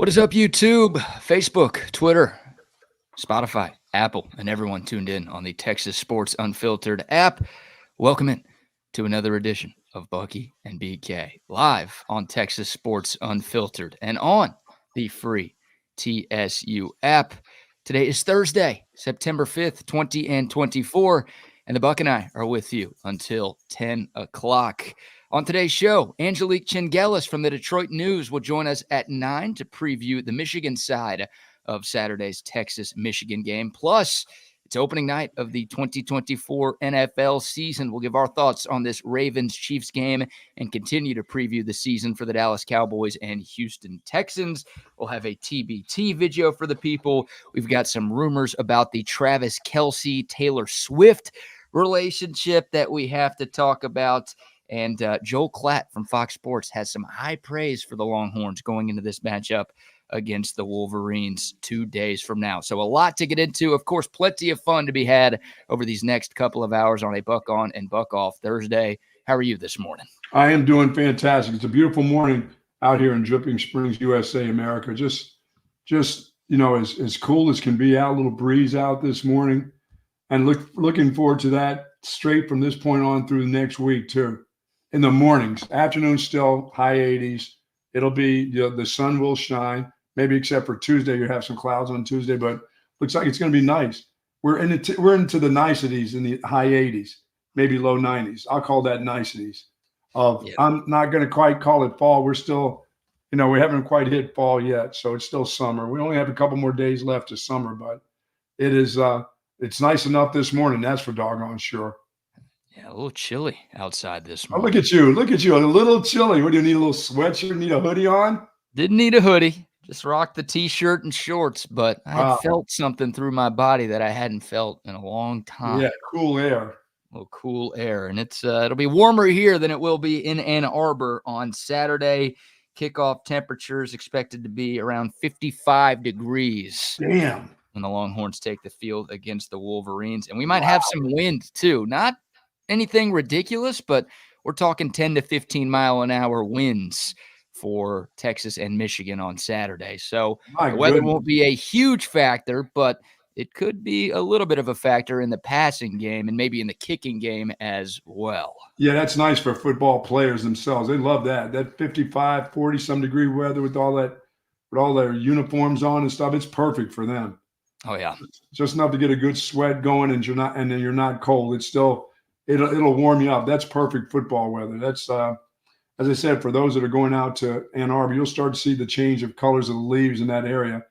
What is up, YouTube, Facebook, Twitter, Spotify, Apple, and everyone tuned in on the Texas Sports Unfiltered app? Welcome in to another edition of Bucky and BK live on Texas Sports Unfiltered and on the free TSU app. Today is Thursday, September 5th, 2024, and the Buck and I are with you until 10 o'clock. On today's show, Angelique Chingelis from the Detroit News will join us at 9 to preview the Michigan side of Saturday's Texas-Michigan game. Plus, it's opening night of the 2024 NFL season. We'll give our thoughts on this Ravens-Chiefs game and continue to preview the season for the Dallas Cowboys and Houston Texans. We'll have a TBT video for the people. We've got some rumors about the Travis Kelce-Taylor Swift relationship that we have to talk about. And Joel Klatt from Fox Sports has some high praise for the Longhorns going into this matchup against the Wolverines 2 days from now. So a lot to get into. Of course, plenty of fun to be had over these next couple of hours on a Buck On and Buck Off Thursday. How are you this morning? I am doing fantastic. It's a beautiful morning out here in Dripping Springs, USA, America. Just you know, as cool as can be out, a little breeze out this morning. And looking forward to that straight from this point on through the next week, too. In the mornings, afternoon still high 80s. It'll be, the sun will shine, maybe except for Tuesday. You have some clouds on Tuesday, but looks like it's going to be nice. We're into the niceties in the high 80s, maybe low 90s. I'll call that niceties. I'm not going to quite call it fall. We're still, we haven't quite hit fall yet, so it's still summer. We only have a couple more days left of summer, but it is it's nice enough this morning. That's for doggone sure. Yeah, a little chilly outside this morning. Oh, look at you. A little chilly. What do you need? A little sweatshirt? Need a hoodie on? Didn't need a hoodie. Just rocked the T-shirt and shorts, but I felt something through my body that I hadn't felt in a long time. Yeah, cool air. A little cool air. And it'll be warmer here than it will be in Ann Arbor on Saturday. Kickoff temperatures expected to be around 55 degrees. Damn. When the Longhorns take the field against the Wolverines. And we might have some wind, too. Not anything ridiculous, but we're talking 10 to 15 mile an hour winds for Texas and Michigan on Saturday. So the weather won't be a huge factor, but it could be a little bit of a factor in the passing game and maybe in the kicking game as well. Yeah, that's nice for football players themselves. They love that. That 55, 40-some degree weather with all their uniforms on and stuff. It's perfect for them. Oh, yeah. Just enough to get a good sweat going and then you're not cold. It's still It'll warm you up. That's perfect football weather. That's, as I said, for those that are going out to Ann Arbor, you'll start to see the change of colors of the leaves in that area.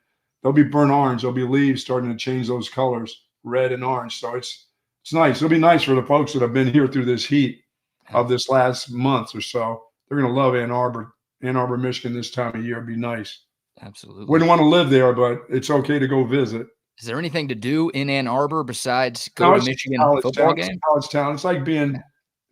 They'll be burnt orange. There'll be leaves starting to change those colors, red and orange. So it's nice. It'll be nice for the folks that have been here through this heat of this last month or so. They're going to love Ann Arbor, Michigan this time of year. It'd be nice. Absolutely. Wouldn't want to live there, but it's okay to go visit. Is there anything to do in Ann Arbor besides go to Michigan football game? It's a college town. It's like being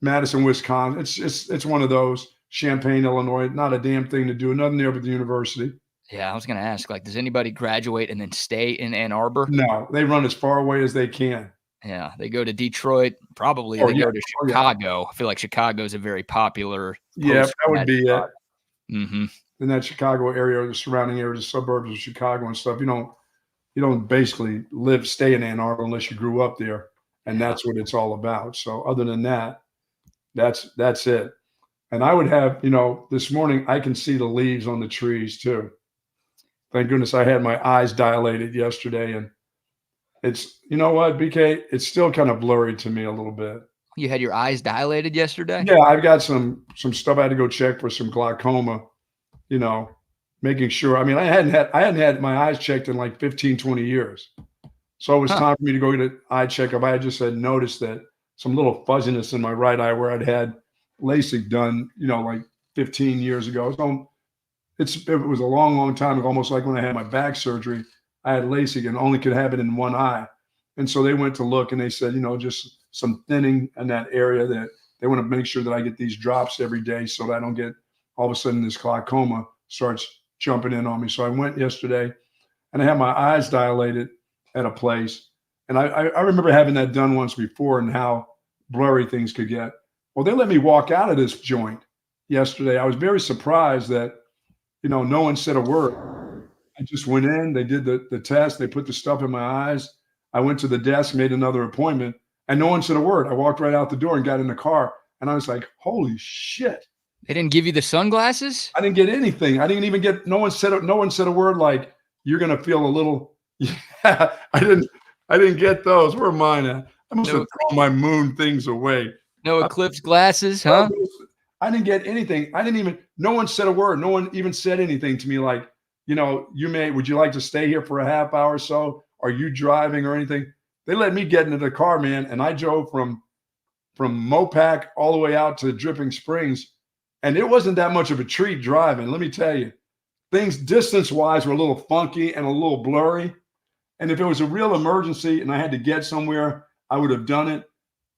Madison, Wisconsin. It's one of those. Champaign, Illinois. Not a damn thing to do. Nothing there but the university. Yeah, I was going to ask, does anybody graduate and then stay in Ann Arbor? No, they run as far away as they can. Yeah, they go to Detroit. Probably they go to Chicago. I feel like Chicago is a very popular. Yeah, that would be it. Mm-hmm. In that Chicago area, or the surrounding areas, the suburbs of Chicago and stuff, you don't basically stay in Ann Arbor unless you grew up there, and that's what it's all about. So other than that, that's it. And I would have, this morning I can see the leaves on the trees too. Thank goodness I had my eyes dilated yesterday, and it's, you know what, BK, it's still kind of blurry to me a little bit. You had your eyes dilated yesterday? Yeah, I've got some stuff I had to go check for some glaucoma, making sure. I mean, I hadn't had my eyes checked in like 15, 20 years. So it was time for me to go get an eye checkup. I had just noticed that some little fuzziness in my right eye where I'd had LASIK done, like 15 years ago. So it was a long, long time ago, almost like when I had my back surgery. I had LASIK and only could have it in one eye. And so they went to look and they said, just some thinning in that area, that they want to make sure that I get these drops every day so that I don't get all of a sudden this glaucoma starts jumping in on me. So I went yesterday and I had my eyes dilated at a place. And I remember having that done once before and how blurry things could get. Well, they let me walk out of this joint yesterday. I was very surprised that, no one said a word. I just went in. They did the test. They put the stuff in my eyes. I went to the desk, made another appointment, and no one said a word. I walked right out the door and got in the car, and I was like, holy shit. They didn't give you the sunglasses? I didn't get anything. I didn't even get, no one said a word like, you're going to feel a little, yeah, I didn't get those. Where are mine at? I must have thrown my moon things away. No eclipse glasses, huh? I didn't get anything. No one said a word. No one even said anything to me like, would you like to stay here for a half hour or so? Are you driving or anything? They let me get into the car, man. And I drove from Mopac all the way out to Dripping Springs. And it wasn't that much of a treat driving. Let me tell you, things distance-wise were a little funky and a little blurry. And if it was a real emergency and I had to get somewhere, I would have done it.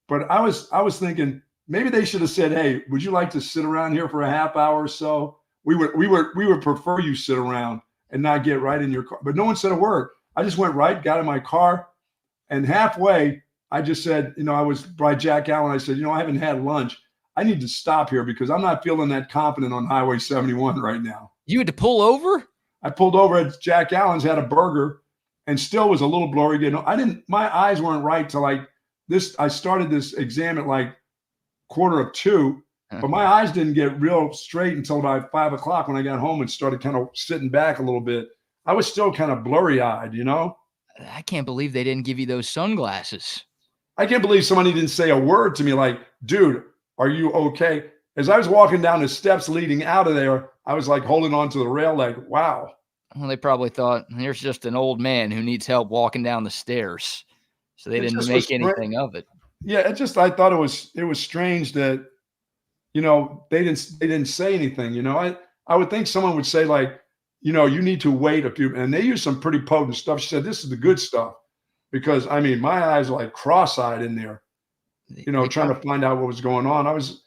But I was thinking maybe they should have said, "Hey, would you like to sit around here for a half hour or so? We would prefer you sit around and not get right in your car." But no one said a word. I just went right, got in my car, and halfway I just said, I was by Jack Allen. I said, I haven't had lunch. I need to stop here because I'm not feeling that confident on Highway 71 right now. You had to pull over? I pulled over at Jack Allen's, had a burger, and still was a little blurry. My eyes weren't right till like this. I started this exam at like 1:45, but my eyes didn't get real straight until about 5 o'clock when I got home and started kind of sitting back a little bit. I was still kind of blurry-eyed, I can't believe they didn't give you those sunglasses. I can't believe somebody didn't say a word to me like, dude, are you okay? As I was walking down the steps leading out of there, I was like holding on to the rail like, wow. Well, they probably thought, here's just an old man who needs help walking down the stairs. So they didn't make anything of it. Yeah, I thought it was strange that, they didn't say anything. I would think someone would say like, you need to wait a few, and they used some pretty potent stuff. She said, this is the good stuff. Because my eyes were like cross-eyed in there, trying to find out what was going on. I was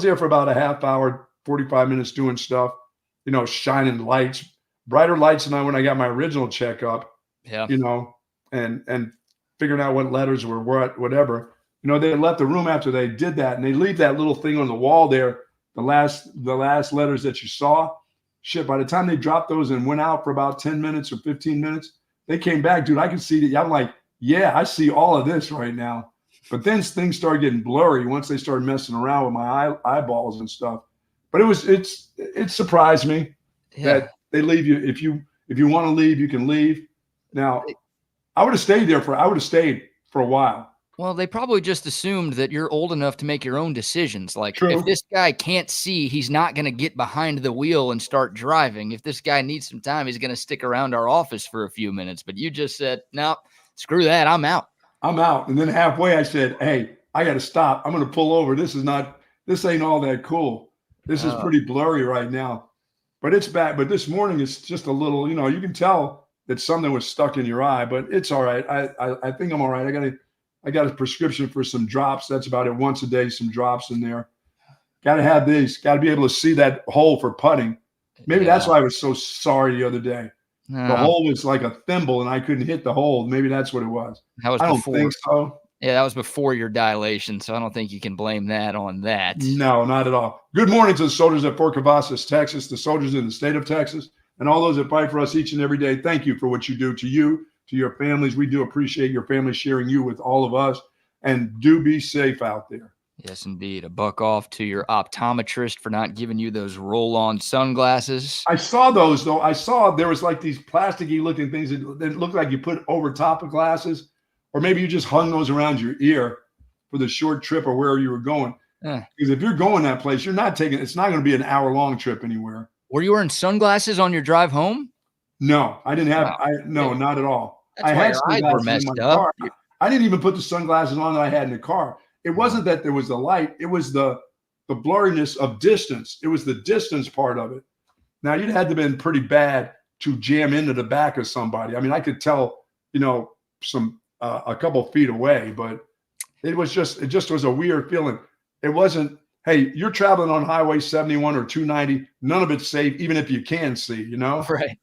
there for about a half hour, 45 minutes doing stuff, shining lights, brighter lights than when I got my original checkup. Yeah. And figuring out what letters were what, whatever. They left the room after they did that, and they leave that little thing on the wall there, the last letters that you saw. Shit, by the time they dropped those and went out for about 10 minutes or 15 minutes, they came back, dude. I can see that. I'm like, yeah, I see all of this right now. But then things started getting blurry once they started messing around with my eyeballs and stuff. But it surprised me that they leave you. If you want to leave, you can leave. Now, I would have stayed for a while. Well, they probably just assumed that you're old enough to make your own decisions. Like, True. If this guy can't see, he's not going to get behind the wheel and start driving. If this guy needs some time, he's going to stick around our office for a few minutes. But you just said, no, screw that. I'm out. And then halfway I said, hey, I got to stop. I'm going to pull over. This ain't all that cool. This is pretty blurry right now. But it's bad. But this morning it's just a little, you can tell that something was stuck in your eye, but it's all right. I think I'm all right. I got a prescription for some drops. That's about it. Once a day, some drops in there. Got to have these. Got to be able to see that hole for putting. Maybe that's why I was so sorry the other day. The hole was like a thimble, and I couldn't hit the hole. Maybe that's what it was. I don't think so. Yeah, that was before your dilation, so I don't think you can blame that on that. No, not at all. Good morning to the soldiers at Fort Cavazos, Texas, the soldiers in the state of Texas, and all those that fight for us each and every day. Thank you for what you do to you, to your families. We do appreciate your family sharing you with all of us, and do be safe out there. Yes, indeed. A buck off to your optometrist for not giving you those roll-on sunglasses. I saw those, though. I saw there was like these plasticky looking things that looked like you put over top of glasses, or maybe you just hung those around your ear for the short trip or wherever you were going. Because if you're going that place, it's not going to be an hour-long trip anywhere. Were you wearing sunglasses on your drive home? No, I didn't have. No, not at all. That's why your eyes were messed up. I didn't even put the sunglasses on that I had in the car. It wasn't that there was the light. It was the blurriness of distance. It was the distance part of it. Now, you'd had to have been pretty bad to jam into the back of somebody. I could tell, a couple feet away, but it just was a weird feeling. It wasn't, hey, you're traveling on Highway 71 or 290. None of it's safe, even if you can see,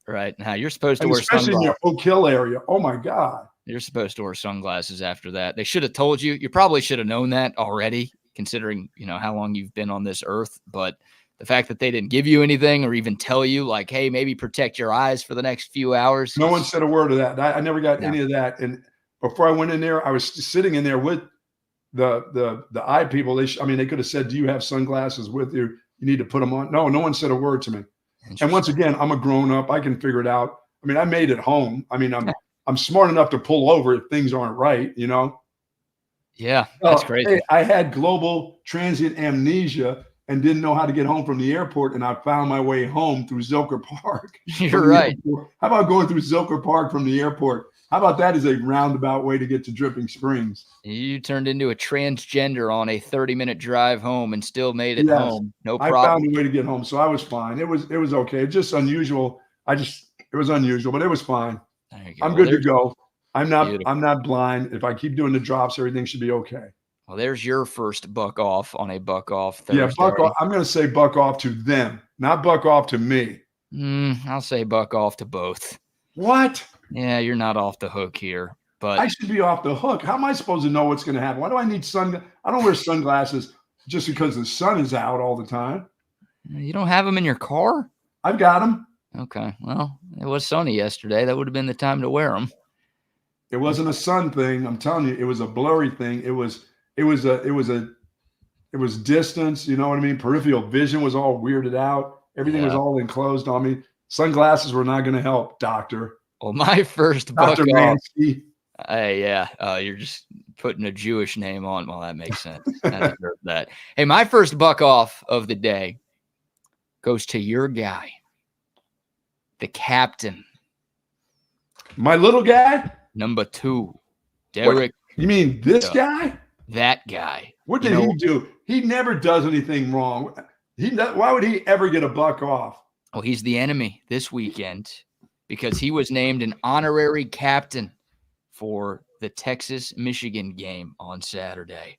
Right. Now, you're supposed to wear sunglasses. Especially in your Oak Hill area. Oh, my God. You're supposed to wear sunglasses after that. They should have told you. You probably should have known that already, considering, how long you've been on this earth. But the fact that they didn't give you anything or even tell you like, hey, maybe protect your eyes for the next few hours. No one said a word of that. I never got any of that. And before I went in there, I was sitting in there with the eye people. They could have said, do you have sunglasses with you? You need to put them on. No one said a word to me. And once again, I'm a grown up. I can figure it out. I mean, I made it home. I mean, I'm smart enough to pull over if things aren't right, you know? Yeah, that's crazy. Hey, I had global transient amnesia and didn't know how to get home from the airport, and I found my way home through Zilker Park. You're right. How about going through Zilker Park from the airport? How about that as a roundabout way to get to Dripping Springs? You turned into a transgender on a 30-minute drive home and still made it home. No problem. I found a way to get home, so I was fine. It was okay. It's just unusual. It was unusual, but it was fine. I'm good to go. I'm not blind. If I keep doing the drops, everything should be okay. Well, there's your first buck off on a buck off Thursday. Yeah, buck off. I'm going to say buck off to them, not buck off to me. I'll say buck off to both. What? Yeah, you're not off the hook here, but I should be off the hook. How am I supposed to know what's going to happen? Why do I need I don't wear sunglasses just because the sun is out all the time. You don't have them in your car? I've got them. Okay. Well, it was sunny yesterday. That would have been the time to wear them. It wasn't a sun thing. I'm telling you, it was a blurry thing. It was distance. You know what I mean? Peripheral vision was all weirded out. Everything was all enclosed on me. Sunglasses were not going to help, doctor. Well, my first buck Dr. off. Mansky. Hey, you're just putting a Jewish name on. Well, that makes sense. I deserve that. Hey, my first buck off of the day goes to your guy, the captain. My little guy? Number 2, Derek. You mean this guy? That guy. What did he do? He never does anything wrong. Why would he ever get a buck off? Well, he's the enemy this weekend because he was named an honorary captain for the Texas-Michigan game on Saturday.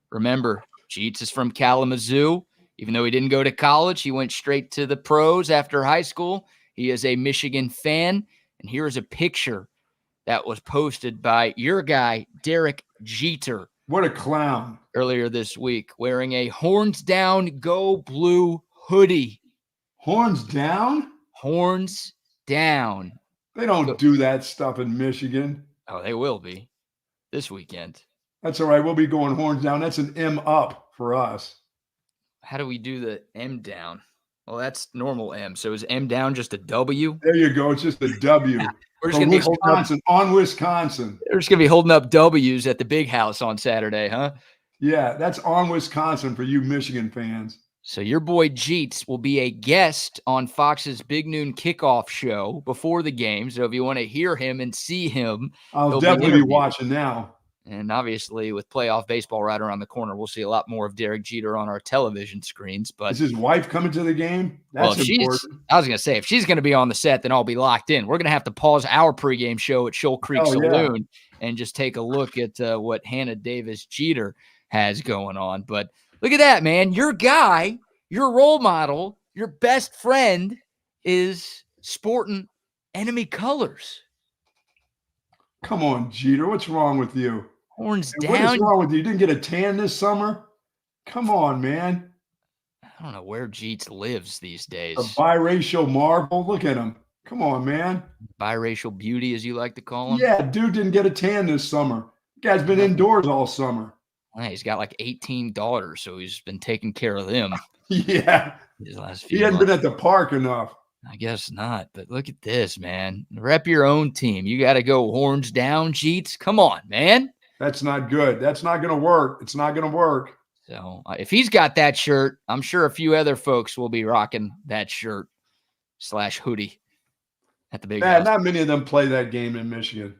Remember, Jeets is from Kalamazoo. Even though he didn't go to college, he went straight to the pros after high school. He is a Michigan fan. And here is a picture that was posted by your guy, Derek Jeter. What a clown. Earlier this week, wearing a horns down, go blue hoodie. Horns down? Horns down. They don't do that stuff in Michigan. Oh, they will be this weekend. That's all right. We'll be going horns down. That's an M up for us. How do we do the M down? Well, that's normal M. So is M down just a W? There you go. It's just a W. We're just going to be on Wisconsin. They're just going to be holding up W's at the big house on Saturday, huh? Yeah, that's on Wisconsin for you Michigan fans. So your boy Jeets will be a guest on Fox's Big Noon Kickoff show before the game. So if you want to hear him and see him, I'll definitely be watching now. And obviously, with playoff baseball right around the corner, we'll see a lot more of Derek Jeter on our television screens. But is his wife coming to the game? That's important. I was going to say, if she's going to be on the set, then I'll be locked in. We're going to have to pause our pregame show at Shoal Creek Saloon and just take a look at what Hannah Davis Jeter has going on. But look at that, man. Your guy, your role model, your best friend is sporting enemy colors. Come on, Jeter. What's wrong with you? Horns down. What is wrong with you? You didn't get a tan this summer? Come on, man. I don't know where Jeets lives these days. A biracial marvel. Look at him. Come on, man. Biracial beauty, as you like to call him. Yeah, dude didn't get a tan this summer. The guy's been indoors all summer. Well, he's got like 18 daughters, so he's been taking care of them. Yeah. These last few he hadn't months. been at the park enough. I guess not, but look at this, man. Rep your own team. You got to go horns down, Jeets. Come on, man. That's not good. That's not going to work. It's not going to work. So if he's got that shirt, I'm sure a few other folks will be rocking that shirt / hoodie at the big house. Not many of them play that game in Michigan.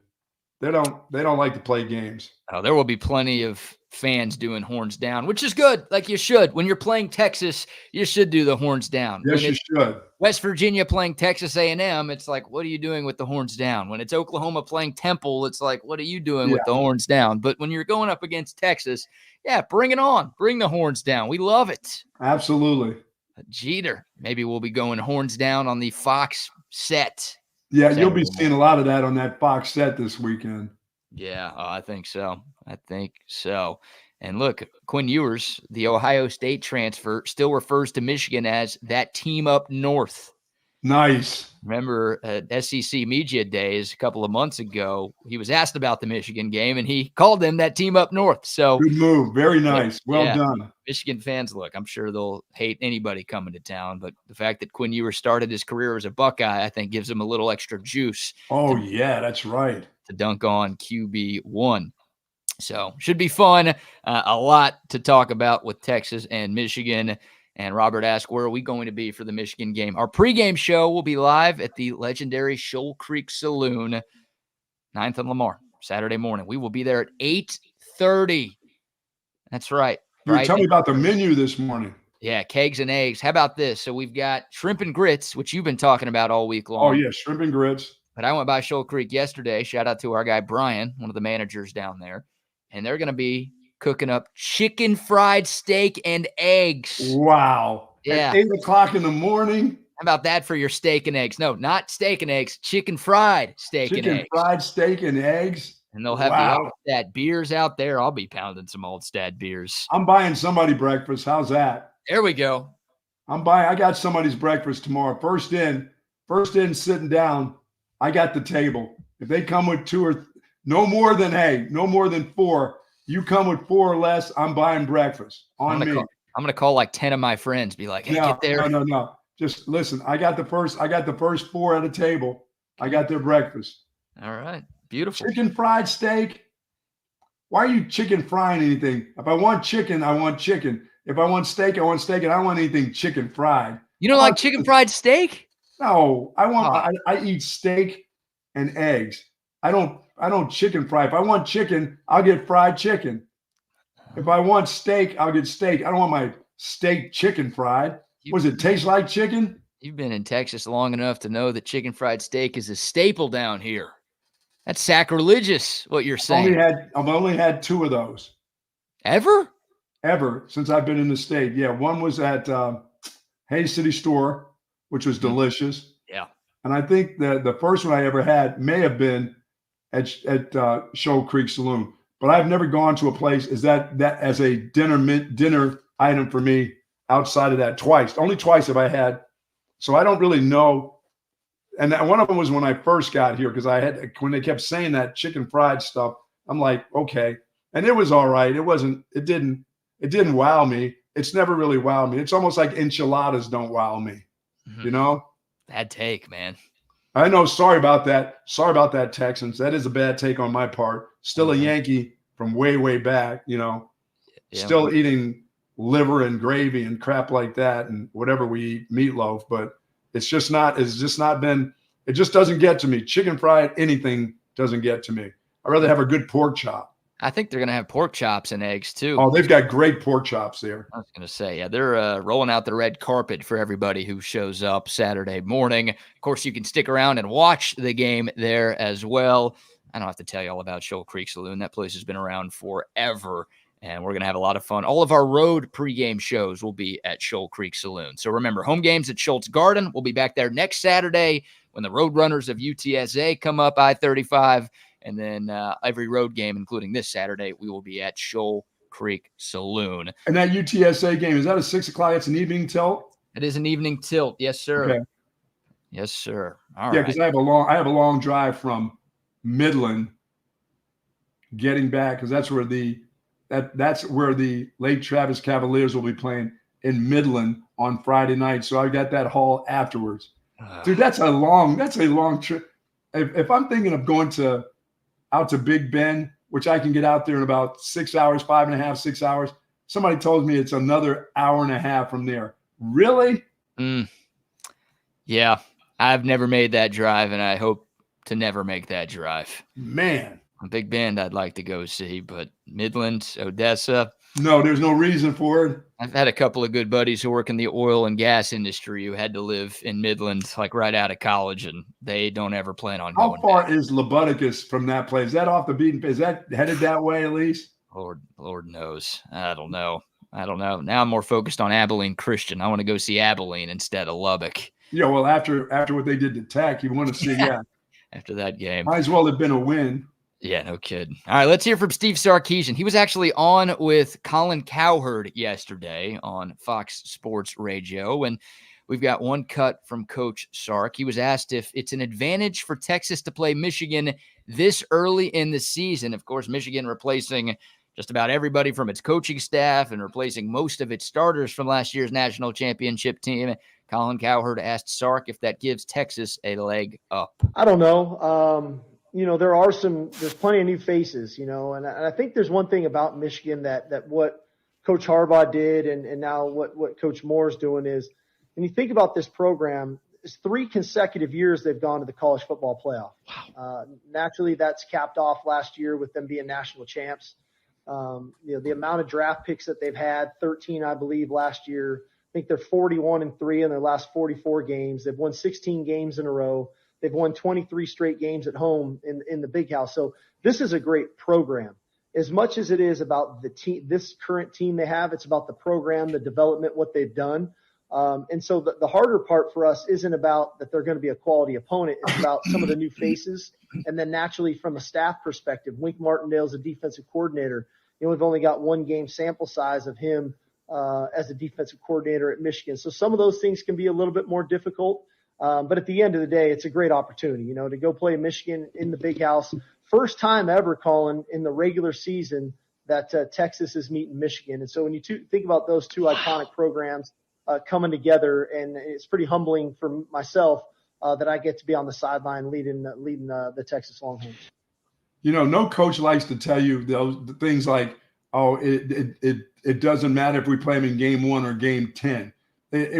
They don't like to play games. Oh, there will be plenty of fans doing horns down, which is good. Like you should. When you're playing Texas, you should do the horns down. Yes, you should. West Virginia playing Texas A&M, it's like, what are you doing with the horns down? When it's Oklahoma playing Temple, it's like, what are you doing with the horns down? But when you're going up against Texas, bring it on. Bring the horns down. We love it. Absolutely. Jeter, maybe we'll be going horns down on the Fox set. Yeah, you'll be seeing a lot of that on that Fox set this weekend. Yeah, I think so. And look, Quinn Ewers, the Ohio State transfer, still refers to Michigan as that team up north. Nice. Remember at SEC Media Days a couple of months ago, he was asked about the Michigan game, and he called them that team up north. So good move. Very nice. Well done. Michigan fans, look, I'm sure they'll hate anybody coming to town, but the fact that Quinn Ewers started his career as a Buckeye, I think gives him a little extra juice. Oh, yeah, that's right. To dunk on QB1. So should be fun. A lot to talk about with Texas and Michigan. And Robert asked, where are we going to be for the Michigan game? Our pregame show will be live at the legendary Shoal Creek Saloon, 9th and Lamar, Saturday morning. We will be there at 8:30. That's right. You were telling me about the menu this morning. Yeah, kegs and eggs. How about this? So we've got shrimp and grits, which you've been talking about all week long. Oh, yeah, shrimp and grits. But I went by Shoal Creek yesterday. Shout out to our guy, Brian, one of the managers down there. And they're going to be cooking up chicken fried steak and eggs. Wow. Yeah. At 8 o'clock in the morning. How about that for your steak and eggs? No, not steak and eggs, chicken fried steak and eggs. Chicken fried steak and eggs. And they'll have the Old Stat beers out there. I'll be pounding some Old Stat beers. I'm buying somebody breakfast. How's that? There we go. I got somebody's breakfast tomorrow. First in, sitting down. I got the table. If they come with 2 or no more than 4. You come with 4 or less, I'm buying breakfast on me. I'm gonna call like 10 of my friends, be like, hey, get there. No. Just listen. I got the first 4 at a table. I got their breakfast. All right. Beautiful. Chicken fried steak. Why are you chicken frying anything? If I want chicken, I want chicken. If I want steak, I want steak, and I don't want anything chicken fried. You don't like chicken fried steak? No, I eat steak and eggs. I don't chicken fry. If I want chicken, I'll get fried chicken. If I want steak, I'll get steak. I don't want my steak chicken fried. Does it taste like chicken? You've been in Texas long enough to know that chicken fried steak is a staple down here. That's sacrilegious, what you're saying. I've only had 2 of those. Ever since I've been in the state. Yeah, one was at Hayes City Store, which was delicious. Yeah. And I think that the first one I ever had may have been at Shoal Creek Saloon. But I've never gone to a place that as a dinner item for me outside of that twice. Only twice have I had. So I don't really know. And one of them was when I first got here, because when they kept saying that chicken fried stuff, I'm like, okay. And it was all right. It didn't wow me. It's never really wowed me. It's almost like enchiladas don't wow me, you know? Bad take, man. I know. Sorry about that, Texans. That is a bad take on my part. Still a Yankee from way, way back, you know, still eating liver and gravy and crap like that and whatever we eat, meatloaf. But it just doesn't get to me. Chicken fried anything doesn't get to me. I'd rather have a good pork chop. I think they're going to have pork chops and eggs too. Oh, they've got great pork chops there. I was going to say, yeah, they're rolling out the red carpet for everybody who shows up Saturday morning. Of course, you can stick around and watch the game there as well. I don't have to tell you all about Shoal Creek Saloon. That place has been around forever, and we're going to have a lot of fun. All of our road pregame shows will be at Shoal Creek Saloon. So remember, home games at Schultz Garden. We'll be back there next Saturday when the Roadrunners of UTSA come up I-35. And then every road game, including this Saturday, we will be at Shoal Creek Saloon. And that UTSA game, is that a 6 o'clock? It's an evening tilt? It is an evening tilt. Yes, sir. Okay. Yes, sir. All yeah, right. because I have a long drive from Midland getting back, because that's where the Lake Travis Cavaliers will be playing in Midland on Friday night. So I got that haul afterwards. Dude, that's a long trip. If I'm thinking of going out to Big Bend, which I can get out there in about 6 hours, 5.5, 6 hours. Somebody told me it's another hour and a half from there. Really? Yeah, I've never made that drive, and I hope to never make that drive. Man. Big Bend I'd like to go see, but Midland, Odessa. No, there's no reason for it. I've had a couple of good buddies who work in the oil and gas industry who had to live in Midland, like right out of college, and they don't ever plan on going. How far back. is Lebuticus from that place? Is that off the beaten path? Is that headed that way at least? Lord knows. I don't know. Now I'm more focused on Abilene Christian. I want to go see Abilene instead of Lubbock. Yeah, well, after what they did to Tech, you want to see, yeah. After that game. Might as well have been a win. Yeah, no kidding. All right, let's hear from Steve Sarkeesian. He was actually on with Colin Cowherd yesterday on Fox Sports Radio, and we've got one cut from Coach Sark. He was asked if it's an advantage for Texas to play Michigan this early in the season. Of course, Michigan replacing just about everybody from its coaching staff and replacing most of its starters from last year's national championship team. Colin Cowherd asked Sark if that gives Texas a leg up. I don't know. There's plenty of new faces, and I think there's one thing about Michigan that what Coach Harbaugh did and now what Coach Moore's doing is, when you think about this program, it's 3 consecutive years they've gone to the college football playoff. Wow. Naturally, that's capped off last year with them being national champs. The amount of draft picks that they've had, 13, I believe, last year. I think they're 41-3 in their last 44 games. They've won 16 games in a row. They've won 23 straight games at home in the Big House. So this is a great program. As much as it is about the team, this current team they have, it's about the program, the development, what they've done. And so the harder part for us isn't about that they're going to be a quality opponent. It's about some of the new faces. And then naturally from a staff perspective, Wink Martindale's a defensive coordinator. We've only got 1 game sample size of him as a defensive coordinator at Michigan. So some of those things can be a little bit more difficult. But at the end of the day, it's a great opportunity, to go play Michigan in the Big House. First time ever, Colin, in the regular season that Texas is meeting Michigan. And so when you think about those 2 iconic programs coming together, and it's pretty humbling for myself that I get to be on the sideline leading the Texas Longhorns. No coach likes to tell you the things like, oh, it doesn't matter if we play them in game 1 or game 10,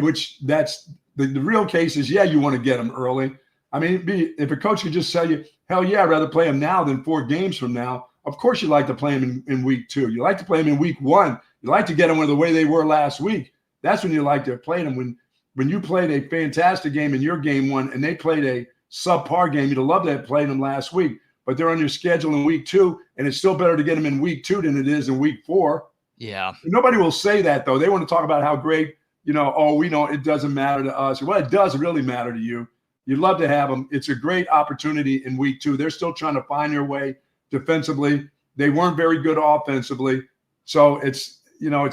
which that's the real case is, yeah, you want to get them early. I mean, if a coach could just tell you, hell yeah, I'd rather play them now than 4 games from now. Of course, you like to play them in week 2. You like to play them in week 1. You like to get them the way they were last week. That's when you like to play them. When you played a fantastic game in your game 1 and they played a subpar game, you'd have loved to have played them last week. But they're on your schedule in week 2, and it's still better to get them in week 2 than it is in week 4. Yeah. Nobody will say that, though. They want to talk about how great, we don't, it doesn't matter to us. Well, it does really matter to you. You'd love to have them. It's a great opportunity in week 2. They're still trying to find their way defensively. They weren't very good offensively. So it's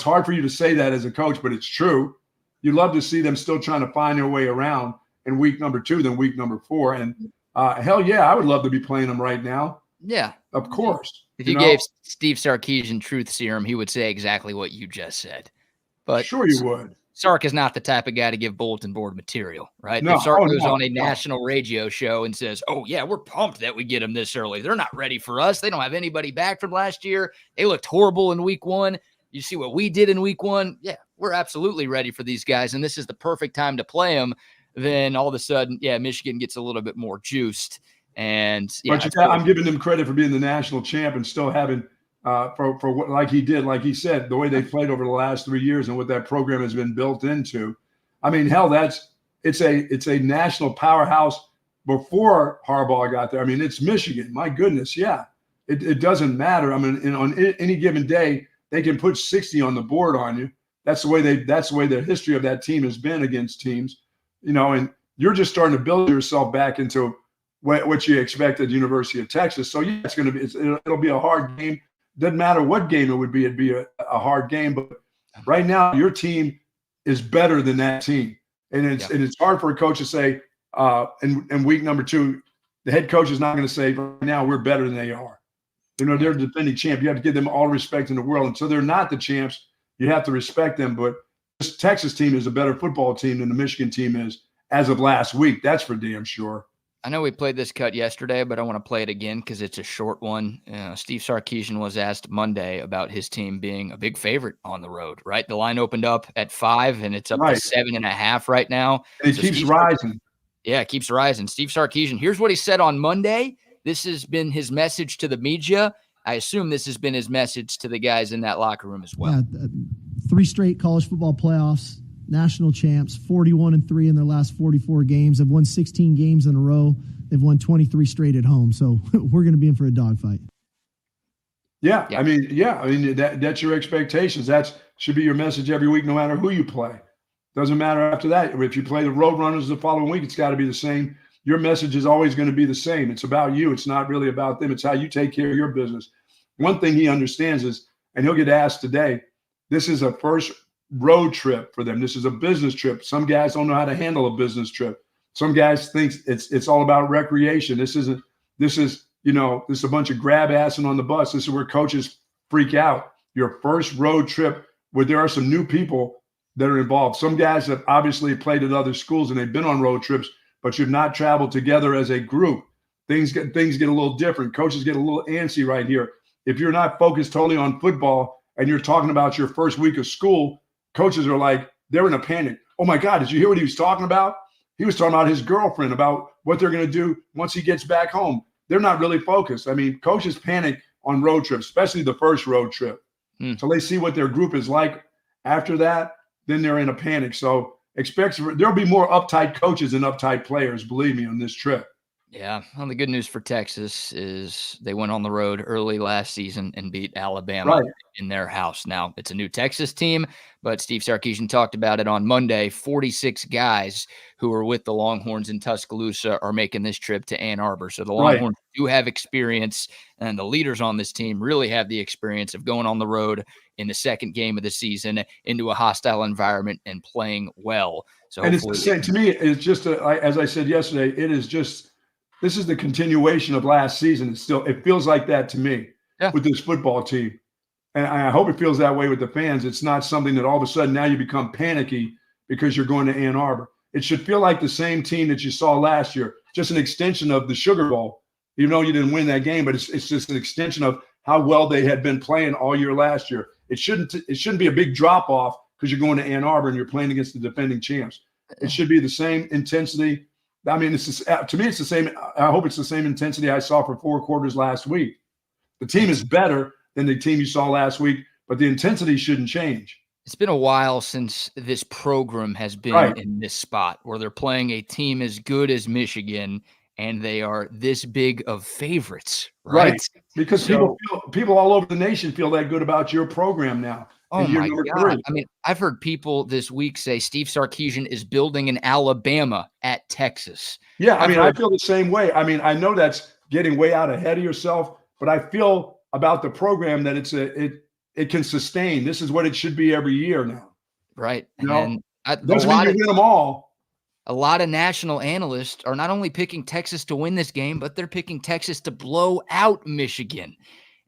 hard for you to say that as a coach, but it's true. You'd love to see them still trying to find their way around in week number 2 than week number 4. And hell yeah, I would love to be playing them right now. Yeah. Of course. If you gave Steve Sarkeesian truth serum, he would say exactly what you just said. But sure you would. Sark is not the type of guy to give bulletin board material, right? No, if Sark goes on a national radio show and says, oh, yeah, we're pumped that we get them this early. They're not ready for us. They don't have anybody back from last year. They looked horrible in week 1. You see what we did in week 1? Yeah, we're absolutely ready for these guys, and this is the perfect time to play them. Then all of a sudden, yeah, Michigan gets a little bit more juiced. And yeah, but I'm giving them credit for being the national champ and still having for what, like he did, like he said, the way they played over the last 3 years and what that program has been built into. I mean, hell, it's a national powerhouse before Harbaugh got there. I mean, it's Michigan. My goodness, yeah. It doesn't matter. I mean, on any given day, they can put 60 on the board on you. That's the way the history of that team has been against teams, and you're just starting to build yourself back into what you expect at the University of Texas. So yeah, it'll be a hard game. Doesn't matter what game it would be. It'd be a hard game. But right now, your team is better than that team. And it's hard for a coach to say in week number 2, the head coach is not going to say right now we're better than they are. They're the defending champ. You have to give them all respect in the world. And so they're not the champs. You have to respect them. But this Texas team is a better football team than the Michigan team is as of last week. That's for damn sure. I know we played this cut yesterday, but I want to play it again because it's a short one. Steve Sarkeesian was asked Monday about his team being a big favorite on the road, right? The line opened up at 5, and it's up to 7.5 right now. And it keeps rising. Yeah, it keeps rising. Steve Sarkeesian, here's what he said on Monday. This has been his message to the media. I assume this has been his message to the guys in that locker room as well. Yeah, 3 straight college football playoffs. National champs, 41-3 in their last 44 games. They've won 16 games in a row. They've won 23 straight at home. So we're going to be in for a dogfight. Yeah. I mean, that's your expectations. That should be your message every week, no matter who you play. Doesn't matter after that. If you play the Roadrunners the following week, it's got to be the same. your message is always going to be the same. It's about you. It's not really about them. It's how you take care of your business. One thing he understands is, and he'll get asked today, this is a first road trip for them. This is a business trip. Some guys don't know how to handle a business trip. Some guys think it's all about recreation. This is a bunch of grab assing on the bus. This is where coaches freak out. Your first road trip where there are some new people that are involved. Some guys have obviously played at other schools and they've been on road trips, but you've not traveled together as a group. Things get a little different. Coaches get a little antsy right here. If you're not focused totally on football and you're talking about your first week of school, coaches are like, they're in a panic. Oh my God, did you hear what he was talking about? He was talking about his girlfriend, about what they're going to do once he gets back home. They're not really focused. I mean, coaches panic on road trips, especially the first road trip. So they see what their group is like. After that, then they're in a panic. So there'll be more uptight coaches and uptight players, believe me, on this trip. Yeah. Well, the good news for Texas is they went on the road early last season and beat Alabama in their house. Now, it's a new Texas team, but Steve Sarkeesian talked about it on Monday. 46 guys who were with the Longhorns in Tuscaloosa are making this trip to Ann Arbor. So the Longhorns do have experience, and the leaders on this team really have the experience of going on the road in the second game of the season into a hostile environment and playing well. So and it's the same to me. It's just as I said yesterday, this is the continuation of last season. It feels like that to me with this football team. And I hope it feels that way with the fans. It's not something that all of a sudden now you become panicky because you're going to Ann Arbor. It should feel like the same team that you saw last year, just an extension of the Sugar Bowl, even though you didn't win that game, but it's just an extension of how well they had been playing all year last year. It shouldn't be a big drop off because you're going to Ann Arbor and you're playing against the defending champs. It should be the same intensity. I mean, to me, it's the same. I hope it's the same intensity I saw for 4 quarters last week. The team is better than the team you saw last week, but the intensity shouldn't change. It's been a while since this program has been in this spot where they're playing a team as good as Michigan and they are this big of favorites, right? Because people all over the nation feel that good about your program now. Oh my God. I mean, I've heard people this week say Steve Sarkeesian is building an Alabama at Texas. Yeah, I feel the same way. I mean, I know that's getting way out ahead of yourself, but I feel about the program that it can sustain. This is what it should be every year now. Right. And doesn't mean you win them all. A lot of national analysts are not only picking Texas to win this game, but they're picking Texas to blow out Michigan.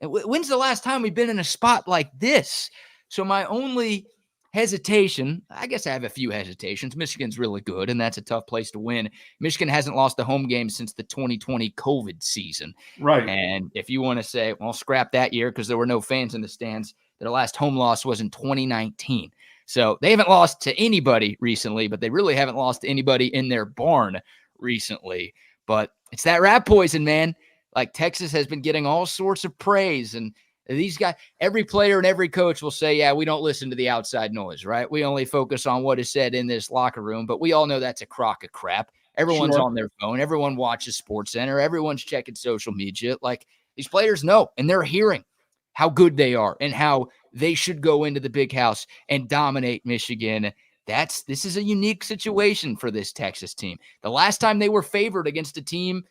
And when's the last time we've been in a spot like this? So my only hesitation, I guess I have a few hesitations. Michigan's really good, and that's a tough place to win. Michigan hasn't lost a home game since the 2020 COVID season. Right. And if you want to say, well, scrap that year because there were no fans in the stands, their last home loss was in 2019. So they haven't lost to anybody recently, but they really haven't lost to anybody in their barn recently. But it's that rat poison, man. Like Texas has been getting all sorts of praise, and these guys, every player and every coach will say, yeah, we don't listen to the outside noise, right? We only focus on what is said in this locker room, but we all know that's a crock of crap. Everyone's on their phone. Everyone watches SportsCenter. Everyone's checking social media. Like these players know, and they're hearing how good they are and how they should go into the big house and dominate Michigan. This is a unique situation for this Texas team. The last time they were favored against a team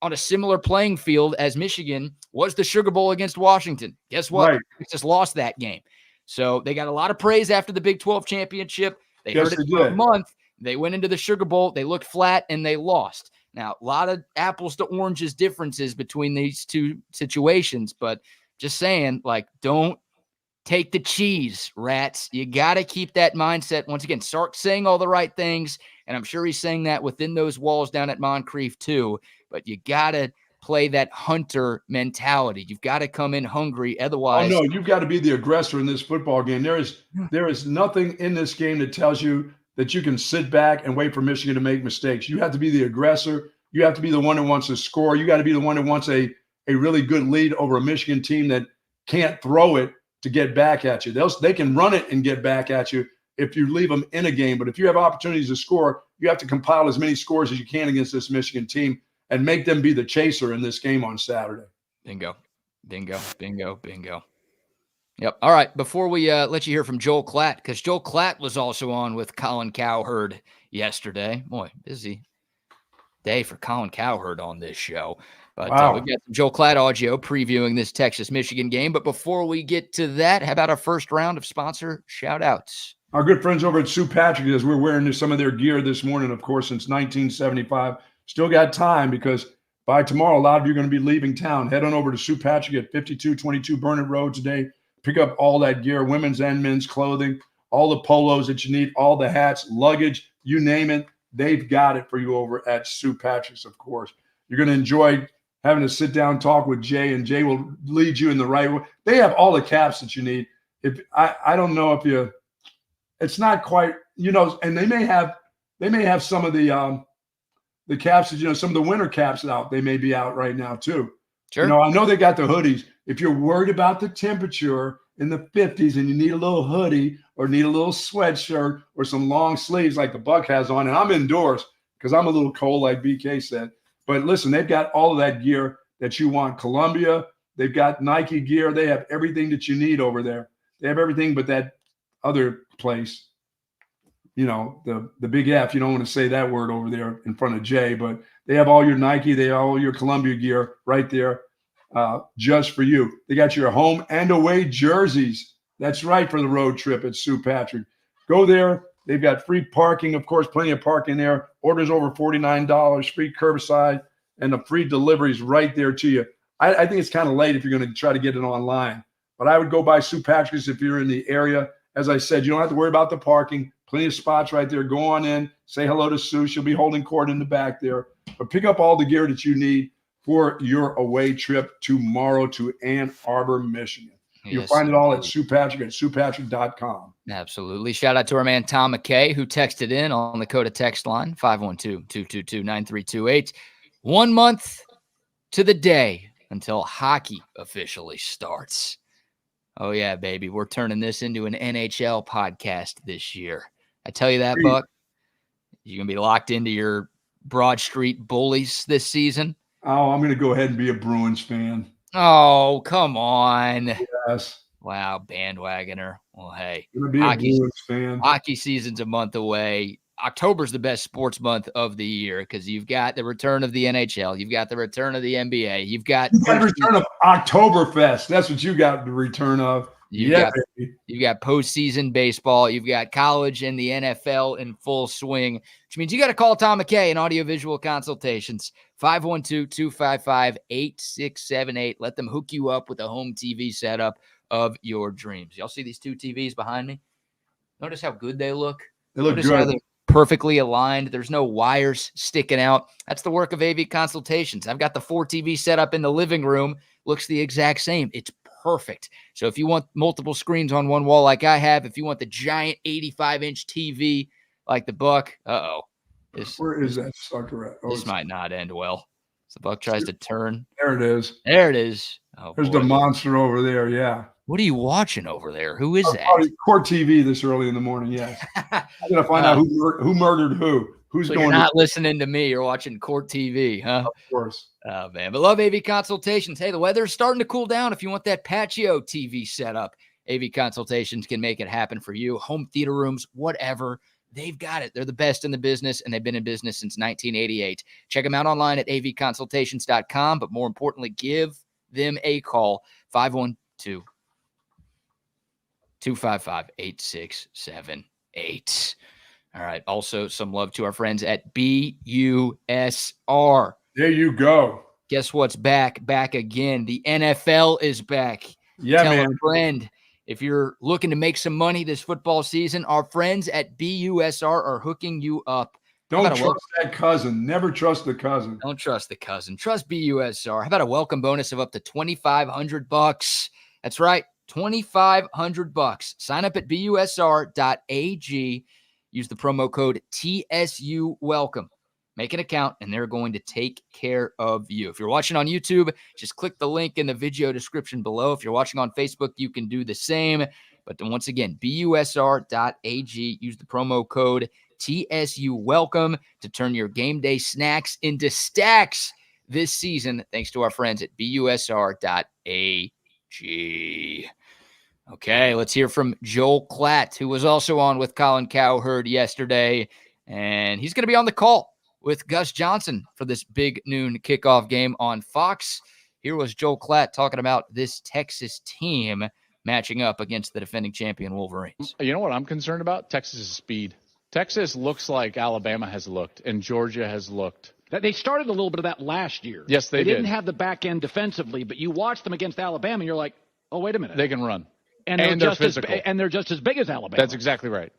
on a similar playing field as Michigan was the Sugar Bowl against Washington. Guess what? Texas lost that game. So they got a lot of praise after the Big 12 championship. They heard it for a month. They went into the Sugar Bowl. They looked flat and they lost. Now, a lot of apples to oranges differences between these two situations, but just saying, like, don't take the cheese, rats. You got to keep that mindset. Once again, Sark's saying all the right things, and I'm sure he's saying that within those walls down at Moncrief too, but you got to play that hunter mentality. You've got to come in hungry. Otherwise, no, you've got to be the aggressor in this football game. There is nothing in this game that tells you that you can sit back and wait for Michigan to make mistakes. You have to be the aggressor. You have to be the one that wants to score. You got to be the one that wants a really good lead over a Michigan team that can't throw it to get back at you. They can run it and get back at you if you leave them in a game. But if you have opportunities to score, you have to compile as many scores as you can against this Michigan team and make them be the chaser in this game on Saturday. Bingo. Yep. All right. Before we let you hear from Joel Klatt, because Joel Klatt was also on with Colin Cowherd yesterday. Boy, busy day for Colin Cowherd on this show. But Wow. we've got some Joel Klatt audio previewing this Texas-Michigan game. But before we get to that, how about our first round of sponsor shout-outs? Our good friends over at Sue Patrick, as we're wearing some of their gear this morning, of course, since 1975. Still got time because by tomorrow, a lot of you are going to be leaving town. Head on over to Sue Patrick at 5222 Burnett Road today. Pick up all that gear, women's and men's clothing, all the polos that you need, all the hats, luggage, you name it. They've got it for you over at Sue Patrick's, of course. You're going to enjoy having a sit-down talk with Jay, and Jay will lead you in the right way. They have all the caps that you need. If I don't know if you – it's not quite, and they may have some of the caps that, some of the winter caps out. They may be out right now too. Sure. I know they got the hoodies. If you're worried about the temperature in the 50s and you need a little hoodie or need a little sweatshirt or some long sleeves like the Buck has on, and I'm indoors because I'm a little cold like BK said. But listen, they've got all of that gear that you want. Columbia, they've got Nike gear. They have everything that you need over there. They have everything but that other place, the big F. You don't want to say that word over there in front of Jay, but they have all your Nike, they have all your Columbia gear right there just for you. They got your home and away jerseys. That's right, for the road trip at Sue Patrick. Go there. They've got free parking, of course, plenty of parking there. Orders over $49, free curbside, and the free deliveries right there to you. I think it's kind of late if you're going to try to get it online, but I would go by Sue Patrick's if you're in the area. As I said, you don't have to worry about the parking. Plenty of spots right there. Go on in. Say hello to Sue. She'll be holding court in the back there. But pick up all the gear that you need for your away trip tomorrow to Ann Arbor, Michigan. You'll find it all at Sue Patrick at SuePatrick.com. Absolutely. Shout out to our man Tom McKay, who texted in on the Coda text line, 512-222-9328. 1 month to the day until hockey officially starts. Oh, yeah, baby. We're turning this into an NHL podcast this year. I tell you that, Buck. You're going to be locked into your Broad Street Bullies this season. Oh, I'm going to go ahead and be a Bruins fan. Oh, come on. Yes. Wow, bandwagoner. Well, hey. I'm going to be a Bruins fan. Hockey season's a month away. October's the best sports month of the year because you've got the return of the NHL. You've got the return of the NBA. You've got the return of Oktoberfest. That's what you got the return of. You've got postseason baseball. You've got college and the NFL in full swing, which means you got to call Tom McKay in audiovisual consultations, 512-255-8678. Let them hook you up with a home TV setup of your dreams. Y'all see these two TVs behind me? Notice how good they look? They look good. Perfectly aligned. There's no wires sticking out. That's the work of AV Consultations. I've got the 4 TV set up in the living room. Looks the exact same. It's perfect. So if you want multiple screens on one wall like I have, if you want the giant 85-inch TV like the Buck, where is that sucker at? This might not end well. So the Buck tries to turn. There it is. There it is. Oh, there's the monster over there. Yeah. What are you watching over there? Who is that? Court TV this early in the morning. Yes. I'm going to find out who murdered who. Who's going? You're not listening to me. You're watching Court TV, huh? Of course. Oh, man. But love AV Consultations. Hey, the weather's starting to cool down. If you want that patio TV setup, AV Consultations can make it happen for you. Home theater rooms, whatever. They've got it. They're the best in the business, and they've been in business since 1988. Check them out online at avconsultations.com. But more importantly, give them a call, 512-255-8678. All right. Also, some love to our friends at BUSR. There you go. Guess what's back again? The NFL is back. Yeah, Tell man. a friend, if you're looking to make some money this football season, our friends at BUSR are hooking you up. Don't trust that cousin. Never trust the cousin. Don't trust the cousin. Trust BUSR. How about a welcome bonus of up to $2,500? That's right. $2,500. Sign up at busr.ag. Use the promo code TSU Welcome. Make an account, and they're going to take care of you. If you're watching on YouTube, just click the link in the video description below. If you're watching on Facebook, you can do the same. But then once again, busr.ag. Use the promo code TSU Welcome to turn your game day snacks into stacks this season, thanks to our friends at busr.ag. Okay, let's hear from Joel Klatt, who was also on with Colin Cowherd yesterday, and he's going to be on the call with Gus Johnson for this big noon kickoff game on Fox. Here was Joel Klatt talking about this Texas team matching up against the defending champion Wolverines. You know what I'm concerned about? Texas' speed. Texas looks like Alabama has looked and Georgia has looked. They started a little bit of that last year. Yes, they did. Didn't have the back end defensively, but you watch them against Alabama, and you're like, oh, wait a minute. They can run. And they're physical. And they're just as big as Alabama. That's exactly right.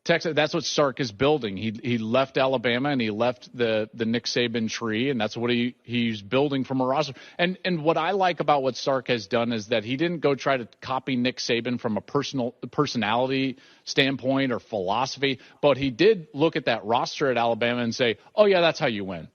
Texas, that's what Sark is building. He left Alabama and he left the Nick Saban tree, and that's what he's building from a roster. And what I like about what Sark has done is that he didn't go try to copy Nick Saban from a personality standpoint or philosophy, but he did look at that roster at Alabama and say, oh, yeah, that's how you win.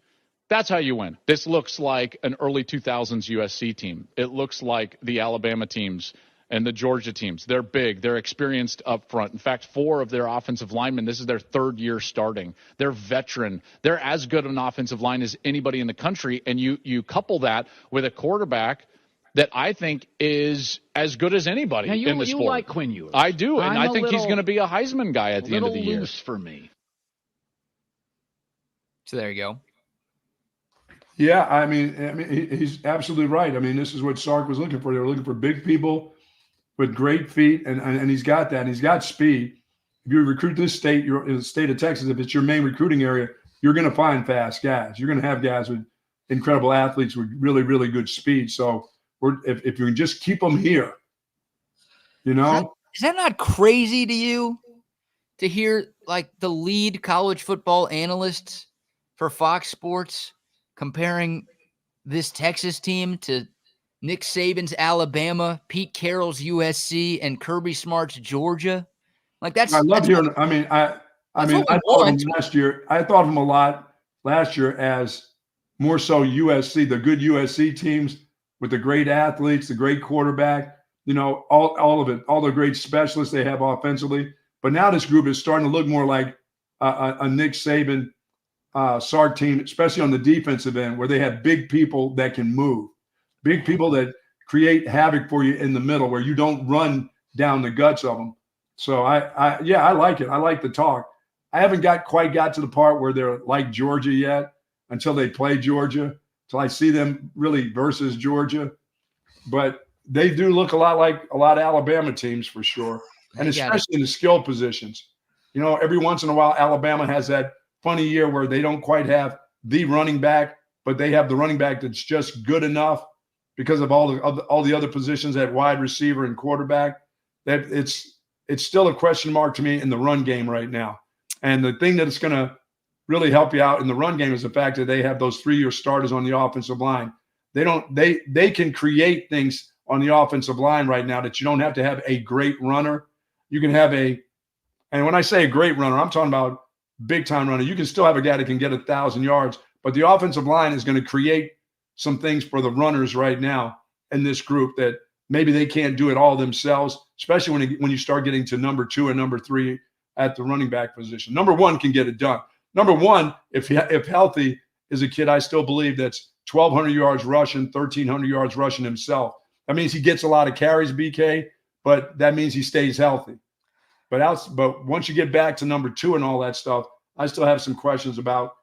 That's how you win. This looks like an early 2000s USC team. It looks like the Alabama teams and the Georgia teams. They're big. They're experienced up front. In fact, 4 of their offensive linemen, this is their 3rd year starting. They're veteran. They're as good an offensive line as anybody in the country. And you couple that with a quarterback that I think is as good as anybody in the sport. You like Quinn Ewers. I do, and I think he's going to be a Heisman guy at the end of the year. Loose for me. So there you go. Yeah, I mean, he's absolutely right. I mean, this is what Sark was looking for. They were looking for big people with great feet, and he's got that. And he's got speed. If you recruit this state, you're in the state of Texas, if it's your main recruiting area, you're going to find fast guys. You're going to have guys with incredible athletes with really, really good speed. So if you can just keep them here, you know. Is that not crazy to you to hear like the lead college football analysts for Fox Sports comparing this Texas team to Nick Saban's Alabama, Pete Carroll's USC, and Kirby Smart's Georgia? Like I love hearing. I thought of him last year. I thought of him a lot last year as more so USC, the good USC teams with the great athletes, the great quarterback. You know, all of it, all the great specialists they have offensively. But now this group is starting to look more like a Nick Saban Sark team, especially on the defensive end, where they have big people that can move, big people that create havoc for you in the middle, where you don't run down the guts of them. So I like it. I like the talk. I haven't quite got to the part where they're like Georgia yet, until they play Georgia, till I see them really versus Georgia. But they do look a lot like a lot of Alabama teams for sure, and especially in the skill positions. You know, every once in a while, Alabama has that funny year where they don't quite have the running back, but they have the running back that's just good enough because of all the other positions at wide receiver and quarterback. That it's still a question mark to me in the run game right now. And the thing that's going to really help you out in the run game is the fact that they have those 3-year starters on the offensive line. They can create things on the offensive line right now that you don't have to have a great runner. You can have and when I say a great runner, I'm talking about big time runner. You can still have a guy that can get 1,000 yards, but the offensive line is going to create some things for the runners right now in this group that maybe they can't do it all themselves, especially when you start getting to number 2 and number 3 at the running back position. Number 1 can get it done. Number 1, if healthy, is a kid I still believe that's 1,200 yards rushing, 1,300 yards rushing himself. That means he gets a lot of carries, BK, but that means he stays healthy. But once you get back to number 2 and all that stuff, I still have some questions about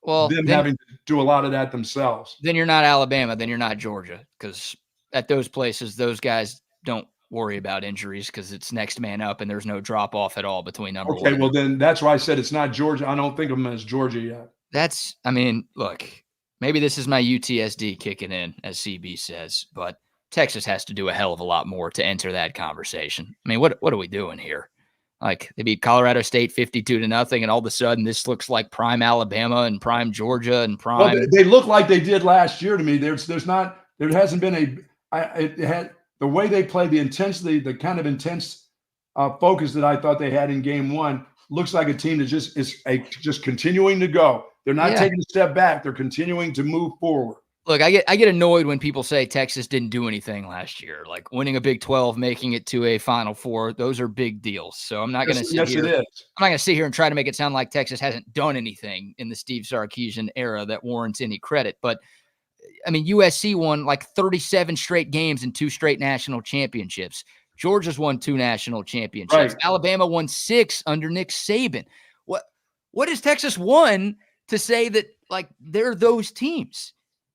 them having to do a lot of that themselves. Then you're not Alabama. Then you're not Georgia, because at those places, those guys don't worry about injuries because it's next man up and there's no drop off at all between number 1. Okay, well then that's why I said it's not Georgia. I don't think of them as Georgia yet. Look, maybe this is my UTSD kicking in, as CB says, but Texas has to do a hell of a lot more to enter that conversation. I mean, what are we doing here? Like, they beat Colorado State 52-0, and all of a sudden this looks like prime Alabama and prime Georgia and prime. Well, they look like they did last year to me. There hasn't been the way they play, the intensity, the kind of intense focus that I thought they had in game 1 looks like a team that just continuing to go. They're not taking a step back. They're continuing to move forward. Look, I get annoyed when people say Texas didn't do anything last year, like winning a Big 12, making it to a Final Four. Those are big deals. So I'm not going to sit here. I'm not going to sit here and try to make it sound like Texas hasn't done anything in the Steve Sarkeesian era that warrants any credit. But I mean, USC won like 37 straight games and 2 straight national championships. Georgia's won 2 national championships. Right. Alabama won 6 under Nick Saban. What has Texas won to say that like they're those teams.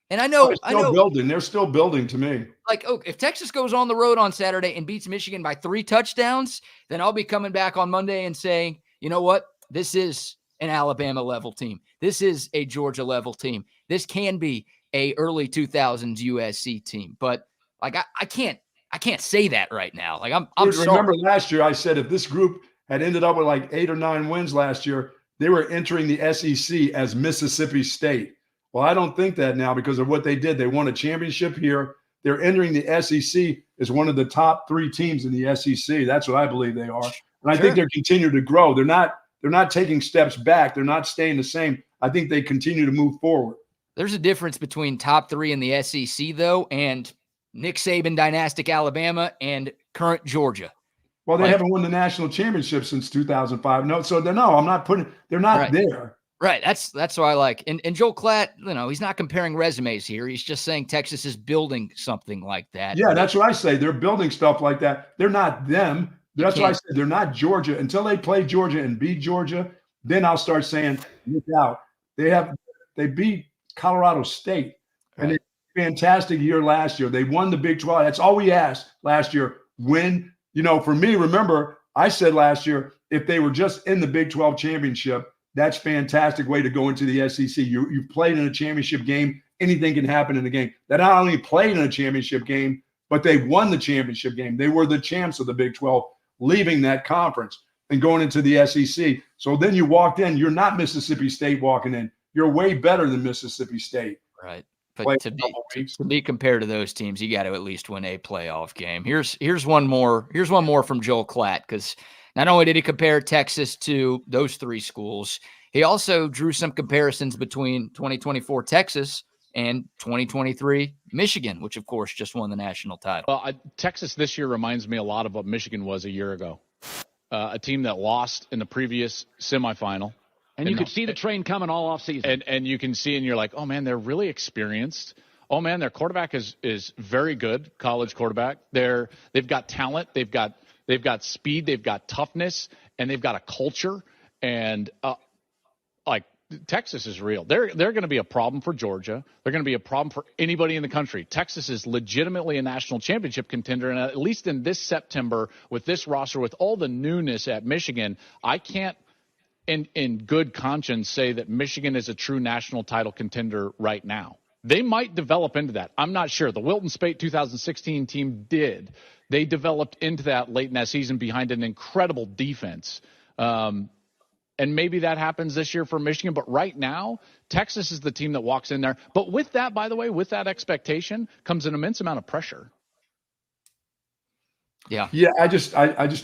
And I know, They're still building to me. Like, oh, if Texas goes on the road on Saturday and beats Michigan by 3 touchdowns, then I'll be coming back on Monday and saying, you know what? This is an Alabama level team. This is a Georgia level team. This can be a early 2000s USC team. But like, I can't say that right now. Like, I'm remember last year I said if this group had ended up with like 8 or 9 wins last year, they were entering the SEC as Mississippi State. Well, I don't think that now because of what they did. They won a championship here. They're entering the SEC as one of the top 3 teams in the SEC. That's what I believe they are. And I think they're continuing to grow. They're not taking steps back. They're not staying the same. I think they continue to move forward. There's a difference between top 3 in the SEC, though, and Nick Saban dynastic Alabama and current Georgia. Well, they haven't won the national championship since 2005. They're not there. Right. That's why I like. And Joel Klatt, he's not comparing resumes here. He's just saying Texas is building something like that. Yeah, that's what I say. They're building stuff like that. They're not them. That's why I said they're not Georgia. Until they play Georgia and beat Georgia, then I'll start saying, look out. They beat Colorado State. And they had a fantastic year last year. They won the Big 12. That's all we asked last year. Win. For me, remember, I said last year, if they were just in the Big 12 championship, that's a fantastic way to go into the SEC. You've played in a championship game. Anything can happen in the game. They not only played in a championship game, but they won the championship game. They were the champs of the Big 12, leaving that conference and going into the SEC. So then you walked in. You're not Mississippi State walking in. You're way better than Mississippi State. Right. But to be compared to those teams, you got to at least win a playoff game. Here's one more. Here's one more from Joel Klatt, because not only did he compare Texas to those 3 schools, he also drew some comparisons between 2024 Texas and 2023 Michigan, which, of course, just won the national title. Well, Texas this year reminds me a lot of what Michigan was a year ago, a team that lost in the previous semifinal. And you could see the train coming all off season. And you can see, and you're like, oh, man, they're really experienced. Oh, man, their quarterback is very good, college quarterback. They've got talent. They've got speed, they've got toughness, and they've got a culture. And Texas is real. They're going to be a problem for Georgia. They're going to be a problem for anybody in the country. Texas is legitimately a national championship contender, and at least in this September with this roster, with all the newness at Michigan, I can't, in good conscience, say that Michigan is a true national title contender right now. They might develop into that. I'm not sure. The Wilton Speight 2016 team did. They developed into that late in that season behind an incredible defense. And maybe that happens this year for Michigan. But right now, Texas is the team that walks in there. But with that, by the way, with that expectation comes an immense amount of pressure. Yeah. Yeah, I just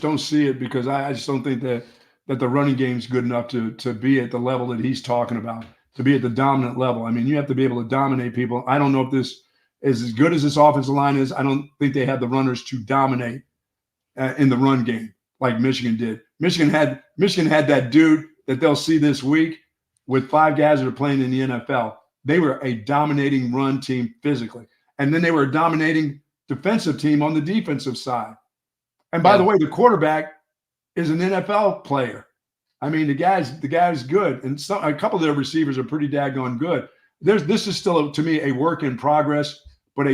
don't see it because I just don't think that the running game is good enough to be at the level that he's talking about, to be at the dominant level. I mean, you have to be able to dominate people. I don't know if this is as good as this offensive line is. I don't think they have the runners to dominate in the run game like Michigan did. Michigan had that dude that they'll see this week with 5 guys that are playing in the NFL. They were a dominating run team physically. And then they were a dominating defensive team on the defensive side. And by the way, the quarterback is an NFL player. I mean, the guy's good. And a couple of their receivers are pretty daggone good. This is still, to me, a work in progress, but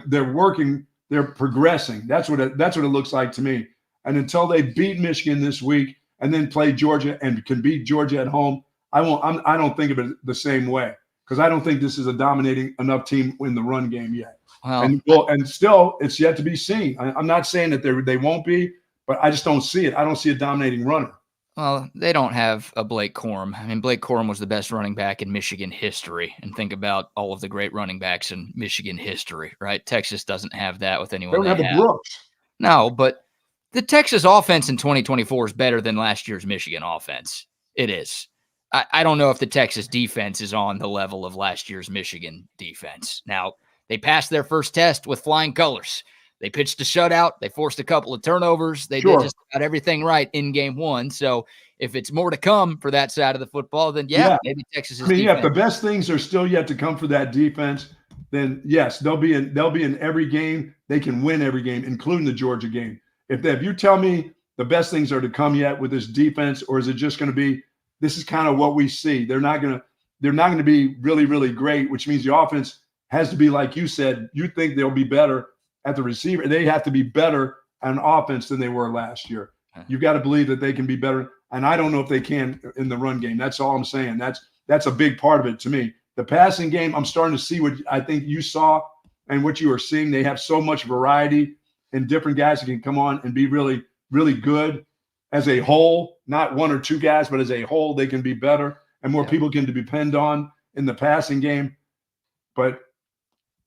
they're working, they're progressing. That's what it looks like to me. And until they beat Michigan this week and then play Georgia and can beat Georgia at home, I don't think of it the same way, because I don't think this is a dominating enough team in the run game yet. Wow. And still, it's yet to be seen. I'm not saying that they won't be, but I just don't see it. I don't see a dominating runner. Well, they don't have a Blake Corum. I mean, Blake Corum was the best running back in Michigan history. And think about all of the great running backs in Michigan history, right? Texas doesn't have that with anyone. They don't have a Brooks. No, but the Texas offense in 2024 is better than last year's Michigan offense. It is. I don't know if the Texas defense is on the level of last year's Michigan defense. Now, they passed their first test with flying colors. They pitched a shutout. They forced a couple of turnovers. They did just about everything right in game 1. So if it's more to come for that side of the football, then maybe Texas is. I mean, if the best things are still yet to come for that defense, then yes, they'll be in every game. They can win every game, including the Georgia game. If you tell me the best things are to come yet with this defense, or is it just going to be this is kind of what we see? They're not going to. they're not going to be really, really great, which means the offense has to be, like you said, you think they'll be better at the receiver. They have to be better on offense than they were last year. You've got to believe that they can be better. And I don't know if they can in the run game. That's all I'm saying. That's a big part of it to me. The passing game, I'm starting to see what I think you saw and what you are seeing. They have so much variety and different guys that can come on and be really, really good as a whole, not one or two guys, but as a whole, they can be better and more people can depend on in the passing game. But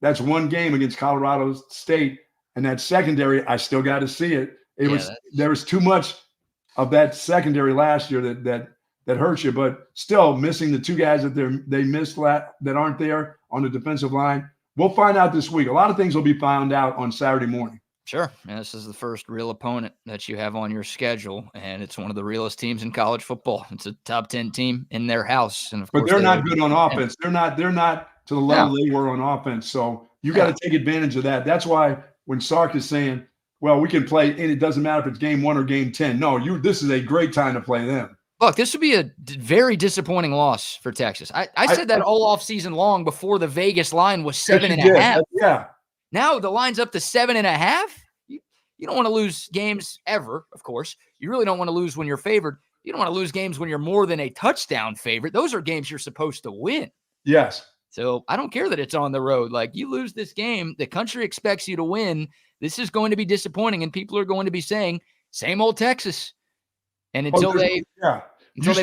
that's one game against Colorado State. And that secondary, I still got to see it. There was too much of that secondary last year that hurts you, but still missing the two guys that they missed that aren't there on the defensive line. We'll find out this week. A lot of things will be found out on Saturday morning. Sure. And this is the first real opponent that you have on your schedule, and it's one of the realest teams in college football. It's a top 10 team in their house. And of course, they're not good on offense. They're not to the level they were on offense. So you got to take advantage of that. That's why when Sark is saying, well, we can play, and it doesn't matter if it's game 1 or game 10. No, this is a great time to play them. Look, this would be a very disappointing loss for Texas. I said that all off season long before the Vegas line was 7.5. Yeah. Now the line's up to 7.5. You don't want to lose games ever, of course. You really don't want to lose when you're favored. You don't want to lose games when you're more than a touchdown favorite. Those are games you're supposed to win. Yes. So I don't care that it's on the road. Like, you lose this game, the country expects you to win. This is going to be disappointing, and people are going to be saying, same old Texas. And until they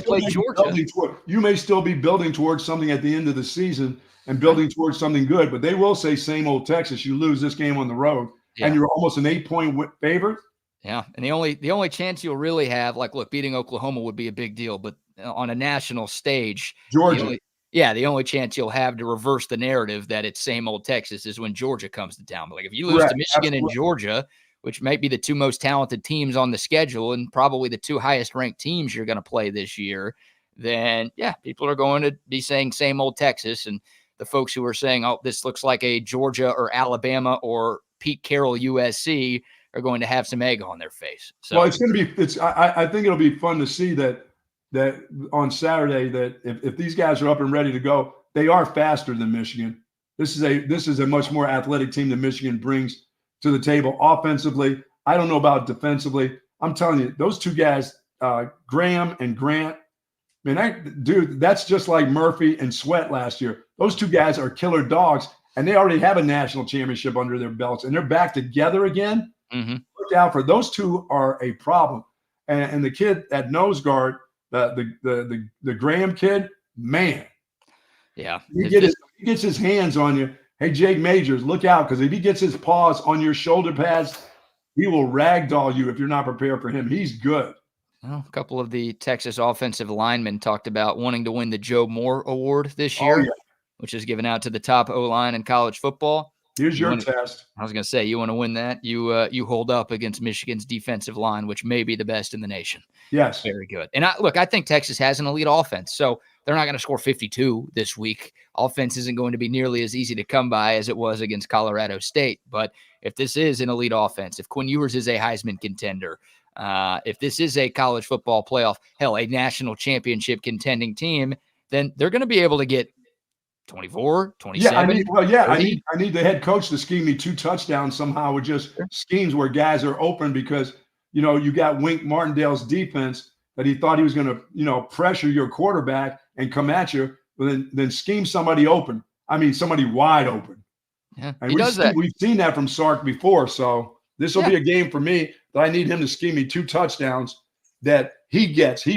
play Georgia. You may still be building towards something at the end of the season and building towards something good, but they will say same old Texas. You lose this game on the road, and you're almost an 8-point favorite. Yeah, and the only chance you'll really have, like, look, beating Oklahoma would be a big deal, but on a national stage, Georgia. The only chance you'll have to reverse the narrative that it's same old Texas is when Georgia comes to town. But like, if you lose to Michigan and Georgia, which might be the two most talented teams on the schedule and probably the two highest ranked teams you're going to play this year, then people are going to be saying same old Texas. And the folks who are saying, oh, this looks like a Georgia or Alabama or Pete Carroll USC are going to have some egg on their face. So, well, it's going to be. I think it'll be fun to see that on Saturday, that if these guys are up and ready to go, they are faster than Michigan. This is a much more athletic team that Michigan brings to the table offensively. I don't know about defensively. I'm telling you, those two guys, Graham and Grant, that's just like Murphy and Sweat last year. Those two guys are killer dogs, and they already have a national championship under their belts, and they're back together again. Mm-hmm. Look out for those two are a problem. And the kid at nose guard, the Graham kid, man. Yeah. He gets his hands on you. Hey, Jake Majors, look out, because if he gets his paws on your shoulder pads, he will ragdoll you if you're not prepared for him. He's good. Well, a couple of the Texas offensive linemen talked about wanting to win the Joe Moore Award this year, which is given out to the top O-line in college football. Here's your test. I was going to say, you want to win that? You hold up against Michigan's defensive line, which may be the best in the nation. Yes. Very good. And I think Texas has an elite offense, so they're not going to score 52 this week. Offense isn't going to be nearly as easy to come by as it was against Colorado State. But if this is an elite offense, if Quinn Ewers is a Heisman contender, if this is a college football playoff, hell, a national championship contending team, then they're going to be able to get 24, 27. I need the head coach to scheme me 2 touchdowns somehow with just schemes where guys are open, because, you got Wink Martindale's defense that he thought he was going to, pressure your quarterback and come at you, but then scheme somebody open. I mean, somebody wide open. Yeah, and we've seen that from Sark before. So this will be a game for me that I need him to scheme me 2 touchdowns that he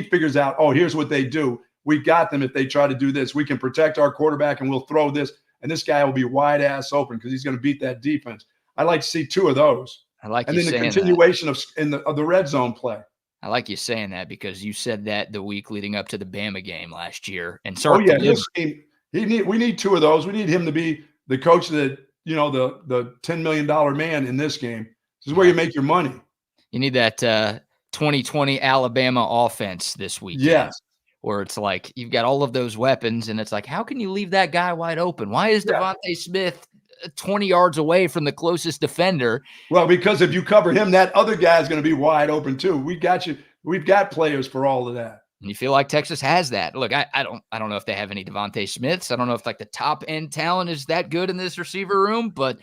figures out, oh, here's what they do. We got them if they try to do this. We can protect our quarterback and we'll throw this. And this guy will be wide ass open because he's going to beat that defense. I like to see 2 of those. I like and you then saying the continuation of the red zone play. I like you saying that because you said that the week leading up to the Bama game last year. And we need 2 of those. We need him to be the coach that, the $10 million man in this game. This is where you make your money. You need that 2020 Alabama offense this week. Yes. Where it's like you've got all of those weapons, and it's like, how can you leave that guy wide open? Why is Devontae Smith 20 yards away from the closest defender? Well, because if you cover him, that other guy is going to be wide open too. We got you. We've got players for all of that. And you feel like Texas has that. Look, I don't know if they have any Devontae Smiths. I don't know if like the top end talent is that good in this receiver room, but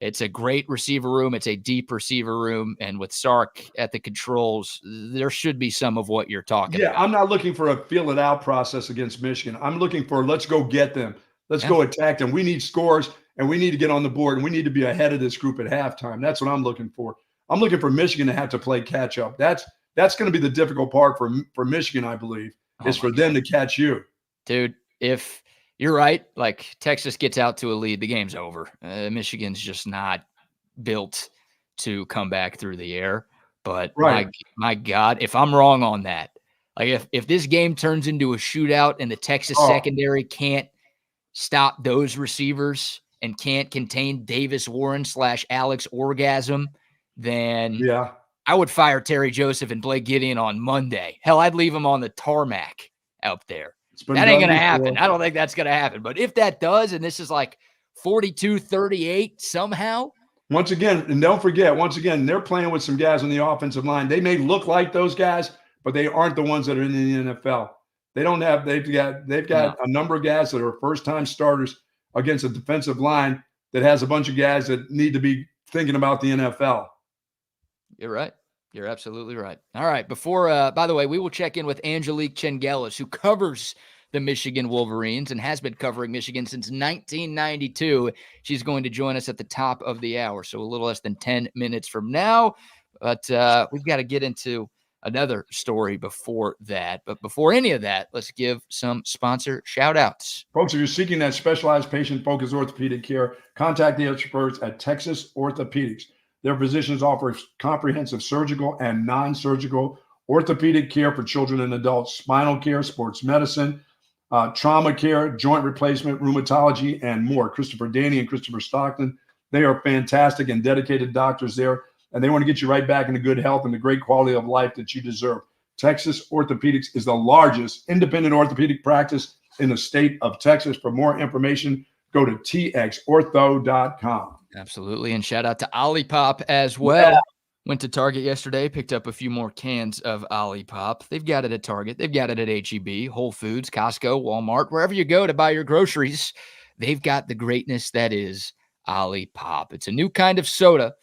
it's a great receiver room. It's a deep receiver room. And with Sark at the controls, there should be some of what you're talking about. I'm not looking for a feel it out process against Michigan. I'm looking for let's go get them. Let's go attack them. We need scores, and we need to get on the board, and we need to be ahead of this group at halftime. That's what I'm looking for. I'm looking for Michigan to have to play catch up. That's going to be the difficult part for Michigan, I believe, is for them to catch you. Dude, if you're right, like Texas gets out to a lead, the game's over. Michigan's just not built to come back through the air. But my God, if I'm wrong on that, like if this game turns into a shootout and the Texas secondary can't stop those receivers and can't contain Davis Warren / Alex Orgasm, then I would fire Terry Joseph and Blake Gideon on Monday. Hell, I'd leave him on the tarmac out there. That ain't going to happen. I don't think that's going to happen. But if that does, and this is like 42-38 somehow. Once again, and don't forget, they're playing with some guys on the offensive line. They may look like those guys, but they aren't the ones that are in the NFL. They've got a number of guys that are first-time starters against a defensive line that has a bunch of guys that need to be thinking about the NFL. You're right. You're absolutely right. All right. Before, by the way, we will check in with Angelique Chengelis, who covers the Michigan Wolverines and has been covering Michigan since 1992. She's going to join us at the top of the hour, so a little less than 10 minutes from now. But we've got to get into another story before that. But before any of that, let's give some sponsor shout-outs. Folks, if you're seeking that specialized patient-focused orthopedic care, contact the experts at Texas Orthopedics. Their physicians offer comprehensive surgical and non-surgical orthopedic care for children and adults, spinal care, sports medicine, trauma care, joint replacement, rheumatology, and more. Christopher Danny and Christopher Stockton, they are fantastic and dedicated doctors there, and they want to get you right back into good health and the great quality of life that you deserve. Texas Orthopedics is the largest independent orthopedic practice in the state of Texas. For more information, go to txortho.com. Absolutely. And shout out to Olipop as well. Yeah. Went to Target yesterday, picked up a few more cans of Olipop. They've got it at Target. They've got it at H-E-B, Whole Foods, Costco, Walmart, wherever you go to buy your groceries. They've got the greatness that is Olipop. It's a new kind of soda.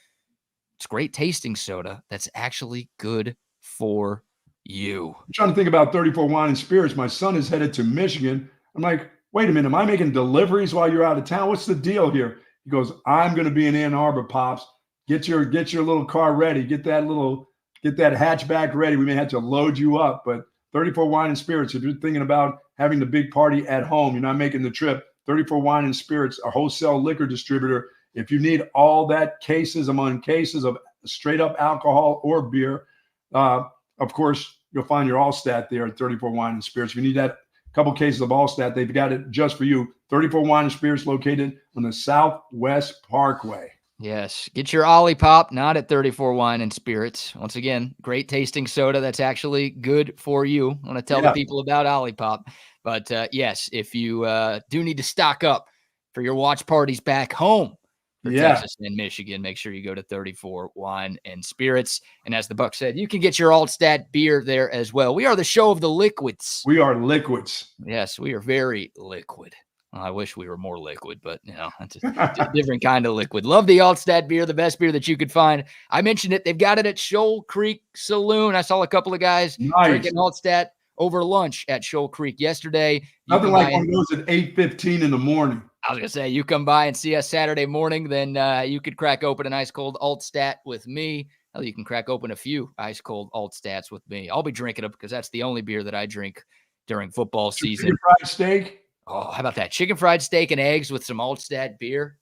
It's great tasting soda that's actually good for you. I'm trying to think about 34 Wine and Spirits. My son is headed to Michigan. I'm like, wait a minute, am I making deliveries while you're out of town? What's the deal here? He goes, I'm going to be in Ann Arbor, Pops. Get your little car ready. Get that hatchback ready. We may have to load you up. But 34 Wine and Spirits, if you're thinking about having the big party at home, you're not making the trip, 34 Wine and Spirits, a wholesale liquor distributor. If you need all that cases among cases of straight up alcohol or beer, of course, you'll find your Allstat there at 34 Wine and Spirits. If you need that couple cases of Allstat, they've got it just for you. 34 Wine and Spirits located on the Southwest Parkway. Yes. Get your Olipop, not at 34 Wine and Spirits. Once again, great tasting soda that's actually good for you. I want to tell the people about Olipop. But yes, if you do need to stock up for your watch parties back home for Texas and Michigan, make sure you go to 34 Wine and Spirits. And as the Buck said, you can get your Altstat beer there as well. We are the show of the liquids. We are liquids. Yes, we are very liquid. Well, I wish we were more liquid, but, it's a different kind of liquid. Love the Altstat beer, the best beer that you could find. I mentioned it. They've got it at Shoal Creek Saloon. I saw a couple of guys drinking Altstat over lunch at Shoal Creek yesterday. Nothing like one of those at 8:15 in the morning. I was going to say, you come by and see us Saturday morning, then you could crack open an ice-cold Altstat with me. Hell, you can crack open a few ice-cold Altstats with me. I'll be drinking them because that's the only beer that I drink during football season. Chicken fried steak? Oh, how about that? Chicken fried steak and eggs with some Altstat beer.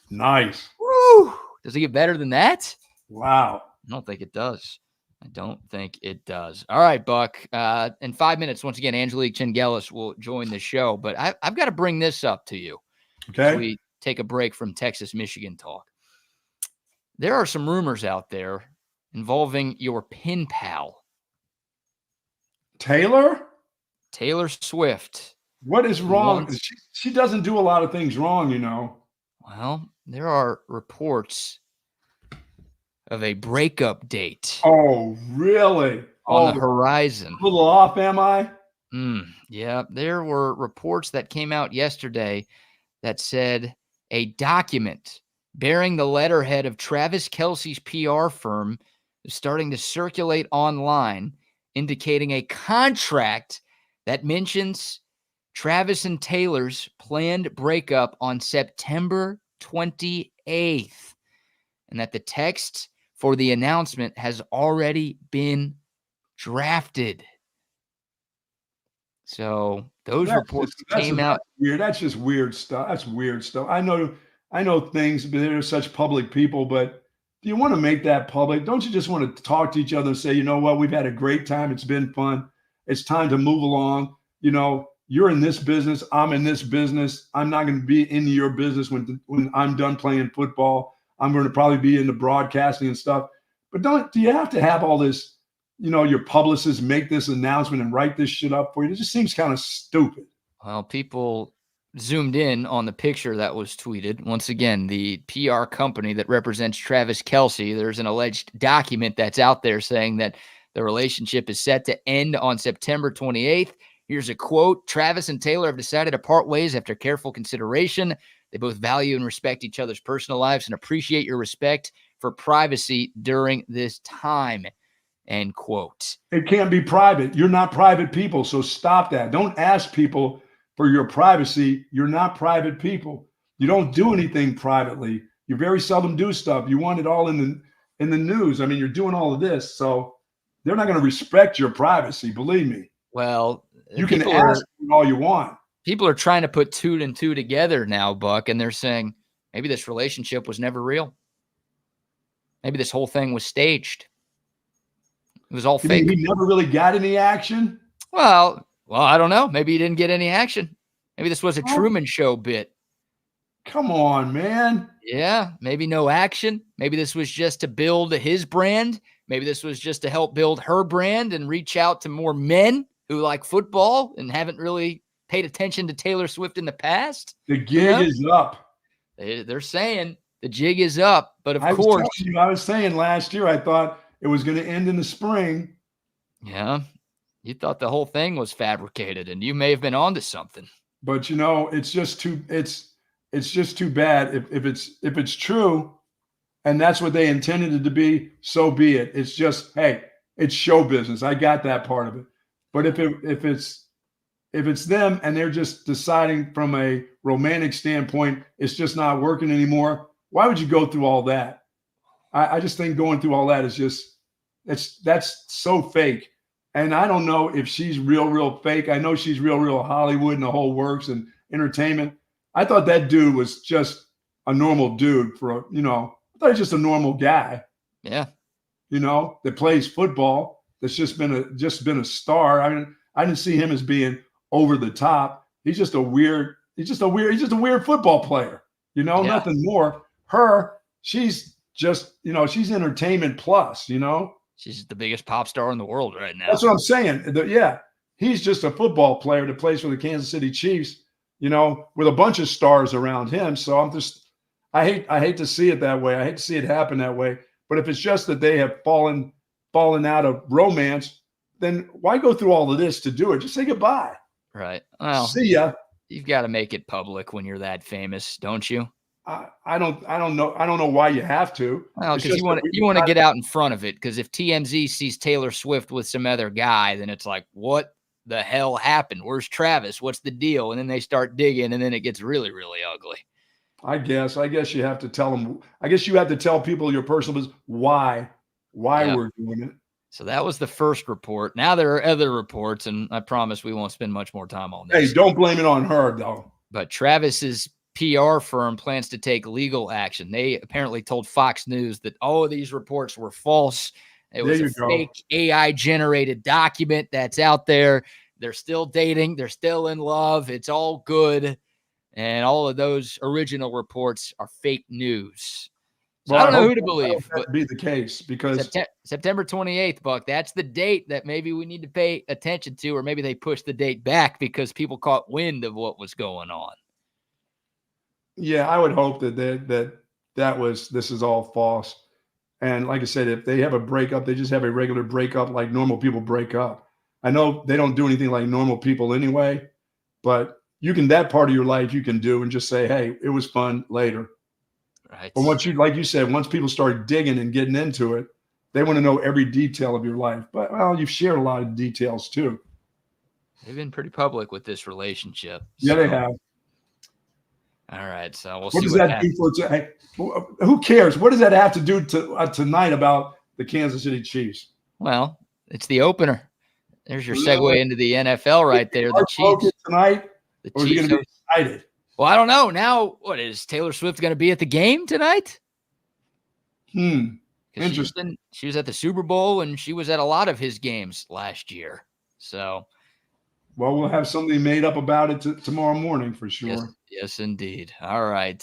Nice. Woo! Does it get better than that? Wow. I don't think it does. All right, Buck. In 5 minutes, once again, Angelique Chengelis will join the show. But I've got to bring this up to you. Okay. As we take a break from Texas-Michigan talk. There are some rumors out there involving your pen pal. Taylor Swift. What is wrong? She doesn't do a lot of things wrong, Well, there are reports of a breakup date. Oh, really? on the horizon. A little off, am I? Yeah, there were reports that came out yesterday that said a document bearing the letterhead of Travis Kelce's PR firm is starting to circulate online, indicating a contract that mentions Travis and Taylor's planned breakup on September 28th, and that the text for the announcement has already been drafted. So those reports came out. Weird. That's just weird stuff. That's weird stuff. I know things, but they're such public people, but do you want to make that public? Don't you just want to talk to each other and say, you know what, we've had a great time. It's been fun. It's time to move along. You know, you're in this business. I'm in this business. I'm not going to be in your business when I'm done playing football. I'm going to probably be into broadcasting and stuff. But do you have to have all this, you know, your publicist make this announcement and write this shit up for you? It just seems kind of stupid. Well, people zoomed in on the picture that was tweeted. Once again, the PR company that represents Travis Kelce, there's an alleged document that's out there saying that the relationship is set to end on September 28th. Here's a quote. Travis and Taylor have decided to part ways after careful consideration. They both value and respect each other's personal lives and appreciate your respect for privacy during this time. End quote. It can't be private. You're not private people, so stop that. Don't ask people for your privacy. You're not private people. You don't do anything privately. You very seldom do stuff. You want it all in the news. I mean, you're doing all of this, so they're not going to respect your privacy. Believe me. Well, you can ask all you want. People are trying to put two and two together now, Buck, and they're saying maybe this relationship was never real. Maybe this whole thing was staged. It was all fake. He never really got any action? Well, I don't know. Maybe he didn't get any action. Maybe this was a Truman Show bit. Come on, man. Yeah, maybe no action. Maybe this was just to build his brand. Maybe this was just to help build her brand and reach out to more men who like football and haven't really paid attention to Taylor Swift in the past. The gig is up. They're saying the jig is up, but of course. I was saying last year I thought it was going to end in the spring. Yeah, you thought the whole thing was fabricated, and you may have been onto something. But you know, it's just too bad if it's true, and that's what they intended it to be. So be it. It's just, hey, it's show business. I got that part of it. But if it's them and they're just deciding from a romantic standpoint, it's just not working anymore. Why would you go through all that? I just think going through all that is just that's so fake. And I don't know if she's real fake. I know she's real Hollywood and the whole works and entertainment. I thought that dude was just a normal dude I thought he was just a normal guy. Yeah. That plays football. That's just been a star. I mean, I didn't see him as being over the top. He's just a weird football player. Nothing more. She's just, she's entertainment plus, She's the biggest pop star in the world right now. That's what I'm saying. He's just a football player that plays for the Kansas City Chiefs, with a bunch of stars around him. So I hate to see it that way. I hate to see it happen that way. But if it's just that they have fallen out of romance, then why go through all of this to do it? Just say goodbye. Right. Well, see ya. You've got to make it public when you're that famous, don't you? I don't know why you have to. Well, because you want to get out in front of it. Because if TMZ sees Taylor Swift with some other guy, then it's like, what the hell happened? Where's Travis? What's the deal? And then they start digging, and then it gets really, really ugly. I guess you have to tell them. I guess you have to tell people your personal business why we're doing it. So that was the first report. Now there are other reports, and I promise we won't spend much more time on this. Hey, don't blame it on her, though. But Travis's PR firm plans to take legal action. They apparently told Fox News that all of these reports were false. It was a fake AI-generated document that's out there. They're still dating. They're still in love. It's all good. And all of those original reports are fake news. So I don't know who to believe. That would be the case because September 28th, Buck, that's the date that maybe we need to pay attention to, or maybe they pushed the date back because people caught wind of what was going on. Yeah, I would hope that this is all false. And like I said, if they have a breakup, they just have a regular breakup like normal people break up. I know they don't do anything like normal people anyway, but that part of your life you can do and just say, hey, it was fun later. Right. But like you said, once people start digging and getting into it, they want to know every detail of your life. But, well, you've shared a lot of details too. They've been pretty public with this relationship. Yeah, they have. All right, so we'll what see does what that happens. do for who cares? What does that have to do tonight about the Kansas City Chiefs? Well, it's the opener. There's your segue into the NFL right there. The Chiefs tonight. The or is he Chiefs. going to be excited? Well, I don't know. Now, what is Taylor Swift going to be at the game tonight? Interesting. She was at the Super Bowl and she was at a lot of his games last year. So, well, we'll have something made up about it tomorrow morning for sure. Yes, indeed. All right.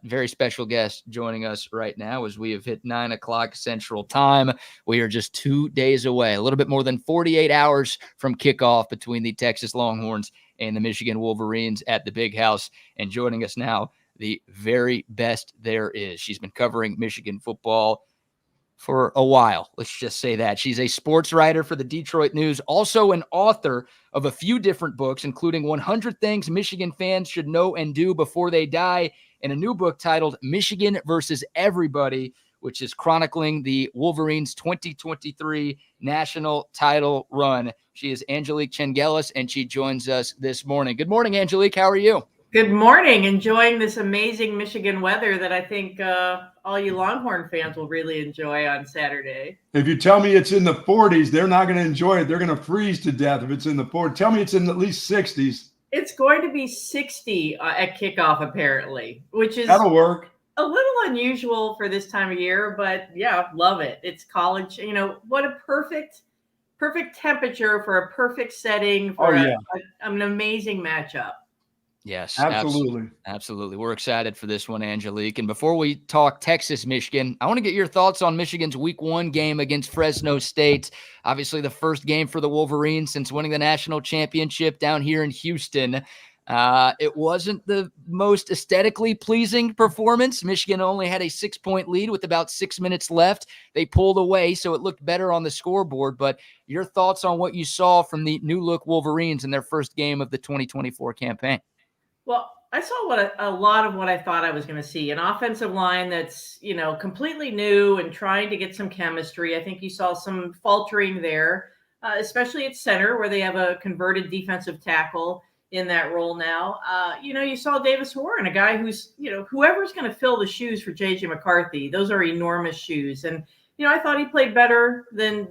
Very special guest joining us right now as we have hit 9 o'clock Central Time. We are just 2 days away, a little bit more than 48 hours from kickoff between the Texas Longhorns and the Michigan Wolverines at the Big House. And joining us now, the very best there is. She's been covering Michigan football for a while. Let's just say that. She's a sports writer for the Detroit News, also an author of a few different books, including 100 Things Michigan Fans Should Know and Do Before They Die, and a new book titled Michigan versus Everybody, which is chronicling the Wolverines' 2023 national title run. She is Angelique Chengelis, and she joins us this morning. Good morning, Angelique. How are you? Good morning. Enjoying this amazing Michigan weather that I think all you Longhorn fans will really enjoy on Saturday. If you tell me it's in the 40s, they're not going to enjoy it. They're going to freeze to death if it's in the 40s. Tell me it's in at least 60s. It's going to be 60 at kickoff, apparently, which is that'll work. A little unusual for this time of year, but yeah, love it. It's college. You know, what a perfect temperature for a perfect setting for an amazing matchup. Yes, absolutely. We're excited for this one, Angelique. And before we talk Texas, Michigan, I want to get your thoughts on Michigan's Week 1 game against Fresno State. Obviously, the first game for the Wolverines since winning the national championship down here in Houston. It wasn't the most aesthetically pleasing performance. Michigan only had a 6-point lead with about 6 minutes left. They pulled away, so it looked better on the scoreboard. But your thoughts on what you saw from the new-look Wolverines in their first game of the 2024 campaign? Well, I saw a lot of what I thought I was going to see. An offensive line that's, completely new and trying to get some chemistry. I think you saw some faltering there, especially at center where they have a converted defensive tackle in that role now. You saw Davis Warren, a guy who's, whoever's going to fill the shoes for J.J. McCarthy. Those are enormous shoes. And, I thought he played better than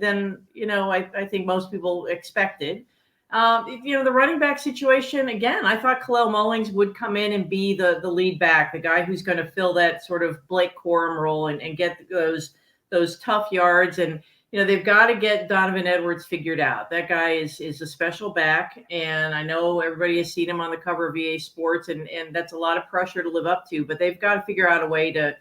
I think most people expected. The running back situation, again, I thought Khalil Mullings would come in and be the lead back, the guy who's going to fill that sort of Blake Corum role and get those tough yards. And, they've got to get Donovan Edwards figured out. That guy is a special back. And I know everybody has seen him on the cover of EA Sports, and that's a lot of pressure to live up to, but they've got to figure out a way to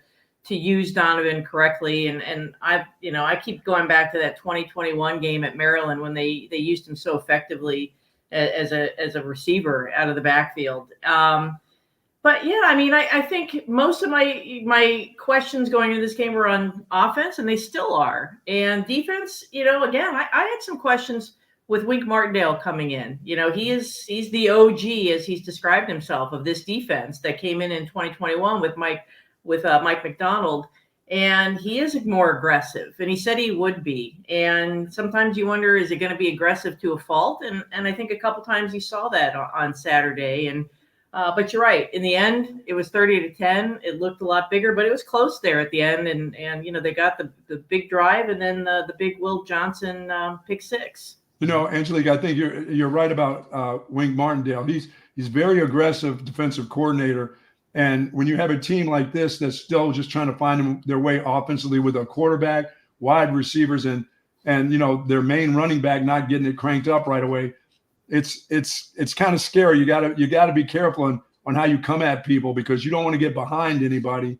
use Donovan correctly. And I keep going back to that 2021 game at Maryland when they used him so effectively as a receiver out of the backfield. But yeah, I think most of my questions going into this game were on offense, and they still are. And defense, again, I had some questions with Wink Martindale coming in. He's the OG, as he's described himself, of this defense that came in 2021 with Mike McDonald, and he is more aggressive, and he said he would be. And sometimes you wonder, is it going to be aggressive to a fault? And I think a couple times you saw that on Saturday. And but you're right. In the end, it was 30-10. It looked a lot bigger, but it was close there at the end. And they got the big drive, and then the big Will Johnson pick six. Angelique, I think you're right about Wink Martindale. He's very aggressive defensive coordinator. And when you have a team like this that's still just trying to find their way offensively with a quarterback, wide receivers, and their main running back not getting it cranked up right away, it's kind of scary. You gotta be careful on how you come at people, because you don't want to get behind anybody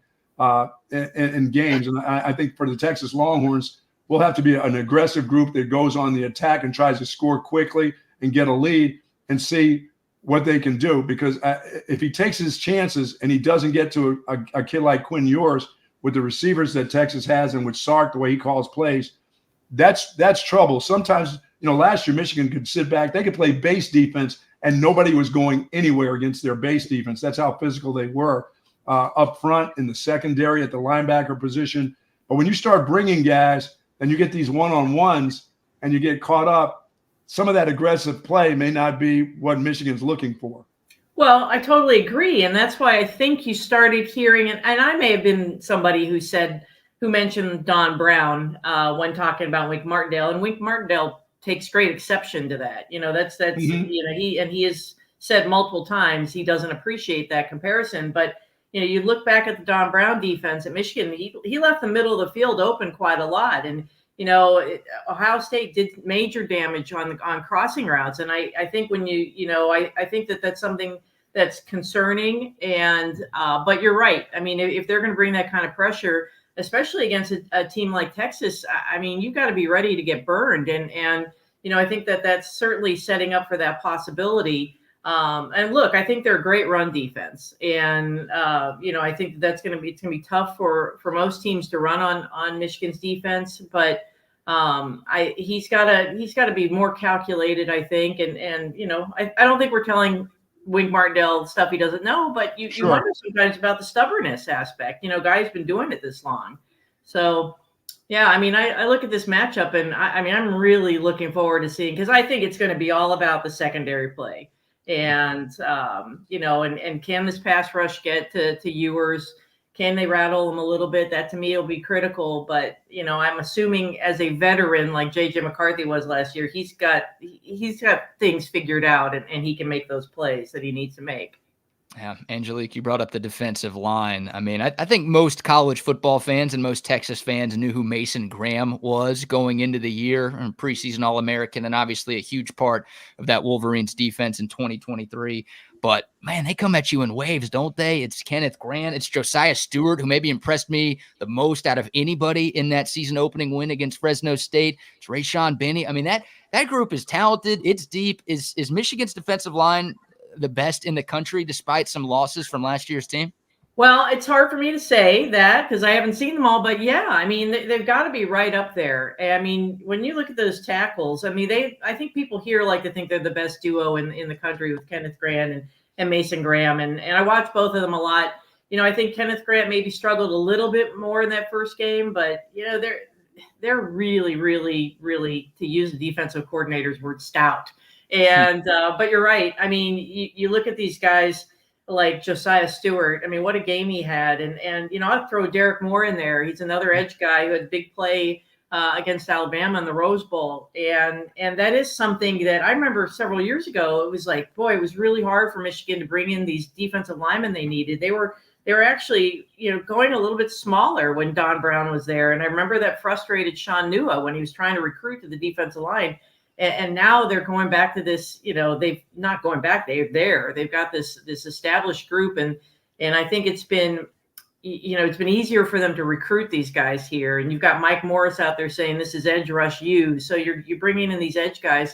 in games. And I think for the Texas Longhorns, we'll have to be an aggressive group that goes on the attack and tries to score quickly and get a lead and see what they can do, because if he takes his chances and he doesn't get to a kid like Quinn Ewers, with the receivers that Texas has and with Sark, the way he calls plays, that's trouble. Sometimes, last year Michigan could sit back. They could play base defense and nobody was going anywhere against their base defense. That's how physical they were up front in the secondary at the linebacker position. But when you start bringing guys and you get these one-on-ones and you get caught up, some of that aggressive play may not be what Michigan's looking for. Well, I totally agree. And that's why I think you started hearing, and I may have been somebody who mentioned Don Brown when talking about Wink Martindale, and Wink Martindale takes great exception to that. That's Mm-hmm. he has said multiple times he doesn't appreciate that comparison. But you look back at the Don Brown defense at Michigan, he left the middle of the field open quite a lot, and Ohio State did major damage on crossing routes. And I think when I think that's something that's concerning. And but you're right. I mean, if they're going to bring that kind of pressure, especially against a team like Texas, I mean, you've got to be ready to get burned. And I think that's certainly setting up for that possibility. And look, I think they're a great run defense. And, I think it's going to be tough for most teams to run on Michigan's defense. But he's got to be more calculated, I think. And I don't think we're telling Wink Martindale stuff he doesn't know, but you wonder sometimes about the stubbornness aspect. Guy's been doing it this long. So, yeah, I mean, I look at this matchup and I'm really looking forward to seeing, because I think it's going to be all about the secondary play. And, and can this pass rush get to Ewers? Can they rattle him a little bit? That to me will be critical. But, I'm assuming as a veteran like J.J. McCarthy was last year, he's got things figured out and he can make those plays that he needs to make. Yeah, Angelique, you brought up the defensive line. I mean, I think most college football fans and most Texas fans knew who Mason Graham was going into the year, and preseason All-American, and obviously a huge part of that Wolverines defense in 2023. But, man, they come at you in waves, don't they? It's Kenneth Grant. It's Josiah Stewart, who maybe impressed me the most out of anybody in that season opening win against Fresno State. It's Rayshawn Benny. I mean, that group is talented. It's deep. Is Michigan's defensive line the best in the country despite some losses from last year's team? Well, it's hard for me to say that because I haven't seen them all, but yeah, I mean, they've got to be right up there. I mean, when you look at those tackles, I mean, I think people here like to think they're the best duo in the country with Kenneth Grant and Mason Graham. And I watch both of them a lot. I think Kenneth Grant maybe struggled a little bit more in that first game, but they're really, really, really, to use the defensive coordinator's word, stout. And but you're right. I mean, you look at these guys like Josiah Stewart. I mean, what a game he had. And I'll throw Derek Moore in there. He's another edge guy who had a big play against Alabama in the Rose Bowl. And that is something that I remember several years ago. It was like, boy, it was really hard for Michigan to bring in these defensive linemen they needed. They were actually, going a little bit smaller when Don Brown was there. And I remember that frustrated Sean Nua when he was trying to recruit to the defensive line. And now they're going back to this, they've not going back. They're there. They've got this established group. And I think it's been, it's been easier for them to recruit these guys here. And you've got Mike Morris out there saying this is edge rush you. So you're bringing in these edge guys.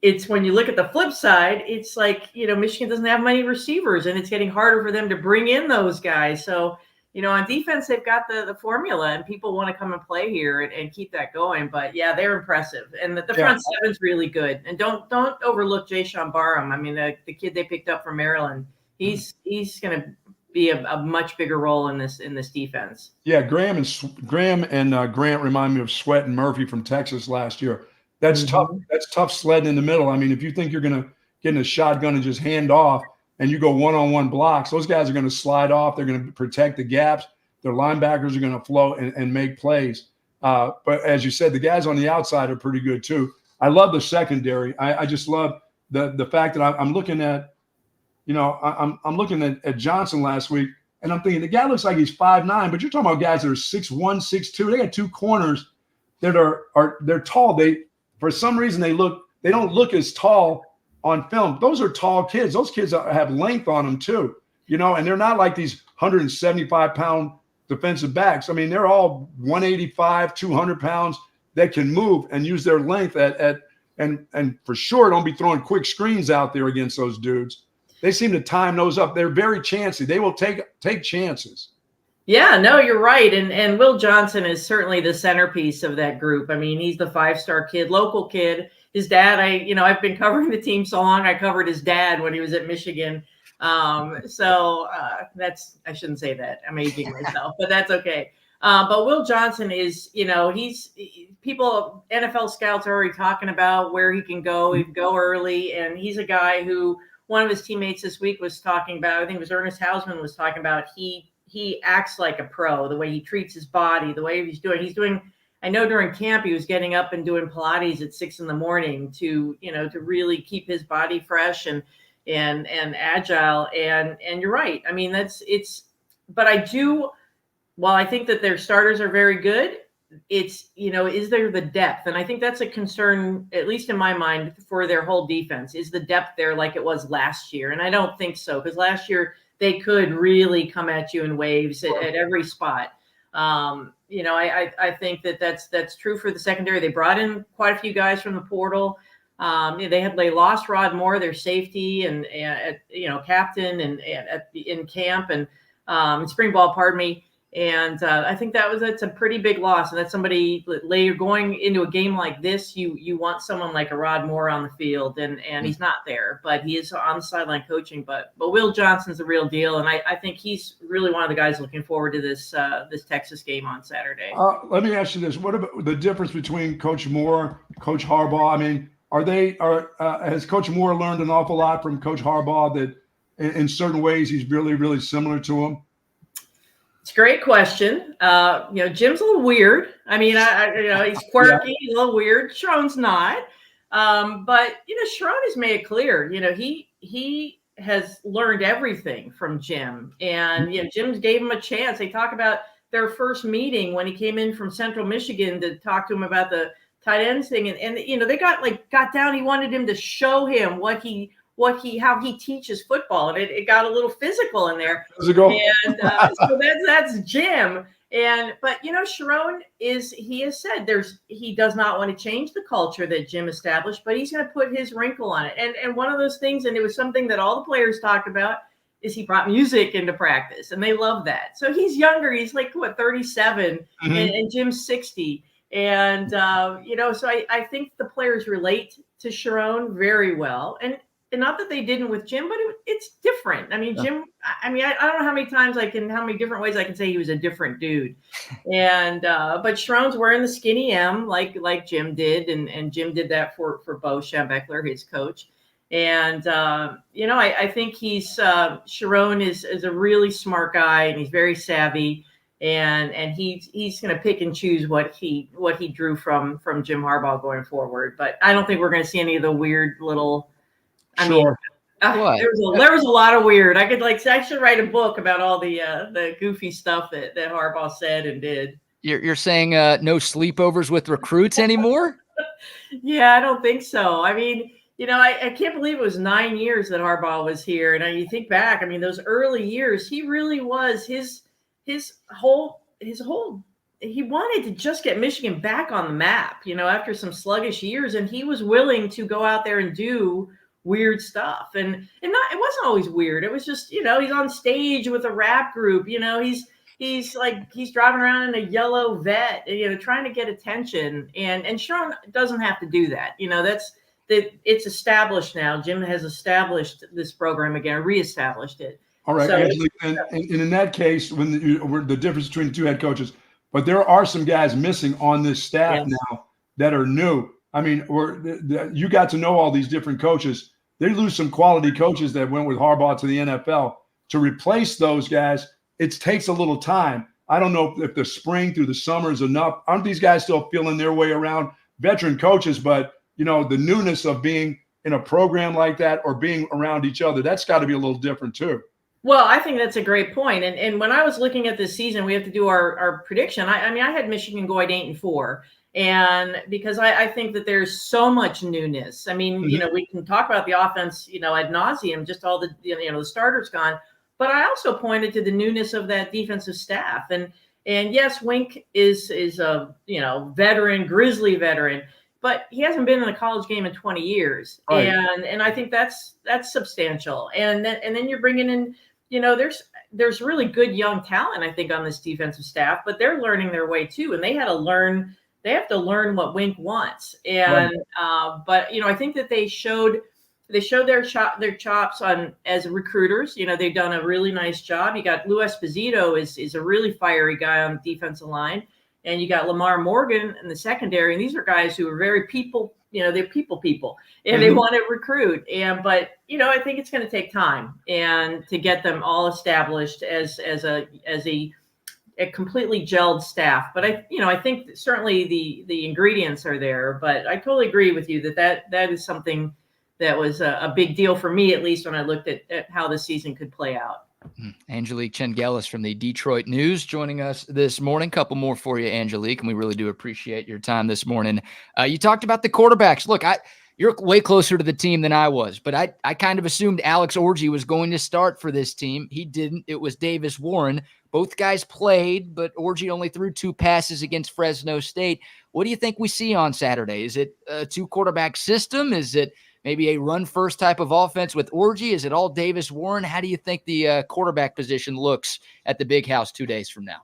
It's when you look at the flip side, it's like, Michigan doesn't have many receivers and it's getting harder for them to bring in those guys. So, on defense, they've got the formula and people want to come and play here and keep that going. But yeah, they're impressive. And the front seven's really good. And don't overlook Jayshon Barham. I mean, the kid they picked up from Maryland, he's going to be a much bigger role in this defense. Yeah, Graham and Grant remind me of Sweat and Murphy from Texas last year. That's tough. That's tough sledding in the middle. I mean, if you think you're going to get in a shotgun and just hand off, and you go one-on-one blocks, those guys are going to slide off. They're going to protect the gaps. Their linebackers are going to float and make plays. But as you said, the guys on the outside are pretty good too. I love the secondary. I just love the fact that I'm looking at, I'm looking at Johnson last week, and I'm thinking the guy looks like he's 5'9", but you're talking about guys that are 6'1", 6'2". They got two corners that they're tall. For some reason they don't look as tall on film. Those are tall kids. Those kids have length on them too, and they're not like these 175-pound defensive backs. I mean, they're all 185, 200 pounds that can move and use their length and for sure don't be throwing quick screens out there against those dudes. They seem to time those up. They're very chancy. They will take chances. Yeah, no, you're right. And Will Johnson is certainly the centerpiece of that group. I mean, he's the 5-star kid, local kid. His dad, I've been covering the team so long. I covered his dad when he was at Michigan. I shouldn't say that. I'm aging myself, but that's okay. But Will Johnson is, NFL scouts are already talking about where he can go. He can go early, and he's a guy who one of his teammates this week was talking about. I think it was Ernest Hausman was talking about. He acts like a pro, the way he treats his body, the way he's doing. I know during camp, he was getting up and doing Pilates at 6 a.m. to really keep his body fresh and agile. And you're right. I mean, while I think that their starters are very good, is there the depth? And I think that's a concern, at least in my mind, for their whole defense. Is the depth there like it was last year? And I don't think so, because last year, they could really come at you in waves at every spot. I think that's true for the secondary. They brought in quite a few guys from the portal. They lost Rod Moore, their safety, and captain, and in camp and spring ball. Pardon me. And I think that's a pretty big loss. And that's somebody later going into a game like this. You want someone like a Rod Moore on the field, and he's not there, but he is on the sideline coaching. But Will Johnson's the real deal, and I think he's really one of the guys looking forward to this Texas game on Saturday. Let me ask you this: what about the difference between Coach Moore, Coach Harbaugh? I mean, has Coach Moore learned an awful lot from Coach Harbaugh that in certain ways he's really, really similar to him? It's a great question. Jim's a little weird. I mean, he's quirky, yeah. He's a little weird. Sharon's not. But Sharon has made it clear, he has learned everything from Jim, and Jim gave him a chance. They talk about their first meeting when he came in from Central Michigan to talk to him about the tight ends thing. And they got down. He wanted him to show him how he teaches football, and it got a little physical in there. Physical. And so that's Jim. But Sharon he has said he does not want to change the culture that Jim established, but he's going to put his wrinkle on it. And one of those things, and it was something that all the players talked about, is he brought music into practice, and they love that. So he's younger. He's 37, mm-hmm. and Jim's 60. And so I think the players relate to Sharon very well. And not that they didn't with Jim, but it's different. I mean, Jim, I don't know how many different ways I can say he was a different dude. And, but Sharon's wearing the skinny M like Jim did. And Jim did that for Bo Schembechler, his coach. And, I think Sharon is a really smart guy, and he's very savvy. And he's going to pick and choose what he drew from Jim Harbaugh going forward. But I don't think we're going to see any of the weird little, sure. There was a lot of weird. I should write a book about all the goofy stuff that Harbaugh said and did. You're saying no sleepovers with recruits anymore? Yeah, I don't think so. I mean, I can't believe it was 9 years that Harbaugh was here. And you think back, I mean, those early years, he really was his whole. He wanted to just get Michigan back on the map, after some sluggish years, and he was willing to go out there and do weird stuff. And it wasn't always weird. It was just, he's on stage with a rap group, he's driving around in a yellow vet, trying to get attention. And Sharon doesn't have to do that. It's established now. Jim has established this program again, reestablished it. All right. So, Angela, and in that case, when the difference between the two head coaches, but there are some guys missing on this staff now that are new. I mean, you got to know all these different coaches. They lose some quality coaches that went with Harbaugh to the NFL. To replace those guys, it takes a little time. I don't know if the spring through the summer is enough. Aren't these guys still feeling their way around? Veteran coaches, but, the newness of being in a program like that or being around each other, that's got to be a little different too. Well, I think that's a great point. And when I was looking at this season, we have to do our prediction. I had Michigan going 8-4. And because I think that there's so much newness. I mean, mm-hmm. We can talk about the offense, ad nauseum, just all the, the starters gone. But I also pointed to the newness of that defensive staff. And yes, Wink is a, veteran, grizzly veteran, but he hasn't been in a college game in 20 years. Right. And I think that's substantial. And then you're bringing in, there's really good young talent, I think, on this defensive staff, but they're learning their way too, and they have to learn what Wink wants. And but I think that they showed their chops on as recruiters. They've done a really nice job. You got Lou Esposito is a really fiery guy on the defensive line, and you got Lamar Morgan in the secondary. And these are guys who are very people. They're people, and they want to recruit. But I think it's going to take time and to get them all established as a completely gelled staff. But I think certainly the ingredients are there. But I totally agree with you that is something that was a big deal for me, at least when I looked at how the season could play out. Angelique Chengelis from the Detroit News joining us this morning. Couple more for you, Angelique, and we really do appreciate your time this morning. You talked about the quarterbacks. Look, you're way closer to the team than I was, but I kind of assumed Alex Orji was going to start for this team. He didn't. It was Davis Warren. Both guys played, but Orji only threw 2 passes against Fresno State. What do you think we see on Saturday? Is it a 2-quarterback system? Is it maybe a run-first type of offense with Orji? Is it all Davis Warren? How do you think the quarterback position looks at the Big House 2 days from now?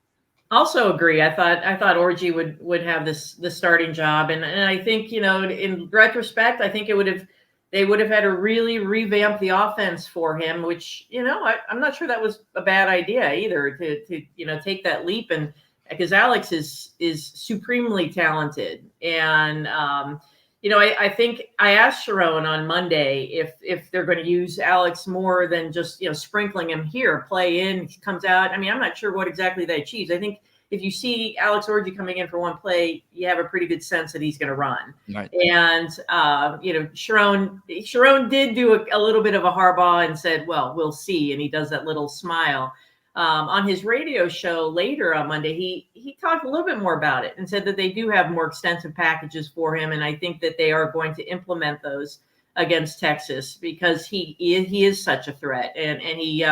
Also agree. I thought Orji would have the starting job, and I think in retrospect, I think they would have had to really revamp the offense for him, which I'm not sure that was a bad idea either to take that leap, and because Alex is supremely talented. And I think I asked Sharon on Monday if they're going to use Alex more than just sprinkling him here, play in, he comes out. I mean, I'm not sure what exactly that achieves. I think if you see Alex Orji coming in for one play, you have a pretty good sense that he's going to run. Right. And Sharon did do a little bit of a Harbaugh and said, "Well, we'll see," and he does that little smile. On his radio show later on Monday, he talked a little bit more about it and said that they do have more extensive packages for him, and I think that they are going to implement those against Texas because he is such a threat, and he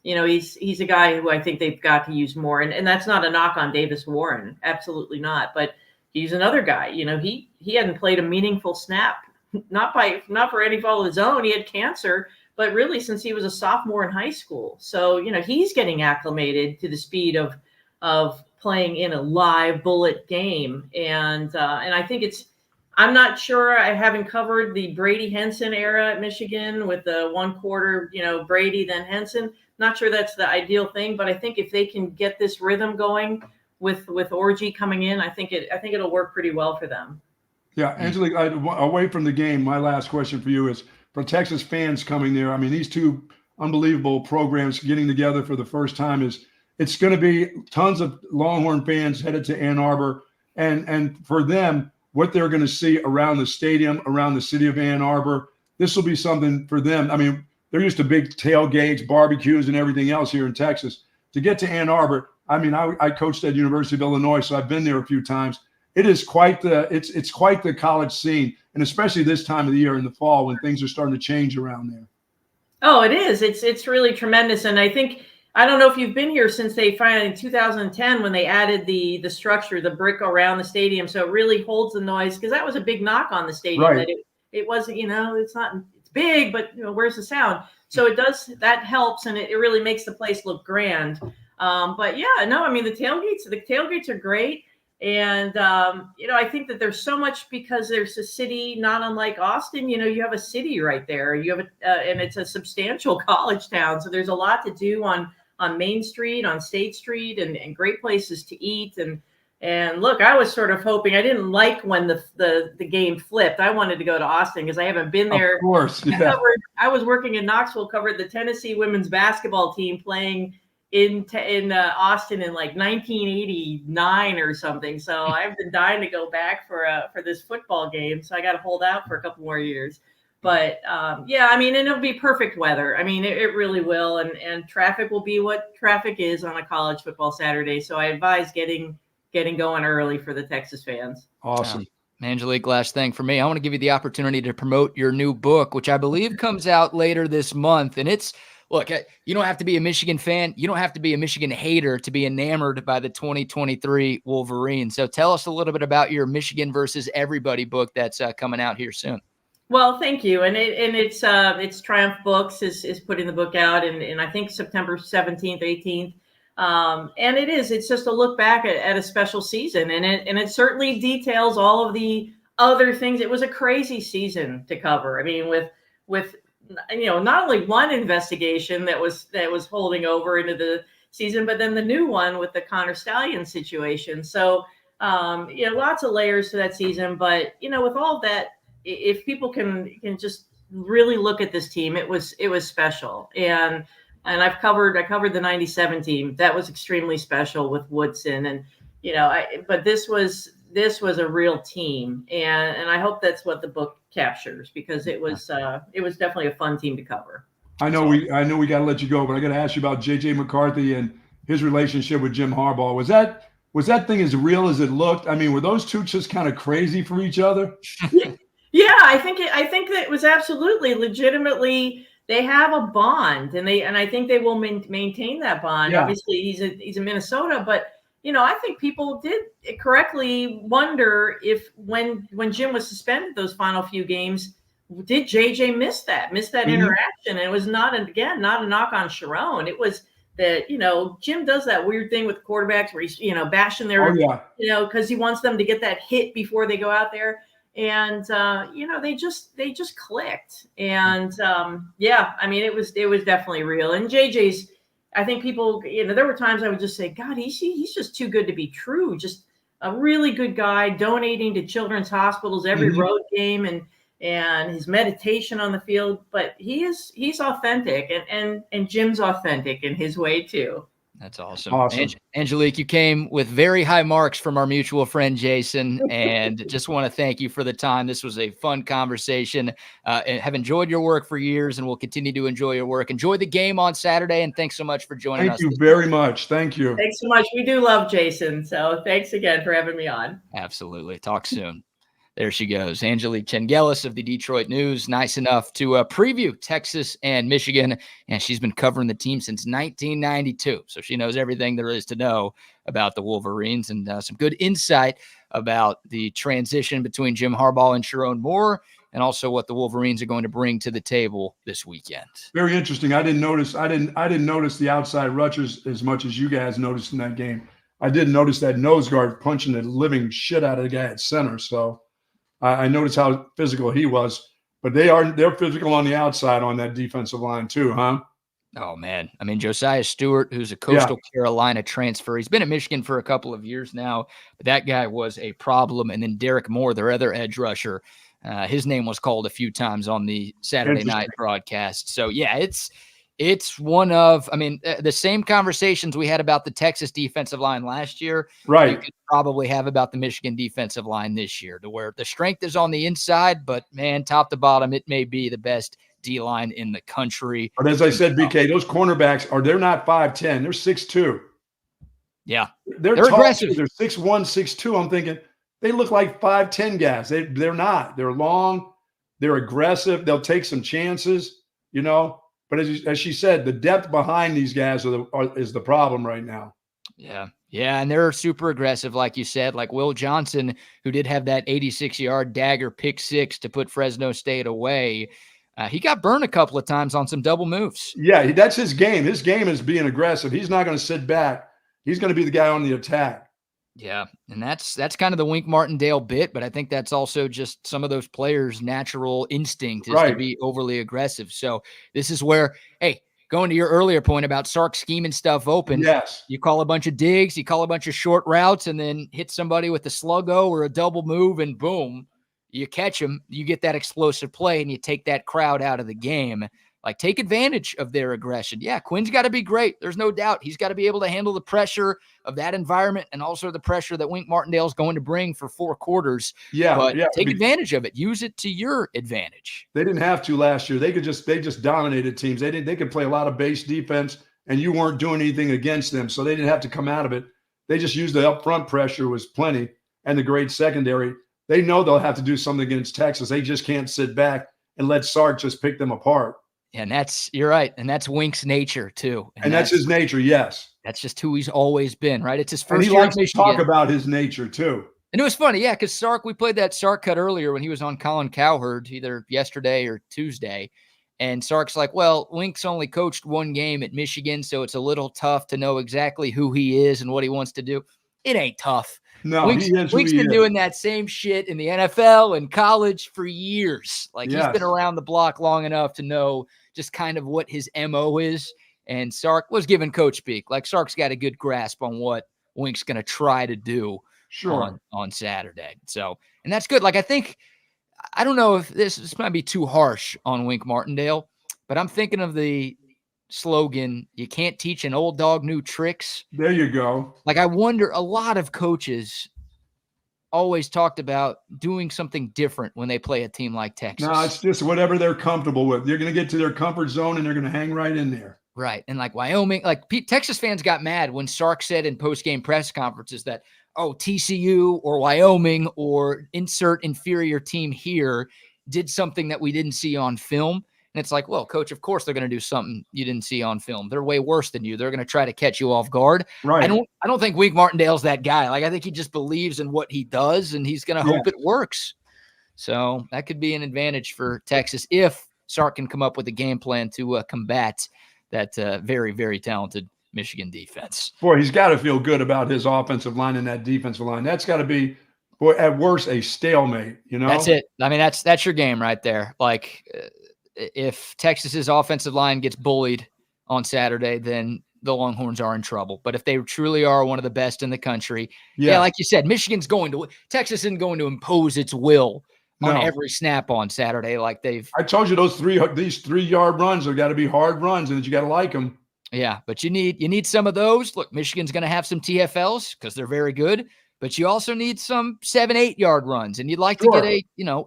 he's a guy who I think they've got to use more, and that's not a knock on Davis Warren, absolutely not, but he's another guy. He hadn't played a meaningful snap, not for any fault of his own. He had cancer. But really, since he was a sophomore in high school, so he's getting acclimated to the speed of playing in a live bullet game, and I think I'm not sure. I haven't covered the Brady Henson era at Michigan with the 1 quarter, Brady then Henson. Not sure that's the ideal thing, but I think if they can get this rhythm going with Orji coming in, I think it'll work pretty well for them. Yeah, Angelique, away from the game, my last question for you is, for Texas fans coming there, I mean, these 2 unbelievable programs getting together for the first time it's going to be tons of Longhorn fans headed to Ann Arbor. And for them, what they're going to see around the stadium, around the city of Ann Arbor, this will be something for them. I mean, they're used to big tailgates, barbecues, and everything else here in Texas. To get to Ann Arbor, I mean, I coached at University of Illinois, so I've been there a few times. It is quite it's quite the college scene, and especially this time of the year in the fall when things are starting to change around there. Oh, it is. It's really tremendous, and I don't know if you've been here since they finally in 2010 when they added the structure, the brick around the stadium, so it really holds the noise, because that was a big knock on the stadium. Right. That it wasn't it's big, but where's the sound? So that helps, and it really makes the place look grand. But yeah, no, I mean the tailgates are great. And, I think that there's so much because there's a city, not unlike Austin, you have a city right there. You have and it's a substantial college town. So there's a lot to do on Main Street, on State Street, and great places to eat. And look, I was sort of hoping, I didn't like when the game flipped. I wanted to go to Austin because I haven't been there. Of course. Yeah. I was working in Knoxville, covered the Tennessee women's basketball team playing in Austin in like 1989 or something. So I've been dying to go back for this football game. So I got to hold out for a couple more years. But yeah, I mean, and it'll be perfect weather. I mean, it really will. And traffic will be what traffic is on a college football Saturday. So I advise getting going early for the Texas fans. Awesome. Angelique, last thing for me, I want to give you the opportunity to promote your new book, which I believe comes out later this month. And look, you don't have to be a Michigan fan. You don't have to be a Michigan hater to be enamored by the 2023 Wolverines. So tell us a little bit about your Michigan versus Everybody book that's coming out here soon. Well, thank you. And it's Triumph Books is putting the book out in I think September 17th, 18th. And it's just a look back at a special season, and it certainly details all of the other things. It was a crazy season to cover. I mean, with not only one investigation that was holding over into the season, but then the new one with the Connor Stallion situation. So lots of layers to that season. But with all of that, if people can just really look at this team, it was special. And I covered the 97 team. That was extremely special with Woodson. And, but this was a real team. And I hope that's what the book captures, because it was definitely a fun team to cover. I know we got to let you go, but I got to ask you about JJ McCarthy and his relationship with Jim Harbaugh. Was that thing as real as it looked? I mean, were those two just kind of crazy for each other? Yeah, I think that it was absolutely legitimately. They have a bond, and I think they will maintain that bond. Yeah. Obviously, he's in Minnesota, but I think people did correctly wonder if when Jim was suspended those final few games, did JJ miss that interaction? And it was not a knock on Sharon. It was that Jim does that weird thing with quarterbacks where he's bashing their because he wants them to get that hit before they go out there. And they just clicked. And I mean, it was definitely real. And JJ's, I think people, there were times I would just say, God, he's just too good to be true. Just a really good guy, donating to children's hospitals every road game, and his meditation on the field. But he's authentic, and Jim's authentic in his way too. That's awesome. Angelique, you came with very high marks from our mutual friend, Jason, and just want to thank you for the time. This was a fun conversation, and have enjoyed your work for years, and will continue to enjoy your work. Enjoy the game on Saturday, and thanks so much for joining us. Thank you very much. Thank you. Thanks so much. We do love Jason, so thanks again for having me on. Absolutely. Talk soon. There she goes, Angelique Chengelis of the Detroit News, nice enough to preview Texas and Michigan, and she's been covering the team since 1992, so she knows everything there is to know about the Wolverines, and some good insight about the transition between Jim Harbaugh and Sharon Moore, and also what the Wolverines are going to bring to the table this weekend. Very interesting. I didn't notice the outside rushers as much as you guys noticed in that game. I did notice that nose guard punching the living shit out of the guy at center, so I noticed how physical he was, but they're physical on the outside on that defensive line too, huh? Oh, man. I mean, Josiah Stewart, who's a Coastal Carolina transfer. He's been at Michigan for a couple of years now, but that guy was a problem. And then Derek Moore, their other edge rusher, his name was called a few times on the Saturday night broadcast. So, yeah, it's one of, I mean, the same conversations we had about the Texas defensive line last year, right? You could probably have about the Michigan defensive line this year, to where the strength is on the inside, but man, top to bottom, it may be the best D-line in the country. But as I said, BK, those cornerbacks they're not 5'10", they're 6'2". Yeah, they're aggressive. They're 6'1", 6'2". I'm thinking they look like 5'10" guys. They're not. They're long. They're aggressive. They'll take some chances, But as she said, the depth behind these guys is the problem right now. Yeah, and they're super aggressive, like you said, like Will Johnson, who did have that 86-yard dagger pick six to put Fresno State away. He got burned a couple of times on some double moves. Yeah, that's his game. His game is being aggressive. He's not going to sit back. He's going to be the guy on the attack. Yeah, and that's kind of the Wink Martindale bit, but I think that's also just some of those players' natural instinct is to be overly aggressive. So this is where, hey, going to your earlier point about Sark scheming stuff open, yes, you call a bunch of digs, you call a bunch of short routes, and then hit somebody with a sluggo or a double move, and boom, you catch them, you get that explosive play, and you take that crowd out of the game. Like, take advantage of their aggression. Yeah, Quinn's got to be great. There's no doubt. He's got to be able to handle the pressure of that environment and also the pressure that Wink Martindale is going to bring for 4 quarters. But take advantage of it. Use it to your advantage. They didn't have to last year. They just dominated teams. They could play a lot of base defense, and you weren't doing anything against them, so they didn't have to come out of it. They just used the upfront pressure was plenty, and the great secondary. They know they'll have to do something against Texas. They just can't sit back and let Sark just pick them apart. And you're right. And that's Wink's nature too. And that's his nature. Yes. That's just who he's always been, right? It's his first year. And he likes to talk about his nature too. And it was funny, yeah, because Sark, we played that Sark cut earlier when he was on Colin Cowherd, either yesterday or Tuesday. And Sark's like, well, Wink's only coached one game at Michigan, so it's a little tough to know exactly who he is and what he wants to do. It ain't tough. No, Wink's been doing that same shit in the NFL and college for years. Like, he's been around the block long enough to know just kind of what his MO is. And Sark was giving coach speak. Like, Sark's got a good grasp on what Wink's going to try to do on Saturday. So, and that's good. Like, I don't know if this might be too harsh on Wink Martindale, but I'm thinking of the slogan, you can't teach an old dog new tricks. There you go. Like, I wonder, a lot of coaches always talked about doing something different when they play a team like Texas. No, it's just whatever they're comfortable with. They're going to get to their comfort zone and they're going to hang right in there. Right. And like Wyoming, like Texas fans got mad when Sark said in post-game press conferences that, TCU or Wyoming or insert inferior team here did something that we didn't see on film. And it's like, well, coach, of course they're going to do something you didn't see on film. They're way worse than you. They're going to try to catch you off guard. Right. I don't think Wink Martindale's that guy. Like, I think he just believes in what he does, and he's going to hope it works. So that could be an advantage for Texas if Sark can come up with a game plan to combat that very, very talented Michigan defense. Boy, he's got to feel good about his offensive line and that defensive line. That's got to be, boy, at worst, a stalemate, you know? That's it. I mean, that's your game right there. Like, if Texas's offensive line gets bullied on Saturday, then the Longhorns are in trouble. But if they truly are one of the best in the country, like you said, Texas isn't going to impose its will on every snap on Saturday like they've. I told you these 3-yard runs have got to be hard runs, and you got to like them. Yeah, but you need some of those. Look, Michigan's going to have some TFLs because they're very good, but you also need some 7-8 yard runs, and you'd like to get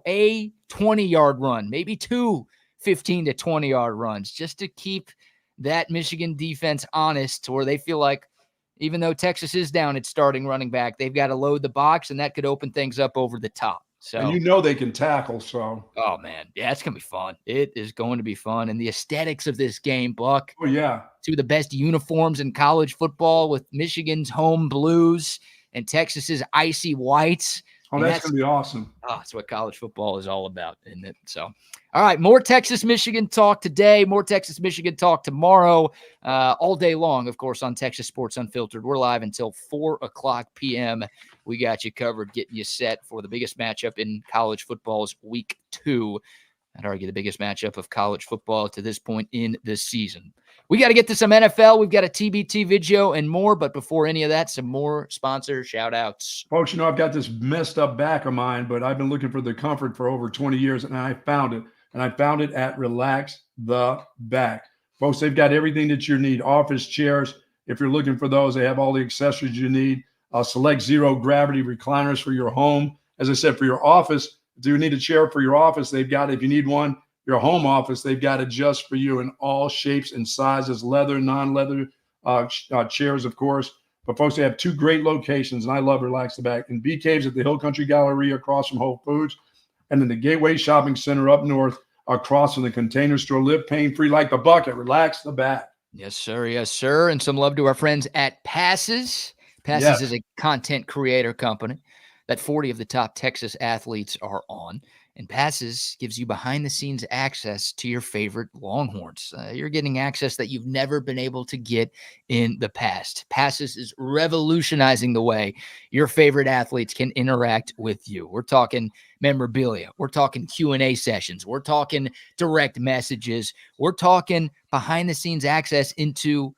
a 20-yard run, maybe 2 15 to 20 yard runs, just to keep that Michigan defense honest, to where they feel like even though Texas is down its starting running back, they've got to load the box, and that could open things up over the top. So, and they can tackle. So, oh man, yeah, it's gonna be fun. It is going to be fun, and the aesthetics of this game, Buck. Oh yeah, two of the best uniforms in college football, with Michigan's home blues and Texas's icy whites. Oh, that's gonna be awesome. Oh, that's what college football is all about, isn't it? So, all right, more Texas-Michigan talk today, more Texas-Michigan talk tomorrow, all day long, of course, on Texas Sports Unfiltered. We're live until 4:00 p.m. We got you covered, getting you set for the biggest matchup in college football's week 2. I'd argue the biggest matchup of college football to this point in the season. We got to get to some NFL. We've got a TBT video and more, but before any of that, some more sponsor shout-outs. Folks, I've got this messed up back of mine, but I've been looking for the comfort for over 20 years, and I found it. And I found it at Relax the Back. Folks, they've got everything that you need. Office chairs, if you're looking for those, they have all the accessories you need. Select zero-gravity recliners for your home. As I said, for your office, if you need a chair for your office, they've got it. If you need one, your home office, they've got it just for you in all shapes and sizes, leather, non-leather chairs, of course. But, folks, they have 2 great locations, and I love Relax the Back. In Bee Caves at the Hill Country Galleria across from Whole Foods, and in the Gateway Shopping Center up north across from the Container Store. Live pain-free like the Bucket. Relax the Back. Yes, sir. Yes, sir. And some love to our friends at Passes. Passes is a content creator company that 40 of the top Texas athletes are on. And Passes gives you behind-the-scenes access to your favorite Longhorns. You're getting access that you've never been able to get in the past. Passes is revolutionizing the way your favorite athletes can interact with you. We're talking memorabilia. We're talking Q&A sessions. We're talking direct messages. We're talking behind-the-scenes access into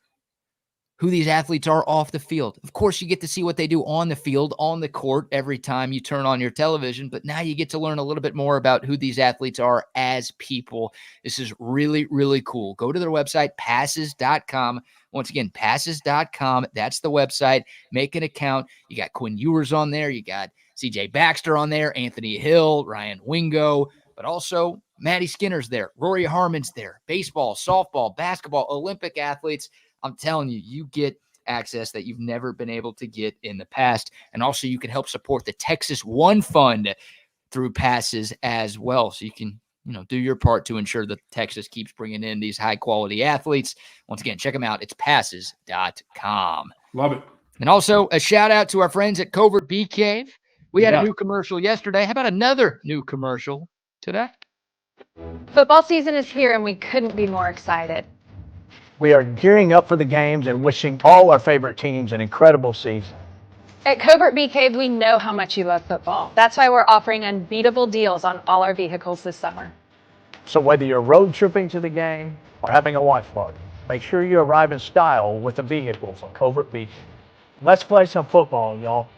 who these athletes are off the field. Of course, you get to see what they do on the field, on the court, every time you turn on your television, but now you get to learn a little bit more about who these athletes are as people. This is really, really cool. Go to their website, passes.com. Once again, passes.com. That's the website. Make an account. You got Quinn Ewers on there. You got CJ Baxter on there, Anthony Hill, Ryan Wingo, but also Maddie Skinner's there. Rory Harmon's there. Baseball, softball, basketball, Olympic athletes. I'm telling you, you get access that you've never been able to get in the past. And also you can help support the Texas One Fund through Passes as well. So you can, do your part to ensure that Texas keeps bringing in these high quality athletes. Once again, check them out. It's passes.com. Love it. And also a shout out to our friends at Covert Bee Cave. We had Yeah. a new commercial yesterday. How about another new commercial today? Football season is here and we couldn't be more excited. We are gearing up for the games and wishing all our favorite teams an incredible season. At Covert Bee Cave, we know how much you love football. That's why we're offering unbeatable deals on all our vehicles this summer. So whether you're road tripping to the game or having a watch party, make sure you arrive in style with a vehicle from Covert Bee Cave. Let's play some football, y'all.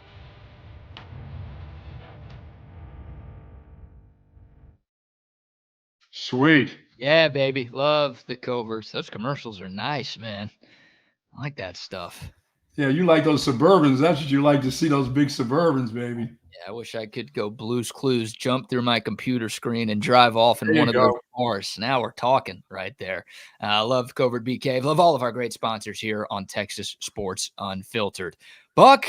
Sweet. Yeah, baby. Love the Coverts. Those commercials are nice, man. I like that stuff. Yeah, you like those Suburbans. That's what you like to see, those big Suburbans, baby. Yeah, I wish I could go Blue's Clues, jump through my computer screen, and drive off in There you one of those go. cars. Now we're talking right there. Love Covert Bee Cave. Love all of our great sponsors here on Texas Sports Unfiltered. Buck,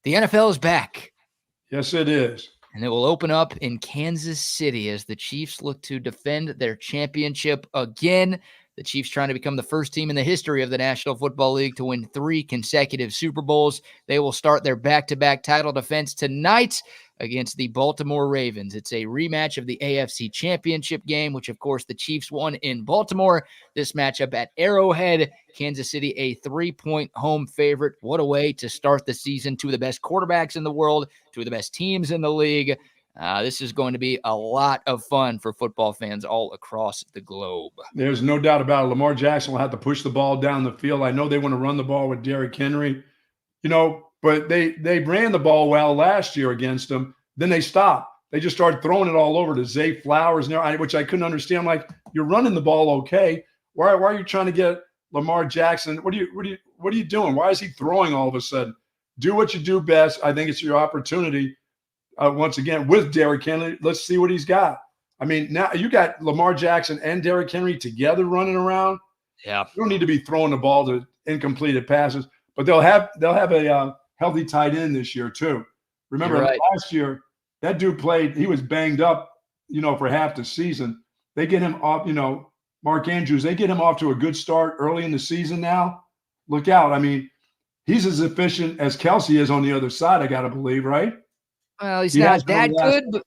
the NFL is back. Yes, it is. And it will open up in Kansas City as the Chiefs look to defend their championship again. The Chiefs trying to become the first team in the history of the National Football League to win 3 consecutive Super Bowls. They will start their back-to-back title defense tonight against the Baltimore Ravens. It's a rematch of the AFC Championship game, which, of course, the Chiefs won in Baltimore. This matchup at Arrowhead, Kansas City, a 3-point home favorite. What a way to start the season. 2 of the best quarterbacks in the world, 2 of the best teams in the league. This is going to be a lot of fun for football fans all across the globe. There's no doubt about it. Lamar Jackson will have to push the ball down the field. I know they want to run the ball with Derrick Henry, but they ran the ball well last year against them. Then they stopped. They just started throwing it all over to Zay Flowers, which I couldn't understand. I'm like, you're running the ball okay. Why are you trying to get Lamar Jackson? What are you doing? Why is he throwing all of a sudden? Do what you do best. I think it's your opportunity. Once again, with Derrick Henry, let's see what he's got. I mean, now you got Lamar Jackson and Derrick Henry together running around. Yeah, you don't need to be throwing the ball to incompleted passes, but they'll have a healthy tight end this year too. Remember last year that dude played; he was banged up, for half the season. They get him off, Mark Andrews. They get him off to a good start early in the season. Now, look out! I mean, he's as efficient as Kelsey is on the other side. I got to believe, right? Well, he's not that good, but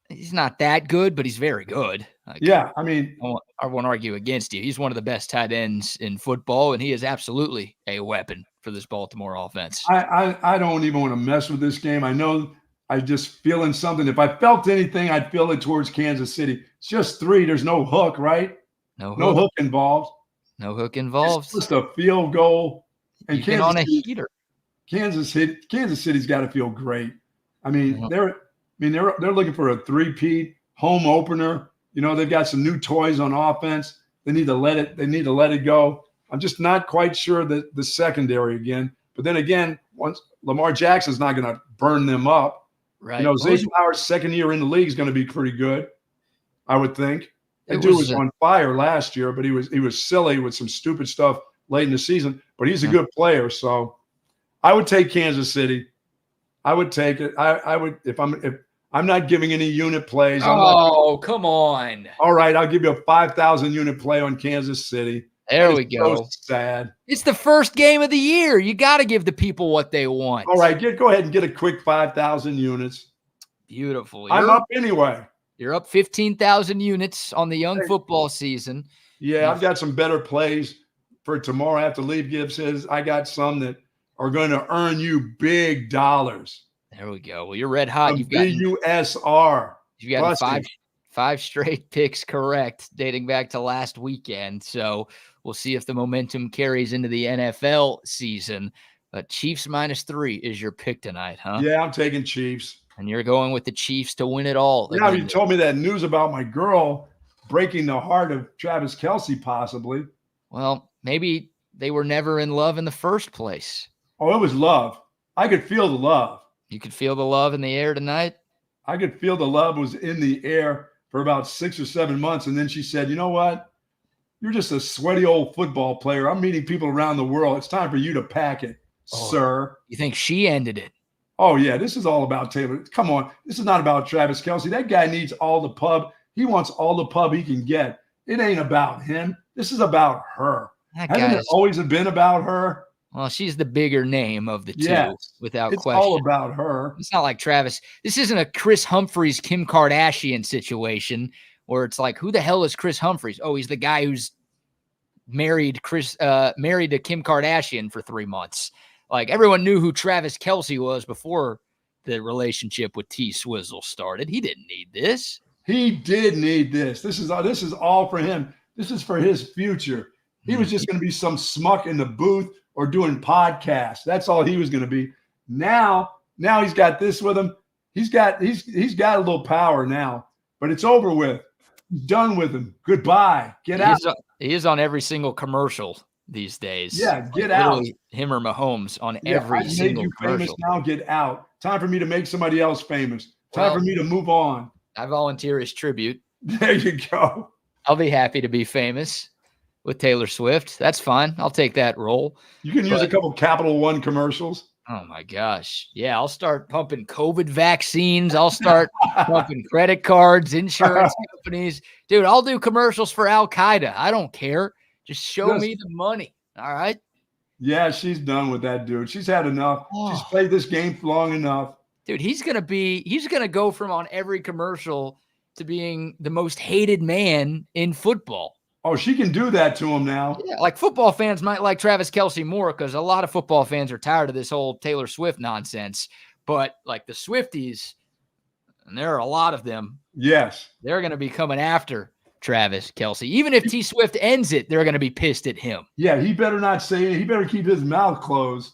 he's not that good, but he's very good. I mean, I won't argue against you. He's one of the best tight ends in football, and he is absolutely a weapon for this Baltimore offense. I don't even want to mess with this game. I know I just feeling something. If I felt anything, I'd feel it towards Kansas City. It's just 3. There's no hook, right? No hook involved. No hook involved. It's just a field goal. And Kansas on a heater. Kansas City's got to feel great. I mean, they're looking for a 3-peat home opener. They've got some new toys on offense. They need to let it go. I'm just not quite sure that the secondary again. But then again, once Lamar Jackson's not going to burn them up. Right. Zay Flowers' second year in the league is going to be pretty good, I would think. That dude was on fire last year, but he was silly with some stupid stuff late in the season. But he's a good player, so I would take Kansas City. I would take it. I would if I'm not giving any unit plays. Come on. All right, I'll give you a 5,000 unit play on Kansas City. There we go. So sad. It's the first game of the year. You got to give the people what they want. All right, go ahead and get a quick 5,000 units. Beautiful. I'm up anyway. You're up 15,000 units on the young football season. Yeah, I've got some better plays for tomorrow. I have to leave. Gibbs says I got some that are going to earn you big dollars. There we go. Well, you're red hot. You've got BUSR. You've got five straight picks correct dating back to last weekend. So we'll see if the momentum carries into the NFL season. But Chiefs -3 is your pick tonight, huh? Yeah, I'm taking Chiefs. And you're going with the Chiefs to win it all. Now you told me that news about my girl breaking the heart of Travis Kelce, possibly. Well, maybe they were never in love in the first place. Oh, it was love. I could feel the love. You could feel the love in the air tonight? I could feel the love was in the air for about 6 or 7 months. And then she said, you know what? You're just a sweaty old football player. I'm meeting people around the world. It's time for you to pack it, sir. You think she ended it? Oh, yeah. This is all about Taylor. Come on. This is not about Travis Kelce. That guy needs all the pub. He wants all the pub he can get. It ain't about him. This is about her. Hasn't it always been about her? Well, she's the bigger name of the two, Yes. without It's question. all about her. It's not like Travis. This isn't a Chris Humphries, Kim Kardashian situation where it's like, who the hell is Chris Humphries? Oh, he's the guy who's married to Kim Kardashian for 3 months. Like, everyone knew who Travis Kelce was before the relationship with T Swizzle started. He didn't need this. He did need this. This is all for him. This is for his future. He was just going to be some smuck in the booth or doing podcasts. That's all he was going to be. Now he's got this with him. He's got a little power now, but it's over with. He's done with him. Goodbye. Get out. He is on every single commercial these days. Yeah, get out. Him or Mahomes on every single commercial. Famous now. Get out. Time for me to make somebody else famous. Time for me to move on. I volunteer as tribute. There you go. I'll be happy to be famous with Taylor Swift. That's fine. I'll take that role. You can use a couple Capital One commercials. Oh my gosh. Yeah, I'll start pumping COVID vaccines. I'll start pumping credit cards, insurance companies. Dude, I'll do commercials for Al-Qaeda. I don't care. Just show me the money. All right. Yeah, she's done with that, dude. She's had enough. Oh. She's played this game long enough. Dude, he's going to go from on every commercial to being the most hated man in football. Oh, she can do that to him now. Yeah, like football fans might like Travis Kelce more because a lot of football fans are tired of this whole Taylor Swift nonsense. But like the Swifties, and there are a lot of them. Yes. They're going to be coming after Travis Kelce. Even if T Swift ends it, they're going to be pissed at him. Yeah, he better not say it. He better keep his mouth closed.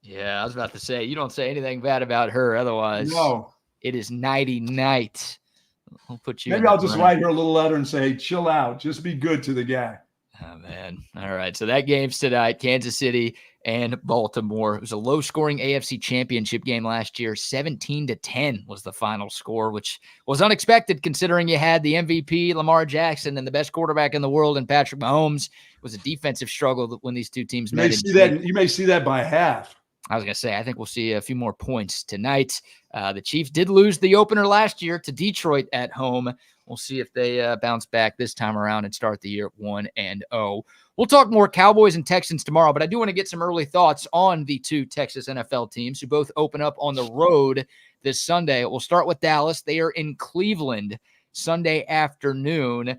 Yeah, I was about to say, you don't say anything bad about her. Otherwise, no. It is nighty night. I'll put you. Maybe I'll just write her a little letter and say, chill out. Just be good to the guy. Oh, man. All right. So that game's tonight, Kansas City and Baltimore. It was a low-scoring AFC championship game last year. 17-10 was the final score, which was unexpected considering you had the MVP, Lamar Jackson, and the best quarterback in the world in Patrick Mahomes. It was a defensive struggle when these two teams met. You may see that by half. I was going to say, I think we'll see a few more points tonight. The Chiefs did lose the opener last year to Detroit at home. We'll see if they bounce back this time around and start the year 1-0. We'll talk more Cowboys and Texans tomorrow, but I do want to get some early thoughts on the two Texas NFL teams who both open up on the road this Sunday. We'll start with Dallas. They are in Cleveland Sunday afternoon.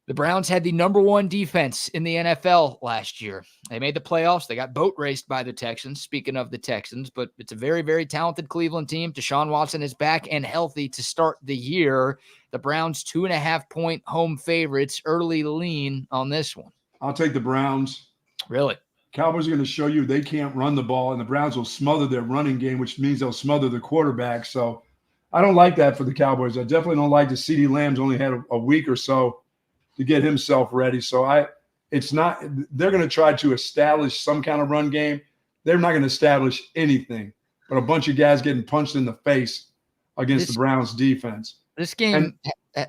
The Browns had the number one defense in the NFL last year. They made the playoffs. They got boat raced by the Texans, speaking of the Texans, but it's a very, very talented Cleveland team. Deshaun Watson is back and healthy to start the year. The Browns 2.5-point home favorites, early lean on this one. I'll take the Browns. Really? Cowboys are going to show you they can't run the ball, and the Browns will smother their running game, which means they'll smother the quarterback. So I don't like that for the Cowboys. I definitely don't like the CeeDee Lamb's only had a week or so to get himself ready. So they're going to try to establish some kind of run game. They're not going to establish anything, but a bunch of guys getting punched in the face against the Browns defense. This game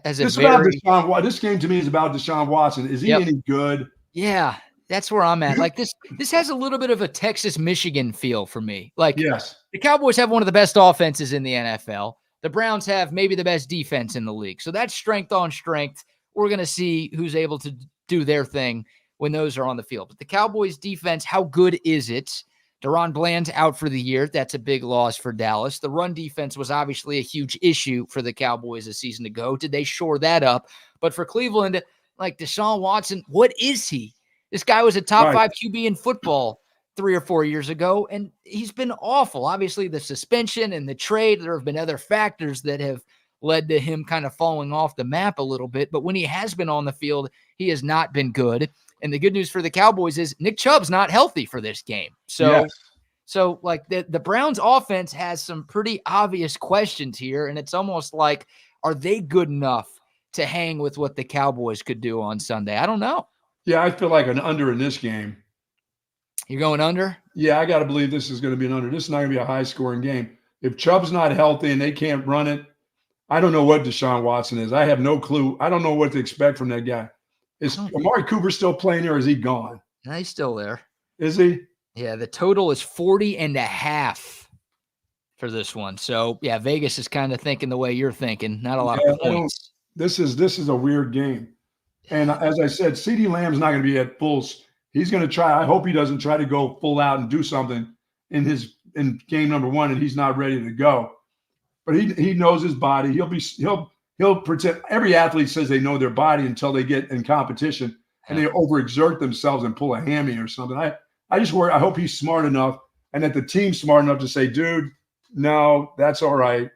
has this game to me is about Deshaun Watson. Is he any good? Yeah, that's where I'm at. Like this has a little bit of a Texas-Michigan feel for me. Like, yes, the Cowboys have one of the best offenses in the NFL. The Browns have maybe the best defense in the league. So that's strength on strength. We're going to see who's able to do their thing when those are on the field. But the Cowboys defense, how good is it? Deron Bland's out for the year. That's a big loss for Dallas. The run defense was obviously a huge issue for the Cowboys a season ago. Did they shore that up? But for Cleveland, like Deshaun Watson, what is he? This guy was a top 5 QB in football 3 or 4 years ago, and he's been awful. Obviously, the suspension and the trade, there have been other factors that have led to him kind of falling off the map a little bit. But when he has been on the field, he has not been good. And the good news for the Cowboys is Nick Chubb's not healthy for this game. So like the Browns offense has some pretty obvious questions here. And it's almost like, are they good enough to hang with what the Cowboys could do on Sunday? I don't know. Yeah, I feel like an under in this game. You're going under? Yeah, I got to believe this is going to be an under. This is not going to be a high-scoring game. If Chubb's not healthy and they can't run it, I don't know what Deshaun Watson is. I have no clue. I don't know what to expect from that guy. Is Amari Cooper still playing there, or is he gone? No, he's still there. Is he? Yeah, the total is 40.5 for this one. So, yeah, Vegas is kind of thinking the way you're thinking. Not a lot of points. This is a weird game. And as I said, CeeDee Lamb's not going to be at full he's going to try. I hope he doesn't try to go full out and do something in game number 1 and he's not ready to go. But he knows his body. He'll pretend. Every athlete says they know their body until they get in competition and they overexert themselves and pull a hammy or something. I just worry. I hope he's smart enough and that the team's smart enough to say, dude, no, that's all right.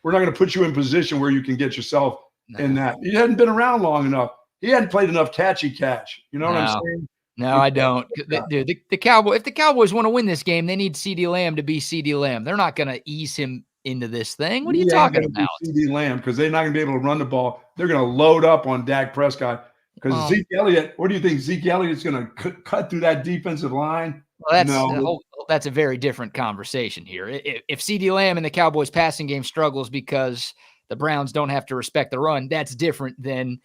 We're not going to put you in position where you can get yourself in that. He hadn't been around long enough. He hadn't played enough catchy catch. You know what I'm saying? No, I don't. Dude, if the Cowboys want to win this game, they need CeeDee Lamb to be CeeDee Lamb. They're not going to ease him into this thing. What are you talking about? CeeDee Lamb, because they're not going to be able to run the ball. They're going to load up on Dak Prescott. Because Zeke Elliott, what do you think? Zeke Elliott's going to cut through that defensive line? Well, that's a very different conversation here. If CeeDee Lamb in the Cowboys passing game struggles because the Browns don't have to respect the run, that's different than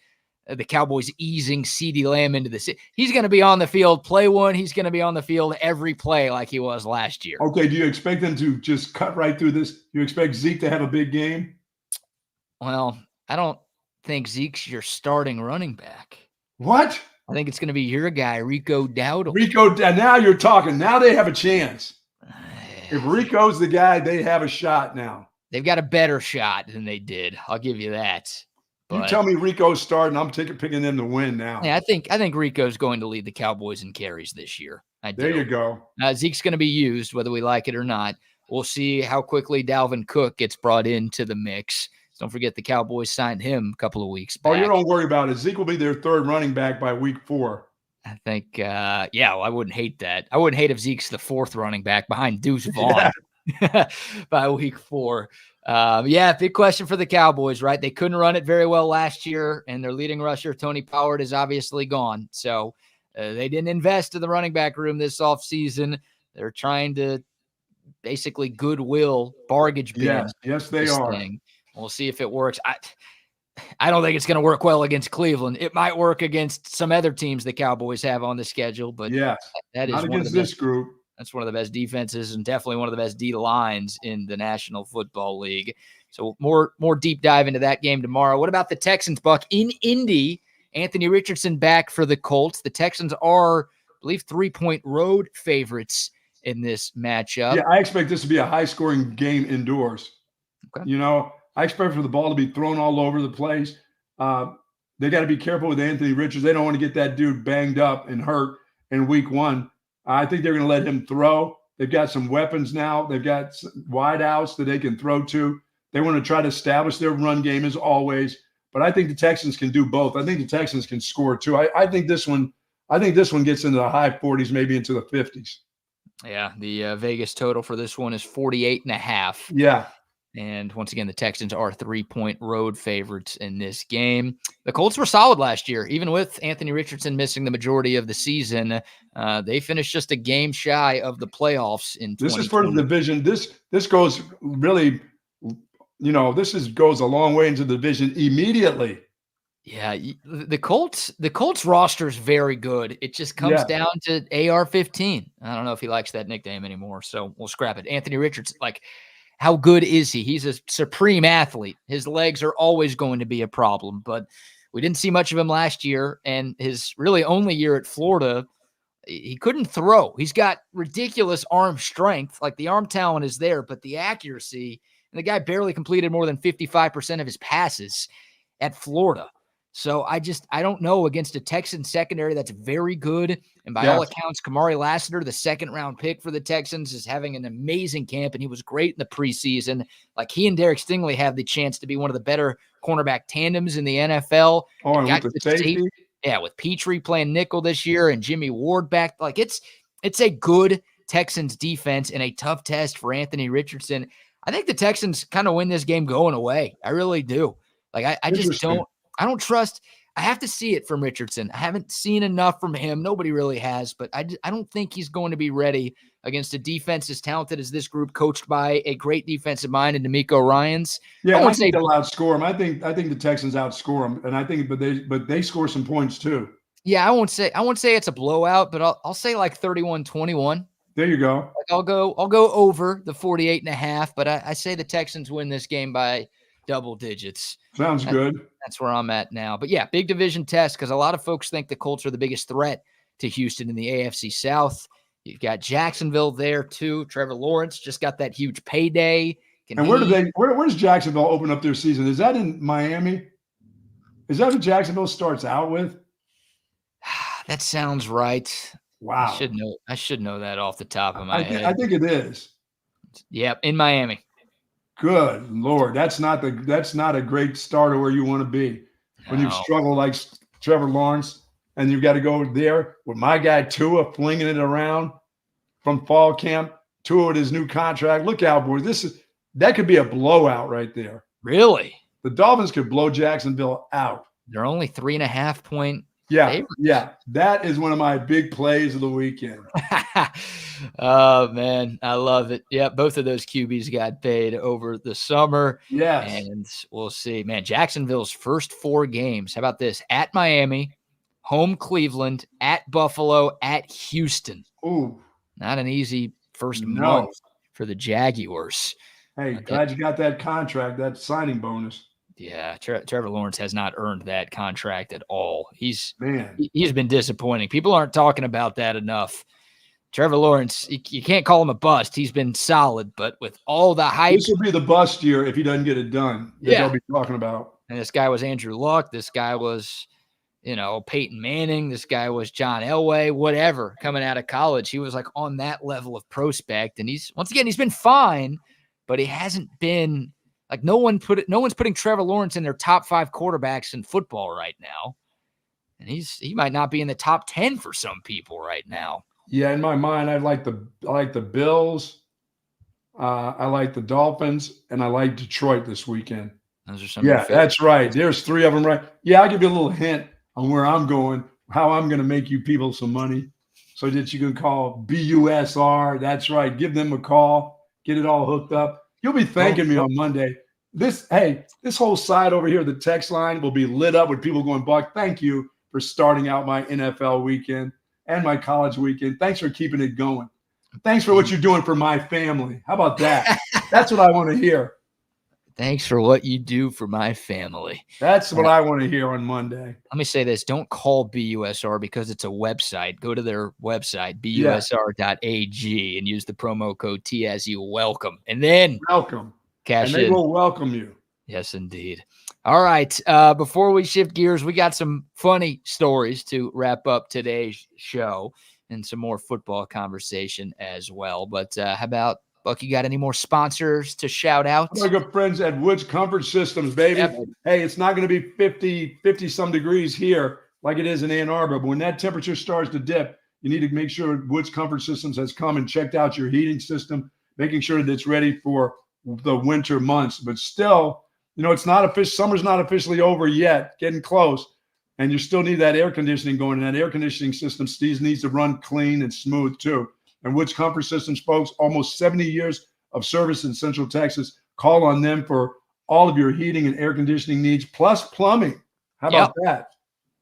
the Cowboys easing CeeDee Lamb into the – he's going to be on the field play one. He's going to be on the field every play like he was last year. Okay, do you expect them to just cut right through this? You expect Zeke to have a big game? Well, I don't think Zeke's your starting running back. What? I think it's going to be your guy, Rico Dowdle. Now you're talking. Now they have a chance. If Rico's the guy, they have a shot now. They've got a better shot than they did. I'll give you that. You tell me Rico's starting, I'm picking them to win now. Yeah, I think Rico's going to lead the Cowboys in carries this year. There you go. Zeke's going to be used, whether we like it or not. We'll see how quickly Dalvin Cook gets brought into the mix. Don't forget the Cowboys signed him a couple of weeks back. Oh, you don't worry about it. Zeke will be their third running back by week 4. I think, well, I wouldn't hate that. I wouldn't hate if Zeke's the 4th running back behind Deuce Vaughn by week 4. Big question for the Cowboys, right? They couldn't run it very well last year, and their leading rusher, Tony Pollard, is obviously gone. So they didn't invest in the running back room this offseason. They're trying to basically goodwill bargage bin. Yes, they are. We'll see if it works. I don't think it's going to work well against Cleveland. It might work against some other teams the Cowboys have on the schedule, but that is not against this group. That's one of the best defenses and definitely one of the best D lines in the National Football League. So more deep dive into that game tomorrow. What about the Texans, Buck? In Indy, Anthony Richardson back for the Colts. The Texans are, I believe, 3-point road favorites in this matchup. Yeah, I expect this to be a high-scoring game indoors. Okay. You know, I expect for the ball to be thrown all over the place. They got to be careful with Anthony Richardson. They don't want to get that dude banged up and hurt in week 1. I think they're going to let him throw. They've got some weapons now. They've got wide outs that they can throw to. They want to try to establish their run game as always. But I think the Texans can do both. I think the Texans can score too. I think this one gets into the high 40s, maybe into the 50s. Yeah, the Vegas total for this one is 48.5. Yeah. And once again, the Texans are 3-point road favorites in this game. The Colts were solid last year, even with Anthony Richardson missing the majority of the season. They finished just a game shy of the playoffs in 2020. This is for the division. This goes really, goes a long way into the division immediately. Yeah, the Colts roster is very good. It just comes down to AR-15. I don't know if he likes that nickname anymore, so we'll scrap it. Anthony Richardson, how good is he? He's a supreme athlete. His legs are always going to be a problem, but we didn't see much of him last year, and his really only year at Florida, he couldn't throw. He's got ridiculous arm strength. The arm talent is there, but the accuracy, and the guy barely completed more than 55% of his passes at Florida. So I don't know against a Texan secondary that's very good. And by all accounts, Kamari Lassiter, the 2nd-round pick for the Texans, is having an amazing camp, and he was great in the preseason. He and Derek Stingley have the chance to be one of the better cornerback tandems in the NFL. Oh, and with the safety? Yeah, with Petrie playing nickel this year and Jimmy Ward back. It's a good Texans defense and a tough test for Anthony Richardson. I think the Texans kind of win this game going away. I really do. I just don't. I don't trust. I have to see it from Richardson. I haven't seen enough from him. Nobody really has, but I don't think he's going to be ready against a defense as talented as this group, coached by a great defensive mind in D'Amico Ryans. Yeah, I think they'll outscore him. I think the Texans outscore them, and but they score some points too. Yeah, I won't say it's a blowout, but I'll say 31-21. There you go. I'll go over the 48.5, but I say the Texans win this game by double digits. Sounds good. That's where I'm at now. But yeah, big division test, because a lot of folks think the Colts are the biggest threat to Houston in the AFC South. You've got Jacksonville there too. Trevor Lawrence just got that huge payday. And where does Jacksonville open up their season? Is that in Miami? Is that what Jacksonville starts out with? That sounds right. Wow. I should know that off the top of my head. I think it is. Yep, in Miami. Good Lord. That's not a great starter where you want to be. When you struggle like Trevor Lawrence and you've got to go there with my guy Tua flinging it around from fall camp, Tua with his new contract. Look out, boys. That could be a blowout right there. Really? The Dolphins could blow Jacksonville out. They're only 3.5 point. Yeah. That is one of my big plays of the weekend. Oh, man. I love it. Yeah, both of those QBs got paid over the summer. Yes. And we'll see. Man, Jacksonville's first 4 games. How about this? At Miami, home Cleveland, at Buffalo, at Houston. Ooh. Not an easy first month for the Jaguars. Hey, glad you got that contract, that signing bonus. Yeah, Trevor Lawrence has not earned that contract at all. He's been disappointing. People aren't talking about that enough. Trevor Lawrence, you can't call him a bust. He's been solid, but with all the hype. This will be the bust year if he doesn't get it done. They'll be talking about. And this guy was Andrew Luck. This guy was, Peyton Manning. This guy was John Elway, whatever, coming out of college. He was like on that level of prospect. And he's been fine, but he hasn't been like no one's putting Trevor Lawrence in their top 5 quarterbacks in football right now. And he might not be in the top 10 for some people right now. Yeah, in my mind, I like the Bills, I like the Dolphins, and I like Detroit this weekend. Those are some. Yeah, that's right. There's 3 of them, right? Yeah, I'll give you a little hint on where I'm going, how I'm going to make you people some money, so that you can call BUSR. That's right. Give them a call, get it all hooked up. You'll be thanking me on Monday. This whole side over here, the text line will be lit up with people going, Buck, thank you for starting out my NFL weekend and my college weekend. Thanks for keeping it going. Thanks for what you're doing for my family. How about that? That's what I want to hear. Thanks for what you do for my family. That's what I want to hear on Monday. Let me say this. Don't call BUSR because it's a website. Go to their website, busr.ag, and use the promo code TSU welcome. And then cash in. And they will welcome you. Yes, indeed. All right. Before we shift gears, we got some funny stories to wrap up today's show and some more football conversation as well. But how about, Bucky, got any more sponsors to shout out? My good friends at Woods Comfort Systems, baby. Yep. Hey, it's not going to be 50 some degrees here like it is in Ann Arbor. But when that temperature starts to dip, you need to make sure Woods Comfort Systems has come and checked out your heating system, making sure that it's ready for the winter months. But still, it's not summer's not officially over yet, getting close. And you still need that air conditioning going. And that air conditioning system needs to run clean and smooth too. And Woods Comfort Systems, folks, almost 70 years of service in Central Texas. Call on them for all of your heating and air conditioning needs, plus plumbing. How about that?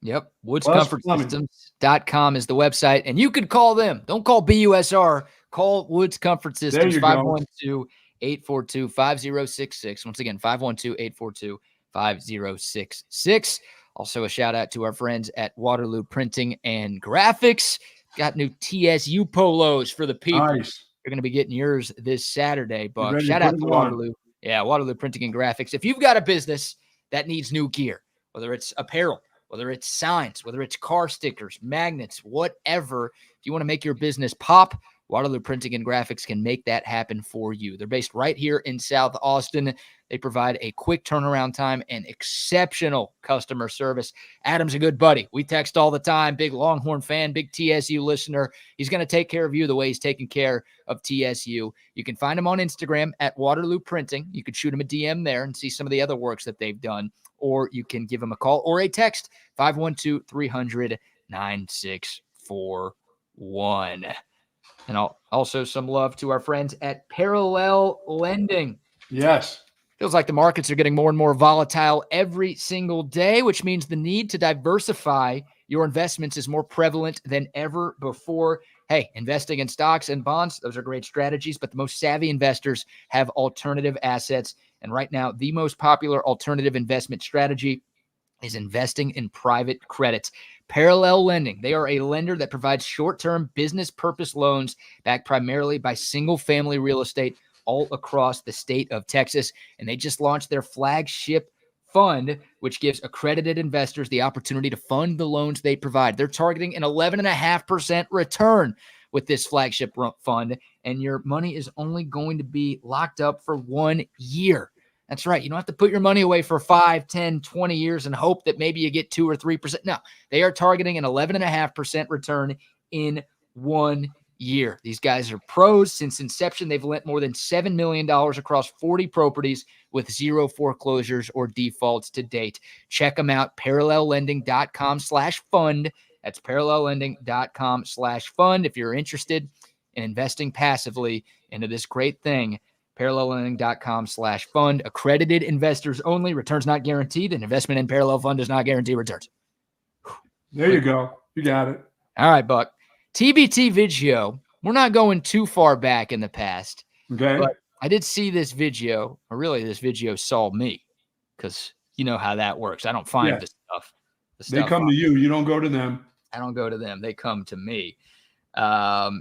Yep. WoodsComfortSystems.com is the website. And you could call them. Don't call BUSR. Call Woods Comfort Systems. 512-842-5066. Once again, 512-842-5066. Also, a shout out to our friends at Waterloo Printing and Graphics. Got new TSU polos for the people. Nice. You're going to be getting yours this Saturday, Buck. Shout out to Waterloo. Yeah, Waterloo Printing and Graphics. If you've got a business that needs new gear, whether it's apparel, whether it's signs, whether it's car stickers, magnets, whatever, if you want to make your business pop, Waterloo Printing and Graphics can make that happen for you. They're based right here in South Austin. They provide a quick turnaround time and exceptional customer service. Adam's a good buddy. We text all the time. Big Longhorn fan, big TSU listener. He's going to take care of you the way he's taking care of TSU. You can find him on Instagram at Waterloo Printing. You could shoot him a DM there and see some of the other works that they've done. Or you can give him a call or a text, 512-300-9641. And also some love to our friends at Parallel Lending. Yes. Feels like the markets are getting more and more volatile every single day, which means the need to diversify your investments is more prevalent than ever before. Hey, investing in stocks and bonds, those are great strategies, but the most savvy investors have alternative assets. And right now, the most popular alternative investment strategy is investing in private credit. Parallel Lending. They are a lender that provides short-term business purpose loans backed primarily by single-family real estate all across the state of Texas. And they just launched their flagship fund, which gives accredited investors the opportunity to fund the loans they provide. They're targeting an 11.5% return with this flagship fund, and your money is only going to be locked up for 1 year. That's right. You don't have to put your money away for 5, 10, 20 years and hope that maybe you get 2 or 3%. No, they are targeting an 11.5% return in 1 year. These guys are pros. Since inception, they've lent more than $7 million across 40 properties with 0 foreclosures or defaults to date. Check them out, parallellending.com/fund. That's parallellending.com/fund. If you're interested in investing passively into this great thing, parallellending.com/fund. Accredited investors only. Returns not guaranteed. An investment in Parallel Fund does not guarantee returns. There you go. You got it. All right, Buck. TBT video. We're not going too far back in the past. Okay. But I did see this video, or really this video saw me, because you know how that works. I don't find the stuff. They come to you. You don't go to them. I don't go to them. They come to me.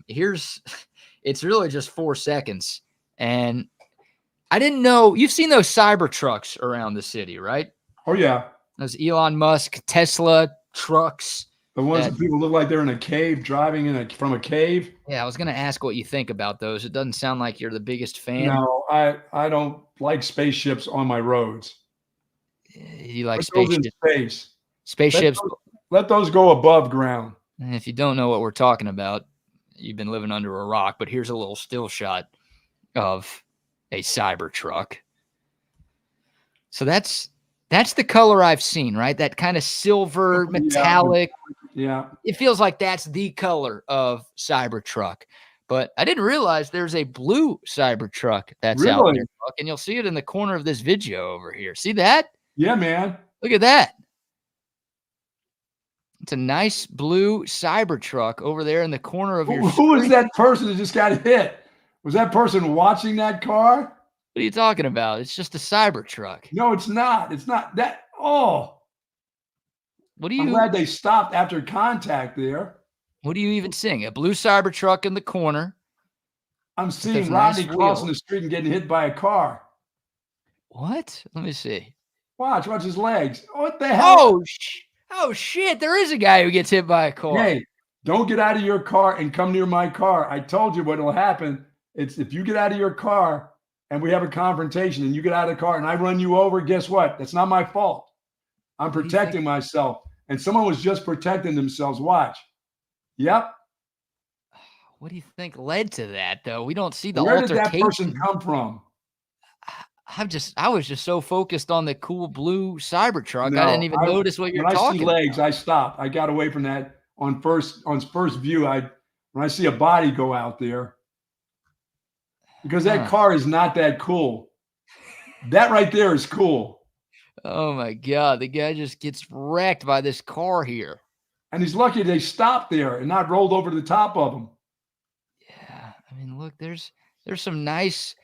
It's really just 4 seconds. And I didn't know, you've seen those cyber trucks around the city, right? Oh, yeah. Those Elon Musk, Tesla trucks. The ones that people look like they're in a cave, driving from a cave. Yeah, I was going to ask what you think about those. It doesn't sound like you're the biggest fan. No, I don't like spaceships on my roads. You like spaceships? Space. Spaceships. Let those go above ground. And if you don't know what we're talking about, you've been living under a rock. But here's a little still shot of a Cybertruck. So that's the color I've seen, right? That kind of silver metallic. Yeah. It feels like that's the color of Cybertruck. But I didn't realize there's a blue Cybertruck that's out there. And you'll see it in the corner of this video over here. See that? Yeah, man. Look at that. It's a nice blue Cybertruck over there in the corner of your screen. Who is that person that just got hit? Was that person watching that car? What are you talking about? It's just a Cybertruck. No, it's not. It's not that. Oh. What do you? I'm glad they stopped after contact there. What are you even seeing? A blue Cybertruck in the corner. I'm seeing Rodney crossing the street and getting hit by a car. What? Let me see. Watch his legs. What the hell? Oh, shit. There is a guy who gets hit by a car. Hey, don't get out of your car and come near my car. I told you what will happen. It's if you get out of your car and we have a confrontation and you get out of the car and I run you over, guess what? That's not my fault. I'm protecting myself. And someone was just protecting themselves. Watch. Yep. What do you think led to that, though? We don't see the Where altercation. did that person come from? I was just so focused on the cool blue Cybertruck. I didn't even notice what you're talking about. When I see legs, I stop. I got away from that on first view. When I see a body go out there, because that car is not that cool. That right there is cool. Oh my God. The guy just gets wrecked by this car here. And he's lucky they stopped there and not rolled over to the top of him. Yeah. I mean, look, there's some nice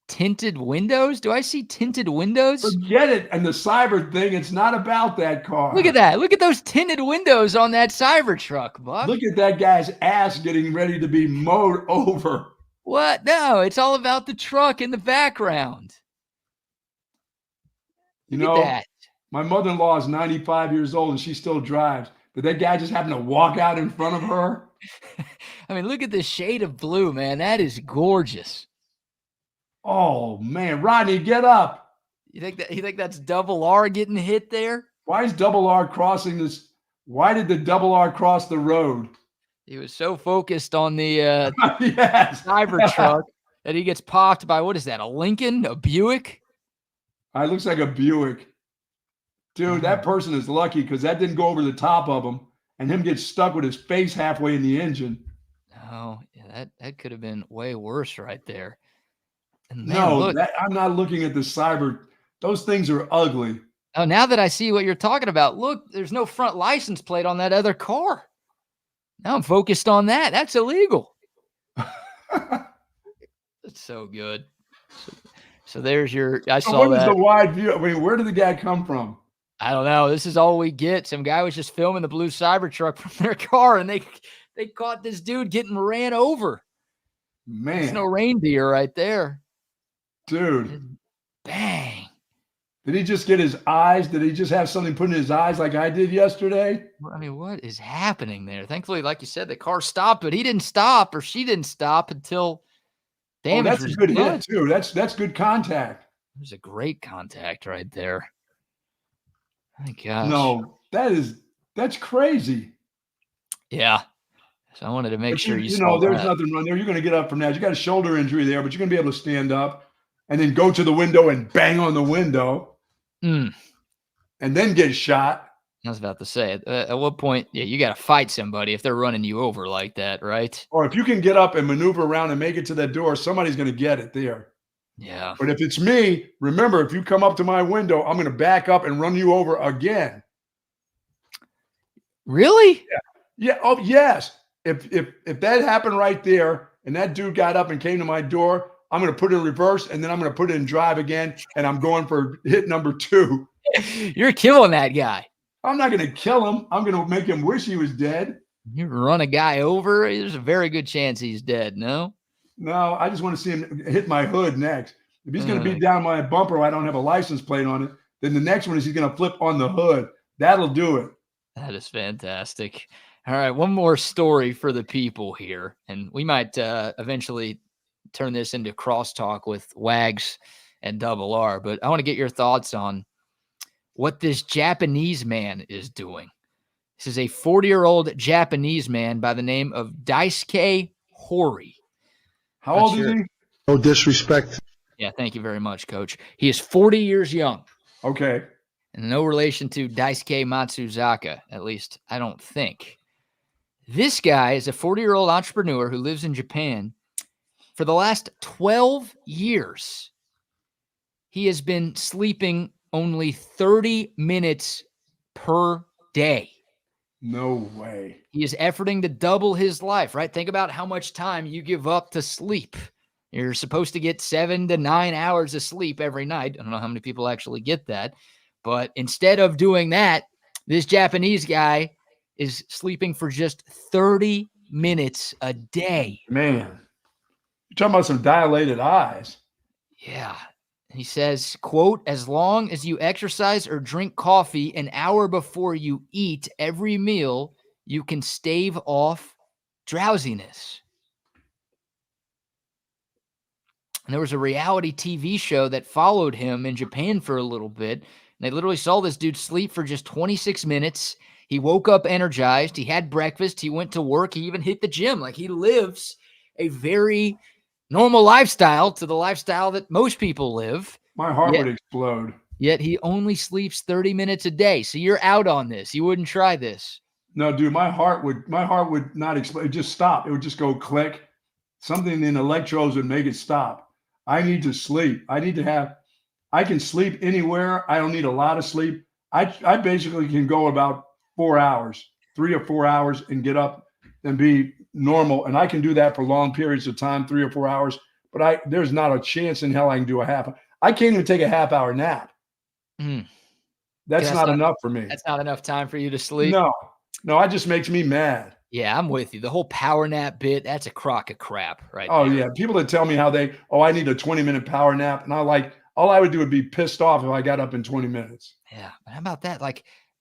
tinted windows. Do I see tinted windows? Forget it. And the cyber thing, it's not about that car. Look at that. Look at those tinted windows on that Cybertruck, Buck. Look at that guy's ass getting ready to be mowed over. What? No, it's all about the truck in the background. Look at that. My mother-in-law is 95 years old and she still drives. Did that guy just happen to walk out in front of her? I mean, look at this shade of blue, man. That is gorgeous. Oh man, Rodney, get up. You think that's Double R getting hit there? Why is Double R crossing this? Why did the Double R cross the road? He was so focused on the Cybertruck that he gets popped by, what is that, a Lincoln, a Buick? It looks like a Buick. Dude, that person is lucky because that didn't go over the top of him and him get stuck with his face halfway in the engine. Oh, yeah, that could have been way worse right there. And man, no, look, I'm not looking at the cyber. Those things are ugly. Oh, now that I see what you're talking about, look, there's no front license plate on that other car. Now I'm focused on that. That's illegal. That's so good. So there's your, I saw what that. What is the wide view? I mean, where did the guy come from? I don't know. This is all we get. Some guy was just filming the blue Cybertruck from their car, and they caught this dude getting ran over. Man. It's no reindeer right there. Dude. Bang. Did he just get his eyes? Did he just have something put in his eyes like I did yesterday? I mean, what is happening there? Thankfully, like you said, the car stopped, but he didn't stop or she didn't stop until damage that's was a good done. hit, too. That's good contact. There's a great contact right there. My gosh. No, that's crazy. Yeah. So I wanted to make sure you you saw know, there's that. nothing wrong there. You're going to get up from that. You got a shoulder injury there, but you're going to be able to stand up and then go to the window and bang on the window and then get shot. I was about to say, at what point, you got to fight somebody if they're running you over like that, right? Or if you can get up and maneuver around and make it to that door, somebody's going to get it there. Yeah. But if it's me, remember, if you come up to my window, I'm going to back up and run you over again. Really? Yeah. Oh, yes. If that happened right there and that dude got up and came to my door, I'm going to put it in reverse and then I'm going to put it in drive again. And I'm going for hit number 2. You're killing that guy. I'm not going to kill him. I'm going to make him wish he was dead. You run a guy over, there's a very good chance he's dead, no? No, I just want to see him hit my hood next. If he's going to beat down my bumper where I don't have a license plate on it, then the next one is he's going to flip on the hood. That'll do it. That is fantastic. All right, one more story for the people here, and we might eventually turn this into crosstalk with Wags and Double R, but I want to get your thoughts on what this Japanese man is doing. This is a 40-year-old Japanese man by the name of Daisuke Hori. How old is he? No disrespect. Yeah, thank you very much, Coach. He is 40 years young. Okay. And no relation to Daisuke Matsuzaka, at least I don't think. This guy is a 40-year-old entrepreneur who lives in Japan. For the last 12 years, he has been sleeping only 30 minutes per day. No way. He is efforting to double his life, right? Think about how much time you give up to sleep. You're supposed to get 7 to 9 hours of sleep every night. I don't know how many people actually get that. But instead of doing that, this Japanese guy is sleeping for just 30 minutes a day. Man, you're talking about some dilated eyes. Yeah. He says, quote, as long as you exercise or drink coffee an hour before you eat every meal, you can stave off drowsiness. And there was a reality TV show that followed him in Japan for a little bit. And they literally saw this dude sleep for just 26 minutes. He woke up energized. He had breakfast. He went to work. He even hit the gym. Like, he lives a very normal lifestyle to the lifestyle that most people live. My heart would explode. Yet he only sleeps 30 minutes a day. So you're out on this. You wouldn't try this. No, dude, my heart would not explode. It'd just stop. It would just go click. Something in electrodes would make it stop. I need to sleep. I can sleep anywhere. I don't need a lot of sleep. I basically can go about 4 hours, 3 or 4 hours, and get up and be normal. And I can do that for long periods of time, 3 or 4 hours. But there's not a chance in hell I can do a half. I can't even take a half-hour nap. That's not enough for me. That's not enough time for you to sleep? No, it just makes me mad. Yeah, I'm with you. The whole power nap bit, that's a crock of crap right Oh, there. yeah. People that tell me how I need a 20-minute power nap. And all I would do would be pissed off if I got up in 20 minutes. Yeah. But how about that?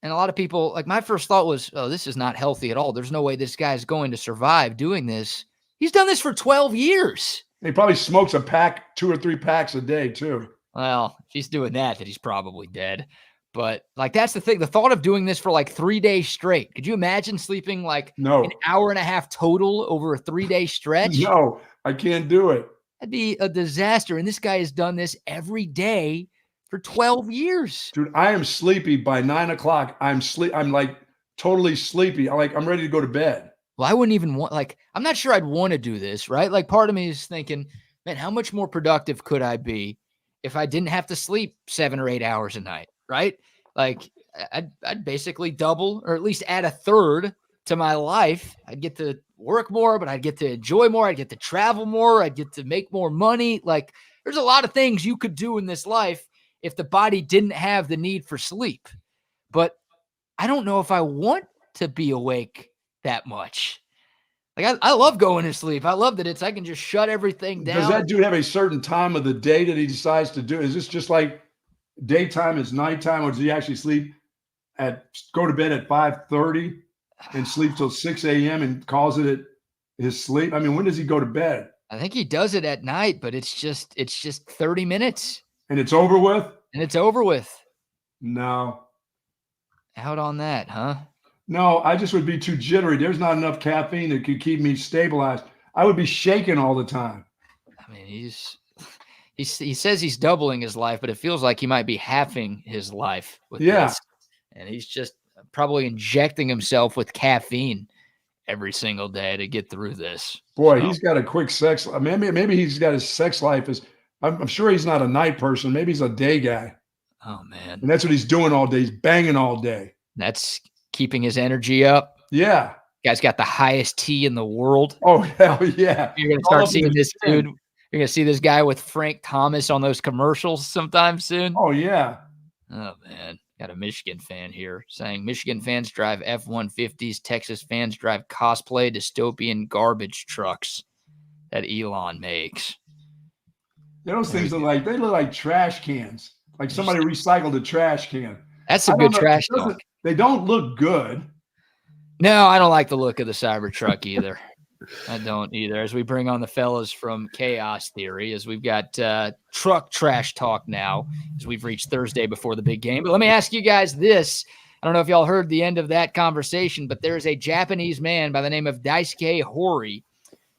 And a lot of people, my first thought was, oh, this is not healthy at all. There's no way this guy's going to survive doing this. He's done this for 12 years. He probably smokes a pack, 2 or 3 packs a day too. Well, if he's doing that, then he's probably dead. But that's the thing. The thought of doing this for 3 days straight. Could you imagine sleeping No. an hour and a half total over a 3-day stretch? No, I can't do it. That'd be a disaster. And this guy has done this every day for 12 years. Dude, I am sleepy by 9 o'clock. I'm totally sleepy. I'm ready to go to bed. Well, I wouldn't even want, I'm not sure I'd want to do this, right? Part of me is thinking, man, how much more productive could I be if I didn't have to sleep 7 or 8 hours a night, right? I'd basically double or at least add a third to my life. I'd get to work more, but I'd get to enjoy more. I'd get to travel more. I'd get to make more money. There's a lot of things you could do in this life if the body didn't have the need for sleep. but I don't know if I want to be awake that much. Like I love going to sleep. I love that I can just shut everything down. Does that dude have a certain time of the day that he decides to do? Is this just like daytime is nighttime, or does he actually go to bed at 5:30 and sleep till 6 a.m. and calls it his sleep? I mean, when does he go to bed? I think he does it at night, but it's just 30 minutes. And it's over with? And it's over with. No. Out on that, huh? No, I just would be too jittery. There's not enough caffeine that could keep me stabilized. I would be shaking all the time. I mean, he says he's doubling his life, but it feels like he might be halving his life with this. And he's just probably injecting himself with caffeine every single day to get through this. Boy, he's got a quick sex. Maybe he's got his sex life I'm sure he's not a night person. Maybe he's a day guy. Oh man. And that's what he's doing all day. He's banging all day. That's keeping his energy up. Yeah. Guy's got the highest T in the world. Oh, hell yeah. You're going to start seeing this dude. You're going to see this guy with Frank Thomas on those commercials sometime soon. Oh, yeah. Oh, man. Got a Michigan fan here saying Michigan fans drive F-150s. Texas fans drive cosplay dystopian garbage trucks that Elon makes. Those things look like trash cans. Like somebody recycled a trash can. That's some good trash talk. They don't look good. No, I don't like the look of the Cybertruck either. I don't either. As we bring on the fellas from Chaos Theory, as we've got truck trash talk now, as we've reached Thursday before the big game. But let me ask you guys this. I don't know if y'all heard the end of that conversation, but there is a Japanese man by the name of Daisuke Hori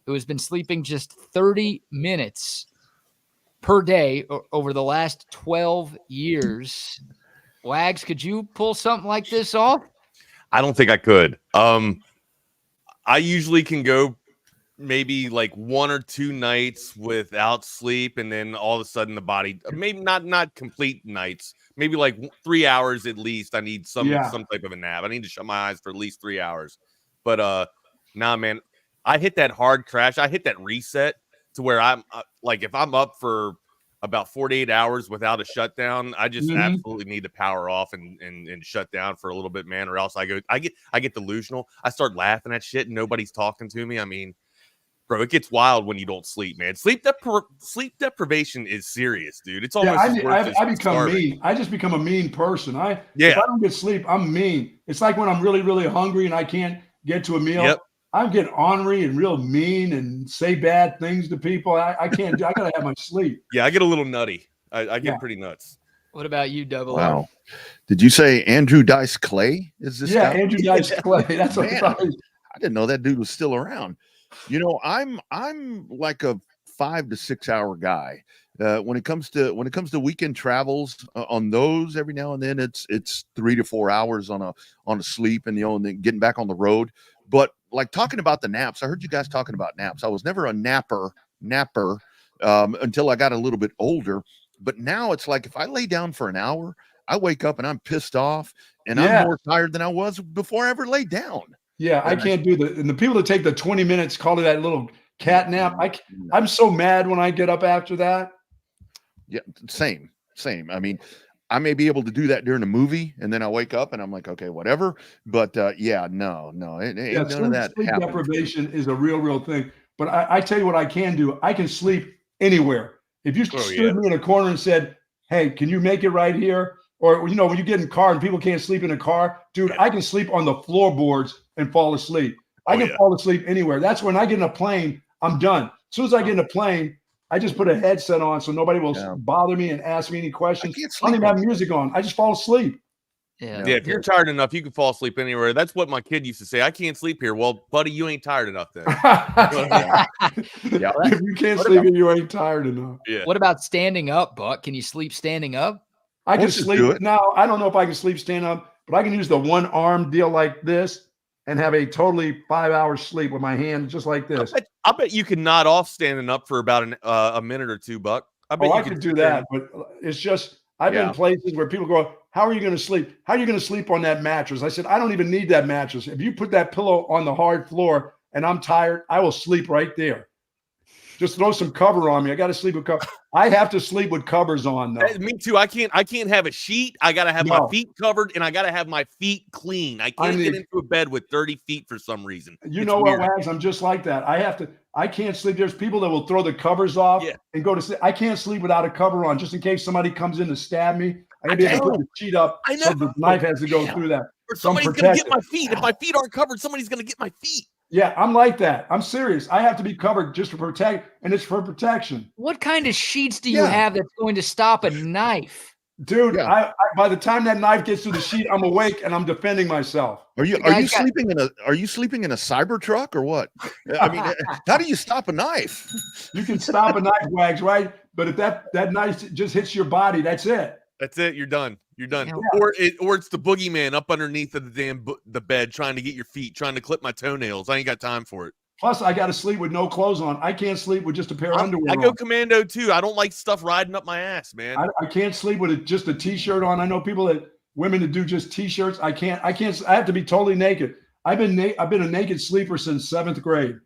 who has been sleeping just 30 minutes per day over the last 12 years. Wags, could you pull something like this off? I don't think I could. I usually can go maybe like 1 or 2 nights without sleep, and then all of a sudden the body, maybe not complete nights, maybe like 3 hours at least. I need some type of a nap. I need to shut my eyes for at least 3 hours. But nah, man, I hit that hard crash. I hit that reset to where I'm like, if I'm up for about 48 hours without a shutdown, I just absolutely need to power off and shut down for a little bit, man, or else I get delusional. I start laughing at shit and nobody's talking to me. I mean, bro, it gets wild when you don't sleep, man. Sleep deprivation is serious, dude. It's almost I become mean. I just become a mean person. If I don't get sleep, I'm mean. It's like when I'm really, really hungry and I can't get to a meal. Yep. I get ornery and real mean and say bad things to people. I can't do. I gotta have my sleep. Yeah, I get a little nutty. I get pretty nuts. What about you, Double? Wow. Did you say Andrew Dice Clay? Is this guy? Andrew Dice Clay. That's what I didn't know that dude was still around. You know, I'm like a 5 to 6 hour guy. When it comes to weekend travels, on those every now and then it's 3 to 4 hours on a sleep and and then getting back on the road. But like talking about the naps, I heard you guys talking about naps. I was never a napper until I got a little bit older. But now it's like if I lay down for an hour, I wake up and I'm pissed off and I'm more tired than I was before I ever laid down. Yeah, I can't do that. And the people that take the 20 minutes, call it that little cat nap. I'm so mad when I get up after that. Yeah, same. I mean, I may be able to do that during a movie, and then I wake up and I'm like, okay, whatever. But no, ain't none of that. Sleep deprivation is a real thing. But I tell you what I can do. I can sleep anywhere. If you stood me in a corner and said, hey, can you make it right here? Or, when you get in a car and people can't sleep in a car, dude, I can sleep on the floorboards and fall asleep. I can fall asleep anywhere. That's when I get in a plane, I'm done. As soon as I get in a plane, I just put a headset on so nobody will bother me and ask me any questions. I don't even have music on. I just fall asleep. Yeah, if you're tired enough, you can fall asleep anywhere. That's what my kid used to say. I can't sleep here. Well, buddy, you ain't tired enough then. If you can't sleep here, you ain't tired enough. Yeah. What about standing up, Buck? Can you sleep standing up? I can sleep. Now, I don't know if I can sleep standing up, but I can use the one arm deal like this and have a totally 5 hour sleep with my hand just like this. I bet you can nod off standing up for about a minute or two, Buck. I bet I could do that, but it's just I've been places where people go, how are you going to sleep? How are you going to sleep on that mattress? I said, I don't even need that mattress. If you put that pillow on the hard floor and I'm tired, I will sleep right there. Just throw some cover on me. I got to sleep with cover. I have to sleep with covers on though. Me too. I can't have a sheet. I gotta have my feet covered, and I gotta have my feet clean. I can't get into a bed with dirty feet for some reason. You know what, Wags? I'm just like that. I can't sleep. There's people that will throw the covers off and go to sleep. I can't sleep without a cover on, just in case somebody comes in to stab me. I gotta be able to put the sheet up so the knife has to go through that. Or somebody's gonna get my feet. If my feet aren't covered, somebody's gonna get my feet. Yeah, I'm like that. I'm serious. I have to be covered just to protect, and it's for protection. What kind of sheets do you have that's going to stop a knife? Dude, I by the time that knife gets to the sheet, I'm awake and I'm defending myself. Are you sleeping in a Cybertruck or what? I mean, how do you stop a knife? You can stop a knife, Wags, right? But if that knife just hits your body, that's it. That's it. You're done. You're done. Yeah. Or it's the boogeyman up underneath of the bed trying to get your feet, trying to clip my toenails. I ain't got time for it. Plus, I got to sleep with no clothes on. I can't sleep with just a pair of underwear. I go commando too. I don't like stuff riding up my ass, man. I can't sleep with just a t-shirt on. I know women that do just t-shirts. I can't. I have to be totally naked. I've been a naked sleeper since 7th grade.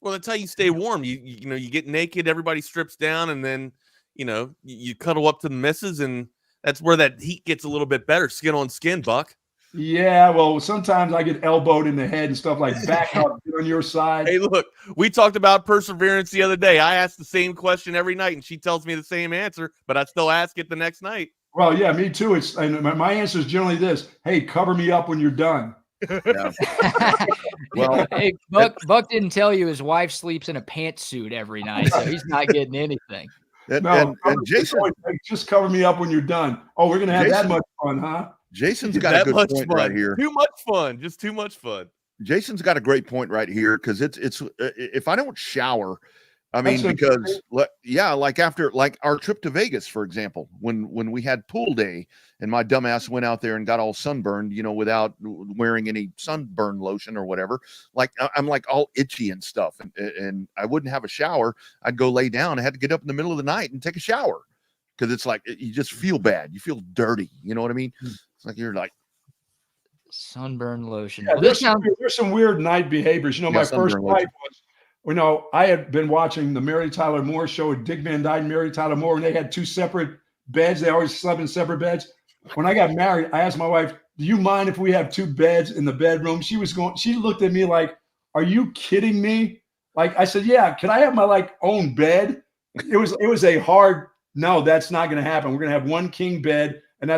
Well, that's how you stay warm. You get naked, everybody strips down, and then you cuddle up to the missus, and that's where that heat gets a little bit better. Skin on skin, Buck. Yeah, well, sometimes I get elbowed in the head and stuff like back up, get on your side. Hey, look, we talked about perseverance the other day. I ask the same question every night, and she tells me the same answer, but I still ask it the next night. Well, yeah, me too. And my answer is generally this: hey, cover me up when you're done. Yeah. Well, hey, Buck didn't tell you his wife sleeps in a pantsuit every night, so he's not getting anything. And Jason, just cover me up when you're done. Oh, we're gonna have that much fun, huh? Jason's got a good point right here. Too much fun, just too much fun. Jason's got a great point right here because it's if I don't shower, I mean, like after our trip to Vegas, for example, when we had pool day and my dumbass went out there and got all sunburned, without wearing any sunburn lotion or whatever, like I'm like all itchy and stuff, and I wouldn't have a shower. I'd go lay down. I had to get up in the middle of the night and take a shower because it's like you just feel bad. You feel dirty. You know what I mean? It's like you're like sunburn lotion. Yeah, Well, there's some weird night behaviors. My first night was, I had been watching the Mary Tyler Moore show with Dick Van Dyke and Mary Tyler Moore, and they had 2 separate beds. They always slept in separate beds. When I got married, I asked my wife, do you mind if we have 2 beds in the bedroom? She looked at me like, are you kidding me? Like, I said, yeah, could I have my own bed? It was a hard, no, that's not going to happen. We're going to have 1 king bed. And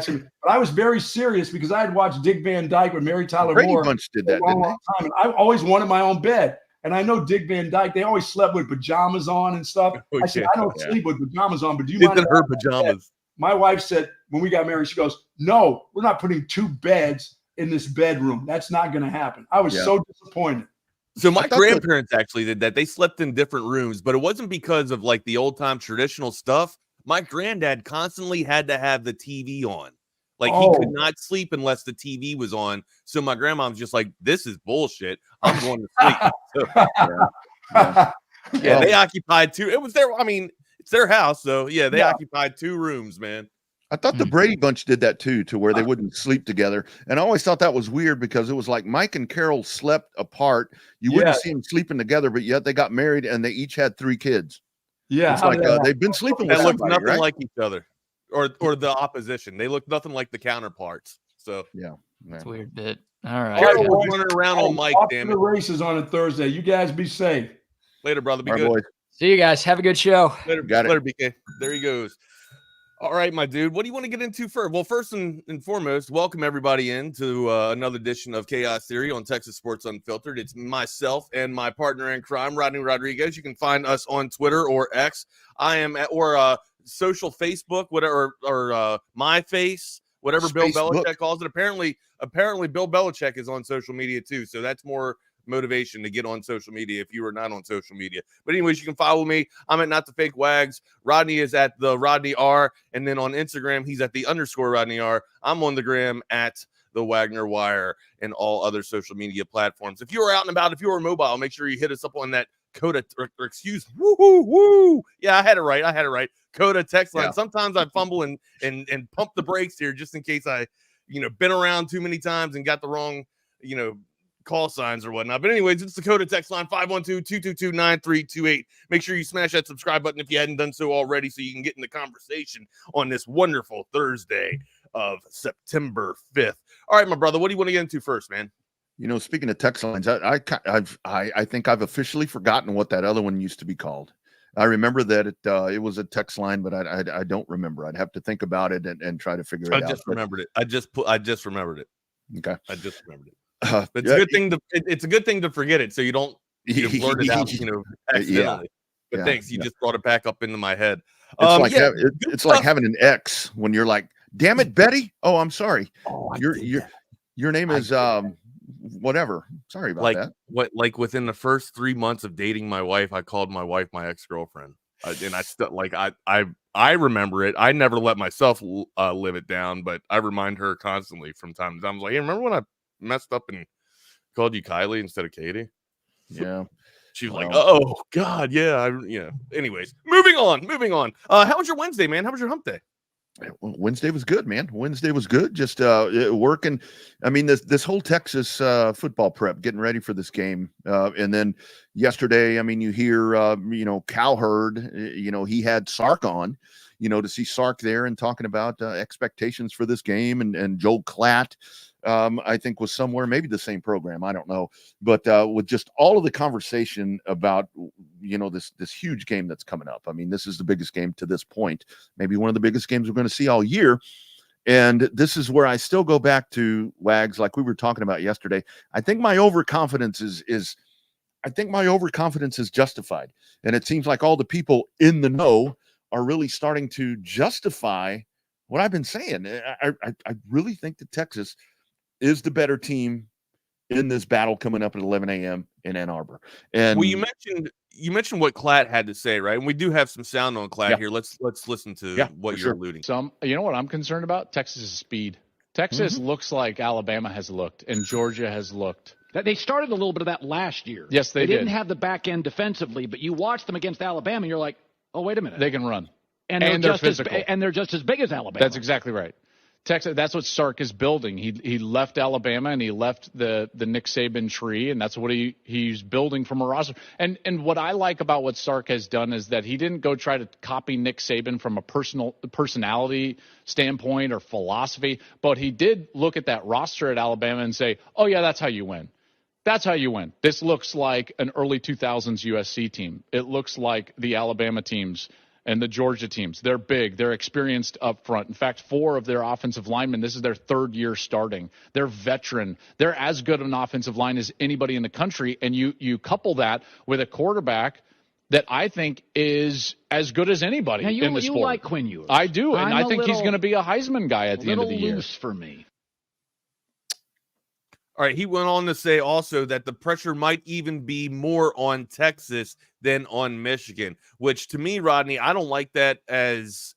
but I was very serious because I had watched Dick Van Dyke with Mary Tyler Moore. Bunch did that, a long time, and I always wanted my own bed. And I know Dick Van Dyke, they always slept with pajamas on and stuff. I said, I don't sleep with pajamas on, but do you mind? Her pajamas. My wife said, when we got married, she goes, no, we're not putting 2 beds in this bedroom. That's not going to happen. I was so disappointed. So my grandparents actually did that. They slept in different rooms, but it wasn't because of the old time traditional stuff. My granddad constantly had to have the TV on. He could not sleep unless the TV was on. So my grandma was just like, this is bullshit. I'm going to sleep. So, they occupied 2. It was it's their house. So they occupied 2 rooms, man. I thought the Brady Bunch did that too, to where they wouldn't sleep together. And I always thought that was weird because it was like Mike and Carol slept apart. You wouldn't see them sleeping together, but yet they got married and they each had 3 kids. Yeah, it's like they've been sleeping with somebody, nothing like each other, or the opposition. They look nothing like the counterparts. So it's a weird bit. All right, we're running around on Mike. Damn it, the races on a Thursday. You guys be safe. Later, brother. Be good. Boys. See you guys. Have a good show. Later, BK. There he goes. All right, my dude. What do you want to get into first? Well, first and foremost, welcome everybody into another edition of Chaos Theory on Texas Sports Unfiltered. It's myself and my partner in crime, Rodney Rodriguez. You can find us on Twitter or X. I am social Facebook, whatever, or my face, whatever Bill Belichick calls it. Apparently, Bill Belichick is on social media too. So that's more motivation to get on social media if you are not on social media. But anyways, you can follow me. I'm at Not the Fake Wags. Rodney is at the Rodney R, and then on Instagram he's at the _. Rodney R. I'm on the gram at the Wagner Wire and all other social media platforms. If you are out and about, if you are mobile, make sure you hit us up on that Coda yeah, I had it right. Coda text line. Sometimes I fumble and pump the brakes here just in case I been around too many times and got the wrong call signs or whatnot. But anyways, it's Dakota text line 512-222-9328. Make sure you smash that subscribe button if you hadn't done so already, so you can get in the conversation on this wonderful Thursday of September 5th. All right, my brother, what do you want to get into first, man? You know, speaking of text lines, I think I've officially forgotten what that other one used to be called. I remember that it was a text line, but I don't remember. I'd have to think about it and try to figure it out. I just remembered it. I just remembered it. Okay. I just remembered it. It's a good thing it's a good thing to forget it, so you don't blurt it out, accidentally. But thanks, you just brought it back up into my head. It's like having an ex when you're like, damn it, Betty. Oh, I'm sorry. Your name is whatever. Sorry about that. Like within the first 3 months of dating my wife, I called my wife my ex-girlfriend. And I still I remember it. I never let myself live it down, but I remind her constantly from time to time. I was like, hey, remember when I messed up and called you Kylie instead of Katie? Yeah. She was like, oh God, yeah. Anyways, moving on. How was your Wednesday, man? How was your hump day? Wednesday was good, man. Wednesday was good. Just working. I mean, this whole Texas football prep, getting ready for this game. And then yesterday, I mean, you hear, Cowherd, he had Sark on, to see Sark there and talking about expectations for this game. And Joel Klatt, I think, was somewhere, maybe the same program. I don't know. But with just all of the conversation about, this huge game that's coming up. I mean, this is the biggest game to this point, maybe one of the biggest games we're going to see all year. And this is where I still go back to, Wags, like we were talking about yesterday. I think my overconfidence is justified. And it seems like all the people in the know are really starting to justify what I've been saying. I really think that Texas is the better team in this battle coming up at 11 a.m. in Ann Arbor. And well, you mentioned what Klatt had to say, right? And we do have some sound on Klatt here. Let's listen to what you're alluding to. You know what I'm concerned about? Texas' speed. Texas looks like Alabama has looked and Georgia has looked. They started a little bit of that last year. Yes, they didn't have the back end defensively, but you watch them against Alabama, and you're like, oh, wait a minute. They can run. And they're physical. And they're just as big as Alabama. That's exactly right. Texas, that's what Sark is building. He left Alabama and he left the Nick Saban tree, and that's what he's building from a roster. And what I like about what Sark has done is that he didn't go try to copy Nick Saban from a personality standpoint or philosophy, but he did look at that roster at Alabama and say, oh yeah, that's how you win. That's how you win. This looks like an early 2000s USC team. It looks like the Alabama teams and the Georgia teams. They're big. They're experienced up front. In fact, 4 of their offensive linemen, this is their 3rd year starting. They're veteran. They're as good an offensive line as anybody in the country. And you couple that with a quarterback that I think is as good as anybody in the sport. You like Quinn Ewers. I do, and I think he's going to be a Heisman guy at the end of the year. Loose for me. All right, he went on to say also that the pressure might even be more on Texas than on Michigan, which to me, Rodney, I don't like that as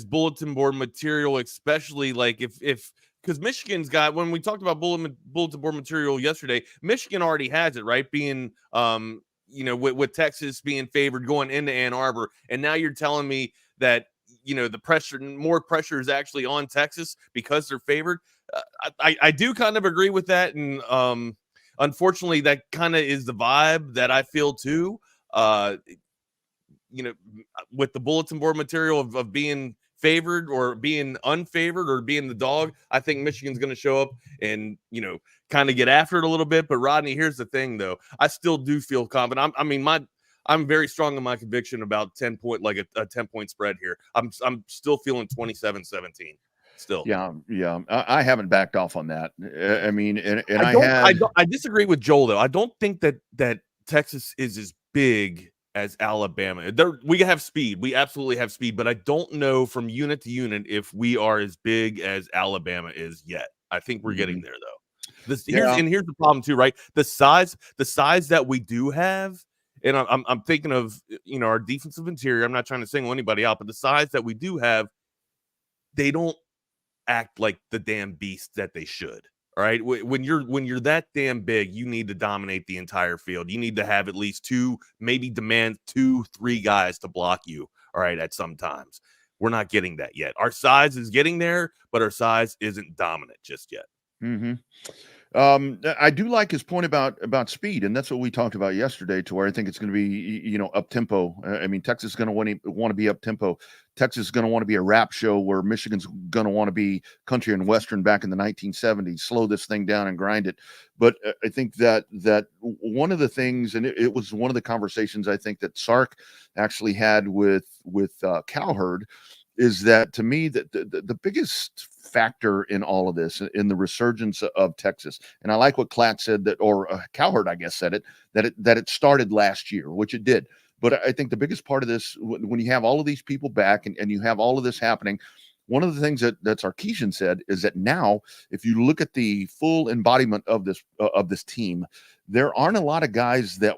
bulletin board material, especially like if because Michigan's got, when we talked about bulletin board material yesterday, Michigan already has it, right? Being with Texas being favored going into Ann Arbor, and now you're telling me that more pressure is actually on Texas because they're favored. I do kind of agree with that, and unfortunately, that kind of is the vibe that I feel too. With the bulletin board material of being favored or being unfavored or being the dog, I think Michigan's going to show up and kind of get after it a little bit. But Rodney, here's the thing, though, I still do feel confident. I'm very strong in my conviction about 10 point, like a 10-point spread here. I'm still feeling 27-17. Still, yeah. I haven't backed off on that. I mean, and I disagree with Joel though. I don't think that Texas is as big as Alabama. We have speed. We absolutely have speed, but I don't know from unit to unit if we are as big as Alabama is yet. I think we're getting there though. Here's the problem too, right? The size that we do have, and I'm thinking of our defensive interior. I'm not trying to single anybody out, but the size that we do have, they don't act like the damn beast that they should. All right, when you're that damn big, you need to dominate the entire field. You need to have at least 2, maybe demand 2-3 guys to block you. All right, at some times we're not getting that yet. Our size is getting there, but our size isn't dominant just yet. I do like his point about speed, and that's what we talked about yesterday. To where I think it's going to be, up tempo. I mean, Texas is going to want to be up tempo. Texas is going to want to be a rap show, where Michigan's going to want to be country and western back in the 1970s. Slow this thing down and grind it. But I think that one of the things, and it was one of the conversations I think that Sark actually had with Cowherd, is that, to me, that the biggest factor in all of this, in the resurgence of Texas, and I like what Klatt said, Cowherd, I guess, said it, that it started last year, which it did. But I think the biggest part of this, when you have all of these people back and you have all of this happening, one of the things that Sarkeesian said is that now, if you look at the full embodiment of this team, there aren't a lot of guys that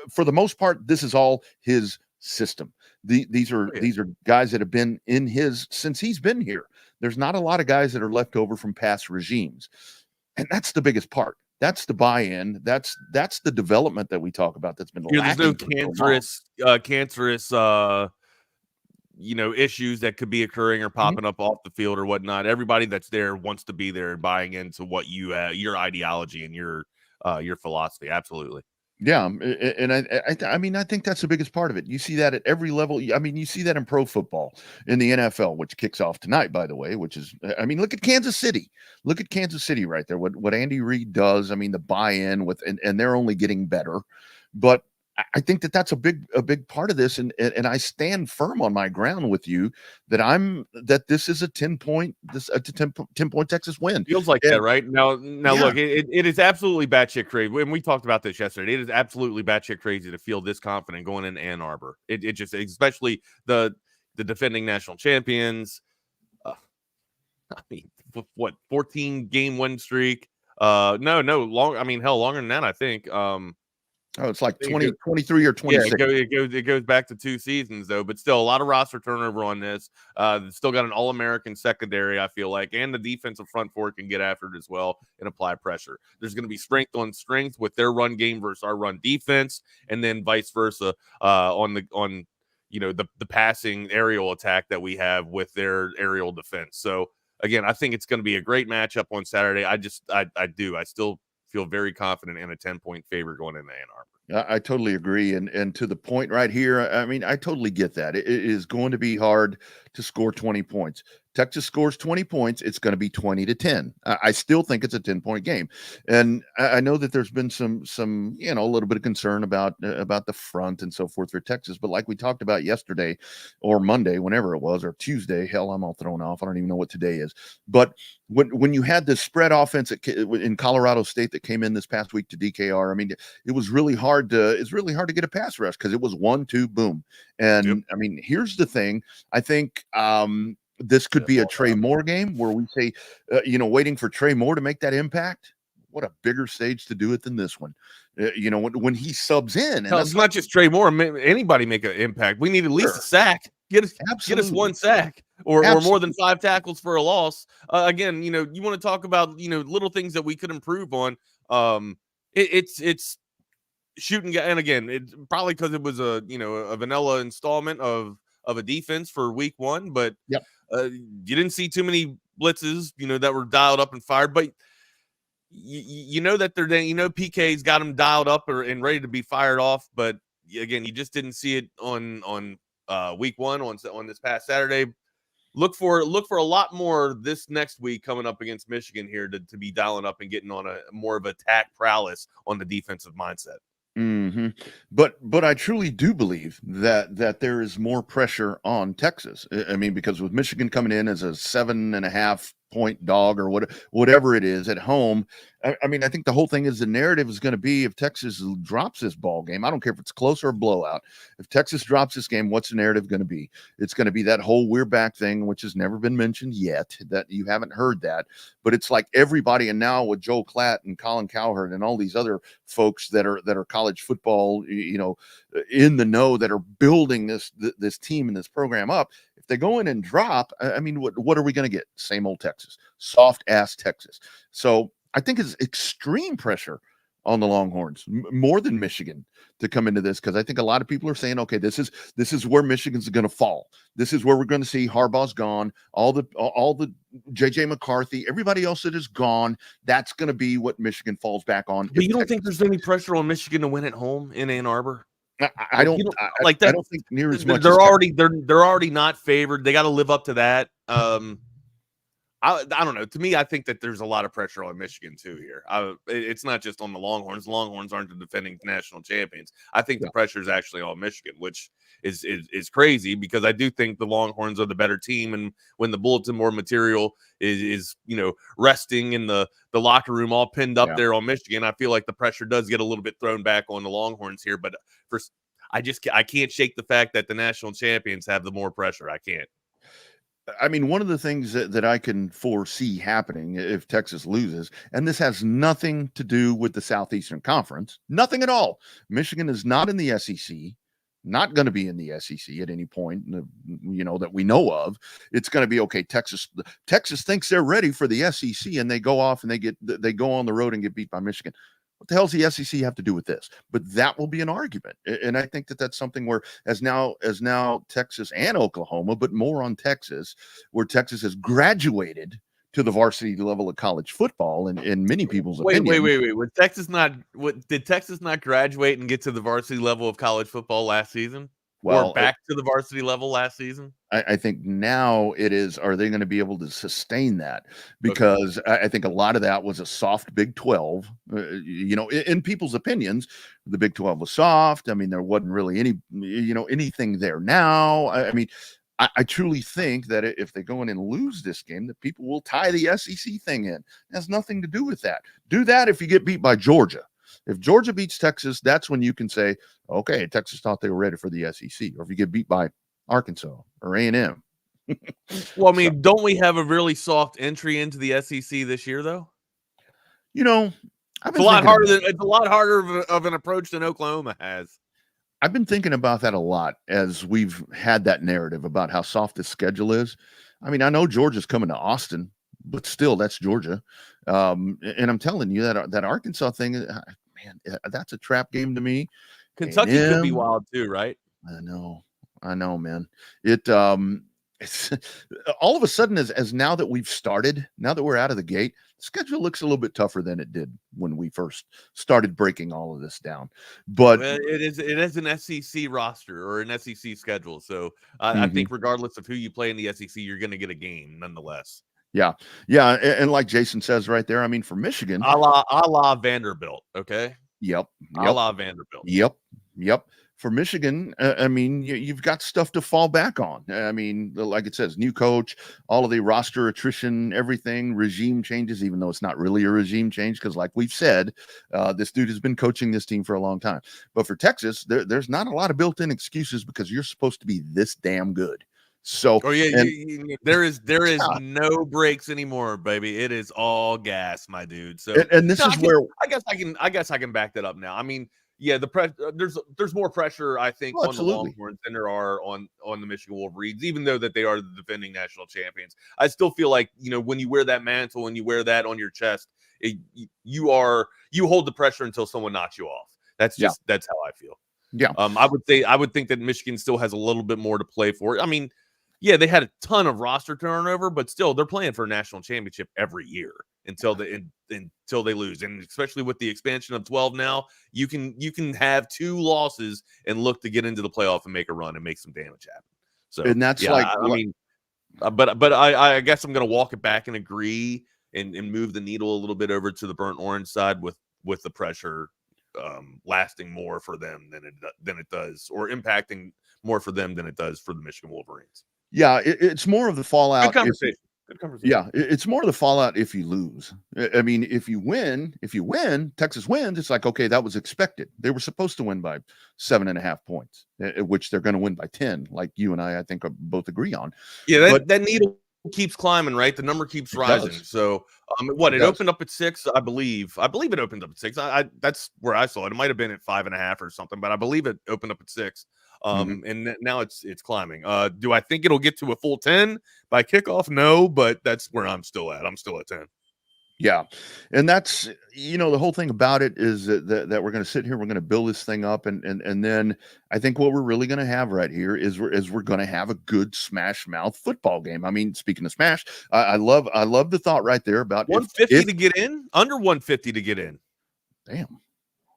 for the most part, this is all his system. These are guys that have been in his since he's been here. There's not a lot of guys that are left over from past regimes, and that's the biggest part. That's the buy-in. That's the development that we talk about. That's been lacking. There's no cancerous issues that could be occurring or popping up off the field or whatnot. Everybody that's there wants to be there and buying into what your ideology and your philosophy. Absolutely. Yeah, and I mean, I think that's the biggest part of it. You see that at every level. I mean, you see that in pro football, in the NFL, which kicks off tonight, by the way, which is, I mean, look at Kansas City. Look at Kansas City right there. What Andy Reid does, I mean, the buy-in with, and they're only getting better. But I think that's a big part of this, and I stand firm on my ground with you that this is a 10-point Texas win. Feels like that, right? Now, yeah. Look, it is absolutely batshit crazy, and we talked about this yesterday. It is absolutely batshit crazy to feel this confident going into Ann Arbor. It just, especially the defending national champions. I mean, what 14-game win streak? Long. I mean, hell, longer than that, I think. It's like 23 or 26. Yeah, it goes back to 2 seasons, though, but still a lot of roster turnover on this. Still got an All-American secondary, I feel like, and the defensive front four can get after it as well and apply pressure. There's going to be strength on strength with their run game versus our run defense, and then vice versa on the passing aerial attack that we have with their aerial defense. So again, I think it's going to be a great matchup on Saturday. I still feel very confident in a 10-point favor going into Ann Arbor. I totally agree. And to the point right here, I mean, I totally get that. It is going to be hard to score 20 points. Texas scores 20 points, it's going to be 20-10. I still think it's a 10-point game. And I know that there's been some a little bit of concern about the front and so forth for Texas. But like we talked about yesterday or Monday, whenever it was, or Tuesday, hell, I'm all thrown off. I don't even know what today is. But when you had this spread offense in Colorado State that came in this past week to DKR, I mean, it was really hard to get a pass rush because it was 1-2, boom. And yep. I mean, here's the thing. I think this could be a Trey Moore game where we say, waiting for Trey Moore to make that impact. What a bigger stage to do it than this one. When he subs in. And it's not just Trey Moore. Anybody make an impact. We need at least a sack. Get us one sack or more than 5 tackles for a loss. Again, you want to talk about, little things that we could improve on. It's shooting. And again, it's probably because it was a vanilla installment of a defense for week 1, but yep. You didn't see too many blitzes, that were dialed up and fired, but that they're PK's got them dialed up and ready to be fired off. But again, you just didn't see it on week 1 on this past Saturday. Look for a lot more this next week coming up against Michigan here to be dialing up and getting on a more of attack prowess on the defensive mindset. Mm-hmm. But I truly do believe that there is more pressure on Texas. I mean, because with Michigan coming in as a 7.5-point dog or whatever it is at home, I mean, I think the whole thing is the narrative is going to be if Texas drops this ball game. I don't care if it's close or a blowout. If Texas drops this game, what's the narrative going to be? It's going to be that whole we're back thing, which has never been mentioned yet. That you haven't heard that, but it's like everybody, and now with Joel Klatt and Colin Cowherd and all these other folks that are college football, in the know, that are building this team and this program up. If they go in and drop, I mean, what are we going to get? Same old Texas, soft ass Texas. So I think it's extreme pressure on the Longhorns, more than Michigan, to come into this, because I think a lot of people are saying, okay, this is where Michigan's going to fall. This is where we're going to see Harbaugh's gone, all the JJ McCarthy, everybody else that is gone. That's going to be what Michigan falls back on. But you don't think there's any pressure on Michigan to win at home in Ann Arbor? I don't like that. I don't think near as much. They're already not favored. They got to live up to that. I don't know. To me, I think that there's a lot of pressure on Michigan too here. It's not just on the Longhorns. The Longhorns aren't the defending national champions. I think the pressure is actually on Michigan, which is crazy, because I do think the Longhorns are the better team. And when the bulletin board material is resting in the locker room all pinned up there on Michigan, I feel like the pressure does get a little bit thrown back on the Longhorns here. But I can't shake the fact that the national champions have the more pressure. I can't. I mean, one of the things that I can foresee happening if Texas loses, and this has nothing to do with the Southeastern Conference, nothing at all. Michigan is not in the SEC, not going to be in the SEC at any point, that we know of. It's going to be, okay, Texas thinks they're ready for the SEC, and they go off and they go on the road and get beat by Michigan. What the hell does the SEC have to do with this? But that will be an argument. And I think that that's something where, as now Texas and Oklahoma, but more on Texas, where Texas has graduated to the varsity level of college football in many people's opinion. Wait. Did Texas not graduate and get to the varsity level of college football last season? Or back to the varsity level last season? I think now it is, are they going to be able to sustain that? Because I think a lot of that was a soft Big 12. In people's opinions, the Big 12 was soft. I mean, there wasn't really anything there now. I truly think that if they go in and lose this game, that people will tie the SEC thing in. It has nothing to do with that. Do that if you get beat by Georgia. If Georgia beats Texas, that's when you can say, okay, Texas thought they were ready for the SEC. Or if you get beat by Arkansas or A&M. Well, don't we have a really soft entry into the SEC this year, though? It's a lot harder of an approach than Oklahoma has. I've been thinking about that a lot as we've had that narrative about how soft the schedule is. I know Georgia's coming to Austin, but still, that's Georgia. And I'm telling you that Arkansas thing, man, that's a trap game to me. Kentucky could be wild too, right? I know, man. It's all of a sudden, as now that we're out of the gate, the schedule looks a little bit tougher than it did when we first started breaking all of this down. But it is an SEC roster or an SEC schedule. So I think regardless of who you play in the SEC, you're going to get a game nonetheless. Yeah. And like Jason says right there, for Michigan, a la Vanderbilt. Okay. Yep. A la Vanderbilt. Yep. For Michigan, you've got stuff to fall back on. Like it says, new coach, all of the roster attrition, everything, regime changes, even though it's not really a regime change, because like we've said, this dude has been coaching this team for a long time. But for Texas, there's not a lot of built-in excuses, because you're supposed to be this damn good. So, there is no breaks anymore, baby. It is all gas, my dude. So, and this is where I guess I can back that up now. There's more pressure, I think, on the Longhorns than there are on the Michigan Wolverines, even though that they are the defending national champions. I still feel like, when you wear that mantle and you wear that on your chest, you hold the pressure until someone knocks you off. That's how I feel. Yeah. I would think that Michigan still has a little bit more to play for. They had a ton of roster turnover, but still they're playing for a national championship every year until they lose. And especially with the expansion of 12 now, you can have 2 losses and look to get into the playoff and make a run and make some damage happen. So, and that's but I guess I'm going to walk it back and agree and move the needle a little bit over to the burnt orange side with the pressure lasting more for them than it does, or impacting more for them than it does for the Michigan Wolverines. Yeah, it's more of the fallout. Good conversation. Yeah, it's more of the fallout if you lose. If you win, Texas wins, it's like, okay, that was expected. They were supposed to win by 7.5 points, which they're going to win by 10, like you and I think both agree on. Yeah, that needle keeps climbing, right? The number keeps rising. So it opened up at 6, I believe it opened up at 6. That's where I saw it. It might have been at 5.5 or something, but I believe it opened up at 6. And now it's climbing. Do I think it'll get to a full 10 by kickoff? No, but that's where I'm still at. I'm still at 10. Yeah. And that's, the whole thing about it is that we're going to sit here, we're going to build this thing up. And then I think what we're really going to have right here is we're going to have a good smash mouth football game. I mean, speaking of smash, I love the thought right there about 150 to get in, under 150 to get in. Damn.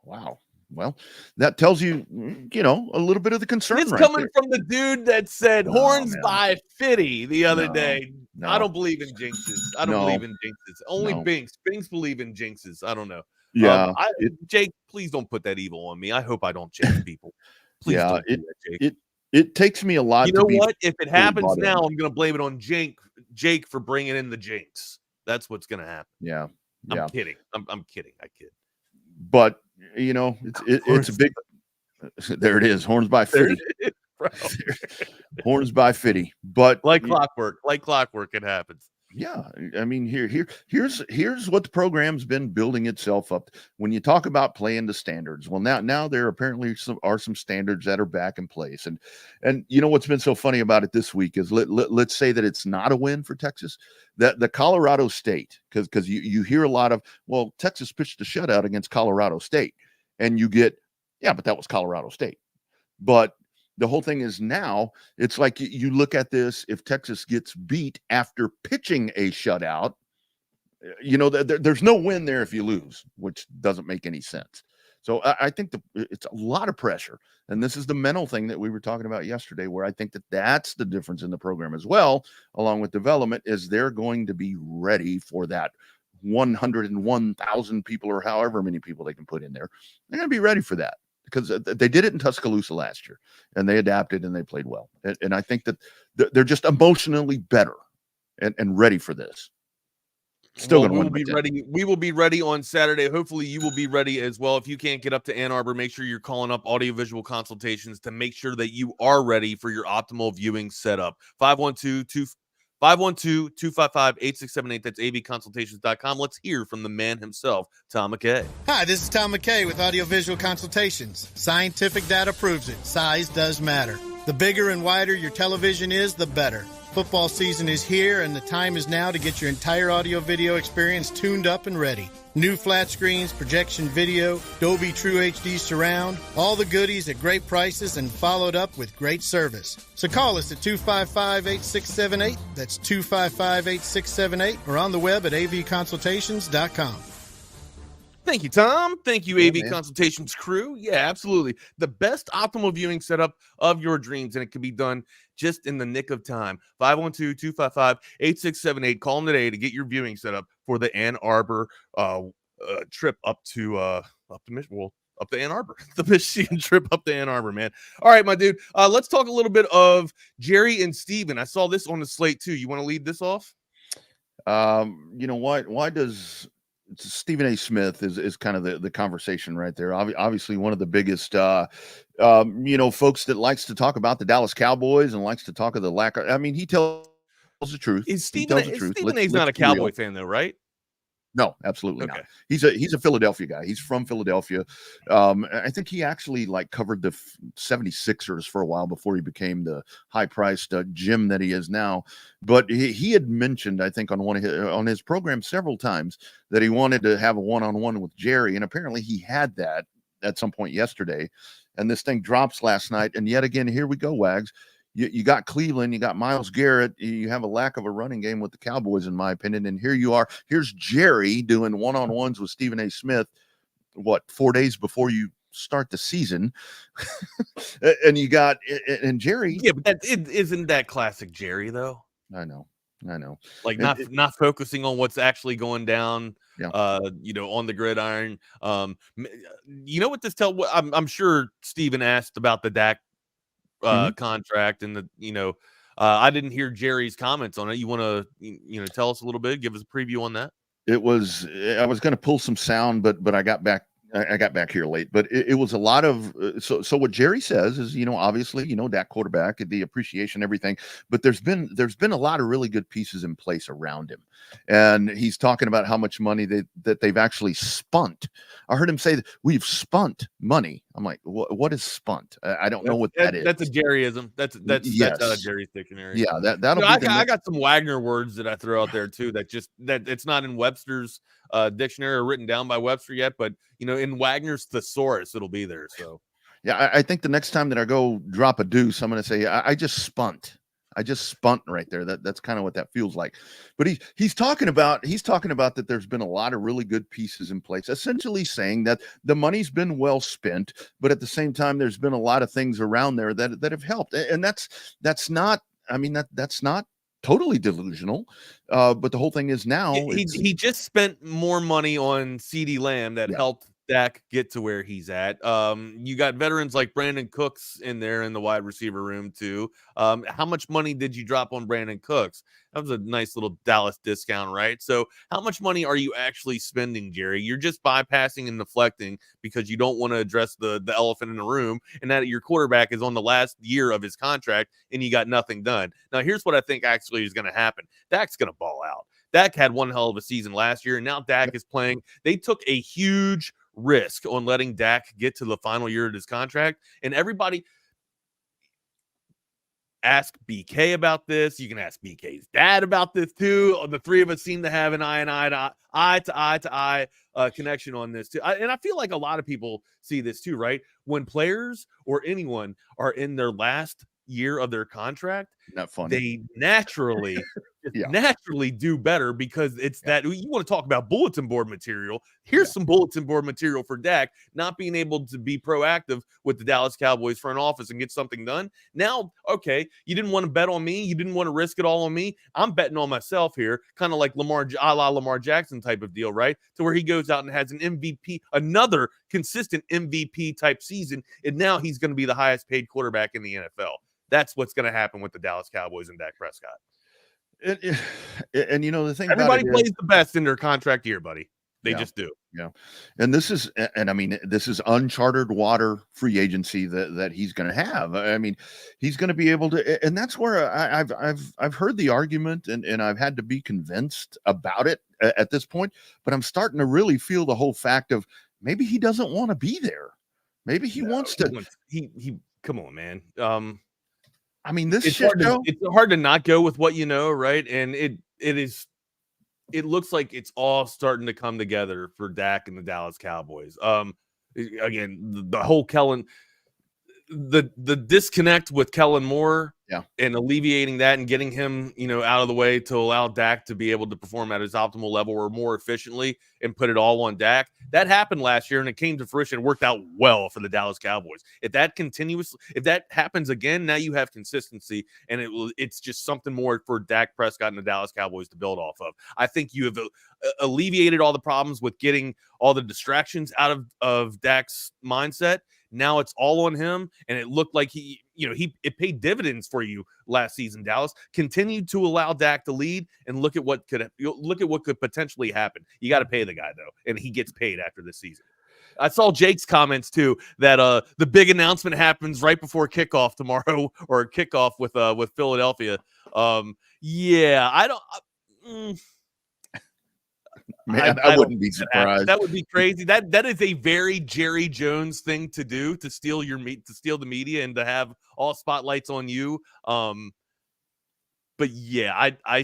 Wow. Well, that tells you, a little bit of the concern. It's right coming there. from the dude that said horns by Fitty the other day. No. I don't believe in jinxes. I don't believe in jinxes. Only Binks. Binks believe in jinxes. I don't know. Yeah. Jake, please don't put that evil on me. I hope I don't jinx people. Please don't do that, Jake. It takes me a lot. You know what? If it happens now, I'm going to blame it on Jake for bringing in the jinx. That's what's going to happen. Yeah. I'm kidding. I'm kidding. I kid. But it's a big. There it is. Horns by Fitty. Horns by Fitty. But like clockwork, it happens. Yeah, I mean, here's what the program's been building itself up. When you talk about playing the standards, well, now there apparently are some standards that are back in place, and what's been so funny about it this week is let's say that it's not a win for Texas, that the Colorado State, because you hear a lot of, well, Texas pitched a shutout against Colorado State, and you get, yeah, but that was Colorado State, but the whole thing is now it's like you look at this, if Texas gets beat after pitching a shutout, there's no win there if you lose, which doesn't make any sense. So I think it's a lot of pressure. And this is the mental thing that we were talking about yesterday, where I think that's the difference in the program as well, along with development, is they're going to be ready for that 101,000 people or however many people they can put in there. They're going to be ready for that, because they did it in Tuscaloosa last year, and they adapted and they played well. And I think that they're just emotionally better and ready for this. Still going to win. We will be ready on Saturday. Hopefully you will be ready as well. If you can't get up to Ann Arbor, make sure you're calling up audiovisual consultations to make sure that you are ready for your optimal viewing setup. 512-255-8678. That's avconsultations.com. Let's hear from the man himself, Tom McKay. Hi, this is Tom McKay with Audiovisual Consultations. Scientific data proves it. Size does matter. The bigger and wider your television is, the better. Football season is here, and the time is now to get your entire audio-video experience tuned up and ready. New flat screens, projection video, Dolby True HD surround, all the goodies at great prices and followed up with great service. So call us at 255-8678. That's 255-8678, or on the web at avconsultations.com. Thank you, Tom. Thank you, AV Consultations crew. Yeah, absolutely. The best optimal viewing setup of your dreams, and it can be done just in the nick of time. 512-255-8678. Call them today to get your viewing set up for the Ann Arbor trip up to Ann Arbor. The Michigan trip up to Ann Arbor, man. All right, my dude. Let's talk a little bit of Jerry and Steven. I saw this on the slate too. You want to lead this off? Why does Stephen A. Smith is kind of the conversation right there. Obviously, one of the biggest, folks that likes to talk about the Dallas Cowboys and likes to talk of the lack of. I mean, he tells the truth. Stephen A's not a Cowboy fan, though, right? No, absolutely not. He's a Philadelphia guy. He's from Philadelphia. I think he actually covered the 76ers for a while before he became the high-priced Jim that he is now. But he had mentioned, I think, on his program several times that he wanted to have a one-on-one with Jerry, and apparently he had that at some point yesterday. And this thing drops last night, and yet again, here we go, Wags. You got Cleveland, you got Myles Garrett, you have a lack of a running game with the Cowboys, in my opinion. And here you are. Here's Jerry doing one-on-ones with Stephen A. Smith, 4 days before you start the season. and Jerry. Yeah, but isn't that classic Jerry, though? I know. Not focusing on what's actually going down, on the gridiron. You know what this I'm sure Stephen asked about the Dak contract and I didn't hear Jerry's comments on it. You want to tell us a little bit, give us a preview on that? I was going to pull some sound, but I got back here late. But it was a lot of so what Jerry says is, obviously, Dak quarterback, the appreciation, everything, but there's been a lot of really good pieces in place around him, and he's talking about how much money that they've actually spunt. I heard him say that we've spunt money. I'm like, what is spunt? I don't know what that is. That's a Jerryism. That's out of Jerry's dictionary. Yeah, that'll be I got some Wagner words that I throw out there too that it's not in Webster's dictionary or written down by Webster yet, but in Wagner's thesaurus it'll be there. So yeah, I think the next time that I go drop a deuce, I'm going to say I just spunt. I just spunt right there. That's kind of what that feels like. But he's talking about that there's been a lot of really good pieces in place, essentially saying that the money's been well spent, but at the same time, there's been a lot of things around there that have helped. And that's not totally delusional. But the whole thing is now he just spent more money on CeeDee Lamb that helped Dak get to where he's at. You got veterans like Brandon Cooks in there in the wide receiver room too. How much money did you drop on Brandon Cooks? That was a nice little Dallas discount, right? So how much money are you actually spending, Jerry? You're just bypassing and deflecting because you don't want to address the elephant in the room, and that your quarterback is on the last year of his contract and you got nothing done. Now, here's what I think actually is going to happen. Dak's going to ball out. Dak had one hell of a season last year, and now Dak is playing. They took a huge risk on letting Dak get to the final year of his contract, and everybody ask BK about this. You can ask BK's dad about this too. The three of us seem to have an eye to eye connection on this too. And I feel like a lot of people see this too, right? When players or anyone are in their last year of their contract, not funny. They naturally do better because it's that you want to talk about bulletin board material. Here's some bulletin board material for Dak not being able to be proactive with the Dallas Cowboys front office and get something done. Now, okay, you didn't want to bet on me. You didn't want to risk it all on me. I'm betting on myself here, kind of like a la Lamar Jackson type of deal, right? To where he goes out and has an MVP, another consistent MVP type season, and now he's going to be the highest paid quarterback in the NFL. That's what's going to happen with the Dallas Cowboys and Dak Prescott. And the thing, everybody plays the best in their contract year, buddy. They just do. Yeah. And this is uncharted water free agency that he's going to have. I mean, he's going to be able to, and that's where I've heard the argument and I've had to be convinced about it at this point, but I'm starting to really feel the whole fact of maybe he doesn't want to be there. Maybe he wants to. He come on, man. I mean, it's hard to not go with what you know, right? And it looks like it's all starting to come together for Dak and the Dallas Cowboys. Again, the whole Kellen, the disconnect with Kellen Moore, and alleviating that and getting him, out of the way to allow Dak to be able to perform at his optimal level or more efficiently and put it all on Dak. That happened last year and it came to fruition. It worked out well for the Dallas Cowboys. If that happens again, now you have consistency and it's just something more for Dak Prescott and the Dallas Cowboys to build off of. I think you have alleviated all the problems with getting all the distractions out of Dak's mindset. Now it's all on him, and it looked like it paid dividends for you last season. Dallas continued to allow Dak to lead, and look at what could potentially happen. You got to pay the guy though, and he gets paid after this season. I saw Jake's comments too that the big announcement happens right before kickoff tomorrow, or kickoff with Philadelphia. I don't. Man, I wouldn't be surprised. That would be crazy. That is a very Jerry Jones thing to do, to steal the media and to have all spotlights on you. But yeah, I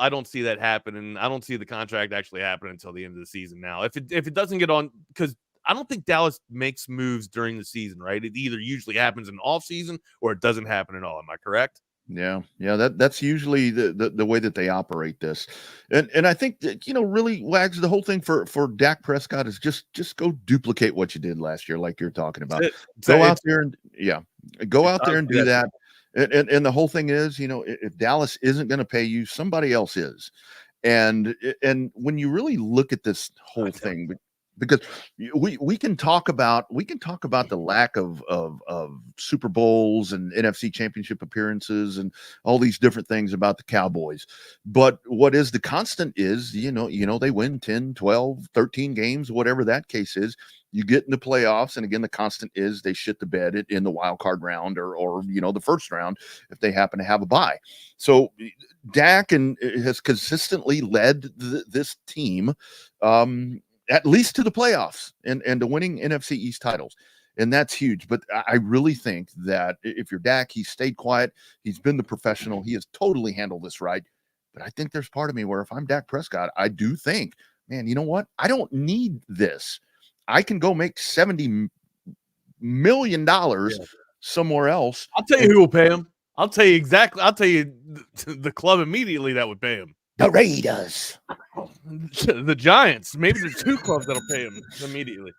don't see that happening. I don't see the contract actually happening until the end of the season. Now, if it doesn't get on, because I don't think Dallas makes moves during the season, right? It either usually happens in off season or it doesn't happen at all. Am I correct? Yeah. That's usually the way that they operate this, and I think that really, Wags, the whole thing for Dak Prescott is just go duplicate what you did last year, like you're talking about. Go out there and do that. And the whole thing is, if Dallas isn't going to pay you, somebody else is, and when you really look at this whole thing. Because we can talk about the lack of Super Bowls and NFC Championship appearances and all these different things about the Cowboys. But what is the constant is, they win 10, 12, 13 games, whatever that case is. You get in the playoffs, and again, the constant is they shit the bed in the wild card round or the first round if they happen to have a bye. So Dak has consistently led this team. At least to the playoffs and to winning NFC East titles. And that's huge. But I really think that if you're Dak, he stayed quiet. He's been the professional. He has totally handled this right. But I think there's part of me where if I'm Dak Prescott, I do think, man, you know what? I don't need this. I can go make $70 million somewhere else. I'll tell you who will pay him. I'll tell you exactly. I'll tell you the club immediately that would pay him. The Raiders. The Giants. Maybe there's 2 clubs that'll pay him immediately.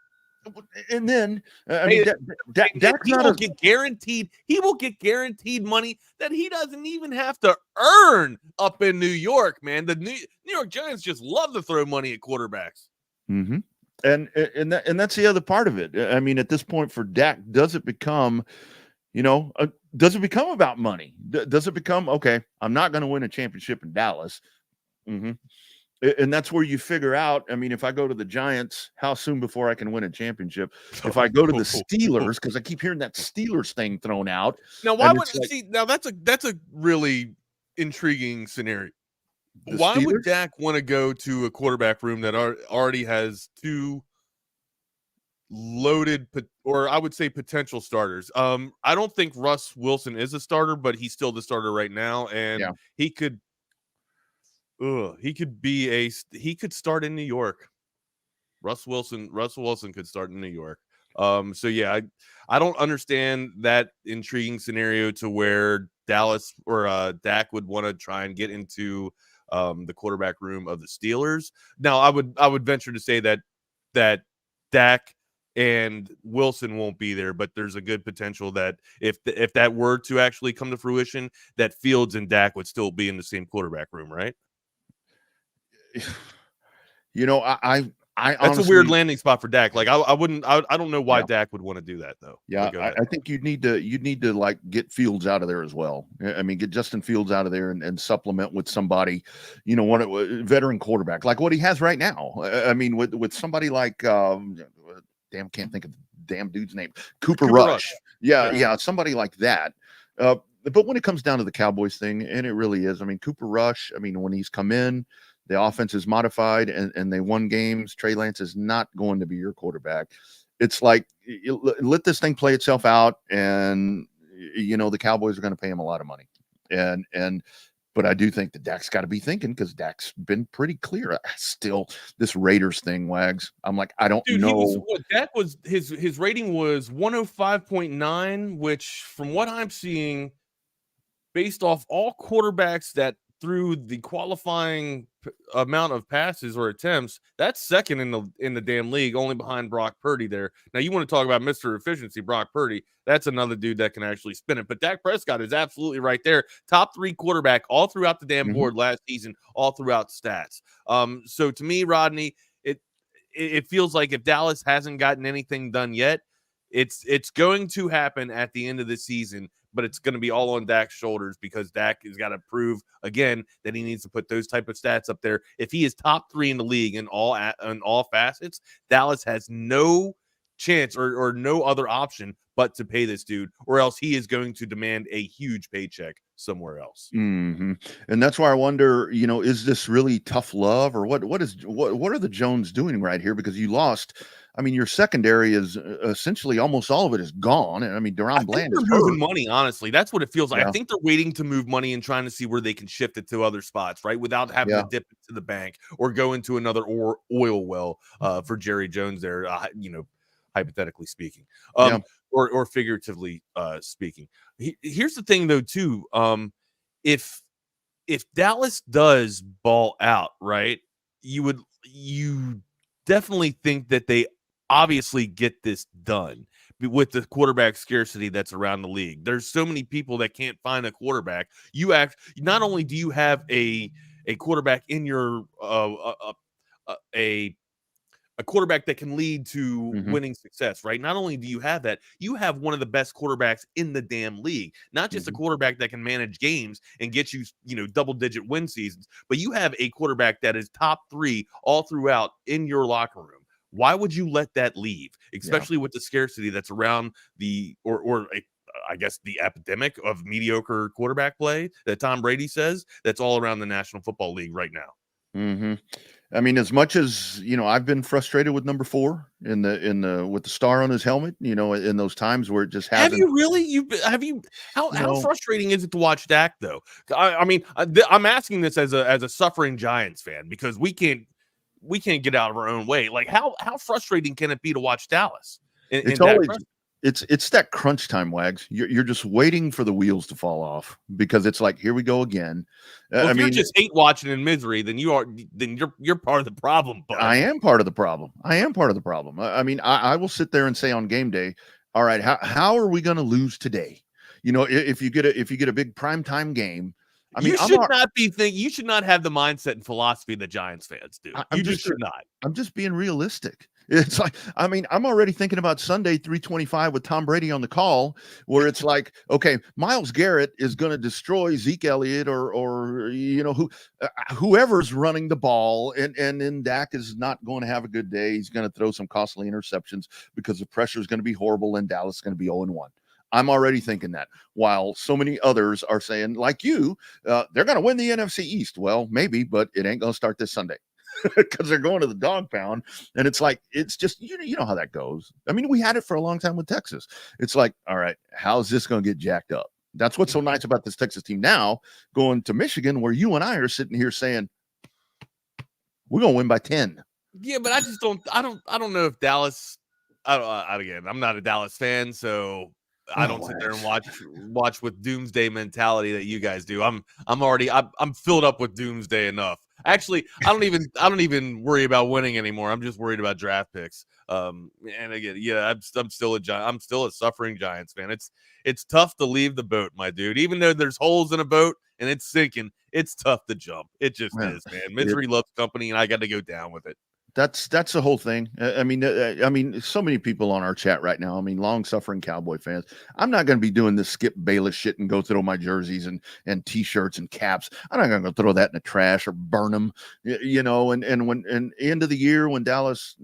And then Dak's he not will get guaranteed. He will get guaranteed money that he doesn't even have to earn up in New York. Man, the New York Giants just love to throw money at quarterbacks. Mm-hmm. And that's the other part of it. I mean, at this point for Dak, does it become, does it become about money? Does it become, okay, I'm not going to win a championship in Dallas. Mm-hmm. And that's where you figure out, I mean, if I go to the Giants, how soon before I can win a championship? If I go to the Steelers, because I keep hearing that Steelers thing thrown out. Now, why would now that's a really intriguing scenario. Why Steelers? would Dak want to go to a quarterback room that already has 2 loaded, or I would say potential starters? I don't think Russ Wilson is a starter, but he's still the starter right now, and he could start in New York. Russell Wilson could start in New York. So yeah, I don't understand that intriguing scenario to where Dallas or Dak would want to try and get into the quarterback room of the Steelers. Now, I would venture to say that Dak and Wilson won't be there, but there's a good potential that if that were to actually come to fruition, that Fields and Dak would still be in the same quarterback room, right? I that's honestly, a weird landing spot for Dak. Like I don't know why Dak would want to do that though. Yeah, I think you'd need to like get Fields out of there as well. I mean, get Justin Fields out of there and supplement with somebody, veteran quarterback like what he has right now. I mean, with somebody like can't think of the damn dude's name, Cooper Rush. Yeah, somebody like that. But when it comes down to the Cowboys thing, and it really is, I mean, Cooper Rush, I mean, when he's come in, the offense is modified and they won games. Trey Lance is not going to be your quarterback. It's like, let this thing play itself out. And, the Cowboys are going to pay him a lot of money. But I do think that Dak's got to be thinking, because Dak's been pretty clear. Still, this Raiders thing, Wags. I'm like, I don't know. Dak was his rating was 105.9, which from what I'm seeing, based off all quarterbacks that through the qualifying amount of passes or attempts, that's second in the damn league, only behind Brock Purdy there. Now, you want to talk about Mr. Efficiency, Brock Purdy. That's another dude that can actually spin it. But Dak Prescott is absolutely right there. Top 3 quarterback all throughout the damn board last season, all throughout stats. So to me, Rodney, it feels like if Dallas hasn't gotten anything done yet, it's going to happen at the end of the season, but it's going to be all on Dak's shoulders, because Dak has got to prove again that he needs to put those type of stats up there. If he is top 3 in the league in all facets, Dallas has no chance or no other option but to pay this dude, or else he is going to demand a huge paycheck somewhere else. Mm-hmm. And that's why I wonder, is this really tough love, or what are the Jones doing right here? Because you lost. I mean, your secondary is essentially almost all of it is gone. And I mean, Deron Bland is moving money. Honestly, that's what it feels like. I think they're waiting to move money and trying to see where they can shift it to other spots, right? Without having to dip it to the bank or go into another oil well for Jerry Jones there, hypothetically speaking, or figuratively speaking. Here's the thing though, too. If Dallas does ball out, right, you definitely think that they obviously get this done with the quarterback scarcity that's around the league. There's so many people that can't find a quarterback. Not only do you have a quarterback in your a quarterback that can lead to winning success, right? Not only do you have that, you have one of the best quarterbacks in the damn league. Not just a quarterback that can manage games and get you, double-digit win seasons, but you have a quarterback that is top 3 all throughout in your locker room. Why would you let that leave, especially with the scarcity that's around the I guess the epidemic of mediocre quarterback play that Tom Brady says that's all around the National Football League right now? Mm-hmm. I mean, as much as I've been frustrated with number 4 with the star on his helmet. In those times where it just hasn't. Have you really? How frustrating is it to watch Dak though? I mean, I'm asking this as a suffering Giants fan because we can't get out of our own way. Like how frustrating can it be to watch Dallas? It's always it's that crunch time, Wags. You're just waiting for the wheels to fall off because it's like, here we go again. If you're just hate watching in misery, then you're part of the problem. Bud. I am part of the problem. I mean, I will sit there and say on game day, all right, how are we going to lose today? If you get a big primetime game, I mean, you should not have the mindset and philosophy that Giants fans do. You should not. I'm just being realistic. It's like, I mean, I'm already thinking about Sunday 325 with Tom Brady on the call, where it's like, okay, Myles Garrett is going to destroy Zeke Elliott or whoever's running the ball, and then Dak is not going to have a good day. He's going to throw some costly interceptions because the pressure is going to be horrible, and Dallas is going to be 0-1. I'm already thinking that, while so many others are saying, like you, they're going to win the NFC East. Well, maybe, but it ain't going to start this Sunday. Because they're going to the dog pound, and it's like, it's just, you know how that goes. I mean, we had it for a long time with Texas. It's like, all right, how's this going to get jacked up? That's what's so nice about this Texas team now going to Michigan, where you and I are sitting here saying we're going to win by 10. Yeah, but I don't know if Dallas. Again, I'm not a Dallas fan, so I don't sit there and watch with doomsday mentality that you guys do. I'm filled up with doomsday enough. Actually, I don't even worry about winning anymore. I'm just worried about draft picks. And again, yeah, I'm still a suffering Giants fan. It's tough to leave the boat, my dude. Even though there's holes in a boat and it's sinking, it's tough to jump. It just is, man. Misery loves company, and I got to go down with it. That's the whole thing. I mean, so many people on our chat right now. I mean, long-suffering Cowboy fans. I'm not going to be doing this Skip Bayless shit and go throw my jerseys and T-shirts and caps. I'm not going to go throw that in the trash or burn them. And when end of the year when Dallas,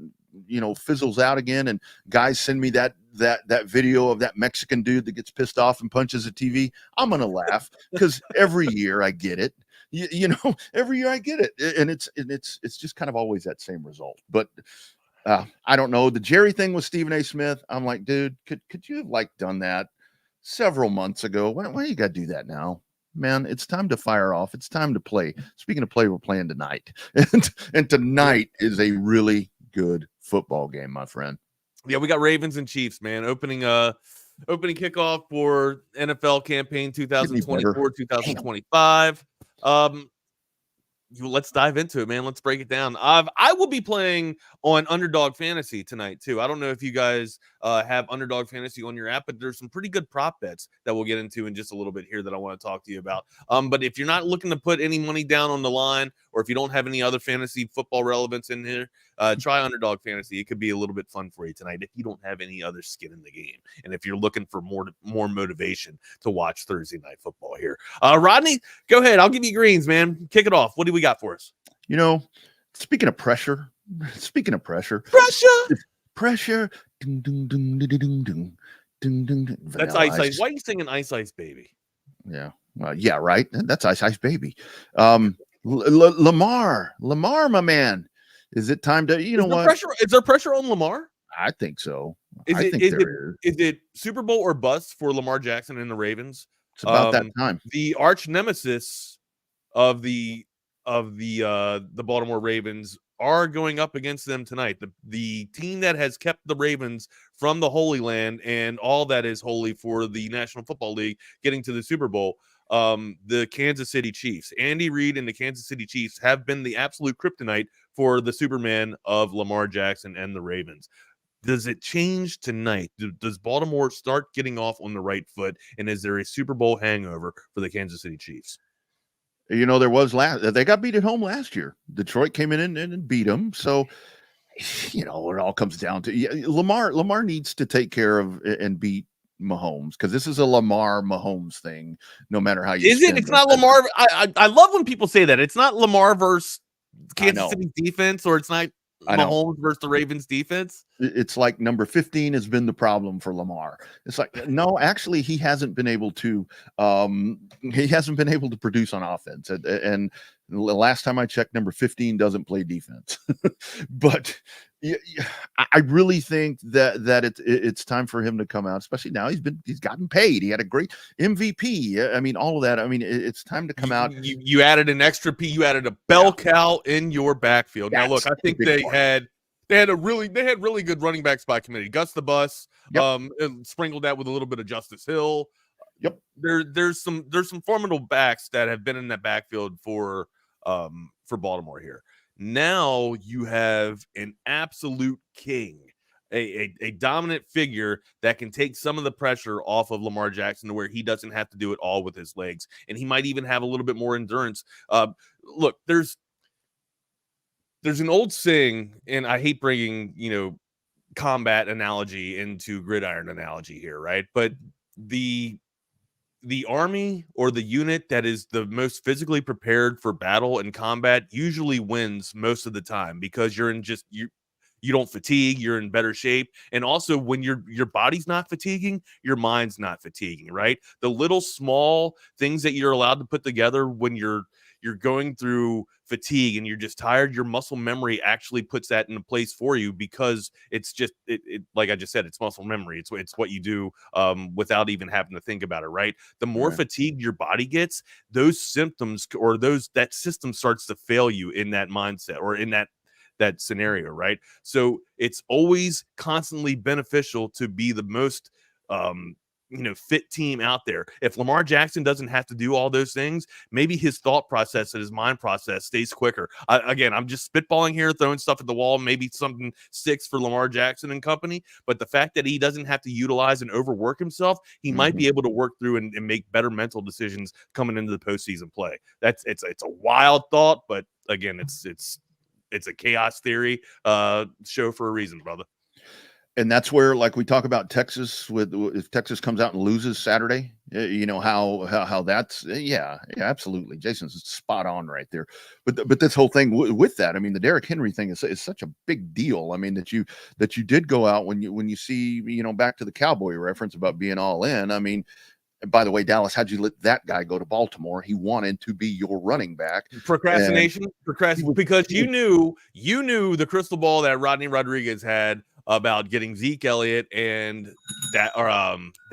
fizzles out again, and guys send me that video of that Mexican dude that gets pissed off and punches a TV, I'm going to laugh because every year I get it. Every year I get it, and it's just kind of always that same result. But I don't know, the Jerry thing with Stephen A. Smith. I'm like, dude, could you have done that several months ago? Why you got to do that now, man? It's time to fire off. It's time to play. Speaking of play, we're playing tonight, and tonight is a really good football game, my friend. Yeah, we got Ravens and Chiefs, man. Opening kickoff for NFL campaign 2024-2025. Let's dive into it, man. Let's break it down. I will be playing on Underdog Fantasy tonight too. I don't know if you guys have Underdog Fantasy on your app, but there's some pretty good prop bets that we'll get into in just a little bit here that I want to talk to you about. But if you're not looking to put any money down on the line, or if you don't have any other fantasy football relevance in here, try Underdog Fantasy. It could be a little bit fun for you tonight if you don't have any other skin in the game, and if you're looking for more motivation to watch Thursday night football here. Rodney, go ahead. I'll give you greens, man. Kick it off. What do we got for us? Speaking of pressure. Ding, ding, ding, ding, ding, ding, ding, ding. That's Ice Ice. Why are you singing Ice Ice Baby? Yeah. Well, yeah, right. That's Ice Ice Baby. Lamar, my man. Is it time to, Is there pressure on Lamar? I think so. Is it Super Bowl or bust for Lamar Jackson and the Ravens? It's about that time. The arch nemesis of the Baltimore Ravens are going up against them tonight. The team that has kept the Ravens from the Holy Land and all that is holy for the National Football League getting to the Super Bowl, the Kansas City Chiefs. Andy Reid and the Kansas City Chiefs have been the absolute kryptonite for the Superman of Lamar Jackson and the Ravens. Does it change tonight? Does Baltimore start getting off on the right foot? And is there a Super Bowl hangover for the Kansas City Chiefs? There was they got beat at home last year. Detroit came in and beat them. So, it all comes down to Lamar needs to take care of and beat Mahomes, because this is a Lamar Mahomes thing. No matter how you is it, it's not Lamar. I love when people say that it's not Lamar versus Kansas City defense, or it's not. I know. Mahomes versus the Ravens defense. It's like number 15 has been the problem for Lamar. It's like, no, actually he hasn't been able to produce on offense. And the last time I checked, number 15 doesn't play defense. But I really think that it's time for him to come out, especially now he's gotten paid. He had a great MVP. I mean, all of that. I mean, it's time to come out. You added an extra P. You added a bell cow in your backfield. Now, look, I think they had really good running backs by committee. Gus the Bus, sprinkled that with a little bit of Justice Hill. Yep. There's some formidable backs that have been in that backfield for Baltimore here. Now you have an absolute king, a dominant figure that can take some of the pressure off of Lamar Jackson to where he doesn't have to do it all with his legs, and he might even have a little bit more endurance. Look, there's an old saying, and I hate bringing combat analogy into gridiron analogy here, right? But the army or the unit that is the most physically prepared for battle and combat usually wins most of the time, because you don't fatigue, you're in better shape. And also when your body's not fatiguing, your mind's not fatiguing, right? The little small things that you're allowed to put together when you're going through fatigue and you're just tired, your muscle memory actually puts that into place for you, because it's just it like I just said, it's muscle memory. It's what you do without even having to think about it, right? The more fatigued your body gets, those symptoms or that system starts to fail you in that mindset or in that scenario, right? So it's always constantly beneficial to be the most fit team out there. If Lamar Jackson doesn't have to do all those things, maybe his thought process and his mind process stays quicker. Again, I'm just spitballing here, throwing stuff at the wall. Maybe something sticks for Lamar Jackson and company, but the fact that he doesn't have to utilize and overwork himself, he might be able to work through and make better mental decisions coming into the postseason play. It's a wild thought, but again, it's a chaos theory show for a reason, brother. And that's where, like we talk about Texas, if Texas comes out and loses Saturday, how that's absolutely. Jason's spot on right there. But this whole thing with that, I mean, the Derrick Henry thing is such a big deal. I mean, that you did go out when you see, back to the Cowboy reference about being all in. I mean, by the way, Dallas, how'd you let that guy go to Baltimore? He wanted to be your running back. Procrastination, because you knew the crystal ball that Rodney Rodriguez had about getting Zeke Elliott and that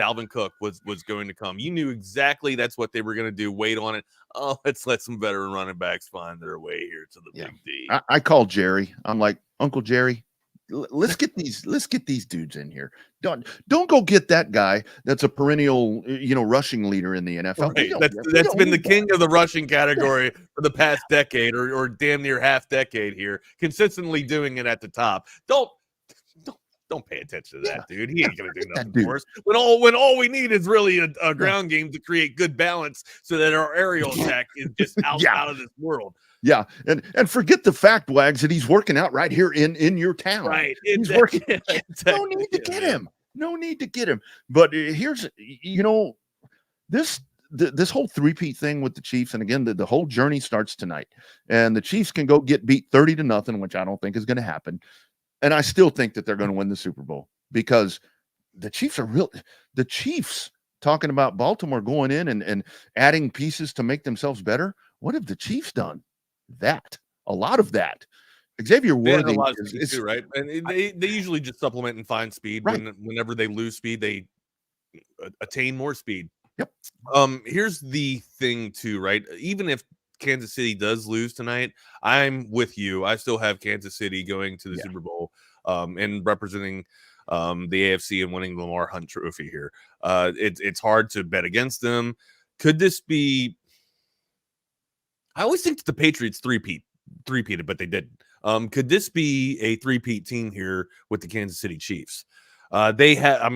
Dalvin Cook was going to come. You knew exactly that's what they were going to do. Wait on it. Oh, let's let some veteran running backs find their way here to the big D. I called Jerry. I'm like, Uncle Jerry, let's get these dudes in here. Don't go get that guy that's a perennial rushing leader in the NFL. Right. That's been the king of the rushing category for the past decade or damn near half decade here, consistently doing it at the top. Don't pay attention to that, dude. He ain't gonna do nothing for us. When all we need is really a ground game to create good balance, so that our aerial attack is just out of this world. Yeah, and forget the fact, Wags, that he's working out right here in your town. Right, he's working. No need to get him. No need to get him. But here's this whole three-peat thing with the Chiefs, and again, the whole journey starts tonight. And the Chiefs can go get beat 30-0, which I don't think is going to happen. And I still think that they're going to win the Super Bowl, because the Chiefs are real. The Chiefs, talking about Baltimore going in and adding pieces to make themselves better. What have the Chiefs done? That. A lot of that. Xavier Worthy is too, right? And they usually just supplement and find speed. Right. Whenever they lose speed, they attain more speed. Yep. Here's the thing too, right? Even if Kansas City does lose tonight, I'm with you. I still have Kansas City going to the Super Bowl and representing the AFC and winning the Lamar Hunt Trophy here. It's hard to bet against them. Could this be? I always think that the Patriots three-peated, but they didn't. Could this be a three-peat team here with the Kansas City Chiefs? They have,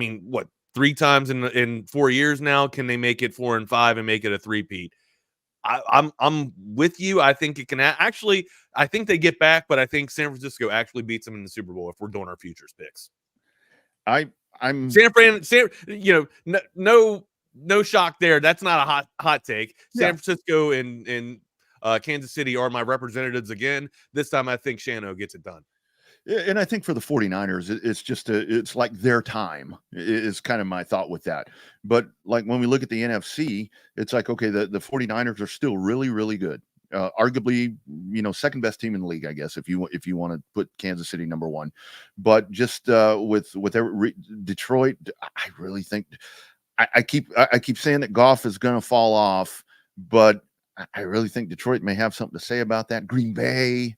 3 times in 4 years now? Can they make it 4 and 5 and make it a three-peat? I'm with you. I think it can actually. I think they get back, but I think San Francisco actually beats them in the Super Bowl if we're doing our futures picks. I'm San Fran. No shock there. That's not a hot take. San Francisco and Kansas City are my representatives again. This time, I think Shano gets it done. And I think for the 49ers, it's like their time is kind of my thought with that. But like when we look at the NFC, it's like, okay, the 49ers are still really, really good. Arguably, second best team in the league, I guess, if you want to put Kansas City number one. But just with Detroit, I really think I keep saying that Goff is going to fall off, but I really think Detroit may have something to say about that. Green Bay.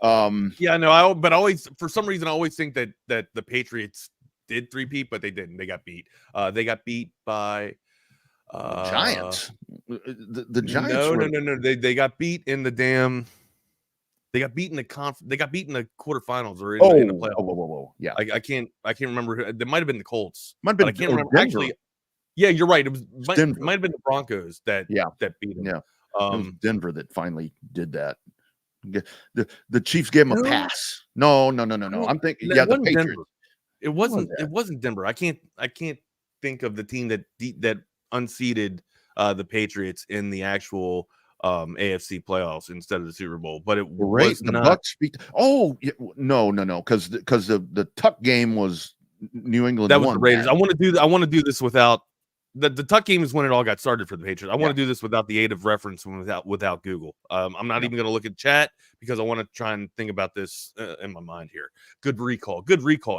But always, for some reason, I always think that the Patriots did three-peat, but they didn't. They got beat. They got beat by Giants. The Giants. No. They got beat in the damn. They got beat in the They got beat in the quarterfinals or in the playoffs. Whoa. Yeah, I can't remember. It might have been the Colts. Might have been. I can't remember. Denver. Actually, yeah, you're right. It might Denver. have been the Broncos that beat them. Yeah, it was Denver that finally did that. The Chiefs gave them a pass. No. I'm thinking, the Patriots. Denver. It wasn't Denver. I can't think of the team that unseated the Patriots in the actual AFC playoffs instead of the Super Bowl. But it was the not. Bucks beat. Oh no, because the Tuck game was New England. That was the Raiders. I want to do this without. The Tuck game is when it all got started for the Patriots. I want to do this without the aid of reference and without Google. I'm not even going to look at chat because I want to try and think about this in my mind here. Good recall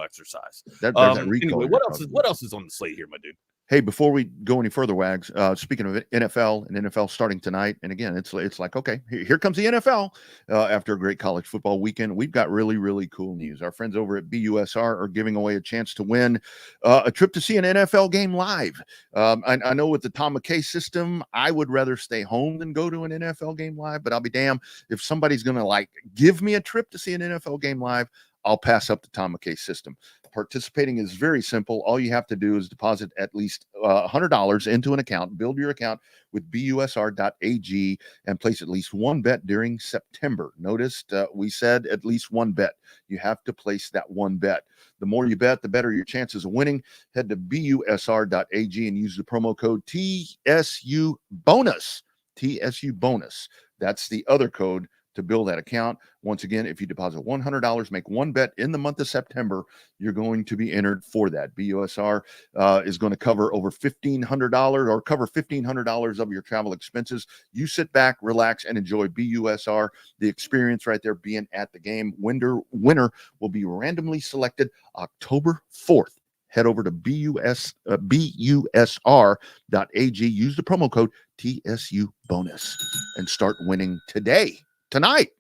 exercise. That recall. Anyway, what else is on the slate here, my dude? Hey, before we go any further, Wags, speaking of NFL and NFL starting tonight, and again, it's like, okay, here comes the NFL after a great college football weekend. We've got really, really cool news. Our friends over at BUSR are giving away a chance to win a trip to see an NFL game live. I know with the Tom McKay system, I would rather stay home than go to an NFL game live, but I'll be damned if somebody's going to give me a trip to see an NFL game live, I'll pass up the Tom McKay system. Participating is very simple. All you have to do is deposit at least $100 into an account, build your account with busr.ag, and place at least one bet during September. Notice we said at least one bet. You have to place that one bet. The more you bet, the better your chances of winning. Head to busr.ag and use the promo code TSU bonus. TSU bonus. That's the other code to build that account. Once again, if you deposit $100, make one bet in the month of September, you're going to be entered for that. BUSR is going to cover over $1,500 or cover $1,500 of your travel expenses. You sit back, relax, and enjoy BUSR, the experience right there being at the game. Winner will be randomly selected October 4th. Head over to busr.ag. Use the promo code TSU bonus and start winning today. Tonight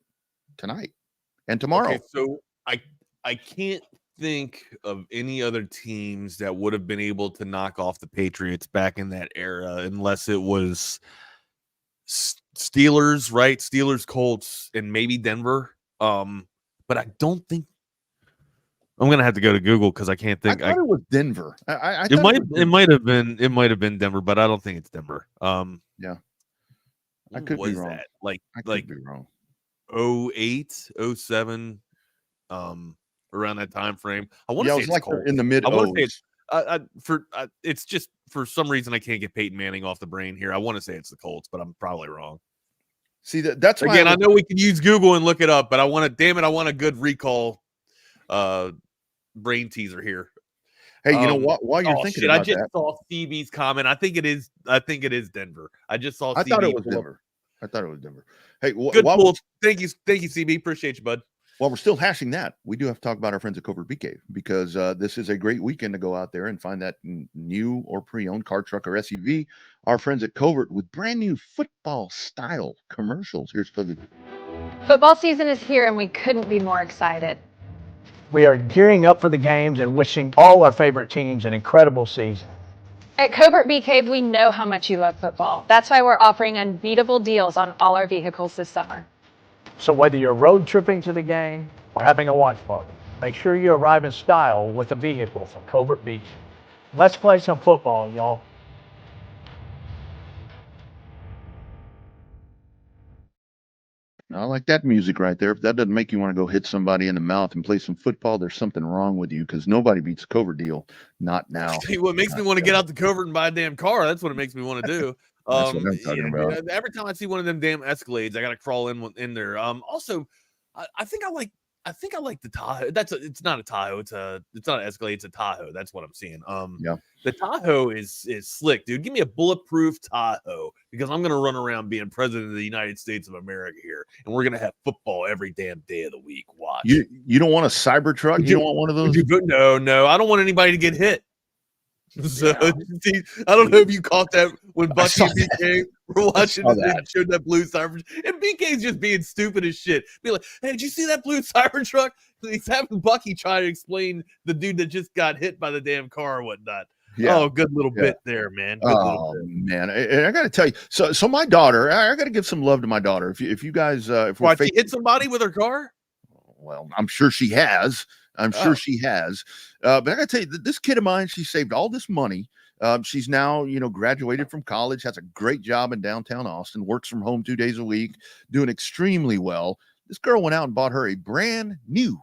and tomorrow. Okay, so I can't think of any other teams that would have been able to knock off the Patriots back in that era unless it was Steelers, right? Steelers, Colts, and maybe Denver. But I don't think I'm gonna have to go to Google because I can't think. I thought it was Denver. It might have been Denver, but I don't think it's Denver. Yeah. I could be wrong. That? I could be wrong. 08, 07, around that time frame. I want to say it's Colts. In the mid. I want to say it's just for some reason I can't get Peyton Manning off the brain here. I want to say it's the Colts, but I'm probably wrong. See that's why again. I know we can use Google and look it up, but I want a good recall, brain teaser here. Hey, you know what? While you're thinking about I just saw CB's comment. I think it is Denver. I just saw. I thought it was Denver. Hey, good pull. Thank you, CB. Appreciate you, bud. While we're still hashing that, we do have to talk about our friends at Covert Bee Cave because this is a great weekend to go out there and find that new or pre-owned car, truck, or SUV. Our friends at Covert with brand new football style commercials. Here's Buggy. Football season is here and we couldn't be more excited. We are gearing up for the games and wishing all our favorite teams an incredible season. At Covert Bee Cave, we know how much you love football. That's why we're offering unbeatable deals on all our vehicles this summer. So whether you're road tripping to the game or having a watch party, make sure you arrive in style with a vehicle from Covert Bee. Let's play some football, y'all. I like that music right there. If that doesn't make you want to go hit somebody in the mouth and play some football, there's something wrong with you because nobody beats a Covert deal. Not now. What makes me want to get out the Covert and buy a damn car? That's what it makes me want to do. That's what I'm talking about. Every time I see one of them damn Escalades, I got to crawl in there. Also, I think I I think I like the Tahoe. It's not a Tahoe. It's not an Escalade. It's a Tahoe. That's what I'm seeing. Yeah. The Tahoe is slick, dude. Give me a bulletproof Tahoe because I'm gonna run around being president of the United States of America here, and we're gonna have football every damn day of the week. Watch. You don't want a Cybertruck? You don't want one of those? No. I don't want anybody to get hit. So see, I don't know if you caught that when Bucky and BK were watching and showed that blue Cybertruck, and BK's just being stupid as shit. Be like, hey, did you see that blue Cybertruck? He's having Bucky try to explain the dude that just got hit by the damn car or whatnot. Yeah. Oh, good little bit there, man. Man, and I got to tell you, so my daughter, I got to give some love to my daughter. If you guys, if she hit somebody with her car, well, I'm sure she has. Sure she has. But I got to tell you, this kid of mine, she saved all this money. She's now, graduated from college, has a great job in downtown Austin, works from home 2 days a week, doing extremely well. This girl went out and bought her a brand new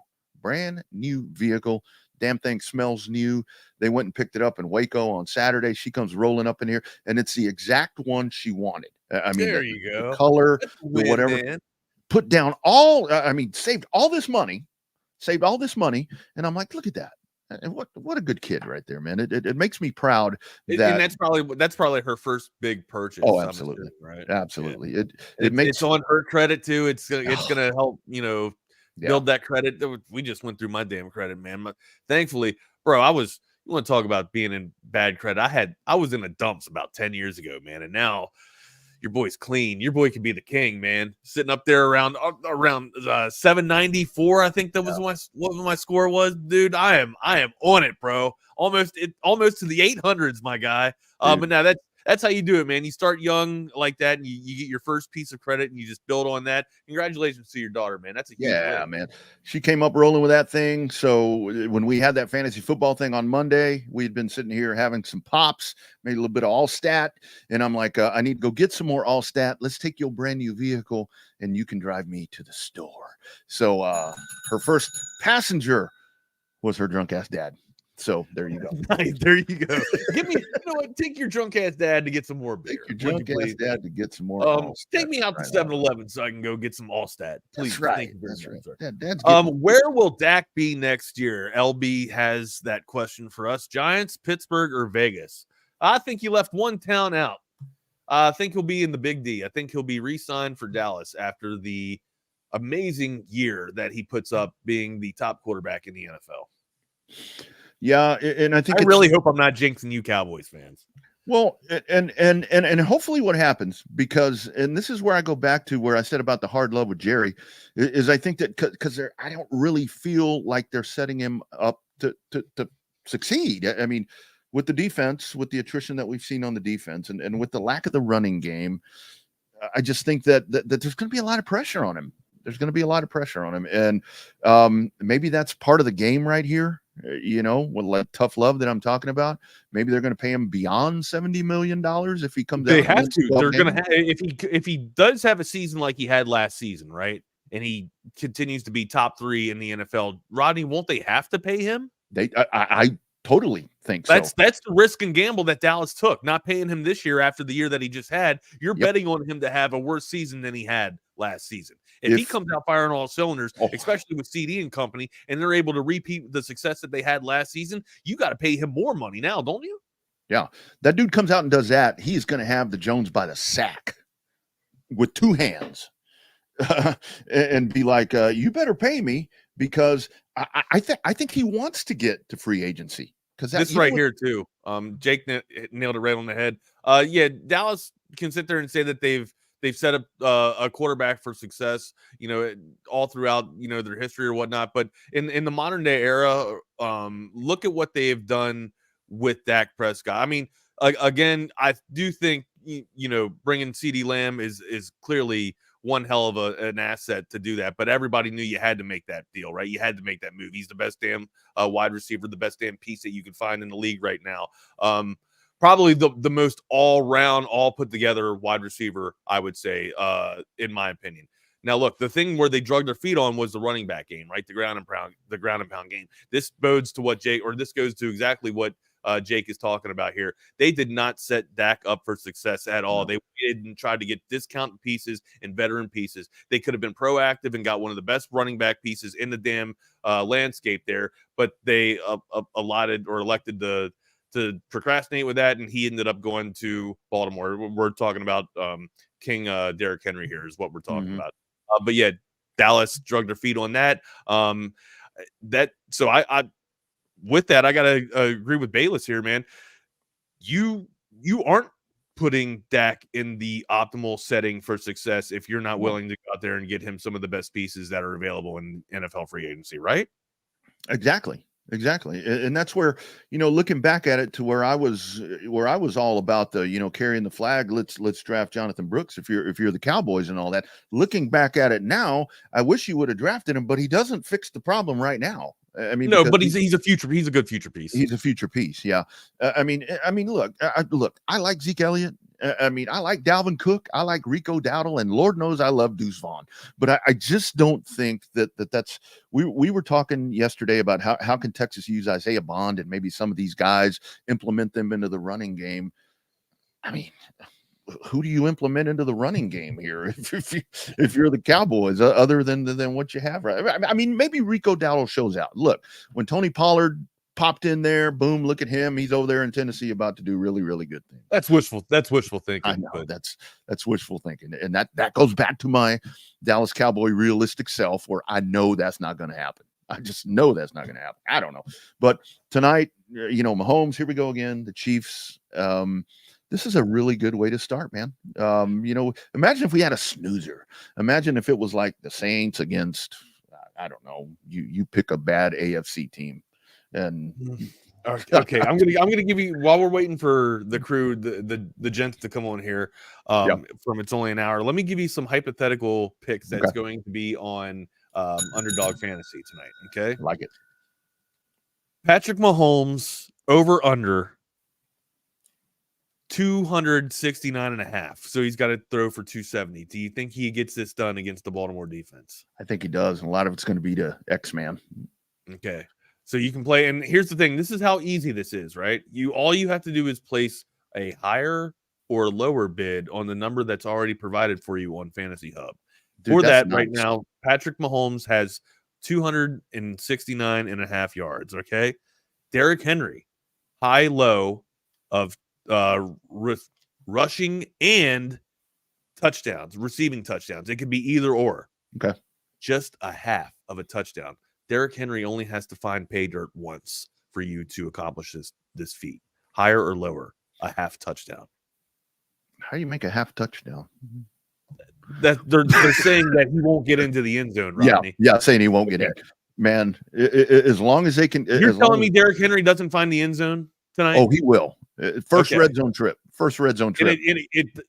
vehicle. Damn thing smells new. They went and picked it up in Waco on Saturday. She comes rolling up in here, and it's the exact one she wanted. I mean, there you go. The color, the whatever. Man. Put down saved all this money. And I'm like, look at that. And what a good kid right there, man. It makes me proud. And that's probably her first big purchase. Oh, absolutely. Right. Absolutely. Yeah. It's on her credit too. It's gonna help, build that credit. We just went through my damn credit, man. Thankfully, bro, you want to talk about being in bad credit. I was in the dumps about 10 years ago, man. And now your boy's clean. Your boy could be the king, man. Sitting up there around 794, I think that was what my score was, dude. I am on it, bro. Almost to the 800s, my guy. But now that's how you do it, man. You start young like that, and you get your first piece of credit, and you just build on that. Congratulations to your daughter, man. That's a huge win. Man. She came up rolling with that thing. So when we had that fantasy football thing on Monday, we'd been sitting here having some pops, made a little bit of all stat, and I'm like, I need to go get some more all stat. Let's take your brand new vehicle, and you can drive me to the store. So her first passenger was her drunk ass dad. So there you go. Nice. There you go. Give me, take your drunk ass dad to get some more beer. Take your drunk ass dad to get some more. Take me out to 7-Eleven so I can go get some Allstat. Please. That's right. Where will Dak be next year? LB has that question for us. Giants, Pittsburgh, or Vegas? I think he left one town out. I think he'll be in the Big D. I think he'll be re-signed for Dallas after the amazing year that he puts up being the top quarterback in the NFL. Yeah, and I think I really hope I'm not jinxing you Cowboys fans. Well, and hopefully what happens, because, and this is where I go back to where I said about the hard love with Jerry, is I think that because I don't really feel like they're setting him up to succeed. I mean, with the defense, with the attrition that we've seen on the defense, and with the lack of the running game, I just think that there's going to be a lot of pressure on him. And maybe that's part of the game right here. With like tough love that I'm talking about, maybe they're going to pay him beyond $70 million if he comes out. They have to. They're going to have, if he does have a season like he had last season, right? And he continues to be top 3 in the NFL. Rodney, won't they have to pay him? I totally think so. That's the risk and gamble that Dallas took, not paying him this year after the year that he just had. You're betting on him to have a worse season than he had last season. If he comes out firing all cylinders, especially with CD and company, and they're able to repeat the success that they had last season, you got to pay him more money now, don't you? Yeah. That dude comes out and does that, he's going to have the Jones by the sack with 2 hands and be like, you better pay me, because I think he wants to get to free agency. Because this right here too. Jake nailed it right on the head. Dallas can sit there and say that they've set up a quarterback for success, all throughout, their history or whatnot. But in the modern day era, look at what they've done with Dak Prescott. I mean, again, I do think, bringing CeeDee Lamb is clearly one hell of an asset to do that. But everybody knew you had to make that deal, right? You had to make that move. He's the best damn wide receiver, the best damn piece that you can find in the league right now. Probably the most all-round, all-put-together wide receiver, I would say, in my opinion. Now, look, the thing where they drug their feet on was the running back game, right? The ground and pound game. This bodes to this goes to exactly what Jake is talking about here. They did not set Dak up for success at all. They waited and tried to get discount pieces and veteran pieces. They could have been proactive and got one of the best running back pieces in the damn landscape there, but they elected to procrastinate with that, and he ended up going to Baltimore. We're talking about King Derrick Henry here is what we're talking about. But yeah, Dallas drug their feet on that. So I with that, I gotta agree with Bayless here, man. You aren't putting Dak in the optimal setting for success if you're not willing to go out there and get him some of the best pieces that are available in NFL free agency, right? Exactly. And that's where, looking back at it to where I was all about the, carrying the flag, let's draft Jonathan Brooks if you're the Cowboys and all that. Looking back at it now, I wish you would have drafted him, but he doesn't fix the problem right now. I mean, no, but he's a good future piece. He's a future piece. Yeah. I mean, look, I like Zeke Elliott. I like Dalvin Cook. I like Rico Dowdle, and Lord knows I love Deuce Vaughn. But I just don't think that's we were talking yesterday about how can Texas use Isaiah Bond and maybe some of these guys, implement them into the running game. I mean, who do you implement into the running game here if you're the Cowboys, other than what you have? Right? I mean, maybe Rico Dowdle shows out. Look, when Tony Pollard popped in there, boom, look at him. He's over there in Tennessee about to do really, really good things. That's wishful thinking. I know, that's wishful thinking. And that goes back to my Dallas Cowboy realistic self, where I know that's not going to happen. I just know that's not going to happen. I don't know. But tonight, Mahomes, here we go again. The Chiefs, this is a really good way to start, man. Imagine if we had a snoozer. Imagine if it was like the Saints against, I don't know, you pick a bad AFC team. And okay, I'm gonna give you, while we're waiting for the crew, the gents to come on here, from It's Only an Hour. Let me give you some hypothetical picks that's going to be on Underdog Fantasy tonight. Okay, like it. Patrick Mahomes over under 269.5. So he's got to throw for 270. Do you think he gets this done against the Baltimore defense? I think he does. And a lot of it's going to be to X-Man. Okay. So you can play, and here's the thing. This is how easy this is, right? All you have to do is place a higher or lower bid on the number that's already provided for you on Fantasy Hub. For that, right now, Patrick Mahomes has 269.5 yards, okay? Derrick Henry, high-low of rushing and touchdowns, receiving touchdowns. It could be either or. Okay. Just a half of a touchdown. Derrick Henry only has to find pay dirt once for you to accomplish this feat. Higher or lower, a half touchdown. How do you make a half touchdown? That they're saying that he won't get into the end zone, Rodney. Yeah, saying he won't get in. Man, as long as they can. You're telling me Derrick Henry doesn't find the end zone tonight? Oh, he will. First red zone trip. And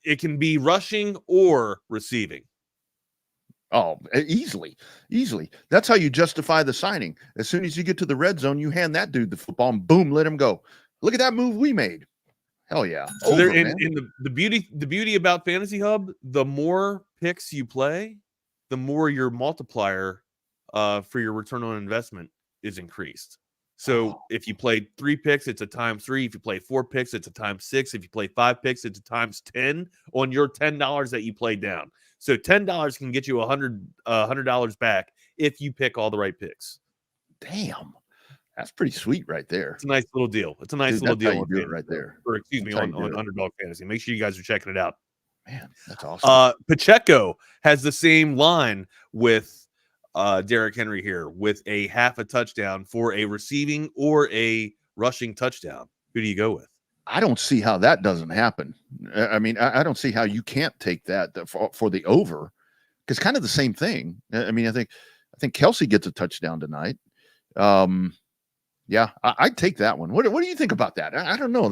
it can be rushing or receiving. Oh, easily. That's how you justify the signing. As soon as you get to the red zone, you hand that dude the football and boom, let him go. Look at that move we made. Hell yeah. So the beauty about Fantasy Hub, the more picks you play, the more your multiplier for your return on investment is increased. So if you play 3 picks, it's a times 3. If you play 4 picks, it's a times 6. If you play 5 picks, it's a times 10 on your $10 that you play down. So $10 can get you $100 back if you pick all the right picks. Damn, that's pretty sweet right there. It's a nice little deal. It's a nice little deal on it right there. Or excuse me, on Underdog Fantasy. Make sure you guys are checking it out. Man, that's awesome. Pacheco has the same line with Derrick Henry here, with a half a touchdown for a receiving or a rushing touchdown. Who do you go with? I don't see how that doesn't happen. I mean, I don't see how you can't take that for the over, because kind of the same thing. I mean, I think Kelsey gets a touchdown tonight. Yeah, I'd take that one. What do you think about that? I don't know.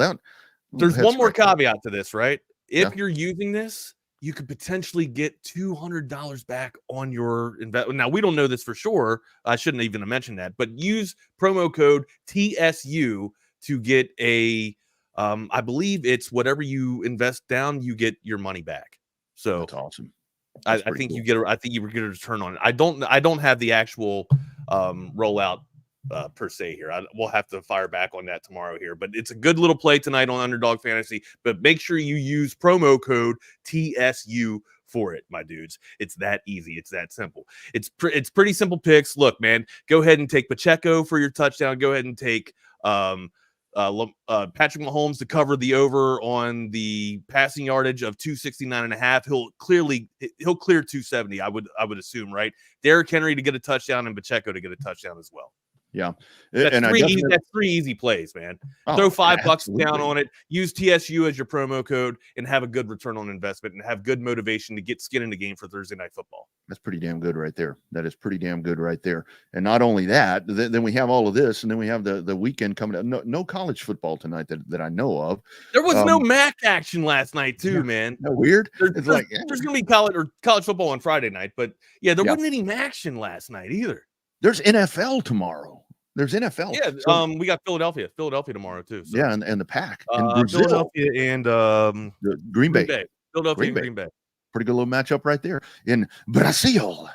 There's one more caveat to this, right? If you're using this, you could potentially get $200 back on your investment. Now, we don't know this for sure. I shouldn't even have mentioned that, but use promo code TSU to get I believe it's whatever you invest down, you get your money back. So that's awesome. I think cool. I think you get a return on it. I don't have the actual rollout per se here. We'll have to fire back on that tomorrow here, but it's a good little play tonight on Underdog Fantasy. But make sure you use promo code TSU for it, my dudes. It's that easy. It's that simple. It's pretty simple picks. Look, man, go ahead and take Pacheco for your touchdown. Go ahead and take Patrick Mahomes to cover the over on the passing yardage of 269.5. He'll clear 270. I would assume, right? Derrick Henry to get a touchdown and Pacheco to get a touchdown as well. Yeah. That's and that's 3 easy plays, man. Throw $5 down on it. Use TSU as your promo code and have a good return on investment and have good motivation to get skin in the game for Thursday Night Football. That's pretty damn good right there. That is pretty damn good right there. And not only that, then we have all of this, and then we have the weekend coming up. No college football tonight that I know of. There was no MAC action last night too, man. No weird. There's going to be college football on Friday night, but there wasn't any action last night either. There's NFL tomorrow. There's NFL. Yeah, we got Philadelphia tomorrow too. So. Yeah, and the Pack and Brazil. Philadelphia and Green Bay. Philadelphia and Green Bay. Pretty good little matchup right there in Brazil.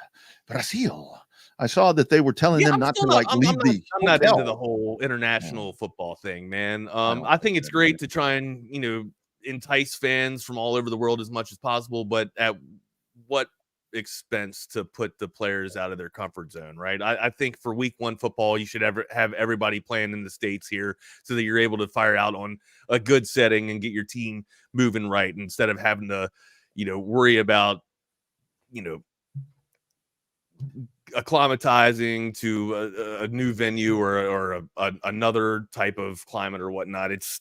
I saw that they were telling them not to leave the. I'm not into the whole international football thing, man. I think it's great to try and entice fans from all over the world as much as possible, but at what expense to put the players out of their comfort zone, right? I think for week 1 football, you should have everybody playing in the States here so that you're able to fire out on a good setting and get your team moving right instead of having to, worry about, acclimatizing to a new venue or another type of climate or whatnot. It's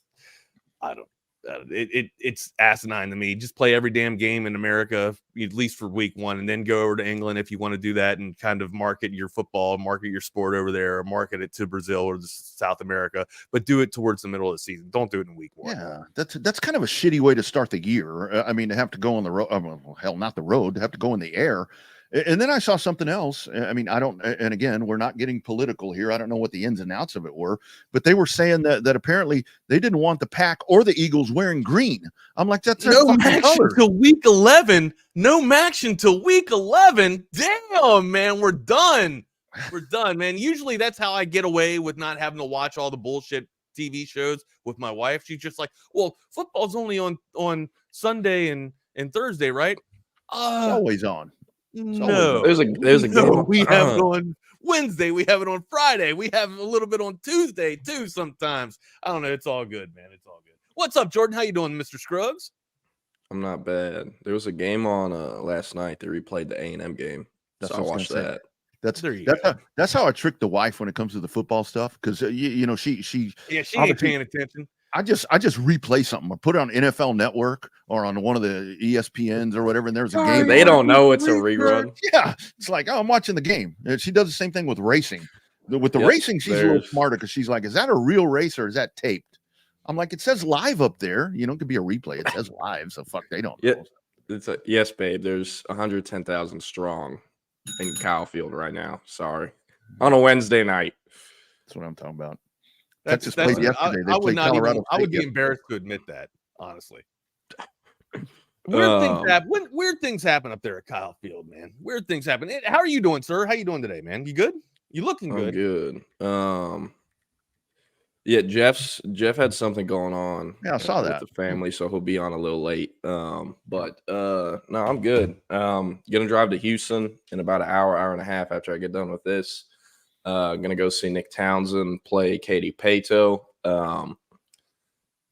asinine to me. Just play every damn game in America, at least for week 1, and then go over to England if you want to do that and kind of market your football, market your sport over there, or market it to Brazil or South America, but do it towards the middle of the season. Don't do it in week 1. Yeah, that's kind of a shitty way to start the year. I mean, to have to go on the road, not the road, to have to go in the air. And then I saw something else. I mean, and again, we're not getting political here. I don't know what the ins and outs of it were, but they were saying that apparently they didn't want the Pack or the Eagles wearing green. I'm like, that's no action till week 11. No action till week 11. Damn, man, we're done. We're done, man. Usually that's how I get away with not having to watch all the bullshit TV shows with my wife. She's just like, well, football's only on Sunday and Thursday, right? It's always on. No, there's a game. We have it on Wednesday. We have it on Friday. We have a little bit on Tuesday too. Sometimes I don't know. It's all good, man. It's all good. What's up, Jordan? How you doing, Mr. Scruggs? I'm not bad. There was a game on last night. They replayed the A&M game, so I watched that. That's how I trick the wife when it comes to the football stuff, because she ain't paying attention. I just replay something. I put it on NFL Network or on one of the ESPNs or whatever, and there's a game. They don't know it's a rerun. Yeah, it's like, oh, I'm watching the game. And she does the same thing with racing. With the racing, she's a little smarter because she's like, is that a real race or is that taped? I'm like, it says live up there. It could be a replay. It says live, so fuck, they don't know. Yes, babe. There's 110,000 strong in Kyle Field right now. Sorry, on a Wednesday night. That's what I'm talking about. Texas played yesterday. I would be embarrassed to admit that, honestly. Weird things happen up there at Kyle Field, man. Weird things happen. How are you doing, sir? How you doing today, man? You good? You looking good? I'm good. Yeah, Jeff had something going on. Yeah, I saw that with the family, so he'll be on a little late. But no, I'm good. Gonna drive to Houston in about an hour and a half after I get done with this. Gonna go see Nick Townsend play Katie Pato.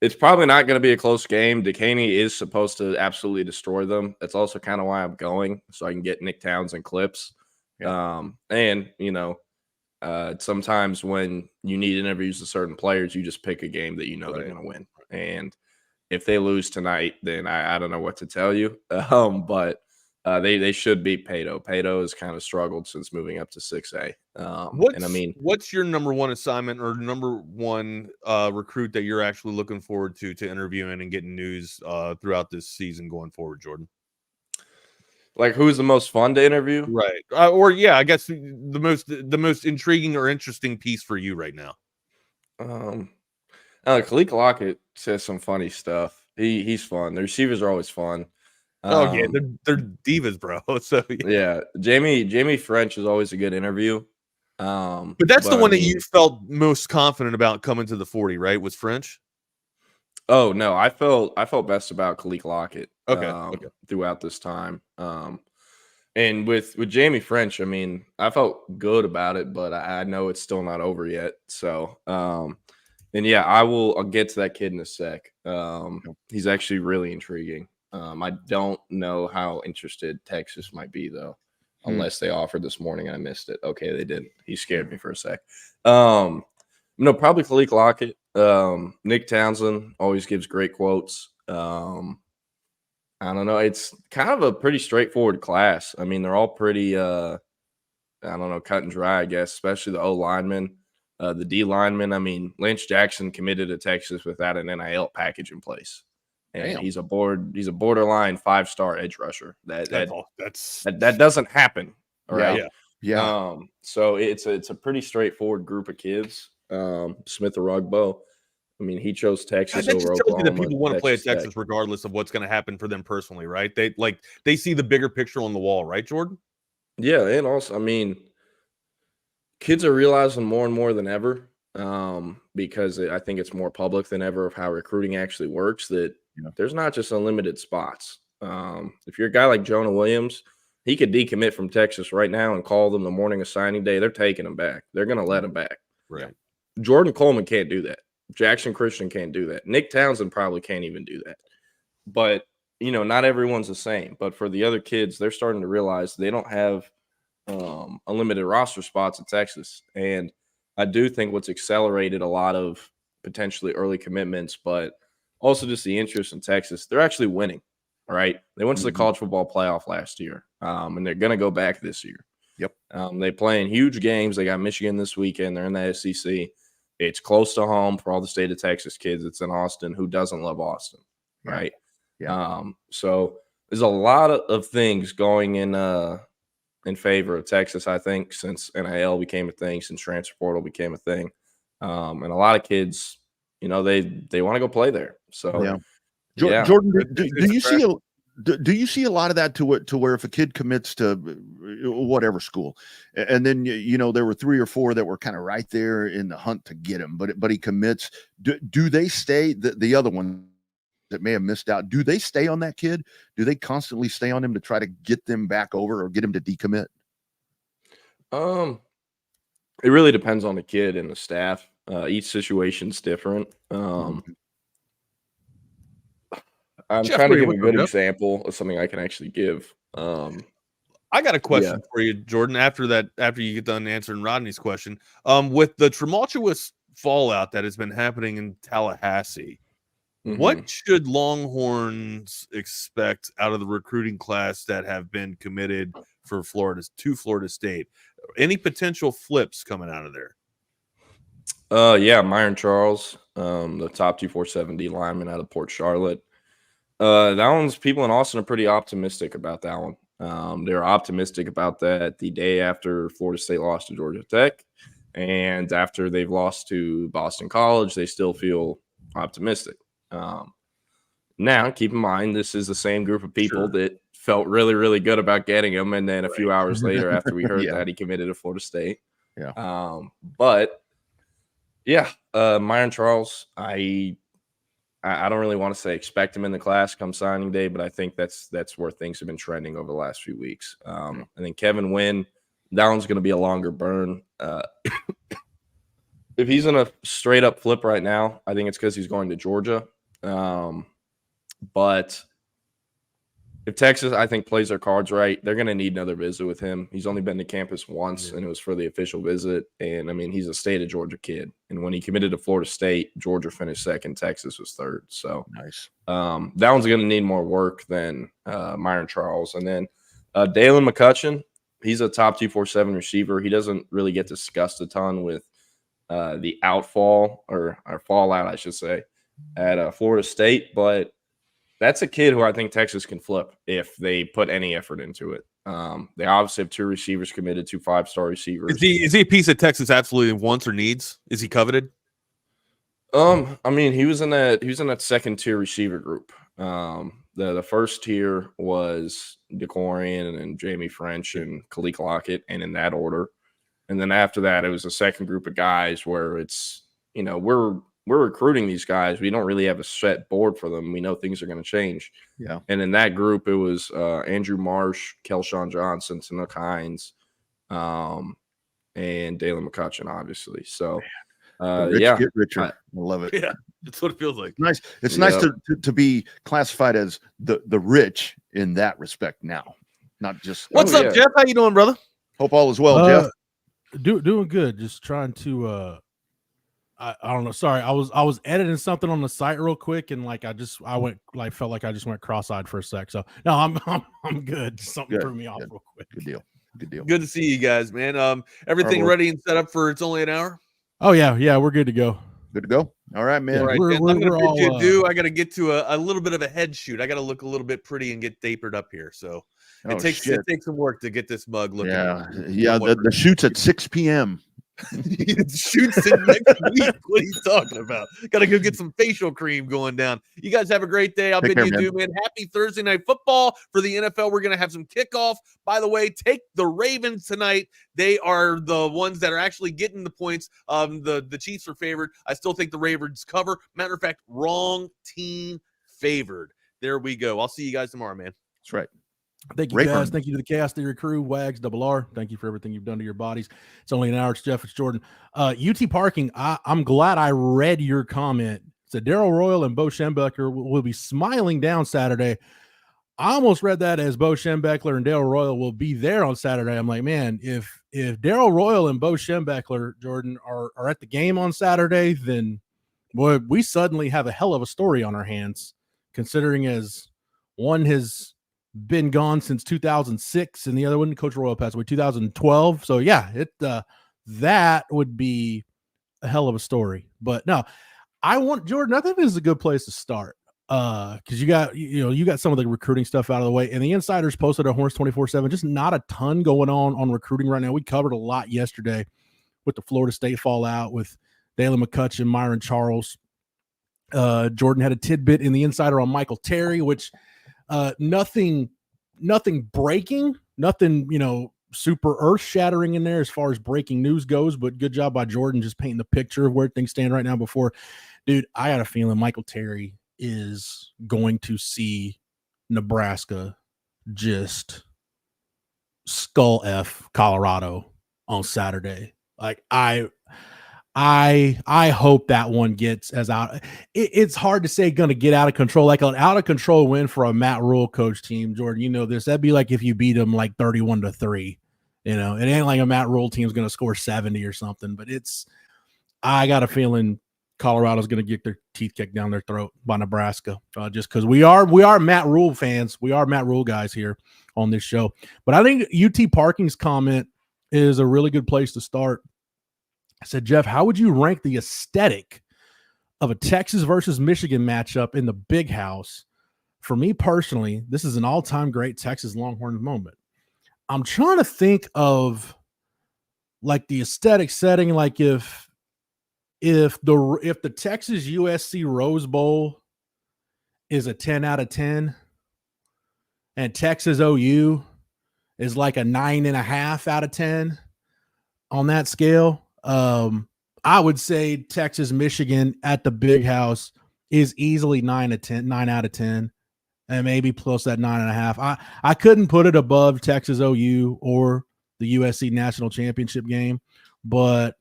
It's probably not going to be a close game. Dekaney is supposed to absolutely destroy them. That's also kind of why I'm going, so I can get Nick Townsend clips. Yeah. And sometimes when you need interviews with certain players, you just pick a game that they're going to win. And if they lose tonight, then I don't know what to tell you. But they should beat Pato. Pato has kind of struggled since moving up to 6A. What's your number one assignment or number one recruit that you're actually looking forward to interviewing and getting news throughout this season going forward, Jordan? Like, who's the most fun to interview? Right. I guess the most intriguing or interesting piece for you right now. Khalid Lockett says some funny stuff. He's fun. The receivers are always fun. They're divas, bro. So yeah, Jamie French is always a good interview. But that's the one that you felt most confident about coming to the 40, right? Was French? Oh no, I felt best about Khalil Lockett. Okay. Throughout this time. And with Jamie French, I mean, I felt good about it, but I know it's still not over yet. So, and yeah, I'll get to that kid in a sec. He's actually really intriguing. I don't know how interested Texas might be though, unless they offered this morning. I missed it. Okay, they didn't. He scared me for a sec. No, probably Khalil Lockett. Nick Townsend always gives great quotes. I don't know. It's kind of a pretty straightforward class. I mean, they're all pretty, I don't know, cut and dry, I guess, especially the O linemen, the D linemen. I mean, Lance Jackson committed to Texas without an NIL package in place. And he's a borderline 5-star edge rusher. That doesn't happen. All right. Yeah. So it's a pretty straightforward group of kids. Smith Arugbo. I mean, he chose Texas over Oklahoma. Tells me that people want to play at Texas regardless of what's going to happen for them personally, right? They see the bigger picture on the wall, right, Jordan? Yeah, and also, I mean, kids are realizing more and more than ever, because I think it's more public than ever of how recruiting actually works, that there's not just unlimited spots. If you're a guy like Jonah Williams, he could decommit from Texas right now and call them the morning of signing day. They're taking him back. They're going to let him back. Right. Jordan Coleman can't do that. Jackson Christian can't do that. Nick Townsend probably can't even do that. But, not everyone's the same. But for the other kids, they're starting to realize they don't have unlimited roster spots at Texas. And I do think what's accelerated a lot of potentially early commitments, but also just the interest in Texas, they're actually winning, all right? They went to the college football playoff last year, and they're going to go back this year. Yep. They play in huge games. They got Michigan this weekend. They're in the SEC. It's close to home for all the state of Texas kids. It's in Austin. Who doesn't love Austin, right? Yeah. So there's a lot of things going in favor of Texas, I think, since NIL became a thing, since transfer portal became a thing. And a lot of kids, they want to go play there. So, Jordan, do you see a lot of that to where if a kid commits to whatever school, and then there were 3 or 4 that were kind of right there in the hunt to get him, but he commits, do they stay? The other one that may have missed out, do they stay on that kid? Do they constantly stay on him to try to get them back over or get him to decommit? It really depends on the kid and the staff. Each situation's different. I'm trying to give a good example of something I can actually give. I got a question for you, Jordan, after you get done answering Rodney's question. With the tumultuous fallout that has been happening in Tallahassee, what should Longhorns expect out of the recruiting class that have been committed for Florida State? Any potential flips coming out of there? Myron Charles, the top 247 lineman out of Port Charlotte. That one's, people in Austin are pretty optimistic about that one. They're optimistic about that the day after Florida State lost to Georgia Tech, and after they've lost to Boston College, they still feel optimistic. Now, keep in mind, this is the same group of people that felt really, really good about getting him, and then a few hours later, after we heard that, he committed to Florida State. Myron Charles, I don't really want to say expect him in the class come signing day, but I think that's where things have been trending over the last few weeks. I think Kevin Wynn, that one's going to be a longer burn. If he's in a straight up flip right now, I think it's because he's going to Georgia. But if Texas, I think, plays their cards right, they're going to need another visit with him. He's only been to campus once, and it was for the official visit. And, I mean, he's a state of Georgia kid. And when he committed to Florida State, Georgia finished second, Texas was third. So nice. That one's going to need more work than Myron Charles. And then Dalen McCutcheon, he's a top 247 receiver. He doesn't really get discussed a ton with the outfall or fallout, I should say, at Florida State. But that's a kid who I think Texas can flip if they put any effort into it. They obviously have 2 receivers committed, 2 5-star receivers. Is he a piece that Texas absolutely wants or needs? Is he coveted? I mean, he was in that second tier receiver group. The first tier was DeCorian and Jamie French and Khalil Lockett, and in that order. And then after that, it was a second group of guys where it's, we're recruiting these guys. We don't really have a set board for them. We know things are going to change. Yeah. And in that group, it was Andrew Marsh, Kelshawn Johnson, Sanook Hines, and Dalen McCutcheon, obviously. So, Get richer. I love it. Yeah, that's what it feels like. Nice. It's nice to be classified as the rich in that respect now, not just. What's up, Jeff? How you doing, brother? Hope all is well, Jeff. Doing good. Just trying to. I don't know. Sorry, I was editing something on the site real quick, and felt like I just went cross-eyed for a sec. So no, I'm good. Something threw me off real quick. Good deal. Good to see you guys, man. Everything ready and set up for It's Only an Hour? Oh yeah, we're good to go. Good to go. All right, man. All right, I'm gonna I got to get to a little bit of a head shoot. I got to look a little bit pretty and get tapered up here. So it takes some work to get this mug looking. Yeah. The shoot's at 6 p.m. Shoots in next week. What are you talking about? Got to go get some facial cream going down. You guys have a great day. I'll bid you adieu, man. Happy Thursday night football for the NFL. We're gonna have some kickoff. By the way, take the Ravens tonight. They are the ones that are actually getting the points. The Chiefs are favored. I still think the Ravens cover. Matter of fact, wrong team favored. There we go. I'll see you guys tomorrow, man. That's right. Thank you, guys. Thank you to the Chaos Theory crew, Wags, Double R. Thank you for everything you've done to your bodies. It's only an hour. It's Jeff. It's Jordan. UT Parking, I'm glad I read your comment. It said Darrell Royal and Bo Schembechler will be smiling down Saturday. I almost read that as Bo Schembechler and Darrell Royal will be there on Saturday. I'm like, man, if Darrell Royal and Bo Schembechler, Jordan, are at the game on Saturday, then boy, we suddenly have a hell of a story on our hands, considering as one has been gone since 2006 and the other one, Coach Royal passed away 2012. So yeah, that would be a hell of a story. But no, Jordan, I think this is a good place to start. Because you got some of the recruiting stuff out of the way, and the insiders posted at Horns 24/7. Just not a ton going on recruiting right now. We covered a lot yesterday with the Florida State fallout with Dalen McCutcheon, Myron Charles. Jordan had a tidbit in the insider on Michael Terry, which nothing breaking, nothing super earth shattering in there as far as breaking news goes. But good job by Jordan just painting the picture of where things stand right now. Before, dude, I got a feeling Michael Terry is going to see Nebraska just skull F Colorado on Saturday. Like I hope that one gets as out. It's hard to say going to get out of control, like an out of control win for a Matt Rule coach team. Jordan, you know this. That'd be like if you beat them like 31-3. It ain't like a Matt Rule team's going to score 70 or something. But I got a feeling Colorado's going to get their teeth kicked down their throat by Nebraska, just because we are Matt Rule fans. We are Matt Rule guys here on this show. But I think UT Parking's comment is a really good place to start. I said, Jeff, how would you rank the aesthetic of a Texas versus Michigan matchup in the Big House? For me personally, this is an all-time great Texas Longhorns moment. I'm trying to think of like the aesthetic setting, like if the Texas USC Rose Bowl is a 10 out of 10 and Texas OU is like a 9.5 out of 10 on that scale, I would say Texas Michigan at the Big House is easily 9 out of 10 and maybe plus that 9.5. I couldn't put it above Texas OU or the USC national championship game, but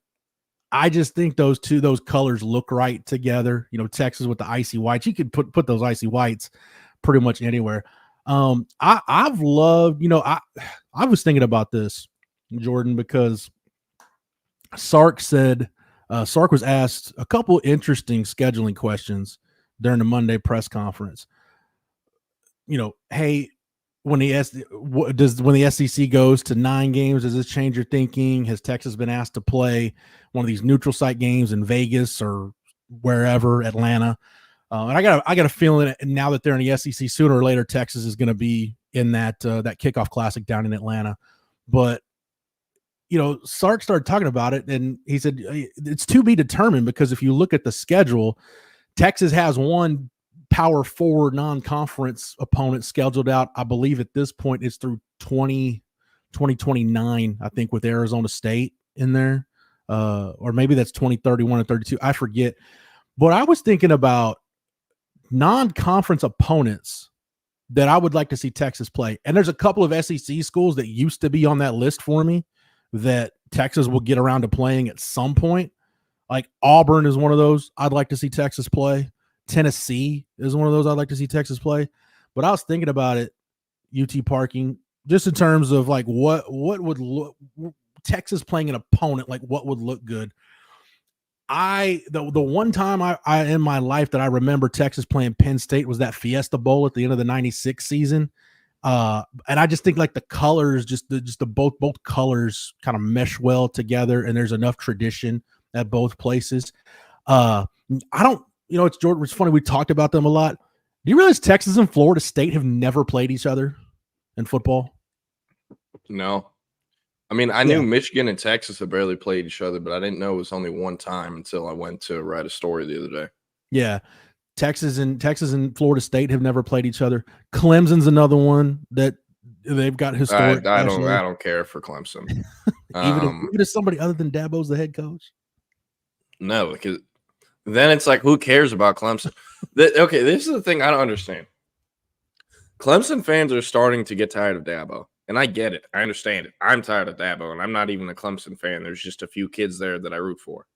I just think those colors look right together. Texas with the icy whites. You could put those icy whites pretty much anywhere. I've loved, I was thinking about this, Jordan, because Sark was asked a couple interesting scheduling questions during the Monday press conference. Hey, when the SEC goes to 9 games, does this change your thinking? Has Texas been asked to play one of these neutral site games in Vegas or wherever, Atlanta? And I got a feeling now that they're in the SEC, sooner or later Texas is going to be in that kickoff classic down in Atlanta. But Sark started talking about it, and he said it's to be determined, because if you look at the schedule, Texas has one Power 4 non-conference opponent scheduled out. I believe at this point it's through 2029, I think, with Arizona State. in there, or maybe that's 2031 and 32. I forget. But I was thinking about non-conference opponents that I would like to see Texas play. And there's a couple of SEC schools that used to be on that list for me that Texas will get around to playing at some point. Like Auburn is one of those I'd like to see Texas play. Tennessee is one of those I'd like to see Texas play. But I was thinking about it, UT Parking, just in terms of like what would look Texas playing an opponent, like what would look good. The one time I in my life that I remember Texas playing Penn State was that Fiesta Bowl at the end of the 96 season. And I just think like the colors, just the both colors kind of mesh well together, and there's enough tradition at both places. It's Jordan. It's funny, we talked about them a lot. Do you realize Texas and Florida State have never played each other in football? No. I mean, I knew Michigan and Texas had barely played each other, but I didn't know it was only one time until I went to write a story the other day. Yeah. Texas and Florida State have never played each other. Clemson's another one that they've got historic. I don't care for Clemson. even if somebody other than Dabo's the head coach. No, because then it's like, who cares about Clemson? Okay, this is the thing I don't understand. Clemson fans are starting to get tired of Dabo, and I get it. I understand it. I'm tired of Dabo, and I'm not even a Clemson fan. There's just a few kids there that I root for.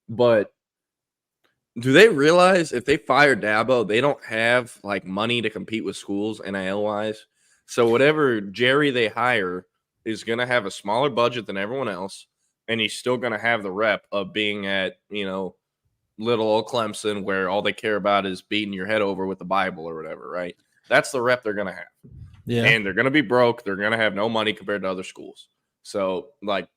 But do they realize if they fire Dabo, they don't have like money to compete with schools NIL-wise? So whatever Jerry they hire is going to have a smaller budget than everyone else, and he's still going to have the rep of being at, little old Clemson where all they care about is beating your head over with the Bible or whatever, right? That's the rep they're going to have. Yeah. And they're going to be broke. They're going to have no money compared to other schools. So, like,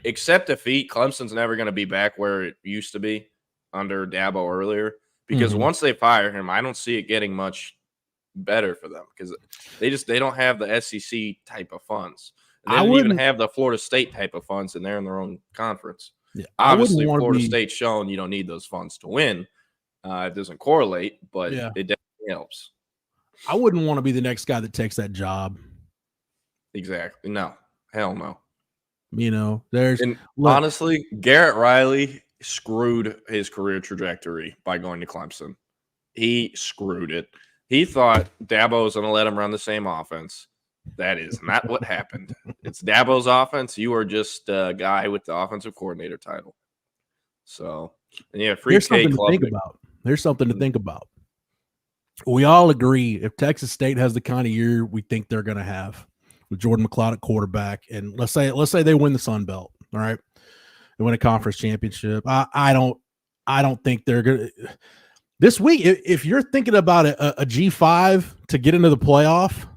except defeat, Clemson's never going to be back where it used to be under Dabo earlier, because once they fire him, I don't see it getting much better for them because they don't have the SEC type of funds. They don't even have the Florida State type of funds, and they're in their own conference. Yeah, obviously, Florida State's shown you don't need those funds to win. It doesn't correlate, but it definitely helps. I wouldn't want to be the next guy that takes that job. Exactly. No. Hell no. Honestly, Garrett Riley screwed his career trajectory by going to Clemson. He screwed it. He thought Dabo was going to let him run the same offense. That is not what happened. It's Dabo's offense. You are just a guy with the offensive coordinator title. So, There's something to think about. We all agree if Texas State has the kind of year we think they're going to have with Jordan McCloud at quarterback, and let's say they win the Sun Belt, all right, they win a conference championship. I don't think they're going to this week. If you're thinking about a G5 to get into the playoff,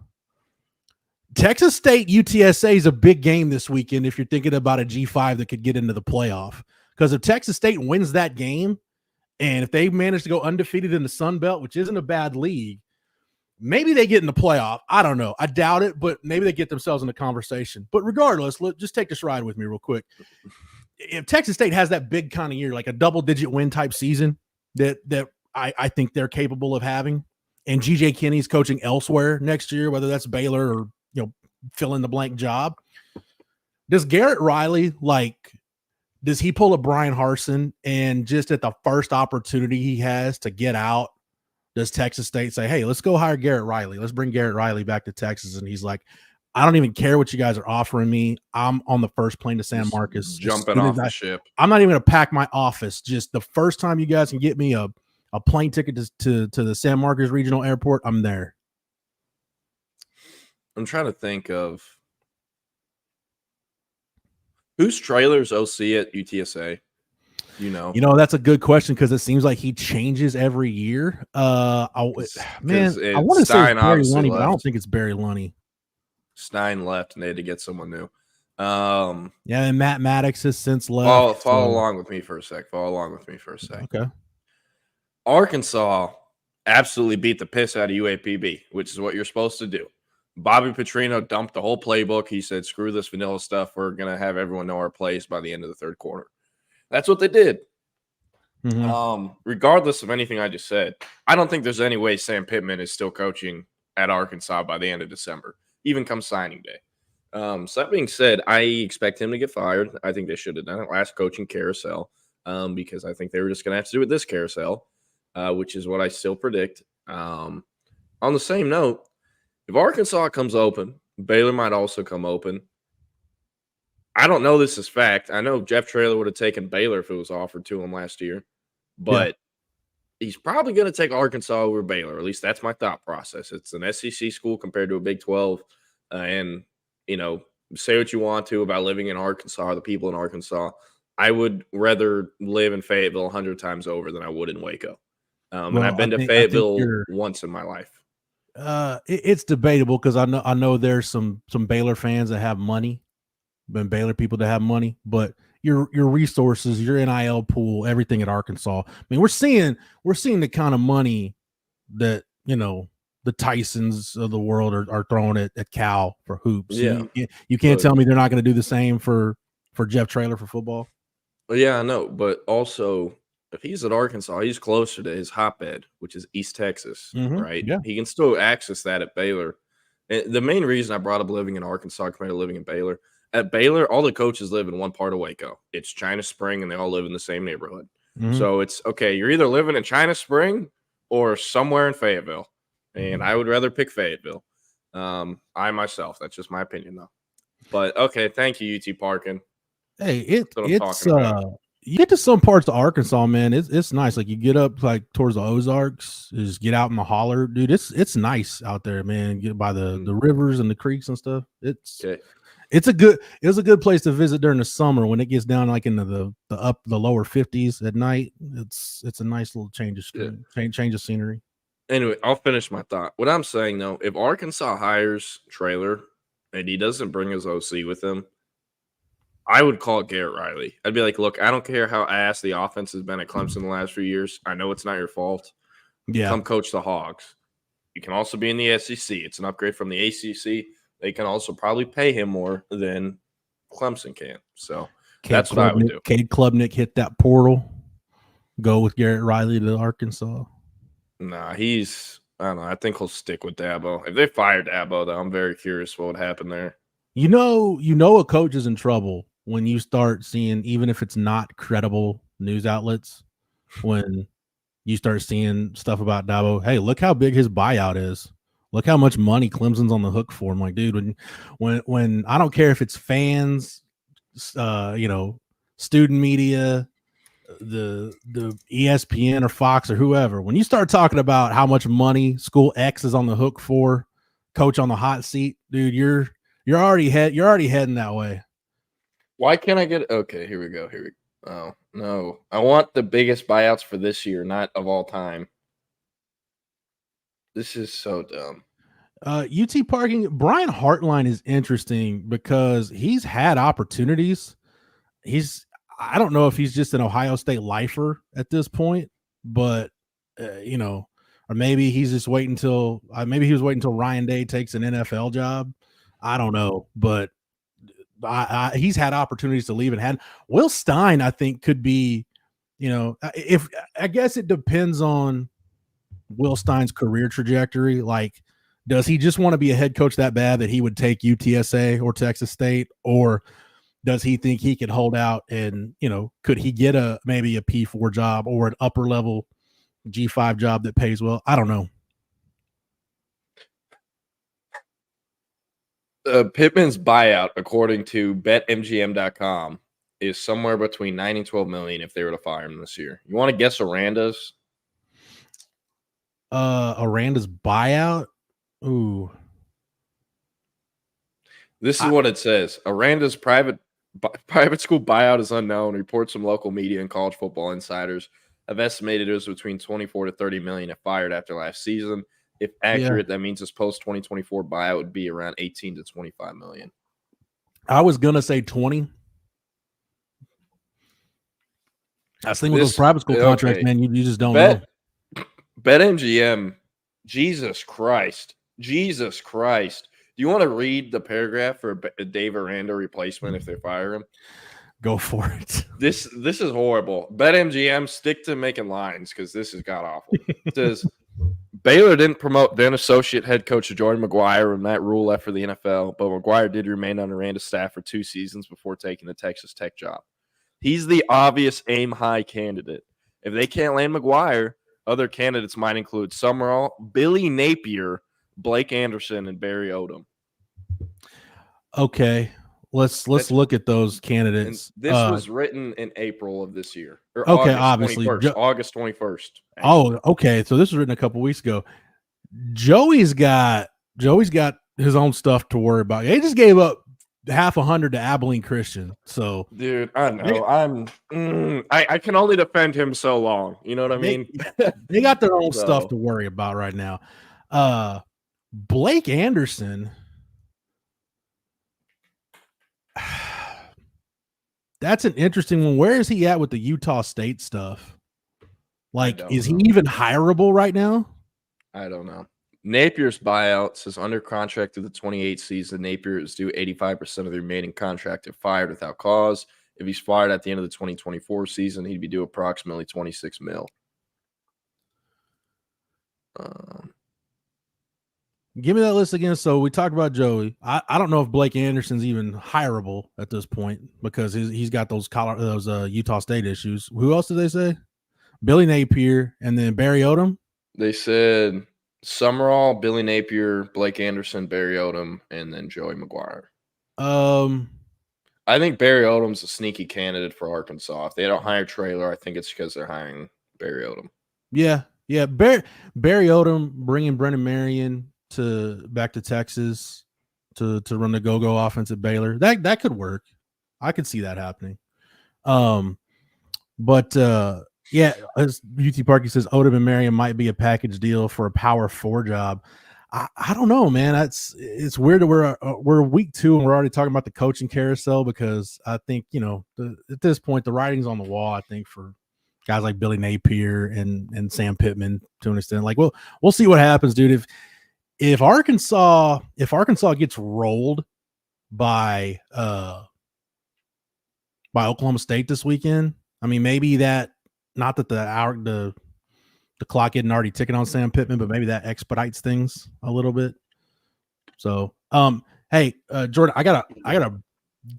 Texas State UTSA is a big game this weekend. If you're thinking about a G5 that could get into the playoff, because if Texas State wins that game, and if they manage to go undefeated in the Sun Belt, which isn't a bad league, maybe they get in the playoff. I don't know. I doubt it, but maybe they get themselves in a conversation. But regardless, just take this ride with me real quick. If Texas State has that big kind of year, like a double-digit win type season that I think they're capable of having, and G.J. Kinney's coaching elsewhere next year, whether that's Baylor or fill in the blank job, does Garrett Riley does he pull a Brian Harsin and just at the first opportunity he has to get out, does Texas State say, hey, let's go hire Garrett Riley. Let's bring Garrett Riley back to Texas. And he's like, I don't even care what you guys are offering me. I'm on the first plane to San Marcos. Jumping off the ship. I'm not even going to pack my office. Just the first time you guys can get me a plane ticket to the San Marcos Regional Airport, I'm there. I'm trying to think of who's Trailer's OC at UTSA. That's a good question because it seems like he changes every year. I want to say Barry Lunny, but I don't think it's Barry Lunny. Stein left, and they had to get someone new. And Matt Maddox has since left. Follow along with me for a sec. Okay. Arkansas absolutely beat the piss out of UAPB, which is what you're supposed to do. Bobby Petrino dumped the whole playbook. He said, screw this vanilla stuff. We're going to have everyone know our plays by the end of the third quarter. That's what they did. Regardless of anything I just said, I don't think there's any way Sam Pittman is still coaching at Arkansas by the end of December, even come signing day. So that being said, I expect him to get fired. I think they should have done it last coaching carousel because I think they were just going to have to do it this carousel, which is what I still predict. On the same note, if Arkansas comes open, Baylor might also come open. I don't know this is fact. I know Jeff Traylor would have taken Baylor if it was offered to him last year, but he's probably going to take Arkansas over Baylor. At least that's my thought process. It's an SEC school compared to a Big 12. And, you know, say what you want to about living in Arkansas or the people in Arkansas. I would rather live in Fayetteville 100 times over than I would in Waco. And I've been to Fayetteville once in my life. It's debatable because I know there's some Baylor fans that have money, been Baylor people that have money, but your resources, your NIL pool, everything at Arkansas. I mean, we're seeing the kind of money that, you know, the Tysons of the world are throwing at Cal for hoops. Yeah. You can't tell me they're not going to do the same for Jeff Traylor for football. Well, yeah, I know, but also if he's at Arkansas, he's closer to his hotbed, which is East Texas, right? Yeah. He can still access that at Baylor. And the main reason I brought up living in Arkansas compared to living in Baylor, at Baylor, all the coaches live in one part of Waco. It's China Spring, and they all live in the same neighborhood. So it's, okay, you're either living in China Spring or somewhere in Fayetteville. And I would rather pick Fayetteville. I myself, that's just my opinion, though. But, okay, thank you, UT Parkin. Hey, it's you get to some parts of Arkansas, man. It's nice. Like you get up like towards the Ozarks, just get out in the holler, dude. It's nice out there, man. Get by the rivers and the creeks and stuff. It was a good place to visit during the summer when it gets down like into the lower 50s at night. It's a nice little change of scenery. Anyway, I'll finish my thought. What I'm saying though, if Arkansas hires Traylor and he doesn't bring his OC with him, I would call it Garrett Riley. I'd be like, look, I don't care how ass the offense has been at Clemson the last few years. I know it's not your fault. Yeah. Come coach the Hogs. You can also be in the SEC. It's an upgrade from the ACC. They can also probably pay him more than Clemson can. So that's what I would do. Cade Klubnik hit that portal. Go with Garrett Riley to Arkansas. Nah, I don't know. I think he'll stick with Dabo. If they fire Dabo, though, I'm very curious what would happen there. You know a coach is in trouble when you start seeing, even if it's not credible news outlets, when you start seeing stuff about Dabo. Hey, look how big his buyout is. Look how much money Clemson's on the hook for. I'm like, dude, when I don't care if it's fans, student media, the ESPN or Fox or whoever, when you start talking about how much money school X is on the hook for, coach on the hot seat, dude, you're already heading that way. Why can't I get okay? Here we go. Oh no, I want the biggest buyouts for this year, not of all time. This is so dumb. UT Parking, Brian Hartline is interesting because he's had opportunities. I don't know if he's just an Ohio State lifer at this point, but or maybe he's just waiting until maybe he was waiting until Ryan Day takes an NFL job. I don't know, but he's had opportunities to leave and had. Will Stein, I think, could be, if I guess it depends on Will Stein's career trajectory. Like, does he just want to be a head coach that bad that he would take UTSA or Texas State, or does he think he could hold out and, could he get maybe a P4 job or an upper level G5 job that pays well? I don't know. Pittman's buyout, according to BetMGM.com, is somewhere between 9 and 12 million if they were to fire him this year. You want to guess Aranda's? Aranda's buyout? Ooh. This is what it says. Aranda's private school buyout is unknown. Reports from local media and college football insiders have estimated it was between 24 to 30 million if fired after last season. If accurate, that means his post-2024 buyout would be around 18 to 25 million. I was going to say 20. That's the thing with those private school contracts, man. You just don't know. BetMGM, Jesus Christ. Do you want to read the paragraph for a Dave Aranda replacement if they fire him? Go for it. This is horrible. BetMGM, stick to making lines because this is god-awful. It says, Baylor didn't promote then associate head coach Joey McGuire when Matt Rule left for the NFL, but McGuire did remain on Aranda's staff for 2 seasons before taking the Texas Tech job. He's the obvious aim high candidate. If they can't land McGuire, other candidates might include Summerall, Billy Napier, Blake Anderson, and Barry Odom. Okay, let's look at those candidates. And this was written in April of this year. Or Okay, August obviously. 21st, August 21st. Oh, okay. So this was written a couple weeks ago. Joey's got his own stuff to worry about. He just gave up $50 to Abilene Christian. So, dude, I know. I can only defend him so long. You know what I mean? They got their own stuff to worry about right now. Blake Anderson. That's an interesting one. Where is he at with the Utah State stuff? Like, is he even hireable right now? I don't know. Napier's buyout says under contract through the 28th season, Napier is due 85% of the remaining contract if fired without cause. If he's fired at the end of the 2024 season, he'd be due approximately $26 million. Give me that list again. So we talked about Joey. I don't know if Blake Anderson's even hireable at this point because he's got those Utah State issues. Who else did they say? Billy Napier and then Barry Odom. They said Summerall, Billy Napier, Blake Anderson, Barry Odom, and then Joey McGuire. I think Barry Odom's a sneaky candidate for Arkansas. If they don't hire Traylor, I think it's because they're hiring Barry Odom. Yeah. Barry Odom bringing Brennan Marion back to Texas to run the go-go offense at Baylor. That could work. I could see that happening. Yeah, as UT Parky says, Odom and Marion might be a package deal for a Power 4 job. I don't know, man. It's weird that we're week 2 and we're already talking about the coaching carousel because I think at this point the writing's on the wall. I think for guys like Billy Napier and Sam Pittman to an extent. Like, we'll see what happens, dude. If Arkansas gets rolled by Oklahoma State this weekend, I mean maybe that. Not that the clock isn't already ticking on Sam Pittman, but maybe that expedites things a little bit. So, hey, Jordan, I gotta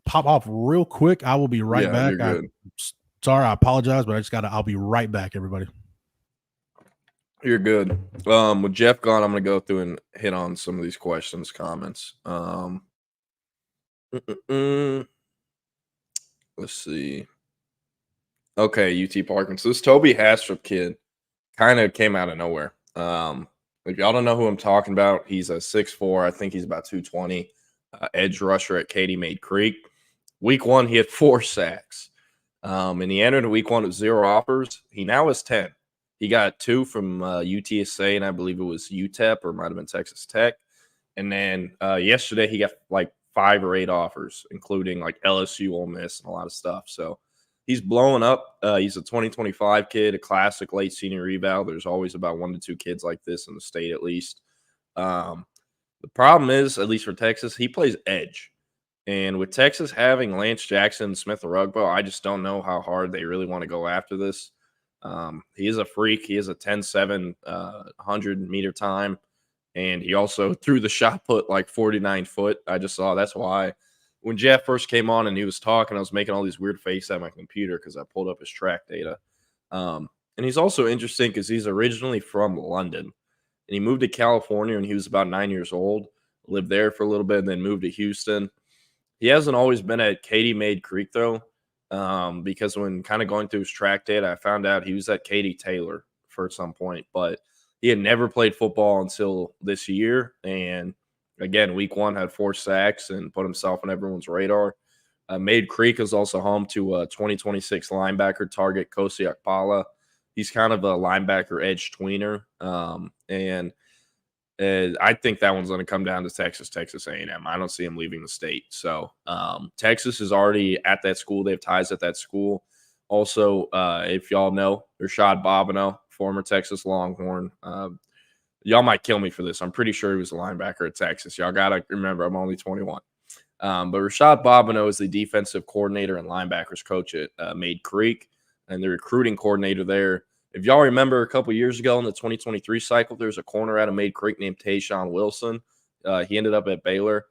pop off real quick. I will be right back. You're good. Sorry, I apologize, but I'll be right back, everybody. You're good. With Jeff gone, I'm gonna go through and hit on some of these questions, comments. Let's see. Okay, UT Parkman. So this Toby Hastrup kid kind of came out of nowhere. If y'all don't know who I'm talking about, he's a 6'4". I think he's about 220. Edge rusher at Katy Maid Creek. Week 1, he had 4 sacks. And he entered week 1 with 0 offers. He now has 10. He got 2 from UTSA, and I believe it was UTEP or might have been Texas Tech. And then yesterday he got like 5 or 8 offers, including like LSU, Ole Miss, and a lot of stuff. So he's blowing up. He's a 2025 kid, a classic late senior rebound. There's always about 1 to 2 kids like this in the state at least. The problem is, at least for Texas, he plays edge. And with Texas having Lance Jackson, Smith Rugbo, I just don't know how hard they really want to go after this. He is a freak. He is a 10-7, 100-meter time. And he also threw the shot put like 49 foot. I just saw that's why. When Jeff first came on and he was talking, I was making all these weird faces at my computer because I pulled up his track data. And he's also interesting because he's originally from London. And he moved to California when he was about 9 years old, lived there for a little bit, and then moved to Houston. He hasn't always been at Katy Maid Creek, though, because when kind of going through his track data, I found out he was at Katy Taylor for some point. But he had never played football until this year. And again, week 1 had 4 sacks and put himself on everyone's radar. Maid Creek is also home to a 2026 linebacker target, Kosi Akpala. He's kind of a linebacker edge tweener. And I think that one's going to come down to Texas A&M. I don't see him leaving the state. So Texas is already at that school. They have ties at that school. Also, if y'all know, Rashad Bobineau, former Texas Longhorn. Y'all might kill me for this. I'm pretty sure he was a linebacker at Texas. Y'all got to remember, I'm only 21. But Rashad Bobineau is the defensive coordinator and linebackers coach at Maid Creek, and the recruiting coordinator there If y'all remember a couple years ago in the 2023 cycle, there's a corner out of Made Creek named Tayshawn Wilson. He ended up at Baylor.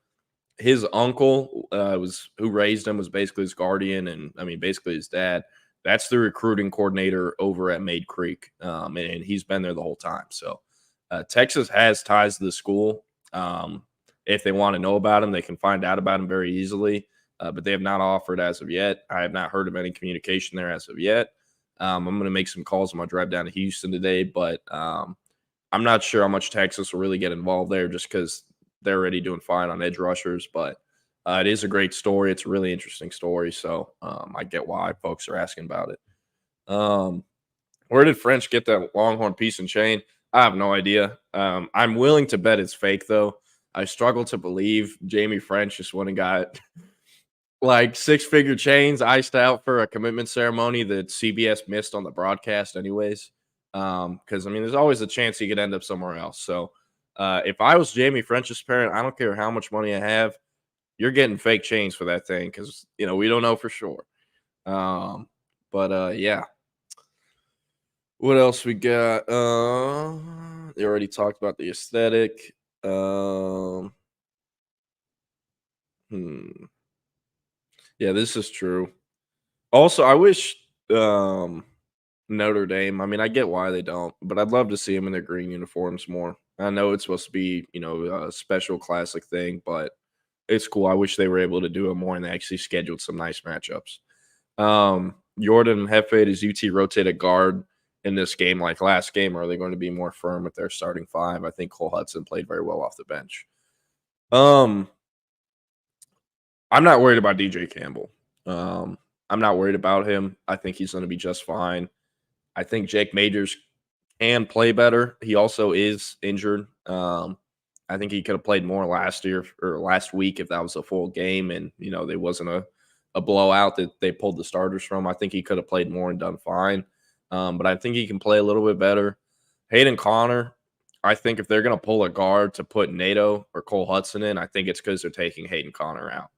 His uncle who raised him was basically his guardian, and I mean basically his dad. That's the recruiting coordinator over at Made Creek, and he's been there the whole time. So Texas has ties to the school. If they want to know about him, they can find out about him very easily, but they have not offered as of yet. I have not heard of any communication there as of yet. I'm going to make some calls on my drive down to Houston today, but I'm not sure how much Texas will really get involved there just because they're already doing fine on edge rushers. But it is a great story. It's a really interesting story, so I get why folks are asking about it. Where did French get that Longhorn piece and chain? I have no idea. I'm willing to bet it's fake, though. I struggle to believe Jamie French just went and got like 6-figure chains iced out for a commitment ceremony that CBS missed on the broadcast anyways. Because, I mean, there's always a chance he could end up somewhere else. So if I was Jamie French's parent, I don't care how much money I have, you're getting fake chains for that thing because, you know, we don't know for sure. Yeah. What else we got? They already talked about the aesthetic. Yeah, this is true. Also, I wish Notre Dame, I mean, I get why they don't, but I'd love to see them in their green uniforms more. I know it's supposed to be, you know, a special classic thing, but it's cool. I wish they were able to do it more and they actually scheduled some nice matchups. Jordan Hefe, does UT rotate a guard in this game like last game, or are they going to be more firm with their starting five? I think Cole Hudson played very well off the bench. I'm not worried about DJ Campbell. I'm not worried about him. I think he's going to be just fine. I think Jake Majors can play better. He also is injured. I think he could have played more last year or last week if that was a full game and, you know, there wasn't a blowout that they pulled the starters from. I think he could have played more and done fine. But I think he can play a little bit better. Hayden Connor, I think if they're going to pull a guard to put NATO or Cole Hudson in, I think it's because they're taking Hayden Connor out.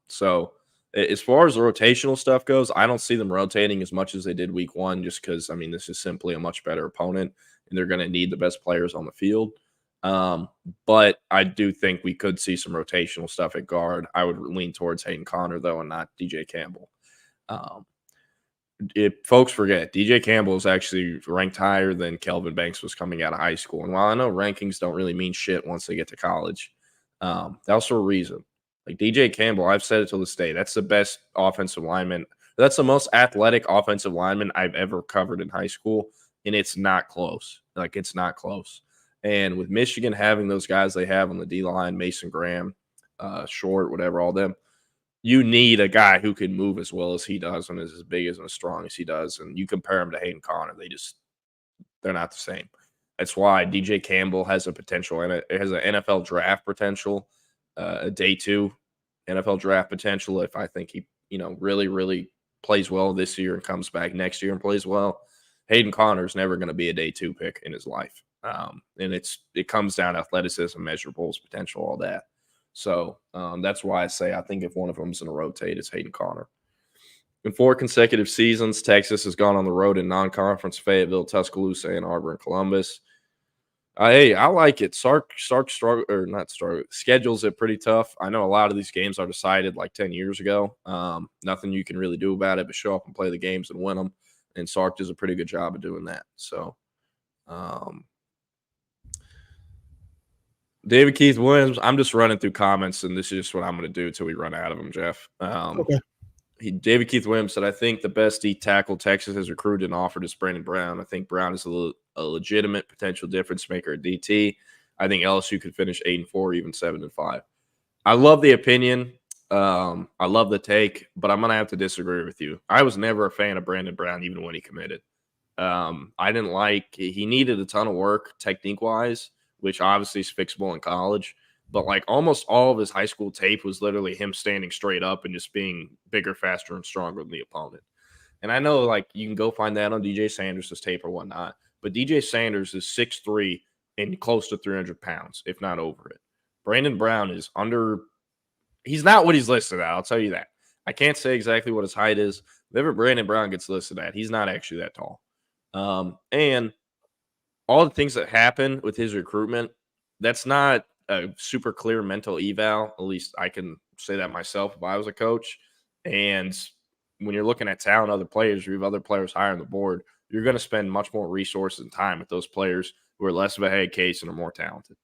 So as far as the rotational stuff goes, I don't see them rotating as much as they did week one just because, I mean, this is simply a much better opponent and they're going to need the best players on the field. But I do think we could see some rotational stuff at guard. I would lean towards Hayden Connor, though, and not DJ Campbell. If folks forget, DJ Campbell is actually ranked higher than Kelvin Banks was coming out of high school. And while I know rankings don't really mean shit once they get to college, that's for a reason. Like DJ Campbell, I've said it to this day, that's the best offensive lineman. That's the most athletic offensive lineman I've ever covered in high school, and it's not close. Like, it's not close. And with Michigan having those guys they have on the D-line, Mason Graham, Short, whatever, all them, you need a guy who can move as well as he does and is as big and as strong as he does. And you compare him to Hayden Connor, they're not the same. That's why DJ Campbell has a potential, and it has an NFL draft potential, a day 2 NFL draft potential. If I think he, you know, really, really plays well this year and comes back next year and plays well, Hayden Connor is never going to be a day 2 pick in his life. And it comes down to athleticism, measurables, potential, all that. So that's why I say I think if one of them is going to rotate, it's Hayden Connor. In 4 consecutive seasons, Texas has gone on the road in non-conference Fayetteville, Tuscaloosa, Ann Arbor, and Columbus. Hey, I like it. Sark struggle or not struggle schedules it pretty tough. I know a lot of these games are decided like 10 years ago. Nothing you can really do about it but show up and play the games and win them. And Sark does a pretty good job of doing that. So, David Keith Williams, I'm just running through comments, and this is just what I'm going to do until we run out of them, Jeff. Okay. David Keith Williams said, I think the best D tackle Texas has recruited and offered is Brandon Brown. I think Brown is a legitimate potential difference maker at DT. I think LSU could finish 8-4, even 7-5. I love the opinion. I love the take, but I'm going to have to disagree with you. I was never a fan of Brandon Brown, even when he committed. I didn't he needed a ton of work technique-wise, which obviously is fixable in college. But like almost all of his high school tape was literally him standing straight up and just being bigger, faster, and stronger than the opponent. And I know like you can go find that on DJ Sanders' tape or whatnot, but DJ Sanders is 6'3" and close to 300 pounds, if not over it. Brandon Brown is he's not what he's listed at, I'll tell you that. I can't say exactly what his height is. Whatever Brandon Brown gets listed at, he's not actually that tall. And all the things that happen with his recruitment, that's not a super clear mental eval. At least I can say that myself if I was a coach. And when you're looking at talent, other players, you have other players higher on the board, you're going to spend much more resources and time with those players who are less of a head case and are more talented.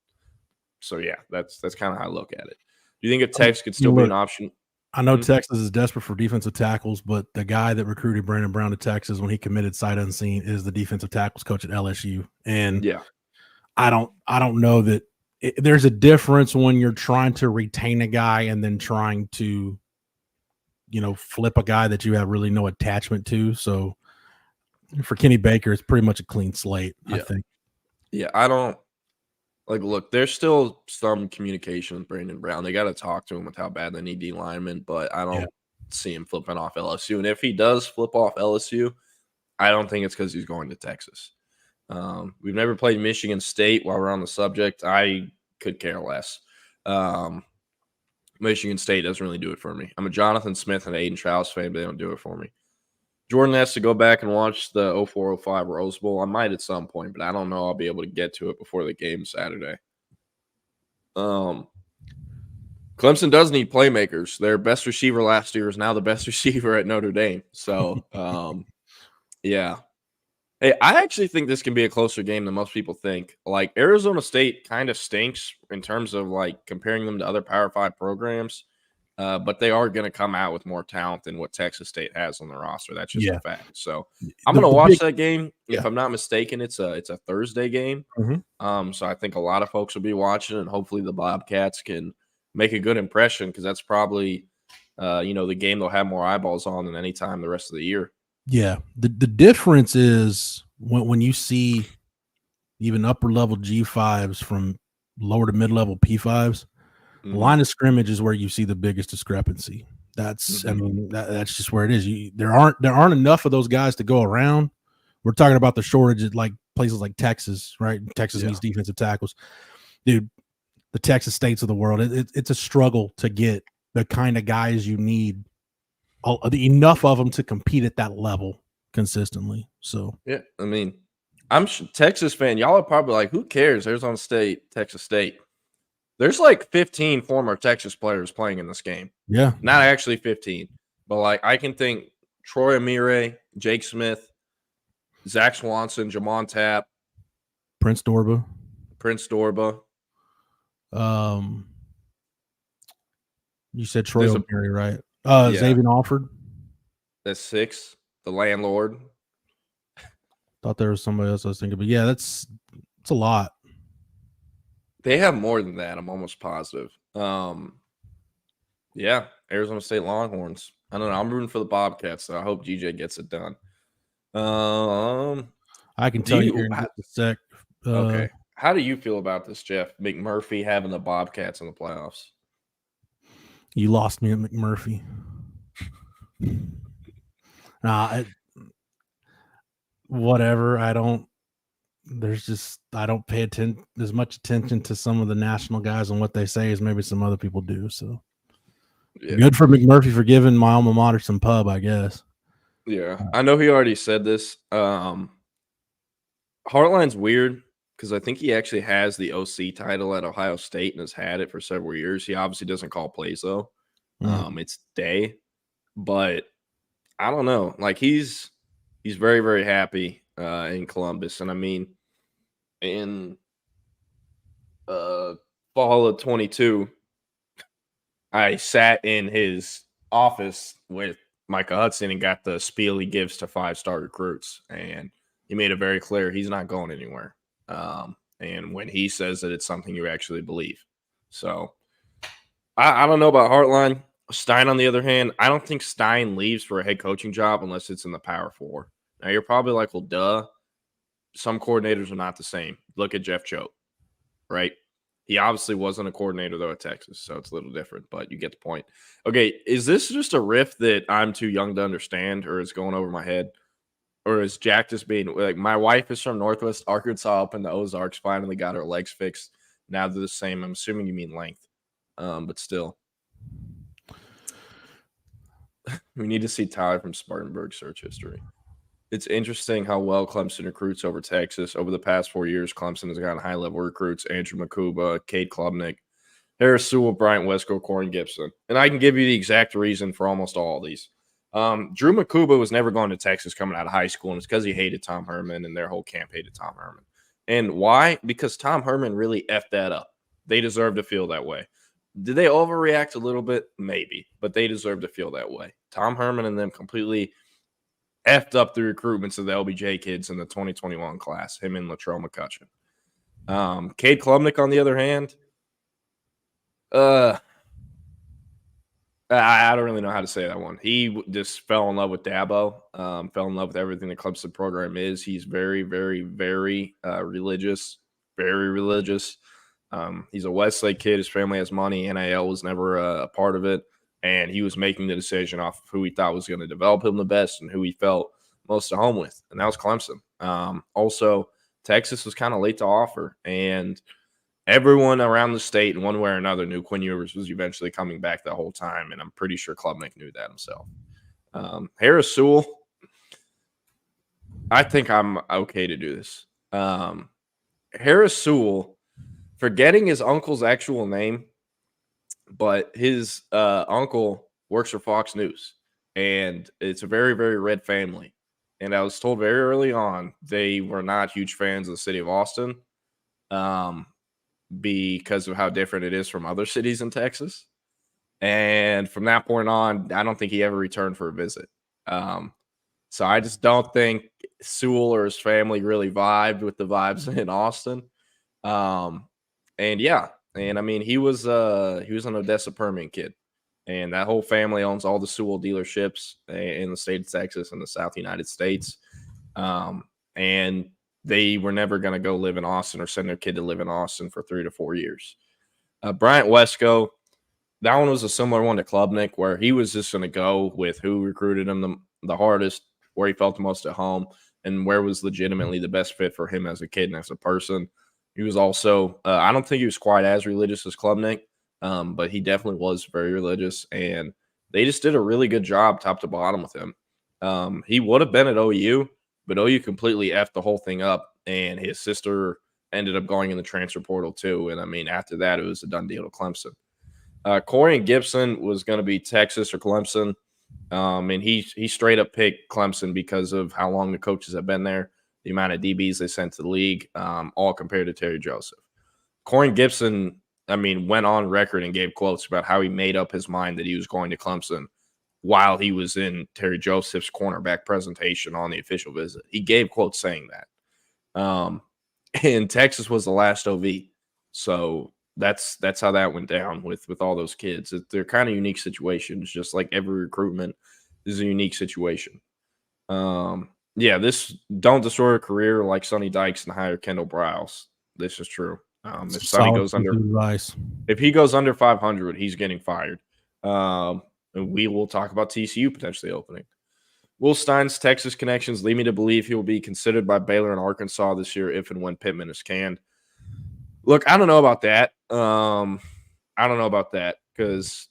So, yeah, that's kind of how I look at it. Do you think a Tex could still be an option? I know Texas is desperate for defensive tackles, but the guy that recruited Brandon Brown to Texas when he committed sight unseen is the defensive tackles coach at LSU. And yeah, I don't know that there's a difference when you're trying to retain a guy and then trying to, flip a guy that you have really no attachment to. So for Kenny Baker, it's pretty much a clean slate, I think. Yeah, I don't look, there's still some communication with Brandon Brown. They got to talk to him with how bad they need D linemen, but I don't see him flipping off LSU. And if he does flip off LSU, I don't think it's because he's going to Texas. We've never played Michigan State. While we're on the subject, I could care less. Michigan State doesn't really do it for me. I'm a Jonathan Smith and Aiden Strauss fan, but they don't do it for me. Jordan has to go back and watch the 04-05 Rose Bowl. I might at some point, but I don't know I'll be able to get to it before the game Saturday. Clemson does need playmakers. Their best receiver last year is now the best receiver at Notre Dame. So, yeah. Hey, I actually think this can be a closer game than most people think. Like, Arizona State kind of stinks in terms of, comparing them to other Power 5 programs. But they are going to come out with more talent than what Texas State has on the roster. That's just a fact. So I'm going to watch that game. If I'm not mistaken, it's a Thursday game. So I think a lot of folks will be watching, and hopefully the Bobcats can make a good impression, because that's probably the game they'll have more eyeballs on than any time the rest of the year. Yeah, the difference is when you see even upper level G5s from lower to mid level P5s. Line of scrimmage is where you see the biggest discrepancy. That's that's just where it is. There aren't enough of those guys to go around. We're talking about the shortage at places like Texas, right? Texas needs defensive tackles, dude. The Texas States of the world, it's a struggle to get the kind of guys you need, enough of them to compete at that level consistently. So yeah, I'm a Texas fan. Y'all are probably like, who cares? Arizona State, Texas State. There's 15 former Texas players playing in this game. Yeah. Not actually 15, but I can think Troy Amire, Jake Smith, Zach Swanson, Jamon Tapp, Prince Dorba. You said Troy Amire, right? Xavier Alford. That's 6. The landlord. Thought there was somebody else I was thinking, but yeah, it's a lot. They have more than that. I'm almost positive. Yeah, Arizona State Longhorns. I don't know. I'm rooting for the Bobcats, so I hope GJ gets it done. I can tell you here in just a sec. Okay. How do you feel about this, Jeff? McMurphy having the Bobcats in the playoffs? You lost me at McMurphy. Whatever. I don't pay as much attention to some of the national guys and what they say as maybe some other people do. So good for McMurphy for giving my alma mater some pub, I guess. Yeah, I know he already said this. Hartline's weird because I think he actually has the OC title at Ohio State and has had it for several years. He obviously doesn't call plays though. It's day, but I don't know. He's very, very happy in Columbus, and in fall of 22, I sat in his office with Micah Hudson and got the spiel he gives to 5-star recruits, and he made it very clear he's not going anywhere. And when he says that, it's something you actually believe. So I don't know about Hartline. Stein, on the other hand, I don't think Stein leaves for a head coaching job unless it's in the Power 4. Now, you're probably like, well, duh. Some coordinators are not the same. Look at Jeff Choate, right? He obviously wasn't a coordinator, though, at Texas, so it's a little different, but you get the point. Okay, is this just a riff that I'm too young to understand, or is going over my head? Or is Jack just being my wife is from Northwest Arkansas up in the Ozarks, finally got her legs fixed. Now they're the same. I'm assuming you mean length, but still. We need to see Tyler from Spartanburg search history. It's interesting how well Clemson recruits over Texas. Over the past 4 years, Clemson has gotten high-level recruits: Andrew Makuba, Cade Klubnik, Harris Sewell, Bryant Wesco, Corey Gibson. And I can give you the exact reason for almost all of these. Drew Makuba was never going to Texas coming out of high school, and it's because he hated Tom Herman, and their whole camp hated Tom Herman. And why? Because Tom Herman really effed that up. They deserve to feel that way. Did they overreact a little bit? Maybe, but they deserve to feel that way. Tom Herman and them completely effed up the recruitments of the LBJ kids in the 2021 class, him and Latrell McCutcheon. Cade Klubnik, on the other hand, I don't really know how to say that one. He just fell in love with Dabo, fell in love with everything the Clemson program is. He's very, very, very religious, very religious. He's a Westlake kid. His family has money. NIL was never a part of it. And he was making the decision off of who he thought was going to develop him the best and who he felt most at home with. And that was Clemson. Also, Texas was kind of late to offer. And everyone around the state in one way or another knew Quinn Ewers was eventually coming back the whole time. And I'm pretty sure Klubnik knew that himself. Harris Sewell, I think I'm okay to do this. Harris Sewell, forgetting his uncle's actual name, but his uncle works for Fox News, and it's a very, very red family. And I was told very early on they were not huge fans of the city of Austin because of how different it is from other cities in Texas. And from that point on, I don't think he ever returned for a visit. So I just don't think Sewell or his family really vibed with the vibes in Austin. And yeah. And I mean, he was an Odessa Permian kid, and that whole family owns all the Sewell dealerships in the state of Texas and the South United States. And they were never going to go live in Austin or send their kid to live in Austin for 3 to 4 years. Bryant Wesco, that one was a similar one to Klubnik, where he was just going to go with who recruited him the hardest, where he felt the most at home, and where was legitimately the best fit for him as a kid and as a person. He was also, I don't think he was quite as religious as Klubnik, but he definitely was very religious, and they just did a really good job top to bottom with him. He would have been at OU, but OU completely effed the whole thing up, and his sister ended up going in the transfer portal too. And I mean, after that, it was a done deal to Clemson. Corey Gibson was going to be Texas or Clemson, and he straight up picked Clemson because of how long the coaches have been there, the amount of DBs they sent to the league, all compared to Terry Joseph. Corey Gibson, I mean, went on record and gave quotes about how he made up his mind that he was going to Clemson while he was in Terry Joseph's cornerback presentation on the official visit. He gave quotes saying that. And Texas was the last OV. So that's how that went down with all those kids. They're kind of unique situations, just like every recruitment is a unique situation. Yeah, this don't destroy a career like Sonny Dykes and hire Kendall Browse. This is true. If Sonny goes under, if he goes under 500, he's getting fired. And we will talk about TCU potentially opening. Will Stein's Texas connections lead me to believe he will be considered by Baylor and Arkansas this year if and when Pittman is canned. Look, I don't know about that. I don't know about that because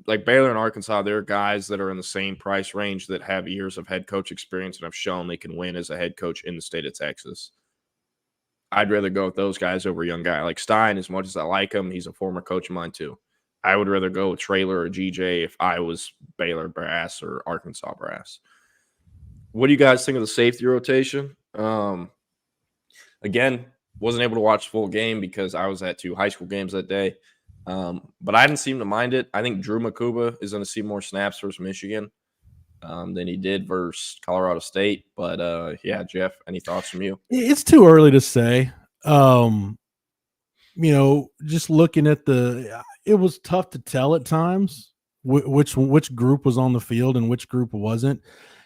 like Baylor and Arkansas, they're guys that are in the same price range that have years of head coach experience and have shown they can win as a head coach in the state of Texas. I'd rather go with those guys over a young guy like Stein. As much as I like him, he's a former coach of mine too. I would rather go with Traylor or GJ if I was Baylor brass or Arkansas brass. What do you guys think of the safety rotation? Again, wasn't able to watch the full game because I was at 2 high school games that day. But I didn't seem to mind it. I think Drew Makuba is going to see more snaps versus Michigan than he did versus Colorado State. But, yeah, Jeff, any thoughts from you? It's too early to say. You know, just looking at it was tough to tell at times which group was on the field and which group wasn't.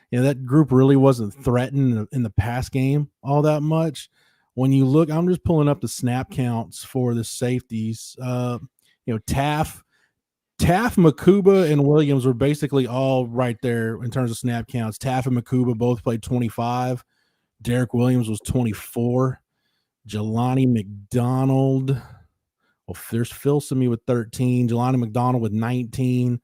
You know, that group really wasn't threatened in the pass game all that much. When you look, I'm just pulling up the snap counts for the safeties. You know, Taff, Makuba, and Williams were basically all right there in terms of snap counts. Taff and Makuba both played 25. Derek Williams was 24. Jelani McDonald. Well, there's Phil Simi with 13. Jelani McDonald with 19.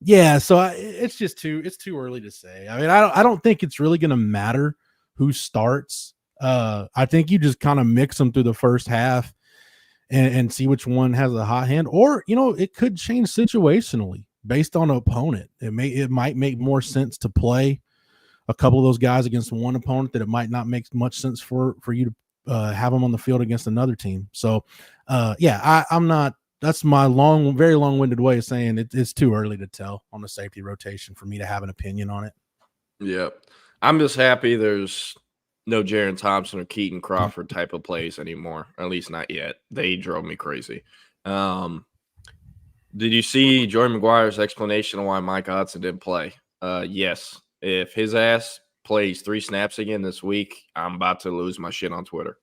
Yeah, so it's too early to say. I mean, I don't think it's really going to matter who starts. I think you just kind of mix them through the first half and see which one has a hot hand, or it could change situationally based on an opponent. It might make more sense to play a couple of those guys against one opponent that it might not make much sense for you to have them on the field against another team. So, I'm not. That's my very long-winded way of saying it's too early to tell on the safety rotation for me to have an opinion on it. Yeah, I'm just happy there's no Jaron Thompson or Keaton Crawford type of plays anymore, or at least not yet. They drove me crazy. Did you see Joey McGuire's explanation of why Mike Hudson didn't play? Yes. If his ass plays 3 snaps again this week, I'm about to lose my shit on Twitter.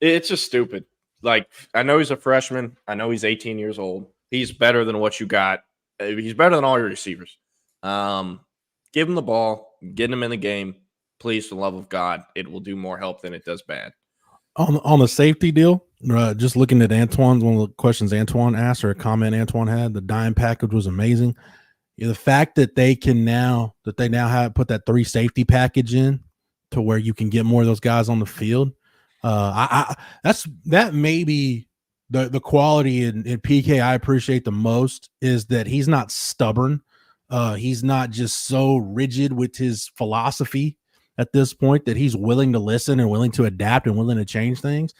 It's just stupid. Like, I know he's a freshman. I know he's 18 years old. He's better than what you got. He's better than all your receivers. Give him the ball. Get him in the game. Please, for the love of God, it will do more help than it does bad. On the safety deal, just looking at Antoine's, one of the questions Antoine asked or a comment Antoine had, the dime package was amazing. The fact that they now have put that 3 safety package in to where you can get more of those guys on the field. That may be the quality in PK I appreciate the most, is that he's not stubborn. He's not just so rigid with his philosophy at this point, that he's willing to listen and willing to adapt and willing to change things.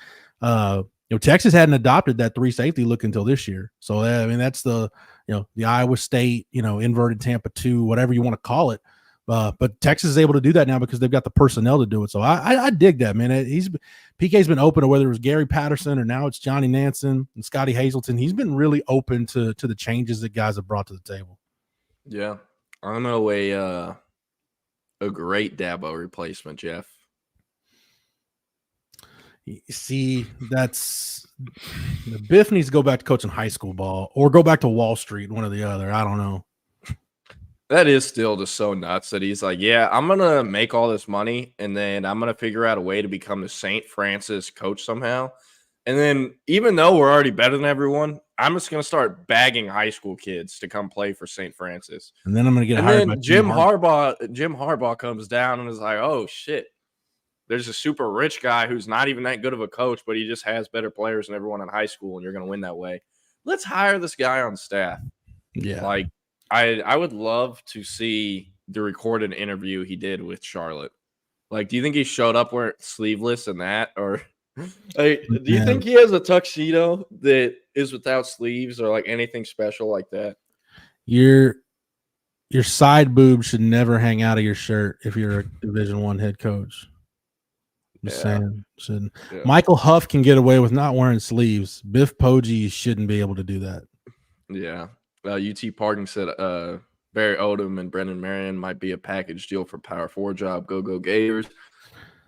Texas hadn't adopted that 3 safety look until this year. So, I mean, that's the Iowa State, inverted Tampa 2, whatever you want to call it. But Texas is able to do that now because they've got the personnel to do it. So I dig that, man. PK's been open to whether it was Gary Patterson or now it's Johnny Nansen and Scotty Hazelton. He's been really open to the changes that guys have brought to the table. Yeah. I know a great Dabo replacement, Jeff. See, Biff needs to go back to coaching high school ball or go back to Wall Street, one or the other. I don't know. That is still just so nuts that he's like, yeah, I'm going to make all this money and then I'm going to figure out a way to become the St. Francis coach somehow. And then even though we're already better than everyone, I'm just going to start bagging high school kids to come play for St. Francis. And then I'm going to get hired by Jim Harbaugh. Jim Harbaugh comes down and is like, oh, shit. There's a super rich guy who's not even that good of a coach, but he just has better players than everyone in high school, and you're going to win that way. Let's hire this guy on staff. Yeah. Like, I would love to see the recorded interview he did with Charlotte. Like, do you think he showed up wearing sleeveless and that? Or do you think he has a tuxedo that is without sleeves or like anything special like that? Your side boob should never hang out of your shirt if you're a Division I head coach. Just saying. Yeah. Michael Huff can get away with not wearing sleeves. Biff Poggi shouldn't be able to do that. Yeah. UT Parking said Barry Odom and Brendan Marion might be a package deal for Power 4 job. Go Gators.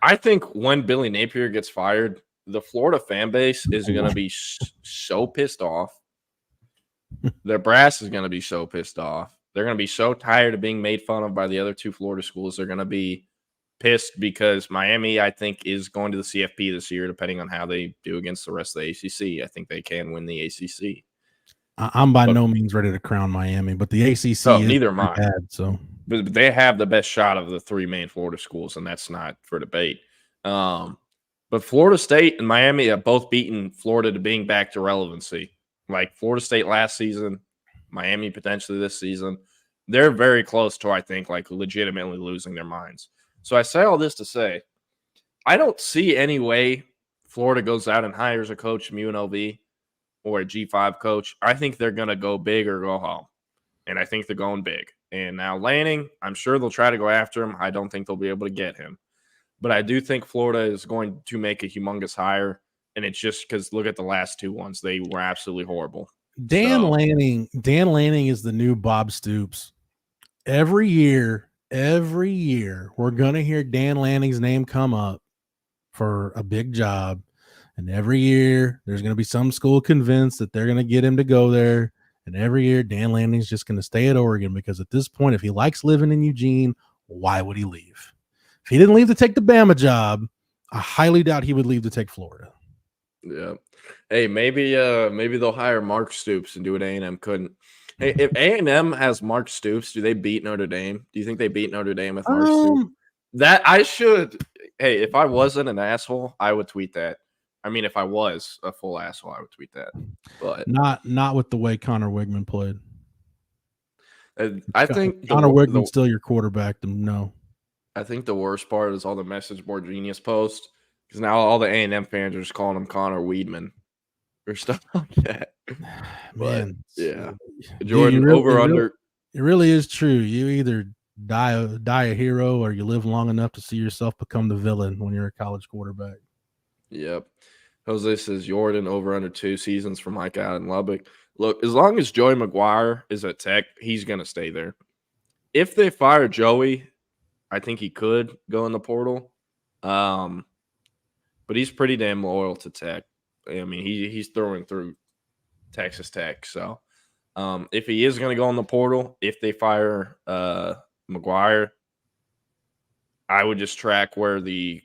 I think when Billy Napier gets fired, the Florida fan base is going to be so pissed off. Their brass is going to be so pissed off. They're going to be so tired of being made fun of by the other 2 Florida schools. They're going to be pissed because Miami, I think, is going to the CFP this year, depending on how they do against the rest of the ACC. I think they can win the ACC. I'm by no means ready to crown Miami, but the ACC neither am I. So, but they have the best shot of the 3 main Florida schools, and that's not for debate. But Florida State and Miami have both beaten Florida to being back to relevancy. Like Florida State last season, Miami potentially this season. They're very close to, I think, like legitimately losing their minds. So I say all this to say, I don't see any way Florida goes out and hires a coach from UNLV or a G5 coach. I think they're going to go big or go home. And I think they're going big. And now Lanning, I'm sure they'll try to go after him. I don't think they'll be able to get him. But I do think Florida is going to make a humongous hire. And it's just because look at the last 2 ones. They were absolutely horrible. Dan Lanning is the new Bob Stoops. Every year, we're going to hear Dan Lanning's name come up for a big job. And every year, there's going to be some school convinced that they're going to get him to go there. And every year, Dan Lanning's just going to stay at Oregon because at this point, if he likes living in Eugene, why would he leave? If he didn't leave to take the Bama job, I highly doubt he would leave to take Florida. Yeah. Hey, maybe they'll hire Mark Stoops and do what A&M couldn't. Hey, if A&M has Mark Stoops, do they beat Notre Dame? Do you think they beat Notre Dame with Mark Stoops? That I should. Hey, if I wasn't an asshole, I would tweet that. I mean, if I was a full asshole, I would tweet that. But not with the way Connor Wigman played. I think Connor Wigman's still your quarterback. No, I think the worst part is all the message board genius posts, because now all the A&M fans are just calling him Connor Weedman or stuff like that. Man, but, yeah, Jordan, under. It really is true. You either die a hero or you live long enough to see yourself become the villain when you're a college quarterback. Yep. Jose says Jordan over under 2 seasons for Mike out in Lubbock. Look, as long as Joey McGuire is at Tech, he's going to stay there. If they fire Joey, I think he could go in the portal. But he's pretty damn loyal to Tech. I mean, he's throwing through Texas Tech. So if he is going to go in the portal, if they fire McGuire, I would just track where the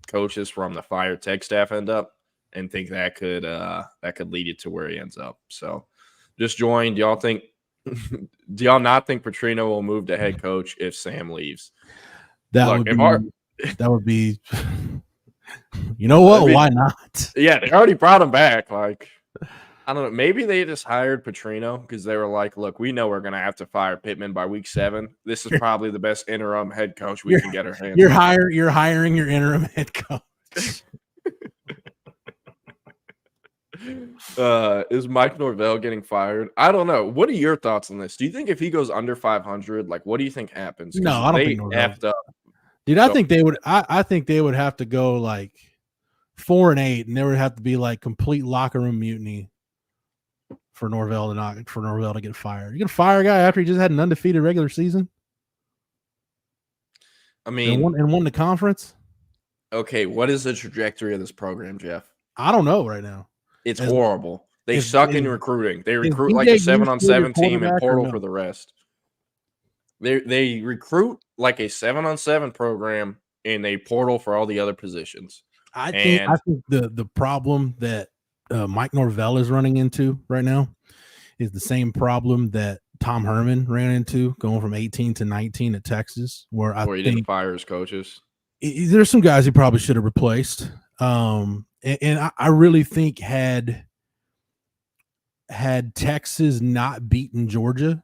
coaches from the fire Tech staff end up and think that could lead you to where he ends up. So just join. Do y'all not think Petrino will move to head coach if Sam leaves? That would be you know what? Why not? Yeah, they already brought him back. Like, I don't know. Maybe they just hired Petrino because they were like, look, we know we're going to have to fire Pittman by week 7. This is probably the best interim head coach we can get our hands on. You're hiring your interim head coach. Is Mike Norvell getting fired? I don't know. What are your thoughts on this? Do you think if he goes under 500, like, what do you think happens? No, I don't think Norvell. Effed up. Dude, I think they would. I think they would have to go like 4-8, and there would have to be like complete locker room mutiny for Norvell to get fired. You can fire a guy after he just had an undefeated regular season. I mean, and won the conference. Okay, what is the trajectory of this program, Jeff? I don't know right now. It's horrible. They suck in recruiting. They recruit like a 7-on-7 team and portal for the rest. They recruit like a 7-on-7 program and they portal for all the other positions. I think the problem that Mike Norvell is running into right now is the same problem that Tom Herman ran into going from 18 to 19 at Texas, where he didn't fire his coaches. There's some guys he probably should have replaced. And I really think had Texas not beaten Georgia,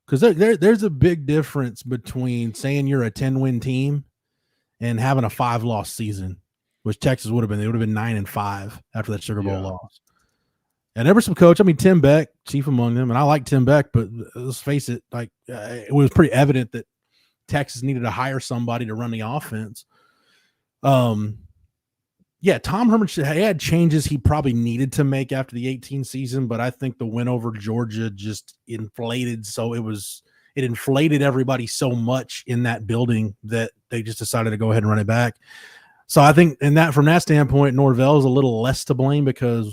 because there's a big difference between saying you're a 10-win team and having a 5-loss season, which Texas would have been. They would have been 9-5 after that Sugar Bowl loss. And there was some coach. I mean, Tim Beck, chief among them, and I like Tim Beck, but let's face it, like it was pretty evident that Texas needed to hire somebody to run the offense. Yeah, Tom Herman had changes he probably needed to make after the 18 season, but I think the win over Georgia just inflated. So it inflated everybody so much in that building that they just decided to go ahead and run it back. So I think from that standpoint, Norvell is a little less to blame, because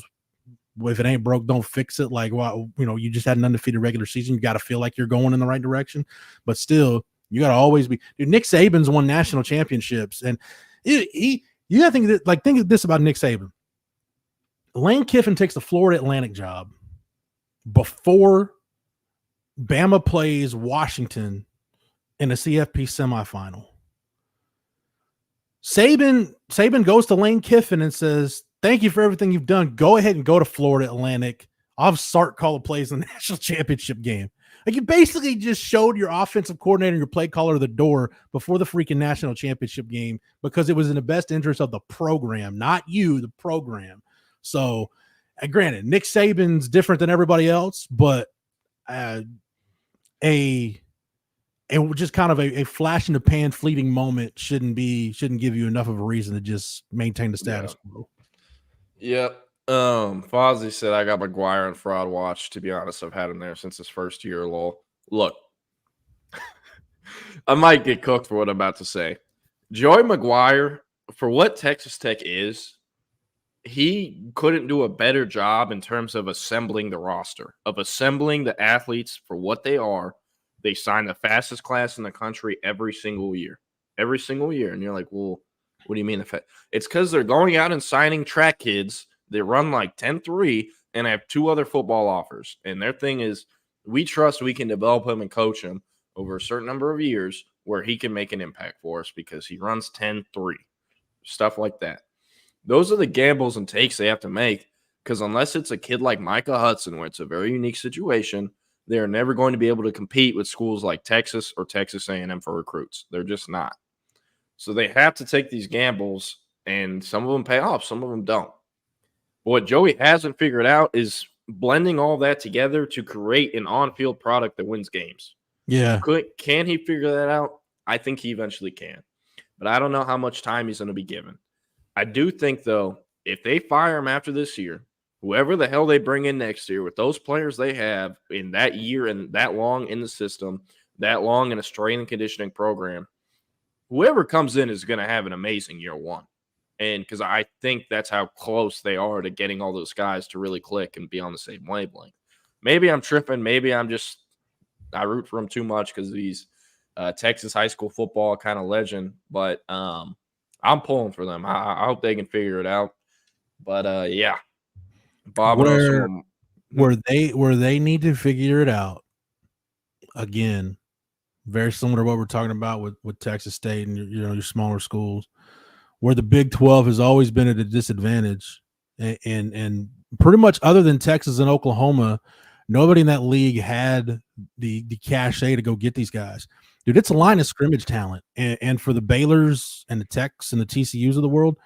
if it ain't broke, don't fix it. Like, well, you just had an undefeated regular season. You got to feel like you're going in the right direction, but still you got to always be. Dude, Nick Saban's won national championships, and you got to think of this about Nick Saban. Lane Kiffin takes the Florida Atlantic job before Bama plays Washington in a CFP semifinal. Saban goes to Lane Kiffin and says, "Thank you for everything you've done. Go ahead and go to Florida Atlantic. I'll have Sark call the plays in the national championship game." Like, you basically just showed your offensive coordinator and your play caller the door before the freaking national championship game, because it was in the best interest of the program, not you, the program. So, granted, Nick Saban's different than everybody else, but just kind of a flash in the pan, fleeting moment shouldn't give you enough of a reason to just maintain the status quo. Yep. Fozzie said, I got McGuire on fraud watch. To be honest, I've had him there since his first year. Lol. Look, I might get cooked for what I'm about to say. Joey McGuire, for what Texas Tech is, he couldn't do a better job in terms of assembling the roster, of assembling the athletes for what they are. They sign the fastest class in the country every single year. And you're like, well, what do you mean? It's because they're going out and signing track kids. They run like 10-3 and have 2 other football offers. And their thing is, We trust we can develop him and coach him over a certain number of years where he can make an impact for us because he runs 10-3, stuff like that. Those are the gambles and takes they have to make, because unless it's a kid like Micah Hudson, where it's a very unique situation, they're never going to be able to compete with schools like Texas or Texas A&M for recruits. They're just not. So they have to take these gambles, and some of them pay off, some of them don't. But what Joey hasn't figured out is blending all that together to create an on-field product that wins games. Yeah. Can he figure that out? I think he eventually can. But I don't know how much time he's going to be given. I do think, though, if they fire him after this year, whoever the hell they bring in next year with those players they have in that year and that long in the system, that long in a strength and conditioning program, whoever comes in is going to have an amazing year one. And because I think that's how close they are to getting all those guys to really click and be on the same wavelength. Maybe I'm tripping. Maybe I root for them too much because he's Texas high school football kind of legend. But I'm pulling for them. I hope they can figure it out. But yeah, Bob, where they need to figure it out again. Very similar to what we're talking about with Texas State and your smaller schools, where the Big 12 has always been at a disadvantage, and pretty much other than Texas and Oklahoma, nobody in that league had the cachet to go get these guys. Dude, it's a line of scrimmage talent, and for the Baylors and the Techs and the TCUs of the world,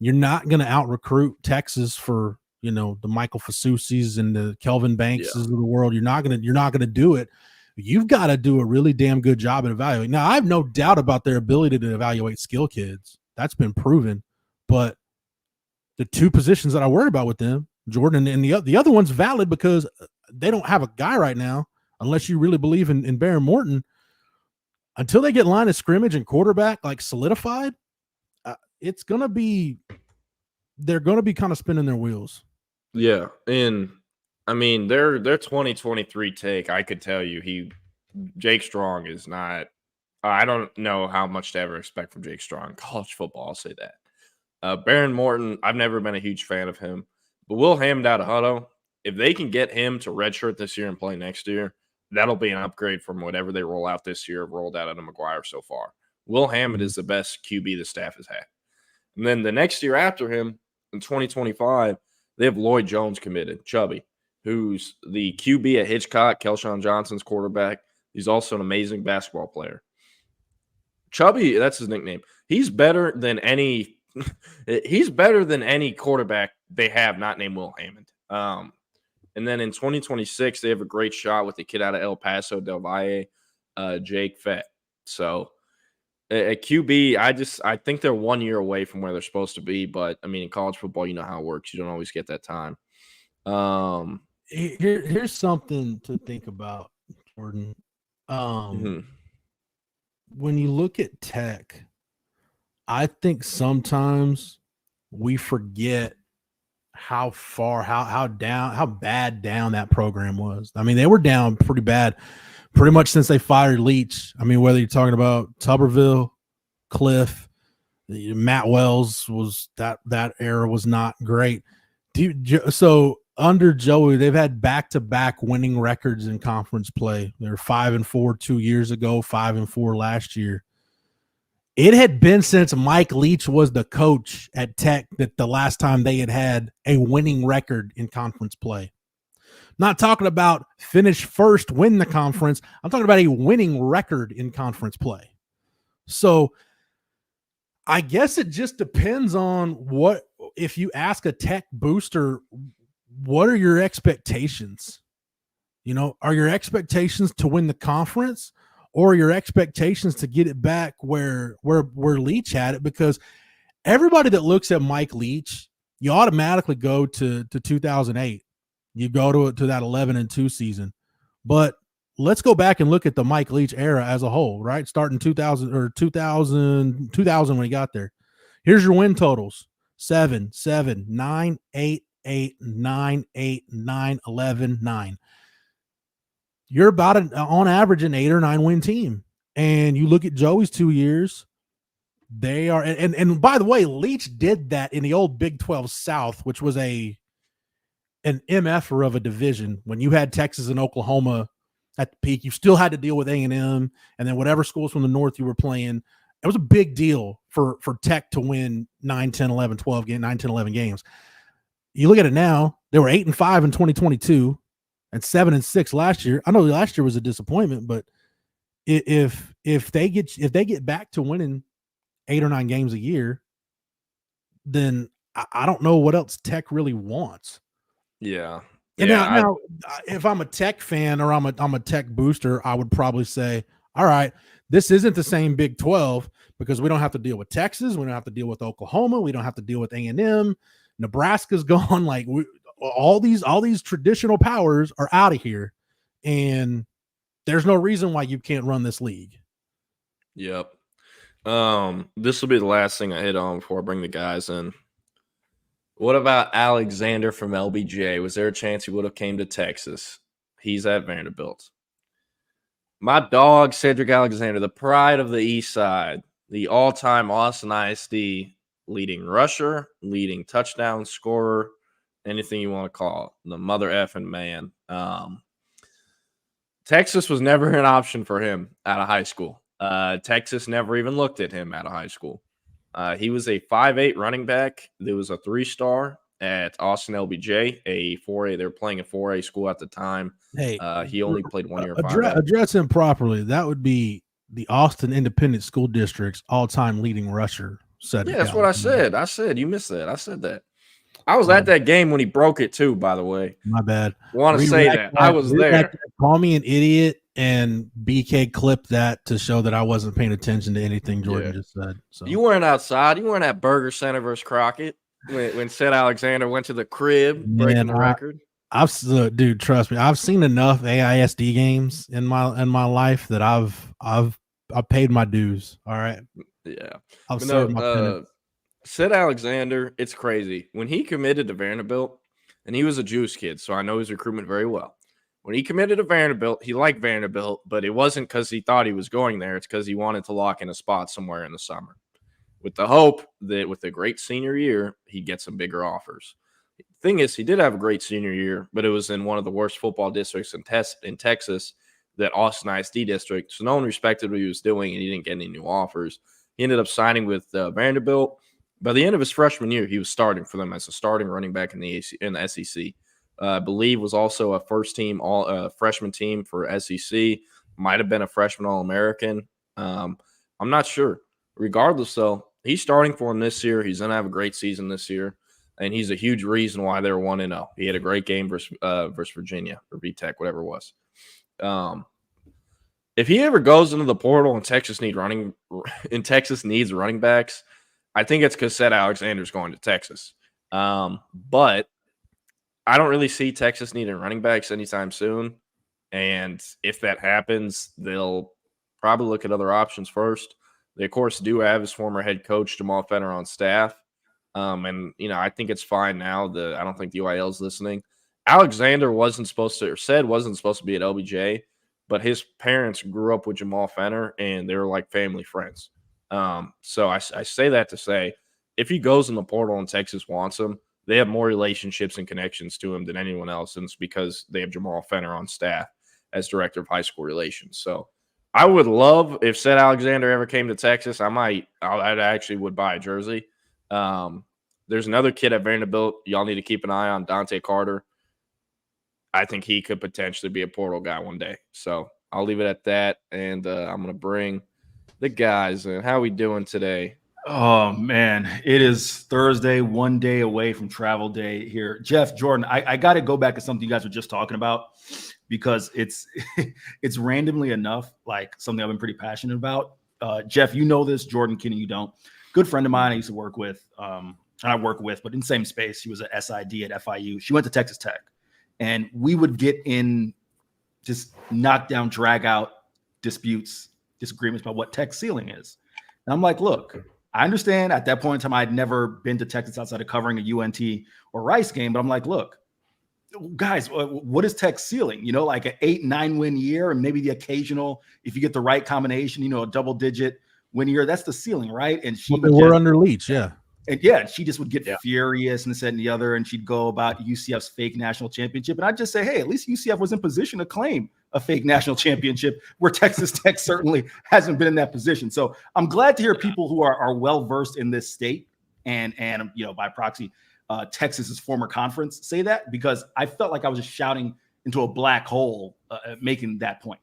you're not going to out recruit Texas for the Michael Fasusis and the Kelvin Bankses of the world. You're not going to do it. You've got to do a really damn good job at evaluating. Now, I have no doubt about their ability to evaluate skill kids. That's been proven. But the two positions that I worry about with them, Jordan and the other one's valid because they don't have a guy right now, unless you really believe in Baron Morton. Until they get line of scrimmage and quarterback like solidified, they're going to be kind of spinning their wheels. Yeah, and I mean, their 2023 take, I could tell you, Jake Strong is not. I don't know how much to ever expect from Jake Strong in college football. I'll say that. Baron Morton, I've never been a huge fan of him, but Will Hammond out of Hutto, if they can get him to redshirt this year and play next year, that'll be an upgrade from whatever they roll out this year, rolled out of McGuire so far. Will Hammond is the best QB the staff has had. And then the next year after him, in 2025, they have Lloyd Jones committed, Chubby, who's the QB at Hitchcock, Kelshawn Johnson's quarterback. He's also an amazing basketball player. Chubby, that's his nickname. He's better than any quarterback they have not named Will Hammond. And then in 2026, they have a great shot with the kid out of El Paso, Del Valle, Jake Fett. So at QB, I think they're 1 year away from where they're supposed to be. But, I mean, in college football, you know how it works. You don't always get that time. Here's something to think about, Jordan. When you look at Tech, I think sometimes we forget how bad down that program was. I mean, they were down pretty bad, pretty much since they fired Leach. I mean, whether you're talking about Tuberville, Cliff, Matt Wells, was that era was not great. So under Joey, they've had back-to-back winning records in conference play. They were 5-4 2 years ago, 5-4 last year. It had been since Mike Leach was the coach at Tech that the last time they had a winning record in conference play. Not talking about finish first, win the conference. I'm talking about a winning record in conference play. So I guess it just depends on what, if you ask a Tech booster, what are your expectations? Are your expectations to win the conference, or your expectations to get it back where Leach had it? Because everybody that looks at Mike Leach, you automatically go to 2008. You go to that 11-2 season. But let's go back and look at the Mike Leach era as a whole, right? Starting 2000 when he got there. Here's your win totals: 7, 7, 9, 8, 8, 9, 8, 9, 11, 9. You're about on average an 8 or 9 win team. And you look at Joey's 2 years, they are, and by the way, Leach did that in the old Big 12 South, which was a an MFer of a division. When you had Texas and Oklahoma at the peak, you still had to deal with A&M and then whatever schools from the north you were playing. It was a big deal for Tech to win 9, 10, 11, 12 games, 9, 10, 11 games. You look at it now, they were 8-5 in 2022 and 7-6 last year. I know last year was a disappointment, but if they get back to winning 8 or 9 games a year, then I don't know what else Tech really wants. Yeah. And now, if I'm a Tech fan or I'm a Tech booster, I would probably say, all right, this isn't the same Big 12 because we don't have to deal with Texas, we don't have to deal with Oklahoma, we don't have to deal with A&M. Nebraska's gone. Like all these traditional powers are out of here, and there's no reason why you can't run this league. Yep. This will be the last thing I hit on before I bring the guys in. What about Alexander from LBJ? Was there a chance he would have came to Texas? He's at Vanderbilt. My dog, Cedric Alexander, the pride of the East Side, the all-time Austin ISD leading rusher, leading touchdown scorer, anything you want to call it, the mother effing man. Texas was never an option for him out of high school. Texas never even looked at him out of high school. He was a 5'8" running back. There was a 3-star at Austin LBJ, a 4A. They were playing a 4A school at the time. Hey, he only played 1 year. Address him properly. That would be the Austin Independent School District's all-time leading rusher. Yeah, that's what I said. I said you missed that. I said that. I was at that game when he broke it too. By the way, my bad. Want to say that I was there. Call me an idiot, and BK clipped that to show that I wasn't paying attention to anything Jordan just said. So you weren't outside. You weren't at Burger Center versus Crockett when Seth Alexander went to the crib breaking the record. Dude, trust me. I've seen enough AISD games in my life that I've paid my dues. All right. Yeah. I've served my penance. Seth Alexander, it's crazy. When he committed to Vanderbilt, and he was a Juice kid, so I know his recruitment very well. When he committed to Vanderbilt, he liked Vanderbilt, but it wasn't because he thought he was going there. It's because he wanted to lock in a spot somewhere in the summer with the hope that with a great senior year, he'd get some bigger offers. The thing is, he did have a great senior year, but it was in one of the worst football districts in Texas, that Austin ISD district. So no one respected what he was doing, and he didn't get any new offers. He ended up signing with Vanderbilt. By the end of his freshman year, he was starting for them as a starting running back in the SEC. I believe was also a first-team freshman team for SEC. Might have been a freshman All-American. I'm not sure. Regardless, though, he's starting for him this year. He's going to have a great season this year, and he's a huge reason why they're 1-0. He had a great game versus Virginia or VTech, whatever it was. If he ever goes into the portal and Texas needs running backs, I think it's because Seth Alexander's going to Texas. But I don't really see Texas needing running backs anytime soon. And if that happens, they'll probably look at other options first. They, of course, do have his former head coach, Jamal Fenner, on staff. And, I think it's fine now. I don't think the UIL is listening. Alexander wasn't supposed to be at LBJ, but his parents grew up with Jamal Fenner, and they were like family friends. So I say that to say, if he goes in the portal and Texas wants him, they have more relationships and connections to him than anyone else, and it's because they have Jamal Fenner on staff as director of high school relations. So I would love if Seth Alexander ever came to Texas. I actually would buy a jersey. There's another kid at Vanderbilt y'all need to keep an eye on, Dante Carter. I think he could potentially be a portal guy one day. So I'll leave it at that, and I'm going to bring the guys in. How are we doing today? Oh, man. It is Thursday, one day away from travel day here. Jeff, Jordan, I got to go back to something you guys were just talking about because it's randomly enough like something I've been pretty passionate about. Jeff, you know this. Jordan, Keenan, you don't. Good friend of mine I used to work with, but in the same space. She was an SID at FIU. She went to Texas Tech. And we would get in just knockdown, drag out disputes, disagreements about what Tech's ceiling is. And I'm like, look, I understand at that point in time, I'd never been to Texas outside of covering a UNT or Rice game. But I'm like, look, guys, what is Tech's ceiling? Like an 8-9 win year and maybe the occasional, if you get the right combination, a double digit win year, that's the ceiling, right? And we're under Leach. Yeah. And yeah, she just would get furious and this, that, and the other, and she'd go about UCF's fake national championship. And I'd just say, hey, at least UCF was in position to claim a fake national championship, where Texas Tech certainly hasn't been in that position. So I'm glad to hear people who are well versed in this state and by proxy, Texas's former conference say that, because I felt like I was just shouting into a black hole making that point.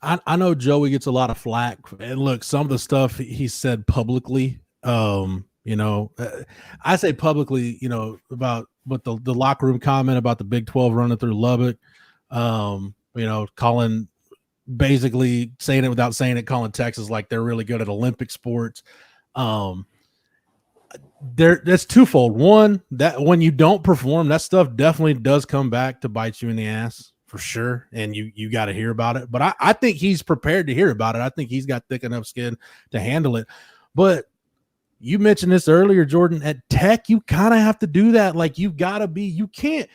I know Joey gets a lot of flack, and look, some of the stuff he said publicly, I say publicly, about what the locker room comment about the Big 12 running through Lubbock, calling, basically saying it without saying it, calling Texas like they're really good at Olympic sports. That's twofold. One, that when you don't perform, that stuff definitely does come back to bite you in the ass. For sure, and you got to hear about it. But I think he's prepared to hear about it. I think he's got thick enough skin to handle it. But you mentioned this earlier, Jordan. At Tech, you kind of have to do that. Like, you've got to be. You can't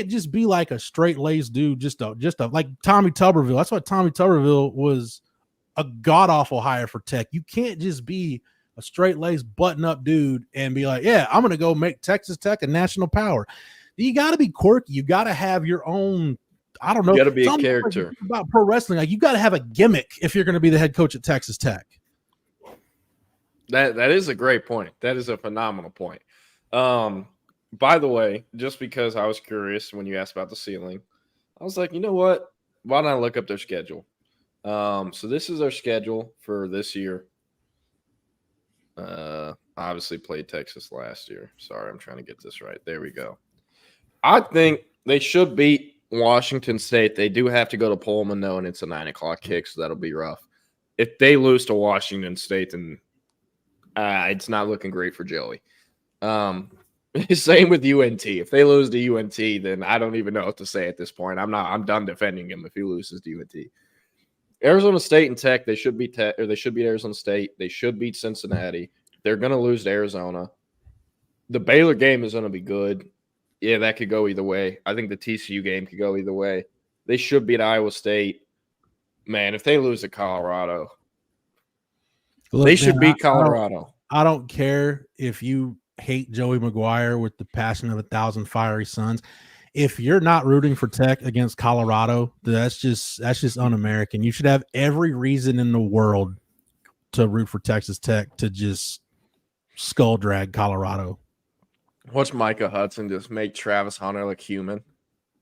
just be like a straight-laced dude. Just like Tommy Tuberville. That's why Tommy Tuberville was a god awful hire for Tech. You can't just be a straight-laced, button-up dude and be like, yeah, I'm going to go make Texas Tech a national power. You got to be quirky. You got to have your own. I don't know. You got to be a character. Like about pro wrestling. Like, you got to have a gimmick if you're going to be the head coach at Texas Tech. That is a great point. That is a phenomenal point. By the way, just because I was curious when you asked about the ceiling, I was like, you know what? Why don't I look up their schedule? So this is their schedule for this year. Obviously played Texas last year. Sorry, I'm trying to get this right. There we go. I think they should beat Washington State. They do have to go to Pullman, though, and it's a 9:00 kick, so that'll be rough. If they lose to Washington State, then it's not looking great for Joey. Same with UNT. If they lose to UNT, then I don't even know what to say at this point. I'm done defending him if he loses to UNT. Arizona State and Tech, they should beat they should beat Arizona State. They should beat Cincinnati. They're going to lose to Arizona. The Baylor game is going to be good. Yeah, that could go either way. I think the TCU game could go either way. They should beat Iowa State. Man, if they lose to Colorado, they should beat Colorado. I don't care if you hate Joey McGuire with the passion of 1,000 fiery suns. If you're not rooting for Tech against Colorado, that's just un-American. You should have every reason in the world to root for Texas Tech to just skull drag Colorado. Watch Micah Hudson just make Travis Hunter look human.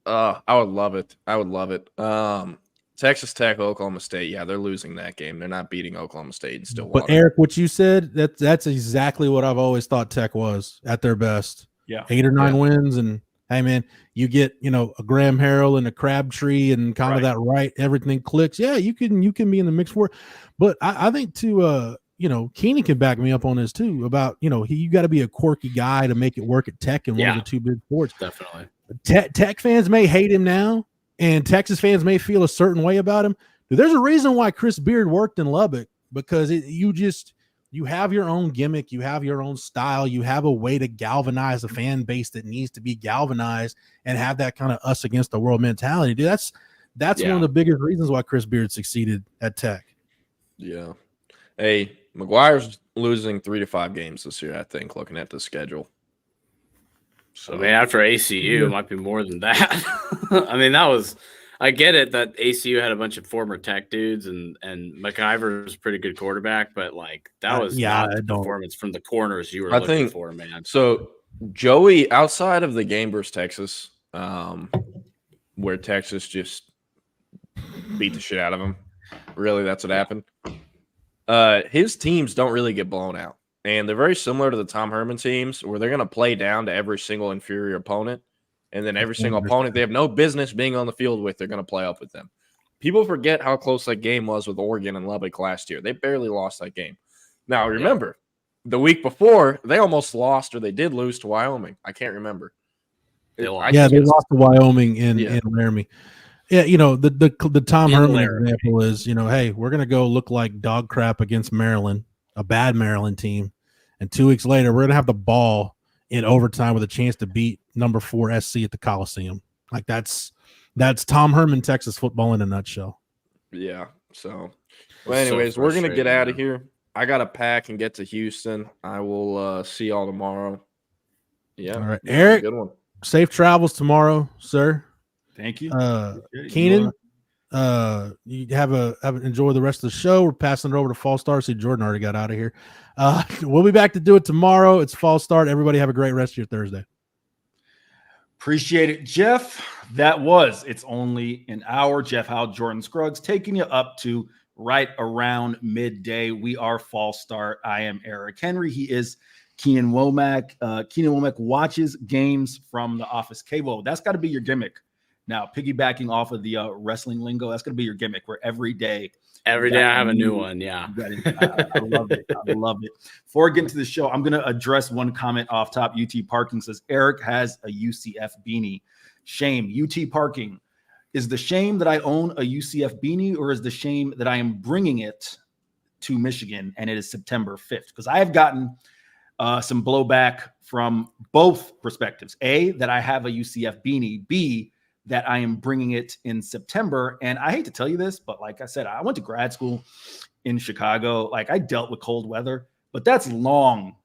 I would love it. Texas Tech, Oklahoma State. Yeah, they're losing that game. They're not beating Oklahoma State in Stillwater. But Eric, what you said, that's exactly what I've always thought Tech was at their best. Yeah, 8 or 9 wins, and hey man, you get a Graham Harrell and a Crabtree and kind of that right. Everything clicks. Yeah, you can be in the mix for it. But I think too. Keenan can back me up on this too about, you got to be a quirky guy to make it work at Tech in one of the two big sports. Definitely. Tech fans may hate him now, and Texas fans may feel a certain way about him. There's a reason why Chris Beard worked in Lubbock, because you have your own gimmick, you have your own style, you have a way to galvanize a fan base that needs to be galvanized and have that kind of us against the world mentality. Dude, that's one of the biggest reasons why Chris Beard succeeded at Tech. Yeah. Hey, McGuire's losing 3 to 5 games this year, I think, looking at the schedule. So, after ACU, it might be more than that. I get it that ACU had a bunch of former Tech dudes and McIver's a pretty good quarterback, but that was not the performance from the corners you were looking for, man. So Joey, outside of the game versus Texas, where Texas just beat the shit out of him, really, that's what happened. His teams don't really get blown out, and they're very similar to the Tom Herman teams, where they're going to play down to every single inferior opponent, and then every single opponent they have no business being on the field with, they're going to play up with them. People forget how close that game was with Oregon and Lubbock last year. They barely lost that game. Now, remember, the week before, they almost lost, or they did lose to Wyoming. I can't remember. They lost to Wyoming in Laramie. Yeah, the Tom Herman example is, hey, we're going to go look like dog crap against Maryland, a bad Maryland team. And 2 weeks later, we're going to have the ball in overtime with a chance to beat number 4 SC at the Coliseum. That's Tom Herman, Texas football in a nutshell. Yeah. So, well, anyways, we're going to get out of here. I got to pack and get to Houston. I will see y'all tomorrow. Yeah. All right, Eric. Good one. Safe travels tomorrow, sir. Thank you. Keenan, you enjoy the rest of the show. We're passing it over to Fall Start. See, Jordan already got out of here. We'll be back to do it tomorrow. It's Fall Start. Everybody have a great rest of your Thursday. Appreciate it, Jeff. It's only an hour. Jeff Howe, Jordan Scruggs, taking you up to right around midday. We are Fall Start. I am Eric Henry. He is Keenan Womack. Keenan Womack watches games from the office cable. That's got to be your gimmick. Now, piggybacking off of the wrestling lingo, that's going to be your gimmick where every day I have a new one. Yeah. I love it. I love it. Before we get into the show, I'm going to address one comment off top. UT Parking says, Eric has a UCF beanie. Shame. UT Parking. Is the shame that I own a UCF beanie, or is the shame that I am bringing it to Michigan and it is September 5th? Because I have gotten some blowback from both perspectives. A, that I have a UCF beanie. B, that I am bringing it in September. And I hate to tell you this, but like I said, I went to grad school in Chicago. Like, I dealt with cold weather, but that's long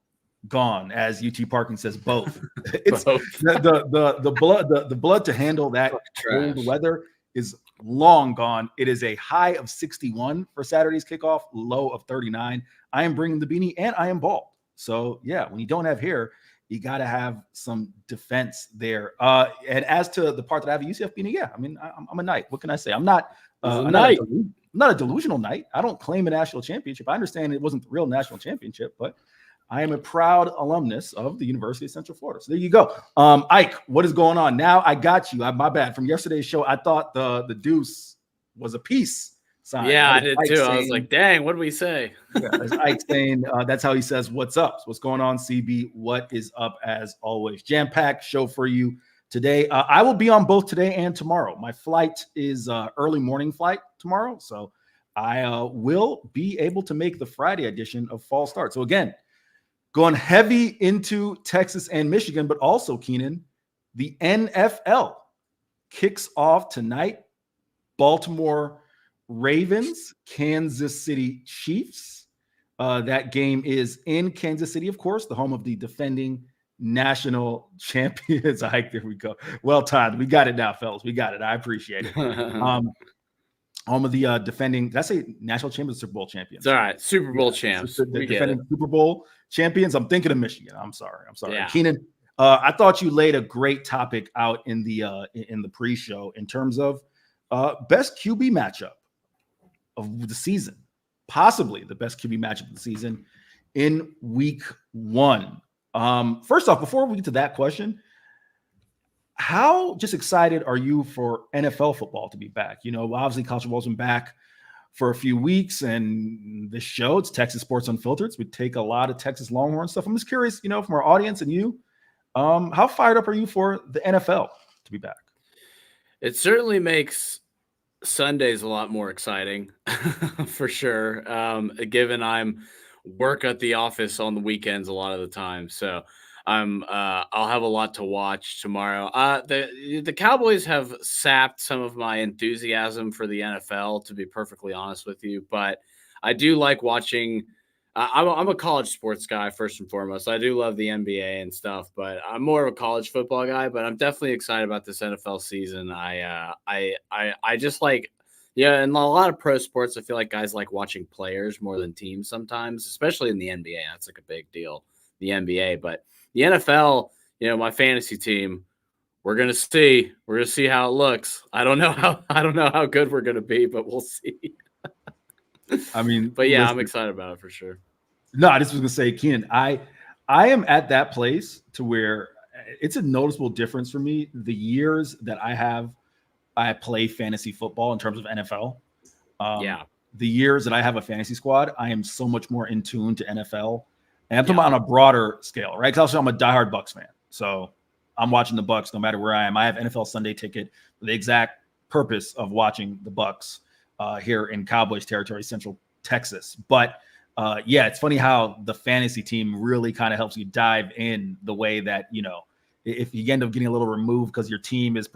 gone, as UT Parking says, both. It's the blood to handle that cold weather is long gone. It is a high of 61 for Saturday's kickoff, low of 39. I am bringing the beanie and I am bald. So yeah, when you don't have hair, you got to have some defense there. And as to the part that I have a UCF beanie, yeah, I mean, I'm a knight. What can I say? I'm not a delusional knight. I don't claim a national championship. I understand it wasn't the real national championship, but I am a proud alumnus of the University of Central Florida. So there you go. Ike, what is going on? Now I got you. My bad. From yesterday's show, I thought the deuce was a peace sign. Yeah, I did too. I was like, dang, what did we say? Yeah, that's Ike saying that's how he says, what's up? So what's going on, CB? What is up as always? Jam-packed show for you today. I will be on both today and tomorrow. My flight is early morning flight tomorrow. So I will be able to make the Friday edition of Fall Start. So again, going heavy into Texas and Michigan, but also, Keenan, the NFL kicks off tonight. Baltimore Ravens, Kansas City Chiefs. That game is in Kansas City, of course, the home of the defending national champions. There we go. Well timed. We got it now, fellas. We got it. I appreciate it. Home of the defending, did I say national champions, Super Bowl champions? It's all right. Super Bowl champs. The defending Super Bowl champions. I'm thinking of Michigan. I'm sorry. Yeah. Keenan, I thought you laid a great topic out in the pre-show in terms of best QB matchup of the season, possibly the best QB matchup of the season in week 1. First off, before we get to that question, how just excited are you for NFL football to be back? You know, obviously college football's been back for a few weeks, and this show, it's Texas Sports Unfiltered. So we take a lot of Texas Longhorns stuff. I'm just curious, you know, from our audience and you, how fired up are you for the NFL to be back? It certainly makes Sundays a lot more exciting for sure. Given I'm work at the office on the weekends a lot of the time. So I'll have a lot to watch tomorrow. The Cowboys have sapped some of my enthusiasm for the NFL, to be perfectly honest with you, but I do like watching. I'm a college sports guy first and foremost. I do love the NBA and stuff, but I'm more of a college football guy. But I'm definitely excited about this NFL season. I just like, yeah, in a lot of pro sports, I feel like guys like watching players more than teams sometimes, especially in the NBA. That's like a big deal, the NBA. But the NFL, you know, my fantasy team, we're gonna see how it looks. I don't know how good we're gonna be, but we'll see. I mean, but yeah, I'm excited about it for sure. No, I just was gonna say, Keenan, I am at that place to where it's a noticeable difference for me. The years that I play fantasy football in terms of NFL. The years that I have a fantasy squad, I am so much more in tune to NFL. And I'm talking about on a broader scale, right? Because also I'm a diehard Bucks fan. So I'm watching the Bucks no matter where I am. I have NFL Sunday ticket for the exact purpose of watching the Bucks here in Cowboys territory, Central Texas. But yeah, it's funny how the fantasy team really kind of helps you dive in the way that, you know, if you end up getting a little removed because your team is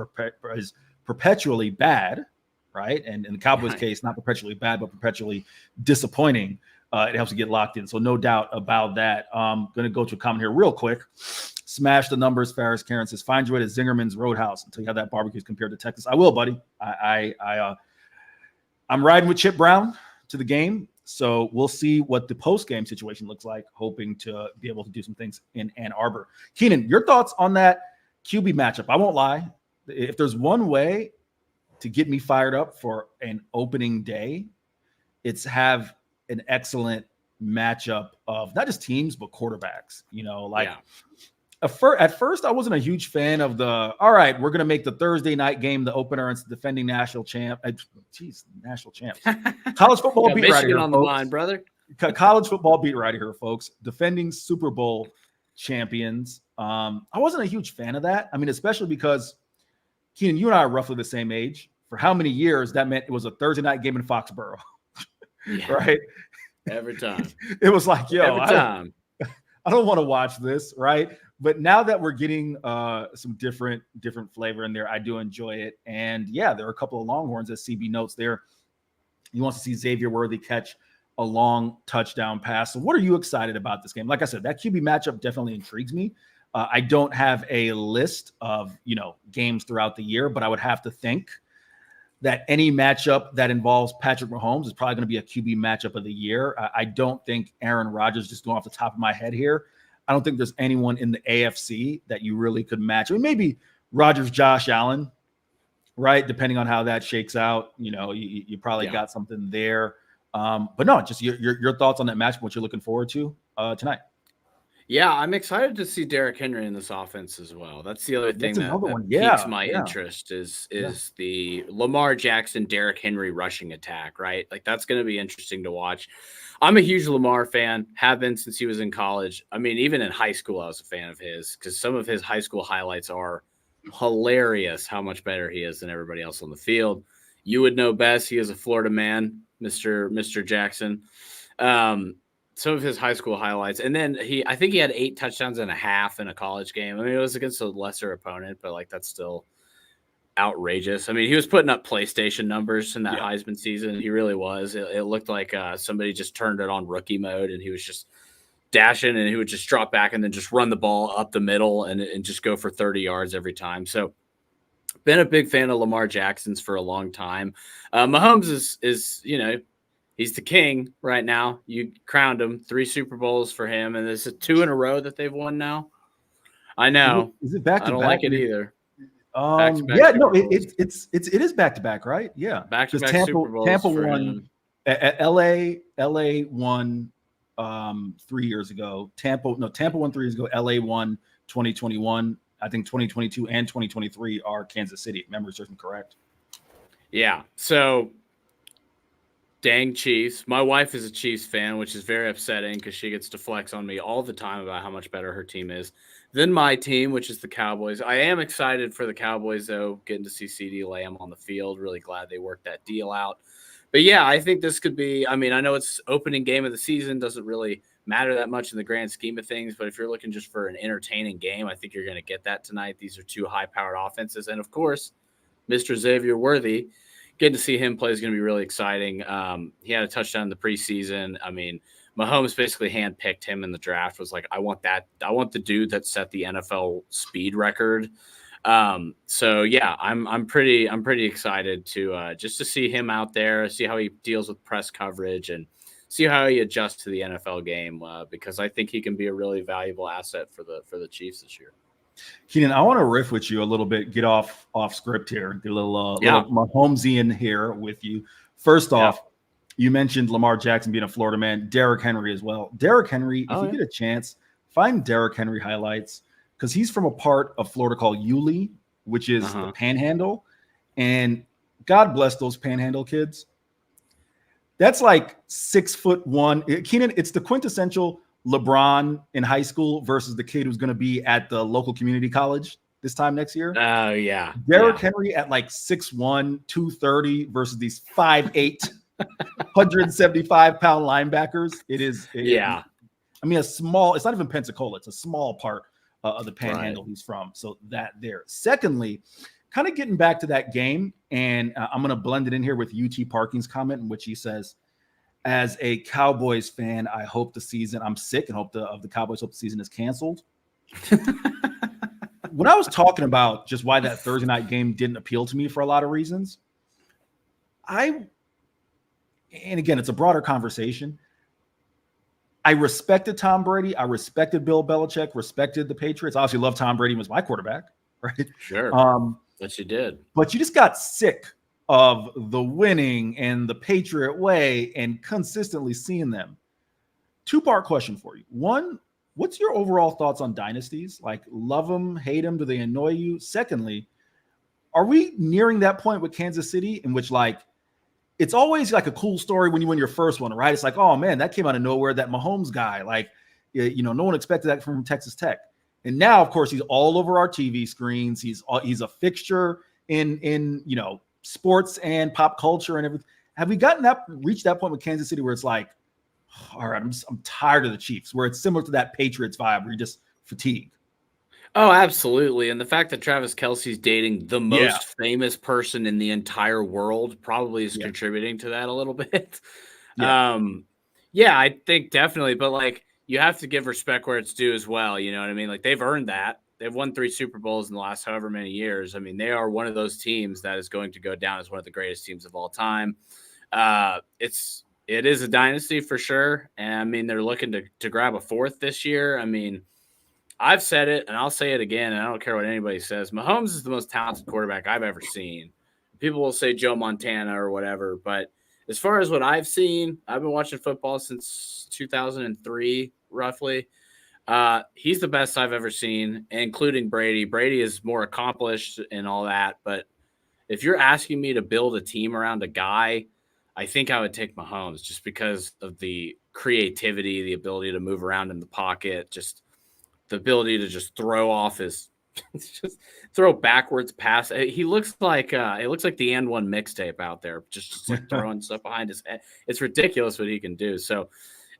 perpetually bad, right? And in the Cowboys case, not perpetually bad, but perpetually disappointing. it helps you get locked in. So no doubt about that. Going to go to a comment here real quick. Smash the numbers. Ferris Karen says, find your way to Zingerman's Roadhouse until you have that barbecue compared to Texas. I will, buddy. I'm riding with Chip Brown to the game. So we'll see what the post-game situation looks like, hoping to be able to do some things in Ann Arbor. Keenan, your thoughts on that QB matchup? I won't lie. If there's one way to get me fired up for an opening day, it's have an excellent matchup of not just teams, but quarterbacks. At first, I wasn't a huge fan of all right, we're going to make the Thursday night game the opener and defending national champ. National champs. College football beat right here, on the line, brother. College football beat right here, folks. Defending Super Bowl champions. I wasn't a huge fan of that. I mean, especially because, Keenan, you and I are roughly the same age. For how many years that meant it was a Thursday night game in Foxborough, right? Every time. It was like, yo, every time. I don't want to watch this, right? But now that we're getting some different flavor in there, I do enjoy it. And yeah, there are a couple of Longhorns, as CB notes there. He wants to see Xavier Worthy catch a long touchdown pass. So what are you excited about this game? Like I said, that QB matchup definitely intrigues me. I don't have a list of, games throughout the year, but I would have to think that any matchup that involves Patrick Mahomes is probably going to be a QB matchup of the year. I don't think Aaron Rodgers, just going off the top of my head here, I don't think there's anyone in the AFC that you really could match. I mean, maybe Rodgers, Josh Allen, right? Depending on how that shakes out, you probably got something there. But no, just your thoughts on that matchup, what you're looking forward to tonight. Yeah, I'm excited to see Derrick Henry in this offense as well. That's the other thing that piques my interest is the Lamar Jackson, Derrick Henry rushing attack, right? Like, that's going to be interesting to watch. I'm a huge Lamar fan, have been since he was in college. I mean, even in high school, I was a fan of his because some of his high school highlights are hilarious, how much better he is than everybody else on the field. You would know best. He is a Florida man, Mr. Jackson. Some of his high school highlights. And then I think he had 8 touchdowns and a half in a college game. I mean, it was against a lesser opponent, but that's still outrageous. I mean, he was putting up PlayStation numbers in that Heisman season. He really was. It looked like somebody just turned it on rookie mode and he was just dashing and he would just drop back and then just run the ball up the middle and just go for 30 yards every time. So been a big fan of Lamar Jackson's for a long time. Mahomes is he's the king right now. You crowned him 3 Super Bowls for him, and it's 2 in a row that they've won now. I know. Is it back to back? I don't like it either. Yeah, no, it is back to back, right? Yeah, back to back Super Bowls. Tampa won. LA won 3 years ago. Tampa won 3 years ago. LA won 2021. I think 2022 and 2023 are Kansas City. If memory serves me correct. Yeah. So. Dang Chiefs. My wife is a Chiefs fan, which is very upsetting because she gets to flex on me all the time about how much better her team is than my team, which is the Cowboys. I am excited for the Cowboys, though, getting to see CeeDee Lamb on the field. Really glad they worked that deal out. But, yeah, I think this could be – I mean, I know it's opening game of the season. Doesn't really matter that much in the grand scheme of things. But if you're looking just for an entertaining game, I think you're going to get that tonight. These are 2 high-powered offenses. And, of course, Mr. Xavier Worthy – getting to see him play is going to be really exciting. He had a touchdown in the preseason. I mean, Mahomes basically handpicked him in the draft. Was like, I want the dude that set the NFL speed record. So yeah, I'm pretty excited to just to see him out there, see how he deals with press coverage, and see how he adjusts to the NFL game. Because I think he can be a really valuable asset for the Chiefs this year. Keenan, I want to riff with you a little bit, get off script here, get a little Mahomesian here with you. First off, you mentioned Lamar Jackson being a Florida man, Derrick Henry as well. Derrick Henry, if you get a chance, find Derrick Henry highlights because he's from a part of Florida called Yulee, which is the Panhandle. And God bless those Panhandle kids. That's like 6'1". Keenan, it's the quintessential LeBron in high school versus the kid who's going to be at the local community college this time next year. Oh, yeah. Derrick Henry at like 6'1", 230 versus these 5'8", 175-pound linebackers. I mean, it's not even Pensacola. It's a small part of the Panhandle he's from. So that there. Secondly, kind of getting back to that game, and I'm going to blend it in here with UT Parking's comment in which he says, as a Cowboys fan, I hope the season, I'm sick and hope the Cowboys hope the season is canceled. When I was talking about just why that Thursday night game didn't appeal to me for a lot of reasons, and again, it's a broader conversation. I respected Tom Brady. I respected Bill Belichick, respected the Patriots. I obviously love Tom Brady was my quarterback, right? Sure. But you did. But you just got sick of the winning and the Patriot way and consistently seeing them. Two-part question for you. One, what's your overall thoughts on dynasties? Like, love them, hate them, do they annoy you? Secondly, are we nearing that point with Kansas City in which, like, it's always like a cool story when you win your first one, right? It's like, oh man, that came out of nowhere, that Mahomes guy. Like, no one expected that from Texas Tech. And now, of course, he's all over our TV screens. He's a fixture in sports and pop culture and everything. Have we reached that point with Kansas City where it's like, all right, I'm tired of the Chiefs, where it's similar to that Patriots vibe where you're just fatigued? Oh, absolutely. And the fact that Travis Kelce's dating the most famous person in the entire world probably is contributing to that a little bit. I think definitely. But, like, you have to give respect where it's due as well. You know what I mean? Like, they've earned that. They've won 3 Super Bowls in the last however many years. I mean, they are one of those teams that is going to go down as one of the greatest teams of all time. It is a dynasty for sure. And, I mean, they're looking to grab a 4th this year. I mean, I've said it, and I'll say it again, and I don't care what anybody says. Mahomes is the most talented quarterback I've ever seen. People will say Joe Montana or whatever, but as far as what I've seen, I've been watching football since 2003, roughly. He's the best I've ever seen, including Brady. Brady is more accomplished and all that, but if you're asking me to build a team around a guy, I think I would take Mahomes just because of the creativity, the ability to move around in the pocket, just the ability to just throw off his just throw backwards pass. He looks like it looks like the And One mixtape out there, just like throwing stuff behind his head. It's ridiculous what he can do. So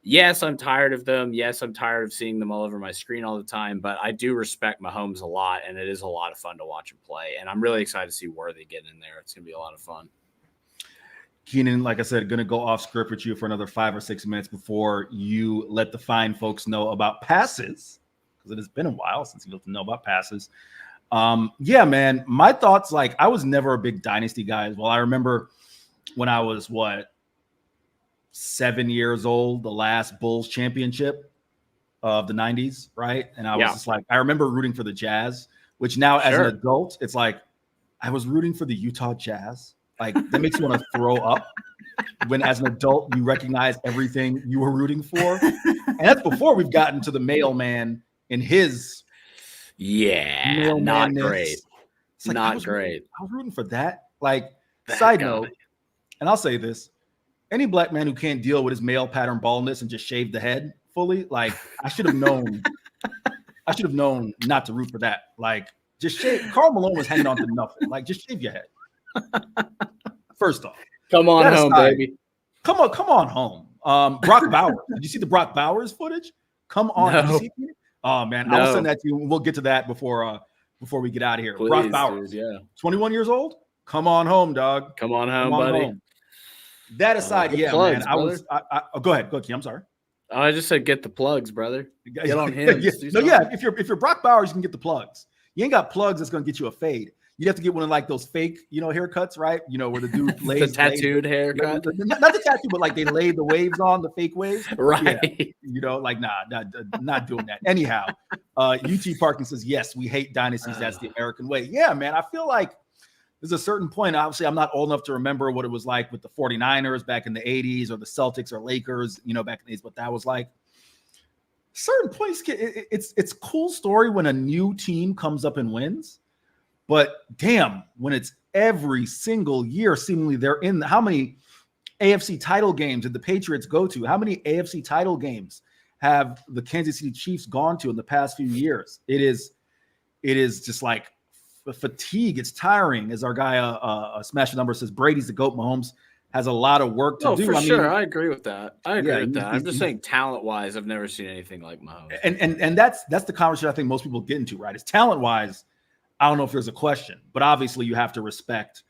yes, I'm tired of them. Yes, I'm tired of seeing them all over my screen all the time, but I do respect Mahomes a lot, and it is a lot of fun to watch him play. And I'm really excited to see Worthy get in there. It's gonna be a lot of fun. Keenan, like I said, going to go off script with you for another 5 or 6 minutes before you let the fine folks know about passes, because it has been a while since you let them know about passes. Yeah, man, my thoughts, like, I was never a big dynasty guy as well. I remember when I was, 7 years old, the last Bulls championship of the 90s, right? And I was just like, I remember rooting for the Jazz, which now as an adult, it's like, I was rooting for the Utah Jazz. Like, that makes you want to throw up when as an adult you recognize everything you were rooting for. And that's before we've gotten to the mailman in his not great. Like, not great. I was rooting for that. Like, side note, and I'll say this, any black man who can't deal with his male pattern baldness and just shave the head fully, like, I should have known not to root for that. Like, just shave. Karl Malone was hanging on to nothing. Like, just shave your head. First off, come on home, baby. Come on home. Brock Bowers. Did you see the Brock Bowers footage? Come on. No. Did you see it? Oh man, No. I will send that to you. We'll get to that before we get out of here. Please, Brock Bowers, dude, 21 years old. Come on home, dog. Come on home, buddy. That aside, plugs, man. Go ahead, Key. I'm sorry. Oh, I just said get the plugs, brother. Get on him. If you're Brock Bowers, you can get the plugs. You ain't got plugs that's gonna get you a fade. You have to get one of like those fake, haircuts, right? Where the dude lays the tattooed haircut. Not the tattoo, but like they lay the waves on, the fake waves. Right. Yeah. Not doing that. Anyhow, UT Parkin says, yes, we hate dynasties. That's the American way. Yeah, man. I feel like there's a certain point. Obviously, I'm not old enough to remember what it was like with the 49ers back in the 80s or the Celtics or Lakers, back in the 80s, what that was like. Certain points, it's a cool story when a new team comes up and wins. But damn, when it's every single year, seemingly they're in how many AFC title games did the Patriots go to? How many AFC title games have the Kansas City Chiefs gone to in the past few years? It is just like fatigue. It's tiring. As our guy, Smash the Number says, Brady's the GOAT. Mahomes has a lot of work to do. For sure. I agree with that. I'm just saying talent-wise, I've never seen anything like Mahomes. And that's the conversation I think most people get into, right? Is talent-wise, I don't know if there's a question, but obviously you have to respect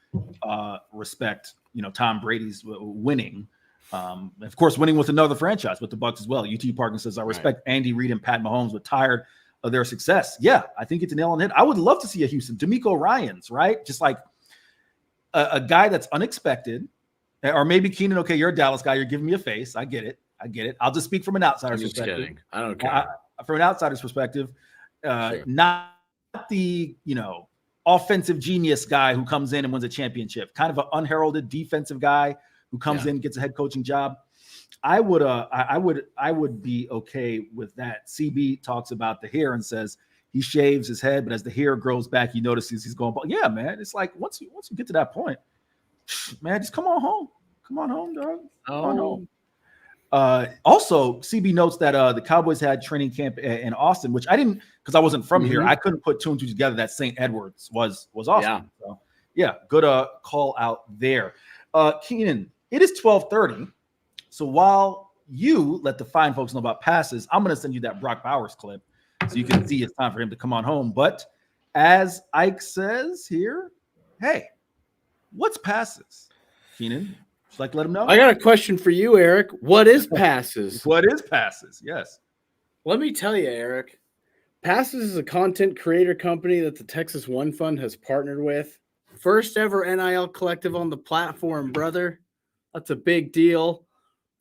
Tom Brady's winning. Of course, winning with another franchise with the Bucs as well. UT Parkin says, I respect Andy Reid and Pat Mahomes, but tired of their success. Yeah, I think it's a nail on the head. I would love to see a Houston. D'Amico Ryans, right? Just like a guy that's unexpected. Or maybe Keenan, okay, you're a Dallas guy. You're giving me a face. I get it. I'll just speak from an outsider's perspective. Kidding. I don't care. From an outsider's perspective, not the, offensive genius guy who comes in and wins a championship, kind of an unheralded defensive guy who comes in and gets a head coaching job. I would be okay with that. CB talks about the hair and says he shaves his head, but as the hair grows back, he notices he's going, yeah, man. It's like once you get to that point, man, just come on home. Come on home, dog. Come on home. Also, CB notes that the Cowboys had training camp in Austin, which I didn't, because I wasn't from here. I couldn't put 2 and 2 together that St. Edwards was awesome. So, good call out there. Keenan, it is 12:30. So while you let the fine folks know about passes, I'm going to send you that Brock Bowers clip so you can see it's time for him to come on home. But as Ike says here, hey, what's passes? Keenan? Just like to let him know. I got a question for you, Eric. What is passes? What is passes? Yes. Let me tell you, Eric. Passes is a content creator company that the Texas One Fund has partnered with. First ever NIL collective on the platform, brother. That's a big deal.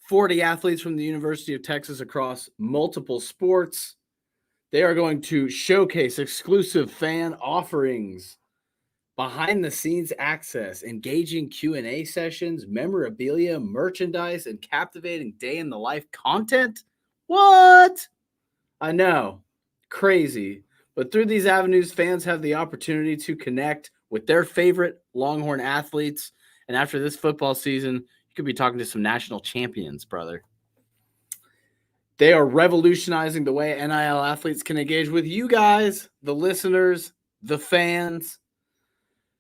40 athletes from the University of Texas across multiple sports. They are going to showcase exclusive fan offerings, behind-the-scenes access, engaging Q&A sessions, memorabilia, merchandise, and captivating day-in-the-life content? What? I know. Crazy. But through these avenues, fans have the opportunity to connect with their favorite Longhorn athletes. And after this football season, you could be talking to some national champions, brother. They are revolutionizing the way NIL athletes can engage with you guys, the listeners, the fans.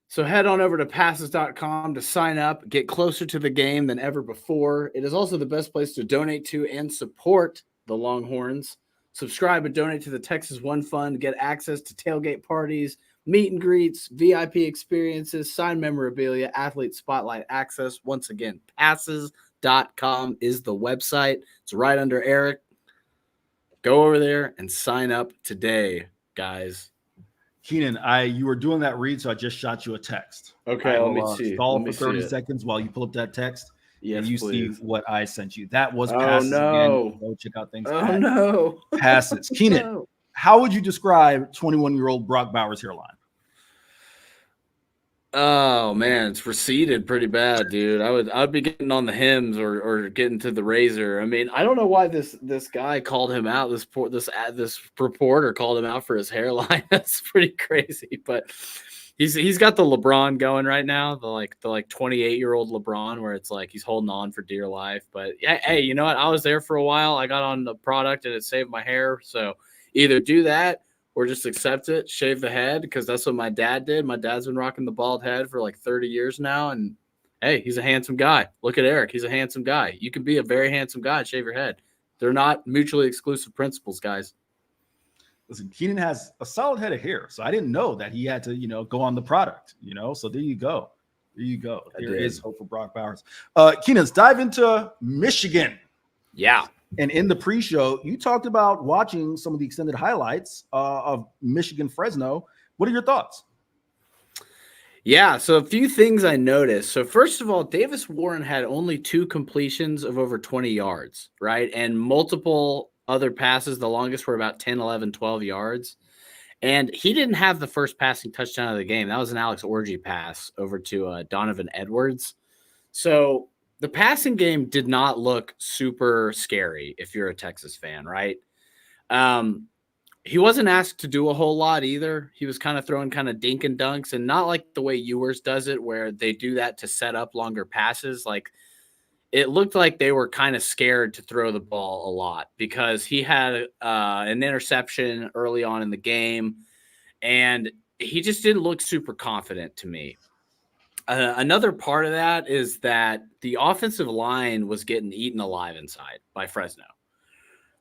So head on over to passes.com to sign up, get closer to the game than ever before. It is also the best place to donate to and support the Longhorns. Subscribe and donate to the Texas One Fund. Get access to tailgate parties, meet and greets, VIP experiences, signed memorabilia, athlete spotlight access. Once again, passes.com is the website. It's right under Eric. Go over there and sign up today, guys. Keenan, you were doing that read, so I just shot you a text. Okay, let me see. Stall for 30 seconds while you pull up that text. Yes, and you please. see what I sent you. That was passes again. Go check out things. Passes. Keenan, how would you describe 21-year-old Brock Bowers' hairline? Oh man, it's receded pretty bad, dude. I'd be getting on the Hims or getting to the razor. I mean, I don't know why this guy called him out. This reporter called him out for his hairline. That's pretty crazy. But he's got the LeBron going right now, the 28-year-old LeBron, where it's like he's holding on for dear life. But yeah, hey, you know what? I was there for a while. I got on the product and it saved my hair. So either do that or just accept it, shave the head, because that's what my dad did. My dad's been rocking the bald head for like 30 years now, and hey, he's a handsome guy. Look at Eric. He's a handsome guy. You can be a very handsome guy and shave your head. They're not mutually exclusive principles, guys. Listen, Keenan has a solid head of hair, so I didn't know that he had to, go on the product, So there you go. There is hope for Brock Bowers. Keenan, let's dive into Michigan. Yeah. And in the pre-show, you talked about watching some of the extended highlights of Michigan Fresno. What are your thoughts? Yeah, so a few things I noticed. So first of all, Davis Warren had only 2 completions of over 20 yards, right? And multiple other passes. The longest were about 10, 11, 12 yards. And he didn't have the first passing touchdown of the game. That was an Alex Orji pass over to Donovan Edwards. So the passing game did not look super scary if you're a Texas fan, right? He wasn't asked to do a whole lot either. He was kind of throwing kind of dink and dunks, and not like the way Ewers does it, where they do that to set up longer passes. Like, it looked like they were kind of scared to throw the ball a lot, because he had an interception early on in the game, and he just didn't look super confident to me. Another part of that is that the offensive line was getting eaten alive inside by Fresno.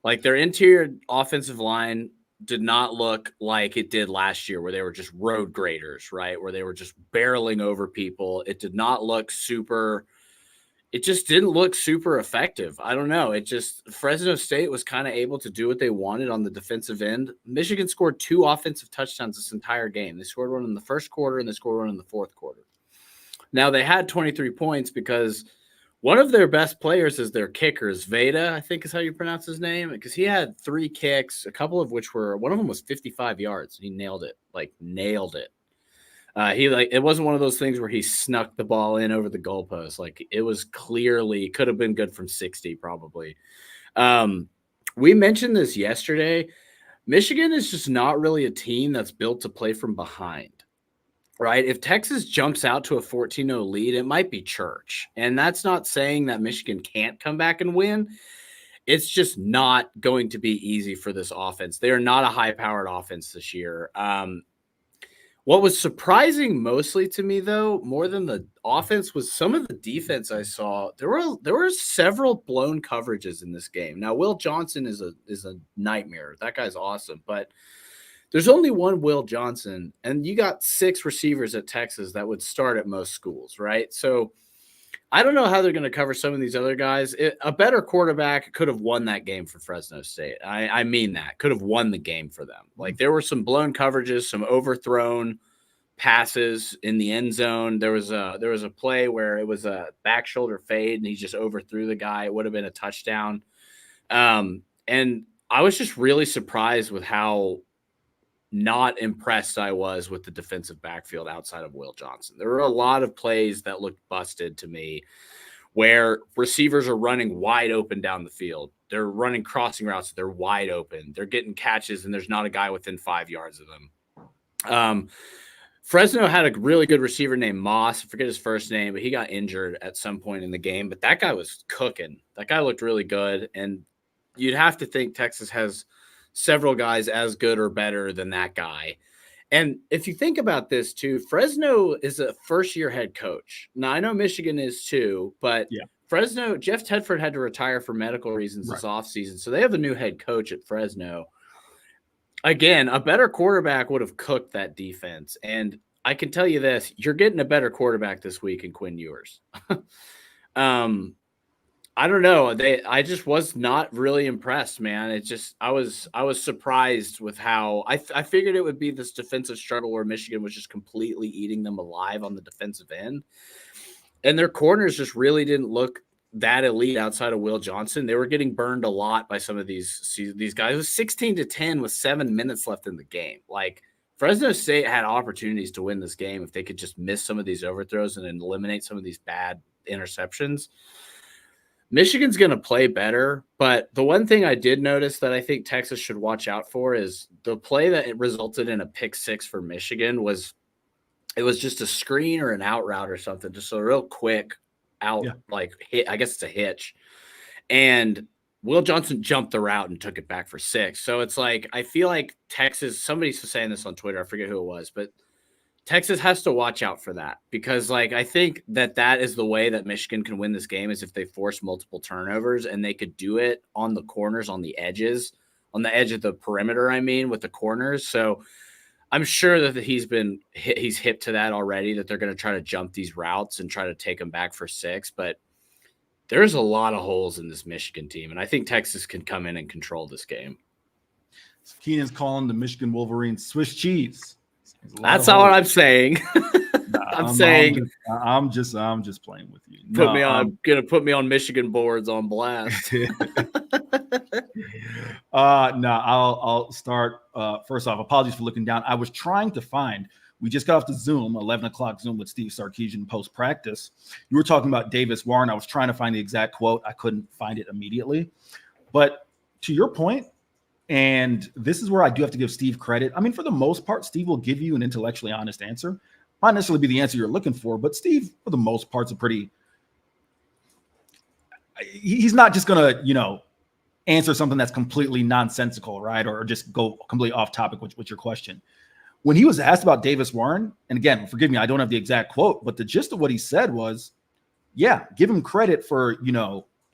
Like, their interior offensive line did not look like it did last year, where they were just road graders, right? Where they were just barreling over people. It did not look super it just didn't look super effective. I don't know. Fresno State was kind of able to do what they wanted on the defensive end. Michigan scored 2 offensive touchdowns this entire game. They scored one in the first quarter and they scored one in the fourth quarter. Now they had 23 points because one of their best players is their kicker, Veda, I think is how you pronounce his name, because he had 3 kicks, a couple of which one of them was 55 yards. He nailed it. It wasn't one of those things where he snuck the ball in over the goalpost. Like, it was clearly could have been good from 60 probably. We mentioned this yesterday. Michigan is just not really a team that's built to play from behind, right? If Texas jumps out to a 14-0 lead, it might be church. And that's not saying that Michigan can't come back and win. It's just not going to be easy for this offense. They are not a high-powered offense this year. What was surprising mostly to me, though, more than the offense, was some of the defense I saw. There were several blown coverages in this game. Now, Will Johnson is a nightmare. That guy's awesome, but there's only one Will Johnson, and you got 6 receivers at Texas that would start at most schools, right? So I don't know how they're going to cover some of these other guys. A better quarterback could have won that game for Fresno State. I mean that. Could have won the game for them. Like, there were some blown coverages, some overthrown passes in the end zone. There was a play where it was a back shoulder fade, and he just overthrew the guy. It would have been a touchdown. And I was just really surprised with how not impressed I was with the defensive backfield outside of Will Johnson. There were a lot of plays that looked busted to me where receivers are running wide open down the field. They're running crossing routes. They're wide open. They're getting catches, and there's not a guy within 5 yards of them. Fresno had a really good receiver named Moss. I forget his first name, but he got injured at some point in the game. But that guy was cooking. That guy looked really good. And you'd have to think Texas has several guys as good or better than that guy. And if you think about this too, Fresno is a first-year head coach. Now, I know Michigan is too, but Fresno, Jeff Tedford had to retire for medical reasons this offseason. So they have a new head coach at Fresno. Again, a better quarterback would have cooked that defense. And I can tell you this, you're getting a better quarterback this week in Quinn Ewers. I don't know. I just was not really impressed, man. I was surprised with how I figured it would be this defensive struggle where Michigan was just completely eating them alive on the defensive end. And their corners just really didn't look that elite outside of Will Johnson. They were getting burned a lot by some of these guys. It was 16-10 with 7 minutes left in the game. Like, Fresno State had opportunities to win this game if they could just miss some of these overthrows and eliminate some of these bad interceptions. Michigan's going to play better, but the one thing I did notice that I think Texas should watch out for is the play that it resulted in a pick 6 for Michigan was just a screen or an out route or something, just a real quick out, like hit. I guess it's a hitch. And Will Johnson jumped the route and took it back for 6. So it's like, I feel like Texas, somebody's saying this on Twitter, I forget who it was, but Texas has to watch out for that because, like, I think that is the way that Michigan can win this game is if they force multiple turnovers, and they could do it on the corners, on the edges, on the edge of the perimeter, I mean, with the corners. So I'm sure that he's hip to that already, that they're going to try to jump these routes and try to take them back for 6. But there's a lot of holes in this Michigan team, and I think Texas can come in and control this game. Keenan's calling the Michigan Wolverines Swiss cheese. That's not what I'm saying. I'm just playing with you. Put me on Michigan boards on blast. I'll start. First off, apologies for looking down. I was trying to find. We just got off the Zoom, 11 o'clock Zoom with Steve Sarkeesian post practice. You were talking about Davis Warren. I was trying to find the exact quote. I couldn't find it immediately. But to your point, and this is where I do have to give Steve credit. I mean, for the most part, Steve will give you an intellectually honest answer. Might necessarily be the answer you're looking for, but Steve, for the most part, he's not just going to, answer something that's completely nonsensical, right? Or just go completely off topic with your question. When he was asked about Davis Warren, and again, forgive me, I don't have the exact quote, but the gist of what he said was, yeah, give him credit for,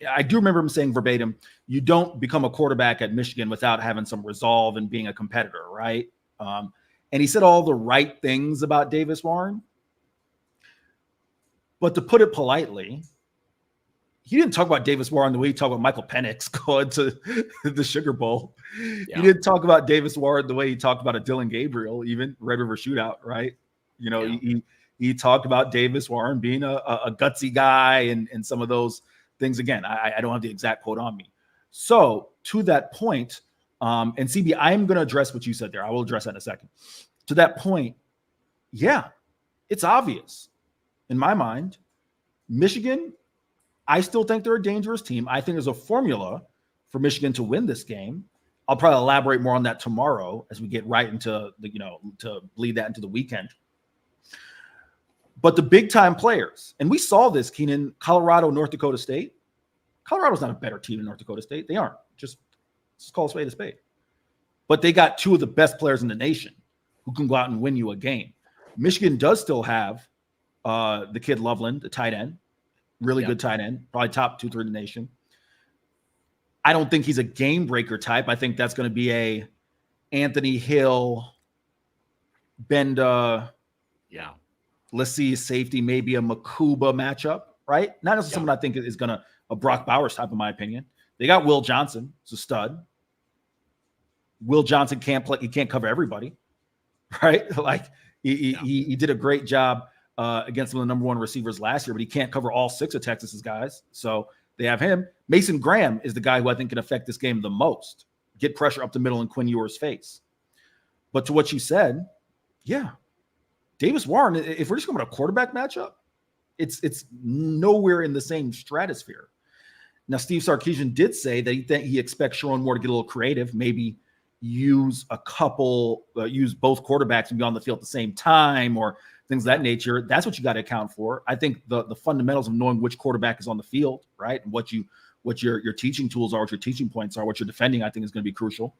I do remember him saying verbatim, you don't become a quarterback at Michigan without having some resolve and being a competitor, right? And he said all the right things about Davis Warren. But to put it politely, he didn't talk about Davis Warren the way he talked about Michael Penix going to the Sugar Bowl. Yeah. He didn't talk about Davis Warren the way he talked about a Dylan Gabriel, even Red River Shootout, right? You know, yeah. he talked about Davis Warren being a gutsy guy and some of those things. Again, I don't have the exact quote on me. So to that point, and CB, I'm going to address what you said there. I will address that in a second. To that point, yeah, it's obvious in my mind. Michigan, I still think they're a dangerous team. I think there's a formula for Michigan to win this game. I'll probably elaborate more on that tomorrow as we get right into the, to bleed that into the weekend. But the big time players, and we saw this, Keenan, Colorado, North Dakota State. Colorado's not a better team than North Dakota State. They aren't. Just call a spade a spade. But they got two of the best players in the nation who can go out and win you a game. Michigan does still have the kid Loveland, the tight end. Really good tight end, probably top 2-3 in the nation. I don't think he's a game breaker type. I think that's going to be a Anthony Hill, Benda. Yeah. Let's see safety, maybe a Makuba matchup, right? Not necessarily someone I think is going to a Brock Bowers type, in my opinion. They got Will Johnson. It's a stud. Will Johnson can't play. He can't cover everybody, right? Like he did a great job against some of the number one receivers last year, but he can't cover all 6 of Texas's guys. So they have him. Mason Graham is the guy who I think can affect this game the most. Get pressure up the middle in Quinn Ewers' face. But to what you said, yeah, Davis Warren, if we're just going to a quarterback matchup, it's nowhere in the same stratosphere. Now, Steve Sarkeesian did say that he expects Sherrone Moore to get a little creative, maybe use both quarterbacks and be on the field at the same time or things of that nature. That's what you got to account for. I think the fundamentals of knowing which quarterback is on the field, right, and what your teaching tools are, what your teaching points are, what you're defending, I think is going to be crucial.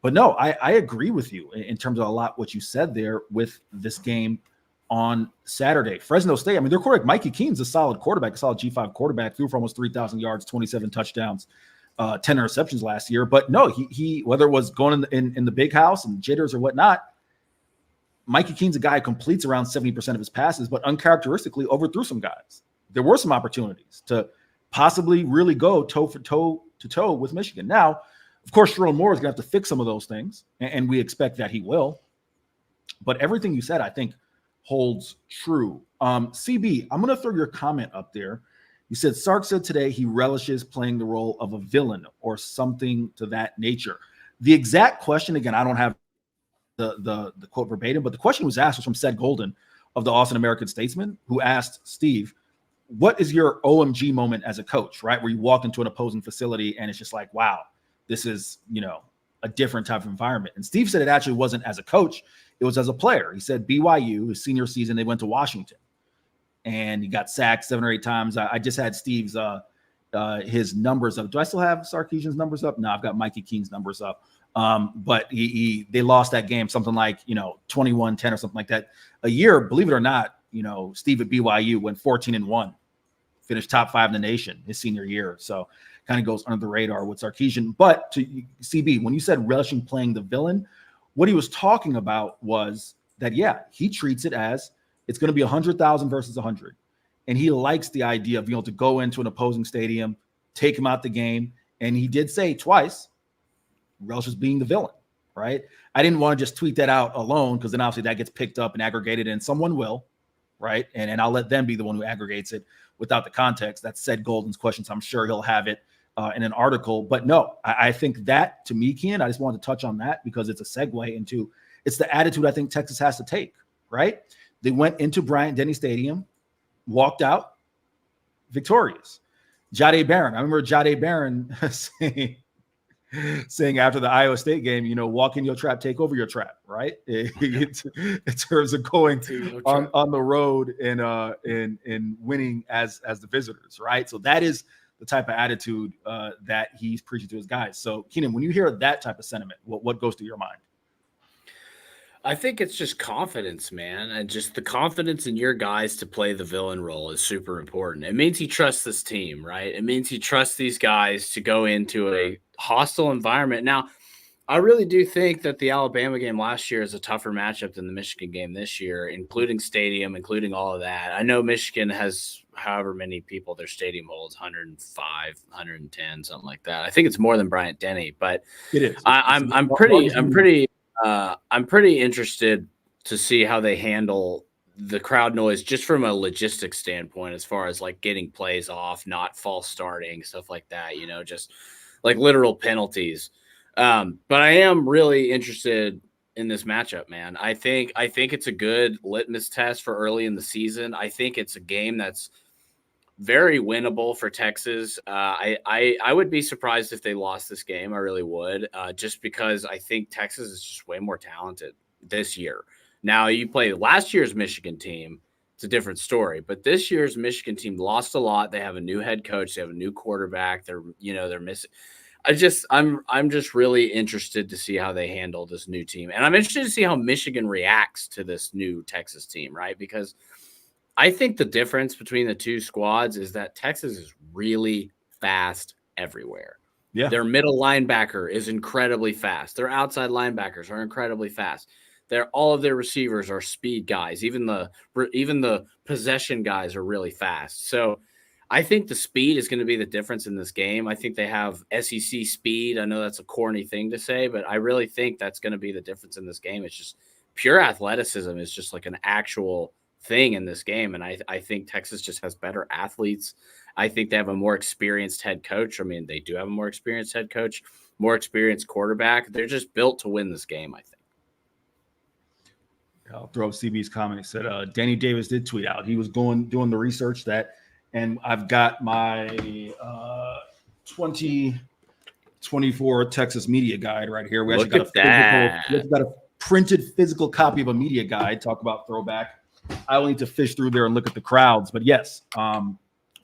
But no, I agree with you in terms of a lot what you said there with this game on Saturday. Fresno State, I mean, their quarterback, Mikey Keenan's a solid quarterback, a solid G5 quarterback, threw for almost 3,000 yards, 27 touchdowns, 10 interceptions last year. But no, he whether it was going in the big house and jitters or whatnot, Mikey Keenan's a guy who completes around 70% of his passes, but uncharacteristically overthrew some guys. There were some opportunities to possibly really go toe to toe with Michigan. Now, of course, Sherrone Moore is going to have to fix some of those things, and we expect that he will. But everything you said, I think, holds true. CB, I'm going to throw your comment up there. You said Sark said today he relishes playing the role of a villain or something to that nature. The exact question, again, I don't have the quote verbatim, but the question was asked was from Seth Golden of the Austin American Statesman, who asked Steve, what is your OMG moment as a coach, right? Where you walk into an opposing facility and it's just like, wow, this is, a different type of environment. And Steve said it actually wasn't as a coach. It was as a player. He said BYU, his senior season, they went to Washington and he got sacked 7 or 8 times. I just had Steve's his numbers up. Do I still have Sarkeesian's numbers up? No, I've got Mikey Keenan's numbers up. But they lost that game, something like, 21-10 or something like that. A year, believe it or not, Steve at BYU went 14-1, finished top 5 in the nation his senior year. So kind of goes under the radar with Sarkeesian. But to CB, when you said relishing playing the villain, what he was talking about was that, yeah, he treats it as it's going to be 100,000 versus 100. And he likes the idea of being able to go into an opposing stadium, take him out the game. And he did say twice, relishes being the villain, right? I didn't want to just tweet that out alone because then obviously that gets picked up and aggregated and someone will, right? And I'll let them be the one who aggregates it without the context. That's Seth Golden's question, so I'm sure he'll have it in an article. But no, I think that, to me, Keenan, I just wanted to touch on that because it's a segue into it's the attitude I think Texas has to take, right? They went into Bryant-Denny Stadium, walked out victorious. Jahdae Barron, I remember Jahdae Barron saying after the Iowa State game, walk in your trap, take over your trap, right? In terms of going on the road and winning as the visitors, right? So that is the type of attitude that he's preaching to his guys. So, Keenan, when you hear that type of sentiment, what goes through your mind? I think it's just confidence, man. And just the confidence in your guys to play the villain role is super important. It means he trusts this team, right? It means he trusts these guys to go into a hostile environment. Now, I really do think that the Alabama game last year is a tougher matchup than the Michigan game this year, including stadium, including all of that. I know Michigan has however many people their stadium holds, 105, 110, something like that. I think it's more than Bryant-Denny, but it is. I'm pretty interested to see how they handle the crowd noise just from a logistics standpoint, as far as like getting plays off, not false starting, stuff like that, just like literal penalties. But I am really interested in this matchup, man. I think it's a good litmus test for early in the season. I think it's a game that's very winnable for Texas. I would be surprised if they lost this game. I really would, just because I think Texas is just way more talented this year. Now, you play last year's Michigan team, it's a different story. But this year's Michigan team lost a lot. They have a new head coach. They have a new quarterback. They're missing. I'm just really interested to see how they handle this new team. And I'm interested to see how Michigan reacts to this new Texas team, right? Because I think the difference between the two squads is that Texas is really fast everywhere. Yeah. Their middle linebacker is incredibly fast. Their outside linebackers are incredibly fast. All of their receivers are speed guys. Even the possession guys are really fast. So I think the speed is going to be the difference in this game. I think they have SEC speed. I know that's a corny thing to say, but I really think that's going to be the difference in this game. It's just pure athleticism is just like an actual thing in this game. And I think Texas just has better athletes. I think they have a more experienced head coach. I mean, they do have a more experienced head coach, more experienced quarterback. They're just built to win this game, I think. I'll throw up CB's comment. He said, Danny Davis did tweet out. He was doing the research and I've got my 2024 Texas media guide right here. We actually got a printed physical copy of a media guide. Talk about throwback. I will need to fish through there and look at the crowds. But yes, from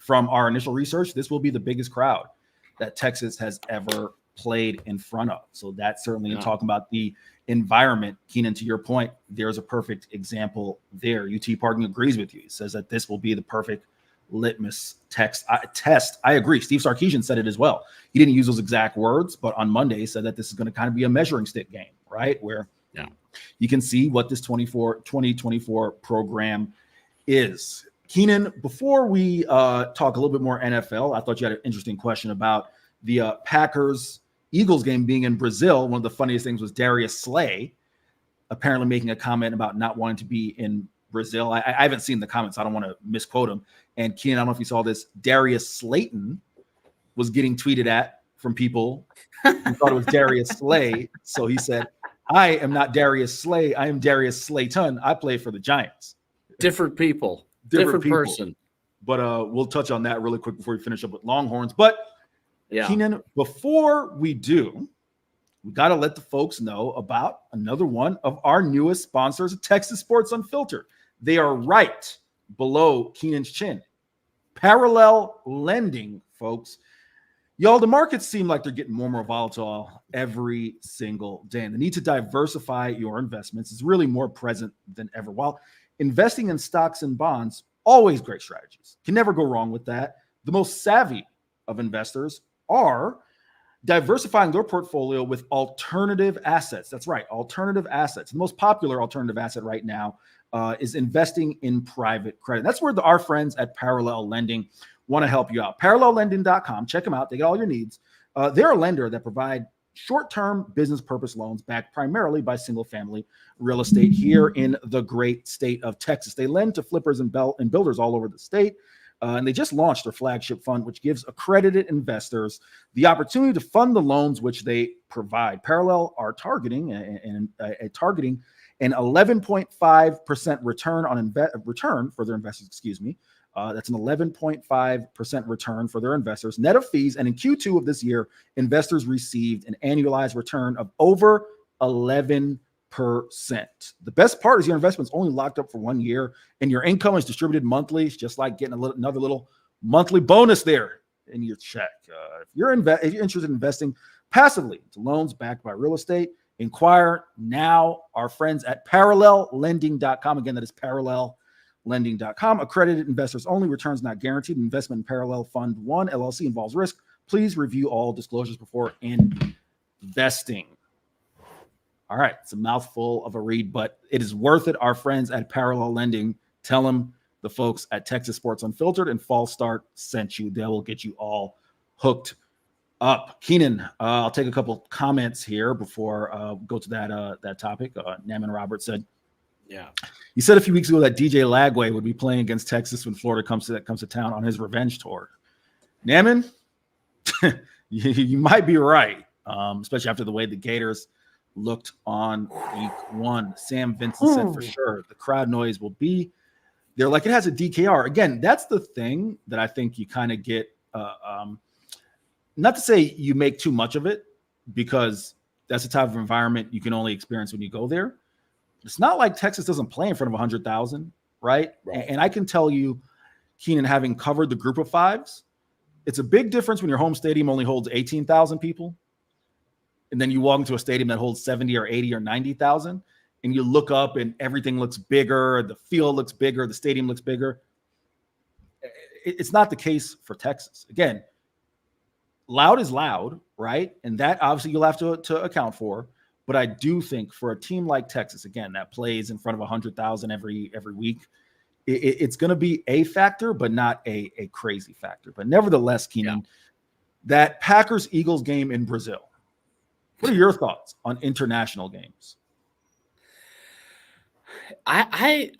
our initial research, this will be the biggest crowd that Texas has ever played in front of. So that's certainly in talking about the environment. Keenan, to your point, there's a perfect example there. UT Parking agrees with you. He says that this will be the perfect litmus test. I agree. Steve Sarkeesian said it as well. He didn't use those exact words, but on Monday he said that this is going to kind of be a measuring stick game, right? Where you can see what this 2024 program is. Keenan, before we talk a little bit more NFL, I thought you had an interesting question about the Packers-Eagles game being in Brazil. One of the funniest things was Darius Slay apparently making a comment about not wanting to be in Brazil. I haven't seen the comments. I don't want to misquote him. And Keenan, I don't know if you saw this. Darius Slayton was getting tweeted at from people who thought it was Darius Slay. So he said, I am not Darius Slay. I am Darius Slayton. I play for the Giants. Different people. Different person. But we'll touch on that really quick before we finish up with Longhorns. But Keenan, before we do, we got to let the folks know about another one of our newest sponsors, Texas Sports Unfiltered. They are right below Keenan's chin. Parallel lending, folks. Y'all, the markets seem like they're getting more and more volatile every single day. And the need to diversify your investments is really more present than ever. While investing in stocks and bonds, always great strategies. Can never go wrong with that. The most savvy of investors are diversifying their portfolio with alternative assets. That's right, alternative assets. The most popular alternative asset right now is investing in private credit. That's where our friends at Parallel Lending want to help you out. ParallelLending.com. Check them out. They get all your needs. They're a lender that provide short-term business purpose loans backed primarily by single-family real estate here in the great state of Texas. They lend to flippers and builders all over the state. And they just launched their flagship fund, which gives accredited investors the opportunity to fund the loans which they provide. Parallel are targeting an 11.5% return for their investors. That's an 11.5% return for their investors, net of fees. And in Q2 of this year, investors received an annualized return of over 11%. The best part is your investment's only locked up for 1 year and your income is distributed monthly. It's just like getting another little monthly bonus there in your check. If you're interested in investing passively into loans backed by real estate, inquire now. Our friends at ParallelLending.com. Again, that is ParallelLending.com. Accredited investors only. Returns not guaranteed. Investment in Parallel Fund 1 LLC involves risk. Please review all disclosures before investing. All right, it's a mouthful of a read, but it is worth it. Our friends at Parallel Lending, tell them the folks at Texas Sports Unfiltered and Fall Start sent you. They will get you all hooked up. Keenan, I'll take a couple comments here before go to that topic. Naman Robert said, yeah, he said a few weeks ago that DJ Lagway would be playing against Texas when Florida comes to town on his revenge tour. Naman, you might be right, especially after the way the Gators looked on week 1. Sam Vincent said for sure the crowd noise will be there. Like it has a DKR. Again, that's the thing that I think you kind of get. Not to say you make too much of it, because that's the type of environment you can only experience when you go there. It's not like Texas doesn't play in front of 100,000, right? And I can tell you, Keenan, having covered the group of fives, it's a big difference when your home stadium only holds 18,000 people, and then you walk into a stadium that holds 70 or 80 or 90,000, and you look up and everything looks bigger, the field looks bigger, the stadium looks bigger. It's not the case for Texas. Again, loud is loud, right? And that obviously you'll have to account for. But I do think for a team like Texas, again, that plays in front of 100,000 every week, it's going to be a factor, but not a crazy factor. But nevertheless, Keenan, that Packers-Eagles game in Brazil, what are your thoughts on international games? I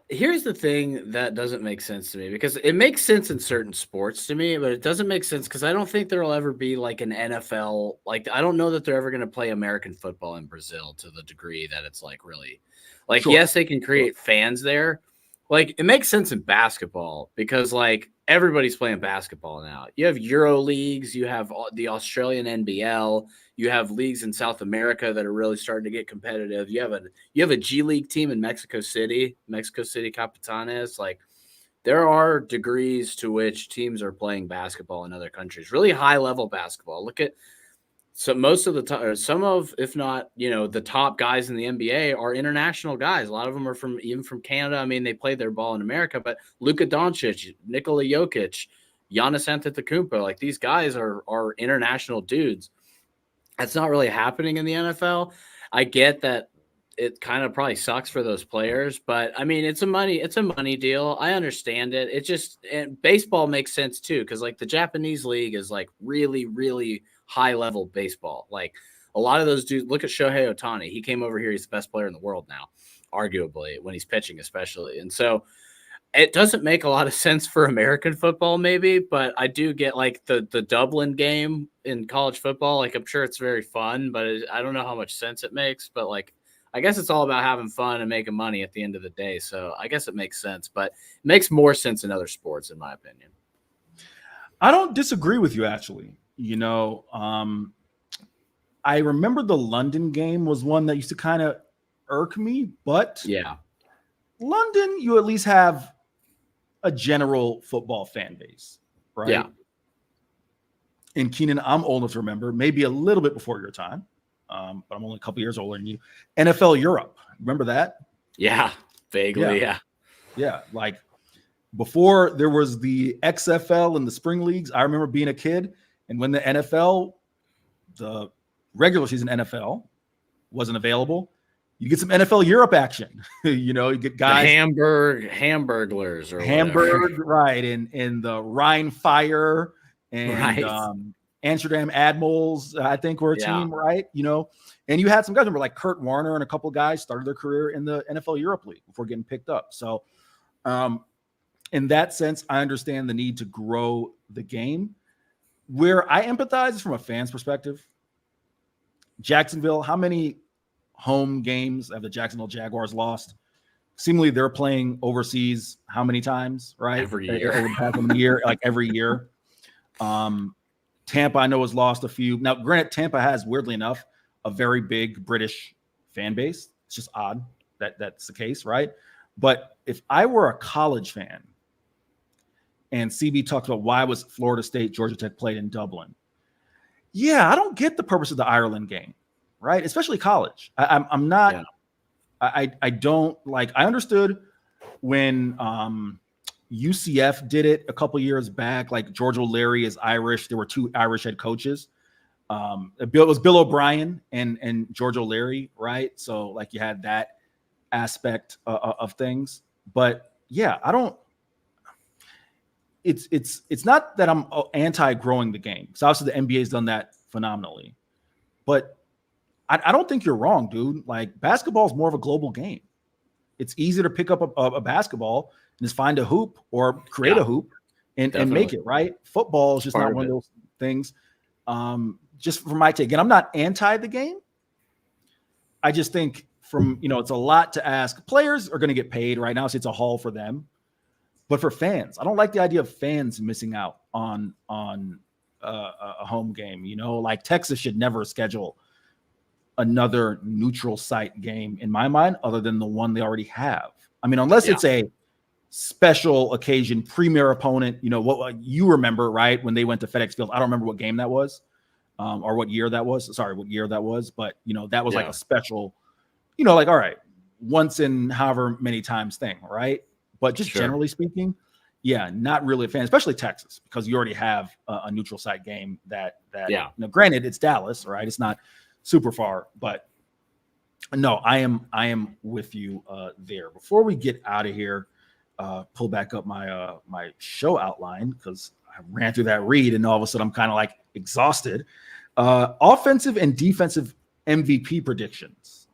here's the thing that doesn't make sense to me, because it makes sense in certain sports to me, but it doesn't make sense because I don't think there'll ever be like an NFL. Like, I don't know that they're ever going to play American football in Brazil to the degree that it's like really like, Sure. yes, they can create fans there. Like, it makes sense in basketball because like everybody's playing basketball now. You have Euro leagues, you have the Australian NBL, you have leagues in South America that are really starting to get competitive. You have a G League team in Mexico City Capitanes. Like, there are degrees to which teams are playing basketball in other countries, really high level basketball. Look at most of the time, if not, the top guys in the NBA are international guys. A lot of them are from Canada. I mean, they play their ball in America, but Luka Doncic, Nikola Jokic, Giannis Antetokounmpo, like these guys are international dudes. That's not really happening in the NFL. I get that it kind of probably sucks for those players, but I mean, it's a money deal. I understand it. And baseball makes sense too, because like the Japanese league is like really, really high level baseball. Like a lot of those dudes, look at Shohei Ohtani. He came over here. He's the best player in the world now, arguably, when he's pitching, especially. And so it doesn't make a lot of sense for American football, maybe, but I do get like the Dublin game in college football. Like, I'm sure it's very fun, but I don't know how much sense it makes. But like, I guess it's all about having fun and making money at the end of the day. So I guess it makes sense, but it makes more sense in other sports, in my opinion. I don't disagree with you, actually. I remember the London game was one that used to kind of irk me, but yeah, London, you at least have a general football fan base, right? Yeah. And Keenan, I'm old enough to remember, maybe a little bit before your time, but I'm only a couple years older than you. NFL Europe, remember that? Yeah, vaguely, yeah. Like before there was the XFL and the spring leagues, I remember being a kid, and when the NFL, the regular season NFL, wasn't available, you get some NFL Europe action. You get guys, the Hamburglers, or Hamburg, right, and the Rhine Fire and Amsterdam Admirals, I think were a team, right? And you had some guys, remember like Kurt Warner and a couple of guys started their career in the NFL Europe League before getting picked up. So, in that sense, I understand the need to grow the game. Where I empathize is from a fan's perspective. Jacksonville, how many home games have the Jacksonville Jaguars lost? Seemingly they're playing overseas how many times, right? Every year. Like every year. Tampa, I know, has lost a few. Now, granted, Tampa has, weirdly enough, a very big British fan base. It's just odd that that's the case, right? But if I were a college fan and CB talks about why was Florida State, Georgia Tech played in Dublin, yeah, I don't get the purpose of the Ireland game, right? Especially college. I'm not. Yeah. I don't like. I understood when UCF did it a couple years back. Like George O'Leary is Irish. There were two Irish head coaches. It was Bill O'Brien and George O'Leary, right? So like you had that aspect of things. But yeah, I don't. It's not that I'm anti-growing the game. So obviously the NBA's done that phenomenally, but I don't think you're wrong, dude. Like basketball is more of a global game. It's easier to pick up a basketball and just find a hoop or create a hoop and make it, right? Football is just not one of those things. Just from my take, and I'm not anti the game. I just think it's a lot to ask. Players are going to get paid right now, so it's a haul for them. But for fans, I don't like the idea of fans missing out on a home game. Like Texas should never schedule another neutral site game in my mind, other than the one they already have. I mean, unless it's a special occasion, premier opponent. What you remember, right? When they went to FedEx Field, I don't remember what game that was, or what year that was. Sorry, what year that was, but that was like a special. Like all right, once in however many times thing, right? But just generally speaking, not really a fan, especially Texas, because you already have a neutral site game that granted it's Dallas, right? It's not super far, but no, I am with you there. Before we get out of here, pull back up my my show outline because I ran through that read and all of a sudden I'm kind of like exhausted. Offensive and defensive MVP predictions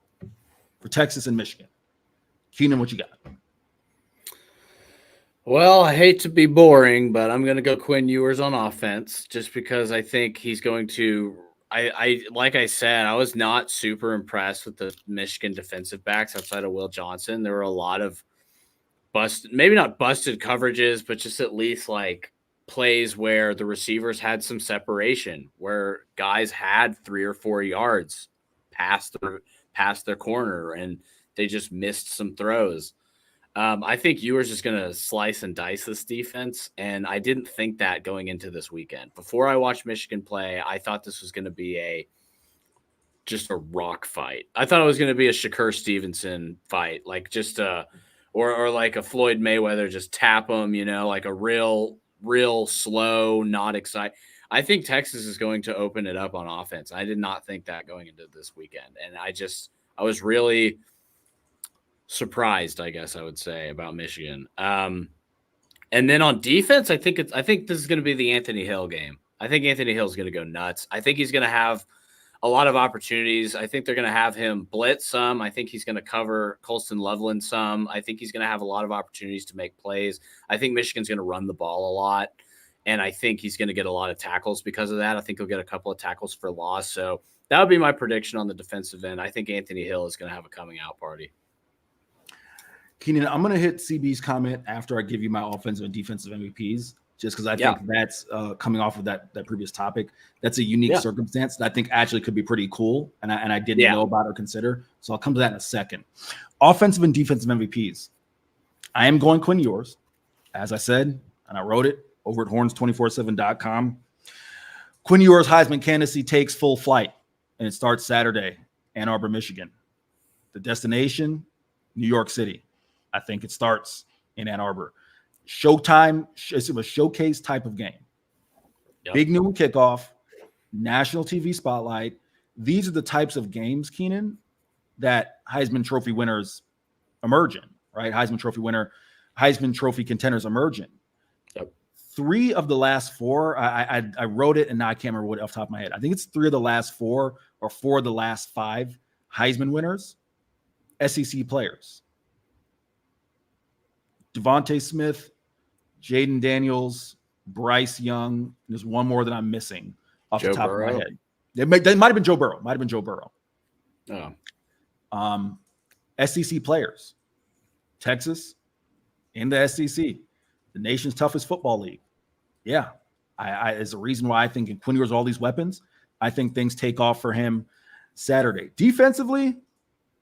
for Texas and Michigan. Keenan, what you got? Well, I hate to be boring, but I'm going to go Quinn Ewers on offense just because I think he's going to like I said, I was not super impressed with the Michigan defensive backs outside of Will Johnson. There were a lot of maybe not busted coverages, but just at least like plays where the receivers had some separation, where guys had 3 or 4 yards past their corner and they just missed some throws. I think Ewers is going to slice and dice this defense, and I didn't think that going into this weekend. Before I watched Michigan play, I thought this was going to be just a rock fight. I thought it was going to be a Shakur Stevenson fight, like just or like a Floyd Mayweather, just tap him, like a real slow, not exciting. I think Texas is going to open it up on offense. I did not think that going into this weekend, and I was really surprised, I guess I would say, about Michigan. And then on defense, I think this is going to be the Anthony Hill game. I think Anthony Hill is going to go nuts. I think he's going to have a lot of opportunities. I think they're going to have him blitz some. I think he's going to cover Colston Loveland some. I think he's going to have a lot of opportunities to make plays. I think Michigan's going to run the ball a lot, and I think he's going to get a lot of tackles because of that. I think he'll get a couple of tackles for loss. So that would be my prediction on the defensive end. I think Anthony Hill is going to have a coming out party. Keenan, I'm going to hit CB's comment after I give you my offensive and defensive MVPs, just because I think that's coming off of that previous topic. That's a unique circumstance that I think actually could be pretty cool, and I didn't know about or consider. So I'll come to that in a second. Offensive and defensive MVPs. I am going Quinn Ewers, as I said, and I wrote it over at horns247.com. Quinn Ewers' Heisman candidacy takes full flight, and it starts Saturday, Ann Arbor, Michigan. The destination, New York City. I think it starts in Ann Arbor. Showtime, it's a showcase type of game. Big noon kickoff, national TV spotlight. These are the types of games, Keenan, that Heisman Trophy winners emerge in, right? Heisman Trophy contenders emerge in. 3 of the last 4, I wrote it and now I can't remember what off the top of my head. I think it's 3 of the last 4 or 4 of the last 5 Heisman winners, SEC players. Devontae Smith, Jaden Daniels, Bryce Young. There's one more that I'm missing off the top of my head. They might have been Joe Burrow. Oh. SEC players. Texas in the SEC, the nation's toughest football league. Yeah, there's a reason why I think in Quinn Ewers all these weapons, I think things take off for him Saturday. Defensively,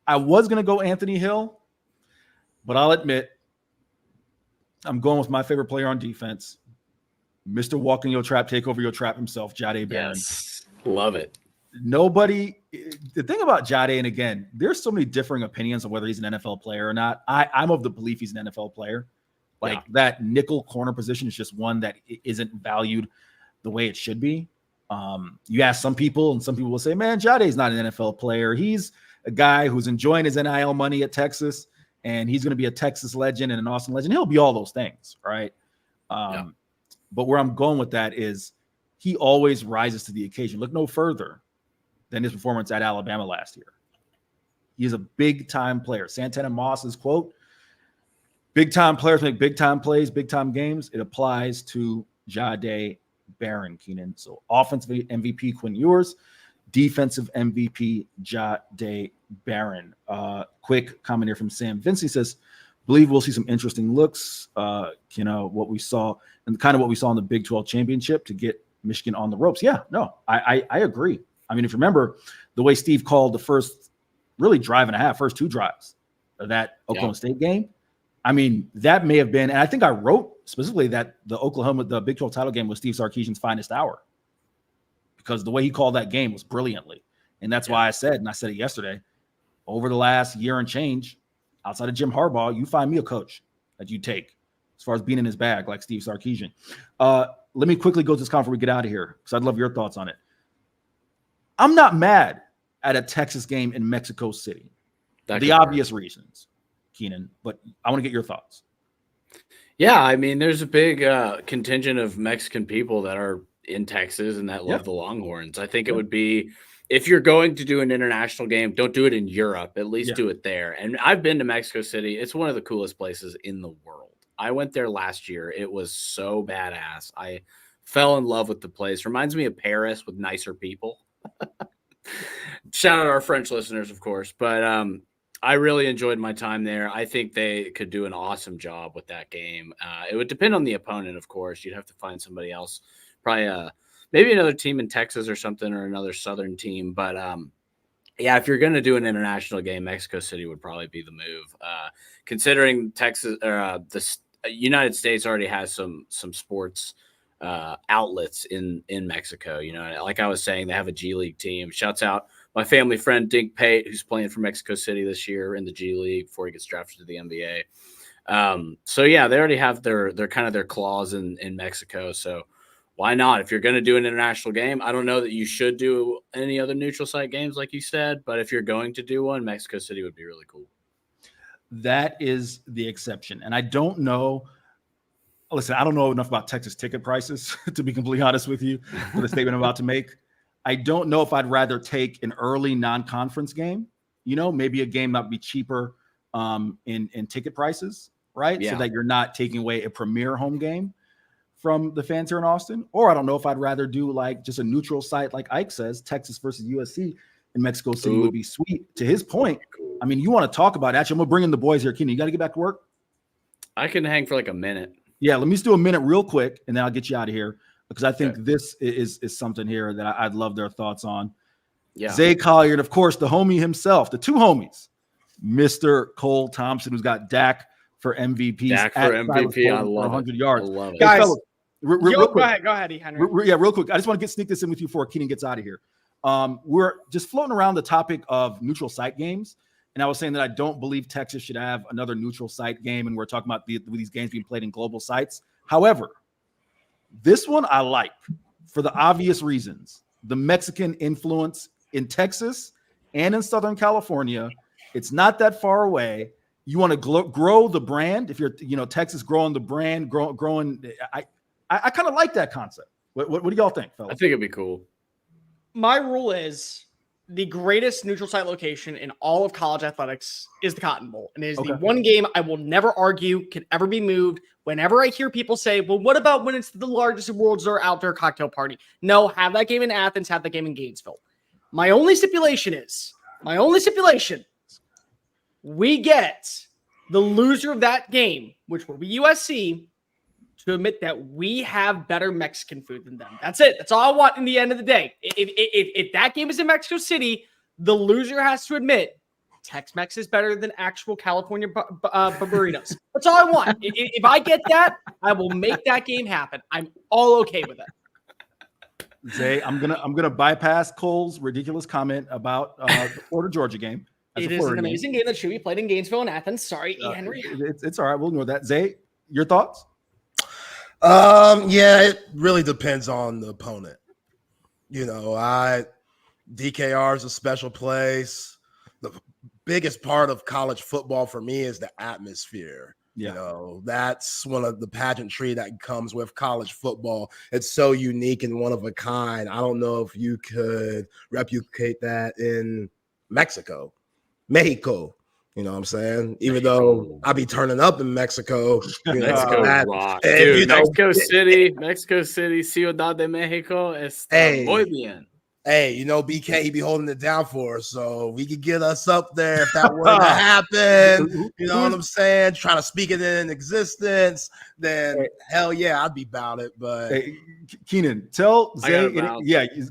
I was going to go Anthony Hill, but I'll admit, I'm going with my favorite player on defense, Mr. Walk in Your Trap, Take Over Your Trap himself, Jahdae Barron. Yes, love it. The thing about Jahdae, and again, there's so many differing opinions on whether he's an NFL player or not. I'm of the belief he's an NFL player. That nickel corner position is just one that isn't valued the way it should be. You ask some people, and some people will say, man, Jade's not an NFL player. He's a guy who's enjoying his NIL money at Texas, and he's going to be a Texas legend and an Austin legend. He'll be all those things, right? But where I'm going with that is he always rises to the occasion. Look no further than his performance at Alabama last year. He's a big-time player. Santana Moss's quote, big-time players make big-time plays, big-time games. It applies to Jahdae Barron, Keenan. So offensive MVP, Quinn Ewers. Defensive MVP, Jahdae Barron. Quick comment here from Sam Vinci says, believe we'll see some interesting looks, what we saw and kind of what we saw in the Big 12 championship to get Michigan on the ropes. Yeah, no, I agree. I mean, if you remember the way Steve called the first really drive and a half, first two drives of that Oklahoma State game, I mean, that may have been, and I think I wrote specifically that the Big 12 title game was Steve Sarkeesian's finest hour because the way he called that game was brilliantly. And that's why I said, and I said it yesterday, over the last year and change, outside of Jim Harbaugh, you find me a coach that you take as far as being in his bag like Steve Sarkeesian. Let me quickly go to this conference before we get out of here because I'd love your thoughts on it. I'm not mad at a Texas game in Mexico City. The obvious reasons, Keenan, but I want to get your thoughts. Yeah, I mean, there's a big contingent of Mexican people that are in Texas and that love the Longhorns. I think it would be, if you're going to do an international game, don't do it in Europe. At least do it there. And I've been to Mexico City. It's one of the coolest places in the world. I went there last year. It was so badass. I fell in love with the place. Reminds me of Paris with nicer people. Shout out our French listeners, of course. But I really enjoyed my time there. I think they could do an awesome job with that game. It would depend on the opponent, of course. You'd have to find somebody else, probably maybe another team in Texas or something, or another Southern team. But yeah, if you're going to do an international game, Mexico City would probably be the move. Considering Texas or the United States already has some sports outlets in Mexico. Like I was saying, they have a G League team. Shouts out my family friend Dink Pate, who's playing for Mexico City this year in the G League before he gets drafted to the NBA. So yeah, they already have their kind of their claws in Mexico. So why not? If you're going to do an international game, I don't know that you should do any other neutral site games like you said, but if you're going to do one, Mexico City would be really cool. That is the exception. And I don't know. Listen, I don't know enough about Texas ticket prices to be completely honest with you for the statement I'm about to make. I don't know if I'd rather take an early non-conference game, maybe a game that would be cheaper in ticket prices, right? Yeah. So that you're not taking away a premier home game from the fans here in Austin. Or I don't know if I'd rather do like just a neutral site, like Ike says, Texas versus USC in Mexico City would be sweet. To his point, I mean, you want to talk about it. Actually, I'm going to bring in the boys here. Keenan, you got to get back to work? I can hang for like a minute. Yeah, let me just do a minute real quick, and then I'll get you out of here because I think this is something here that I'd love their thoughts on. Yeah. Zay Collier, and of course, the homie himself, the two homies, Mr. Cole Thompson, who's got Dak for MVP. Dak for MVP, I love 100 it. yards. I love it. Guys, real quick. go ahead, E. Henry. Real quick. I just want to sneak this in with you before Keenan gets out of here. We're just floating around the topic of neutral site games. And I was saying that I don't believe Texas should have another neutral site game. And we're talking about these games being played in global sites. However, this one I like for the obvious reasons. The Mexican influence in Texas and in Southern California. It's not that far away. You want to grow the brand. If you're, Texas growing the brand, growing. I kind of like that concept. What do y'all think, fellas? I think it'd be cool. My rule is the greatest neutral site location in all of college athletics is the Cotton Bowl. And it is the one game I will never argue can ever be moved. Whenever I hear people say, well, what about when it's the largest world's outdoor cocktail party? No, have that game in Athens, have that game in Gainesville. My only stipulation, we get the loser of that game, which will be USC, to admit that we have better Mexican food than them. That's it. That's all I want in the end of the day. If that game is in Mexico City, the loser has to admit Tex-Mex is better than actual California burritos. That's all I want. If I get that, I will make that game happen. I'm all okay with it. Zay, I'm gonna bypass Cole's ridiculous comment about the Florida Georgia game. It is an amazing game that should be played in Gainesville and Athens. Sorry, E. Henry. It's all right. We'll ignore that. Zay, your thoughts? Yeah, it really depends on the opponent. DKR is a special place. The biggest part of college football for me is the atmosphere. That's one of the pageantry that comes with college football. It's so unique and one of a kind. I don't know if you could replicate that in Mexico. You know what I'm saying? Even though I be turning up in Mexico. Mexico rock. Dude, Mexico City, Ciudad de Mexico está muy bien. Hey, BK, he be holding it down for us, so we could get us up there if that were to happen. You know what I'm saying? Trying to speak it in existence, then hell yeah, I'd be about it. But Keenan, tell Zay,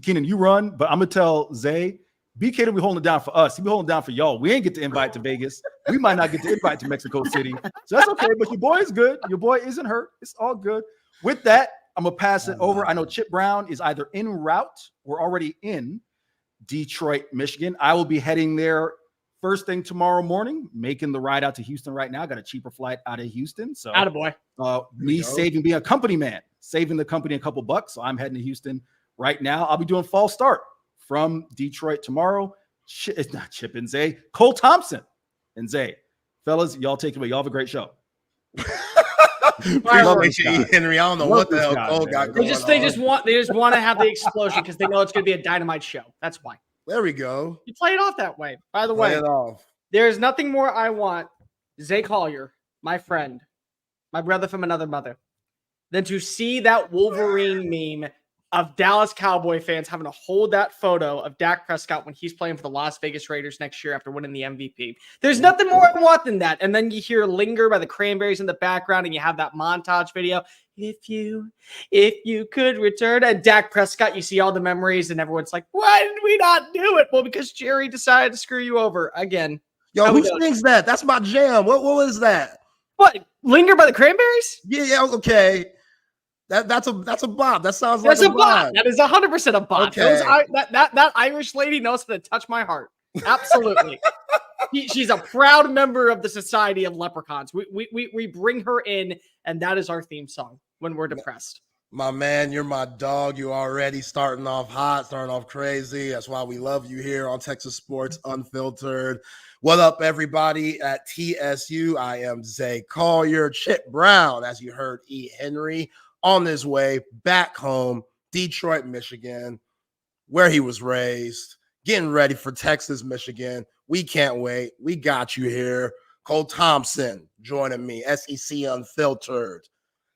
Keenan, you run, but I'm gonna tell Zay, BK to be holding it down for us. He be holding it down for y'all. We ain't get the invite to Vegas. We might not get the invite to Mexico City, so that's okay. But your boy is good. Your boy isn't hurt. It's all good. With that, I'm going to pass it over. I know Chip Brown is either en route or already in Detroit, Michigan. I will be heading there first thing tomorrow morning, making the ride out to Houston right now. Got a cheaper flight out of Houston. So attaboy. Being a company man, saving the company a couple bucks. So I'm heading to Houston right now. I'll be doing fall start from Detroit tomorrow. It's not Chip and Zay. Cole Thompson and Zay. Fellas, y'all take it away. Y'all have a great show. Henry, I don't know what the hell Cole got going on. They just want to have the explosion because they know it's going to be a dynamite show. That's why. There we go. You play it off that way. By the way, there's nothing more I want, Zay Collier, my friend, my brother from another mother, than to see that Wolverine meme of Dallas Cowboy fans having to hold that photo of Dak Prescott when he's playing for the Las Vegas Raiders next year after winning the MVP. There's nothing more I want than that. And then you hear Linger by the Cranberries in the background and you have that montage video. If you could return, and Dak Prescott, you see all the memories and everyone's like, why did we not do it? Well, because Jerry decided to screw you over again. Yo, who sings that? That's my jam. What was that? What? Linger by the Cranberries? Yeah, okay. That's a bop. That sounds like a bop. That is 100% a bop. Okay. That Irish lady knows how to touch my heart. Absolutely. She's a proud member of the Society of Leprechauns. We bring her in, and that is our theme song when we're depressed. My man, you're my dog. You already starting off hot, starting off crazy. That's why we love you here on Texas Sports Unfiltered. What up, everybody at TSU? I am Zay Collier. Chip Brown, as you heard, E. Henry, on his way back home, Detroit, Michigan, where he was raised, getting ready for Texas, Michigan. We can't wait. We got you here. Cole Thompson joining me, SEC Unfiltered,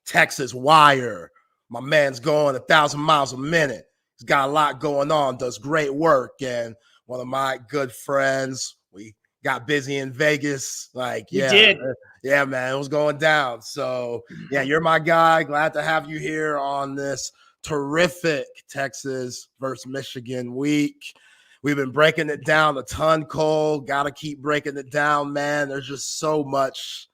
Texas Wire. My man's going 1,000 miles a minute. He's got a lot going on, does great work. And one of my good friends, we got busy in Vegas. Yeah, man, it was going down. So, yeah, you're my guy. Glad to have you here on this terrific Texas versus Michigan week. We've been breaking it down a ton, Cole. Got to keep breaking it down, man. There's just so much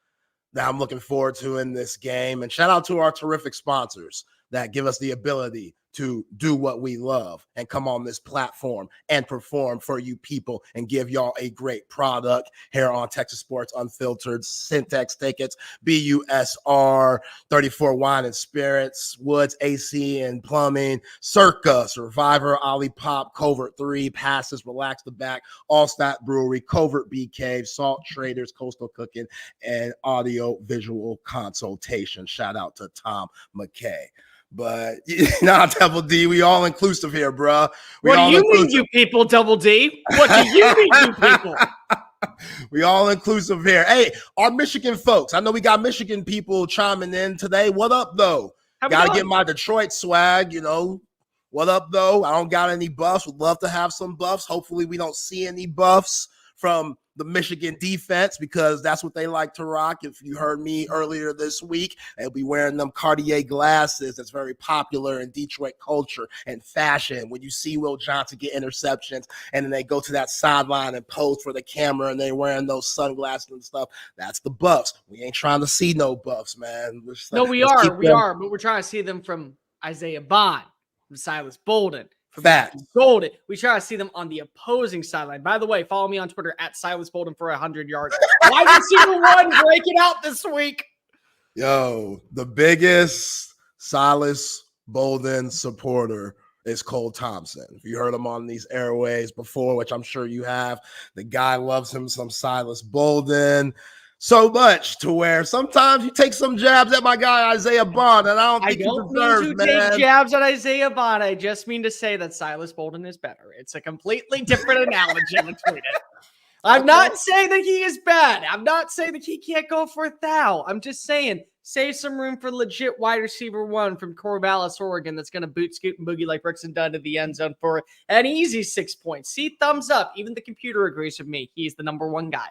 that I'm looking forward to in this game. And shout out to our terrific sponsors that give us the ability to do what we love and come on this platform and perform for you people and give y'all a great product here on Texas Sports Unfiltered. Syntex Tickets, BUSR, 34 Wine and Spirits, Woods AC and Plumbing, Circa, Survivor, Olipop, Covert 3, Passes, Relax the Back, All Stat Brewery, Covert BK, Salt Traders, Coastal Cooking, and Audio Visual Consultation. Shout out to Tom McKay. But Double D, we all inclusive here, bro. What do you mean, you people, Double D? What do you mean, you people? We all inclusive here. Hey, our Michigan folks, I know we got Michigan people chiming in today. What up, though? Got to get my Detroit swag, What up, though? I don't got any buffs. Would love to have some buffs. Hopefully, we don't see any buffs from the Michigan defense because that's what they like to rock. If you heard me earlier this week, they'll be wearing them Cartier glasses. That's very popular in Detroit culture and fashion. When you see Will Johnson get interceptions and then they go to that sideline and pose for the camera and they're wearing those sunglasses and stuff, that's the buffs. We ain't trying to see no buffs, man. No, we are, but we're trying to see them from Isaiah Bond, from Silas Bolden, Fact. Golden. We try to see them on the opposing sideline. By the way, follow me on Twitter at Silas Bolden for 100 yards. Wide receiver one breaking out this week. Yo, the biggest Silas Bolden supporter is Cole Thompson. If you heard him on these airways before, which I'm sure you have, the guy loves him some Silas Bolden so much to where sometimes you take some jabs at my guy Isaiah Bond, and I don't think he deserves, mean to take jabs at Isaiah Bond. I just mean to say that Silas Bolden is better. It's a completely different analogy between it. I'm not saying that he is bad. I'm not saying that he can't go for 1,000. I'm just saying save some room for legit wide receiver 1 from Corvallis, Oregon that's going to boot, scoot, and boogie like Rickson done to the end zone for an easy 6 points. See, thumbs up. Even the computer agrees with me. He's the number 1 guy.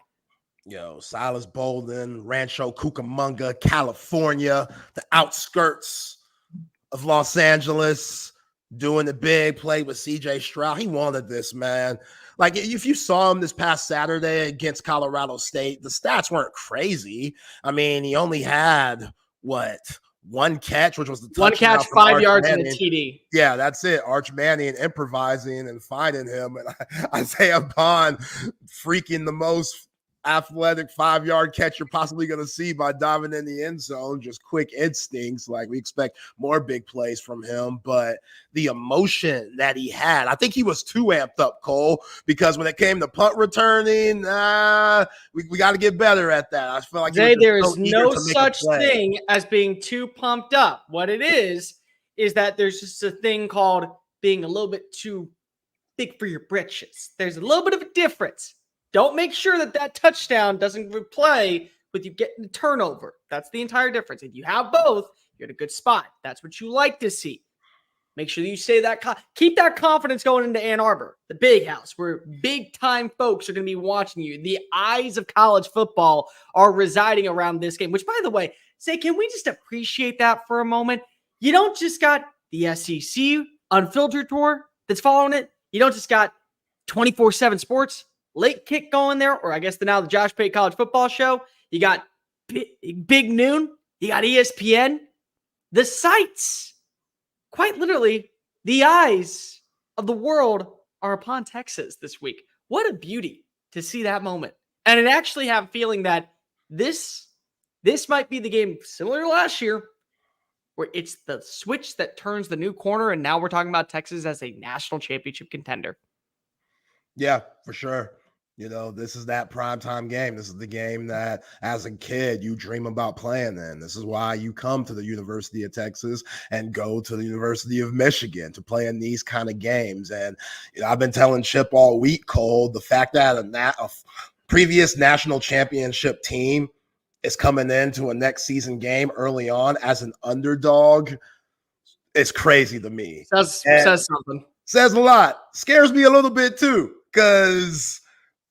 Yo, Silas Bolden, Rancho Cucamonga, California, the outskirts of Los Angeles, doing the big play with CJ Stroud. He wanted this, man. Like, if you saw him this past Saturday against Colorado State, the stats weren't crazy. I mean, he only had, one catch, which was the touchdown. 1 catch, 5 yards, and a TD. Yeah, that's it. Arch Manning improvising and finding him. And Isaiah Bond freaking the most athletic 5-yard catch you're possibly going to see by diving in the end zone. Just quick instincts. Like, we expect more big plays from him, but the emotion that he had, I think he was too amped up, Cole, because when it came to punt returning, we got to get better at that. I feel like there is no such thing as being too pumped up. What it is that there's just a thing called being a little bit too big for your britches. There's a little bit of a difference. Don't make sure that touchdown doesn't replay with you getting the turnover. That's the entire difference. If you have both, you're in a good spot. That's what you like to see. Make sure that you say that. Keep that confidence going into Ann Arbor, the big house, where big-time folks are going to be watching you. The eyes of college football are residing around this game, which, by the way, can we just appreciate that for a moment? You don't just got the SEC Unfiltered Tour that's following it. You don't just got 24/7 Sports Late Kick going there, or I guess now the Josh Pate College Football Show. You got Big Noon. You got ESPN. The sights, quite literally, the eyes of the world are upon Texas this week. What a beauty to see that moment. And I actually have a feeling that this might be the game similar to last year, where it's the switch that turns the new corner, and now we're talking about Texas as a national championship contender. Yeah, for sure. You know, this is that primetime game. This is the game that, as a kid, you dream about playing in. This is why you come to the University of Texas and go to the University of Michigan to play in these kind of games. And I've been telling Chip all week, Cole, the fact that a previous national championship team is coming into a next season game early on as an underdog is crazy to me. Says something. Says a lot. Scares me a little bit too, because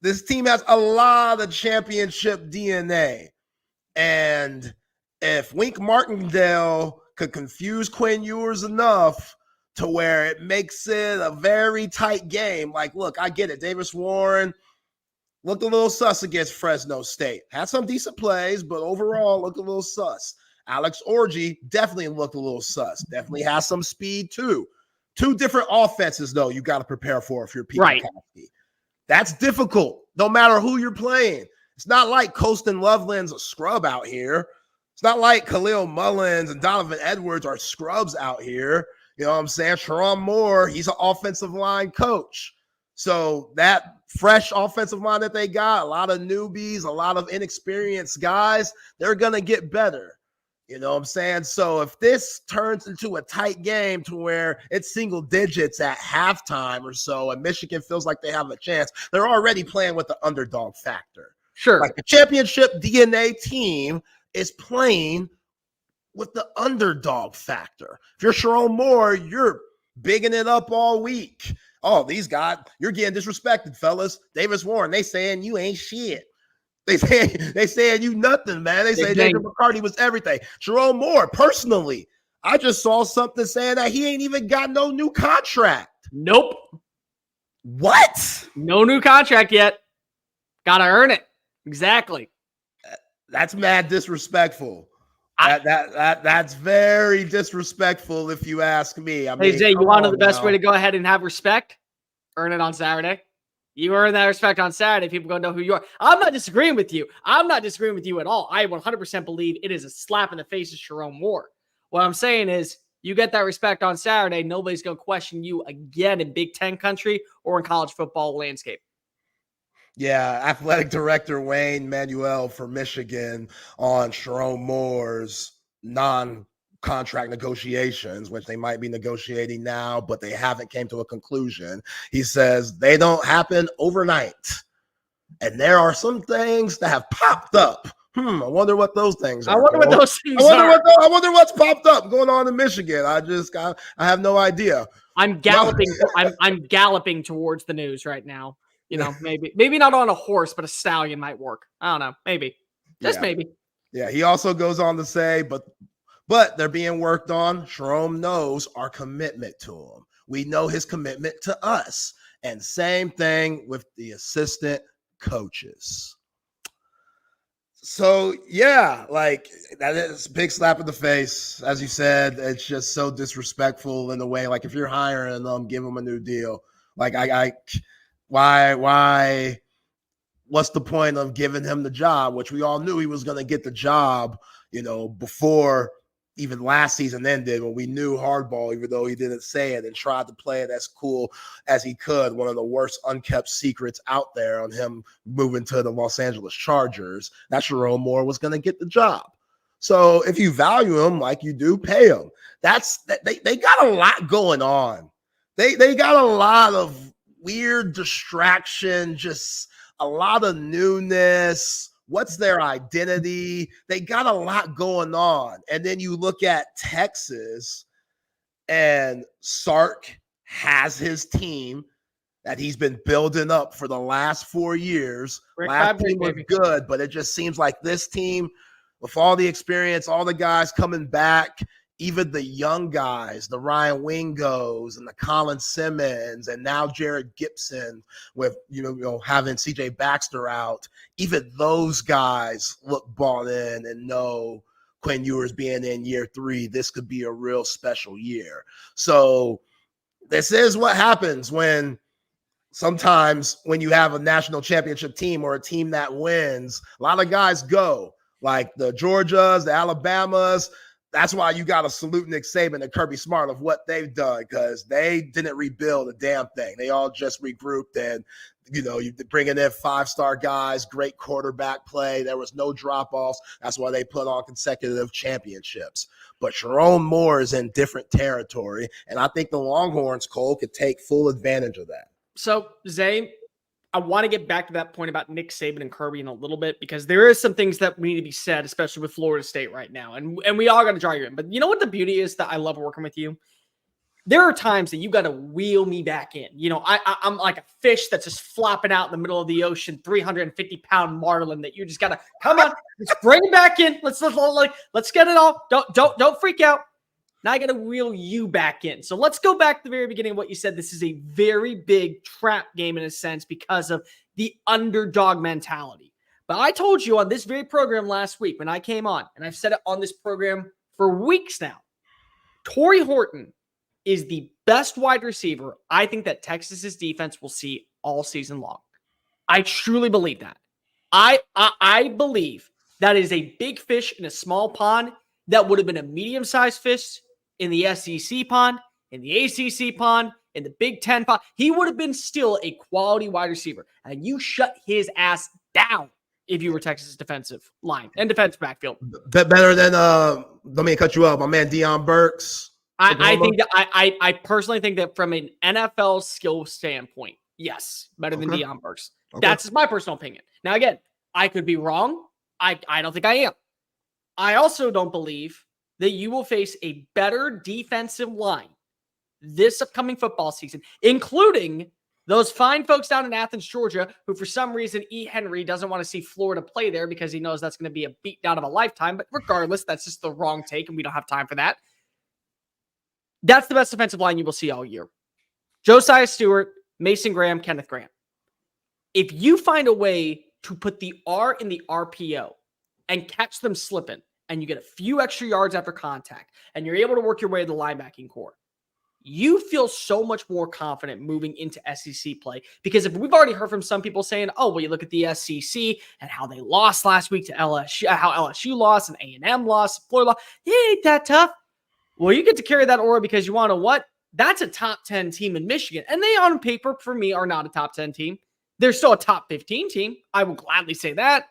this team has a lot of championship DNA. And if Wink Martindale could confuse Quinn Ewers enough to where it makes it a very tight game, like, look, I get it. Davis Warren looked a little sus against Fresno State. Had some decent plays, but overall looked a little sus. Alex Orji definitely looked a little sus. Definitely has some speed too. 2 different offenses, though, you got to prepare for if you're Pete McCaskey. That's difficult, no matter who you're playing. It's not like Colston Loveland's a scrub out here. It's not like Khalil Mullins and Donovan Edwards are scrubs out here. You know what I'm saying? Sharon Moore, he's an offensive line coach. So that fresh offensive line that they got, a lot of newbies, a lot of inexperienced guys, they're going to get better. You know what I'm saying? So if this turns into a tight game to where it's single digits at halftime or so, and Michigan feels like they have a chance, they're already playing with the underdog factor. Sure. Like the championship DNA team is playing with the underdog factor. If you're Sharon Moore, you're bigging it up all week. Oh, these guys, you're getting disrespected, fellas. Davis Warren, they saying you ain't shit. They saying you nothing, man. They say David McCarty was everything. Jerome Moore, personally, I just saw something saying that he ain't even got no new contract. Nope. What? No new contract yet. Gotta earn it. Exactly. That's mad disrespectful. That's very disrespectful if you ask me. I mean, hey, Jay, you want to know the best way to go ahead and have respect? Earn it on Saturday. You earn that respect on Saturday. People going to know who you are. I'm not disagreeing with you. I'm not disagreeing with you at all. I 100% believe it is a slap in the face of Sharon Moore. What I'm saying is You get that respect on Saturday, nobody's going to question you again in Big Ten country or in college football landscape. Yeah, athletic director Wayne Manuel for Michigan on Jerome Moore's non-contract negotiations, which they might be negotiating now, but they haven't came to a conclusion. He says they don't happen overnight. And there are some things that have popped up. I wonder what those things are. I wonder what those things are. I wonder what's popped up going on in Michigan. I have no idea. I'm galloping. I'm galloping towards the news right now. You know, maybe not on a horse, but a stallion might work. I don't know. Maybe. Just maybe. Yeah. He also goes on to say, but they're being worked on. Jerome knows our commitment to him. We know his commitment to us. And same thing with the assistant coaches. So yeah, like that is a big slap in the face. As you said, it's just so disrespectful in the way, like if you're hiring them, give them a new deal. Like why what's the point of giving him the job, which we all knew he was going to get the job, before even last season ended, when we knew hardball, even though he didn't say it and tried to play it as cool as he could. One of the worst unkept secrets out there on him moving to the Los Angeles Chargers, that Jerome Moore was going to get the job. So if you value him like you do, pay him. They got a lot going on. They got a lot of weird distraction, just a lot of newness. What's their identity? They got a lot going on. And then you look at Texas, and Sark has his team that he's been building up for the last 4 years. Last team was good, but it just seems like this team, with all the experience, all the guys coming back, even the young guys, the Ryan Wingos and the Colin Simmons, and now Jared Gibson with, having CJ Baxter out, even those guys look bought in and know Quinn Ewers being in year 3, this could be a real special year. So this is what happens when sometimes when you have a national championship team or a team that wins, a lot of guys go, like the Georgias, the Alabamas. That's why you got to salute Nick Saban and Kirby Smart of what they've done, because they didn't rebuild a damn thing. They all just regrouped, and, you bringing in 5-star guys, great quarterback play. There was no drop-offs. That's why they put on consecutive championships. But Jerome Moore is in different territory, and I think the Longhorns, Cole, could take full advantage of that. So, Zay, I want to get back to that point about Nick Saban and Kirby in a little bit, because there is some things that need to be said, especially with Florida State right now. And we all got to draw you in. But you know what the beauty is that I love working with you? There are times that you got to wheel me back in. I'm like a fish that's just flopping out in the middle of the ocean, 350-pound marlin that you just got to, come on, let's bring it back in. Let's get it all. Don't freak out. Now I got to wheel you back in. So let's go back to the very beginning of what you said. This is a very big trap game in a sense because of the underdog mentality. But I told you on this very program last week when I came on, and I've said it on this program for weeks now, Torrey Horton is the best wide receiver I think that Texas's defense will see all season long. I truly believe that. I believe that is a big fish in a small pond that would have been a medium-sized fish in the SEC pond, in the ACC pond, in the Big Ten pond. He would have been still a quality wide receiver. And you shut his ass down if you were Texas defensive line and defensive backfield. Better than, let me cut you up, my man Deion Burks. I personally think that from an NFL skill standpoint, yes, better than Deion Burks. Okay. That's my personal opinion. Now, again, I could be wrong. I don't think I am. I also don't believe that you will face a better defensive line this upcoming football season, including those fine folks down in Athens, Georgia, who for some reason E. Henry doesn't want to see Florida play there because he knows that's going to be a beatdown of a lifetime. But regardless, that's just the wrong take, and we don't have time for that. That's the best defensive line you will see all year. Josiah Stewart, Mason Graham, Kenneth Grant. If you find a way to put the R in the RPO and catch them slipping, and you get a few extra yards after contact, and you're able to work your way to the linebacking core, you feel so much more confident moving into SEC play. Because if we've already heard from some people saying, oh, well, you look at the SEC and how they lost last week to LSU, how LSU lost and A&M lost, Florida lost, it ain't that tough. Well, you get to carry that aura because you want to what? That's a top 10 team in Michigan. And they, on paper, for me, are not a top 10 team. They're still a top 15 team. I will gladly say that.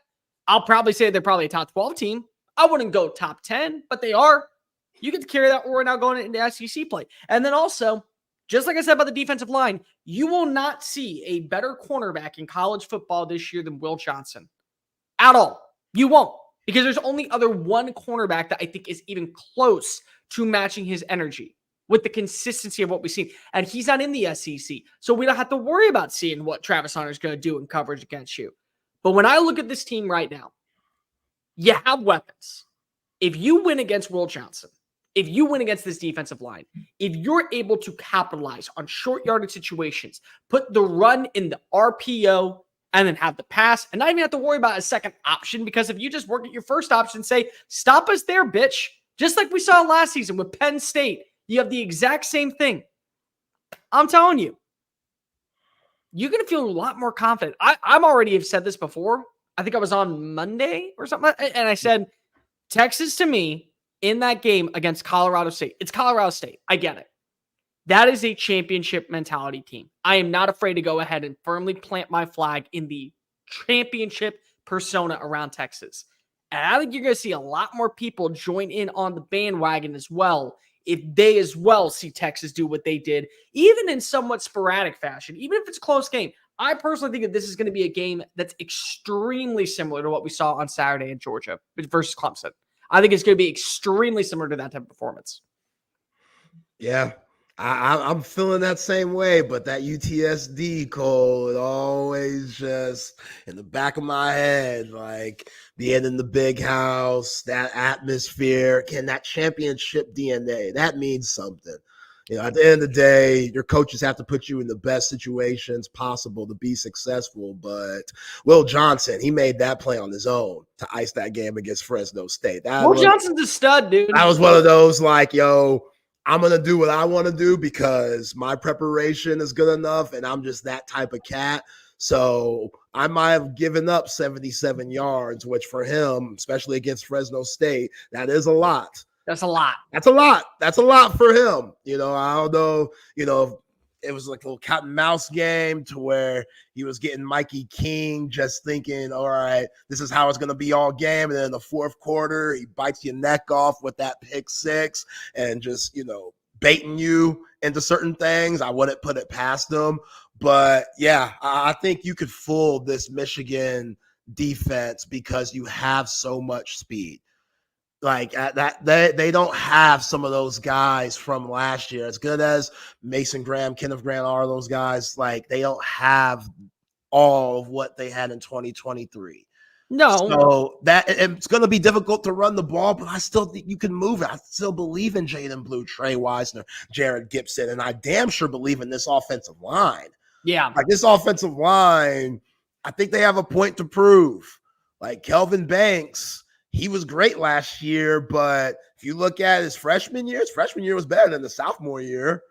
I'll probably say they're probably a top 12 team. I wouldn't go top 10, but they are. You get to carry that aura now going into SEC play. And then also, just like I said about the defensive line, you will not see a better cornerback in college football this year than Will Johnson. At all. You won't. Because there's only other one cornerback that I think is even close to matching his energy with the consistency of what we've seen. And he's not in the SEC. So we don't have to worry about seeing what Travis Hunter's going to do in coverage against you. But when I look at this team right now, you have weapons. If you win against Will Johnson, if you win against this defensive line, if you're able to capitalize on short yardage situations, put the run in the RPO, and then have the pass, and not even have to worry about a second option, because if you just work at your first option, say, stop us there, bitch. Just like we saw last season with Penn State, you have the exact same thing. I'm telling you, you're going to feel a lot more confident. I'm already have said this before. I think I was on Monday or something, and I said, Texas to me in that game against Colorado State. It's Colorado State. I get it. That is a championship mentality team. I am not afraid to go ahead and firmly plant my flag in the championship persona around Texas. And I think you're going to see a lot more people join in on the bandwagon as well if they as well see Texas do what they did, even in somewhat sporadic fashion, even if it's a close game. I personally think that this is going to be a game that's extremely similar to what we saw on Saturday in Georgia versus Clemson. I think it's going to be extremely similar to that type of performance. Yeah, I'm feeling that same way, but that UTSD, Cole, it always just in the back of my head, like being in the big house, that atmosphere, again, that championship DNA, that means something. You know, at the end of the day, your coaches have to put you in the best situations possible to be successful. But Will Johnson, he made that play on his own to ice that game against Fresno State. Will Johnson's a stud, dude. That was one of those like, yo, I'm going to do what I want to do because my preparation is good enough and I'm just that type of cat. So I might have given up 77 yards, which for him, especially against Fresno State, that is a lot. That's a lot. That's a lot. That's a lot for him. You know, I don't know, you know, it was like a little cat and mouse game to where he was getting Mikey King just thinking, all right, this is how it's going to be all game. And then in the fourth quarter, he bites your neck off with that pick six and just, you know, baiting you into certain things. I wouldn't put it past him. But, yeah, I think you could fool this Michigan defense because you have so much speed. Like that, they don't have some of those guys from last year. As good as Mason Graham, Kenneth Grant are those guys, like they don't have all of what they had in 2023. No. So that it's going to be difficult to run the ball, but I still think you can move it. I still believe in Jaden Blue, Trey Wisner, Jared Gibson, and I damn sure believe in this offensive line. Yeah. Like this offensive line, I think they have a point to prove. Like Kelvin Banks, he was great last year, but if you look at his freshman year was better than the sophomore year.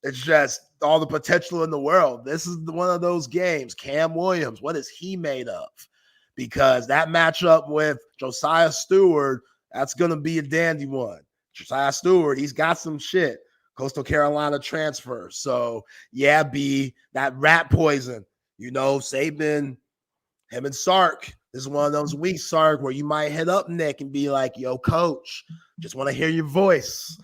It's just all the potential in the world. This is one of those games. Cam Williams, what is he made of? Because that matchup with Josiah Stewart, that's going to be a dandy one. Josiah Stewart, he's got some shit. Coastal Carolina transfer. So, yeah, B, that rat poison. You know, Saban, him and Sark. This is one of those weeks, Sark, where you might hit up Nick and be like, yo, coach, just want to hear your voice.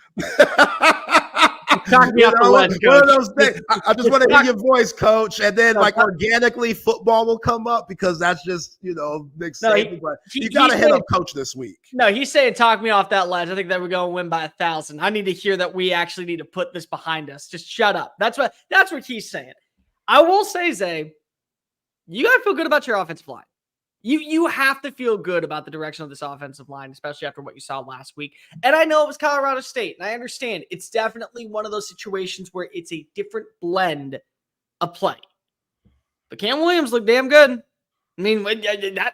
Talk me off the ledge, one of those things. I just want to hear your voice, coach. And then, like, organically, football will come up because that's just, you know, Nick Saban. But you got to hit up coach this week. No, he's saying talk me off that ledge. I think that we're going to win by 1,000. I need to hear that we actually need to put this behind us. Just shut up. That's what he's saying. I will say, Zay, you got to feel good about your offensive line. You have to feel good about the direction of this offensive line, especially after what you saw last week. And I know it was Colorado State, and I understand it's definitely one of those situations where it's a different blend of play. But Cam Williams looked damn good. I mean,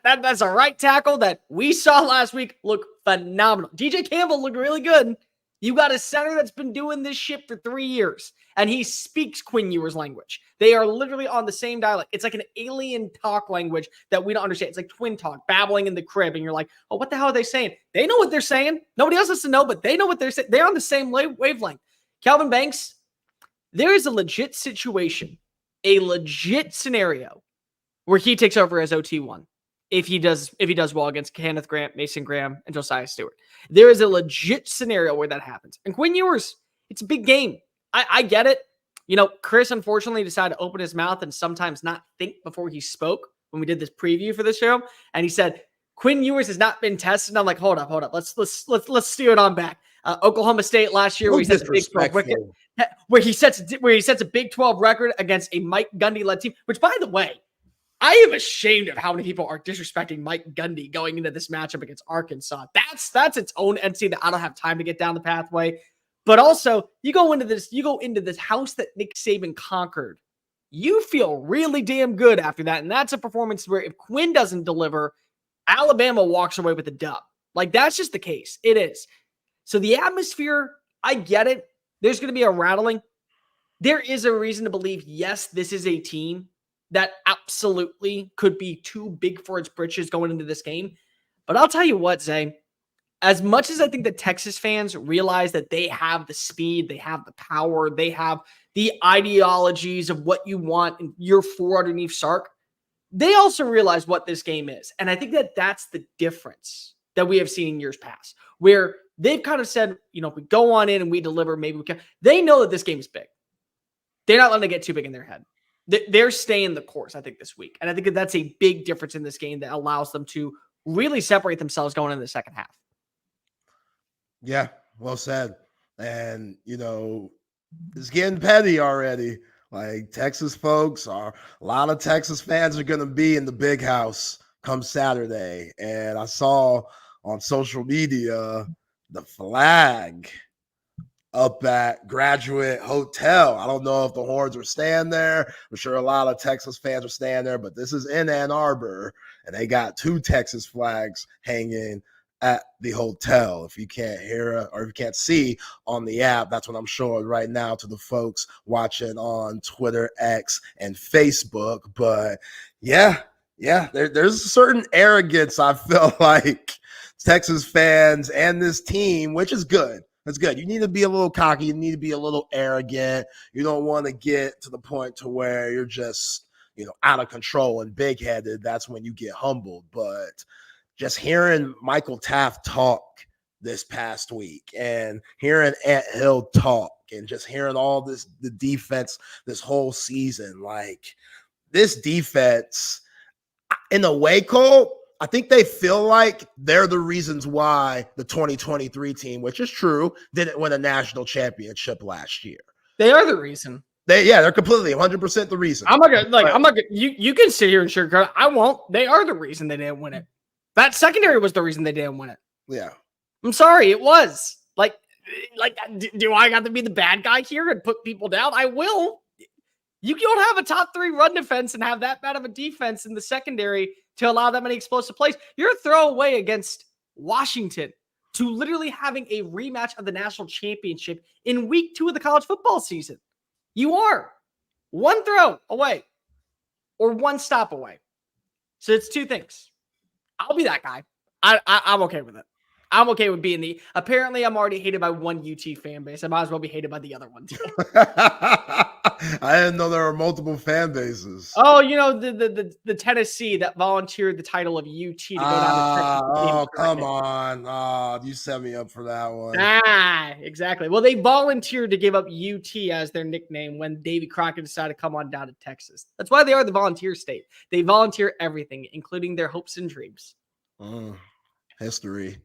that's a right tackle that we saw last week look phenomenal. DJ Campbell looked really good. You got a center that's been doing this shit for 3 years. and he speaks Quinn Ewers language. They are literally on the same dialect. It's like an alien talk language that we don't understand. It's like twin talk, babbling in the crib, and you're like, oh, what the hell are they saying? They know what they're saying. Nobody else has to know, but they know what they're saying. They're on the same wavelength. Calvin Banks, there is a legit situation, a legit scenario where he takes over as OT1 if he does well against Kenneth Grant, Mason Graham, and Josiah Stewart. There is a legit scenario where that happens. And Quinn Ewers, it's a big game. I get it. You know, Chris unfortunately decided to open his mouth and sometimes not think before he spoke when we did this preview for the show. And he said, Quinn Ewers has not been tested. And I'm like, hold up. Let's steer it on back. Oklahoma State last year, where he sets a Big 12 record, where he sets a Big 12 record against a Mike Gundy-led team, which, by the way, I am ashamed of how many people are disrespecting Mike Gundy going into this matchup against Arkansas. That's its own entity that I don't have time to get down the pathway. But also, you go into this house that Nick Saban conquered. You feel really damn good after that. And that's a performance where if Quinn doesn't deliver, Alabama walks away with a dub. Like, that's just the case. It is. So the atmosphere, I get it. There's going to be a rattling. There is a reason to believe, yes, this is a team that absolutely could be too big for its britches going into this game. But I'll tell you what, Zay, as much as I think that Texas fans realize that they have the speed, they have the power, they have the ideologies of what you want in year 4 underneath Sark, they also realize what this game is. And I think that that's the difference that we have seen in years past, where they've kind of said, you know, if we go on in and we deliver, maybe we can. They know that this game is big. They're not letting it get too big in their head. They're staying the course, I think, this week. And I think that that's a big difference in this game that allows them to really separate themselves going into the second half. Yeah, well said. And, you know, it's getting petty already. Like, Texas folks a lot of Texas fans are going to be in the big house come Saturday. And I saw on social media the flag up at Graduate Hotel. I don't know if the Horns were staying there. I'm sure a lot of Texas fans are staying there, but this is in Ann Arbor, and they got 2 Texas flags hanging at the hotel. If you can't hear it or if you can't see on the app, that's what I'm showing right now to the folks watching on Twitter, X, and Facebook. But yeah, there's a certain arrogance I feel like Texas fans and this team, which is good. That's good. You need to be a little cocky. You need to be a little arrogant. You don't want to get to the point to where you're just, you know, out of control and big-headed. That's when you get humbled. But just hearing Michael Taft talk this past week and hearing Ant Hill talk and just hearing all this, the defense this whole season, like this defense, in a way, Cole, I think they feel like they're the reasons why the 2023 team, which is true, didn't win a national championship last year. They are the reason. They're completely 100% the reason. I'm not gonna you can sit here and sugarcoat. I won't. They are the reason they didn't win it. That secondary was the reason they didn't win it. Yeah. I'm sorry, it was. Like do I got to be the bad guy here and put people down? I will. You don't have a top 3 run defense and have that bad of a defense in the secondary to allow that many explosive plays. You're a throwaway against Washington to literally having a rematch of the national championship in week 2 of the college football season. You are 1 throw away or 1 stop away. So it's 2 things. I'll be that guy. I'm okay with it. I'm okay with being the. Apparently, I'm already hated by one UT fan base. I might as well be hated by the other one too. I didn't know there were multiple fan bases. Oh, you know the Tennessee that volunteered the title of UT to go down to Texas. Oh, come on. You set me up for that one. Exactly. Well, they volunteered to give up UT as their nickname when Davy Crockett decided to come on down to Texas. That's why they are the volunteer state. They volunteer everything, including their hopes and dreams. History.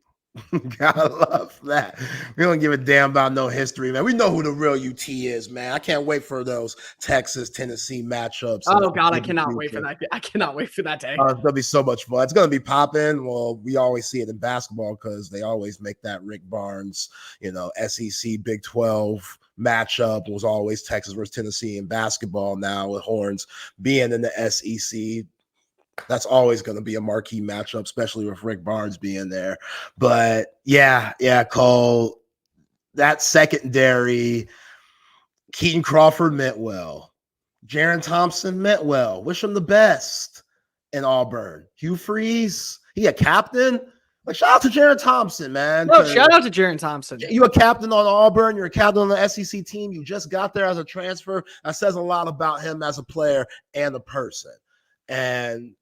Gotta love that. We don't give a damn about no history, man. We know who the real UT is, man. I can't wait for those Texas-Tennessee matchups. Oh, God, I cannot wait for that. I cannot wait for that day. It's going to be so much fun. It's going to be popping. Well, we always see it in basketball because they always make that Rick Barnes, SEC Big 12 matchup. Was always Texas versus Tennessee in basketball now with Horns being in the SEC. That's always going to be a marquee matchup, especially with Rick Barnes being there. But yeah, Cole, that secondary, Keaton Crawford meant well. Jaron Thompson meant well. Wish him the best in Auburn. Hugh Freeze, he a captain. Like, shout out to Jaron Thompson, man. No, shout out to Jaron Thompson. You a captain on Auburn. You're a captain on the SEC team. You just got there as a transfer. That says a lot about him as a player and a person. And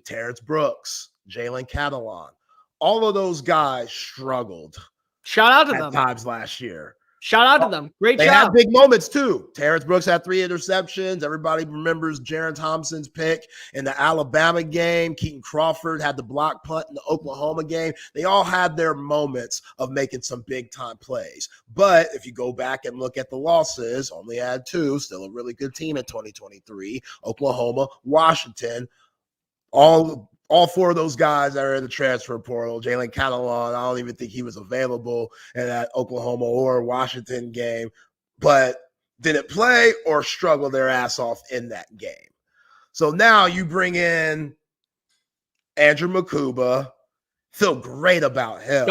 Terrence Brooks, Jalen Catalon, all of those guys struggled. Shout out to at them. times last year. Shout out to them. Great They job. had big moments too. Terrence Brooks had 3 interceptions. Everybody remembers Jaron Thompson's pick in the Alabama game. Keaton Crawford had the block punt in the Oklahoma game. They all had their moments of making some big time plays. But if you go back and look at the losses, only had 2, still a really good team in 2023. Oklahoma, Washington, all 4 of those guys that are in the transfer portal. Jalen Catalon, I don't even think he was available in that Oklahoma or Washington game, but didn't play or struggle their ass off in that game. So now you bring in Andrew Makuba, feel great about him.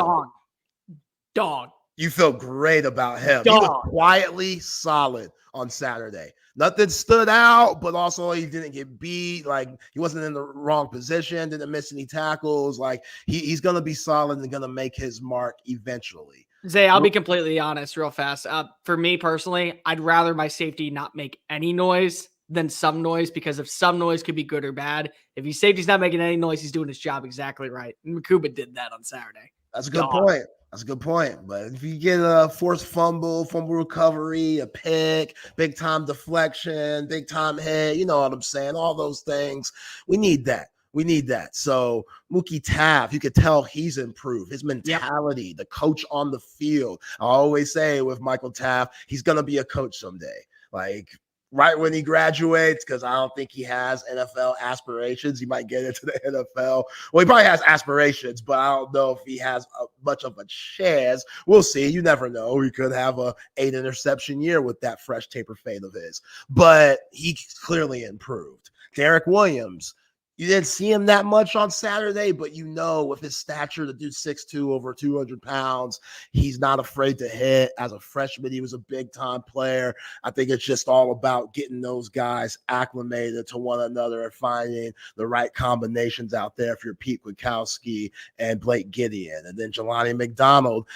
Dog. You feel great about him. He was quietly solid on Saturday. Nothing stood out, but also he didn't get beat. Like, he wasn't in the wrong position, didn't miss any tackles. Like, he's going to be solid and going to make his mark eventually. Zay, I'll be completely honest real fast. For me personally, I'd rather my safety not make any noise than some noise, because if some noise could be good or bad, if his safety's not making any noise, he's doing his job exactly right. And Makuba did that on Saturday. That's a good point. That's a good point. But if you get a forced fumble recovery, a pick, big time deflection, big time hit, you know what I'm saying? All those things. We need that. We need that. So Mookie Taft, you could tell he's improved. His mentality, the coach on the field. I always say with Michael Taft, he's going to be a coach someday. Like, right when he graduates, because I don't think he has NFL aspirations. He might get into the NFL. Well, he probably has aspirations, but I don't know if he has much of a chance. We'll see. You never know. He could have a 8 interception year with that fresh taper fade of his. But he clearly improved. Derek Williams, you didn't see him that much on Saturday, but you know, with his stature, the dude's 6'2", over 200 pounds. He's not afraid to hit. As a freshman, he was a big-time player. I think it's just all about getting those guys acclimated to one another and finding the right combinations out there if you're Pete Kwiatkowski and Blake Gideon. And then Jelani McDonald,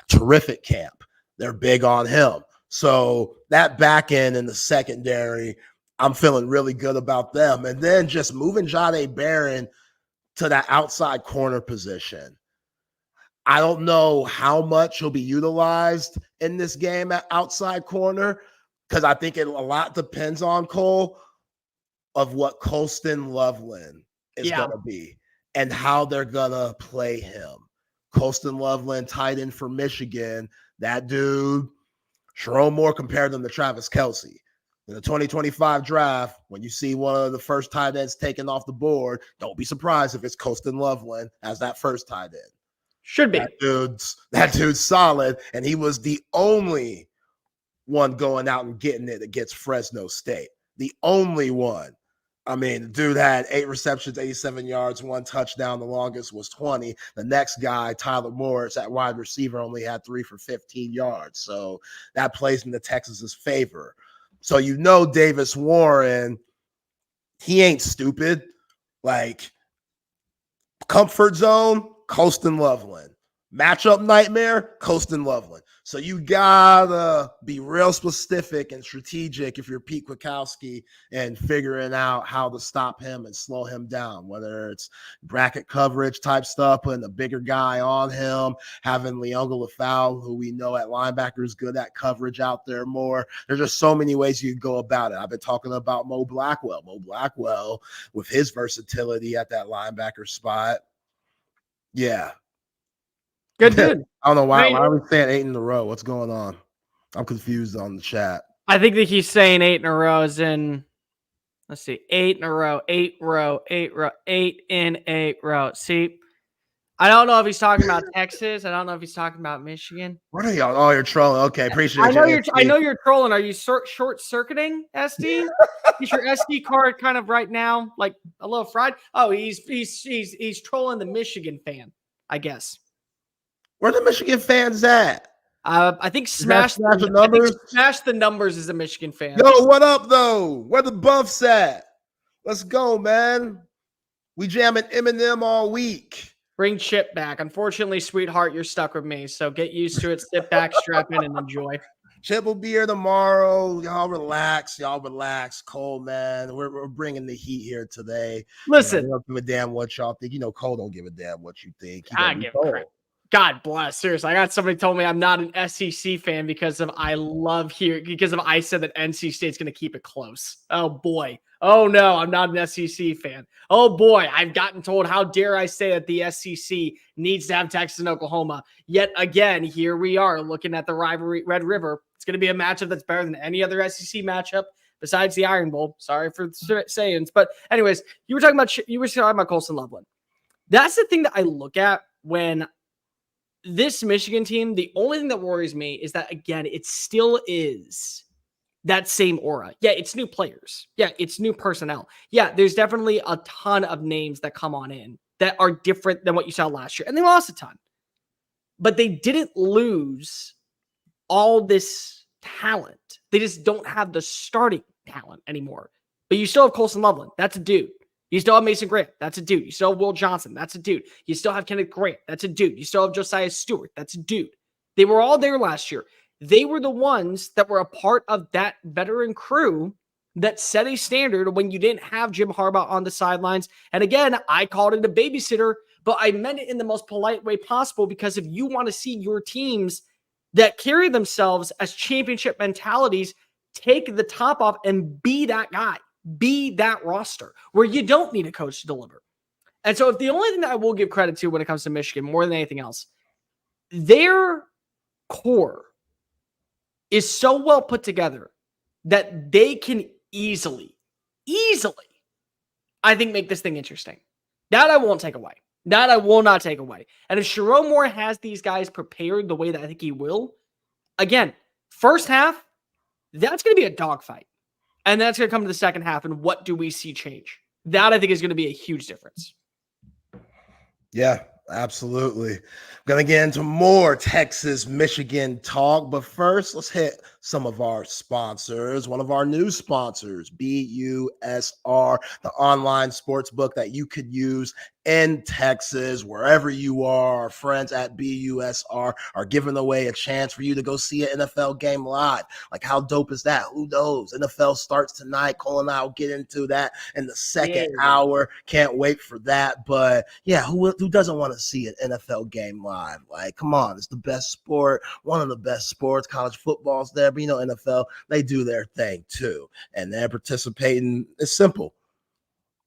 terrific camp. They're big on him. So that back end in the secondary, I'm feeling really good about them. And then just moving Jahdae Barron to that outside corner position. I don't know how much he'll be utilized in this game at outside corner, because I think a lot depends on Cole of what Colston Loveland is going to be and how they're going to play him. Colston Loveland, tight end for Michigan, that dude, Sharon Moore compared them to Travis Kelce. In the 2025 draft, when you see one of the first tight ends taken off the board, don't be surprised if it's Colston Loveland as that first tight end. Should be. That dude's solid, and he was the only one going out and getting it against Fresno State. The only one. I mean, the dude had 8 receptions, 87 yards, 1 touchdown. The longest was 20. The next guy, Tyler Morris, at wide receiver, only had 3 for 15 yards. So that plays into Texas's favor. So you know Davis Warren, he ain't stupid. Like, comfort zone, Colston Loveland. Matchup nightmare, Colston Loveland. So you gotta be real specific and strategic if you're Pete Kwiatkowski and figuring out how to stop him and slow him down, whether it's bracket coverage type stuff, putting a bigger guy on him, having Leonga Lafau, who we know at linebacker is good at coverage out there more. There's just so many ways you can go about it. I've been talking about Mo Blackwell. Mo Blackwell, with his versatility at that linebacker spot. Yeah. Good dude. I don't know why are we saying 8 in a row? What's going on? I'm confused on the chat. I think that he's saying 8 in a row is in, let's see, 8 in a row, 8 in a row. See, I don't know if he's talking about Texas. I don't know if he's talking about Michigan. What are y'all? Oh, you're trolling. Okay, appreciate it. I know you're trolling. Are you short circuiting SD? Is your SD card kind of right now like a little fried? Oh, he's trolling the Michigan fan, I guess. Where the Michigan fans at? I think smash the numbers. Smash the numbers as a Michigan fan. Yo, what up though? Where the buffs at? Let's go, man. We jamming Eminem all week. Bring Chip back. Unfortunately, sweetheart, you're stuck with me. So get used to it. Sit back, strap in, and enjoy. Chip will be here tomorrow. Y'all relax. Cole, man. We're bringing the heat here today. Listen. We don't give a damn what y'all think. Cole don't give a damn what you think. I give a crap. God bless. Seriously, I got somebody told me I'm not an SEC fan because I said that NC State's going to keep it close. Oh boy. Oh no, I'm not an SEC fan. Oh boy, I've gotten told, how dare I say that the SEC needs to have Texas and Oklahoma. Yet again, here we are looking at the rivalry, Red River. It's going to be a matchup that's better than any other SEC matchup besides the Iron Bowl. Sorry for saying, but anyways, you were talking about Colson Loveland. That's the thing that I look at when this Michigan team. The only thing that worries me is that, again, it still is that same aura. Yeah, it's new players. Yeah, it's new personnel. Yeah, there's definitely a ton of names that come on in that are different than what you saw last year. And they lost a ton. But they didn't lose all this talent. They just don't have the starting talent anymore. But you still have Colson Loveland. That's a dude. You still have Mason Grant. That's a dude. You still have Will Johnson. That's a dude. You still have Kenneth Grant. That's a dude. You still have Josiah Stewart. That's a dude. They were all there last year. They were the ones that were a part of that veteran crew that set a standard when you didn't have Jim Harbaugh on the sidelines. And again, I called it a babysitter, but I meant it in the most polite way possible, because if you want to see your teams that carry themselves as championship mentalities take the top off and be that guy, be that roster where you don't need a coach to deliver. And so if the only thing that I will give credit to when it comes to Michigan more than anything else, their core is so well put together that they can easily, I think, make this thing interesting. That I won't take away. That I will not take away. And if Sherrone Moore has these guys prepared the way that I think he will, again, first half, that's going to be a dogfight. And that's going to come to the second half. And what do we see change? That I think is going to be a huge difference. Yeah, absolutely. Going to get into more Texas, Michigan talk. But first, let's hit some of our sponsors. One of our new sponsors, BUSR, the online sports book that you could use in Texas, wherever you are. Our friends at BUSR are giving away a chance for you to go see an NFL game live. Like, how dope is that? Who knows? NFL starts tonight. Cole and I will get into that in the second hour. Can't wait for that. But yeah, who doesn't want to see an NFL game live? Like, come on, it's the best sport, one of the best sports. College football's there, but NFL, they do their thing too. And they're participating. It's simple.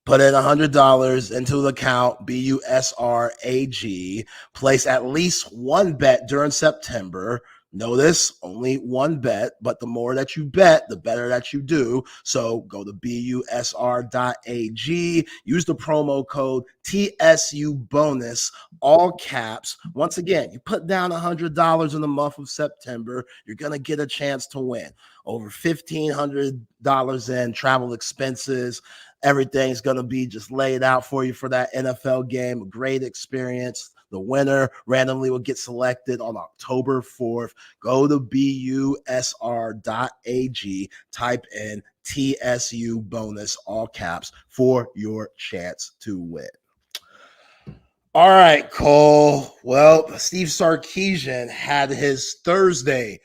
Put in $100 into the account, BUSRAG. Place at least one bet during September. Notice, only one bet, but the more that you bet, the better that you do. So go to BUSR.ag. Use the promo code TSUBonus, all caps. Once again, you put down $100 in the month of September, you're going to get a chance to win. Over $1,500 in travel expenses. Everything's going to be just laid out for you for that NFL game. A great experience. The winner randomly will get selected on October 4th. Go to BUSR.ag. Type in TSU bonus, all caps, for your chance to win. All right, Cole. Well, Steve Sarkeesian had his Thursday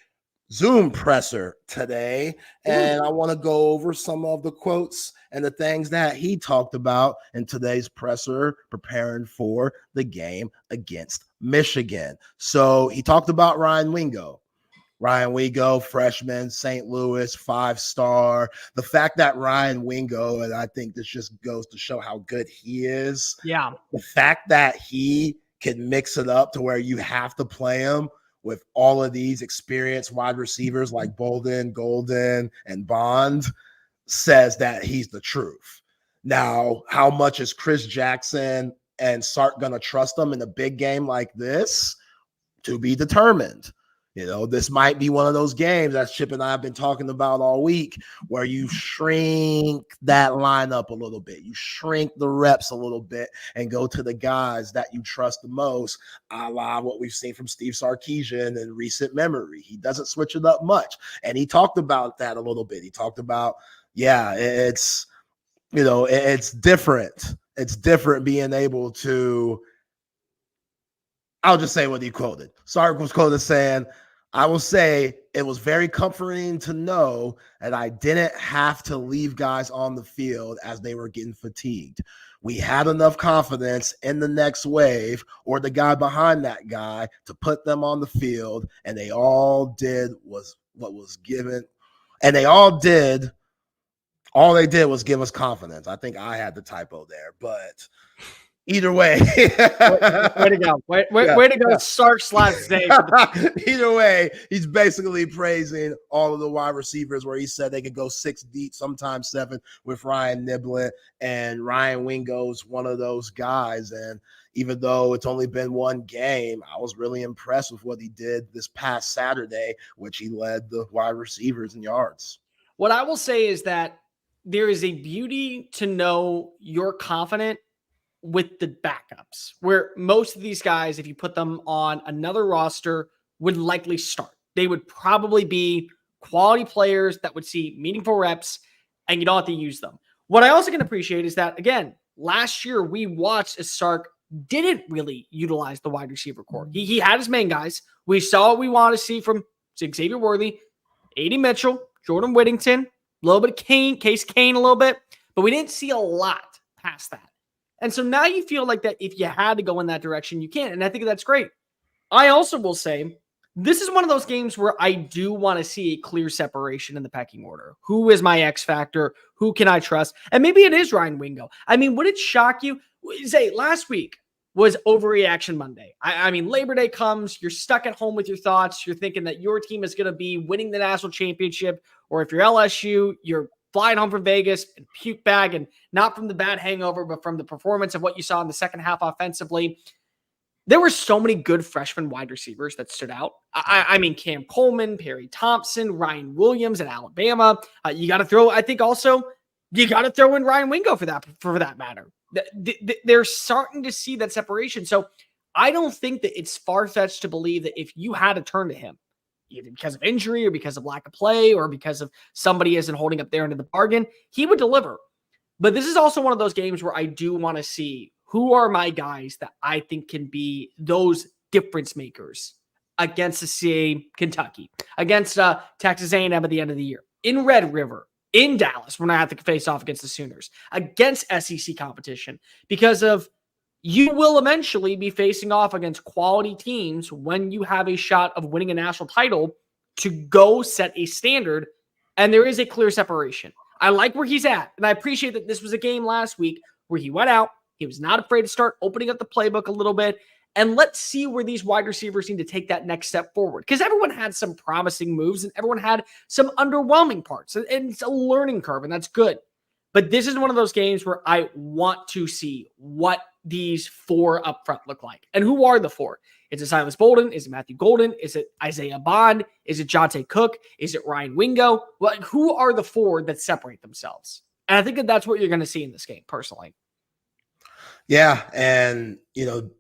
Zoom presser today, and I want to go over some of the quotes and the things that he talked about in today's presser preparing for the game against Michigan. So he talked about Ryan Wingo. Ryan Wingo, freshman, St. Louis, 5-star. The fact that Ryan Wingo, and I think this just goes to show how good he is. Yeah. The fact that he can mix it up to where you have to play him with all of these experienced wide receivers like Bolden, Golden, and Bond says that he's the truth. Now, how much is Chris Jackson and Sark going to trust him in a big game like this? To be determined. This might be one of those games that Chip and I have been talking about all week where you shrink that lineup a little bit. You shrink the reps a little bit and go to the guys that you trust the most, a la what we've seen from Steve Sarkeesian in recent memory. He doesn't switch it up much. And he talked about that a little bit. He talked about, it's different. It's different being able to, I'll just say what he quoted. Sark was quoted saying, I will say it was very comforting to know that I didn't have to leave guys on the field as they were getting fatigued. We had enough confidence in the next wave or the guy behind that guy to put them on the field, and they all did was what was given. And all they did was give us confidence. I think I had the typo there, but either way. way to go. Way to go, Sark / Dave. Either way, he's basically praising all of the wide receivers where he said they could go 6 deep, sometimes 7 with Ryan Niblett, and Ryan Wingo's one of those guys. And even though it's only been one game, I was really impressed with what he did this past Saturday, which he led the wide receivers in yards. What I will say is that there is a beauty to know you're confident with the backups, where most of these guys, if you put them on another roster, would likely start. They would probably be quality players that would see meaningful reps, and you don't have to use them. What I also can appreciate is that, again, last year we watched as Sark didn't really utilize the wide receiver core. He had his main guys. We saw what we want to see from Xavier Worthy, A.D. Mitchell, Jordan Whittington, a little bit of Case Kane a little bit, but we didn't see a lot past that. And so now you feel like that if you had to go in that direction, you can. And I think that's great. I also will say this is one of those games where I do want to see a clear separation in the pecking order. Who is my X factor? Who can I trust? And maybe it is Ryan Wingo. I mean, would it shock you? Say last week was Overreaction Monday. I mean, Labor Day comes, you're stuck at home with your thoughts. You're thinking that your team is going to be winning the national championship. Or if you're LSU, you're flying home from Vegas and puke bag, and not from the bad hangover, but from the performance of what you saw in the second half offensively. There were so many good freshman wide receivers that stood out. I mean, Cam Coleman, Perry Thompson, Ryan Williams at Alabama. You got to throw, I think also, you got to throw in Ryan Wingo for that matter. They're starting to see that separation. So I don't think that it's far-fetched to believe that if you had to turn to him, either because of injury or because of lack of play or because of somebody isn't holding up their end of the bargain, he would deliver. But this is also one of those games where I do want to see who are my guys that I think can be those difference makers against Kentucky, against Texas A&M at the end of the year, in Red River, in Dallas, when I have to face off against the Sooners, against SEC competition, because of you will eventually be facing off against quality teams when you have a shot of winning a national title to go set a standard, and there is a clear separation. I like where he's at, and I appreciate that this was a game last week where he went out, he was not afraid to start opening up the playbook a little bit, and let's see where these wide receivers need to take that next step forward, because everyone had some promising moves, and everyone had some underwhelming parts, and it's a learning curve, and that's good. But this is one of those games where I want to see what these 4 up front look like. And who are the 4? Is it Silas Bolden? Is it Matthew Golden? Is it Isaiah Bond? Is it Jonte Cook? Is it Ryan Wingo? Like, who are the 4 that separate themselves? And I think that that's what you're going to see in this game, personally. Yeah, and,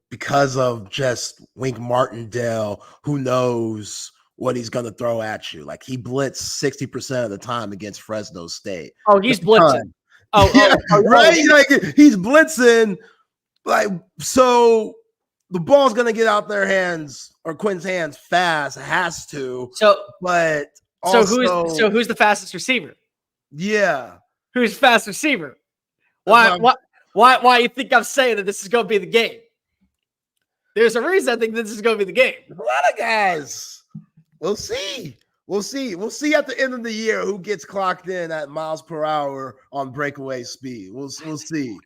because of just Wink Martindale, who knows what he's going to throw at you. Like, he blitzed 60% of the time against Fresno State. Oh, he's blitzing. Right? Like, he's blitzing. Like, so the ball's going to get out their hands or Quinn's hands fast. It has to. But also, who's the fastest receiver? Yeah. Who's the fast receiver? Why you think I'm saying that this is going to be the game? There's a reason I think this is going to be the game. A lot of guys. We'll see. We'll see at the end of the year who gets clocked in at miles per hour on breakaway speed. We'll see.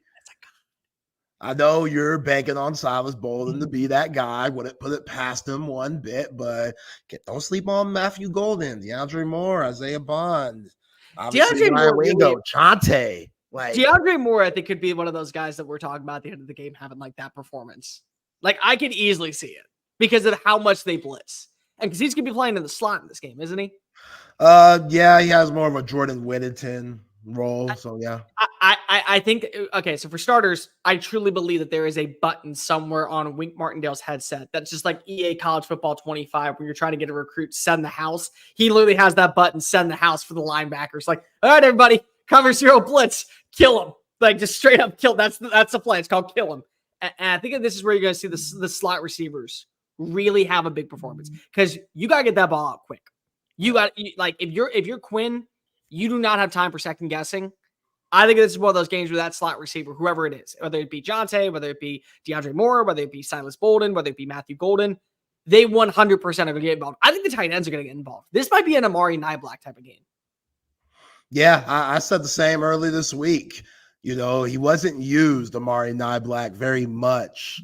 I know you're banking on Silas Bolden to be that guy. Wouldn't put it past him one bit, but don't sleep on Matthew Golden, DeAndre Moore, Isaiah Bond, obviously Ryan Wingo, Chante. Like DeAndre Moore, I think, could be one of those guys that we're talking about at the end of the game having like that performance. Like, I could easily see it because of how much they blitz. because he's going to be playing in the slot in this game, isn't he? Yeah, he has more of a Jordan Whittington role. So yeah. I think, okay, so for starters, I truly believe that there is a button somewhere on Wink Martindale's headset that's just like EA College Football 25 when you're trying to get a recruit, send the house. He literally has that button, send the house for the linebackers. Like, all right, everybody, cover 0 blitz, kill him. Like, just straight up kill. That's the play. It's called kill him. And I think that this is where you're going to see the slot receivers really have a big performance because you got to get that ball out quick. Like, if you're Quinn, you do not have time for second guessing. I think this is one of those games where that slot receiver, whoever it is, whether it be Jonte, whether it be DeAndre Moore, whether it be Silas Bolden, whether it be Matthew Golden, they 100% are going to get involved. I think the tight ends are going to get involved. This might be an Amari Niblack type of game. Yeah, I said the same early this week. You know, he wasn't used, Amari Niblack, very much.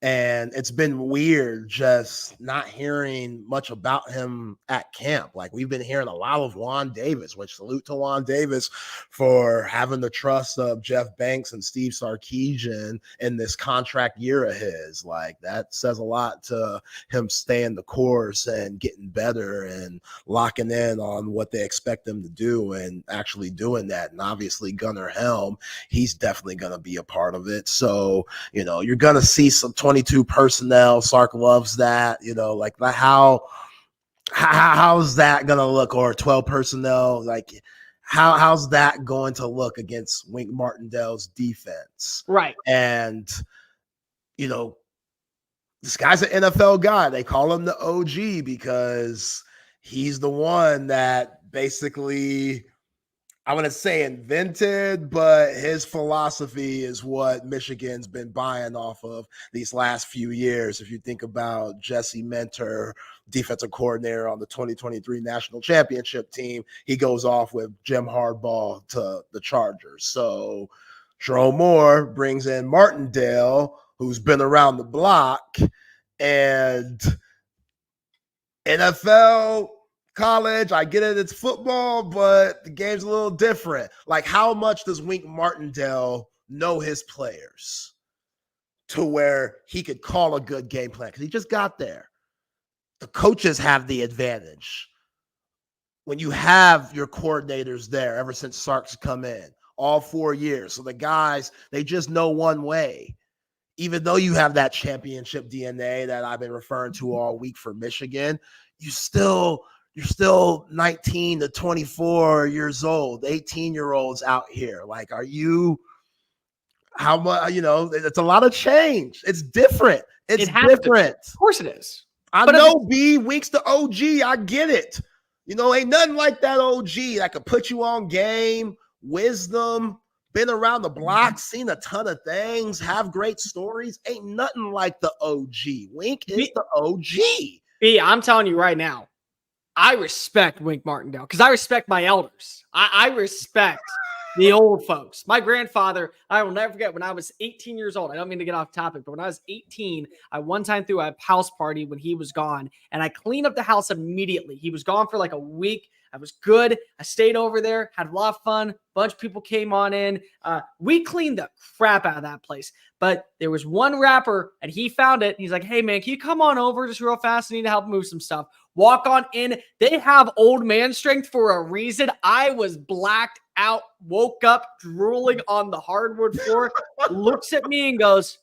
And it's been weird just not hearing much about him at camp. Like, we've been hearing a lot of Juan Davis, which salute to Juan Davis for having the trust of Jeff Banks and Steve Sarkeesian in this contract year of his. Like, that says a lot to him staying the course and getting better and locking in on what they expect him to do and actually doing that. And obviously Gunnar Helm, he's definitely going to be a part of it. So, you know, you're going to see some 22 personnel. Sark loves that, you know, like how's that going to look? Or 12 personnel, like how's that going to look against Wink Martindale's defense? Right. And, you know, this guy's an NFL guy. They call him the OG because he's the one that basically, I want to say invented, but his philosophy is what Michigan's been buying off of these last few years. If you think about Jesse Mentor, defensive coordinator on the 2023 national championship team, he goes off with Jim Harbaugh to the Chargers. So Jerome Moore brings in Martindale, who's been around the block, and NFL, college, I get it, it's football, but the game's a little different. Like, how much does Wink Martindale know his players to where he could call a good game plan? Because he just got there. The coaches have the advantage. When you have your coordinators there ever since Sark's come in, all 4 years. So the guys, they just know one way. Even though you have that championship DNA that I've been referring to all week for Michigan, you're still 19 to 24 years old, 18-year-olds out here. Like, how much, you know, it's a lot of change. It's different. It's different. Of course it is. I know B, Wink's the OG. I get it. You know, ain't nothing like that OG that could put you on game, wisdom, been around the block, seen a ton of things, have great stories. Ain't nothing like the OG. Wink is the OG. B, I'm telling you right now, I respect Wink Martindale because I respect my elders. I respect the old folks. My grandfather, I will never forget when I was 18 years old. I don't mean to get off topic, but when I was 18, I one time threw a house party when he was gone, and I cleaned up the house immediately. He was gone for like a week. I was good. I stayed over there, had a lot of fun. A bunch of people came on in. We cleaned the crap out of that place. But there was one rapper, and he found it. He's like, hey, man, can you come on over just real fast? I need to help move some stuff. Walk on in. They have old man strength for a reason. I was blacked out, woke up, drooling on the hardwood floor, looks at me and goes,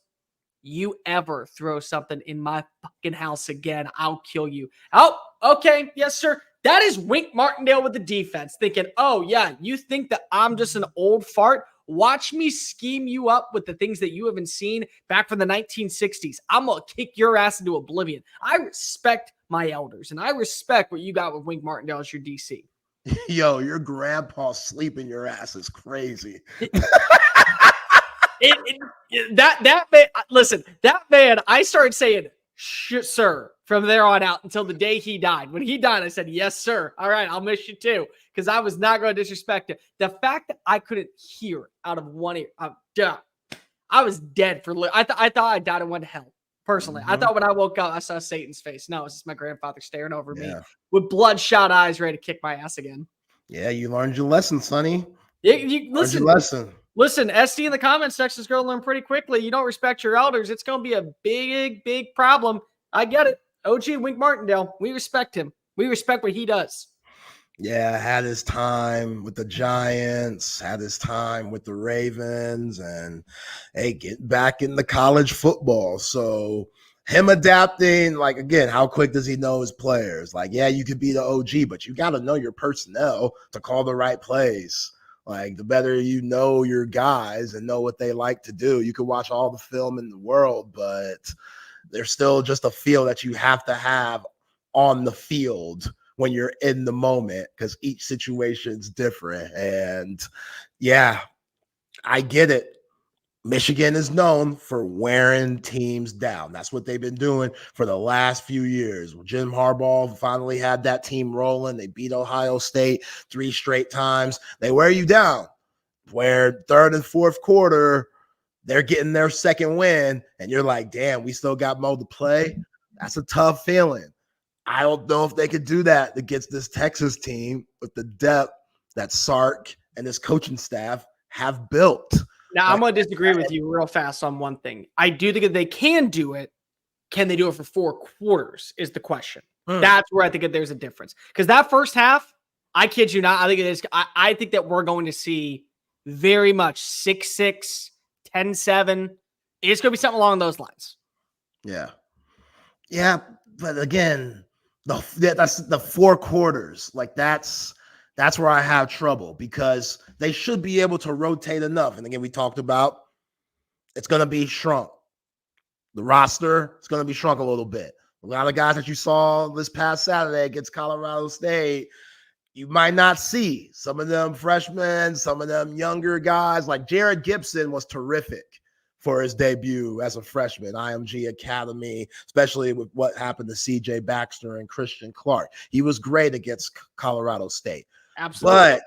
you ever throw something in my fucking house again, I'll kill you. Oh, okay. Yes, sir. That is Wink Martindale with the defense thinking, oh, yeah, you think that I'm just an old fart? Watch me scheme you up with the things that you haven't seen back from the 1960s. I'm going to kick your ass into oblivion. I respect my elders, and I respect what you got with Wink Martindale as your DC. Yo, your grandpa sleeping your ass is crazy. That man, listen, that man, I started saying, sir, from there on out until the day he died. When he died, I said, yes, sir. All right, I'll miss you too, because I was not going to disrespect it. The fact that I couldn't hear out of one ear, I was dead for I thought I died and went to hell. Personally, I thought when I woke up, I saw Satan's face. No, it's just my grandfather staring over me with bloodshot eyes, ready to kick my ass again. Yeah, you learned your lesson, Sonny. Listen, SD in the comments section is going to learn pretty quickly. You don't respect your elders, it's going to be a big, big problem. I get it. OG Wink Martindale, we respect him. We respect what he does. Yeah, had his time with the Giants, had his time with the Ravens, and hey, get back into college football. So him adapting, like, again, how quick does he know his players? Like, yeah, you could be the OG, but you got to know your personnel to call the right plays. Like, the better you know your guys and know what they like to do, you can watch all the film in the world, but there's still just a feel that you have to have on the field when you're in the moment, because each situation's different. And yeah, I get it. Michigan is known for wearing teams down. That's what they've been doing for the last few years. Jim Harbaugh finally had that team rolling. They beat Ohio State 3 straight times. They wear you down. Where third and fourth quarter, they're getting their second win, and you're like, damn, we still got more to play. That's a tough feeling. I don't know if they could do that against this Texas team with the depth that Sark and his coaching staff have built. Now, I'm going to disagree with you real fast on one thing. I do think that they can do it. Can they do it for 4 quarters is the question. That's where I think that there's a difference. Because that first half, I kid you not, I think it is. I think that we're going to see very much 6-6, 10-7. It's going to be something along those lines. Yeah. Yeah, but again, that's the 4 quarters. Like, that's where I have trouble, because they should be able to rotate enough. And again, we talked about it's going to be shrunk. The roster is going to be shrunk a little bit. A lot of guys that you saw this past Saturday against Colorado State, you might not see. Some of them freshmen, some of them younger guys. Like Jared Gibson was terrific for his debut as a freshman, IMG Academy, especially with what happened to CJ Baxter and Christian Clark. He was great against Colorado State. Absolutely.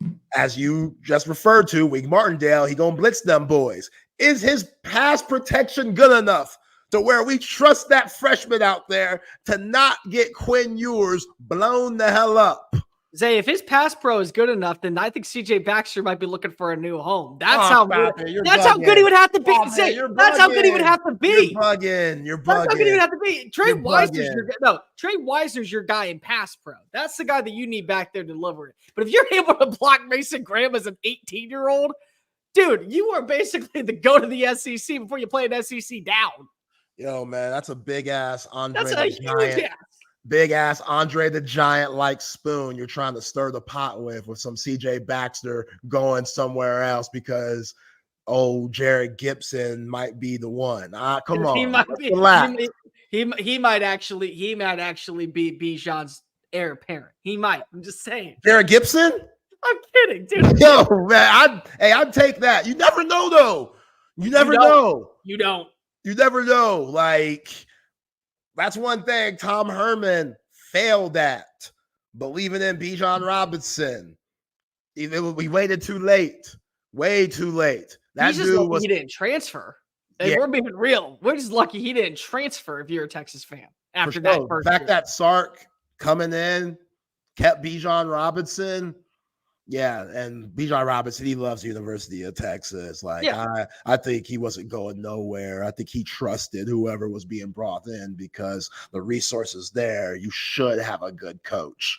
But as you just referred to, Wink Martindale, he gonna blitz them boys. Is his pass protection good enough to where we trust that freshman out there to not get Quinn Ewers blown the hell up? Zay, if his pass pro is good enough, then I think CJ Baxter might be looking for a new home. That's how good. That's how good he would have to be. Zay, that's how good he would have to be. You're bugging. You're bugging. That's how good he would have to be. Trey Wiser's your guy in pass pro. That's the guy that you need back there to deliver it. But if you're able to block Mason Graham as an 18-year-old, dude, you are basically the go to the SEC before you play an SEC down. Yo, man, that's a big ass Andre. That's a huge ass. Big ass Andre the Giant like spoon you're trying to stir the pot with some CJ Baxter going somewhere else because Jared Gibson might be the one. Come on. He might actually be Bijan's heir apparent. He might. I'm just saying. Jared Gibson? I'm kidding, dude. Yo, man, I'd take that. You never know though. You never know. You don't. You never know. Like, that's one thing Tom Herman failed at, believing in Bijan Robinson. We waited too late. Way too late. He's just lucky he didn't transfer. We're being real. We're just lucky he didn't transfer if you're a Texas fan after that first The fact year. that Sark coming in kept Bijan Robinson. Yeah, and Bijan Robinson, he loves the University of Texas. Like, yeah. I think he wasn't going nowhere. I think he trusted whoever was being brought in because the resources there, you should have a good coach.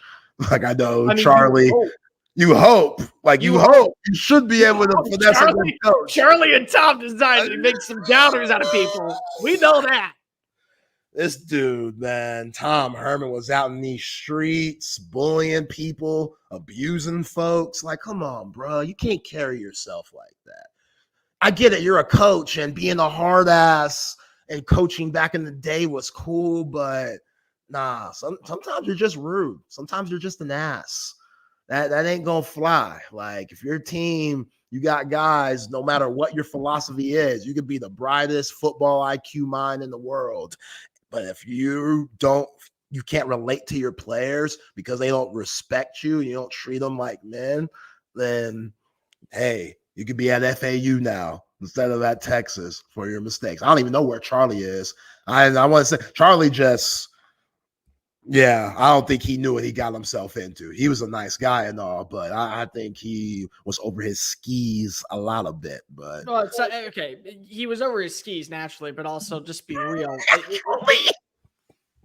Like, I know Charlie, you hope. You should be able to finesse a good coach. Charlie and Tom decided to make some doubters out of people. We know that. This dude, man, Tom Herman was out in these streets, bullying people, abusing folks. Like, come on, bro. You can't carry yourself like that. I get it. You're a coach, and being a hard ass and coaching back in the day was cool, but nah, sometimes you're just rude. Sometimes you're just an ass. That ain't gonna fly. Like, if your team, you got guys, no matter what your philosophy is, you could be the brightest football IQ mind in the world. But if you can't relate to your players because they don't respect you, you don't treat them like men, then, hey, you could be at FAU now instead of at Texas for your mistakes. I don't even know where Charlie is. I want to say Charlie I don't think he knew what he got himself into. He was a nice guy and all, but I think he was over his skis a lot of bit. But okay, he was over his skis naturally, but also just be real.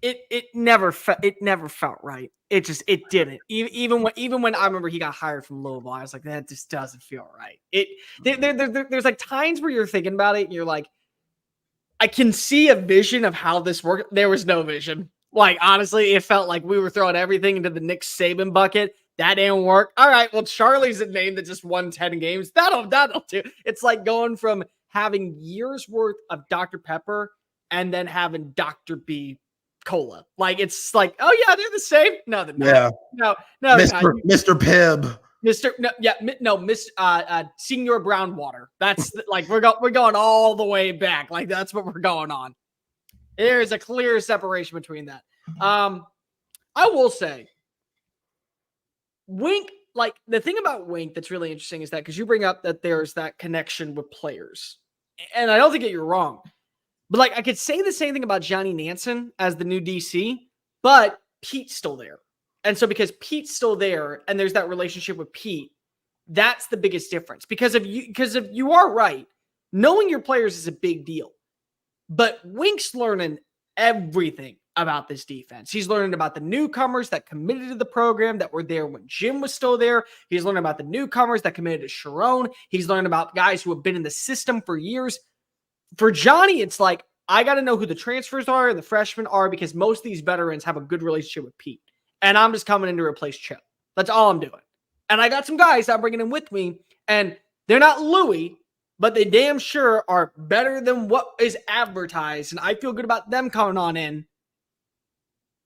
it never felt right. It didn't. Even when I remember he got hired from Louisville, I was like, that just doesn't feel right. There's like times where you're thinking about it and you're like, I can see a vision of how this worked. There was no vision. Like, honestly, it felt like we were throwing everything into the Nick Saban bucket. That didn't work. All right, well, Charlie's a name that just won 10 games. That'll do. It's like going from having years worth of Dr. Pepper and then having Dr. B Cola. Like, it's like, oh yeah, they're the same. No, they're not. Yeah. No, Mr. Pibb. Miss Senior Brown Water. That's like we're going all the way back. Like that's what we're going on. There's a clear separation between that. I will say, Wink. Like the thing about Wink that's really interesting is that because you bring up that there's that connection with players, and I don't think that you're wrong. But like I could say the same thing about Johnny Nansen as the new DC, but Pete's still there. And so because Pete's still there and there's that relationship with Pete, that's the biggest difference. Because if you are right, knowing your players is a big deal. But Wink's learning everything about this defense. He's learning about the newcomers that committed to the program that were there when Jim was still there. He's learning about the newcomers that committed to Sharon. He's learning about guys who have been in the system for years. For Johnny, it's like, I got to know who the transfers are and the freshmen are because most of these veterans have a good relationship with Pete. And I'm just coming in to replace Chip. That's all I'm doing. And I got some guys I'm bringing in with me, and they're not Louis, but they damn sure are better than what is advertised. And I feel good about them coming on in.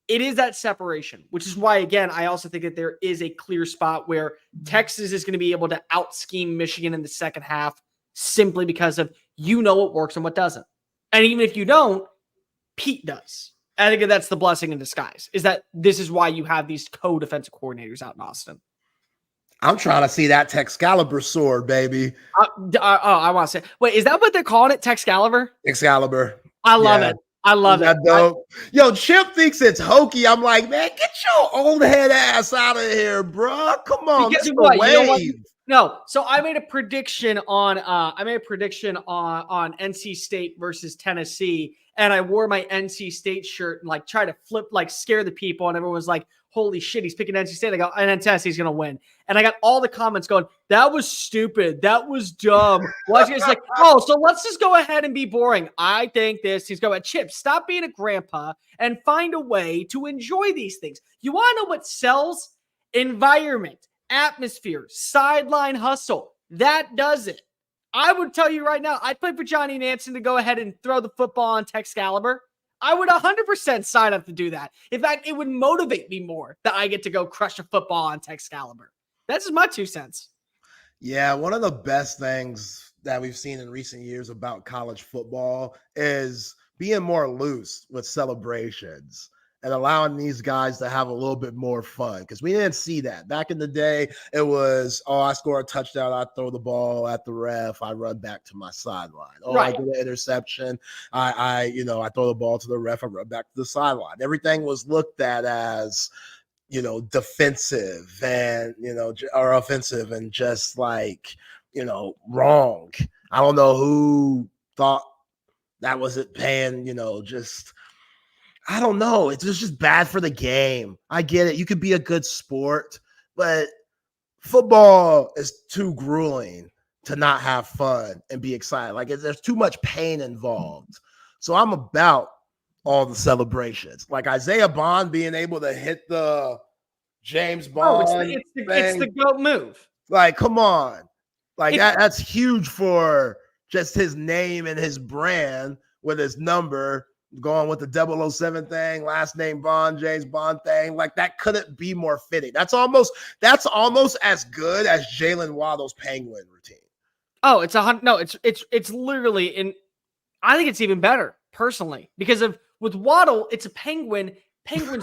It is that separation, which is why, again, I also think that there is a clear spot where Texas is going to be able to out-scheme Michigan in the second half simply because of what works and what doesn't. And even if you don't, Pete does. I think that's the blessing in disguise, is that this is why you have these co-defensive coordinators out in Austin. I'm trying to see that Texcalibur sword, baby. I want to say, wait, is that what they're calling it? Texcalibur? Excalibur. I love it. I love it. Dope? Yo, Chip thinks it's hokey. I'm like, man, get your old head ass out of here, bro. Come on. Because what? You know what? No, so I made a prediction on NC State versus Tennessee, and I wore my NC State shirt and like try to scare the people, and everyone was like, "Holy shit, he's picking NC State!" I go, and then Tennessee's gonna win, and I got all the comments going, "That was stupid, that was dumb." Well, it's like, oh, so let's just go ahead and be boring. I think this. He's going, Chip, stop being a grandpa and find a way to enjoy these things. You want to know what sells? Environment. Atmosphere, sideline hustle. That does it. I would tell you right now, I'd play for Johnny Nansen to go ahead and throw the football on Texcalibur. I would 100% sign up to do that. In fact, it would motivate me more that I get to go crush a football on Texcalibur. That's just my 2 cents. Yeah, one of the best things that we've seen in recent years about college football is being more loose with celebrations and allowing these guys to have a little bit more fun, because we didn't see that. Back in the day, it was, I score a touchdown, I throw the ball at the ref, I run back to my sideline. I get an interception, I throw the ball to the ref, I run back to the sideline. Everything was looked at as, defensive and, or offensive and just like, wrong. I don't know who thought that wasn't paying, I don't know. It's just bad for the game. I get it. You could be a good sport, but football is too grueling to not have fun and be excited. Like there's too much pain involved. So I'm about all the celebrations. Like Isaiah Bond being able to hit the James Bond. It's the GOAT move. Like, come on. Like that's huge for just his name and his brand with his number. Going with the 007 thing, last name Bond, James Bond thing, like that couldn't be more fitting. That's almost as good as Jalen Waddle's Penguin routine. Oh, it's literally in. I think it's even better personally because with Waddle, it's a Penguin's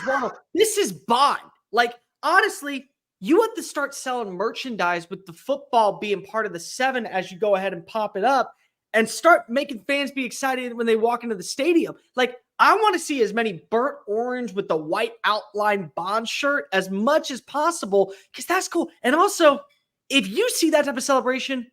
Waddle. This is Bond. Like honestly, you have to start selling merchandise with the football being part of the 7 as you go ahead and pop it up. And start making fans be excited when they walk into the stadium. Like, I want to see as many burnt orange with the white outline Bond shirt as much as possible because that's cool. And also, if you see that type of celebration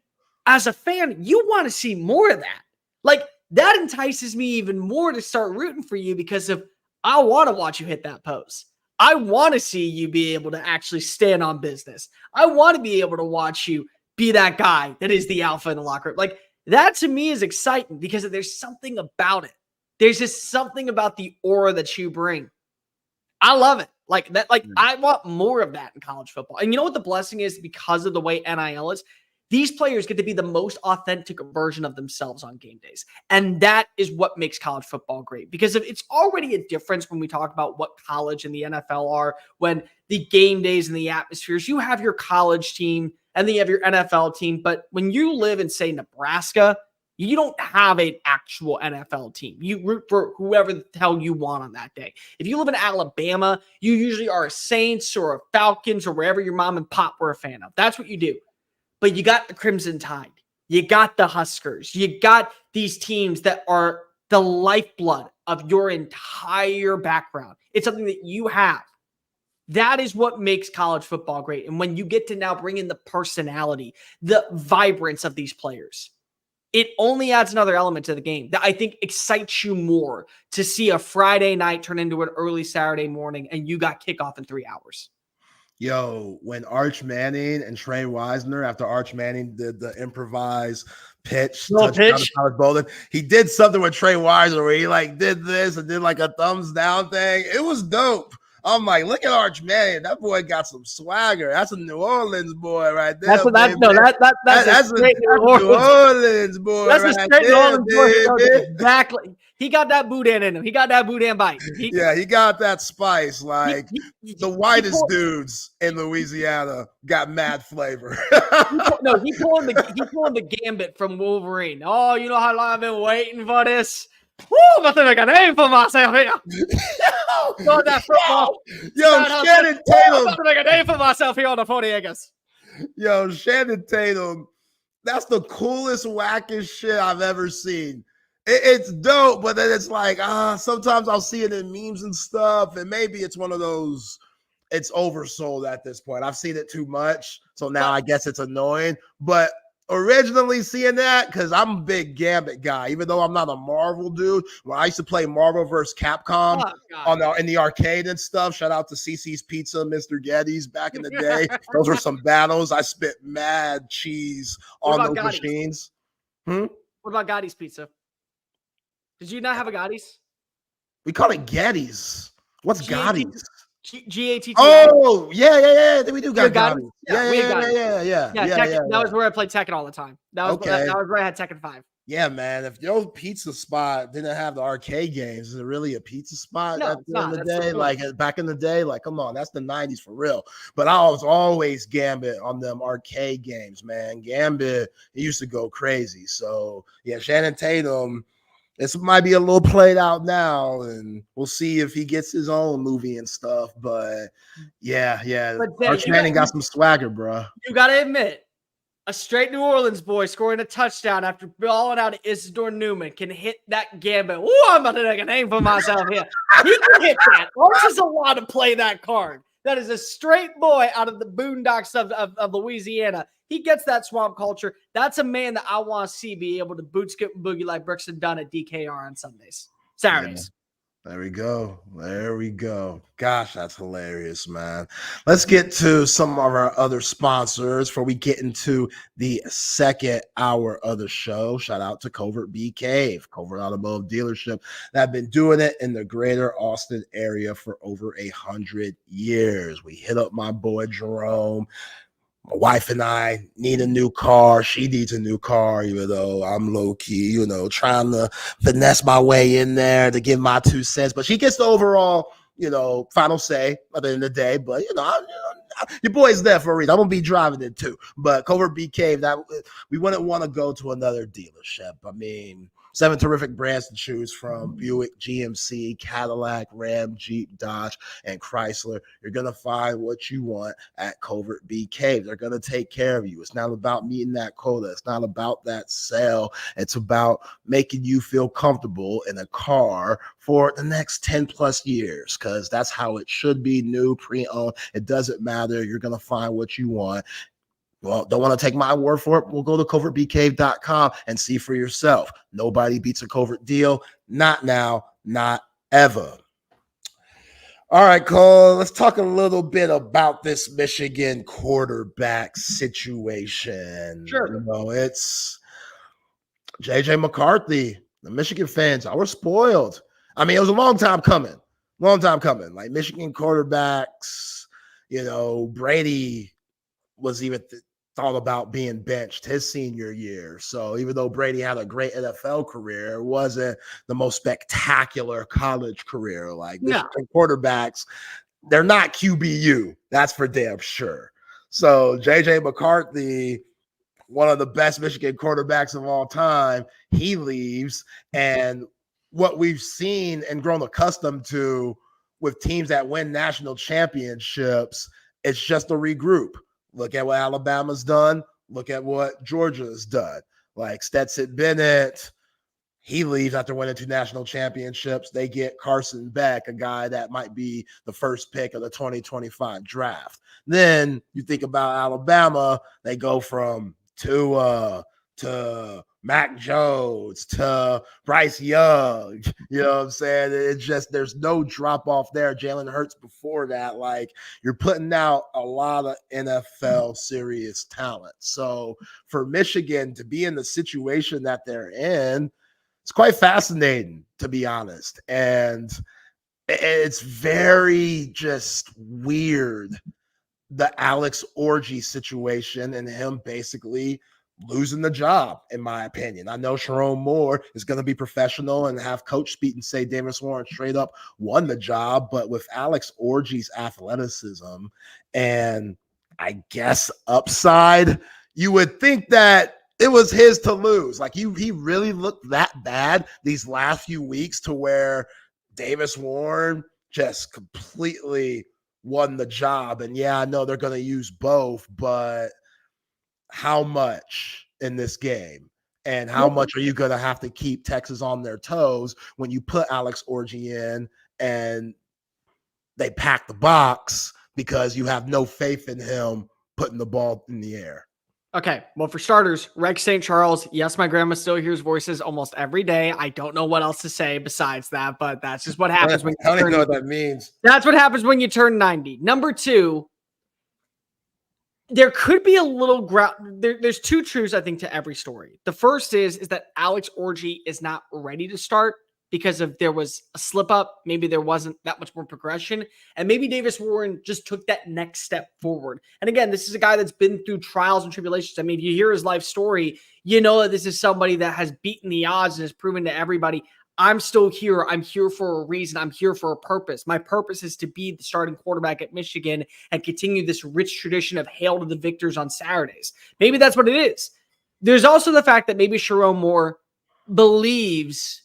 as a fan, you want to see more of that. Like, that entices me even more to start rooting for you because of I want to watch you hit that pose. I want to see you be able to actually stand on business. I want to be able to watch you be that guy that is the alpha in the locker room. Like, that to me is exciting because there's something about it. There's just something about the aura that you bring. I love it. Like that, I want more of that in college football. And you know what the blessing is because of the way NIL is? These players get to be the most authentic version of themselves on game days. And that is what makes college football great. Because it's already a difference when we talk about what college and the NFL are, when the game days and the atmospheres, you have your college team and then you have your NFL team. But when you live in, say, Nebraska, you don't have an actual NFL team. You root for whoever the hell you want on that day. If you live in Alabama, you usually are a Saints or a Falcons or wherever your mom and pop were a fan of. That's what you do. But you got the Crimson Tide. You got the Huskers. You got these teams that are the lifeblood of your entire background. It's something that you have. That is what makes college football great. And when you get to now bring in the personality, the vibrance of these players, it only adds another element to the game that I think excites you more to see a Friday night turn into an early Saturday morning and you got kickoff in 3 hours. Yo, when Arch Manning and Trey Wisner, after Arch Manning did the improvised pitch, he did something with Trey Wisner where he did this and did a thumbs down thing. It was dope. I'm like, look at Arch Manning. That boy got some swagger. That's a New Orleans boy right there. That's a straight New Orleans boy. That's a straight New Orleans boy. Exactly. He got that boudin in him. He got that boudin bite. He got that spice. The whitest dudes in Louisiana got mad flavor. He pulling the gambit from Wolverine. Oh, you know how long I've been waiting for this? Woo, I'm about to make a name for myself here. That football. Yo, Shannon Tatum. I'm about to make a name for myself here on the 40 acres. Yo, Shannon Tatum. That's the coolest, wackest shit I've ever seen. It's dope, but then it's sometimes I'll see it in memes and stuff, and maybe it's one of those, it's oversold at this point. I've seen it too much, so now I guess it's annoying. But originally seeing that, because I'm a big Gambit guy, even though I'm not a Marvel dude. When I used to play Marvel vs. Capcom in the arcade and stuff, shout out to CC's Pizza, Mr. Getty's back in the day. Those were some battles. I spit mad cheese on those machines. What about Gotti's Pizza? Did you not have a Gotti's? We call it Getty's. What's Gotti's? G-A-T-T. Oh, yeah. We do got Gotti's. Yeah. That was where I played Tekken all the time. That was where I had Tekken 5. Yeah, man. If your pizza spot didn't have the arcade games, is it really a pizza spot no, at the end of the day? Back in the day, come on, that's the 90s for real. But I was always Gambit on them arcade games, man. Gambit, it used to go crazy. So, yeah, Shannon Tatum, this might be a little played out now, and we'll see if he gets his own movie and stuff. But yeah. Arch Manning got some swagger, bro. You got to admit, a straight New Orleans boy scoring a touchdown after balling out Isidore Newman can hit that Gambit. Ooh, I'm about to make a name for myself here. He can hit that. Arch is allowed to play that card. That is a straight boy out of the boondocks of Louisiana. He gets that swamp culture. That's a man that I want to see be able to boot, skip, and boogie like Brooks and Dunn at DKR on Saturdays. Yeah. There we go. Gosh, that's hilarious, man. Let's get to some of our other sponsors before we get into the second hour of the show. Shout out to Covert Bee Cave, Covert Automotive Dealership, that have been doing it in the greater Austin area for over 100 years. We hit up my boy Jerome. My wife and I need a new car. She needs a new car, even though I'm low key, trying to finesse my way in there to give my 2 cents. But she gets the overall, final say at the end of the day. But, your boy's there for a reason. I'm going to be driving it too. But Covert Bee Cave, we wouldn't want to go to another dealership. I mean, 7 terrific brands to choose from: Buick, GMC, Cadillac, Ram, Jeep, Dodge, and Chrysler. You're going to find what you want at Covert Bee Cave. They're going to take care of you. It's not about meeting that quota. It's not about that sale. It's about making you feel comfortable in a car for the next 10 plus years, because that's how it should be, new, pre-owned. It doesn't matter. You're going to find what you want. Well, don't want to take my word for it? We'll go to covertbcave.com and see for yourself. Nobody beats a Covert deal. Not now, not ever. All right, Cole, let's talk a little bit about this Michigan quarterback situation. Sure. You know, it's JJ McCarthy. The Michigan fans, I was spoiled. I mean, it was a long time coming. Like Michigan quarterbacks, you know, Brady was even thought about being benched his senior year. So even though Brady had a great NFL career, it wasn't the most spectacular college career. Like Michigan quarterbacks, they're not QBU. That's for damn sure. So JJ McCarthy, one of the best Michigan quarterbacks of all time, he leaves. And what we've seen and grown accustomed to with teams that win national championships, it's just a regroup. Look at what Alabama's done. Look at what Georgia's done. Like Stetson Bennett, he leaves after winning 2 national championships. They get Carson Beck, a guy that might be the first pick of the 2025 draft. Then you think about Alabama, they go from Tua to Mac Jones to Bryce Young. You know what I'm saying? It's just there's no drop off there. Jalen Hurts before that. Like, you're putting out a lot of NFL serious talent. So for Michigan to be in the situation that they're in, it's quite fascinating, to be honest. And it's very just weird, the Alex Orji situation and him basically losing the job, in my opinion. I know Sharon Moore is going to be professional and have coach speak and say Davis Warren straight up won the job, but with Alex Orji's athleticism and I guess upside, you would think that it was his to lose. Like he really looked that bad these last few weeks to where Davis Warren just completely won the job. And yeah, I know they're going to use both, but how much in this game? And how much are you going to have to keep Texas on their toes when you put Alex Orji in and they pack the box because you have no faith in him putting the ball in the air? Okay, well, for starters, Rex St. Charles, yes, my grandma still hears voices almost every day. I don't know what else to say besides that, but that's just what happens when you I don't even know what that means. That's what happens when you turn 90. Number 2, there could be a little there's 2 truths, I think, to every story. The first is that Alex Orji is not ready to start because of there was a slip up. Maybe there wasn't that much more progression. And maybe Davis Warren just took that next step forward. And again, this is a guy that's been through trials and tribulations. I mean, if you hear his life story, you know that this is somebody that has beaten the odds and has proven to everybody, I'm still here. I'm here for a reason. I'm here for a purpose. My purpose is to be the starting quarterback at Michigan and continue this rich tradition of hail to the victors on Saturdays. Maybe that's what it is. There's also the fact that maybe Sharon Moore believes,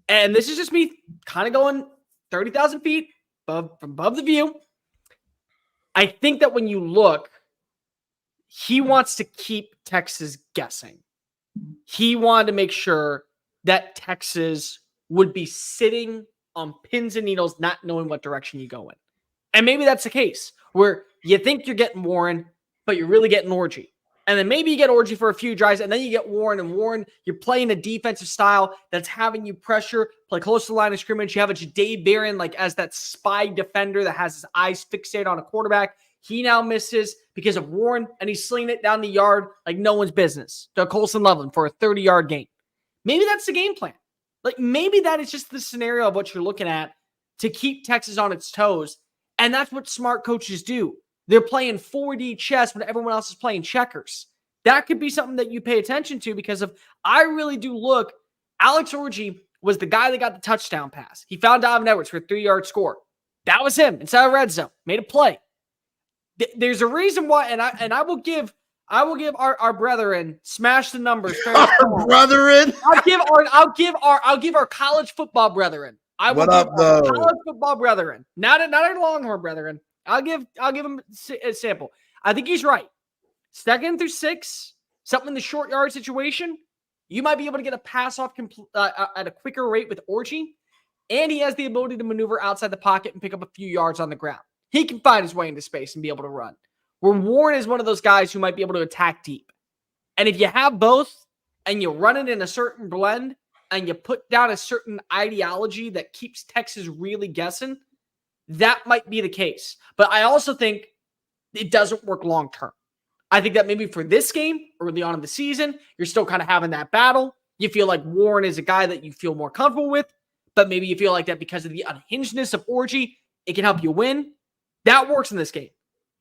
and this is just me kind of going 30,000 feet above the view. I think that when you look, he wants to keep Texas guessing. He wanted to make sure that Texas would be sitting on pins and needles, not knowing what direction you go in. And maybe that's the case where you think you're getting Warren, but you're really getting Orji. And then maybe you get Orji for a few drives, and then you get Warren. And Warren, you're playing a defensive style that's having you pressure, play close to the line of scrimmage. You have a Jadae Barron like as that spy defender that has his eyes fixated on a quarterback. He now misses because of Warren, and he's slinging it down the yard like no one's business to Colson Loveland for a 30-yard gain. Maybe that's the game plan. Like maybe that is just the scenario of what you're looking at to keep Texas on its toes. And that's what smart coaches do. They're playing 4D chess when everyone else is playing checkers. That could be something that you pay attention to because I really do look, Alex Orji was the guy that got the touchdown pass. He found Donovan Edwards for a 3-yard score. That was him inside the red zone. Made a play. There's a reason why, and I will give our brethren smash the numbers. Our brethren. I'll give our college football brethren. What up, though? College football brethren, not our Longhorn brethren. I'll give him a sample. I think he's right. 2nd through 6, something in the short yard situation, you might be able to get a pass off at a quicker rate with Orji, and he has the ability to maneuver outside the pocket and pick up a few yards on the ground. He can find his way into space and be able to run. Where Warren is one of those guys who might be able to attack deep. And if you have both and you run it in a certain blend and you put down a certain ideology that keeps Texas really guessing, that might be the case. But I also think it doesn't work long term. I think that maybe for this game, early on in the season, you're still kind of having that battle. You feel like Warren is a guy that you feel more comfortable with, but maybe you feel like that because of the unhingedness of Orji, it can help you win. That works in this game.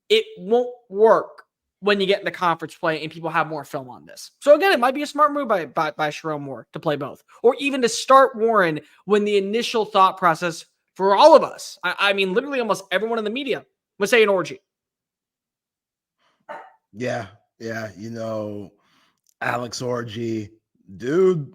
It won't work when you get into conference play and people have more film on this. So again, it might be a smart move by Sherrone Moore to play both, or even to start Warren when the initial thought process for all of us, I mean, literally almost everyone in the media was saying Orji. Yeah. You know, Alex Orji, dude,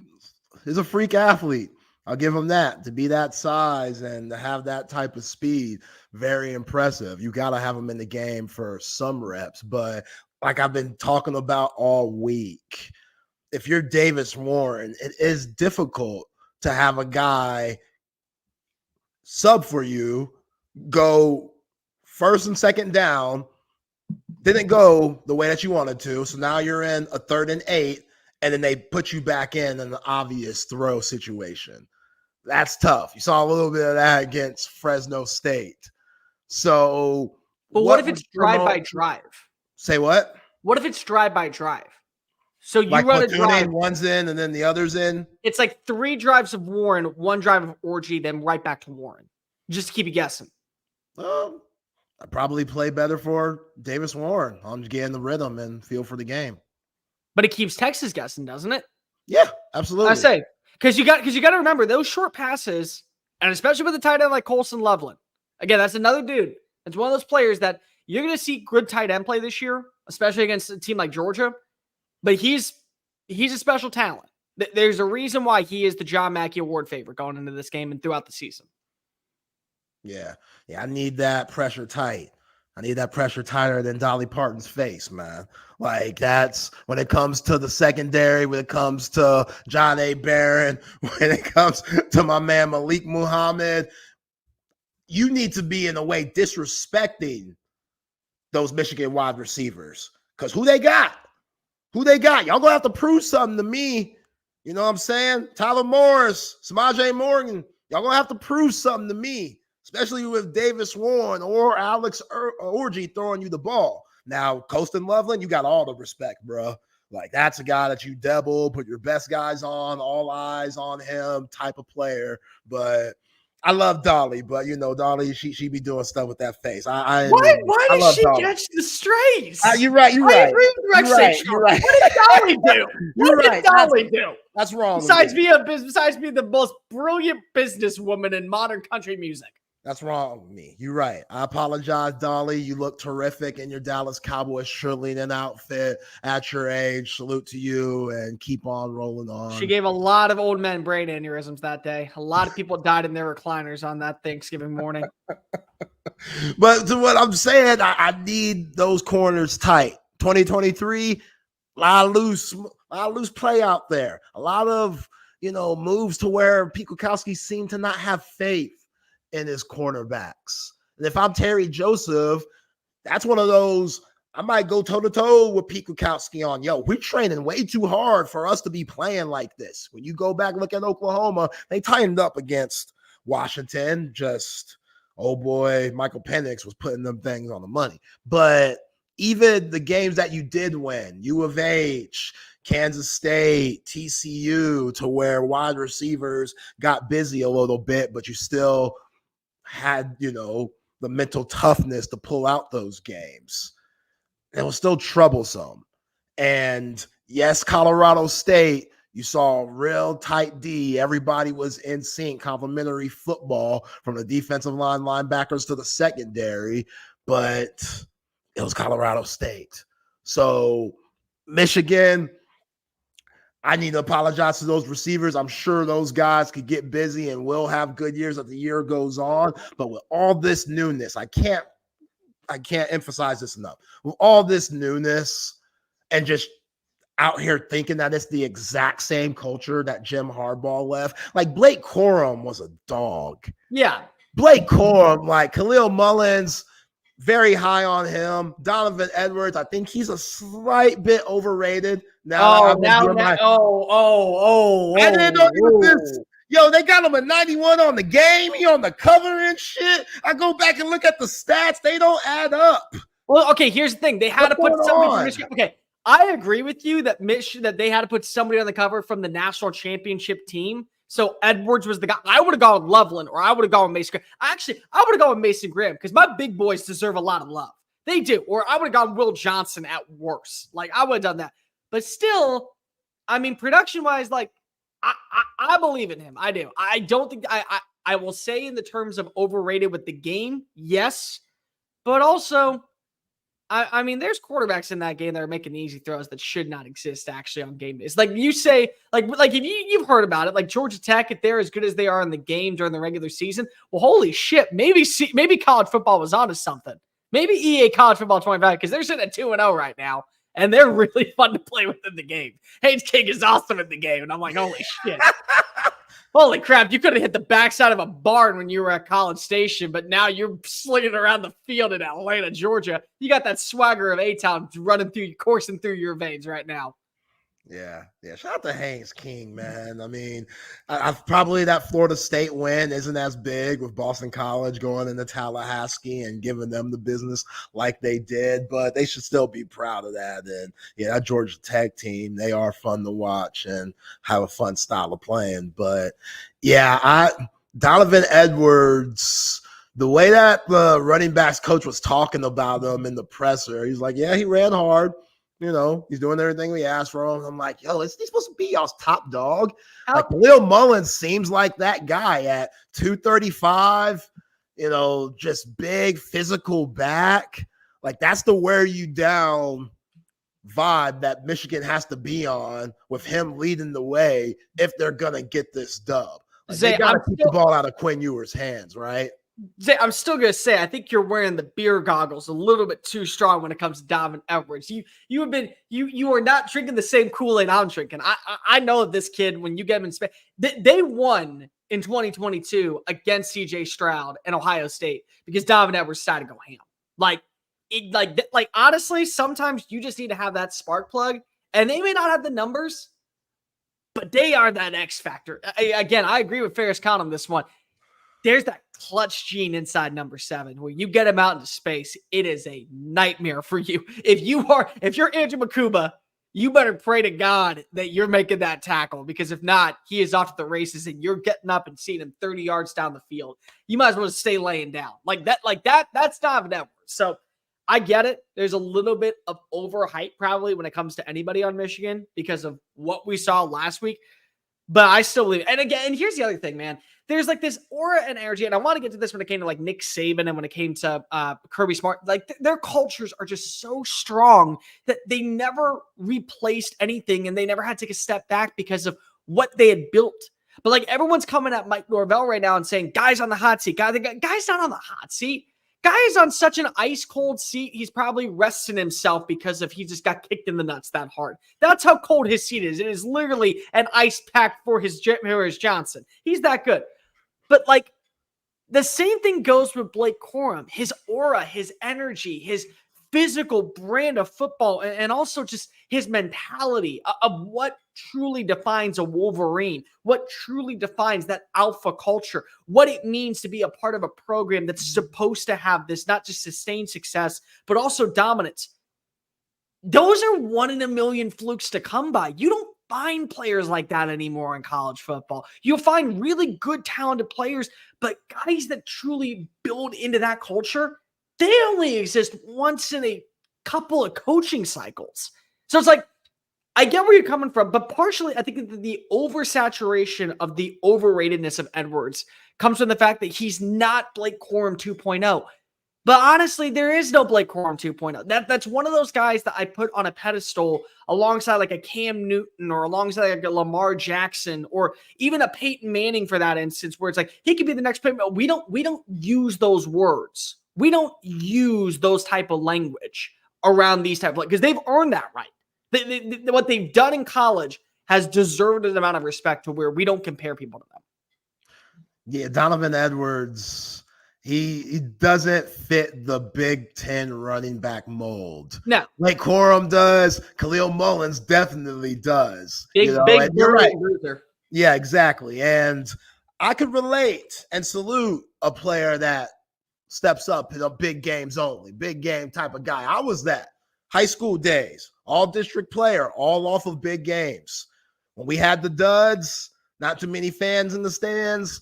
he's a freak athlete. I'll give him that. To be that size and to have that type of speed, very impressive. You got to have him in the game for some reps. But like I've been talking about all week, if you're Davis Warren, it is difficult to have a guy sub for you, go first and second down, didn't go the way that you wanted to. So now you're in a 3rd and 8, and then they put you back in an obvious throw situation. That's tough. You saw a little bit of that against Fresno State. So, but what if it's drive by drive? Say what? What if it's drive by drive? So you like run a drive, one's in and then the other's in. It's like 3 drives of Warren, 1 drive of Orji, then right back to Warren, just to keep you guessing. I'd probably play better for Davis Warren. I'm just getting the rhythm and feel for the game. But it keeps Texas guessing, doesn't it? Yeah, absolutely. I say because you got to remember those short passes, and especially with a tight end like Colson Loveland. Again, that's another dude. It's one of those players that you're going to see good tight end play this year, especially against a team like Georgia. But he's a special talent. There's a reason why he is the John Mackey Award favorite going into this game and throughout the season. Yeah, I need that pressure tight. I need that pressure tighter than Dolly Parton's face, man. Like, that's when it comes to the secondary, when it comes to John A. Barron, when it comes to my man Malik Muhammad, you need to be, in a way, disrespecting those Michigan wide receivers. Because who they got? Y'all going to have to prove something to me. You know what I'm saying? Tyler Morris, Samaje Morgan, y'all going to have to prove something to me. Especially with Davis Warren or Alex Orji throwing you the ball. Now, Colston Loveland, you got all the respect, bro. Like, that's a guy that you double, put your best guys on, all eyes on him type of player. But I love Dolly, but, you know, Dolly, she be doing stuff with that face. Why does she catch the strays? You're right. I agree with Rex. You're right. What did Dolly do? What did Dolly do? That's wrong. Besides being the most brilliant businesswoman in modern country music. That's wrong with me. You're right. I apologize, Dolly. You look terrific in your Dallas Cowboys shirtlinen outfit at your age. Salute to you and keep on rolling on. She gave a lot of old men brain aneurysms that day. A lot of people died in their recliners on that Thanksgiving morning. But to what I'm saying, I need those corners tight. 2023, a lot of loose play out there. A lot of, moves to where Pete Kwiatkowski seemed to not have faith in his cornerbacks. And if I'm Terry Joseph, that's one of those, I might go toe-to-toe with Pete Kwiatkowski on, we're training way too hard for us to be playing like this. When you go back, look at Oklahoma, they tightened up against Washington. Just, oh boy, Michael Penix was putting them things on the money. But even the games that you did win, U of H, Kansas State, TCU, to where wide receivers got busy a little bit, but you still had, the mental toughness to pull out those games. It was still troublesome. And yes, Colorado State, you saw real tight D. Everybody was in sync, complimentary football from the defensive line, linebackers to the secondary, but it was Colorado State. So Michigan, I need to apologize to those receivers. I'm sure those guys could get busy and will have good years as the year goes on. But with all this newness, I can't emphasize this enough. With all this newness and just out here thinking that it's the exact same culture that Jim Harbaugh left. Like, Blake Corum was a dog. Yeah. Blake Corum, like Khalil Mullins, very high on him. Donovan Edwards, I think he's a slight bit overrated. I didn't know Yo, they got him a 91 on the game. He on the cover and shit. I go back and look at the stats. They don't add up. Well, okay, here's the thing. They had to put somebody from Michigan. Okay, I agree with you that that they had to put somebody on the cover from the national championship team. So Edwards was the guy. I would have gone with Loveland, or I would have gone with Mason Graham. I would have gone with Mason Graham because my big boys deserve a lot of love. They do. Or I would have gone Will Johnson at worst. Like, I would have done that. But still, I mean, production-wise, like, I believe in him. I do. I don't think I will say in the terms of overrated with the game, yes. But also, I mean, there's quarterbacks in that game that are making easy throws that should not exist actually on game days. Like you say, like if you've heard about it, like Georgia Tech, if they're as good as they are in the game during the regular season, well, holy shit, maybe college football was onto something. Maybe EA College Football 25, because they're sitting at 2-0 right now. And they're really fun to play with in the game. Haynes King is awesome in the game. And I'm like, holy shit. Holy crap. You could have hit the backside of a barn when you were at College Station, but now you're slinging around the field in Atlanta, Georgia. You got that swagger of A-Town coursing through your veins right now. Yeah. Shout out to Haynes King, man. I mean, I've probably that Florida State win isn't as big with Boston College going into Tallahassee and giving them the business like they did, but they should still be proud of that. And yeah, that Georgia Tech team, they are fun to watch and have a fun style of playing. But yeah, Donovan Edwards, the way that the running backs coach was talking about him in the presser, he's like, yeah, he ran hard. You know, he's doing everything we asked for him. I'm like, yo, is he supposed to be y'all's top dog? Like, Lil Mullins seems like that guy at 235, you know, just big physical back. Like, that's the wear you down vibe that Michigan has to be on with him leading the way if they're going to get this dub. Like, they got to keep the ball out of Quinn Ewers' hands, right? Zay, I'm still going to say, I think you're wearing the beer goggles a little bit too strong when it comes to Donovan Edwards. You are not drinking the same Kool-Aid I'm drinking. I know this kid, when you get him in space, they won in 2022 against CJ Stroud and Ohio State because Donovan Edwards decided to go ham. Like honestly, sometimes you just need to have that spark plug, and they may not have the numbers, but they are that X factor. Again, I agree with Ferris Kahn on this one. There's that clutch gene inside number 7 where you get him out into space. It is a nightmare for you. If you're Andrew Makuba, you better pray to God that you're making that tackle, because if not, he is off to the races and you're getting up and seeing him 30 yards down the field. You might as well stay laying down like that. That's Donovan Edwards. So I get it. There's a little bit of overhype probably when it comes to anybody on Michigan because of what we saw last week. But I still believe it. And again, here's the other thing, man. There's like this aura and energy, and I want to get to this when it came to like Nick Saban and when it came to Kirby Smart. Like their cultures are just so strong that they never replaced anything, and they never had to take a step back because of what they had built. But like everyone's coming at Mike Norvell right now and saying, "Guys on the hot seat." Guy's not on the hot seat. Guy is on such an ice cold seat. He's probably resting himself because he just got kicked in the nuts that hard. That's how cold his seat is. It is literally an ice pack for his Johnson. He's that good. But like the same thing goes with Blake Corum. His aura, his energy, his physical brand of football, and also just his mentality of what truly defines a Wolverine, what truly defines that alpha culture, what it means to be a part of a program that's supposed to have this, not just sustained success, but also dominance. Those are 1 in a million flukes to come by. You don't find players like that anymore in college football. You'll find really good, talented players, but guys that truly build into that culture, they only exist once in a couple of coaching cycles. So it's like, I get where you're coming from, but partially I think that the oversaturation of the overratedness of Edwards comes from the fact that he's not Blake Corum 2.0. But honestly, there is no Blake Corum 2.0. That's one of those guys that I put on a pedestal alongside like a Cam Newton or alongside like a Lamar Jackson or even a Peyton Manning for that instance, where it's like he could be the next Peyton. We don't use those words. We don't use those type of language around these type of, because they've earned that right. What they've done in college has deserved an amount of respect to where we don't compare people to them. Yeah, Donovan Edwards, he doesn't fit the Big Ten running back mold. No. Like Corum does, Khalil Mullins definitely does. Big you're right. bruiser. Yeah, exactly. And I could relate and salute a player that steps up in the big games only, big game type of guy. I was that. High school days, all district player, all off of big games. When we had the duds, not too many fans in the stands,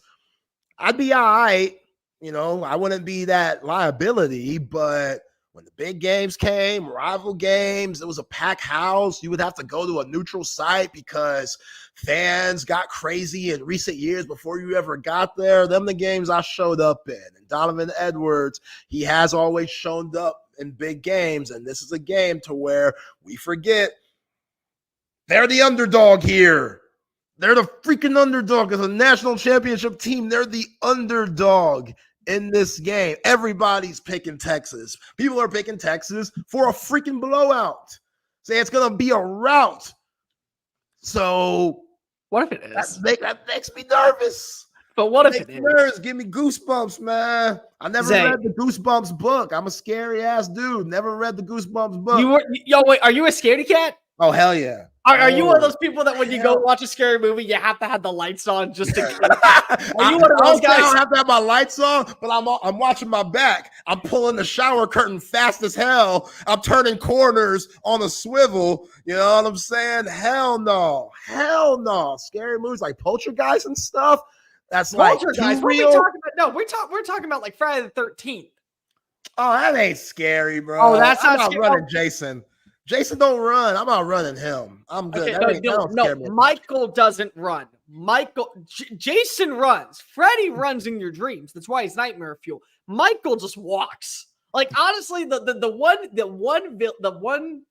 I'd be all right. You know, I wouldn't be that liability, but when the big games came, rival games, it was a packed house. You would have to go to a neutral site because fans got crazy in recent years before you ever got there. Them the games I showed up in. And Donovan Edwards, he has always shown up in big games. And this is a game to where we forget they're the underdog here. They're the freaking underdog. As a national championship team, they're the underdog in this game. Everybody's picking Texas. People are picking Texas for a freaking blowout. Say it's going to be a rout. So what if it is? That makes me nervous. But what if it is? Nervous. Give me goosebumps, man. I never read the Goosebumps book. I'm a scary ass dude. Never read the Goosebumps book. Wait, are you a scaredy cat? Oh, hell yeah. Are you one of those people that when you go watch a scary movie, you have to have the lights on just to? Are you one of those guys? I don't have to have my lights on, but I'm watching my back. I'm pulling the shower curtain fast as hell. I'm turning corners on a swivel. You know what I'm saying? Hell no. Scary movies like Poltergeist and stuff. That's Poltergeist. like too What are real. we talking about? No, we're talking about like Friday the 13th. Oh, that ain't scary, bro. Oh, that's I'm not not running Jason. Jason don't run. I'm not running him. I'm good. Okay, no, Michael doesn't run. Jason runs. Freddy runs in your dreams. That's why he's nightmare fuel. Michael just walks. Like honestly, the one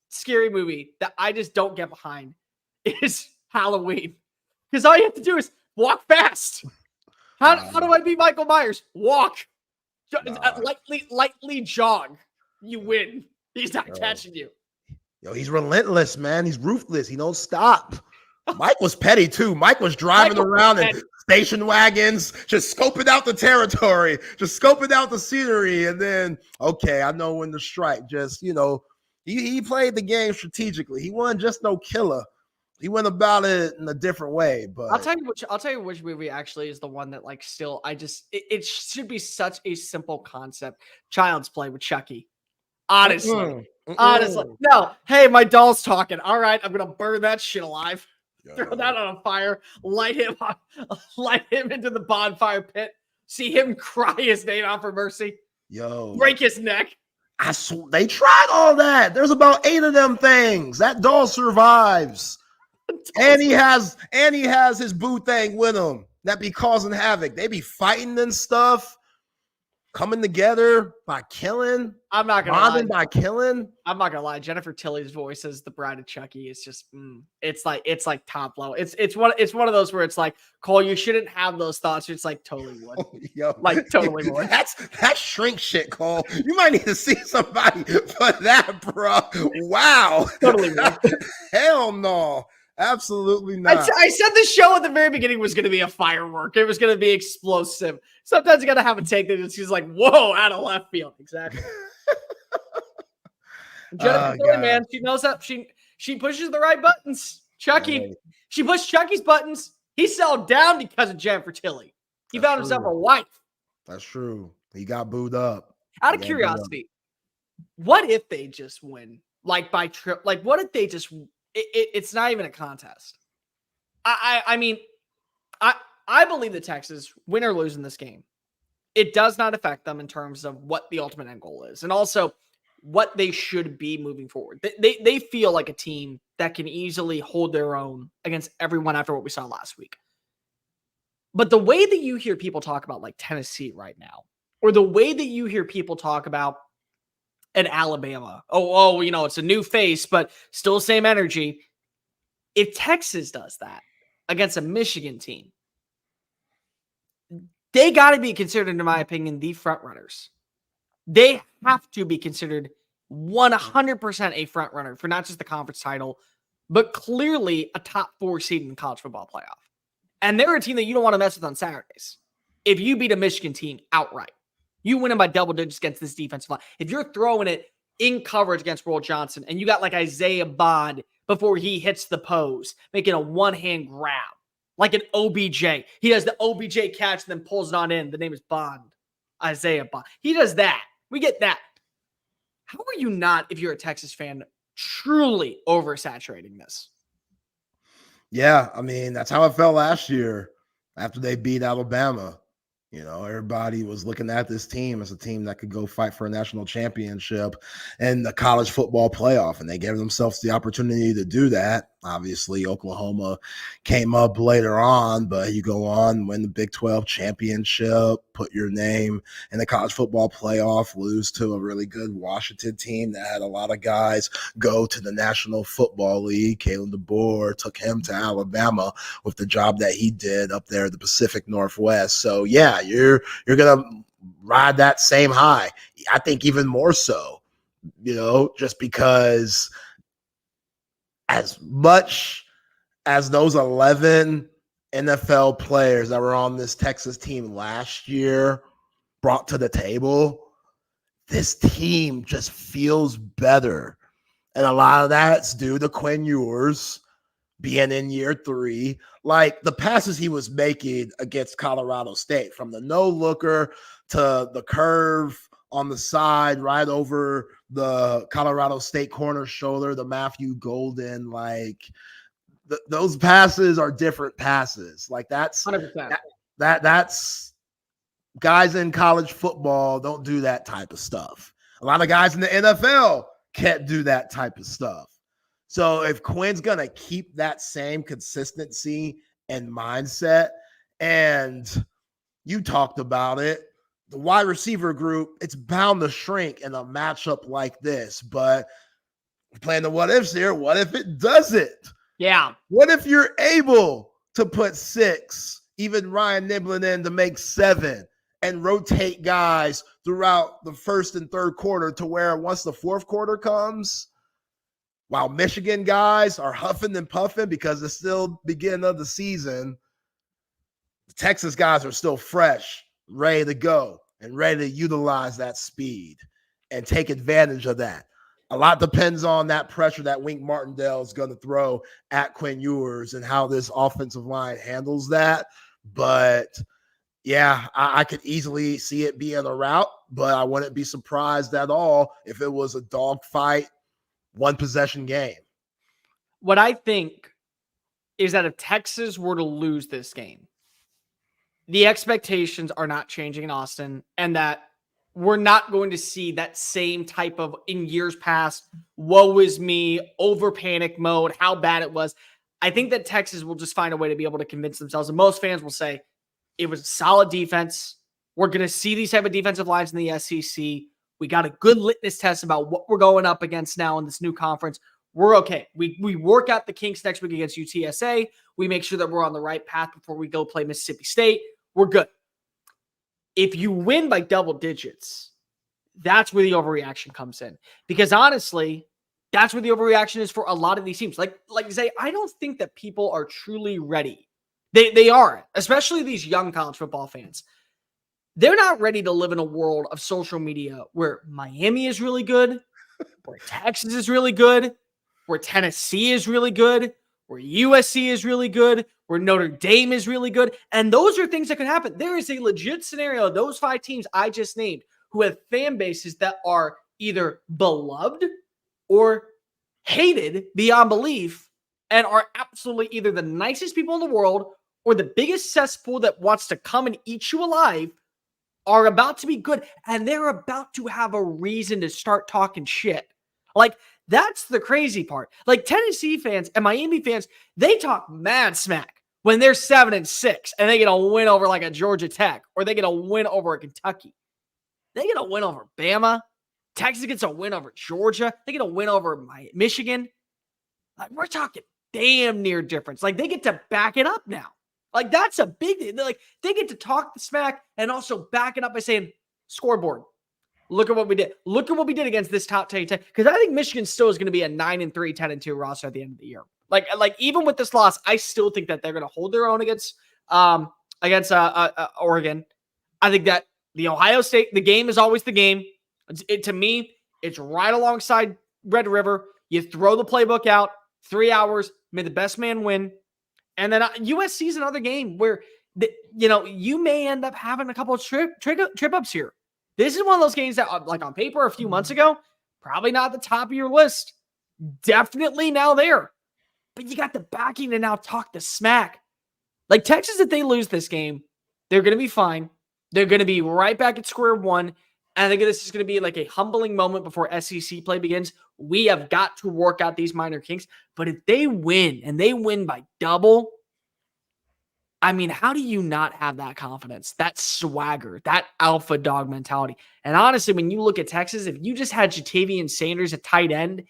scary movie that I just don't get behind is Halloween, because all you have to do is walk fast. How do I beat Michael Myers? Walk, lightly jog. You win. He's not catching you. Yo, he's relentless, man. He's ruthless. He don't stop. Mike was petty too. Mike was driving around in station wagons, just scoping out the territory, just scoping out the scenery, and then okay, I know when to strike. Just he played the game strategically. He wasn't just no killer. He went about it in a different way. But I'll tell you which movie actually is the one that like still it should be such a simple concept. Child's Play with Chucky. Honestly. No. Hey, my doll's talking. All right, I'm gonna burn that shit alive. Throw that on a fire. Light him into the bonfire pit. See him cry his name out for mercy. Yo, break his neck. They tried all that. There's about 8 of them things. That doll survives, and he has his boo thing with him that be causing havoc. They be fighting and stuff. Coming together by killing. I'm not gonna lie. By killing. I'm not gonna lie. Jennifer Tilly's voice as the bride of Chucky is just it's like top low. It's one of those where it's like, Cole, you shouldn't have those thoughts. It's like totally would. Yo, like totally would. That's shrink shit, Cole. You might need to see somebody for that, bro. Wow. Totally would. Hell no. Absolutely not. I said the show at the very beginning was going to be a firework. It was going to be explosive. Sometimes you got to have a take that she's like, whoa, out of left field. Exactly. Jennifer Tilly, man, she knows that she pushes the right buttons. Chucky, she pushed Chucky's buttons. He settled down because of Jennifer Tilly. He found himself a wife. That's true. He got booed up. Out of curiosity, what if they just win? Like by trip? Like what if they just? It's not even a contest. I mean, I believe that Texas, win or lose in this game, it does not affect them in terms of what the ultimate end goal is, and also what they should be moving forward. They feel like a team that can easily hold their own against everyone after what we saw last week. But the way that you hear people talk about like Tennessee right now, or the way that you hear people talk about at Alabama, it's a new face, but still same energy. If Texas does that against a Michigan team, they got to be considered, in my opinion, the front runners. They have to be considered 100% a front runner for not just the conference title, but clearly a top 4 seed in the college football playoff. And they're a team that you don't want to mess with on Saturdays. If you beat a Michigan team outright, you win them by double digits against this defensive line. If you're throwing it in coverage against Will Johnson and you got like Isaiah Bond before he hits the pose, making a one-hand grab, like an OBJ. He does the OBJ catch and then pulls it on in. The name is Bond, Isaiah Bond. He does that. We get that. How are you not, if you're a Texas fan, truly oversaturating this? Yeah, I mean, that's how it felt last year after they beat Alabama. You know, everybody was looking at this team as a team that could go fight for a national championship and the college football playoff, and they gave themselves the opportunity to do that. Obviously, Oklahoma came up later on, but you go on, win the Big 12 championship, put your name in the college football playoff, lose to a really good Washington team that had a lot of guys go to the National Football League. Kalen DeBoer took him to Alabama with the job that he did up there in the Pacific Northwest. So, yeah, you're going to ride that same high. I think even more so, you know, just because as much as those 11 NFL players that were on this Texas team last year brought to the table, this team just feels better. And a lot of that's due to Quinn Ewers being in year 3. Like the passes he was making against Colorado State, from the no-looker to the curve on the side right over the Colorado State corner shoulder, the Matthew Golden, like those passes are different passes. Like that's 100%. That's guys in college football don't do that type of stuff. A lot of guys in the NFL can't do that type of stuff. So if Quinn's going to keep that same consistency and mindset, and you talked about it, the wide receiver group, it's bound to shrink in a matchup like this. But playing the what ifs here, what if it doesn't? Yeah. What if you're able to put 6, even Ryan Niblin in to make 7, and rotate guys throughout the first and third quarter to where once the fourth quarter comes, while Michigan guys are huffing and puffing because it's still beginning of the season, the Texas guys are still fresh, ready to go, and ready to utilize that speed and take advantage of that. A lot depends on that pressure that Wink Martindale is going to throw at Quinn Ewers and how this offensive line handles that. But yeah, I could easily see it being a rout, but I wouldn't be surprised at all if it was a dogfight, one possession game. What I think is that if Texas were to lose this game, the expectations are not changing in Austin, and that we're not going to see that same type of, in years past, woe is me, over panic mode, how bad it was. I think that Texas will just find a way to be able to convince themselves, and most fans will say it was solid defense. We're going to see these type of defensive lines in the SEC. We got a good litmus test about what we're going up against now in this new conference. We're okay. We work out the kinks next week against UTSA. We make sure that we're on the right path before we go play Mississippi State. We're good. If you win by double digits, that's where the overreaction comes in. Because honestly, that's where the overreaction is for a lot of these teams. Like you say, I don't think that people are truly ready. They aren't, especially these young college football fans. They're not ready to live in a world of social media where Miami is really good, where Texas is really good, where Tennessee is really good, where USC is really good, where Notre Dame is really good. And those are things that could happen. There is a legit scenario, those 5 teams I just named, who have fan bases that are either beloved or hated beyond belief and are absolutely either the nicest people in the world or the biggest cesspool that wants to come and eat you alive, are about to be good, and they're about to have a reason to start talking shit. Like, that's the crazy part. Like, Tennessee fans and Miami fans, they talk mad smack when they're 7-6 and they get a win over like a Georgia Tech, or they get a win over a Kentucky. They get a win over Bama. Texas gets a win over Georgia. They get a win over Michigan. Like, we're talking damn near difference. Like, they get to back it up now. Like, that's a big thing. Like, they get to talk the smack and also back it up by saying, scoreboard. Look at what we did. Look at what we did against this top 10. Because I think Michigan still is going to be a 9-3, 10-2 roster at the end of the year. Like even with this loss, I still think that they're going to hold their own against Oregon. I think that the Ohio State, the game is always the game. To me, it's right alongside Red River. You throw the playbook out, 3 hours, may the best man win. And then USC is another game where, you may end up having a couple of trip ups here. This is one of those games that, like on paper a few months ago, probably not at the top of your list. Definitely now there. But you got the backing to now talk the smack. Like Texas, if they lose this game, they're going to be fine. They're going to be right back at square one. And I think this is going to be like a humbling moment before SEC play begins. We have got to work out these minor kinks. But if they win, and they win by double, I mean, how do you not have that confidence, that swagger, that alpha dog mentality? And honestly, when you look at Texas, if you just had Jatavian Sanders at tight end,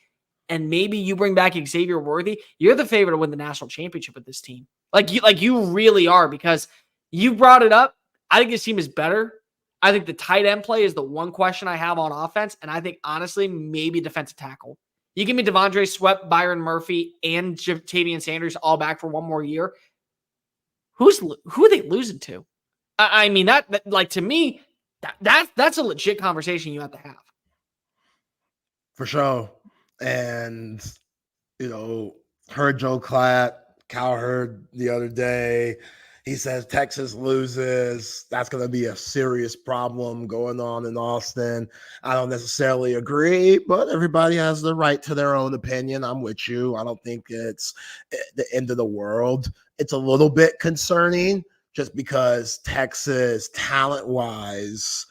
and maybe you bring back Xavier Worthy, you're the favorite to win the national championship with this team. Like you really are, because you brought it up. I think this team is better. I think the tight end play is the one question I have on offense. And I think, honestly, maybe defensive tackle. You give me Devondre Sweat, Byron Murphy, and Jatavian Sanders all back for one more year. Who are they losing to? I mean, that like, to me, that's a legit conversation you have to have. For sure. And, heard Joe Klatt, Cal heard the other day. He says Texas loses. That's going to be a serious problem going on in Austin. I don't necessarily agree, but everybody has the right to their own opinion. I'm with you. I don't think it's the end of the world. It's a little bit concerning just because Texas, talent-wise,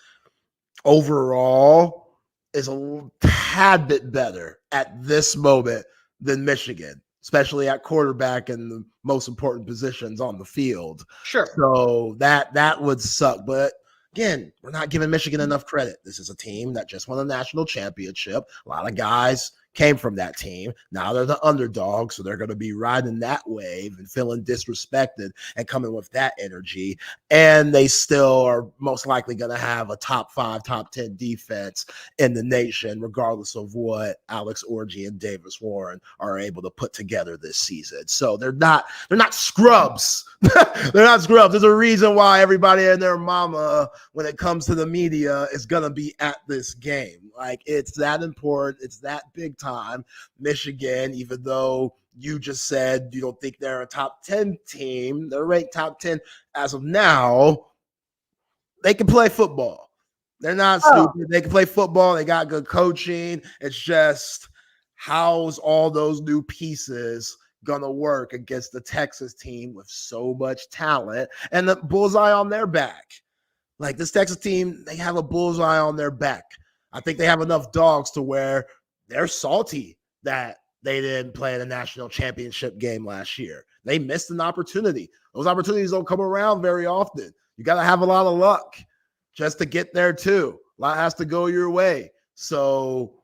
overall, is a tad bit better at this moment than Michigan, especially at quarterback and the most important positions on the field. Sure. So that would suck. But again, we're not giving Michigan enough credit. This is a team that just won a national championship. A lot of guys came from that team. Now they're the underdog, so they're going to be riding that wave and feeling disrespected and coming with that energy. And they still are most likely going to have a top 5, top 10 defense in the nation, regardless of what Alex Orji and Davis Warren are able to put together this season. So they're not scrubs. They're not scrubs. There's a reason why everybody and their mama, when it comes to the media, is going to be at this game. Like, it's that important. It's that big time. Michigan, even though you just said you don't think they're a top 10 team, they're ranked top 10 as of now. They can play football. They're not stupid. They can play football. They got good coaching. It's just, how's all those new pieces gonna work against the Texas team with so much talent and the bullseye on their back? Like, this Texas team, they have a bullseye on their back. I think they have enough dogs to where they're salty that they didn't play in a national championship game last year. They missed an opportunity. Those opportunities don't come around very often. You got to have a lot of luck just to get there too. A lot has to go your way. So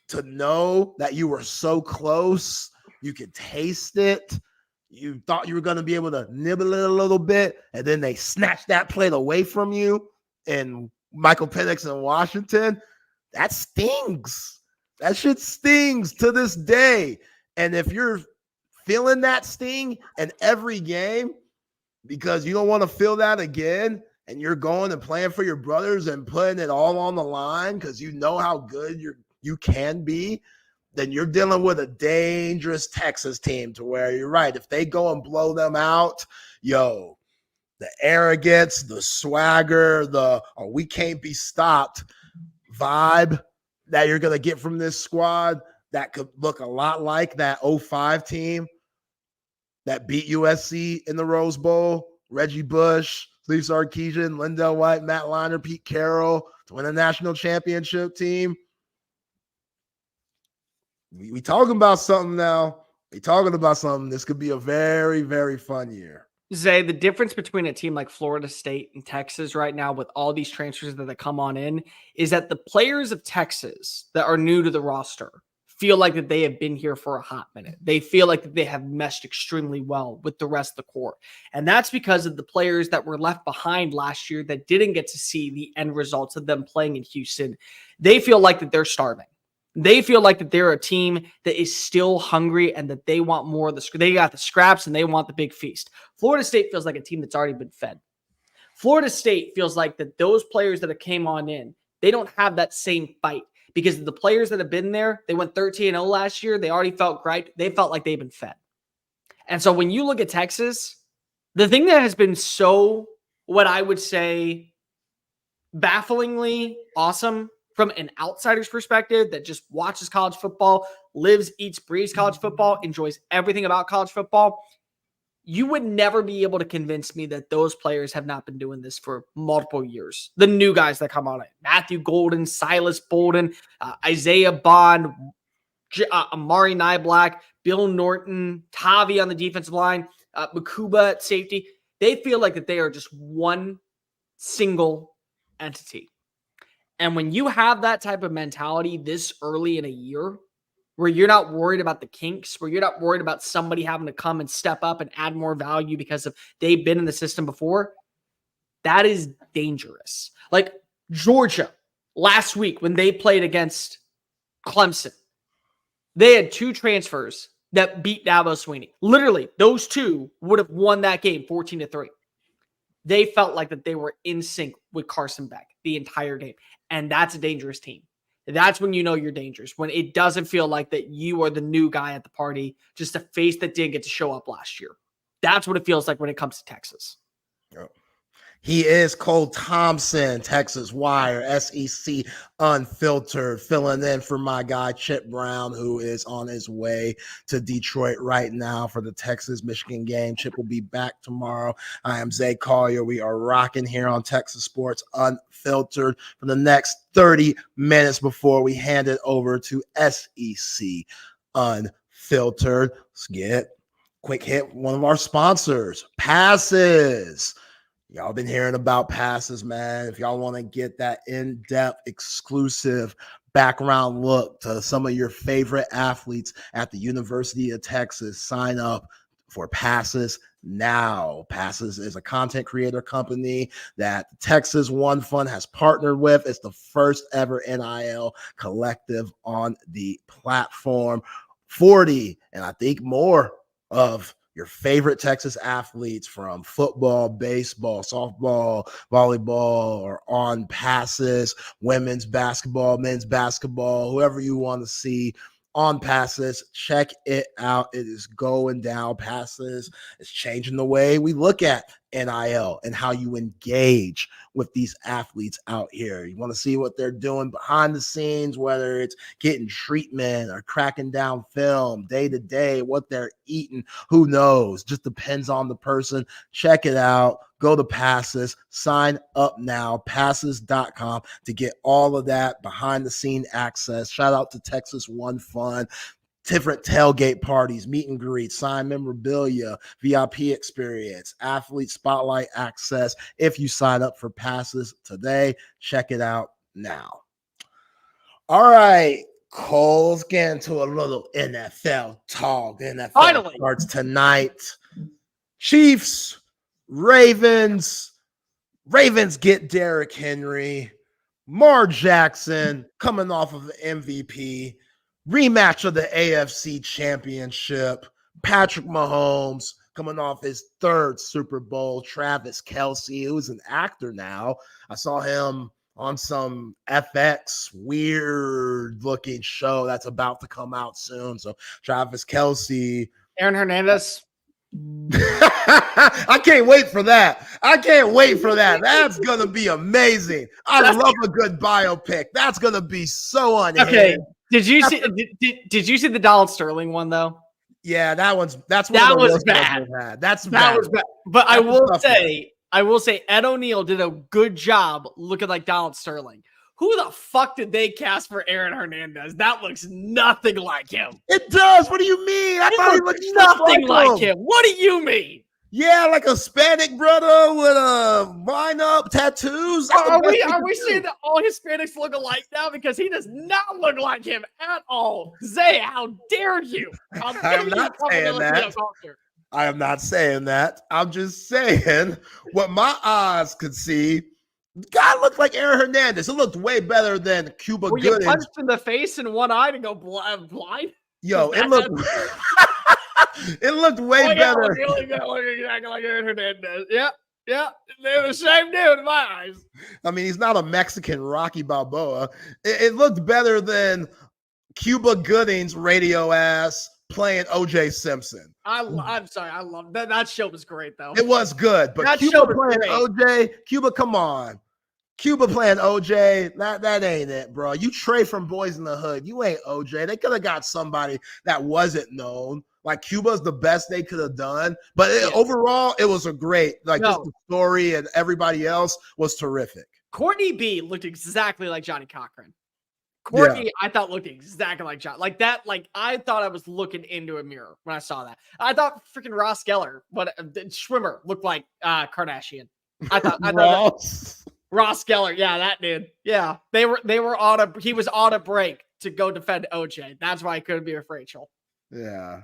to know that you were so close, you could taste it. You thought you were going to be able to nibble it a little bit, and then they snatched that plate away from you and Michael Penix in Washington. That stings. That shit stings to this day. And if you're feeling that sting in every game because you don't want to feel that again, and you're going and playing for your brothers and putting it all on the line because you know how good you can be, then you're dealing with a dangerous Texas team to where you're right. If they go and blow them out, the arrogance, the swagger, we can't be stopped vibe that you're going to get from this squad, that could look a lot like that 05 team that beat USC in the Rose Bowl. Reggie Bush, Steve Sarkeesian, Lindell White, Matt Leinart, Pete Carroll to win a national championship team. We talking about something now. We talking about something. This could be a very, very fun year. Zay, the difference between a team like Florida State and Texas right now with all these transfers that come on in is that the players of Texas that are new to the roster feel like that they have been here for a hot minute. They feel like that they have meshed extremely well with the rest of the core. And that's because of the players that were left behind last year that didn't get to see the end results of them playing in Houston. They feel like that they're starving. They feel like that they're a team that is still hungry and that they want more of they got the scraps and they want the big feast. Florida State feels like a team that's already been fed. Florida State feels like that those players that have came on in, they don't have that same fight because the players that have been there, they went 13-0 last year. They already felt great. They felt like they've been fed. And so when you look at Texas, the thing that has been so, what I would say, bafflingly awesome from an outsider's perspective that just watches college football, lives, eats, breathes college football, enjoys everything about college football, you would never be able to convince me that those players have not been doing this for multiple years. The new guys that come on it, Matthew Golden, Silas Bolden, Isaiah Bond, Amari Nyblack, Bill Norton, Tavi on the defensive line, Makuba at safety. They feel like that they are just one single entity. And when you have that type of mentality this early in a year, where you're not worried about the kinks, where you're not worried about somebody having to come and step up and add more value because of they've been in the system before, that is dangerous. Like Georgia last week when they played against Clemson, they had 2 transfers that beat Dabo Swinney. Literally, those 2 would have won that game 14-3. They felt like that they were in sync with Carson Beck the entire game. And that's a dangerous team. That's when you know you're dangerous, when it doesn't feel like that you are the new guy at the party, just a face that didn't get to show up last year. That's what it feels like when it comes to Texas. Yep. He is Cole Thompson, Texas Wire, SEC Unfiltered, filling in for my guy Chip Brown, who is on his way to Detroit right now for the Texas-Michigan game. Chip will be back tomorrow. I am Zay Collier. We are rocking here on Texas Sports Unfiltered for the next 30 minutes before we hand it over to SEC Unfiltered. Let's get quick hit one of our sponsors, Passes. Y'all been hearing about Passes, man. If y'all want to get that in-depth, exclusive background look to some of your favorite athletes at the University of Texas, sign up for Passes now. Passes is a content creator company that Texas One Fund has partnered with. It's the first ever NIL collective on the platform. 40 and I think more of your favorite Texas athletes from football, baseball, softball, volleyball, or on Passes, women's basketball, men's basketball, whoever you want to see on Passes, check it out. It is going down. Passes is changing the way we look at NIL and how you engage with these athletes out here. You want to see what they're doing behind the scenes, whether it's getting treatment or cracking down film day to day, what they're eating, who knows? Just depends on the person. Check it out. Go to Passes, sign up now, passes.com to get all of that behind the scene access. Shout out to Texas One Fund. Different tailgate parties, meet and greet, sign memorabilia, VIP experience, athlete spotlight access. If you sign up for Passes today, check it out now. All right, Cole's getting to a little NFL talk. The NFL Finally starts tonight. Chiefs, Ravens get Derrick Henry. Mar Jackson coming off of the MVP. Rematch of the AFC Championship. Patrick Mahomes coming off his 3rd Super Bowl. Travis Kelce, who's an actor now. I saw him on some FX weird looking show that's about to come out soon. So Travis Kelce. Aaron Hernandez. I can't wait for that. That's going to be amazing. I love a good biopic. That's going to be so unhinged. Okay. Did you see the Donald Sterling one though? Yeah, that was bad. That was bad. But I will say Ed O'Neill did a good job looking like Donald Sterling. Who the fuck did they cast for Aaron Hernandez? That looks nothing like him. It does. What do you mean? I thought he looked nothing like him. What do you mean? Yeah, like a Hispanic brother with a line-up tattoos. Are we saying that all Hispanics look alike now? Because he does not look like him at all. Zay, how dare you? I'm not saying that. I am not saying that. I'm just saying what my eyes could see. God looked like Aaron Hernandez. It looked way better than Cuba Gooding. Were you punched in the face and one eye to go blind? Yo, it looked it looked way better. Really look exactly like Aaron Hernandez. Yep. They're the same dude in my eyes. I mean, he's not a Mexican Rocky Balboa. It looked better than Cuba Gooding's radio ass playing OJ Simpson. I'm sorry. I love that. That show was great, though. It was good, but That Cuba show was playing great. OJ, Cuba, come on. Cuba playing OJ, that ain't it, bro. You Trey from Boys in the Hood. You ain't OJ. They could have got somebody that wasn't known. Like Cuba's the best they could have done. But overall, it was a great, just the story and everybody else was terrific. Courtney B looked exactly like Johnny Cochran. Courtney, I thought looked exactly like John. Like that, I thought I was looking into a mirror when I saw that. I thought freaking Ross Geller, Schwimmer, looked like Kardashian. I thought Ross Geller, yeah, that dude. Yeah. He was on a break to go defend OJ. That's why I couldn't be with Rachel. Yeah.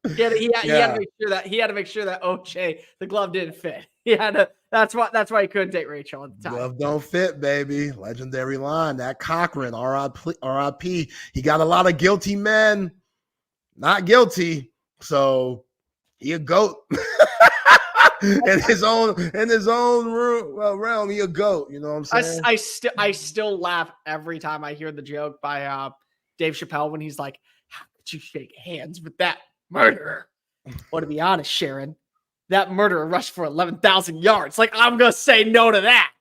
He had to make sure that OJ, the glove didn't fit. That's why he couldn't date Rachel at the time. Glove don't fit, baby. Legendary line. That Cochran, R.I.P. He got a lot of guilty men, not guilty. So he a GOAT. in his own realm, he a GOAT. You know what I'm saying? I still laugh every time I hear the joke by Dave Chappelle when he's like, "How could you shake hands with that murderer?" Well, to be honest, Sharon, that murderer rushed for 11,000 yards. Like, I'm gonna say no to that.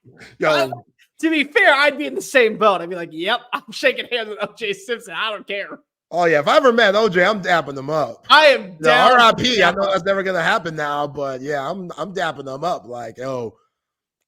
To be fair, I'd be in the same boat. I'd be like, "Yep, I'm shaking hands with OJ Simpson. I don't care." Oh yeah, if I ever met OJ, I'm dapping them up. I am down. R.I.P. I know that's never gonna happen now, but yeah, I'm dapping them up. Like, yo,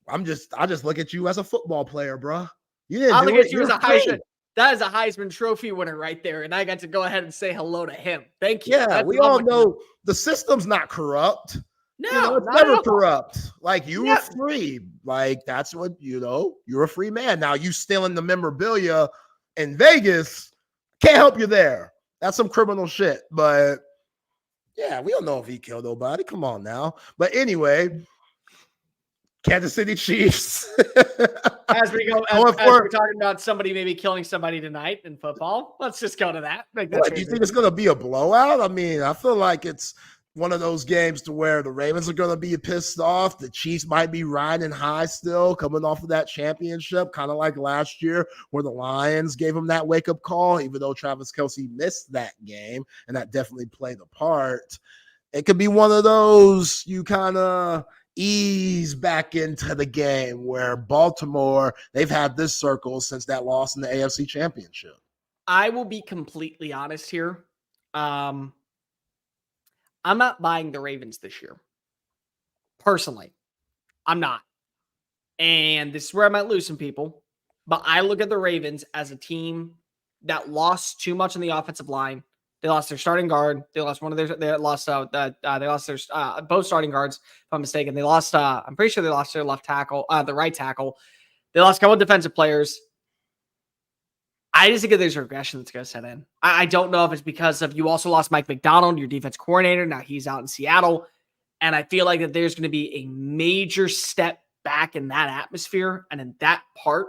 I just look at you as a football player, bro. You didn't. I do look it. at you as a Heisman. That is a Heisman Trophy winner right there, and I got to go ahead and say hello to him. Thank you. Yeah, That's we all know the system's not corrupt. No, it's never corrupt. Like, you were free. Like, that's what, you're a free man. Now, you stealing the memorabilia in Vegas, can't help you there. That's some criminal shit. But yeah, we don't know if he killed nobody. Come on now. But anyway, Kansas City Chiefs. As we're talking about somebody maybe killing somebody tonight in football, let's just go to that. Do you think it's going to be a blowout? I mean, I feel like it's one of those games to where the Ravens are going to be pissed off. The Chiefs might be riding high still, coming off of that championship, kind of like last year where the Lions gave them that wake-up call, even though Travis Kelce missed that game, and that definitely played a part. It could be one of those you kind of ease back into the game where Baltimore, they've had this circle since that loss in the AFC Championship. I will be completely honest here. I'm not buying the Ravens this year. Personally, I'm not. And this is where I might lose some people. But I look at the Ravens as a team that lost too much on the offensive line. They lost their starting guard. They lost one of their. They lost their both starting guards. If I'm mistaken, they lost. I'm pretty sure they lost their left tackle, the right tackle. They lost a couple of defensive players. I just think there's a regression that's going to set in. I don't know if it's because of you also lost Mike McDonald, your defense coordinator. Now he's out in Seattle. And I feel like that there's going to be a major step back in that atmosphere and in that part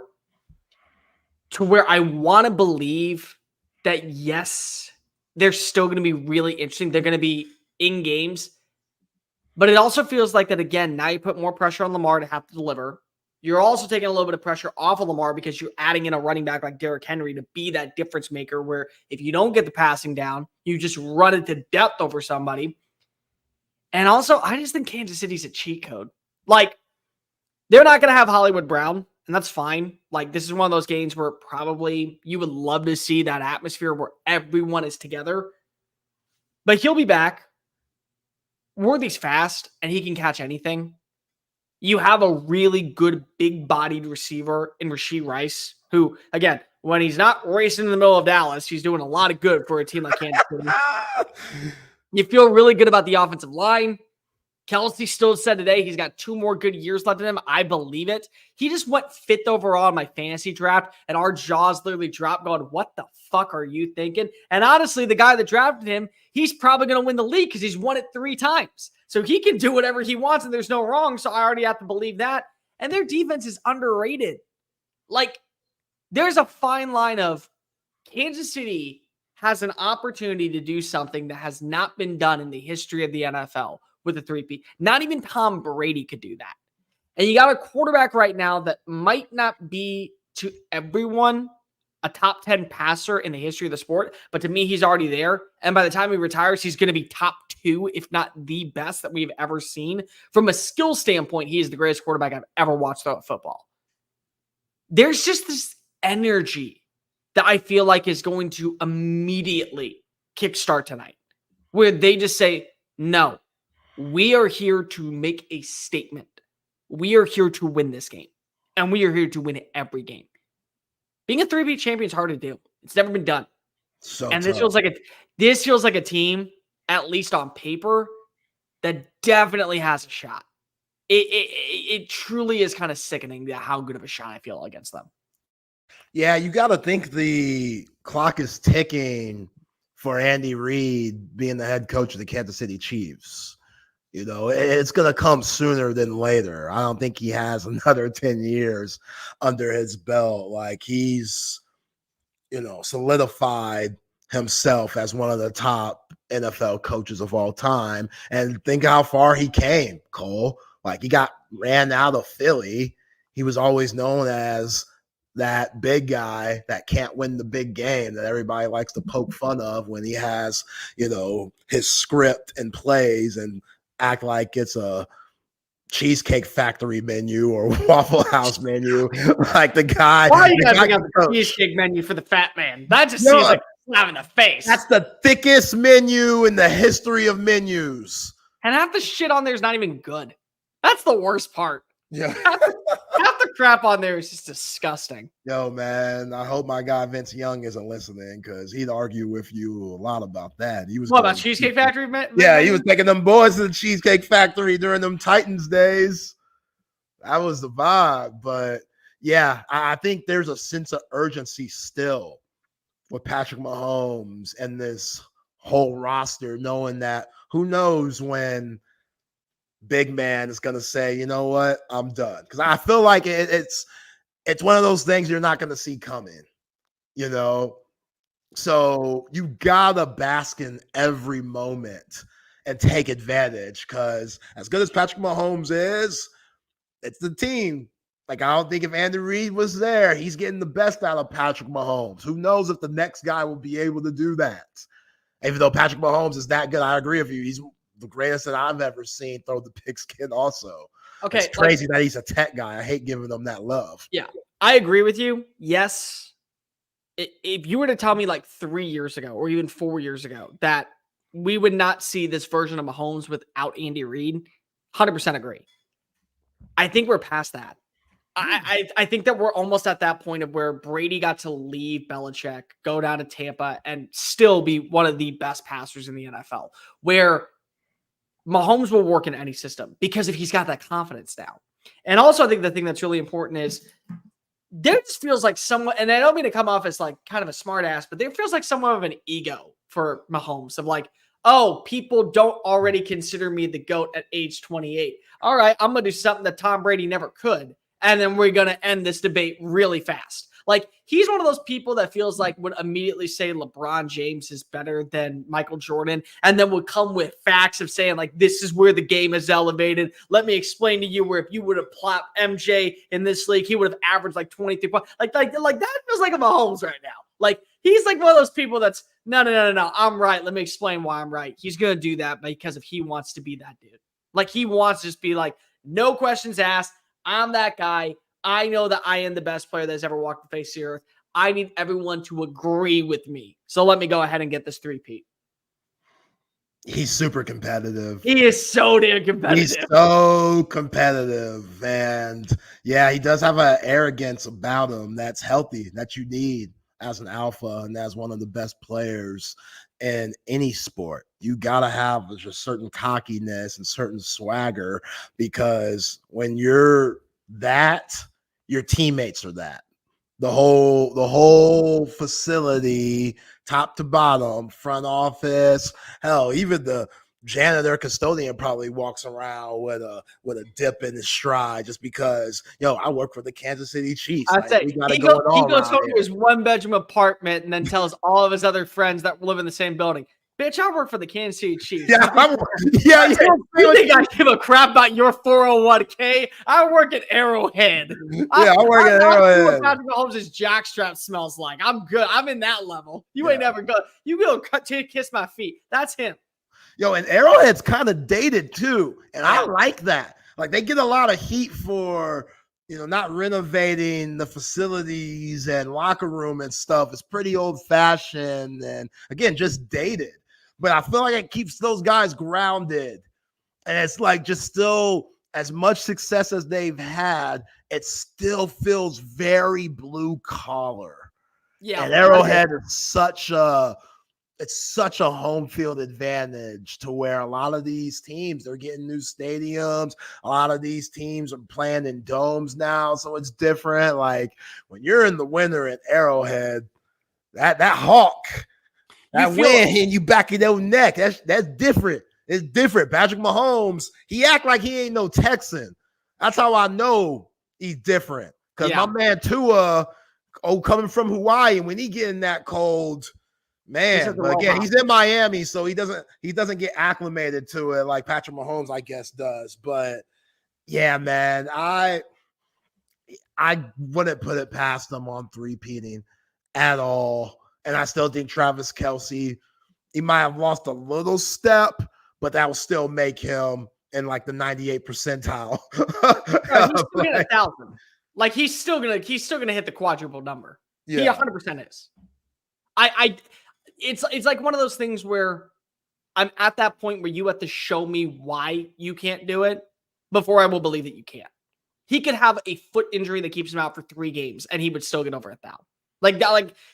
to where I want to believe that, yes, they're still going to be really interesting. They're going to be in games. But it also feels like that, again, now you put more pressure on Lamar to have to deliver. You're also taking a little bit of pressure off of Lamar because you're adding in a running back like Derrick Henry to be that difference maker where if you don't get the passing down, you just run it to depth over somebody. And also, I just think Kansas City's a cheat code. Like, they're not going to have Hollywood Brown, and that's fine. Like, this is one of those games where probably you would love to see that atmosphere where everyone is together. But he'll be back. Worthy's fast, and he can catch anything. You have a really good big-bodied receiver in Rashee Rice, who, again, when he's not racing in the middle of Dallas, he's doing a lot of good for a team like Kansas City. You feel really good about the offensive line. Kelce still said today he's got 2 more good years left in him. I believe it. He just went 5th overall in my fantasy draft, and our jaws literally dropped going, what the fuck are you thinking? And honestly, the guy that drafted him, he's probably going to win the league because he's won it 3 times. So he can do whatever he wants, and there's no wrong, so I already have to believe that. And their defense is underrated. Like, there's a fine line of Kansas City has an opportunity to do something that has not been done in the history of the NFL with a 3P. Not even Tom Brady could do that. And you got a quarterback right now that might not be to everyone a top 10 passer in the history of the sport, but to me, he's already there. And by the time he retires, he's going to be top 2, if not the best that we've ever seen. From a skill standpoint, he is the greatest quarterback I've ever watched throw football. There's just this energy that I feel like is going to immediately kickstart tonight, where they just say, no, we are here to make a statement. We are here to win this game, and we are here to win every game. Being a 3-peat champion is hard to do. It's never been done. And this feels like a team, at least on paper, that definitely has a shot. It truly is kind of sickening how good of a shot I feel against them. Yeah, you got to think the clock is ticking for Andy Reid being the head coach of the Kansas City Chiefs. You know, it's going to come sooner than later. I don't think he has another 10 years under his belt. Like, he's, solidified himself as one of the top NFL coaches of all time. And think how far he came, Cole. Like, he got ran out of Philly. He was always known as that big guy that can't win the big game that everybody likes to poke fun of when he has, his script and plays and act like it's a Cheesecake Factory menu or Waffle House menu. Like the guy. Why are you guys bring up the cheesecake menu for the fat man? That just seems like a slap in the face. That's the thickest menu in the history of menus. And half the shit on there is not even good. That's the worst part. Yeah. Half the crap on there is just disgusting. Yo, man, I hope my guy Vince Young isn't listening because he'd argue with you a lot about that. He was what about Cheesecake Factory? Yeah, he was taking them boys to the Cheesecake Factory during them Titans days. That was the vibe. But yeah, I think there's a sense of urgency still with Patrick Mahomes and this whole roster, knowing that who knows when big man is going to say, you know what, I'm done. Because I feel like it's one of those things you're not going to see coming, So you got to bask in every moment and take advantage because as good as Patrick Mahomes is, it's the team. Like, I don't think if Andy Reid was there, he's getting the best out of Patrick Mahomes. Who knows if the next guy will be able to do that? Even though Patrick Mahomes is that good, I agree with you. He's the greatest that I've ever seen throw the pigskin also. Okay. It's crazy that he's a tech guy. I hate giving him that love. Yeah, I agree with you. Yes. If you were to tell me like 3 years ago or even 4 years ago that we would not see this version of Mahomes without Andy Reid, 100% agree. I think we're past that. I think that we're almost at that point of where Brady got to leave Belichick, go down to Tampa, and still be one of the best passers in the NFL, where Mahomes will work in any system because if he's got that confidence now. And also, I think the thing that's really important is there just feels like someone, and I don't mean to come off as like kind of a smart ass, but there feels like somewhat of an ego for Mahomes of like, oh, people don't already consider me the GOAT at age 28. All right, I'm going to do something that Tom Brady never could. And then we're going to end this debate really fast. Like, he's one of those people that feels like would immediately say LeBron James is better than Michael Jordan, and then would come with facts of saying, like, this is where the game is elevated. Let me explain to you where if you would have plopped MJ in this league, he would have averaged like 23 points. Like that feels like a Mahomes right now. Like, he's like one of those people that's, no, I'm right. Let me explain why I'm right. He's going to do that because if he wants to be that dude. Like, he wants to just be like, no questions asked. I'm that guy. I know that I am the best player that's ever walked the face of the earth. I need everyone to agree with me. So let me go ahead and get this 3-peat. He's super competitive. He is so damn competitive. He's so competitive. And yeah, he does have an arrogance about him that's healthy, that you need as an alpha and as one of the best players in any sport. You got to have a certain cockiness and certain swagger because when you're that, your teammates are that. The whole facility, top to bottom, front office, hell, even the janitor custodian probably walks around with a dip in his stride just because, I work for the Kansas City Chiefs. I'd say he goes home to his 1-bedroom apartment and then tells all of his other friends that live in the same building, Bitch, I work for the Kansas City Chiefs. Yeah, You think I give a crap about your 401k? I work at Arrowhead. I work at Arrowhead. What Patrick Mahomes' jockstrap smells like. I'm good. I'm in that level. You ain't never good. You go kiss my feet. That's him. Yo, and Arrowhead's kind of dated too, and I like that. Like they get a lot of heat for not renovating the facilities and locker room and stuff. It's pretty old fashioned and again just dated. But I feel like it keeps those guys grounded. And it's like just still as much success as they've had, it still feels very blue collar. Yeah. And Arrowhead is such a home field advantage to where a lot of these teams, they're getting new stadiums. A lot of these teams are playing in domes now. So it's different. Like when you're in the winter at Arrowhead, that hawk, that wind hitting you back in your neck. That's different. It's different. Patrick Mahomes, he act like he ain't no Texan. That's how I know he's different. Because my man Tua, coming from Hawaii, when he getting that cold, man. But again, he's in Miami, so he doesn't get acclimated to it like Patrick Mahomes, I guess, does. But yeah, man, I wouldn't put it past them on three-peating at all. And I still think Travis Kelce, he might have lost a little step, but that will still make him in like the 98th percentile. He's still getting 1,000. Like he's still gonna hit the quadruple number. Yeah. He 100% is. It's like one of those things where I'm at that point where you have to show me why you can't do it before I will believe that you can't. He could have a foot injury that keeps him out for 3 games and he would still get over 1,000. Like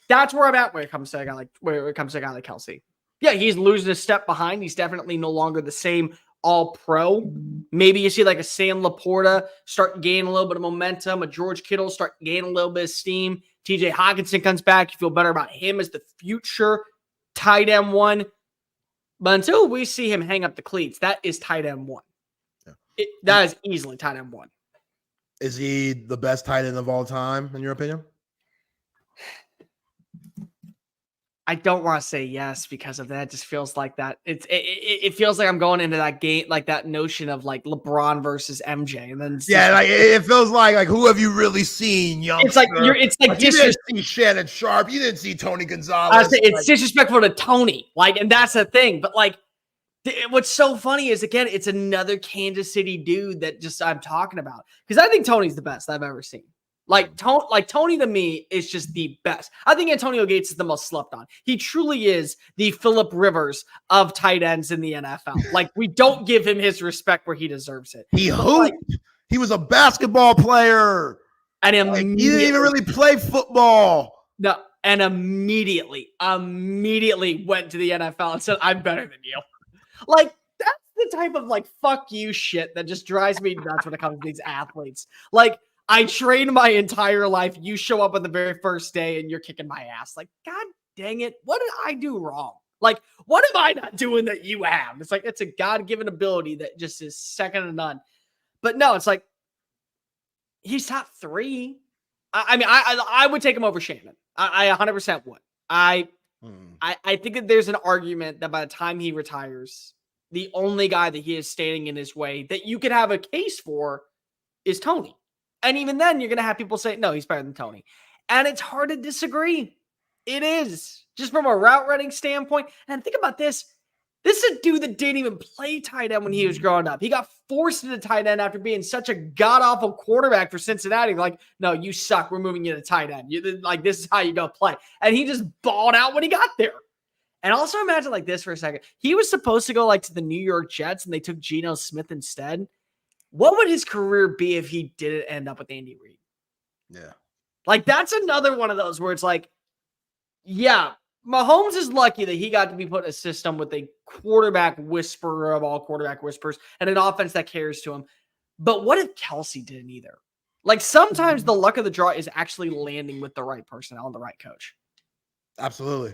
that's where I'm at when it comes to a guy like Kelce. Yeah, he's losing a step behind. He's definitely no longer the same all-pro. Maybe you see like a Sam Laporta start gaining a little bit of momentum, a George Kittle start gaining a little bit of steam. TJ Hawkinson comes back. You feel better about him as the future tight end 1. But until we see him hang up the cleats, that is tight end 1. Yeah. That is easily tight end 1. Is he the best tight end of all time, in your opinion? I don't want to say yes because of that. It just feels like that. It feels like I'm going into that game, like that notion of like LeBron versus MJ, and then like it feels like who have you really seen, youngster? It's like you didn't see Shannon Sharp, you didn't see Tony Gonzalez. It's disrespectful to Tony, and that's the thing. But what's so funny is again, it's another Kansas City dude that I'm talking about because I think Tony's the best I've ever seen. Tony to me is just the best. I think Antonio Gates is the most slept on. He truly is the Phillip Rivers of tight ends in the NFL. We don't give him his respect where he deserves it. He hooped. He was a basketball player. And he didn't even really play football. No, and immediately went to the NFL and said, "I'm better than you." That's the type of fuck you shit that just drives me nuts when it comes to these athletes. I trained my entire life. You show up on the very first day and you're kicking my ass. God dang it. What did I do wrong? What am I not doing that you have? It's a God-given ability that just is second to none. But no, he's top 3. I would take him over Shannon. I 100% would. I think that there's an argument that by the time he retires, the only guy that he is standing in his way that you could have a case for is Tony. And even then, you're going to have people say, no, he's better than Tony. And it's hard to disagree. It is. Just from a route running standpoint. And think about this. This is a dude that didn't even play tight end when he was growing up. He got forced into tight end after being such a god-awful quarterback for Cincinnati. No, you suck. We're moving you to tight end. This is how you go play. And he just balled out when he got there. And also imagine this for a second. He was supposed to go to the New York Jets, and they took Geno Smith instead. What would his career be if he didn't end up with Andy Reid? Yeah. That's another one of those where it's yeah, Mahomes is lucky that he got to be put in a system with a quarterback whisperer of all quarterback whispers and an offense that cares to him. But what if Kelce didn't either? Sometimes the luck of the draw is actually landing with the right personnel and the right coach. Absolutely.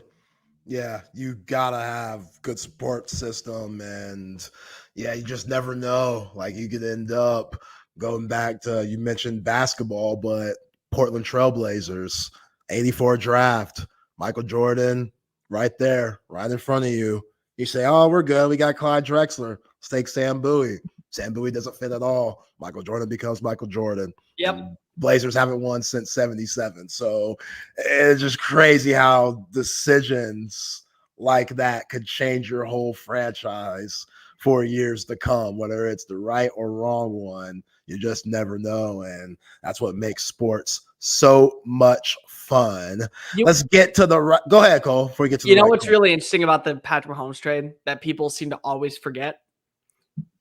Yeah, you gotta have good support system, and yeah, you just never know. You could end up going back to, you mentioned basketball, but Portland Trailblazers, 84 draft, Michael Jordan, right there, right in front of you. You say, oh, we're good. We got Clyde Drexler. Let's take Sam Bowie. Sam Bowie doesn't fit at all. Michael Jordan becomes Michael Jordan. Yep. Blazers haven't won since 77. So it's just crazy how decisions like that could change your whole franchise for years to come, whether it's the right or wrong one. You just never know. And that's what makes sports so much fun. Let's get to the right. Go ahead, Cole, before we get to the You know right what's call. really interesting about the Patrick Mahomes trade that people seem to always forget?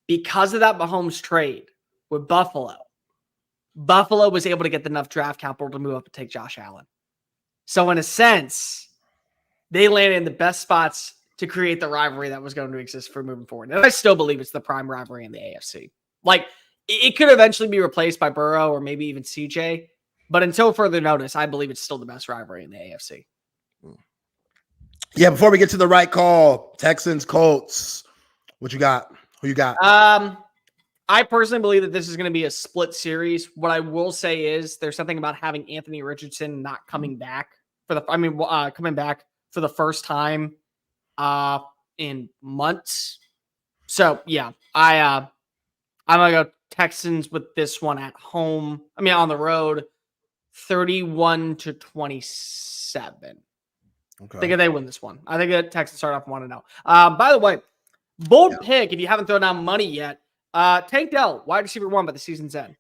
Because of that Mahomes trade with Buffalo was able to get enough draft capital to move up and take Josh Allen. So in a sense, they landed in the best spots to create the rivalry that was going to exist for moving forward. And I still believe it's the prime rivalry in the AFC. Like, it could eventually be replaced by Burrow or maybe even CJ. But until further notice, I believe it's still the best rivalry in the AFC. Yeah, before we get to the right call, Texans, Colts, what you got? Who you got? I personally believe that this is going to be a split series. What I will say is there's something about having Anthony Richardson not coming back coming back for the first time in months. So yeah, I'm gonna go Texans with this one at home. On the road, 31-27. Okay. I think they win this one. I think the Texans start off 1-0. By the way, bold pick if you haven't thrown down money yet. Tank Dell, wide receiver 1 by the season's end.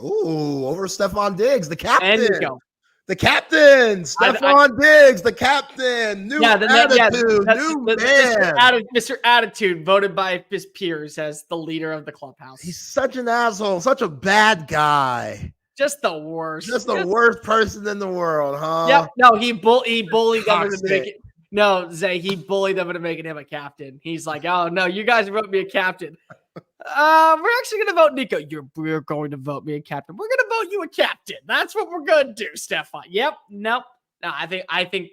Ooh, over Stephon Diggs, the captain. And Nico. The captain, Stephon Diggs, the captain. New attitude, new man. Mr. Attitude, voted by his peers as the leader of the clubhouse. He's such an asshole, such a bad guy. Just the worst. Just the worst person in the world, huh? Yep. No, he bullied them into making it. No, Zay, he bullied them into making him a captain. He's like, oh, no, you guys wrote me a captain. We're actually going to vote Nico. We're going to vote me a captain. We're going to vote you a captain. That's what we're going to do, Stephon. Yep. Nope. No, I think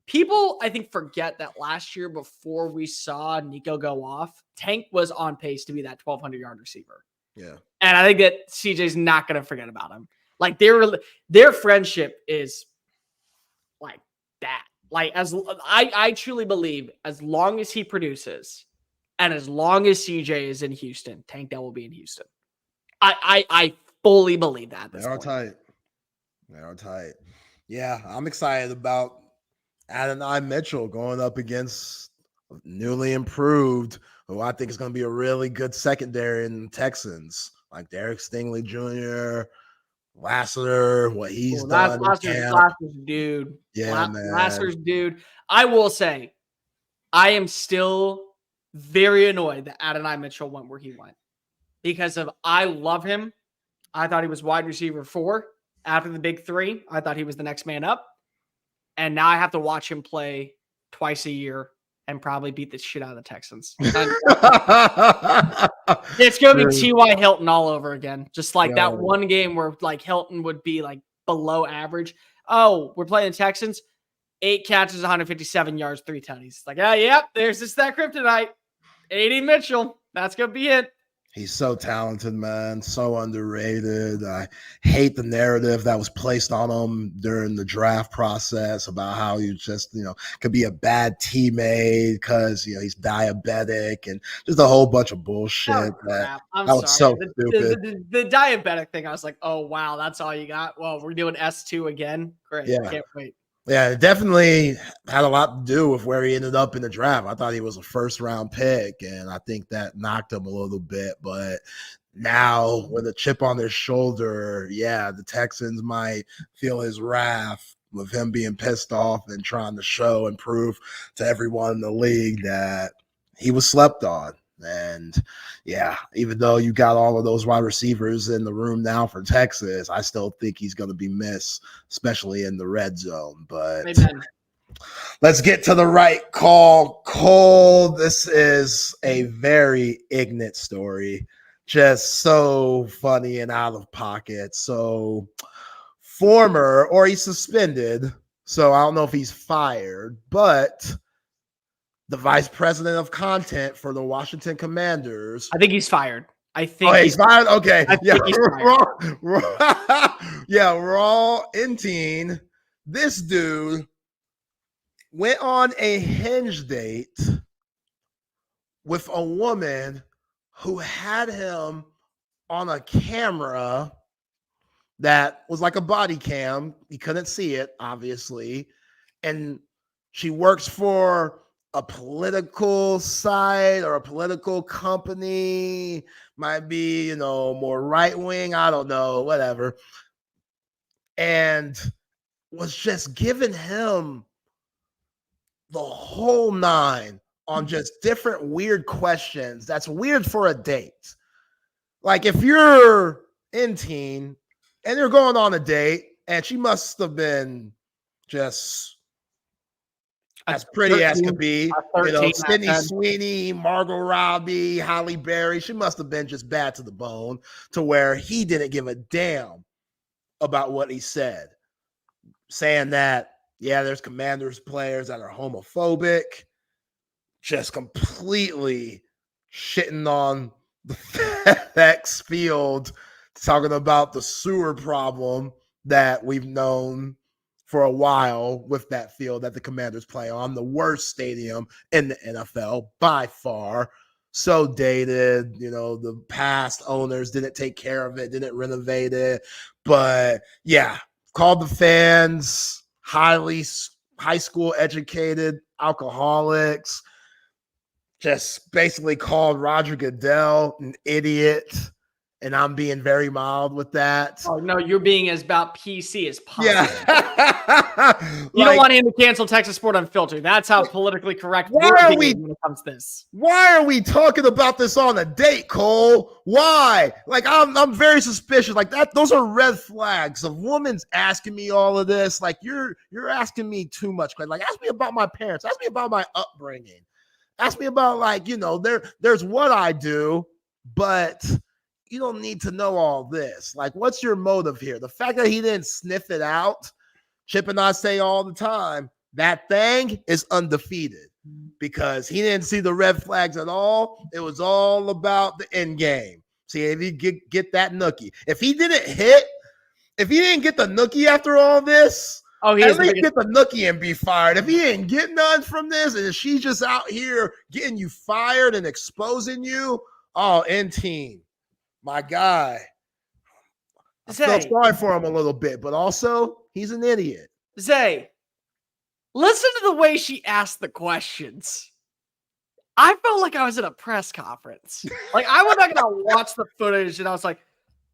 people forget that last year before we saw Nico go off, Tank was on pace to be that 1,200-yard receiver. Yeah. And I think that CJ's not going to forget about him. Like their friendship is like that. Like I truly believe as long as he produces and as long as CJ is in Houston, Tank Dell will be in Houston. I fully believe that. They are tight. Yeah, I'm excited about Adonai Mitchell going up against newly improved, who I think is going to be a really good secondary in the Texans, like Derek Stingley Jr., Lassiter, what he's done. Lasseter's dude. Yeah, man. Lasseter's dude. I will say, I am still very annoyed that Adonai Mitchell went where he went because I love him. I thought he was wide receiver 4 after the big 3. I thought he was the next man up. And now I have to watch him play twice a year and probably beat the shit out of the Texans. It's going to be T.Y. Hilton all over again. Just like that one game where like Hilton would be like below average. Oh, we're playing the Texans. 8 catches, 157 yards, 3 tutties. Like, there's that kryptonite. A.D. Mitchell. That's going to be it. He's so talented, man. So underrated. I hate the narrative that was placed on him during the draft process about how he just, could be a bad teammate because, he's diabetic and just a whole bunch of bullshit. That was so stupid. The diabetic thing, I was like, oh, wow, that's all you got? Well, we're doing S2 again. Great. Yeah. Can't wait. Yeah, it definitely had a lot to do with where he ended up in the draft. I thought he was a first-round pick, and I think that knocked him a little bit. But now, with a chip on their shoulder, the Texans might feel his wrath with him being pissed off and trying to show and prove to everyone in the league that he was slept on. And even though you got all of those wide receivers in the room now for Texas, I still think he's going to be missed, especially in the red zone. But let's get to the right call. Cole, this is a very ignorant story. Just so funny and out of pocket. So he's suspended. So I don't know if he's fired, but the vice president of content for the Washington Commanders. I think he's fired. He's fired? Okay. I think he's fired. Raw Inteen. This dude went on a Hinge date with a woman who had him on a camera that was like a body cam. He couldn't see it, obviously. And she works for a political site or a political company, might be, more right wing, I don't know, whatever. And was just giving him the whole nine on just different weird questions. That's weird for a date. Like if you're in teen and you're going on a date and she must have been just as pretty as could be, Sydney Sweeney, Margot Robbie, Halle Berry. She must have been just bad to the bone to where he didn't give a damn about what he said, saying that, yeah, there's Commanders players that are homophobic, just completely shitting on the FedEx field, talking about the sewer problem that we've known for a while with that field that the Commanders play on, the worst stadium in the NFL by far. So dated, the past owners didn't take care of it, didn't renovate it. But yeah, called the fans high school educated alcoholics, just basically called Roger Goodell an idiot. And I'm being very mild with that. Oh, no, you're being as about PC as possible. Yeah. You don't want him to cancel Texas Sport Unfiltered. That's how politically correct when it comes to this. Why are we talking about this on a date, Cole? Why? Like, I'm very suspicious. Like that, those are red flags. A woman's asking me all of this. Like, you're asking me too much. Like, ask me about my parents. Ask me about my upbringing. Ask me about, there's what I do, but you don't need to know all this. Like, what's your motive here? The fact that he didn't sniff it out, Chip and I say all the time, that thing is undefeated because he didn't see the red flags at all. It was all about the end game. See, if he get that nookie. If he didn't get the nookie after all this, at least get the nookie and be fired. If he didn't get none from this, and if she's just out here getting you fired and exposing you, end team. My guy. I felt sorry for him a little bit, but also he's an idiot. Zay, listen to the way she asked the questions. I felt like I was at a press conference. Like, I went back and I watched the footage and I was like,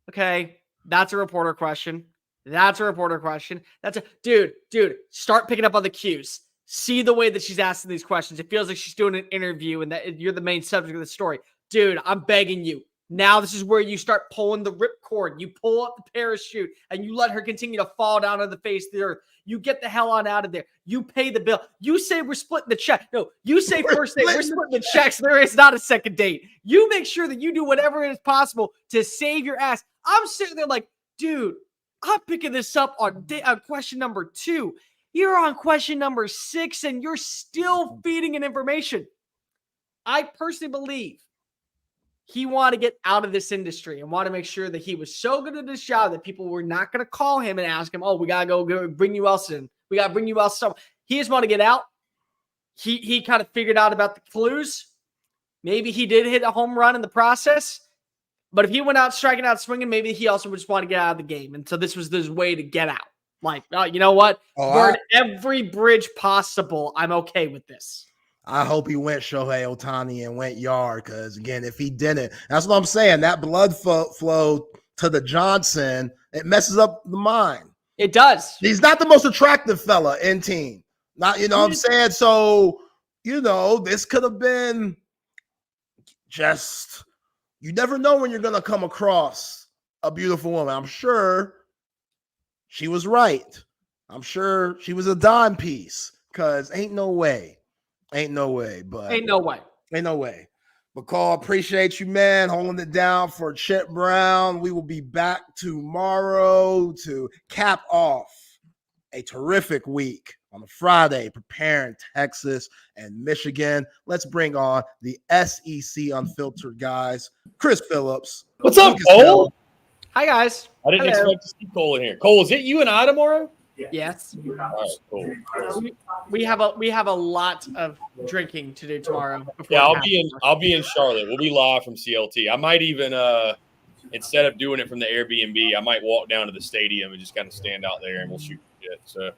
okay, that's a reporter question. That's a reporter question. Dude, start picking up on the cues. See the way that she's asking these questions. It feels like she's doing an interview and that you're the main subject of the story. Dude, I'm begging you. Now this is where you start pulling the ripcord. You pull up the parachute and you let her continue to fall down on the face of the earth. You get the hell on out of there. You pay the bill. You say we're splitting the check. No, you say first date, we're splitting the checks. There is not a second date. You make sure that you do whatever is possible to save your ass. I'm sitting there like, dude, I'm picking this up on question number 2. You're on question number 6 and you're still feeding in information. I personally believe he wanted to get out of this industry and want to make sure that he was so good at his job that people were not going to call him and ask him, oh, we got to go bring you else in. We got to bring you else. He just wanted to get out. He kind of figured out about the clues. Maybe he did hit a home run in the process. But if he went out striking out swinging, maybe he also would just want to get out of the game. And so this was his way to get out. Like, you know what? Burn every bridge possible. I'm okay with this. I hope he went Shohei Ohtani and went yard because, again, if he didn't, that's what I'm saying. That blood flow to the Johnson, it messes up the mind. It does. He's not the most attractive fella in team. Not, what I'm saying? So, this could have been just, you never know when you're going to come across a beautiful woman. I'm sure she was right. I'm sure she was a dime piece because ain't no way. Ain't no way. But Cole, appreciate you, man, holding it down for Chip Brown. We will be back tomorrow to cap off a terrific week on a Friday, preparing Texas and Michigan. Let's bring on the SEC Unfiltered guys. Chris Phillips. What's up, Cole? Hi, guys. I didn't expect to see Cole in here. Cole, is it you and I tomorrow? Yes. All right, cool. We have a lot of drinking to do tomorrow. Yeah, I'll be in Charlotte. We'll be live from CLT. I might even instead of doing it from the Airbnb, I might walk down to the stadium and just kind of stand out there and we'll shoot shit. So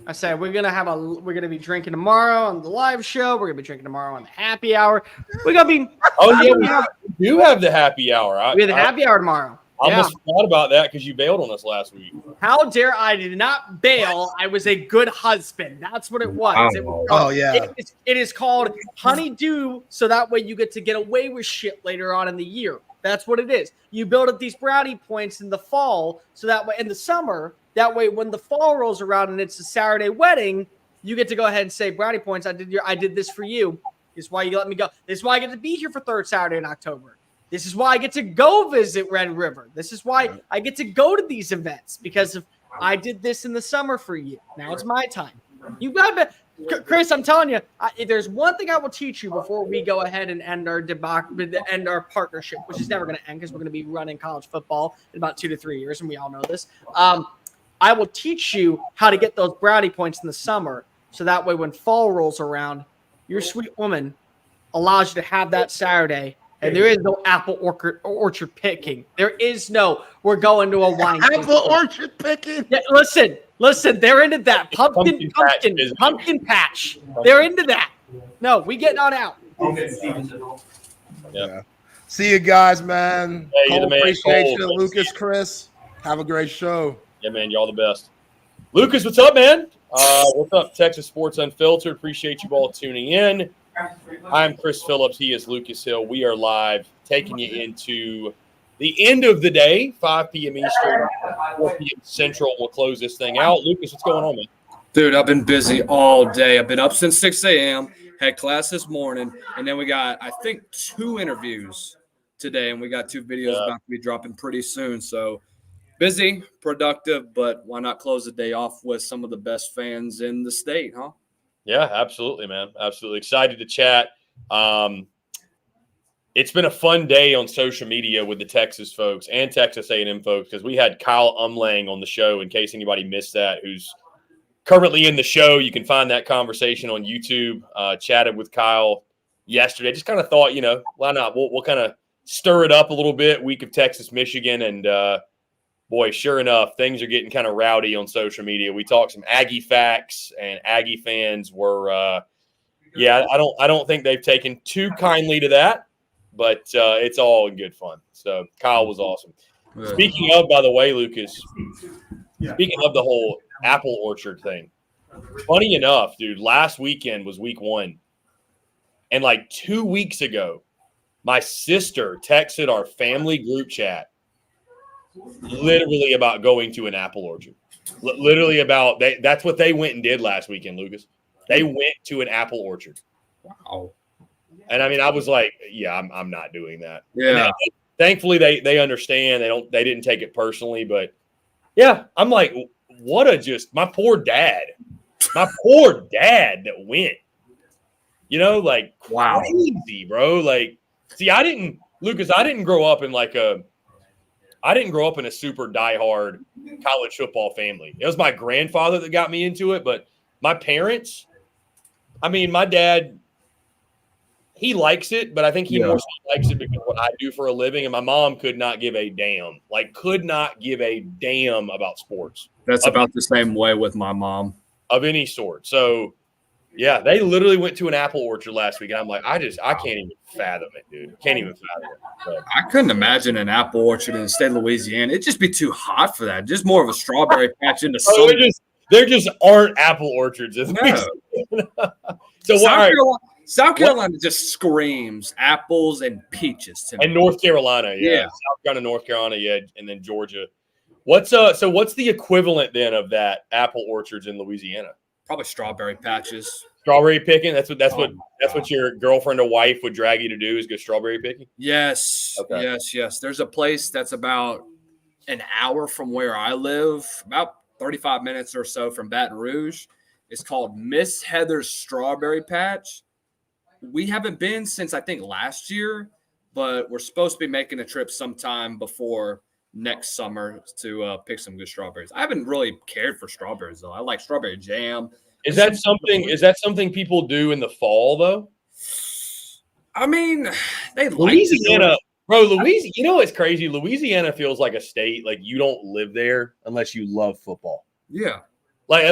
I said we're gonna be drinking tomorrow on the live show. We're gonna be drinking tomorrow on the happy hour. We're gonna be. Oh yeah, we do have the happy hour. We have the happy hour tomorrow. I almost forgot about that because you bailed on us last week. How dare I did not bail? I was a good husband. That's what it was. It is called honeydew, so that way you get to get away with shit later on in the year. That's what it is. You build up these brownie points in the fall, so that way in the summer, that way when the fall rolls around and it's a Saturday wedding, you get to go ahead and say brownie points. I did this for you. This is why you let me go. This is why I get to be here for third Saturday in October. This is why I get to go visit Red River. This is why I get to go to these events because I did this in the summer for you. Now it's my time. You got to, Chris. I'm telling you, if there's one thing I will teach you before we go ahead and end our partnership, which is never going to end because we're going to be running college football in about 2 to 3 years, and we all know this. I will teach you how to get those brownie points in the summer, so that way when fall rolls around, your sweet woman allows you to have that Saturday. And there is no apple orchard picking. There is no, we're going to a wine. Apple orchard picking? Yeah, listen, they're into that. Pumpkin patch. They're into that. No, we getting on out. Yeah. See you guys, man. Hey, you're the man. Appreciate you, Lucas, Chris. Have a great show. Yeah, man. Y'all the best. Lucas, what's up, man? What's up, Texas Sports Unfiltered? Appreciate you all tuning in. I'm Chris Phillips. He is Lucas Hill. We are live, taking you into the end of the day, 5 p.m. Eastern, 4 p.m. Central. We'll close this thing out. Lucas, what's going on, man? Dude, I've been busy all day. I've been up since 6 a.m., had class this morning, and then we got, I think, 2 interviews today, and we got 2 videos about to be dropping pretty soon. So busy, productive, but why not close the day off with some of the best fans in the state, huh? Yeah, absolutely, man. Absolutely. Excited to chat. It's been a fun day on social media with the Texas folks and Texas A&M folks because we had Kyle Umlang on the show, in case anybody missed that, who's currently in the show. You can find that conversation on YouTube. Chatted with Kyle yesterday. Just kind of thought, why not? We'll kind of stir it up a little bit. Week of Texas, Michigan, and boy, sure enough, things are getting kind of rowdy on social media. We talked some Aggie facts, and Aggie fans were, I don't think they've taken too kindly to that, but it's all in good fun. So Kyle was awesome. Yeah. Speaking of, by the way, Lucas, speaking of the whole apple orchard thing, funny enough, dude, last weekend was week 1, and like 2 weeks ago, my sister texted our family group chat literally about going to an apple orchard. Literally about that's what they went and did last weekend, Lucas. They went to an apple orchard. Wow. And I mean, I was like, yeah, I'm not doing that. Yeah. Thankfully they understand. They didn't take it personally, but yeah, I'm like, my poor dad that went. Like wow. Crazy, bro. Like, see, I didn't grow up in a super diehard college football family. It was my grandfather that got me into it, but my parents, my dad, he likes it, but I think he more so likes it because of what I do for a living, and my mom could not give a damn about sports. That's about the same way with my mom. Of any sort. So, yeah, they literally went to an apple orchard last week, and I'm like, I can't even fathom it, dude. Can't even fathom it. So. I couldn't imagine an apple orchard in the state of Louisiana. It'd just be too hot for that. Just more of a strawberry patch in the sun. There just aren't apple orchards. South Carolina just screams apples and peaches to me. And North Carolina, yeah. South Carolina, North Carolina, yeah, and then Georgia. What's the equivalent then of that apple orchards in Louisiana? Probably strawberry patches. Strawberry picking. That's what your girlfriend or wife would drag you to do, is go strawberry picking. Yes. Okay. Yes. There's a place that's about an hour from where I live, about 35 minutes or so from Baton Rouge. It's called Miss Heather's Strawberry Patch. We haven't been since I think last year, but we're supposed to be making a trip sometime before next summer to pick some good strawberries. I haven't really cared for strawberries though. I like strawberry jam. Is that something people do in the fall though? I mean, they Louisiana, bro. Louisiana, you know what's crazy? Louisiana feels like a state like you don't live there unless you love football. Yeah. Like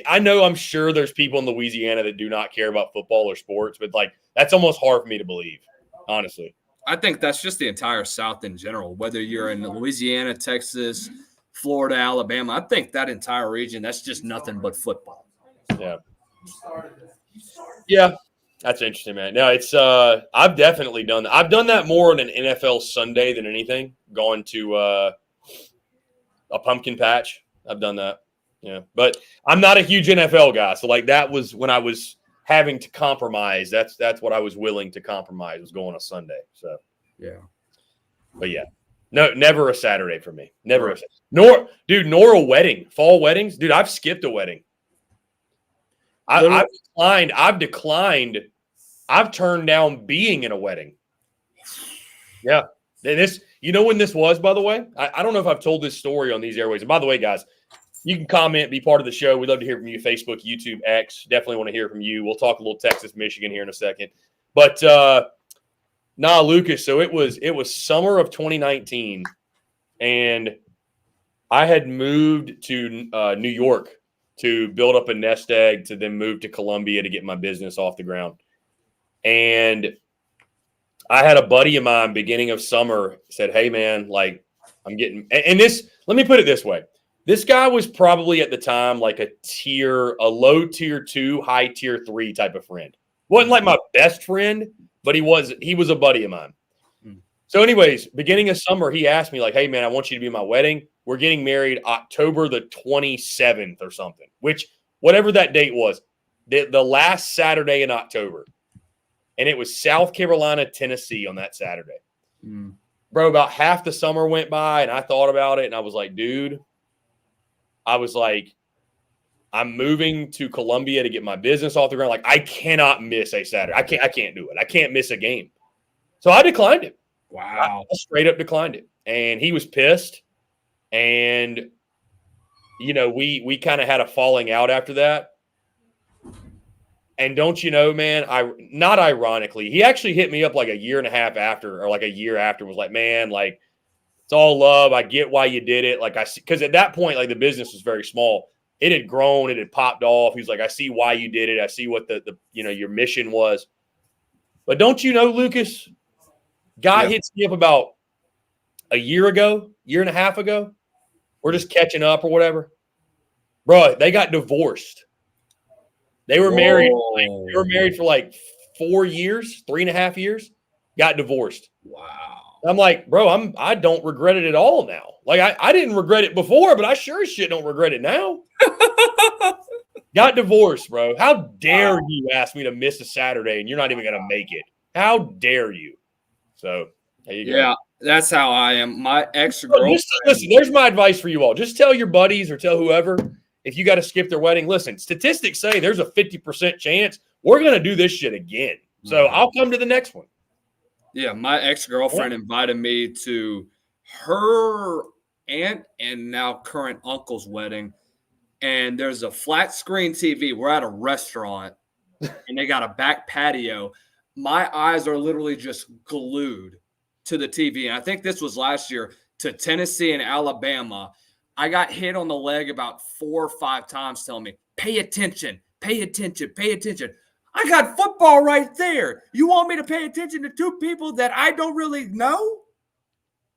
I know I'm sure there's people in Louisiana that do not care about football or sports, but like that's almost hard for me to believe, honestly. I think that's just the entire South in general, whether you're in Louisiana, Texas, Florida, Alabama. I think that entire region, that's just nothing but football. Yeah. Yeah. That's interesting, man. No, it's I've definitely done that. I've done that more on an NFL Sunday than anything, going to a pumpkin patch. I've done that. Yeah. But I'm not a huge NFL guy. So like that was when I was having to compromise. That's what I was willing to compromise, was going on a Sunday. So yeah. But yeah. No, never a Saturday for me. Never a Saturday. Nor a wedding. Fall weddings. Dude, I've skipped a wedding. I've declined. I've turned down being in a wedding. Yeah. And you know when this was, by the way? I don't know if I've told this story on these airways. And by the way, guys, you can comment, be part of the show. We'd love to hear from you. Facebook, YouTube, X. Definitely want to hear from you. We'll talk a little Texas, Michigan here in a second. But Lucas, so it was summer of 2019, and I had moved to New York to build up a nest egg to then move to Columbia to get my business off the ground. And I had a buddy of mine beginning of summer said, hey, man, like I'm getting – and this – let me put it this way. This guy was probably at the time like a low tier 2, high tier 3 type of friend. Wasn't like my best friend, but he was a buddy of mine. So anyways, beginning of summer, he asked me like, hey, man, I want you to be my wedding. We're getting married October the 27th or something, which whatever that date was, the last Saturday in October. And it was South Carolina, Tennessee on that Saturday. Bro, about half the summer went by, and I thought about it, and I was like, dude, I'm moving to Columbia to get my business off the ground. Like, I cannot miss a Saturday. I can't do it. I can't miss a game. So I declined it. Wow. I straight up declined it. And he was pissed. And, you know, we kind of had a falling out after that. And don't you know, man, not ironically, he actually hit me up like a year and a half after, or like a year after, was like, man, like, it's all love. I get why you did it. Like, because at that point, like, the business was very small. It had grown. It had popped off. He's like, I see why you did it. I see what the your mission was. But don't you know, Lucas, guy hits me up about a year and a half ago. We're just catching up or whatever. Bro, they got divorced. They were married. They were married for like 4 years, 3.5 years. Got divorced. Wow. I'm like, bro, I don't regret it at all now. Like I didn't regret it before, but I sure as shit don't regret it now. Got divorced, bro. How dare you ask me to miss a Saturday and you're not even gonna make it? How dare you? So there you go. Yeah, that's how I am. My ex-girlfriend. Listen, there's my advice for you all. Just tell your buddies or tell whoever if you got to skip their wedding. Listen, statistics say there's a 50% chance we're gonna do this shit again. So I'll come to the next one. Yeah, my ex-girlfriend invited me to her aunt and now current uncle's wedding. And there's a flat screen TV. We're at a restaurant and they got a back patio. My eyes are literally just glued to the TV. And I think this was last year to Tennessee and Alabama. I got hit on the leg about 4 or 5 times telling me, pay attention, pay attention, pay attention. I got football right there. You want me to pay attention to 2 people that I don't really know?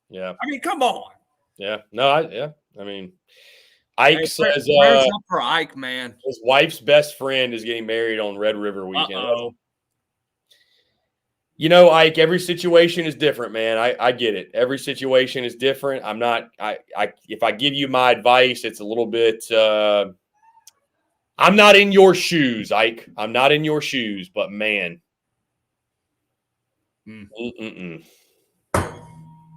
Yeah. I mean, come on. Yeah. No, I mean, Ike says up for Ike, man. His wife's best friend is getting married on Red River weekend. You know, Ike, every situation is different, man. I get it. Every situation is different. I'm not if I give you my advice, it's a little bit I'm not in your shoes, Ike. I'm not in your shoes, but man.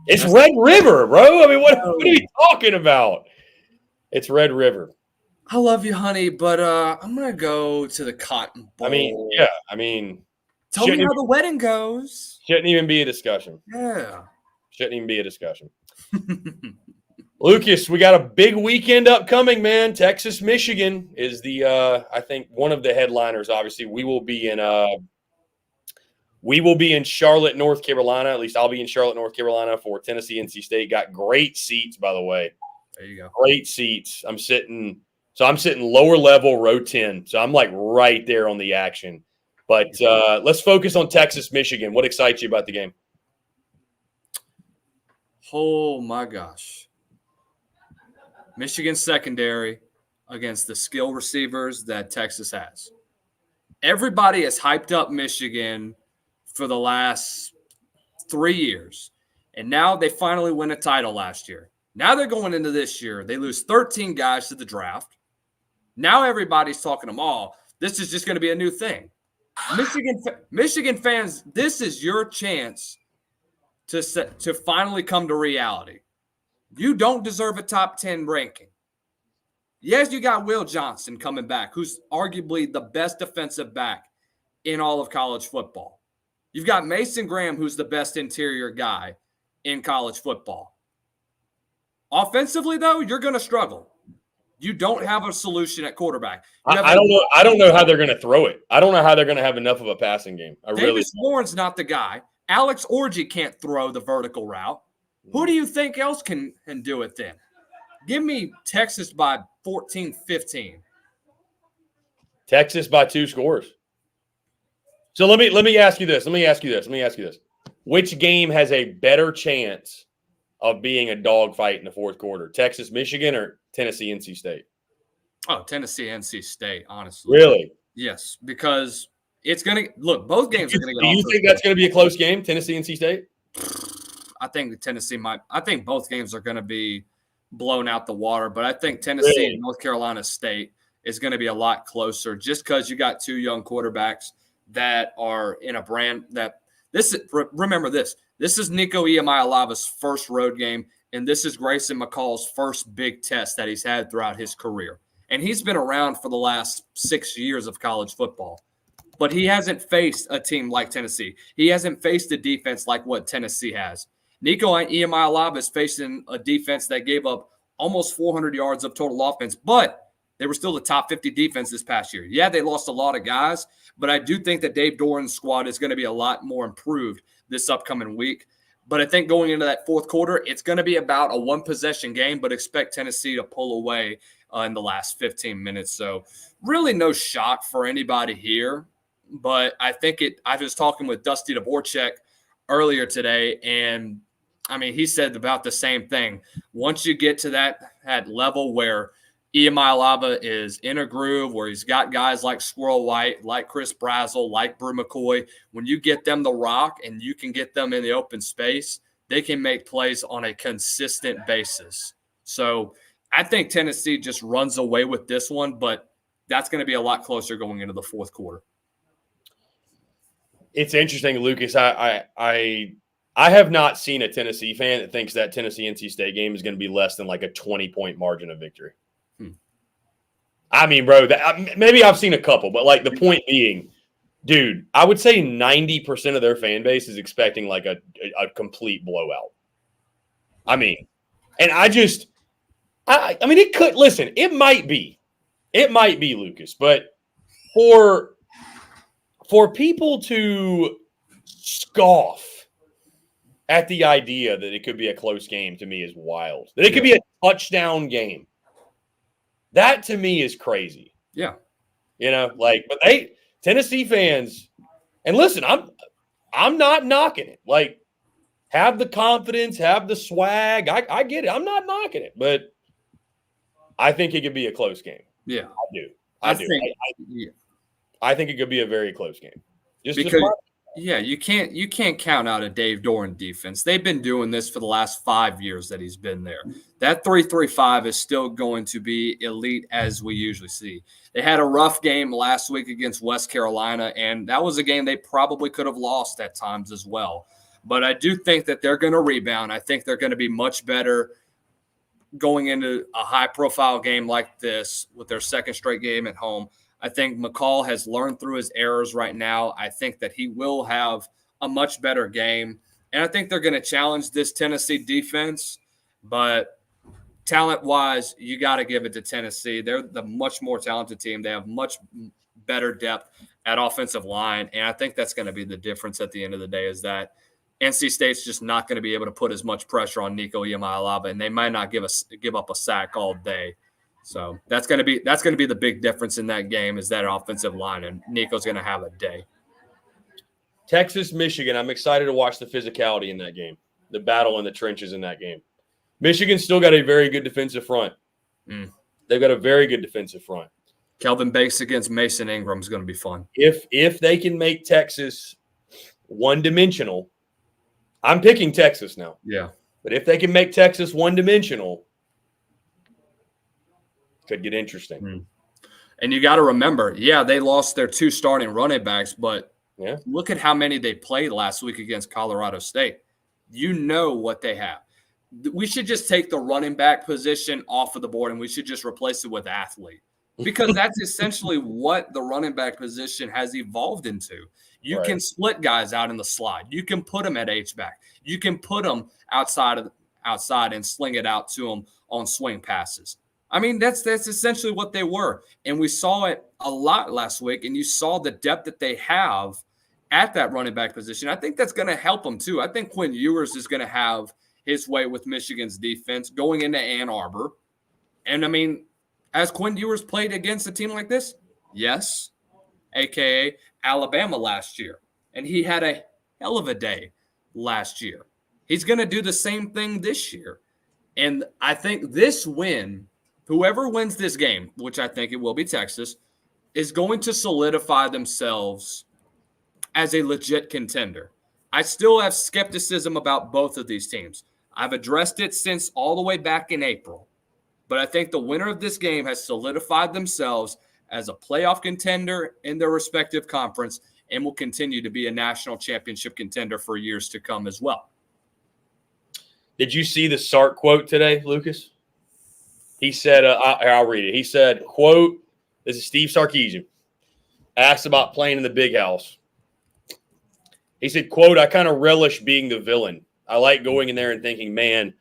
It's Red River, bro. I mean, what are you talking about? It's Red River. I love you, honey, but I'm going to go to the Cotton Bowl. I mean, yeah. I mean, tell me how the wedding goes. Shouldn't even be a discussion. Yeah. Shouldn't even be a discussion. Lucas, we got a big weekend upcoming, man. Texas, Michigan is the I think one of the headliners. Obviously, we will be in Charlotte, North Carolina. At least I'll be in Charlotte, North Carolina for Tennessee, NC State. Got great seats, by the way. There you go. Great seats. I'm sitting lower level, row 10. So I'm like right there on the action. But let's focus on Texas, Michigan. What excites you about the game? Oh my gosh. Michigan secondary against the skill receivers that Texas has. Everybody has hyped up Michigan for the last 3 years, and now they finally win a title last year. Now they're going into this year. They lose 13 guys to the draft. Now everybody's talking them all. This is just going to be a new thing. Michigan fans, this is your chance to finally come to reality. You don't deserve a top 10 ranking. Yes, you got Will Johnson coming back, who's arguably the best defensive back in all of college football. You've got Mason Graham, who's the best interior guy in college football. Offensively, though, you're going to struggle. You don't have a solution at quarterback. I don't know how they're going to throw it. I don't know how they're going to have enough of a passing game. Davis Warren's not the guy. Alex Orji can't throw the vertical route. Who do you think else can do it then? Give me Texas by 14, 15. Texas by 2 scores. So let me ask you this. Which game has a better chance of being a dogfight in the fourth quarter? Texas, Michigan, or Tennessee, NC State? Oh, Tennessee, NC State, honestly. Really? Yes, because it's going to – look, both games are going to get off. Do you think that's going to be a close game, Tennessee, NC State? I think Tennessee might – I think both games are going to be blown out the water, but I think Tennessee and North Carolina State is going to be a lot closer just because you got 2 young quarterbacks that are in a brand that – remember this. This is Nico Iamaleava's first road game, and this is Grayson McCall's first big test that he's had throughout his career. And he's been around for the last 6 years of college football. But he hasn't faced a team like Tennessee. He hasn't faced a defense like what Tennessee has. Nico Iamaleava is facing a defense that gave up almost 400 yards of total offense, but they were still the top 50 defense this past year. Yeah, they lost a lot of guys, but I do think that Dave Doran's squad is going to be a lot more improved this upcoming week. But I think going into that fourth quarter, it's going to be about a one-possession game, but expect Tennessee to pull away in the last 15 minutes. So really no shock for anybody here. But I think I was talking with Dusty Dvorak earlier today, and I mean, he said about the same thing. Once you get to that level where Iamaleava is in a groove, where he's got guys like Squirrel White, like Chris Brazzell, like Brew McCoy, when you get them the rock and you can get them in the open space, they can make plays on a consistent basis. So I think Tennessee just runs away with this one, but that's going to be a lot closer going into the fourth quarter. It's interesting, Lucas. I have not seen a Tennessee fan that thinks that Tennessee-NC State game is going to be less than like a 20-point margin of victory. I mean, bro, maybe I've seen a couple, but like the point being, dude, I would say 90% of their fan base is expecting like a complete blowout. I mean, and I mean, it could, listen, it might be, Lucas, but for people to scoff at the idea that it could be a close game to me is wild. That it could be a touchdown game. That to me is crazy. Yeah. You know, like, but Tennessee fans, and listen, I'm not knocking it. Like, have the confidence, have the swag. I get it. I'm not knocking it, but I think it could be a close game. Yeah. I do. I think it could be a very close game. You can't count out a Dave Doran defense. They've been doing this for the last 5 years that he's been there. That 3-3-5 is still going to be elite as we usually see. They had a rough game last week against West Carolina, and that was a game they probably could have lost at times as well. But I do think that they're going to rebound. I think they're going to be much better going into a high-profile game like this with their second straight game at home. I think McCall has learned through his errors right now. I think that he will have a much better game. And I think they're going to challenge this Tennessee defense, but talent-wise, you got to give it to Tennessee. They're the much more talented team. They have much better depth at offensive line, and I think that's going to be the difference at the end of the day is that NC State's just not going to be able to put as much pressure on Nico Iamaleava, and they might not give up a sack all day. So that's going to be the big difference in that game is that offensive line, and Nico's going to have a day. Texas, Michigan. I'm excited to watch the physicality in that game, the battle in the trenches in that game. Michigan's still got a very good defensive front. They've got a very good defensive front. Kelvin Bates against Mason Ingram is going to be fun. If they can make Texas one-dimensional, I'm picking Texas now. Yeah. But if they can make Texas one-dimensional, could get interesting. And you got to remember, they lost their 2 starting running backs, but look at how many they played last week against Colorado State. You know what they have. We should just take the running back position off of the board and we should just replace it with athlete because that's essentially what the running back position has evolved into. You can split guys out in the slide. You can put them at H-back. You can put them outside and sling it out to them on swing passes. I mean, that's essentially what they were. And we saw it a lot last week, and you saw the depth that they have at that running back position. I think that's going to help them too. I think Quinn Ewers is going to have his way with Michigan's defense going into Ann Arbor. And, I mean, has Quinn Ewers played against a team like this? Yes, a.k.a. Alabama last year. And he had a hell of a day last year. He's going to do the same thing this year. And I think this win, whoever wins this game, which I think it will be Texas, is going to solidify themselves as a legit contender. I still have skepticism about both of these teams. I've addressed it since all the way back in April. But I think the winner of this game has solidified themselves as a playoff contender in their respective conference and will continue to be a national championship contender for years to come as well. Did you see the Sark quote today, Lucas? He said, I'll read it. He said, quote, this is Steve Sarkeesian, asked about playing in the big house. He said, quote, I kind of relish being the villain. I like going in there and thinking, man,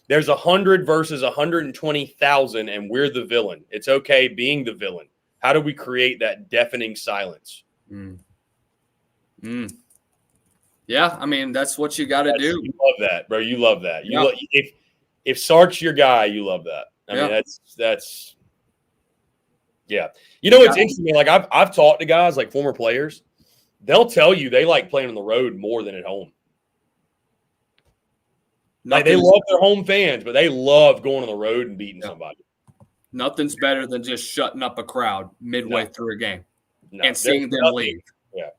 there's 100 versus 120,000 and we're the villain. It's okay being the villain. How do we create that deafening silence? Yeah, I mean, that's what you got to do. You love that, bro. You love that. If Sark's your guy, you love that. I mean, that's yeah. You know, it's interesting. Like I've talked to guys like former players. They'll tell you they like playing on the road more than at home. Like they love their home fans, but they love going on the road and beating somebody. Nothing's better than just shutting up a crowd midway through a game and seeing them leave. Yeah.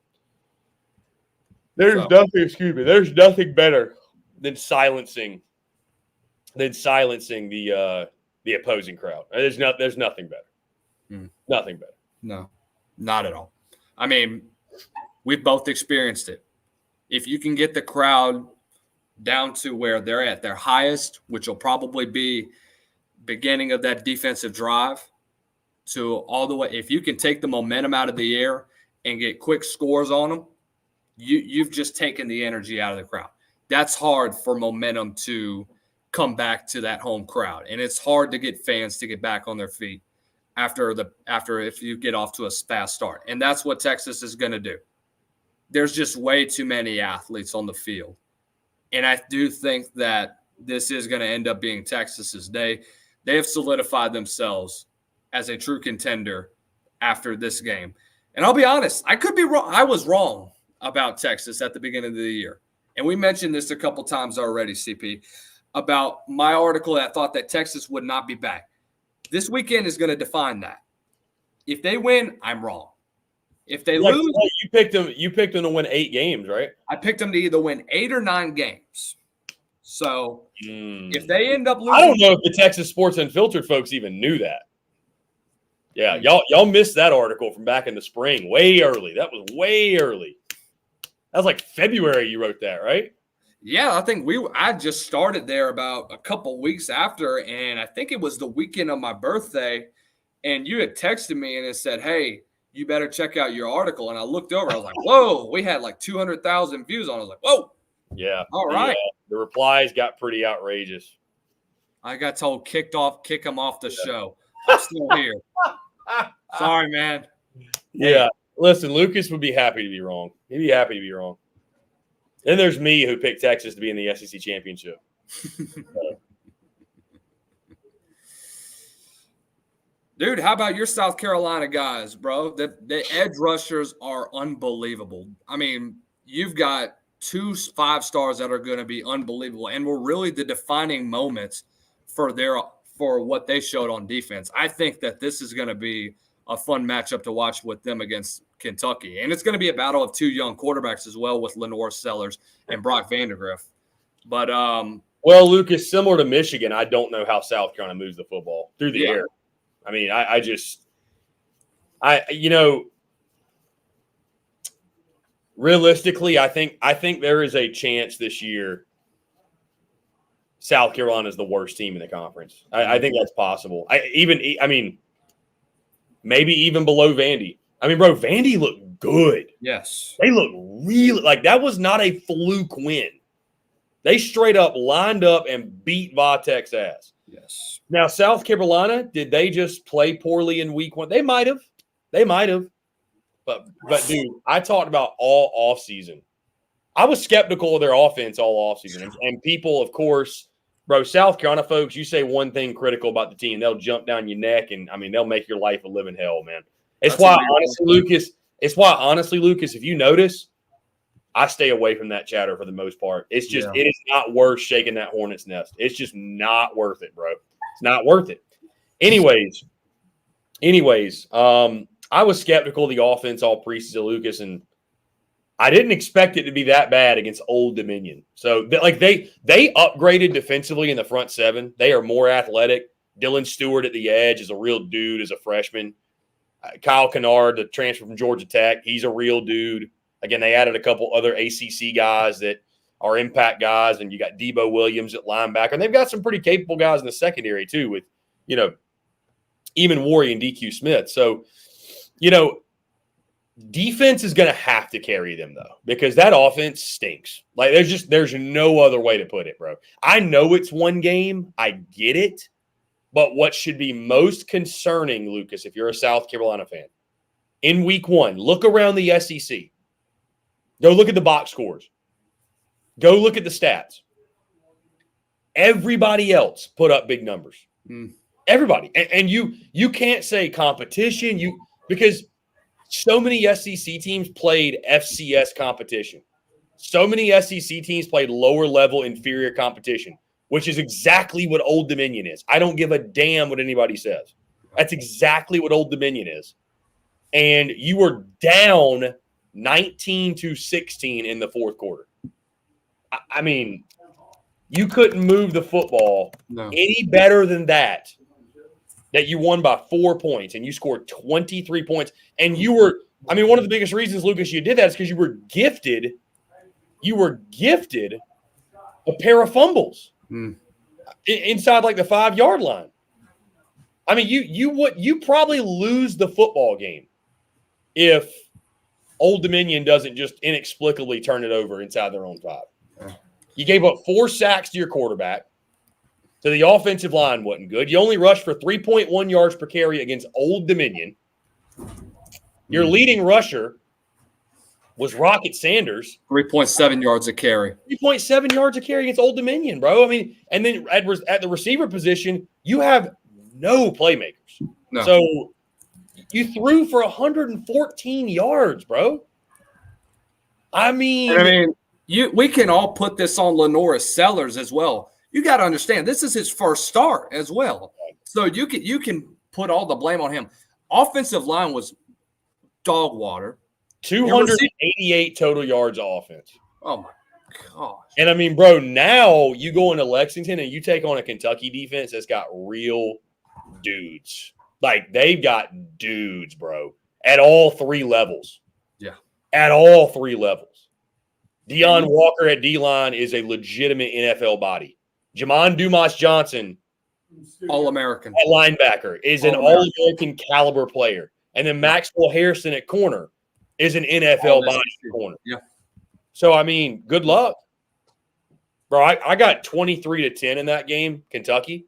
There's nothing better than silencing the opposing crowd. There's nothing better. Nothing better. No, not at all. I mean, we've both experienced it. If you can get the crowd down to where they're at their highest, which will probably be beginning of that defensive drive, to all the way, if you can take the momentum out of the air and get quick scores on them, you've just taken the energy out of the crowd. That's hard for momentum to come back to that home crowd, and it's hard to get fans to get back on their feet after if you get off to a fast start, and that's what Texas is going to do. There's just way too many athletes on the field, and I do think that this is going to end up being Texas's day. They have solidified themselves as a true contender after this game, and I'll be honest, I could be wrong. I was wrong about Texas at the beginning of the year, and we mentioned this a couple times already, CP, about my article that thought that Texas would not be back. This weekend is going to define that. If they win, I'm wrong. If they lose, you picked them to win 8 games, right? I picked them to either win 8 or 9 games. So if they end up losing, I don't know if the Texas Sports Unfiltered folks even knew that. Yeah, y'all missed that article from back in the spring, way early. That was way early. That was like February you wrote that, right? Yeah, I think I just started there about a couple weeks after, and I think it was the weekend of my birthday, and you had texted me and it said, hey, you better check out your article. And I looked over, I was like, whoa, we had like 200,000 views on it. I was like, whoa, Yeah. All right. The replies got pretty outrageous. I got told kick him off the show. I'm still here. Sorry, man. Yeah. Listen, Lucas would be happy to be wrong. He'd be happy to be wrong. Then there's me who picked Texas to be in the SEC championship. Dude, how about your South Carolina guys, bro? The edge rushers are unbelievable. I mean, you've got 2 5-stars that are going to be unbelievable and were really the defining moments for what they showed on defense. I think that this is going to be a fun matchup to watch with them against Kentucky. And it's going to be a battle of 2 young quarterbacks as well with Lenore Sellers and Brock Vandegrift. But well, Lucas, similar to Michigan, I don't know how South Carolina moves the football through the air. I mean, realistically, I think there is a chance this year South Carolina is the worst team in the conference. I think that's possible. Maybe even below Vandy. I mean, bro, Vandy looked good. Yes. They look really like that was not a fluke win. They straight up lined up and beat Vatek's ass. Yes. Now, South Carolina, did they just play poorly in week 1? They might have. But dude, I talked about all offseason. I was skeptical of their offense all offseason. And people, of course, bro, South Carolina folks, you say one thing critical about the team, they'll jump down your neck and, I mean, they'll make your life a living hell, man. It's why, honestly, Lucas, if you notice, I stay away from that chatter for the most part. It's just it is not worth shaking that hornet's nest. It's just not worth it, bro. It's not worth it. Anyways, I was skeptical of the offense all preseason, Lucas, and I didn't expect it to be that bad against Old Dominion. So, they upgraded defensively in the front 7. They are more athletic. Dylan Stewart at the edge is a real dude as a freshman. Kyle Kennard, the transfer from Georgia Tech, he's a real dude. Again, they added a couple other ACC guys that are impact guys, and you got Debo Williams at linebacker. And they've got some pretty capable guys in the secondary too with, even Warrior and DQ Smith. So, defense is going to have to carry them, though, because that offense stinks. Like, there's no other way to put it, bro. I know it's one game. I get it. But what should be most concerning, Lucas, if you're a South Carolina fan, in week 1, look around the SEC. Go look at the box scores. Go look at the stats. Everybody else put up big numbers. Everybody. And you can't say competition. Because so many SEC teams played FCS competition. So many SEC teams played lower level inferior competition, which is exactly what Old Dominion is. I don't give a damn what anybody says. That's exactly what Old Dominion is. And you were down 19-16 in the fourth quarter. I mean, you couldn't move the football any better than that you won by 4 points and you scored 23 points. And one of the biggest reasons, Lucas, you did that is because you were gifted a pair of fumbles inside like the 5-yard line. I mean, you probably lose the football game if Old Dominion doesn't just inexplicably turn it over inside their own 5. You gave up 4 sacks to your quarterback. So the offensive line wasn't good. You only rushed for 3.1 yards per carry against Old Dominion. Your leading rusher was Rocket Sanders. 3.7 yards a carry. 3.7 yards a carry against Old Dominion, bro. I mean, and then at the receiver position, you have no playmakers. No. So you threw for 114 yards, bro. We can all put this on Lenore Sellers as well. You got to understand, this is his first start as well. So you can put all the blame on him. Offensive line was dog water. 288 total yards of offense. Oh, my gosh. And, I mean, bro, now you go into Lexington and you take on a Kentucky defense that's got real dudes. Like, they've got dudes, bro, at all 3 levels. Yeah. At all 3 levels. Deion Walker at D-line is a legitimate NFL body. Jamon Dumas-Johnson, All-American. at linebacker, is an All-American caliber player. And then Maxwell Harrison at corner is an NFL body corner. Yeah. So, I mean, good luck. Bro, I got 23-10 in that game, Kentucky.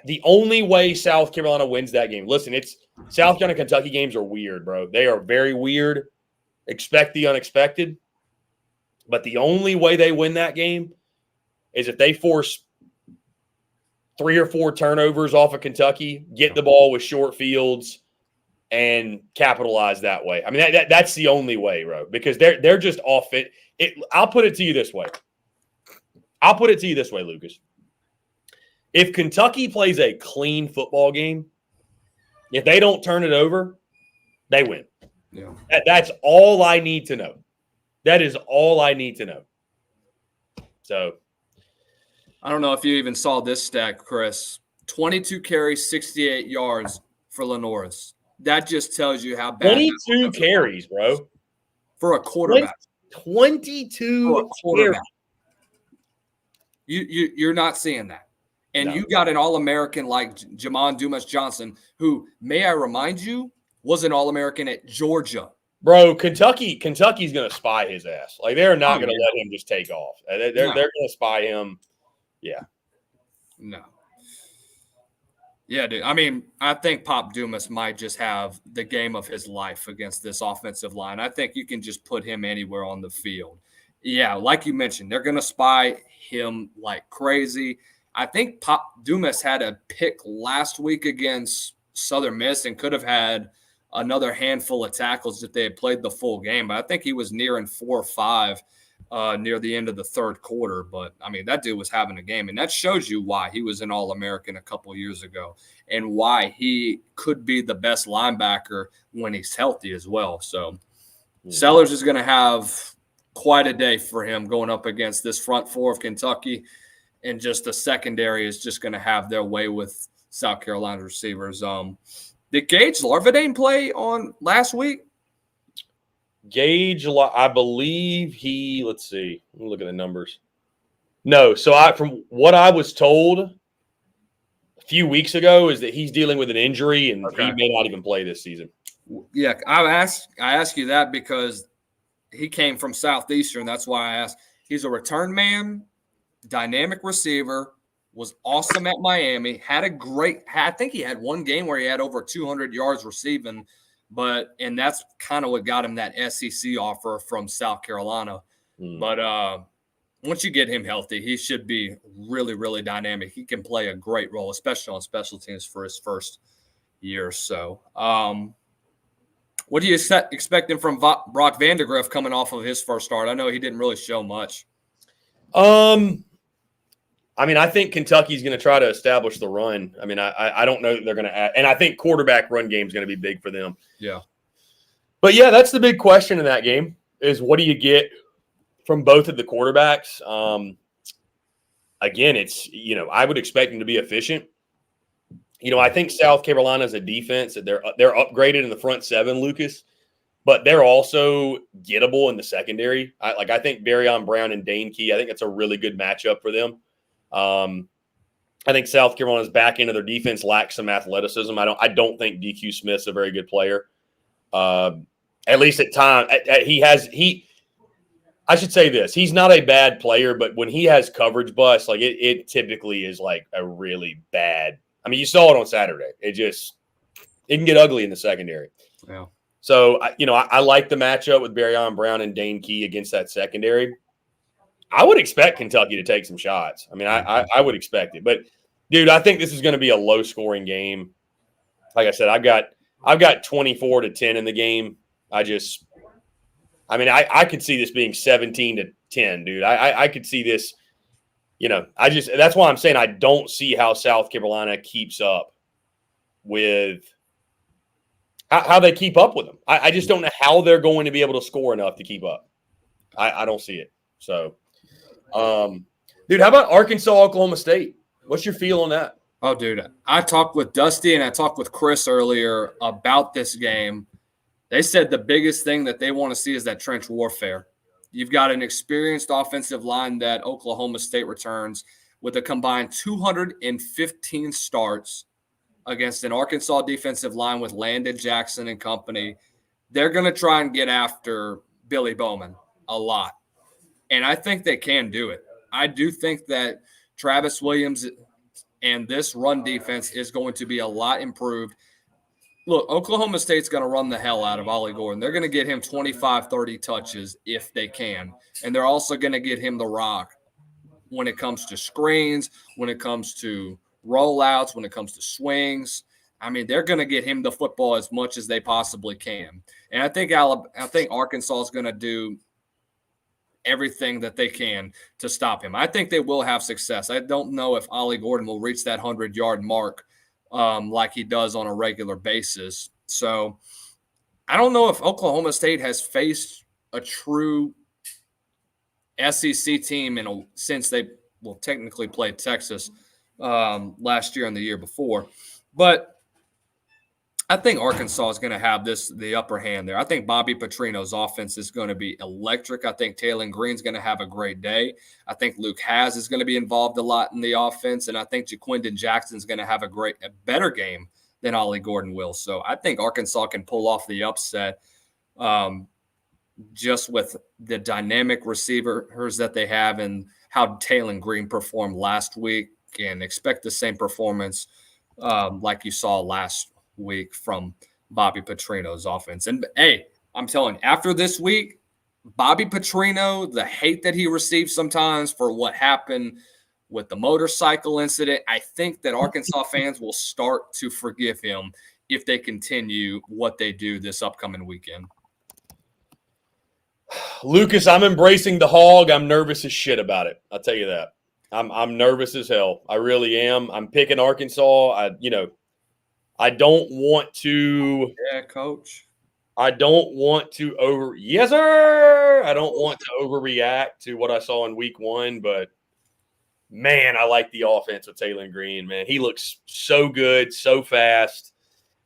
The only way South Carolina wins that game, listen, it's South Carolina Kentucky games are weird, bro. They are very weird. Expect the unexpected. But the only way they win that game is if they force 3 or 4 turnovers off of Kentucky, get the ball with short fields, and capitalize that way. I mean, that's the only way, bro, because they're just off it. I'll put it to you this way. Lucas. If Kentucky plays a clean football game, if they don't turn it over, they win. Yeah. That's all I need to know. That is all I need to know. So, I don't know if you even saw this stat, Chris. 22 carries, 68 yards for Lenoris. That just tells you how bad. 22 carries, bro. For a quarterback. 22 for a quarterback. Carries. You're not seeing that. And No. you got an All-American like Jamon Dumas-Johnson, who, may I remind you, was an All-American at Georgia. Bro, Kentucky's going to spy his ass. Like, they're not going to let him just take off. They're going to spy him. Yeah. No. Yeah, dude. I mean, I think Pop Dumas might just have the game of his life against this offensive line. I think you can just put him anywhere on the field. Yeah, like you mentioned, they're going to spy him like crazy. I think Pop Dumas had a pick last week against Southern Miss and could have had another handful of tackles if they had played the full game. But I think he was nearing 4 or 5 near the end of the third quarter. But, I mean, that dude was having a game. And that shows you why he was an All-American a couple years ago and why he could be the best linebacker when he's healthy as well. So Sellers is going to have quite a day for him going up against this front four of Kentucky. And just the secondary is just going to have their way with South Carolina receivers. Did Gage Larvadain play on last week? Gage, I believe let's see. Let me look at the numbers. No. So from what I was told a few weeks ago is that he's dealing with an injury and he may not even play this season. Yeah, I ask you that because he came from Southeastern. That's why I asked. He's a return man, dynamic receiver, was awesome at Miami, I think he had one game where he had over 200 yards receiving, and that's kind of what got him that SEC offer from South Carolina. But once you get him healthy, he should be really, really dynamic. He can play a great role, especially on special teams for his first year or so. What do you expecting from Brock Vandegrift coming off of his first start? I know he didn't really show much. I mean, I think Kentucky's going to try to establish the run. I mean, I don't know that they're going to add – and I think quarterback run game is going to be big for them. Yeah. But, yeah, that's the big question in that game is what do you get from both of the quarterbacks? Again, it's – I would expect them to be efficient. I think South Carolina's a defense that they're upgraded in the front seven, Lucas, but they're also gettable in the secondary. I think Barryon Brown and Dane Key, I think that's a really good matchup for them. I think South Carolina's back end of their defense lacks some athleticism. I don't think DQ Smith's a very good player. At least at time, I should say this. He's not a bad player, but when he has coverage busts, like it typically is like a really bad. I mean, you saw it on Saturday. It can get ugly in the secondary. Yeah. So, I like the matchup with Barryon Brown and Dane Key against that secondary. I would expect Kentucky to take some shots. I mean, I would expect it. But, dude, I think this is going to be a low-scoring game. Like I said, I've got 24-10 in the game. I could see this being 17-10, dude. I could see this, that's why I'm saying I don't see how South Carolina keeps up with how they keep up with them. I just don't know how they're going to be able to score enough to keep up. I don't see it. So, dude, how about Arkansas, Oklahoma State? What's your feel on that? Oh, dude, I talked with Dusty and I talked with Chris earlier about this game. They said the biggest thing that they want to see is that trench warfare. You've got an experienced offensive line that Oklahoma State returns with a combined 215 starts against an Arkansas defensive line with Landon Jackson and company. They're going to try and get after Billy Bowman a lot. And I think they can do it. I do think that Travis Williams and this run defense is going to be a lot improved. Look, Oklahoma State's going to run the hell out of Ollie Gordon. They're going to get him 25, 30 touches if they can. And they're also going to get him the rock when it comes to screens, when it comes to rollouts, when it comes to swings. I mean, they're going to get him the football as much as they possibly can. And I think Arkansas is going to do everything that they can to stop him. I think they will have success. I don't know if Ollie Gordon will reach that 100-yard mark like he does on a regular basis. So I don't know if Oklahoma State has faced a true SEC team since they technically played Texas last year and the year before. But I think Arkansas is going to have the upper hand there. I think Bobby Petrino's offense is going to be electric. I think Taylor Green's going to have a great day. I think Luke Haas is going to be involved a lot in the offense, and I think Jaquindon Jackson's going to have a better game than Ollie Gordon will. So I think Arkansas can pull off the upset just with the dynamic receivers that they have and how Taylor Green performed last week, and expect the same performance like you saw last week from Bobby Petrino's offense. And hey, I'm telling you, after this week, Bobby Petrino, the hate that he receives sometimes for what happened with the motorcycle incident, I think that Arkansas fans will start to forgive him if they continue what they do this upcoming weekend. Lucas, I'm embracing the hog. I'm nervous as shit about it. I'll tell you that. I'm nervous as hell. I really am. I'm picking Arkansas. I don't want to. Yeah, coach. I don't want to yes, sir. I don't want to overreact to what I saw in week one, but man, I like the offense with Taylor Green, man. He looks so good, so fast.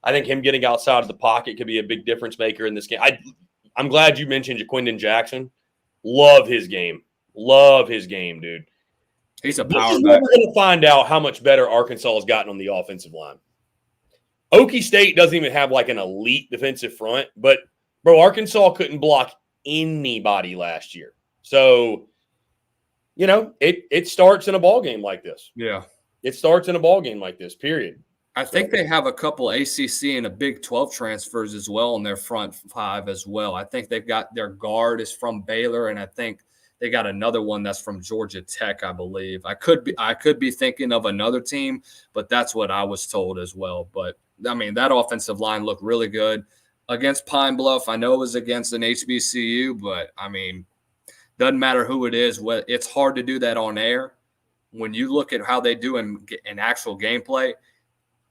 I think him getting outside of the pocket could be a big difference maker in this game. I'm glad you mentioned Jaquindon Jackson. Love his game. Love his game, dude. He's a power back. We're going to find out how much better Arkansas has gotten on the offensive line. Okie State doesn't even have like an elite defensive front, but bro, Arkansas couldn't block anybody last year. So, it starts in a ball game like this. Yeah. It starts in a ball game like this, period. I think they have a couple ACC and a Big 12 transfers as well in their front five as well. I think they've got their guard is from Baylor, and I think they got another one that's from Georgia Tech, I believe. I could be thinking of another team, but that's what I was told as well. But I mean, that offensive line looked really good against Pine Bluff. I know it was against an HBCU, but I mean, doesn't matter who it is. It's hard to do that on air. When you look at how they do in actual gameplay,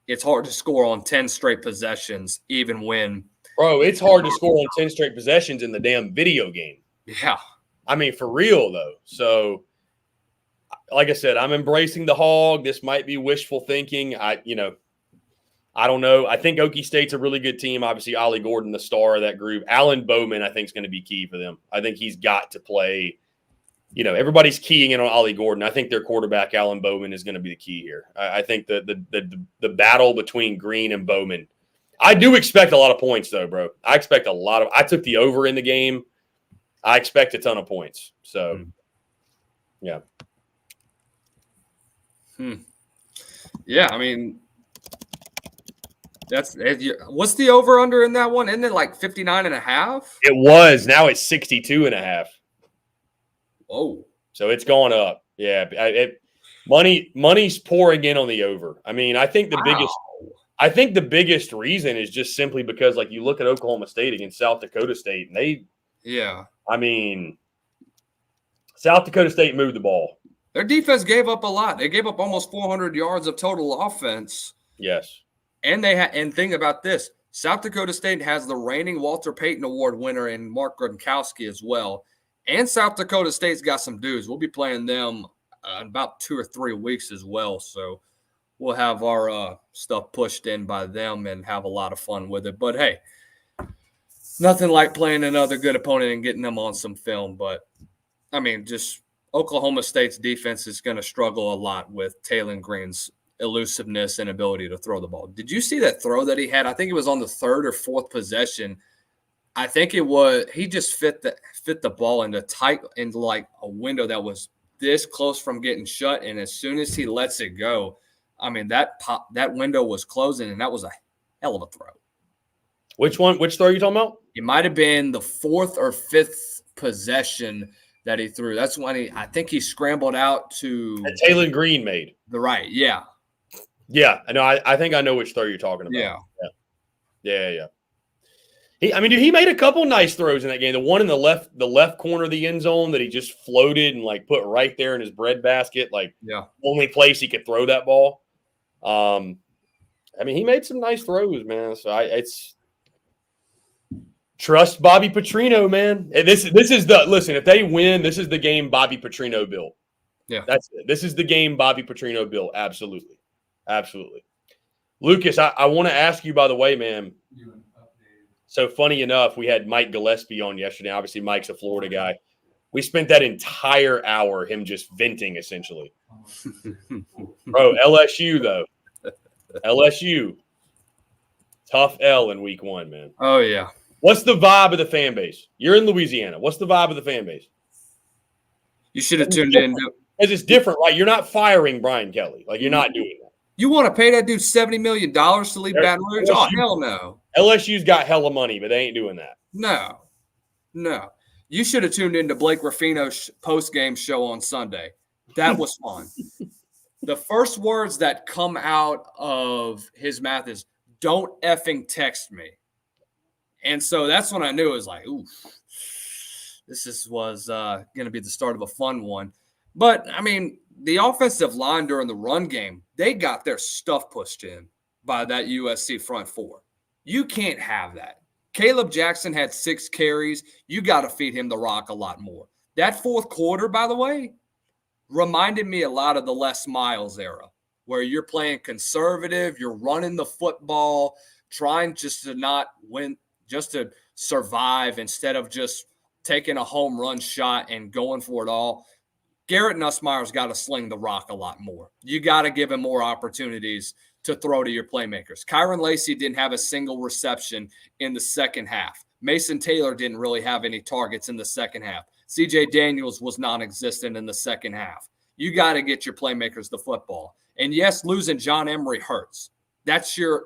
it's hard to score on 10 straight possessions, even when. Bro, it's hard to score on 10 straight possessions in the damn video game. Yeah. I mean, for real, though. So, like I said, I'm embracing the hog. This might be wishful thinking. I don't know. I think Okie State's a really good team. Obviously, Ollie Gordon, the star of that group. Alan Bowman, I think, is going to be key for them. I think he's got to play. Everybody's keying in on Ollie Gordon. I think their quarterback, Alan Bowman, is going to be the key here. I think the battle between Green and Bowman. I do expect a lot of points, though, bro. I expect a lot of – I took the over in the game. I expect a ton of points. So, yeah. Yeah, I mean – what's the over under in that one? Isn't it like 59.5? It was. Now it's 62.5. Oh, so it's going up. Yeah, money's pouring in on the over. I mean, I think the biggest reason is just simply because, like, you look at Oklahoma State against South Dakota State, and I mean, South Dakota State moved the ball. Their defense gave up a lot. They gave up almost 400 yards of total offense. Yes. And and think about this. South Dakota State has the reigning Walter Payton Award winner in Mark Gronkowski as well. And South Dakota State's got some dudes. We'll be playing them in about 2 or 3 weeks as well. So we'll have our stuff pushed in by them and have a lot of fun with it. But, hey, nothing like playing another good opponent and getting them on some film. But, I mean, just Oklahoma State's defense is going to struggle a lot with Taylor Green's elusiveness and ability to throw the ball. Did you see that throw that he had? I think it was on the 3rd or 4th possession. I think it was he just fit the ball into like a window that was this close from getting shut, and as soon as he lets it go, I mean, that window was closing, and that was a hell of a throw. Which one? Which throw are you talking about? It might have been the 4th or 5th possession that he threw. That's when I think he scrambled out to that Taylor Green made the right. Yeah. Yeah. I know. I think I know which throw you're talking about. Yeah. He made a couple nice throws in that game. The one in the left corner of the end zone that he just floated and like put right there in his breadbasket, only place he could throw that ball. He made some nice throws, man. So it's trust Bobby Petrino, man. And this is listen. If they win, this is the game Bobby Petrino built. Yeah, this is the game Bobby Petrino built. Absolutely. Lucas, I want to ask you, by the way, man. So funny enough, we had Mike Gillespie on yesterday. Obviously, Mike's a Florida guy. We spent that entire hour him just venting, essentially. Bro, LSU, though. LSU. Tough L in week 1, man. Oh, yeah. What's the vibe of the fan base? You're in Louisiana. What's the vibe of the fan base? You should have tuned in. Because it's different, right? You're not firing Brian Kelly. Like, you're not doing that. You want to pay that dude $70 million to leave Baton Rouge? Oh, hell no. LSU's got hella money, but they ain't doing that. No. You should have tuned into Blake Ruffino's post-game show on Sunday. That was fun. The first words that come out of his mouth is, "Don't effing text me." And so that's when I knew it was like, ooh, was going to be the start of a fun one. But, the offensive line during the run game, they got their stuff pushed in by that USC front 4. You can't have that. Caleb Jackson had 6 carries. You got to feed him the rock a lot more. That 4th quarter, by the way, reminded me a lot of the Les Miles era, where you're playing conservative, you're running the football, trying just to not win, just to survive instead of just taking a home run shot and going for it all. Garrett Nussmeier's got to sling the rock a lot more. You got to give him more opportunities to throw to your playmakers. Kyron Lacey didn't have a single reception in the second half. Mason Taylor didn't really have any targets in the second half. CJ Daniels was non-existent in the second half. You got to get your playmakers the football. And yes, losing John Emery hurts. That's your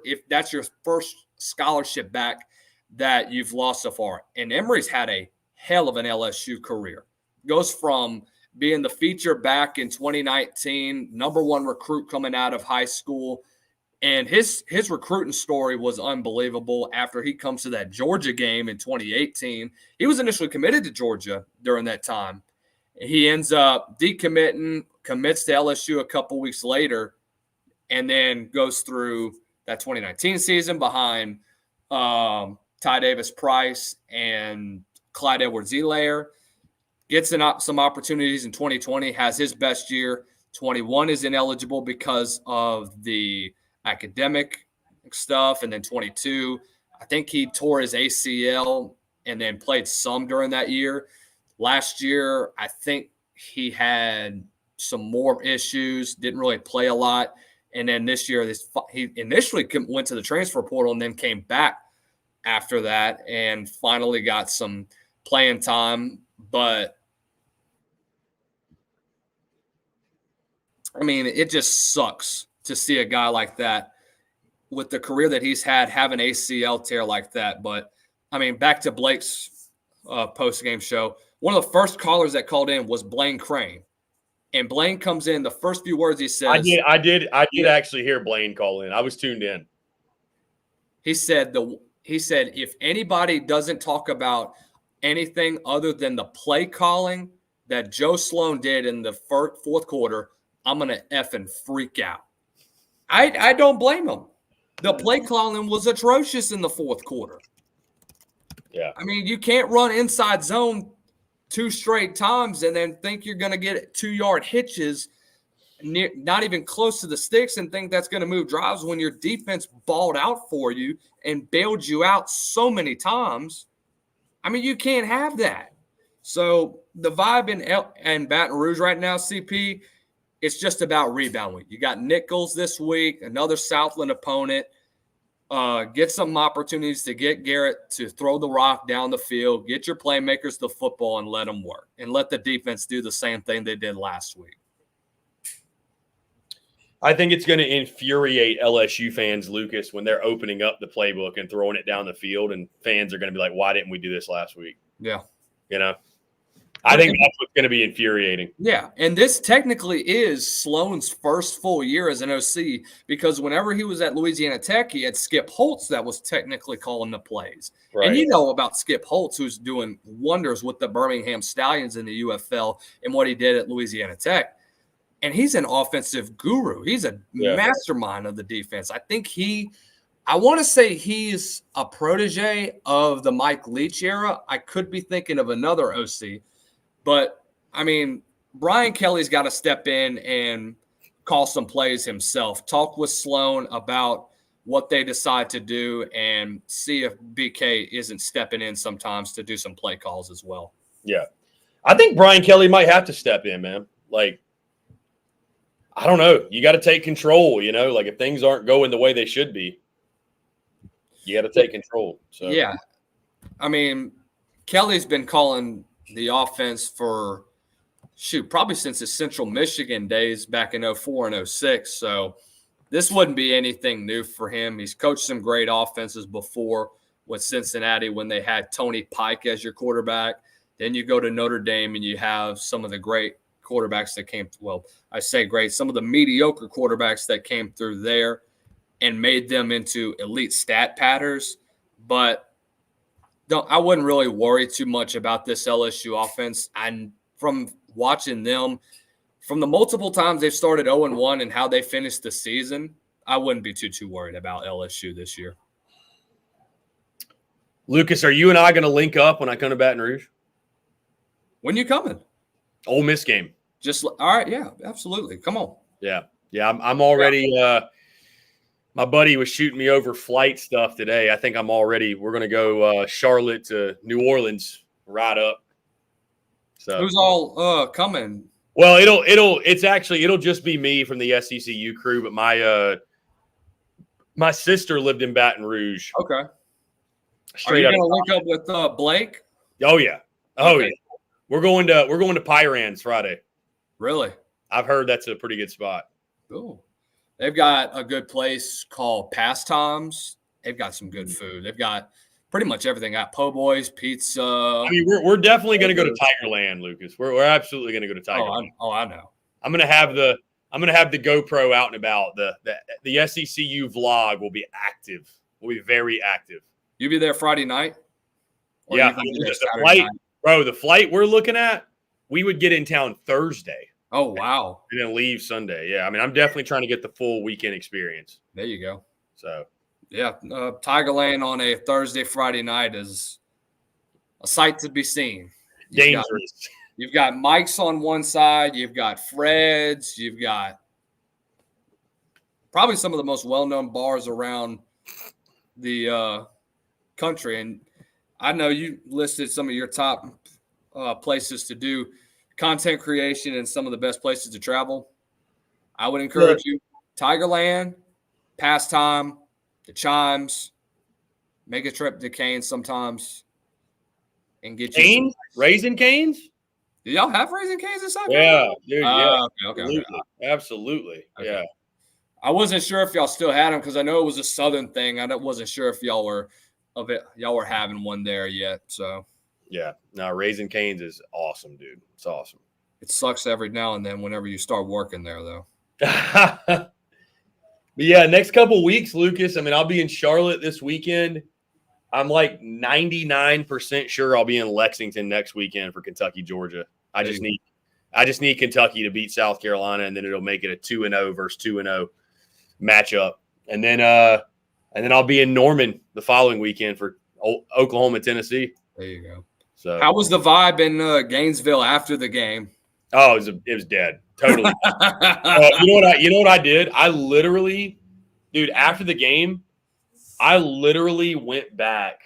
first scholarship back that you've lost so far. And Emery's had a hell of an LSU career. Goes from being the feature back in 2019, number 1 recruit coming out of high school. And his recruiting story was unbelievable after he comes to that Georgia game in 2018. He was initially committed to Georgia during that time. He ends up decommitting, commits to LSU a couple weeks later, and then goes through that 2019 season behind Ty Davis-Price and Clyde Edwards-Helaire. Gets some opportunities in 2020, has his best year. 21 is ineligible because of the academic stuff. And then 22, I think he tore his ACL and then played some during that year. Last year, I think he had some more issues, didn't really play a lot. And then this year, he initially went to the transfer portal and then came back after that and finally got some playing time. But it just sucks to see a guy like that with the career that he's had have an ACL tear like that. But, back to Blake's post-game show, one of the first callers that called in was Blaine Crane. And Blaine comes in, the first few words he says. I did actually hear Blaine call in. I was tuned in. He said, if anybody doesn't talk about anything other than the play calling that Joe Sloan did in the 4th quarter, I'm going to effing freak out. I don't blame him. The play calling was atrocious in the 4th quarter. Yeah. You can't run inside zone 2 straight times and then think you're going to get 2-yard hitches, not even close to the sticks, and think that's going to move drives when your defense balled out for you and bailed you out so many times. You can't have that. So the vibe in Baton Rouge right now, CP, it's just about rebound week. You got Nichols this week, another Southland opponent. Get some opportunities to get Garrett to throw the rock down the field, get your playmakers the football, and let them work. And let the defense do the same thing they did last week. I think it's going to infuriate LSU fans, Lucas, when they're opening up the playbook and throwing it down the field, and fans are going to be like, why didn't we do this last week? Yeah. You know? I think that's what's going to be infuriating. Yeah, and this technically is Sloan's first full year as an OC, because whenever he was at Louisiana Tech, he had Skip Holtz that was technically calling the plays. Right. And you know about Skip Holtz, who's doing wonders with the Birmingham Stallions in the UFL and what he did at Louisiana Tech. And he's an offensive guru. He's a mastermind of the defense. I want to say he's a protege of the Mike Leach era. I could be thinking of another OC. But, I mean, Brian Kelly's got to step in and call some plays himself. Talk with Sloan about what they decide to do and see if BK isn't stepping in sometimes to do some play calls as well. Yeah. I think Brian Kelly might have to step in, man. Like, I don't know. You got to take control, you know? Like, if things aren't going the way they should be, you got to take control. So yeah. I mean, Kelly's been calling the offense for, probably since his Central Michigan days back in 04 and 06. So this wouldn't be anything new for him. He's coached some great offenses before with Cincinnati when they had Tony Pike as your quarterback. Then you go to Notre Dame and you have some of the great quarterbacks that came – well, I say great – some of the mediocre quarterbacks that came through there and made them into elite stat patters. But I wouldn't really worry too much about this LSU offense. And from watching them, from the multiple times they've started 0-1 and how they finished the season, I wouldn't be too worried about LSU this year. Lucas, are you and I going to link up when I come to Baton Rouge? When you coming? Ole Miss game. All right, yeah, absolutely. Come on. Yeah, I'm already my buddy was shooting me over flight stuff today. I think we're going to go Charlotte to New Orleans right up. So who's all coming? Well, it'll just be me from the SECU crew, but my sister lived in Baton Rouge. Okay. Straight Are you going to link up with Blake? Oh yeah. Oh okay. yeah. We're going to Pyran's Friday. Really? I've heard that's a pretty good spot. Cool. They've got a good place called Pastimes. They've got some good food. They've got pretty much everything. Got po' boys, pizza. I mean, we're definitely going to go to Tigerland, Lucas. We're absolutely going to go to Tigerland. I know. I'm going to have the GoPro out and about. The SECU vlog will be active. Will be very active. You be there Friday night? Or yeah, the flight we're looking at, we would get in town Thursday. Oh, wow. And then leave Sunday. Yeah, I mean, I'm definitely trying to get the full weekend experience. There you go. So, yeah, Tigerland on a Thursday, Friday night is a sight to be seen. Dangerous. You've got Mike's on one side. You've got Fred's. You've got probably some of the most well-known bars around the country. And I know you listed some of your top places to do content creation and some of the best places to travel. I would encourage you, Tigerland, Pastime, the Chimes, make a trip to Canes sometimes and get you Canes? Raising Canes? Do y'all have Raising Canes in South Carolina? Yeah, dude, yeah. Okay. Absolutely. Okay. Yeah. I wasn't sure if y'all still had them because I know it was a Southern thing. I wasn't sure if y'all were having one there yet. So yeah, no, Raising Canes is awesome, dude. It's awesome. It sucks every now and then whenever you start working there, though. But yeah, next couple of weeks, Lucas. I mean, I'll be in Charlotte this weekend. I'm like 99% sure I'll be in Lexington next weekend for Kentucky, Georgia. I just need Kentucky to beat South Carolina, and then it'll make it a 2-0 versus 2-0 matchup. And then I'll be in Norman the following weekend for Oklahoma, Tennessee. There you go. So how was the vibe in Gainesville after the game? Oh, it was dead. Totally. You know what I did? I literally, dude, after the game, I literally went back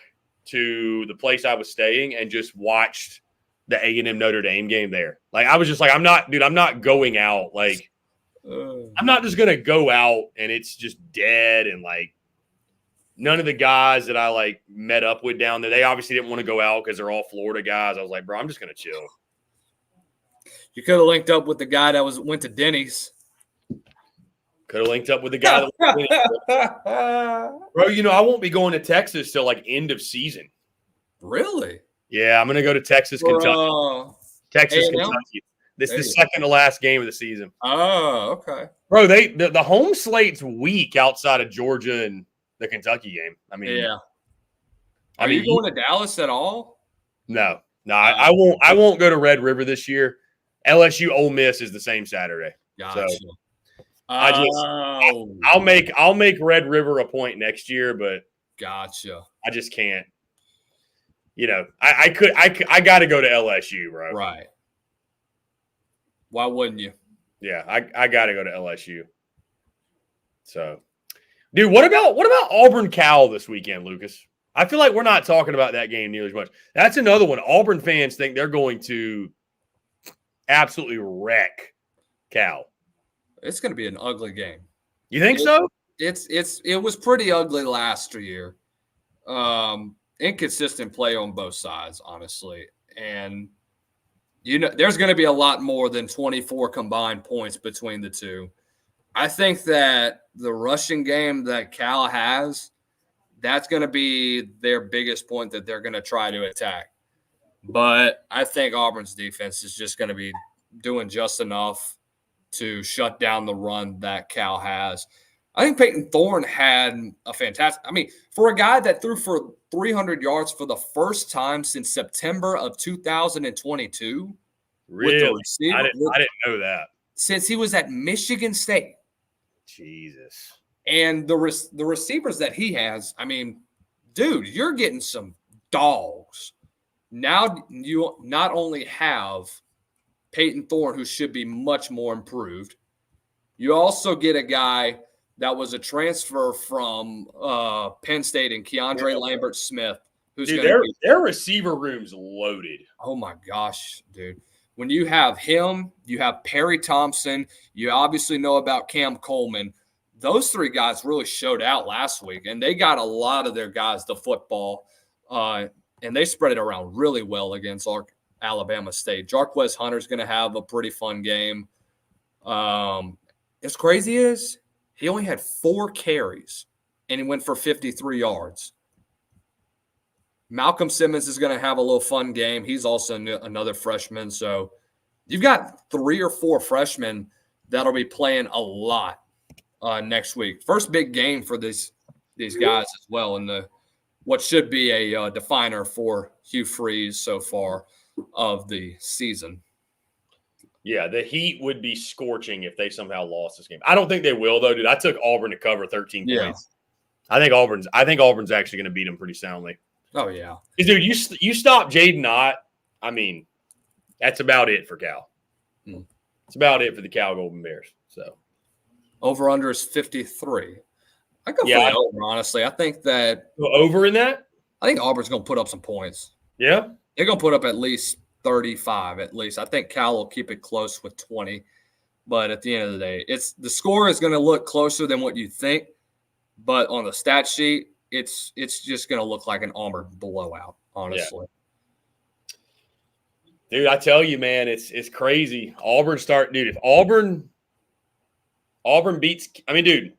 to the place I was staying and just watched the A&M Notre Dame game there. Like, I was just like, I'm not going out. Like, I'm not just going to go out and it's just dead. And like, none of the guys that I like met up with down there, they obviously didn't want to go out because they're all Florida guys. I was like, bro, I'm just gonna chill. You could have linked up with the guy that went to Denny's. Could have linked up with the guy that went to Denny's. Bro, you know, I won't be going to Texas till like end of season. Really? Yeah, I'm gonna go to Texas, Kentucky. Texas, A&M? Kentucky. This is the second to last game of the season. Oh, okay. Bro, the home slate's weak outside of Georgia and the Kentucky game. I mean, Yeah. I Are mean, you going to Dallas at all? No, I won't. I won't go to Red River this year. LSU Ole Miss is the same Saturday. Gotcha. So I'll make Red River a point next year, but gotcha. I just can't. You know, I got to go to LSU, bro. Right. Why wouldn't you? Yeah, I got to go to LSU. So, dude, what about Auburn Cal this weekend, Lucas? I feel like we're not talking about that game nearly as much. That's another one. Auburn fans think they're going to absolutely wreck Cal. It's going to be an ugly game. You think so? It was pretty ugly last year. Inconsistent play on both sides, honestly. And you know, there's going to be a lot more than 24 combined points between the two. I think that the rushing game that Cal has, that's going to be their biggest point that they're going to try to attack. But I think Auburn's defense is just going to be doing just enough to shut down the run that Cal has. I think Peyton Thorne had a fantastic – I mean, for a guy that threw for 300 yards for the first time since September of 2022. Really? With the receiver, I didn't know that. Since he was at Michigan State. Jesus. And the receivers that he has, I mean, dude, you're getting some dogs. Now you not only have Peyton Thorne, who should be much more improved, you also get a guy that was a transfer from Penn State and Keandre Lambert-Smith, who's Dude, going to their receiver room's loaded. Oh, my gosh, dude. When you have him, you have Perry Thompson, you obviously know about Cam Coleman. Those three guys really showed out last week, and they got a lot of their guys the football, and they spread it around really well against Alabama State. Jarquez Hunter's going to have a pretty fun game. As crazy as he only had 4 carries, and he went for 53 yards. Malcolm Simmons is going to have a little fun game. He's also another freshman. So you've got 3 or 4 freshmen that'll be playing a lot next week. First big game for these guys as well in what should be a definer for Hugh Freeze so far of the season. Yeah, the Heat would be scorching if they somehow lost this game. I don't think they will, though, dude. I took Auburn to cover 13 points. I think Auburn's actually going to beat them pretty soundly. Oh, yeah. Dude, you stop Jaden Ott. I mean, that's about it for Cal. It's about it for the Cal Golden Bears. So over-under is 53. I go for the over, honestly. I think that – over in that? I think Auburn's going to put up some points. Yeah? They're going to put up at least 35 at least. I think Cal will keep it close with 20. But at the end of the day, the score is going to look closer than what you think. But on the stat sheet, it's just going to look like an Auburn blowout, honestly. Yeah. Dude, I tell you, man, it's crazy. If Auburn beats – I mean, dude,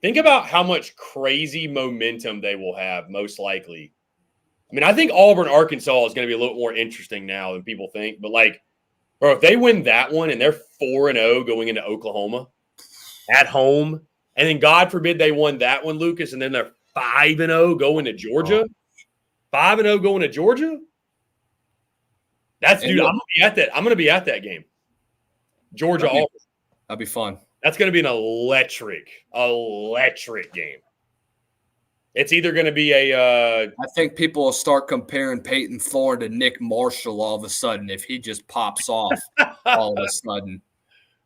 think about how much crazy momentum they will have most likely. I mean, I think Auburn-Arkansas is going to be a little more interesting now than people think. But, like, bro, if they win that one and they're 4-0 going into Oklahoma at home, and then God forbid they won that one, Lucas, and then they're 5-0 going to Georgia. 5-0 going to Georgia. Dude, I'm gonna be at that game. Georgia Auburn. That'd be fun. That's gonna be an electric game. It's either gonna be I think people will start comparing Peyton Thorne to Nick Marshall all of a sudden if he just pops off all of a sudden.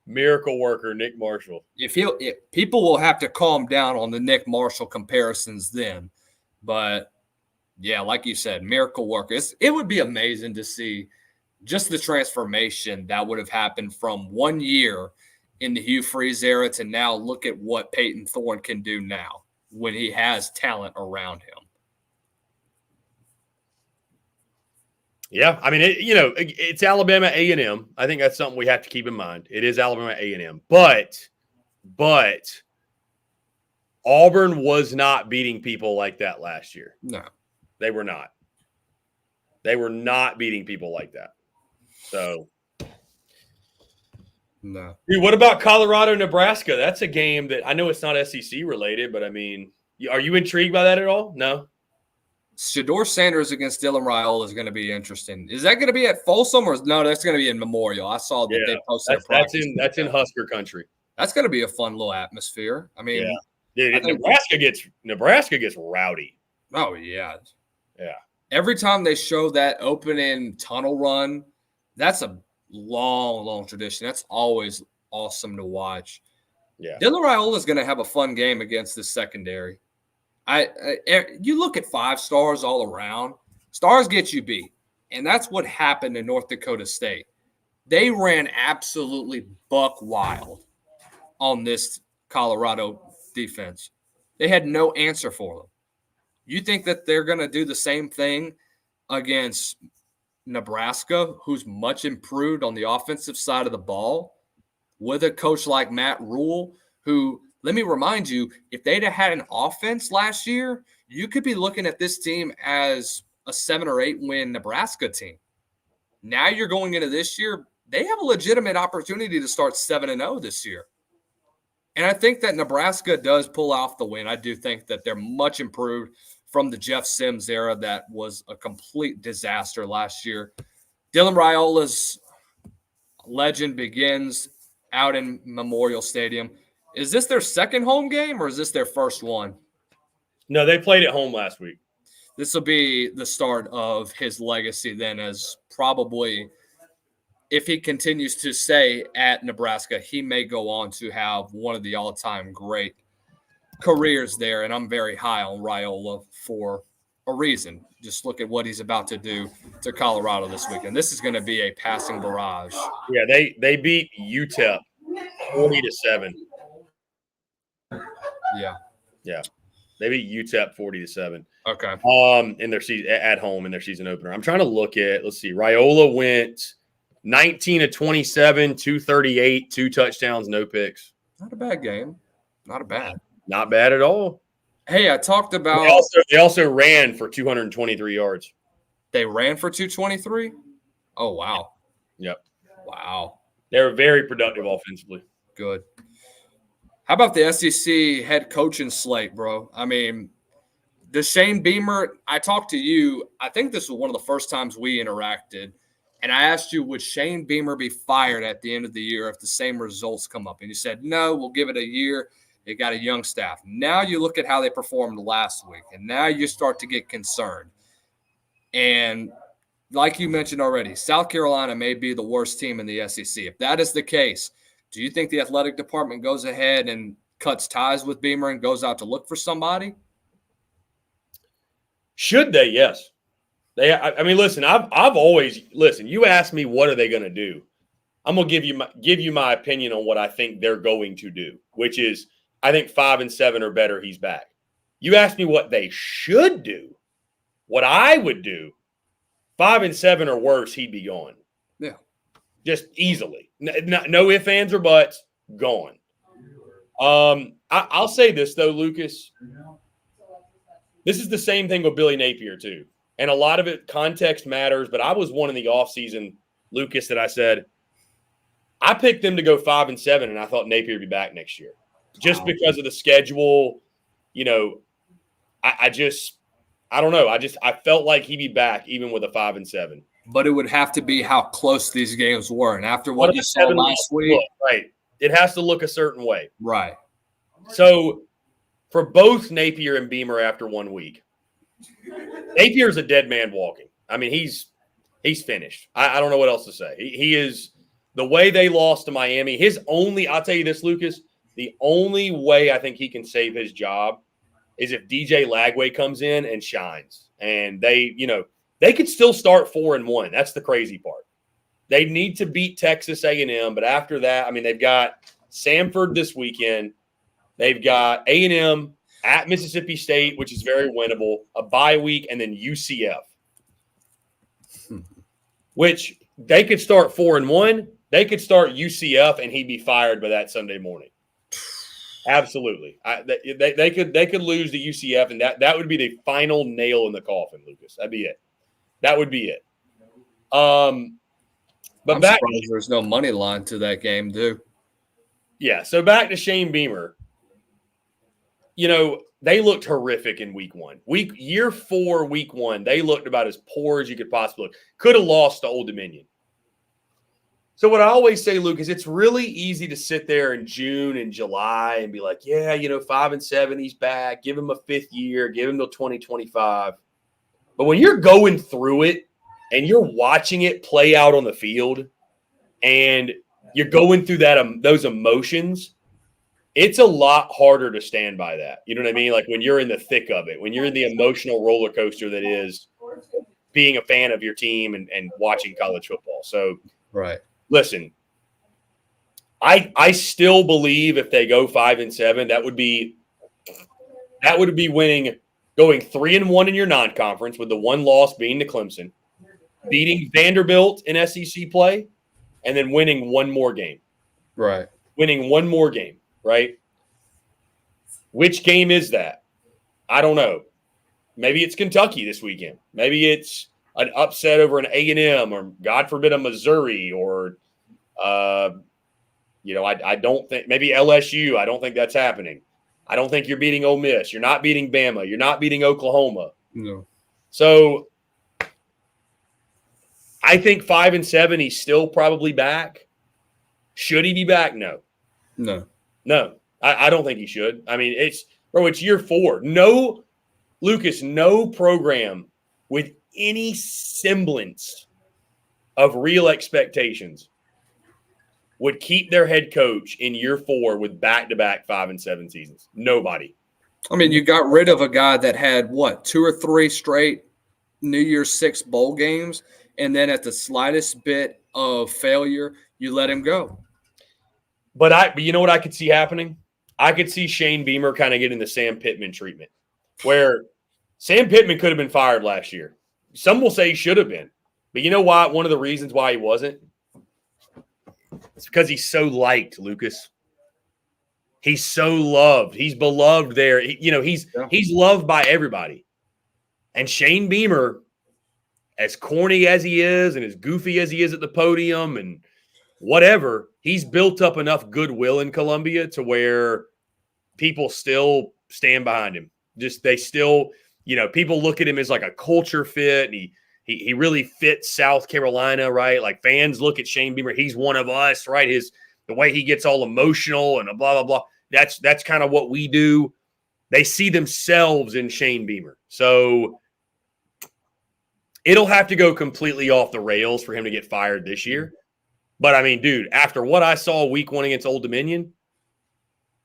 Miracle worker Nick Marshall. If people will have to calm down on the Nick Marshall comparisons then. But yeah, like you said, miracle worker. It would be amazing to see just the transformation that would have happened from 1 year in the Hugh Freeze era to now look at what Peyton Thorne can do now. when he has talent around him. Yeah, I mean, it's Alabama A&M. I think that's something we have to keep in mind. It is Alabama A&M, but Auburn was not beating people like that last year. No, they were not. They were not beating people like that. So, no. Dude, what about Colorado, Nebraska? That's a game that I know it's not SEC related, but I mean, are you intrigued by that at all? No. Shedeur Sanders against Dylan Raiola is going to be interesting. Is that going to be at Folsom or no? That's going to be in Memorial. I saw that they posted. That's in Husker country. That's going to be a fun little atmosphere. I mean, dude, Nebraska gets rowdy. Oh yeah. Yeah. Every time they show that opening tunnel run, that's a long tradition. That's always awesome to watch. Yeah. Dylan Raiola is going to have a fun game against this secondary. You look at 5 stars all around. Stars get you beat, and that's what happened in North Dakota State. They ran absolutely buck wild on this Colorado defense. They had no answer for them. You think that they're going to do the same thing against Nebraska, who's much improved on the offensive side of the ball, with a coach like Matt Rule, who, let me remind you, if they'd have had an offense last year, you could be looking at this team as a 7 or 8 win Nebraska team. Now you're going into this year, they have a legitimate opportunity to start 7-0 this year. And I think that Nebraska does pull off the win. I do think that they're much improved from the Jeff Sims era that was a complete disaster last year. Dylan Raiola's legend begins out in Memorial Stadium. Is this their second home game or is this their first one? No, they played at home last week. This will be the start of his legacy then, as probably if he continues to stay at Nebraska, he may go on to have one of the all-time great careers there. And I'm very high on Raiola for a reason. Just look at what he's about to do to Colorado this weekend. This is going to be a passing barrage. Yeah, they beat UTEP 40-7. Yeah. They beat UTEP 40-7. Okay. In their season at home in their season opener. I'm trying to look at. Let's see. Raiola went 19 of 27, 238, 2 touchdowns, no picks. Not a bad game. Not bad at all. Hey, I talked about. They also ran for 223 yards. They ran for 223. Oh wow. Yep. Wow. They were very productive offensively. Good. How about the SEC head coaching slate, bro? I mean, does Shane Beamer, I talked to you, I think this was one of the first times we interacted, and I asked you, would Shane Beamer be fired at the end of the year if the same results come up? And you said, no, we'll give it a year. They got a young staff. Now you look at how they performed last week, and now you start to get concerned. And like you mentioned already, South Carolina may be the worst team in the SEC. If that is the case, do you think the athletic department goes ahead and cuts ties with Beamer and goes out to look for somebody? Should they? Yes. I mean, listen, I've always listen. You ask me what are they going to do? I'm going to give you my opinion on what I think they're going to do, which is I think 5 and 7 or better. He's back. You ask me what they should do, what I would do. 5 and 7 or worse, he'd be gone. Yeah, just easily. No ifs, ands, or buts. Gone. I'll say this though, Lucas. This is the same thing with Billy Napier too. And a lot of it, context matters, but I was one in the offseason, Lucas, that I said, I picked them to go 5 and 7, and I thought Napier would be back next year. Just because of the schedule, you know, I don't know. I felt like he'd be back even with a 5 and 7. But it would have to be how close these games were. And after what you saw last week. Right. It has to look a certain way. Right. So for both Napier and Beamer after 1 week, Napier's a dead man walking. I mean, he's finished. I don't know what else to say. He is the way they lost to Miami. I'll tell you this, Lucas, the only way I think he can save his job is if DJ Lagway comes in and shines. And they could still start 4-1. That's the crazy part. They need to beat Texas A&M, but after that, I mean, they've got Samford this weekend. They've got A&M at Mississippi State, which is very winnable, a bye week, and then UCF, which they could start 4-1. They could start UCF, and he'd be fired by that Sunday morning. Absolutely. They could lose to UCF, and that would be the final nail in the coffin, Lucas. That'd be it. That would be it. But I'm back, surprised there's no money line to that game, too. yeah. So back to Shane Beamer. You know, they looked horrific in week 1. Year 4, week 1, they looked about as poor as you could possibly look. Could have lost to Old Dominion. So what I always say, Luke, is it's really easy to sit there in June and July and be like, yeah, 5-7, he's back. Give him a 5th year. Give him till 2025. But when you're going through it and you're watching it play out on the field and you're going through those emotions, it's a lot harder to stand by that. You know what I mean? Like when you're in the thick of it, when you're in the emotional roller coaster that is being a fan of your team and watching college football. So, right. Listen, I still believe if they go 5-7, that would be winning, going 3-1 in your non-conference with the one loss being to Clemson, beating Vanderbilt in SEC play, and then winning one more game. Right. Winning one more game, right? Which game is that? I don't know. Maybe it's Kentucky this weekend. Maybe it's an upset over an A&M or, God forbid, a Missouri or, I don't think – maybe LSU. I don't think that's happening. I don't think you're beating Ole Miss. You're not beating Bama. You're not beating Oklahoma. No. So I think 5-7, he's still probably back. Should he be back? No. No. No. I don't think he should. I mean, it's year 4. No, Lucas, no program with any semblance of real expectations would keep their head coach in year 4 with back-to-back 5-7 seasons. Nobody. I mean, you got rid of a guy that had, 2 or 3 straight New Year's 6 bowl games, and then at the slightest bit of failure, you let him go. But you know what I could see happening? I could see Shane Beamer kind of getting the Sam Pittman treatment, where Sam Pittman could have been fired last year. Some will say he should have been. But you know why? One of the reasons why he wasn't? It's because he's so liked, Lucas. He's so loved. He's beloved there. He's loved by everybody. And Shane Beamer, as corny as he is and as goofy as he is at the podium and whatever, he's built up enough goodwill in Columbia to where people still stand behind him. They still, people look at him as like a culture fit, and he really fits South Carolina, right? Like fans look at Shane Beamer, he's one of us, right? The way he gets all emotional and blah, blah, blah. That's kind of what we do. They see themselves in Shane Beamer. So it'll have to go completely off the rails for him to get fired this year. But, I mean, dude, after what I saw week 1 against Old Dominion,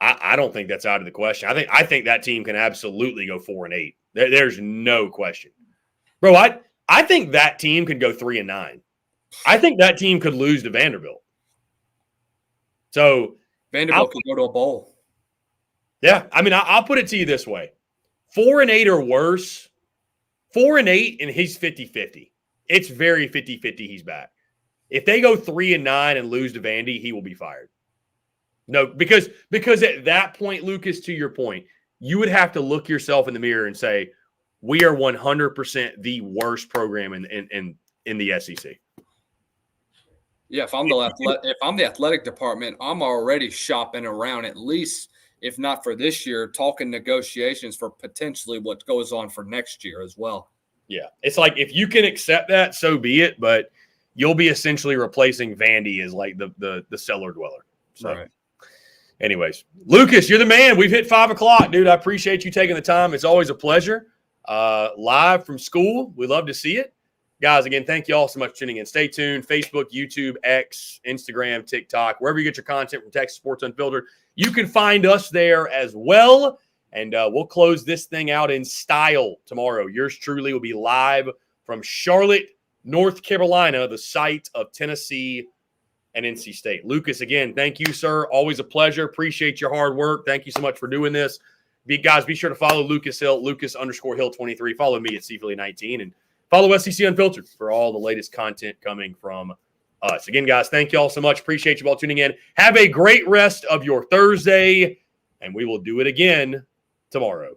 I don't think that's out of the question. I think that team can absolutely go 4-8. There's no question. Bro, I think that team could go 3-9. I think that team could lose to Vanderbilt. So Vanderbilt could go to a bowl. Yeah, I mean, I'll put it to you this way. 4-8 or worse, 4-8 and he's 50-50. It's very 50-50 he's back. If they go 3-9 and lose to Vandy, he will be fired. No, because at that point, Lucas, to your point, you would have to look yourself in the mirror and say, we are 100% the worst program in the SEC. Yeah, if I'm the athletic department, I'm already shopping around, at least, if not for this year, talking negotiations for potentially what goes on for next year as well. Yeah, it's like if you can accept that, so be it. But you'll be essentially replacing Vandy as like the cellar dweller. So, right. Anyways, Lucas, you're the man. We've hit 5 o'clock, dude. I appreciate you taking the time. It's always a pleasure. Live from school, we love to see it. Guys, again, thank you all so much for tuning in. Stay tuned. Facebook, YouTube, X, Instagram, TikTok, wherever you get your content from Texas Sports Unfiltered. You can find us there as well. And we'll close this thing out in style tomorrow. Yours truly will be live from Charlotte, North Carolina, the site of Tennessee and NC State. Lucas, again, thank you, sir. Always a pleasure. Appreciate your hard work. Thank you so much for doing this. Guys, be sure to follow Lucas Hill, Lucas_Hill23. Follow me at CPhilly19 and follow SEC Unfiltered for all the latest content coming from us. Again, guys, thank you all so much. Appreciate you all tuning in. Have a great rest of your Thursday, and we will do it again tomorrow.